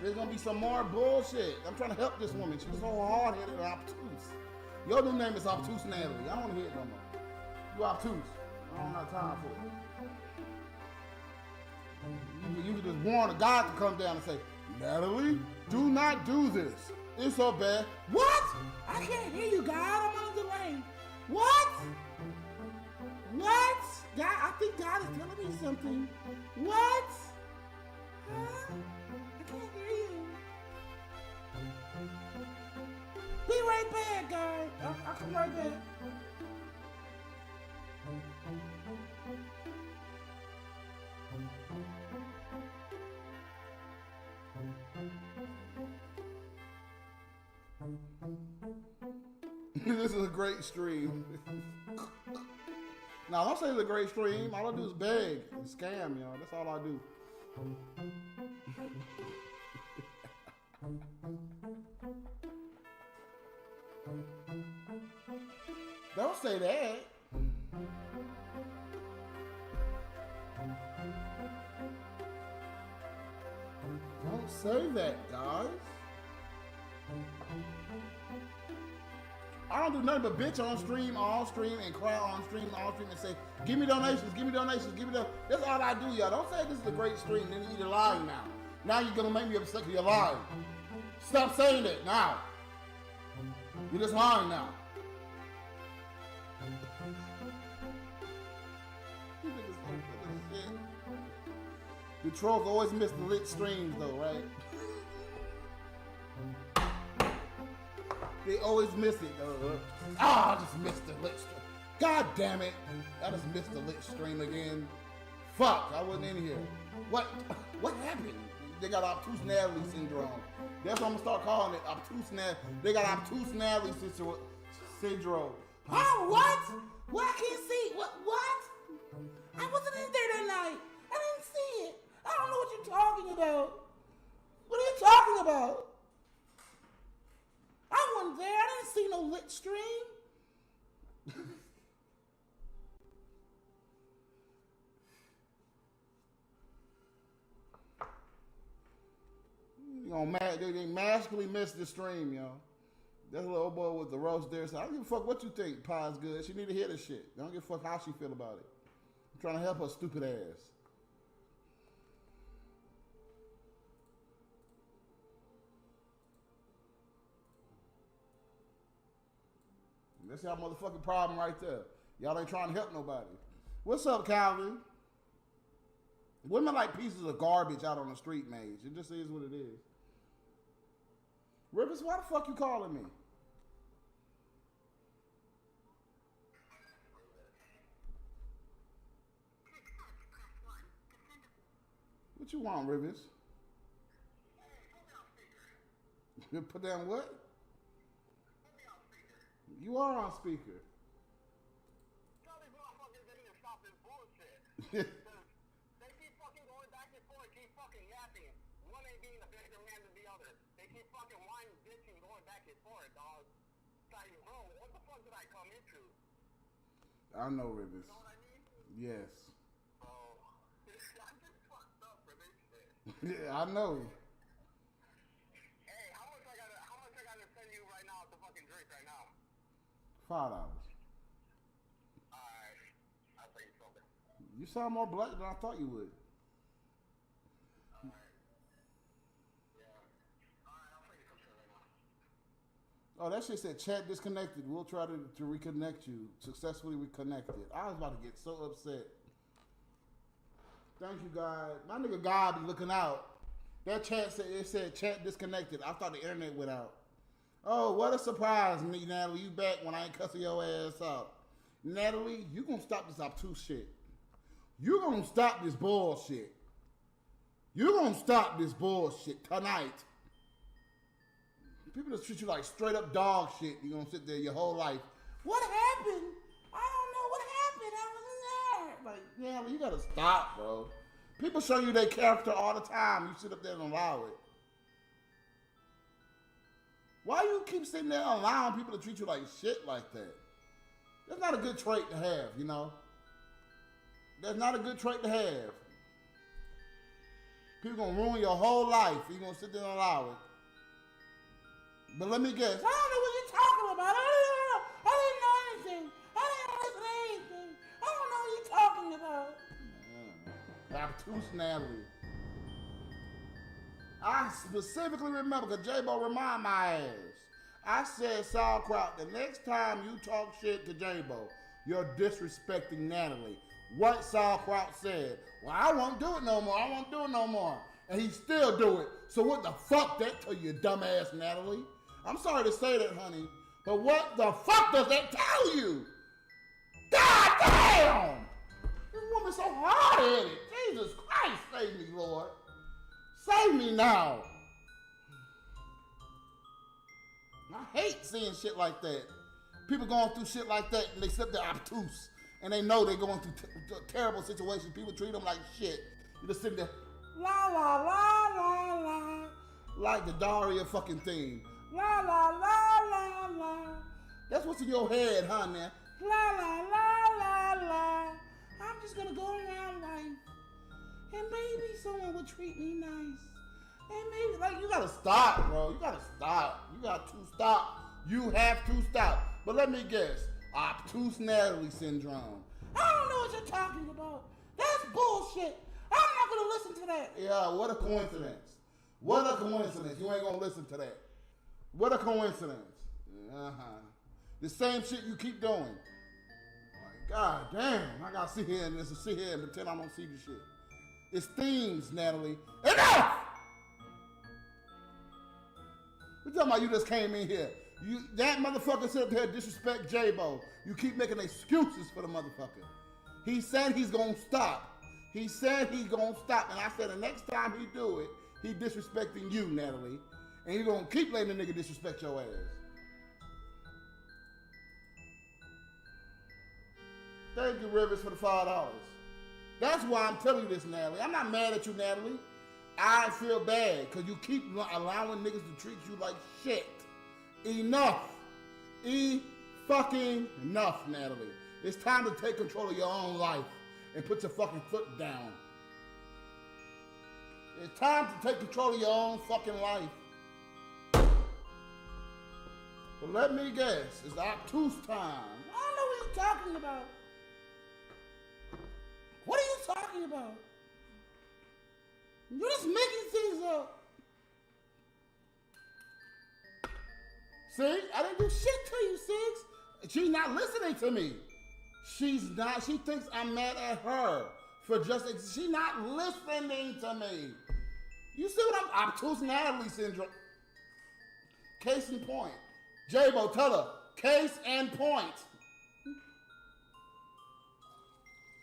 There's gonna be some more bullshit. I'm trying to help this woman. She's so hard-headed and obtuse. Your new name is Obtuse Natalie. I don't want to hear it no more. You obtuse. I don't have time for it. You can just warn a God to come down and say, Natalie, do not do this. It's so bad. What? I can't hear you, God. I'm on the delay. What? God, I think God is telling me something. What? Huh? I can't hear you. Be right back, guys. I'll come right back. This is a great stream. Now, don't say it's a great stream. All I do is beg and scam, y'all. That's all I do. Don't say that. say that, guys. I don't do nothing but bitch on stream, and cry on stream, and say, give me donations, give me donations, give me donations. That's all I do, y'all. Don't say this is a great stream, then you're lying now. Now you're gonna make me upset because you're lying. Stop saying that now. You're just lying now. You niggas so full of shit. The trolls always miss the lit streams though, right? They always miss it though. I just missed the lit stream. God damn it. I just missed the lit stream again. Fuck, I wasn't in here. What happened? They got obtuse Natalie syndrome. That's what I'm gonna start calling it. Obtuse Natalie. They got obtuse Natalie syndrome. Oh, what? Well, I can't see. What? I wasn't in there that night. I didn't see it. I don't know what you're talking about. What are you talking about? I wasn't there. I didn't see no lit stream. They magically missed the stream, yo. That little boy with the roast there said, I don't give a fuck what you think, Pie's good. She need to hear this shit. I don't give a fuck how she feel about it. I'm trying to help her stupid ass. That's y'all motherfucking problem right there. Y'all ain't trying to help nobody. What's up, Calvin? Women like pieces of garbage out on the street, Mage. It just is what it is. Rivers, why the fuck you calling me? What you want, Rivers? Put down what? You are on speaker. Tell these motherfuckers they need to stop this bullshit. They keep fucking going back and forth, keep fucking yapping. One ain't being a bigger man than the other. They keep fucking whining, bitching, going back and forth, dog. Like, bro, what the fuck did I come into? I know, Rivers. You know what I mean? Yes. Oh, I'm just fucked up for this shit. Yeah, I know. Hey, how much I gotta send you right now to fucking drink right now? $5. Alright, I'll tell you something. You sound more black than I thought you would. Alright. Yeah. Alright, I'll tell you something right now. Oh, that shit said chat disconnected. We'll try to reconnect you. Successfully reconnected. I was about to get so upset. Thank you, God. My nigga God be looking out. That chat said chat disconnected. I thought the internet went out. Oh, what a surprise, me, Natalie. You back when I ain't cussing your ass out. Natalie, you gonna stop this obtuse shit. You gonna stop this bullshit. You gonna stop this bullshit tonight. People just treat you like straight up dog shit. You gonna sit there your whole life. What happened? I don't know what happened. I wasn't there. Like, Natalie, you gotta stop, bro. People show you their character all the time. You sit up there and allow it. Why you keep sitting there allowing people to treat you like shit like that? That's not a good trait to have, you know? That's not a good trait to have. People gonna ruin your whole life. You gonna sit there and allow it. But let me guess. I don't know what you're talking about. I didn't know anything. I didn't listen to anything. I don't know what you're talking about. Obtuse Natalie. I specifically remember, because J-Bo remind my ass. I said, Sauerkraut, the next time you talk shit to J-Bo, you're disrespecting Natalie. What Sauerkraut said? Well, I won't do it no more. I won't do it no more. And he still do it. So what the fuck that tell you, dumbass Natalie? I'm sorry to say that, honey, but what the fuck does that tell you? God damn! This woman's so hard-headed. Jesus Christ, save me, Lord. Save me now. I hate seeing shit like that. People going through shit like that and they slip their obtuse. And they know they're going through terrible situations. People treat them like shit. You just sit there, la la la la la. Like the Daria fucking theme. La la la la la. That's what's in your head, huh, man? La la la la la. I'm just gonna go around life. And maybe someone would treat me nice. Hey, maybe, like, you gotta stop, bro. You gotta stop. You got to stop. You have to stop. But let me guess. Obtuse Natalie syndrome. I don't know what you're talking about. That's bullshit. I'm not gonna listen to that. Yeah, what a coincidence. What a coincidence. You ain't gonna listen to that. What a coincidence. The same shit you keep doing. Like, God damn, I gotta sit here and pretend I don't see the shit. It's themes, Natalie. Enough! We're talking about you just came in here. That motherfucker sit up there and disrespect J-Bo. You keep making excuses for the motherfucker. He said he's gonna stop. He said he's gonna stop. And I said the next time he do it, he disrespecting you, Natalie. And you gonna keep letting the nigga disrespect your ass. Thank you, Rivers, for the $5. That's why I'm telling you this, Natalie. I'm not mad at you, Natalie. I feel bad because you keep allowing niggas to treat you like shit. Enough. Fucking enough, Natalie. It's time to take control of your own life and put your fucking foot down. It's time to take control of your own fucking life. But let me guess, it's obtuse time. I don't know what you're talking about. What are you talking about? You're just making things up. See, I didn't do shit to you, Six. She's not listening to me. She's not. She thinks I'm mad at her for just. She's not listening to me. You see what I'm obtuse Natalie syndrome. Case in point. J-Bo, tell her. Case and point.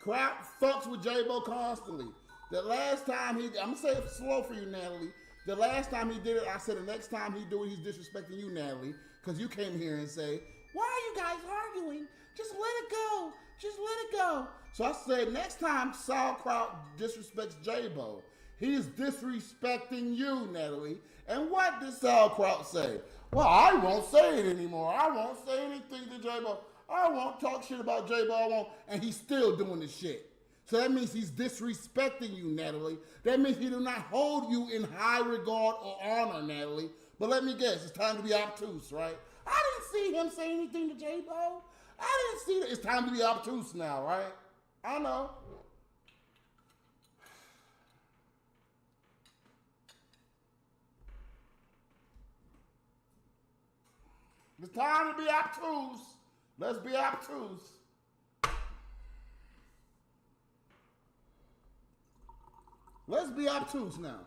Crowd fucks with J-Bo constantly. The last time I'm gonna say it slow for you, Natalie. The last time he did it, I said the next time he do it, he's disrespecting you, Natalie, because you came here and say, why are you guys arguing? Just let it go. Just let it go. So I said, next time Sauerkraut disrespects J-Bo, he is disrespecting you, Natalie. And what did Sauerkraut say? Well, I won't say it anymore. I won't say anything to J-Bo. I won't talk shit about J-Bo. I won't. And he's still doing this shit. So that means he's disrespecting you, Natalie. That means he do not hold you in high regard or honor, Natalie. But let me guess, it's time to be obtuse, right? I didn't see him say anything to J-Bo. I didn't see that. It's time to be obtuse now, right? I know. It's time to be obtuse. Let's be obtuse. Let's be obtuse now.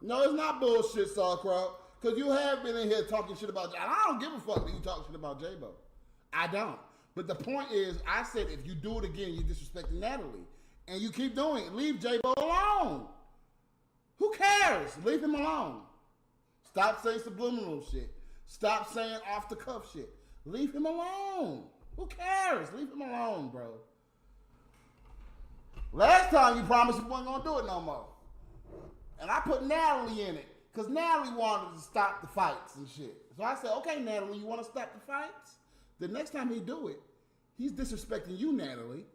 No, it's not bullshit, Sauerkraut. Because you have been in here talking shit about, and I don't give a fuck that you talk shit about J-Bo. I don't. But the point is, I said if you do it again, you're disrespecting Natalie. And you keep doing it. Leave J-Bo alone. Who cares? Leave him alone. Stop saying subliminal shit. Stop saying off the cuff shit. Leave him alone. Who cares? Leave him alone, bro. Last time you promised you wasn't gonna do it no more. And I put Natalie in it. Because Natalie wanted to stop the fights and shit. So I said, okay, Natalie, you want to stop the fights? The next time he do it, he's disrespecting you, Natalie.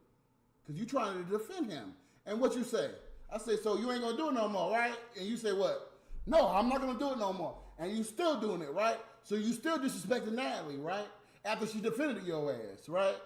Because you trying to defend him. And what you say? I say, so you ain't gonna do it no more, right? And you say what? No, I'm not gonna do it no more. And you still doing it, right? So you still disrespecting Natalie, right? After she defended your ass, right?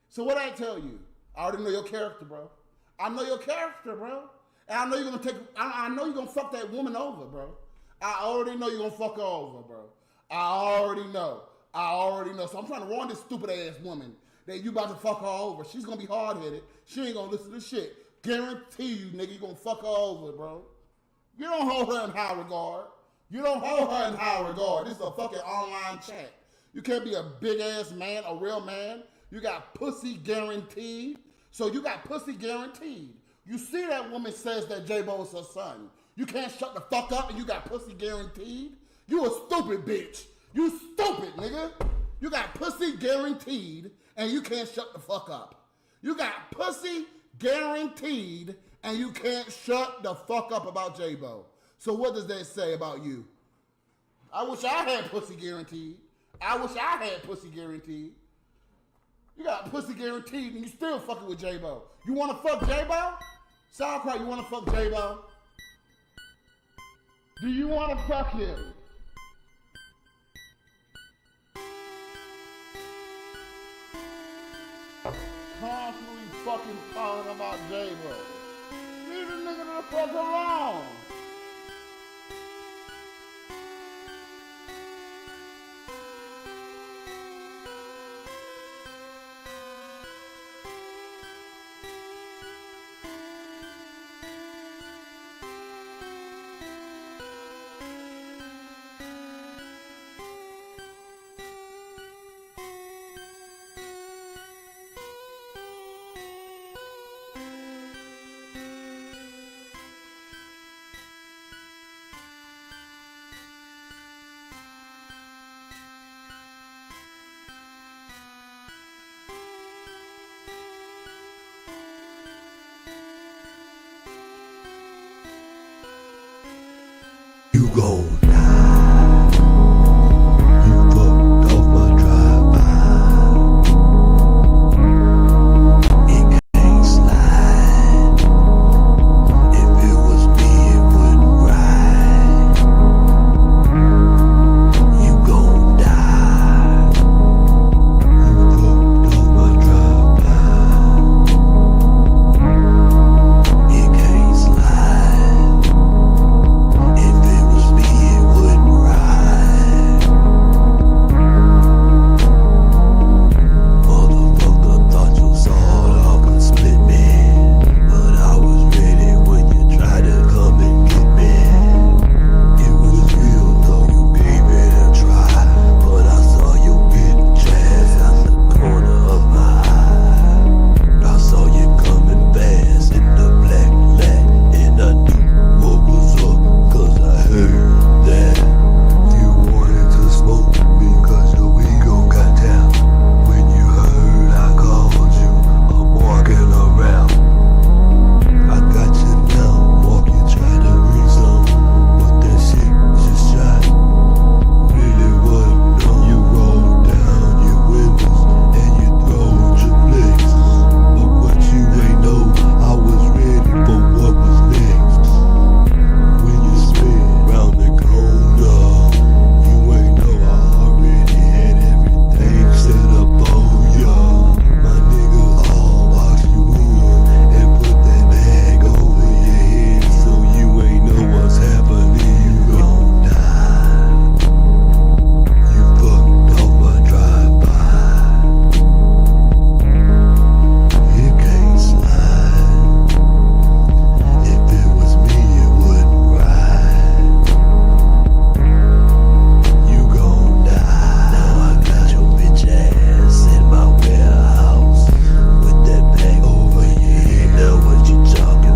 So what I tell you? I already know your character, bro. I know your character, bro. And I know you're gonna I know you're gonna fuck that woman over, bro. I already know you're gonna fuck her over, bro. I already know. So I'm trying to warn this stupid ass woman that you about to fuck her over. She's gonna be hard-headed. She ain't gonna listen to shit. Guarantee you, nigga, you gonna fuck her over, bro. You don't hold her in high regard. You don't hold her in high regard. This is a fucking online chat. You can't be a big ass man, a real man. You got pussy guaranteed. So you got pussy guaranteed. You see that woman says that J-Bo is her son. You can't shut the fuck up and you got pussy guaranteed? You a stupid bitch. You stupid, nigga. You got pussy guaranteed and you can't shut the fuck up. You got pussy guaranteed and you can't shut the fuck up about J-Bo. So what does that say about you? I wish I had pussy guaranteed. I wish I had pussy guaranteed. You got pussy guaranteed and you still fucking with J-Bo. You want to fuck J-Bo? Sauerkraut, you wanna fuck J-Lo? Do you wanna fuck him? Constantly fucking talking about J-Lo. Leave the nigga the fuck alone. You gon'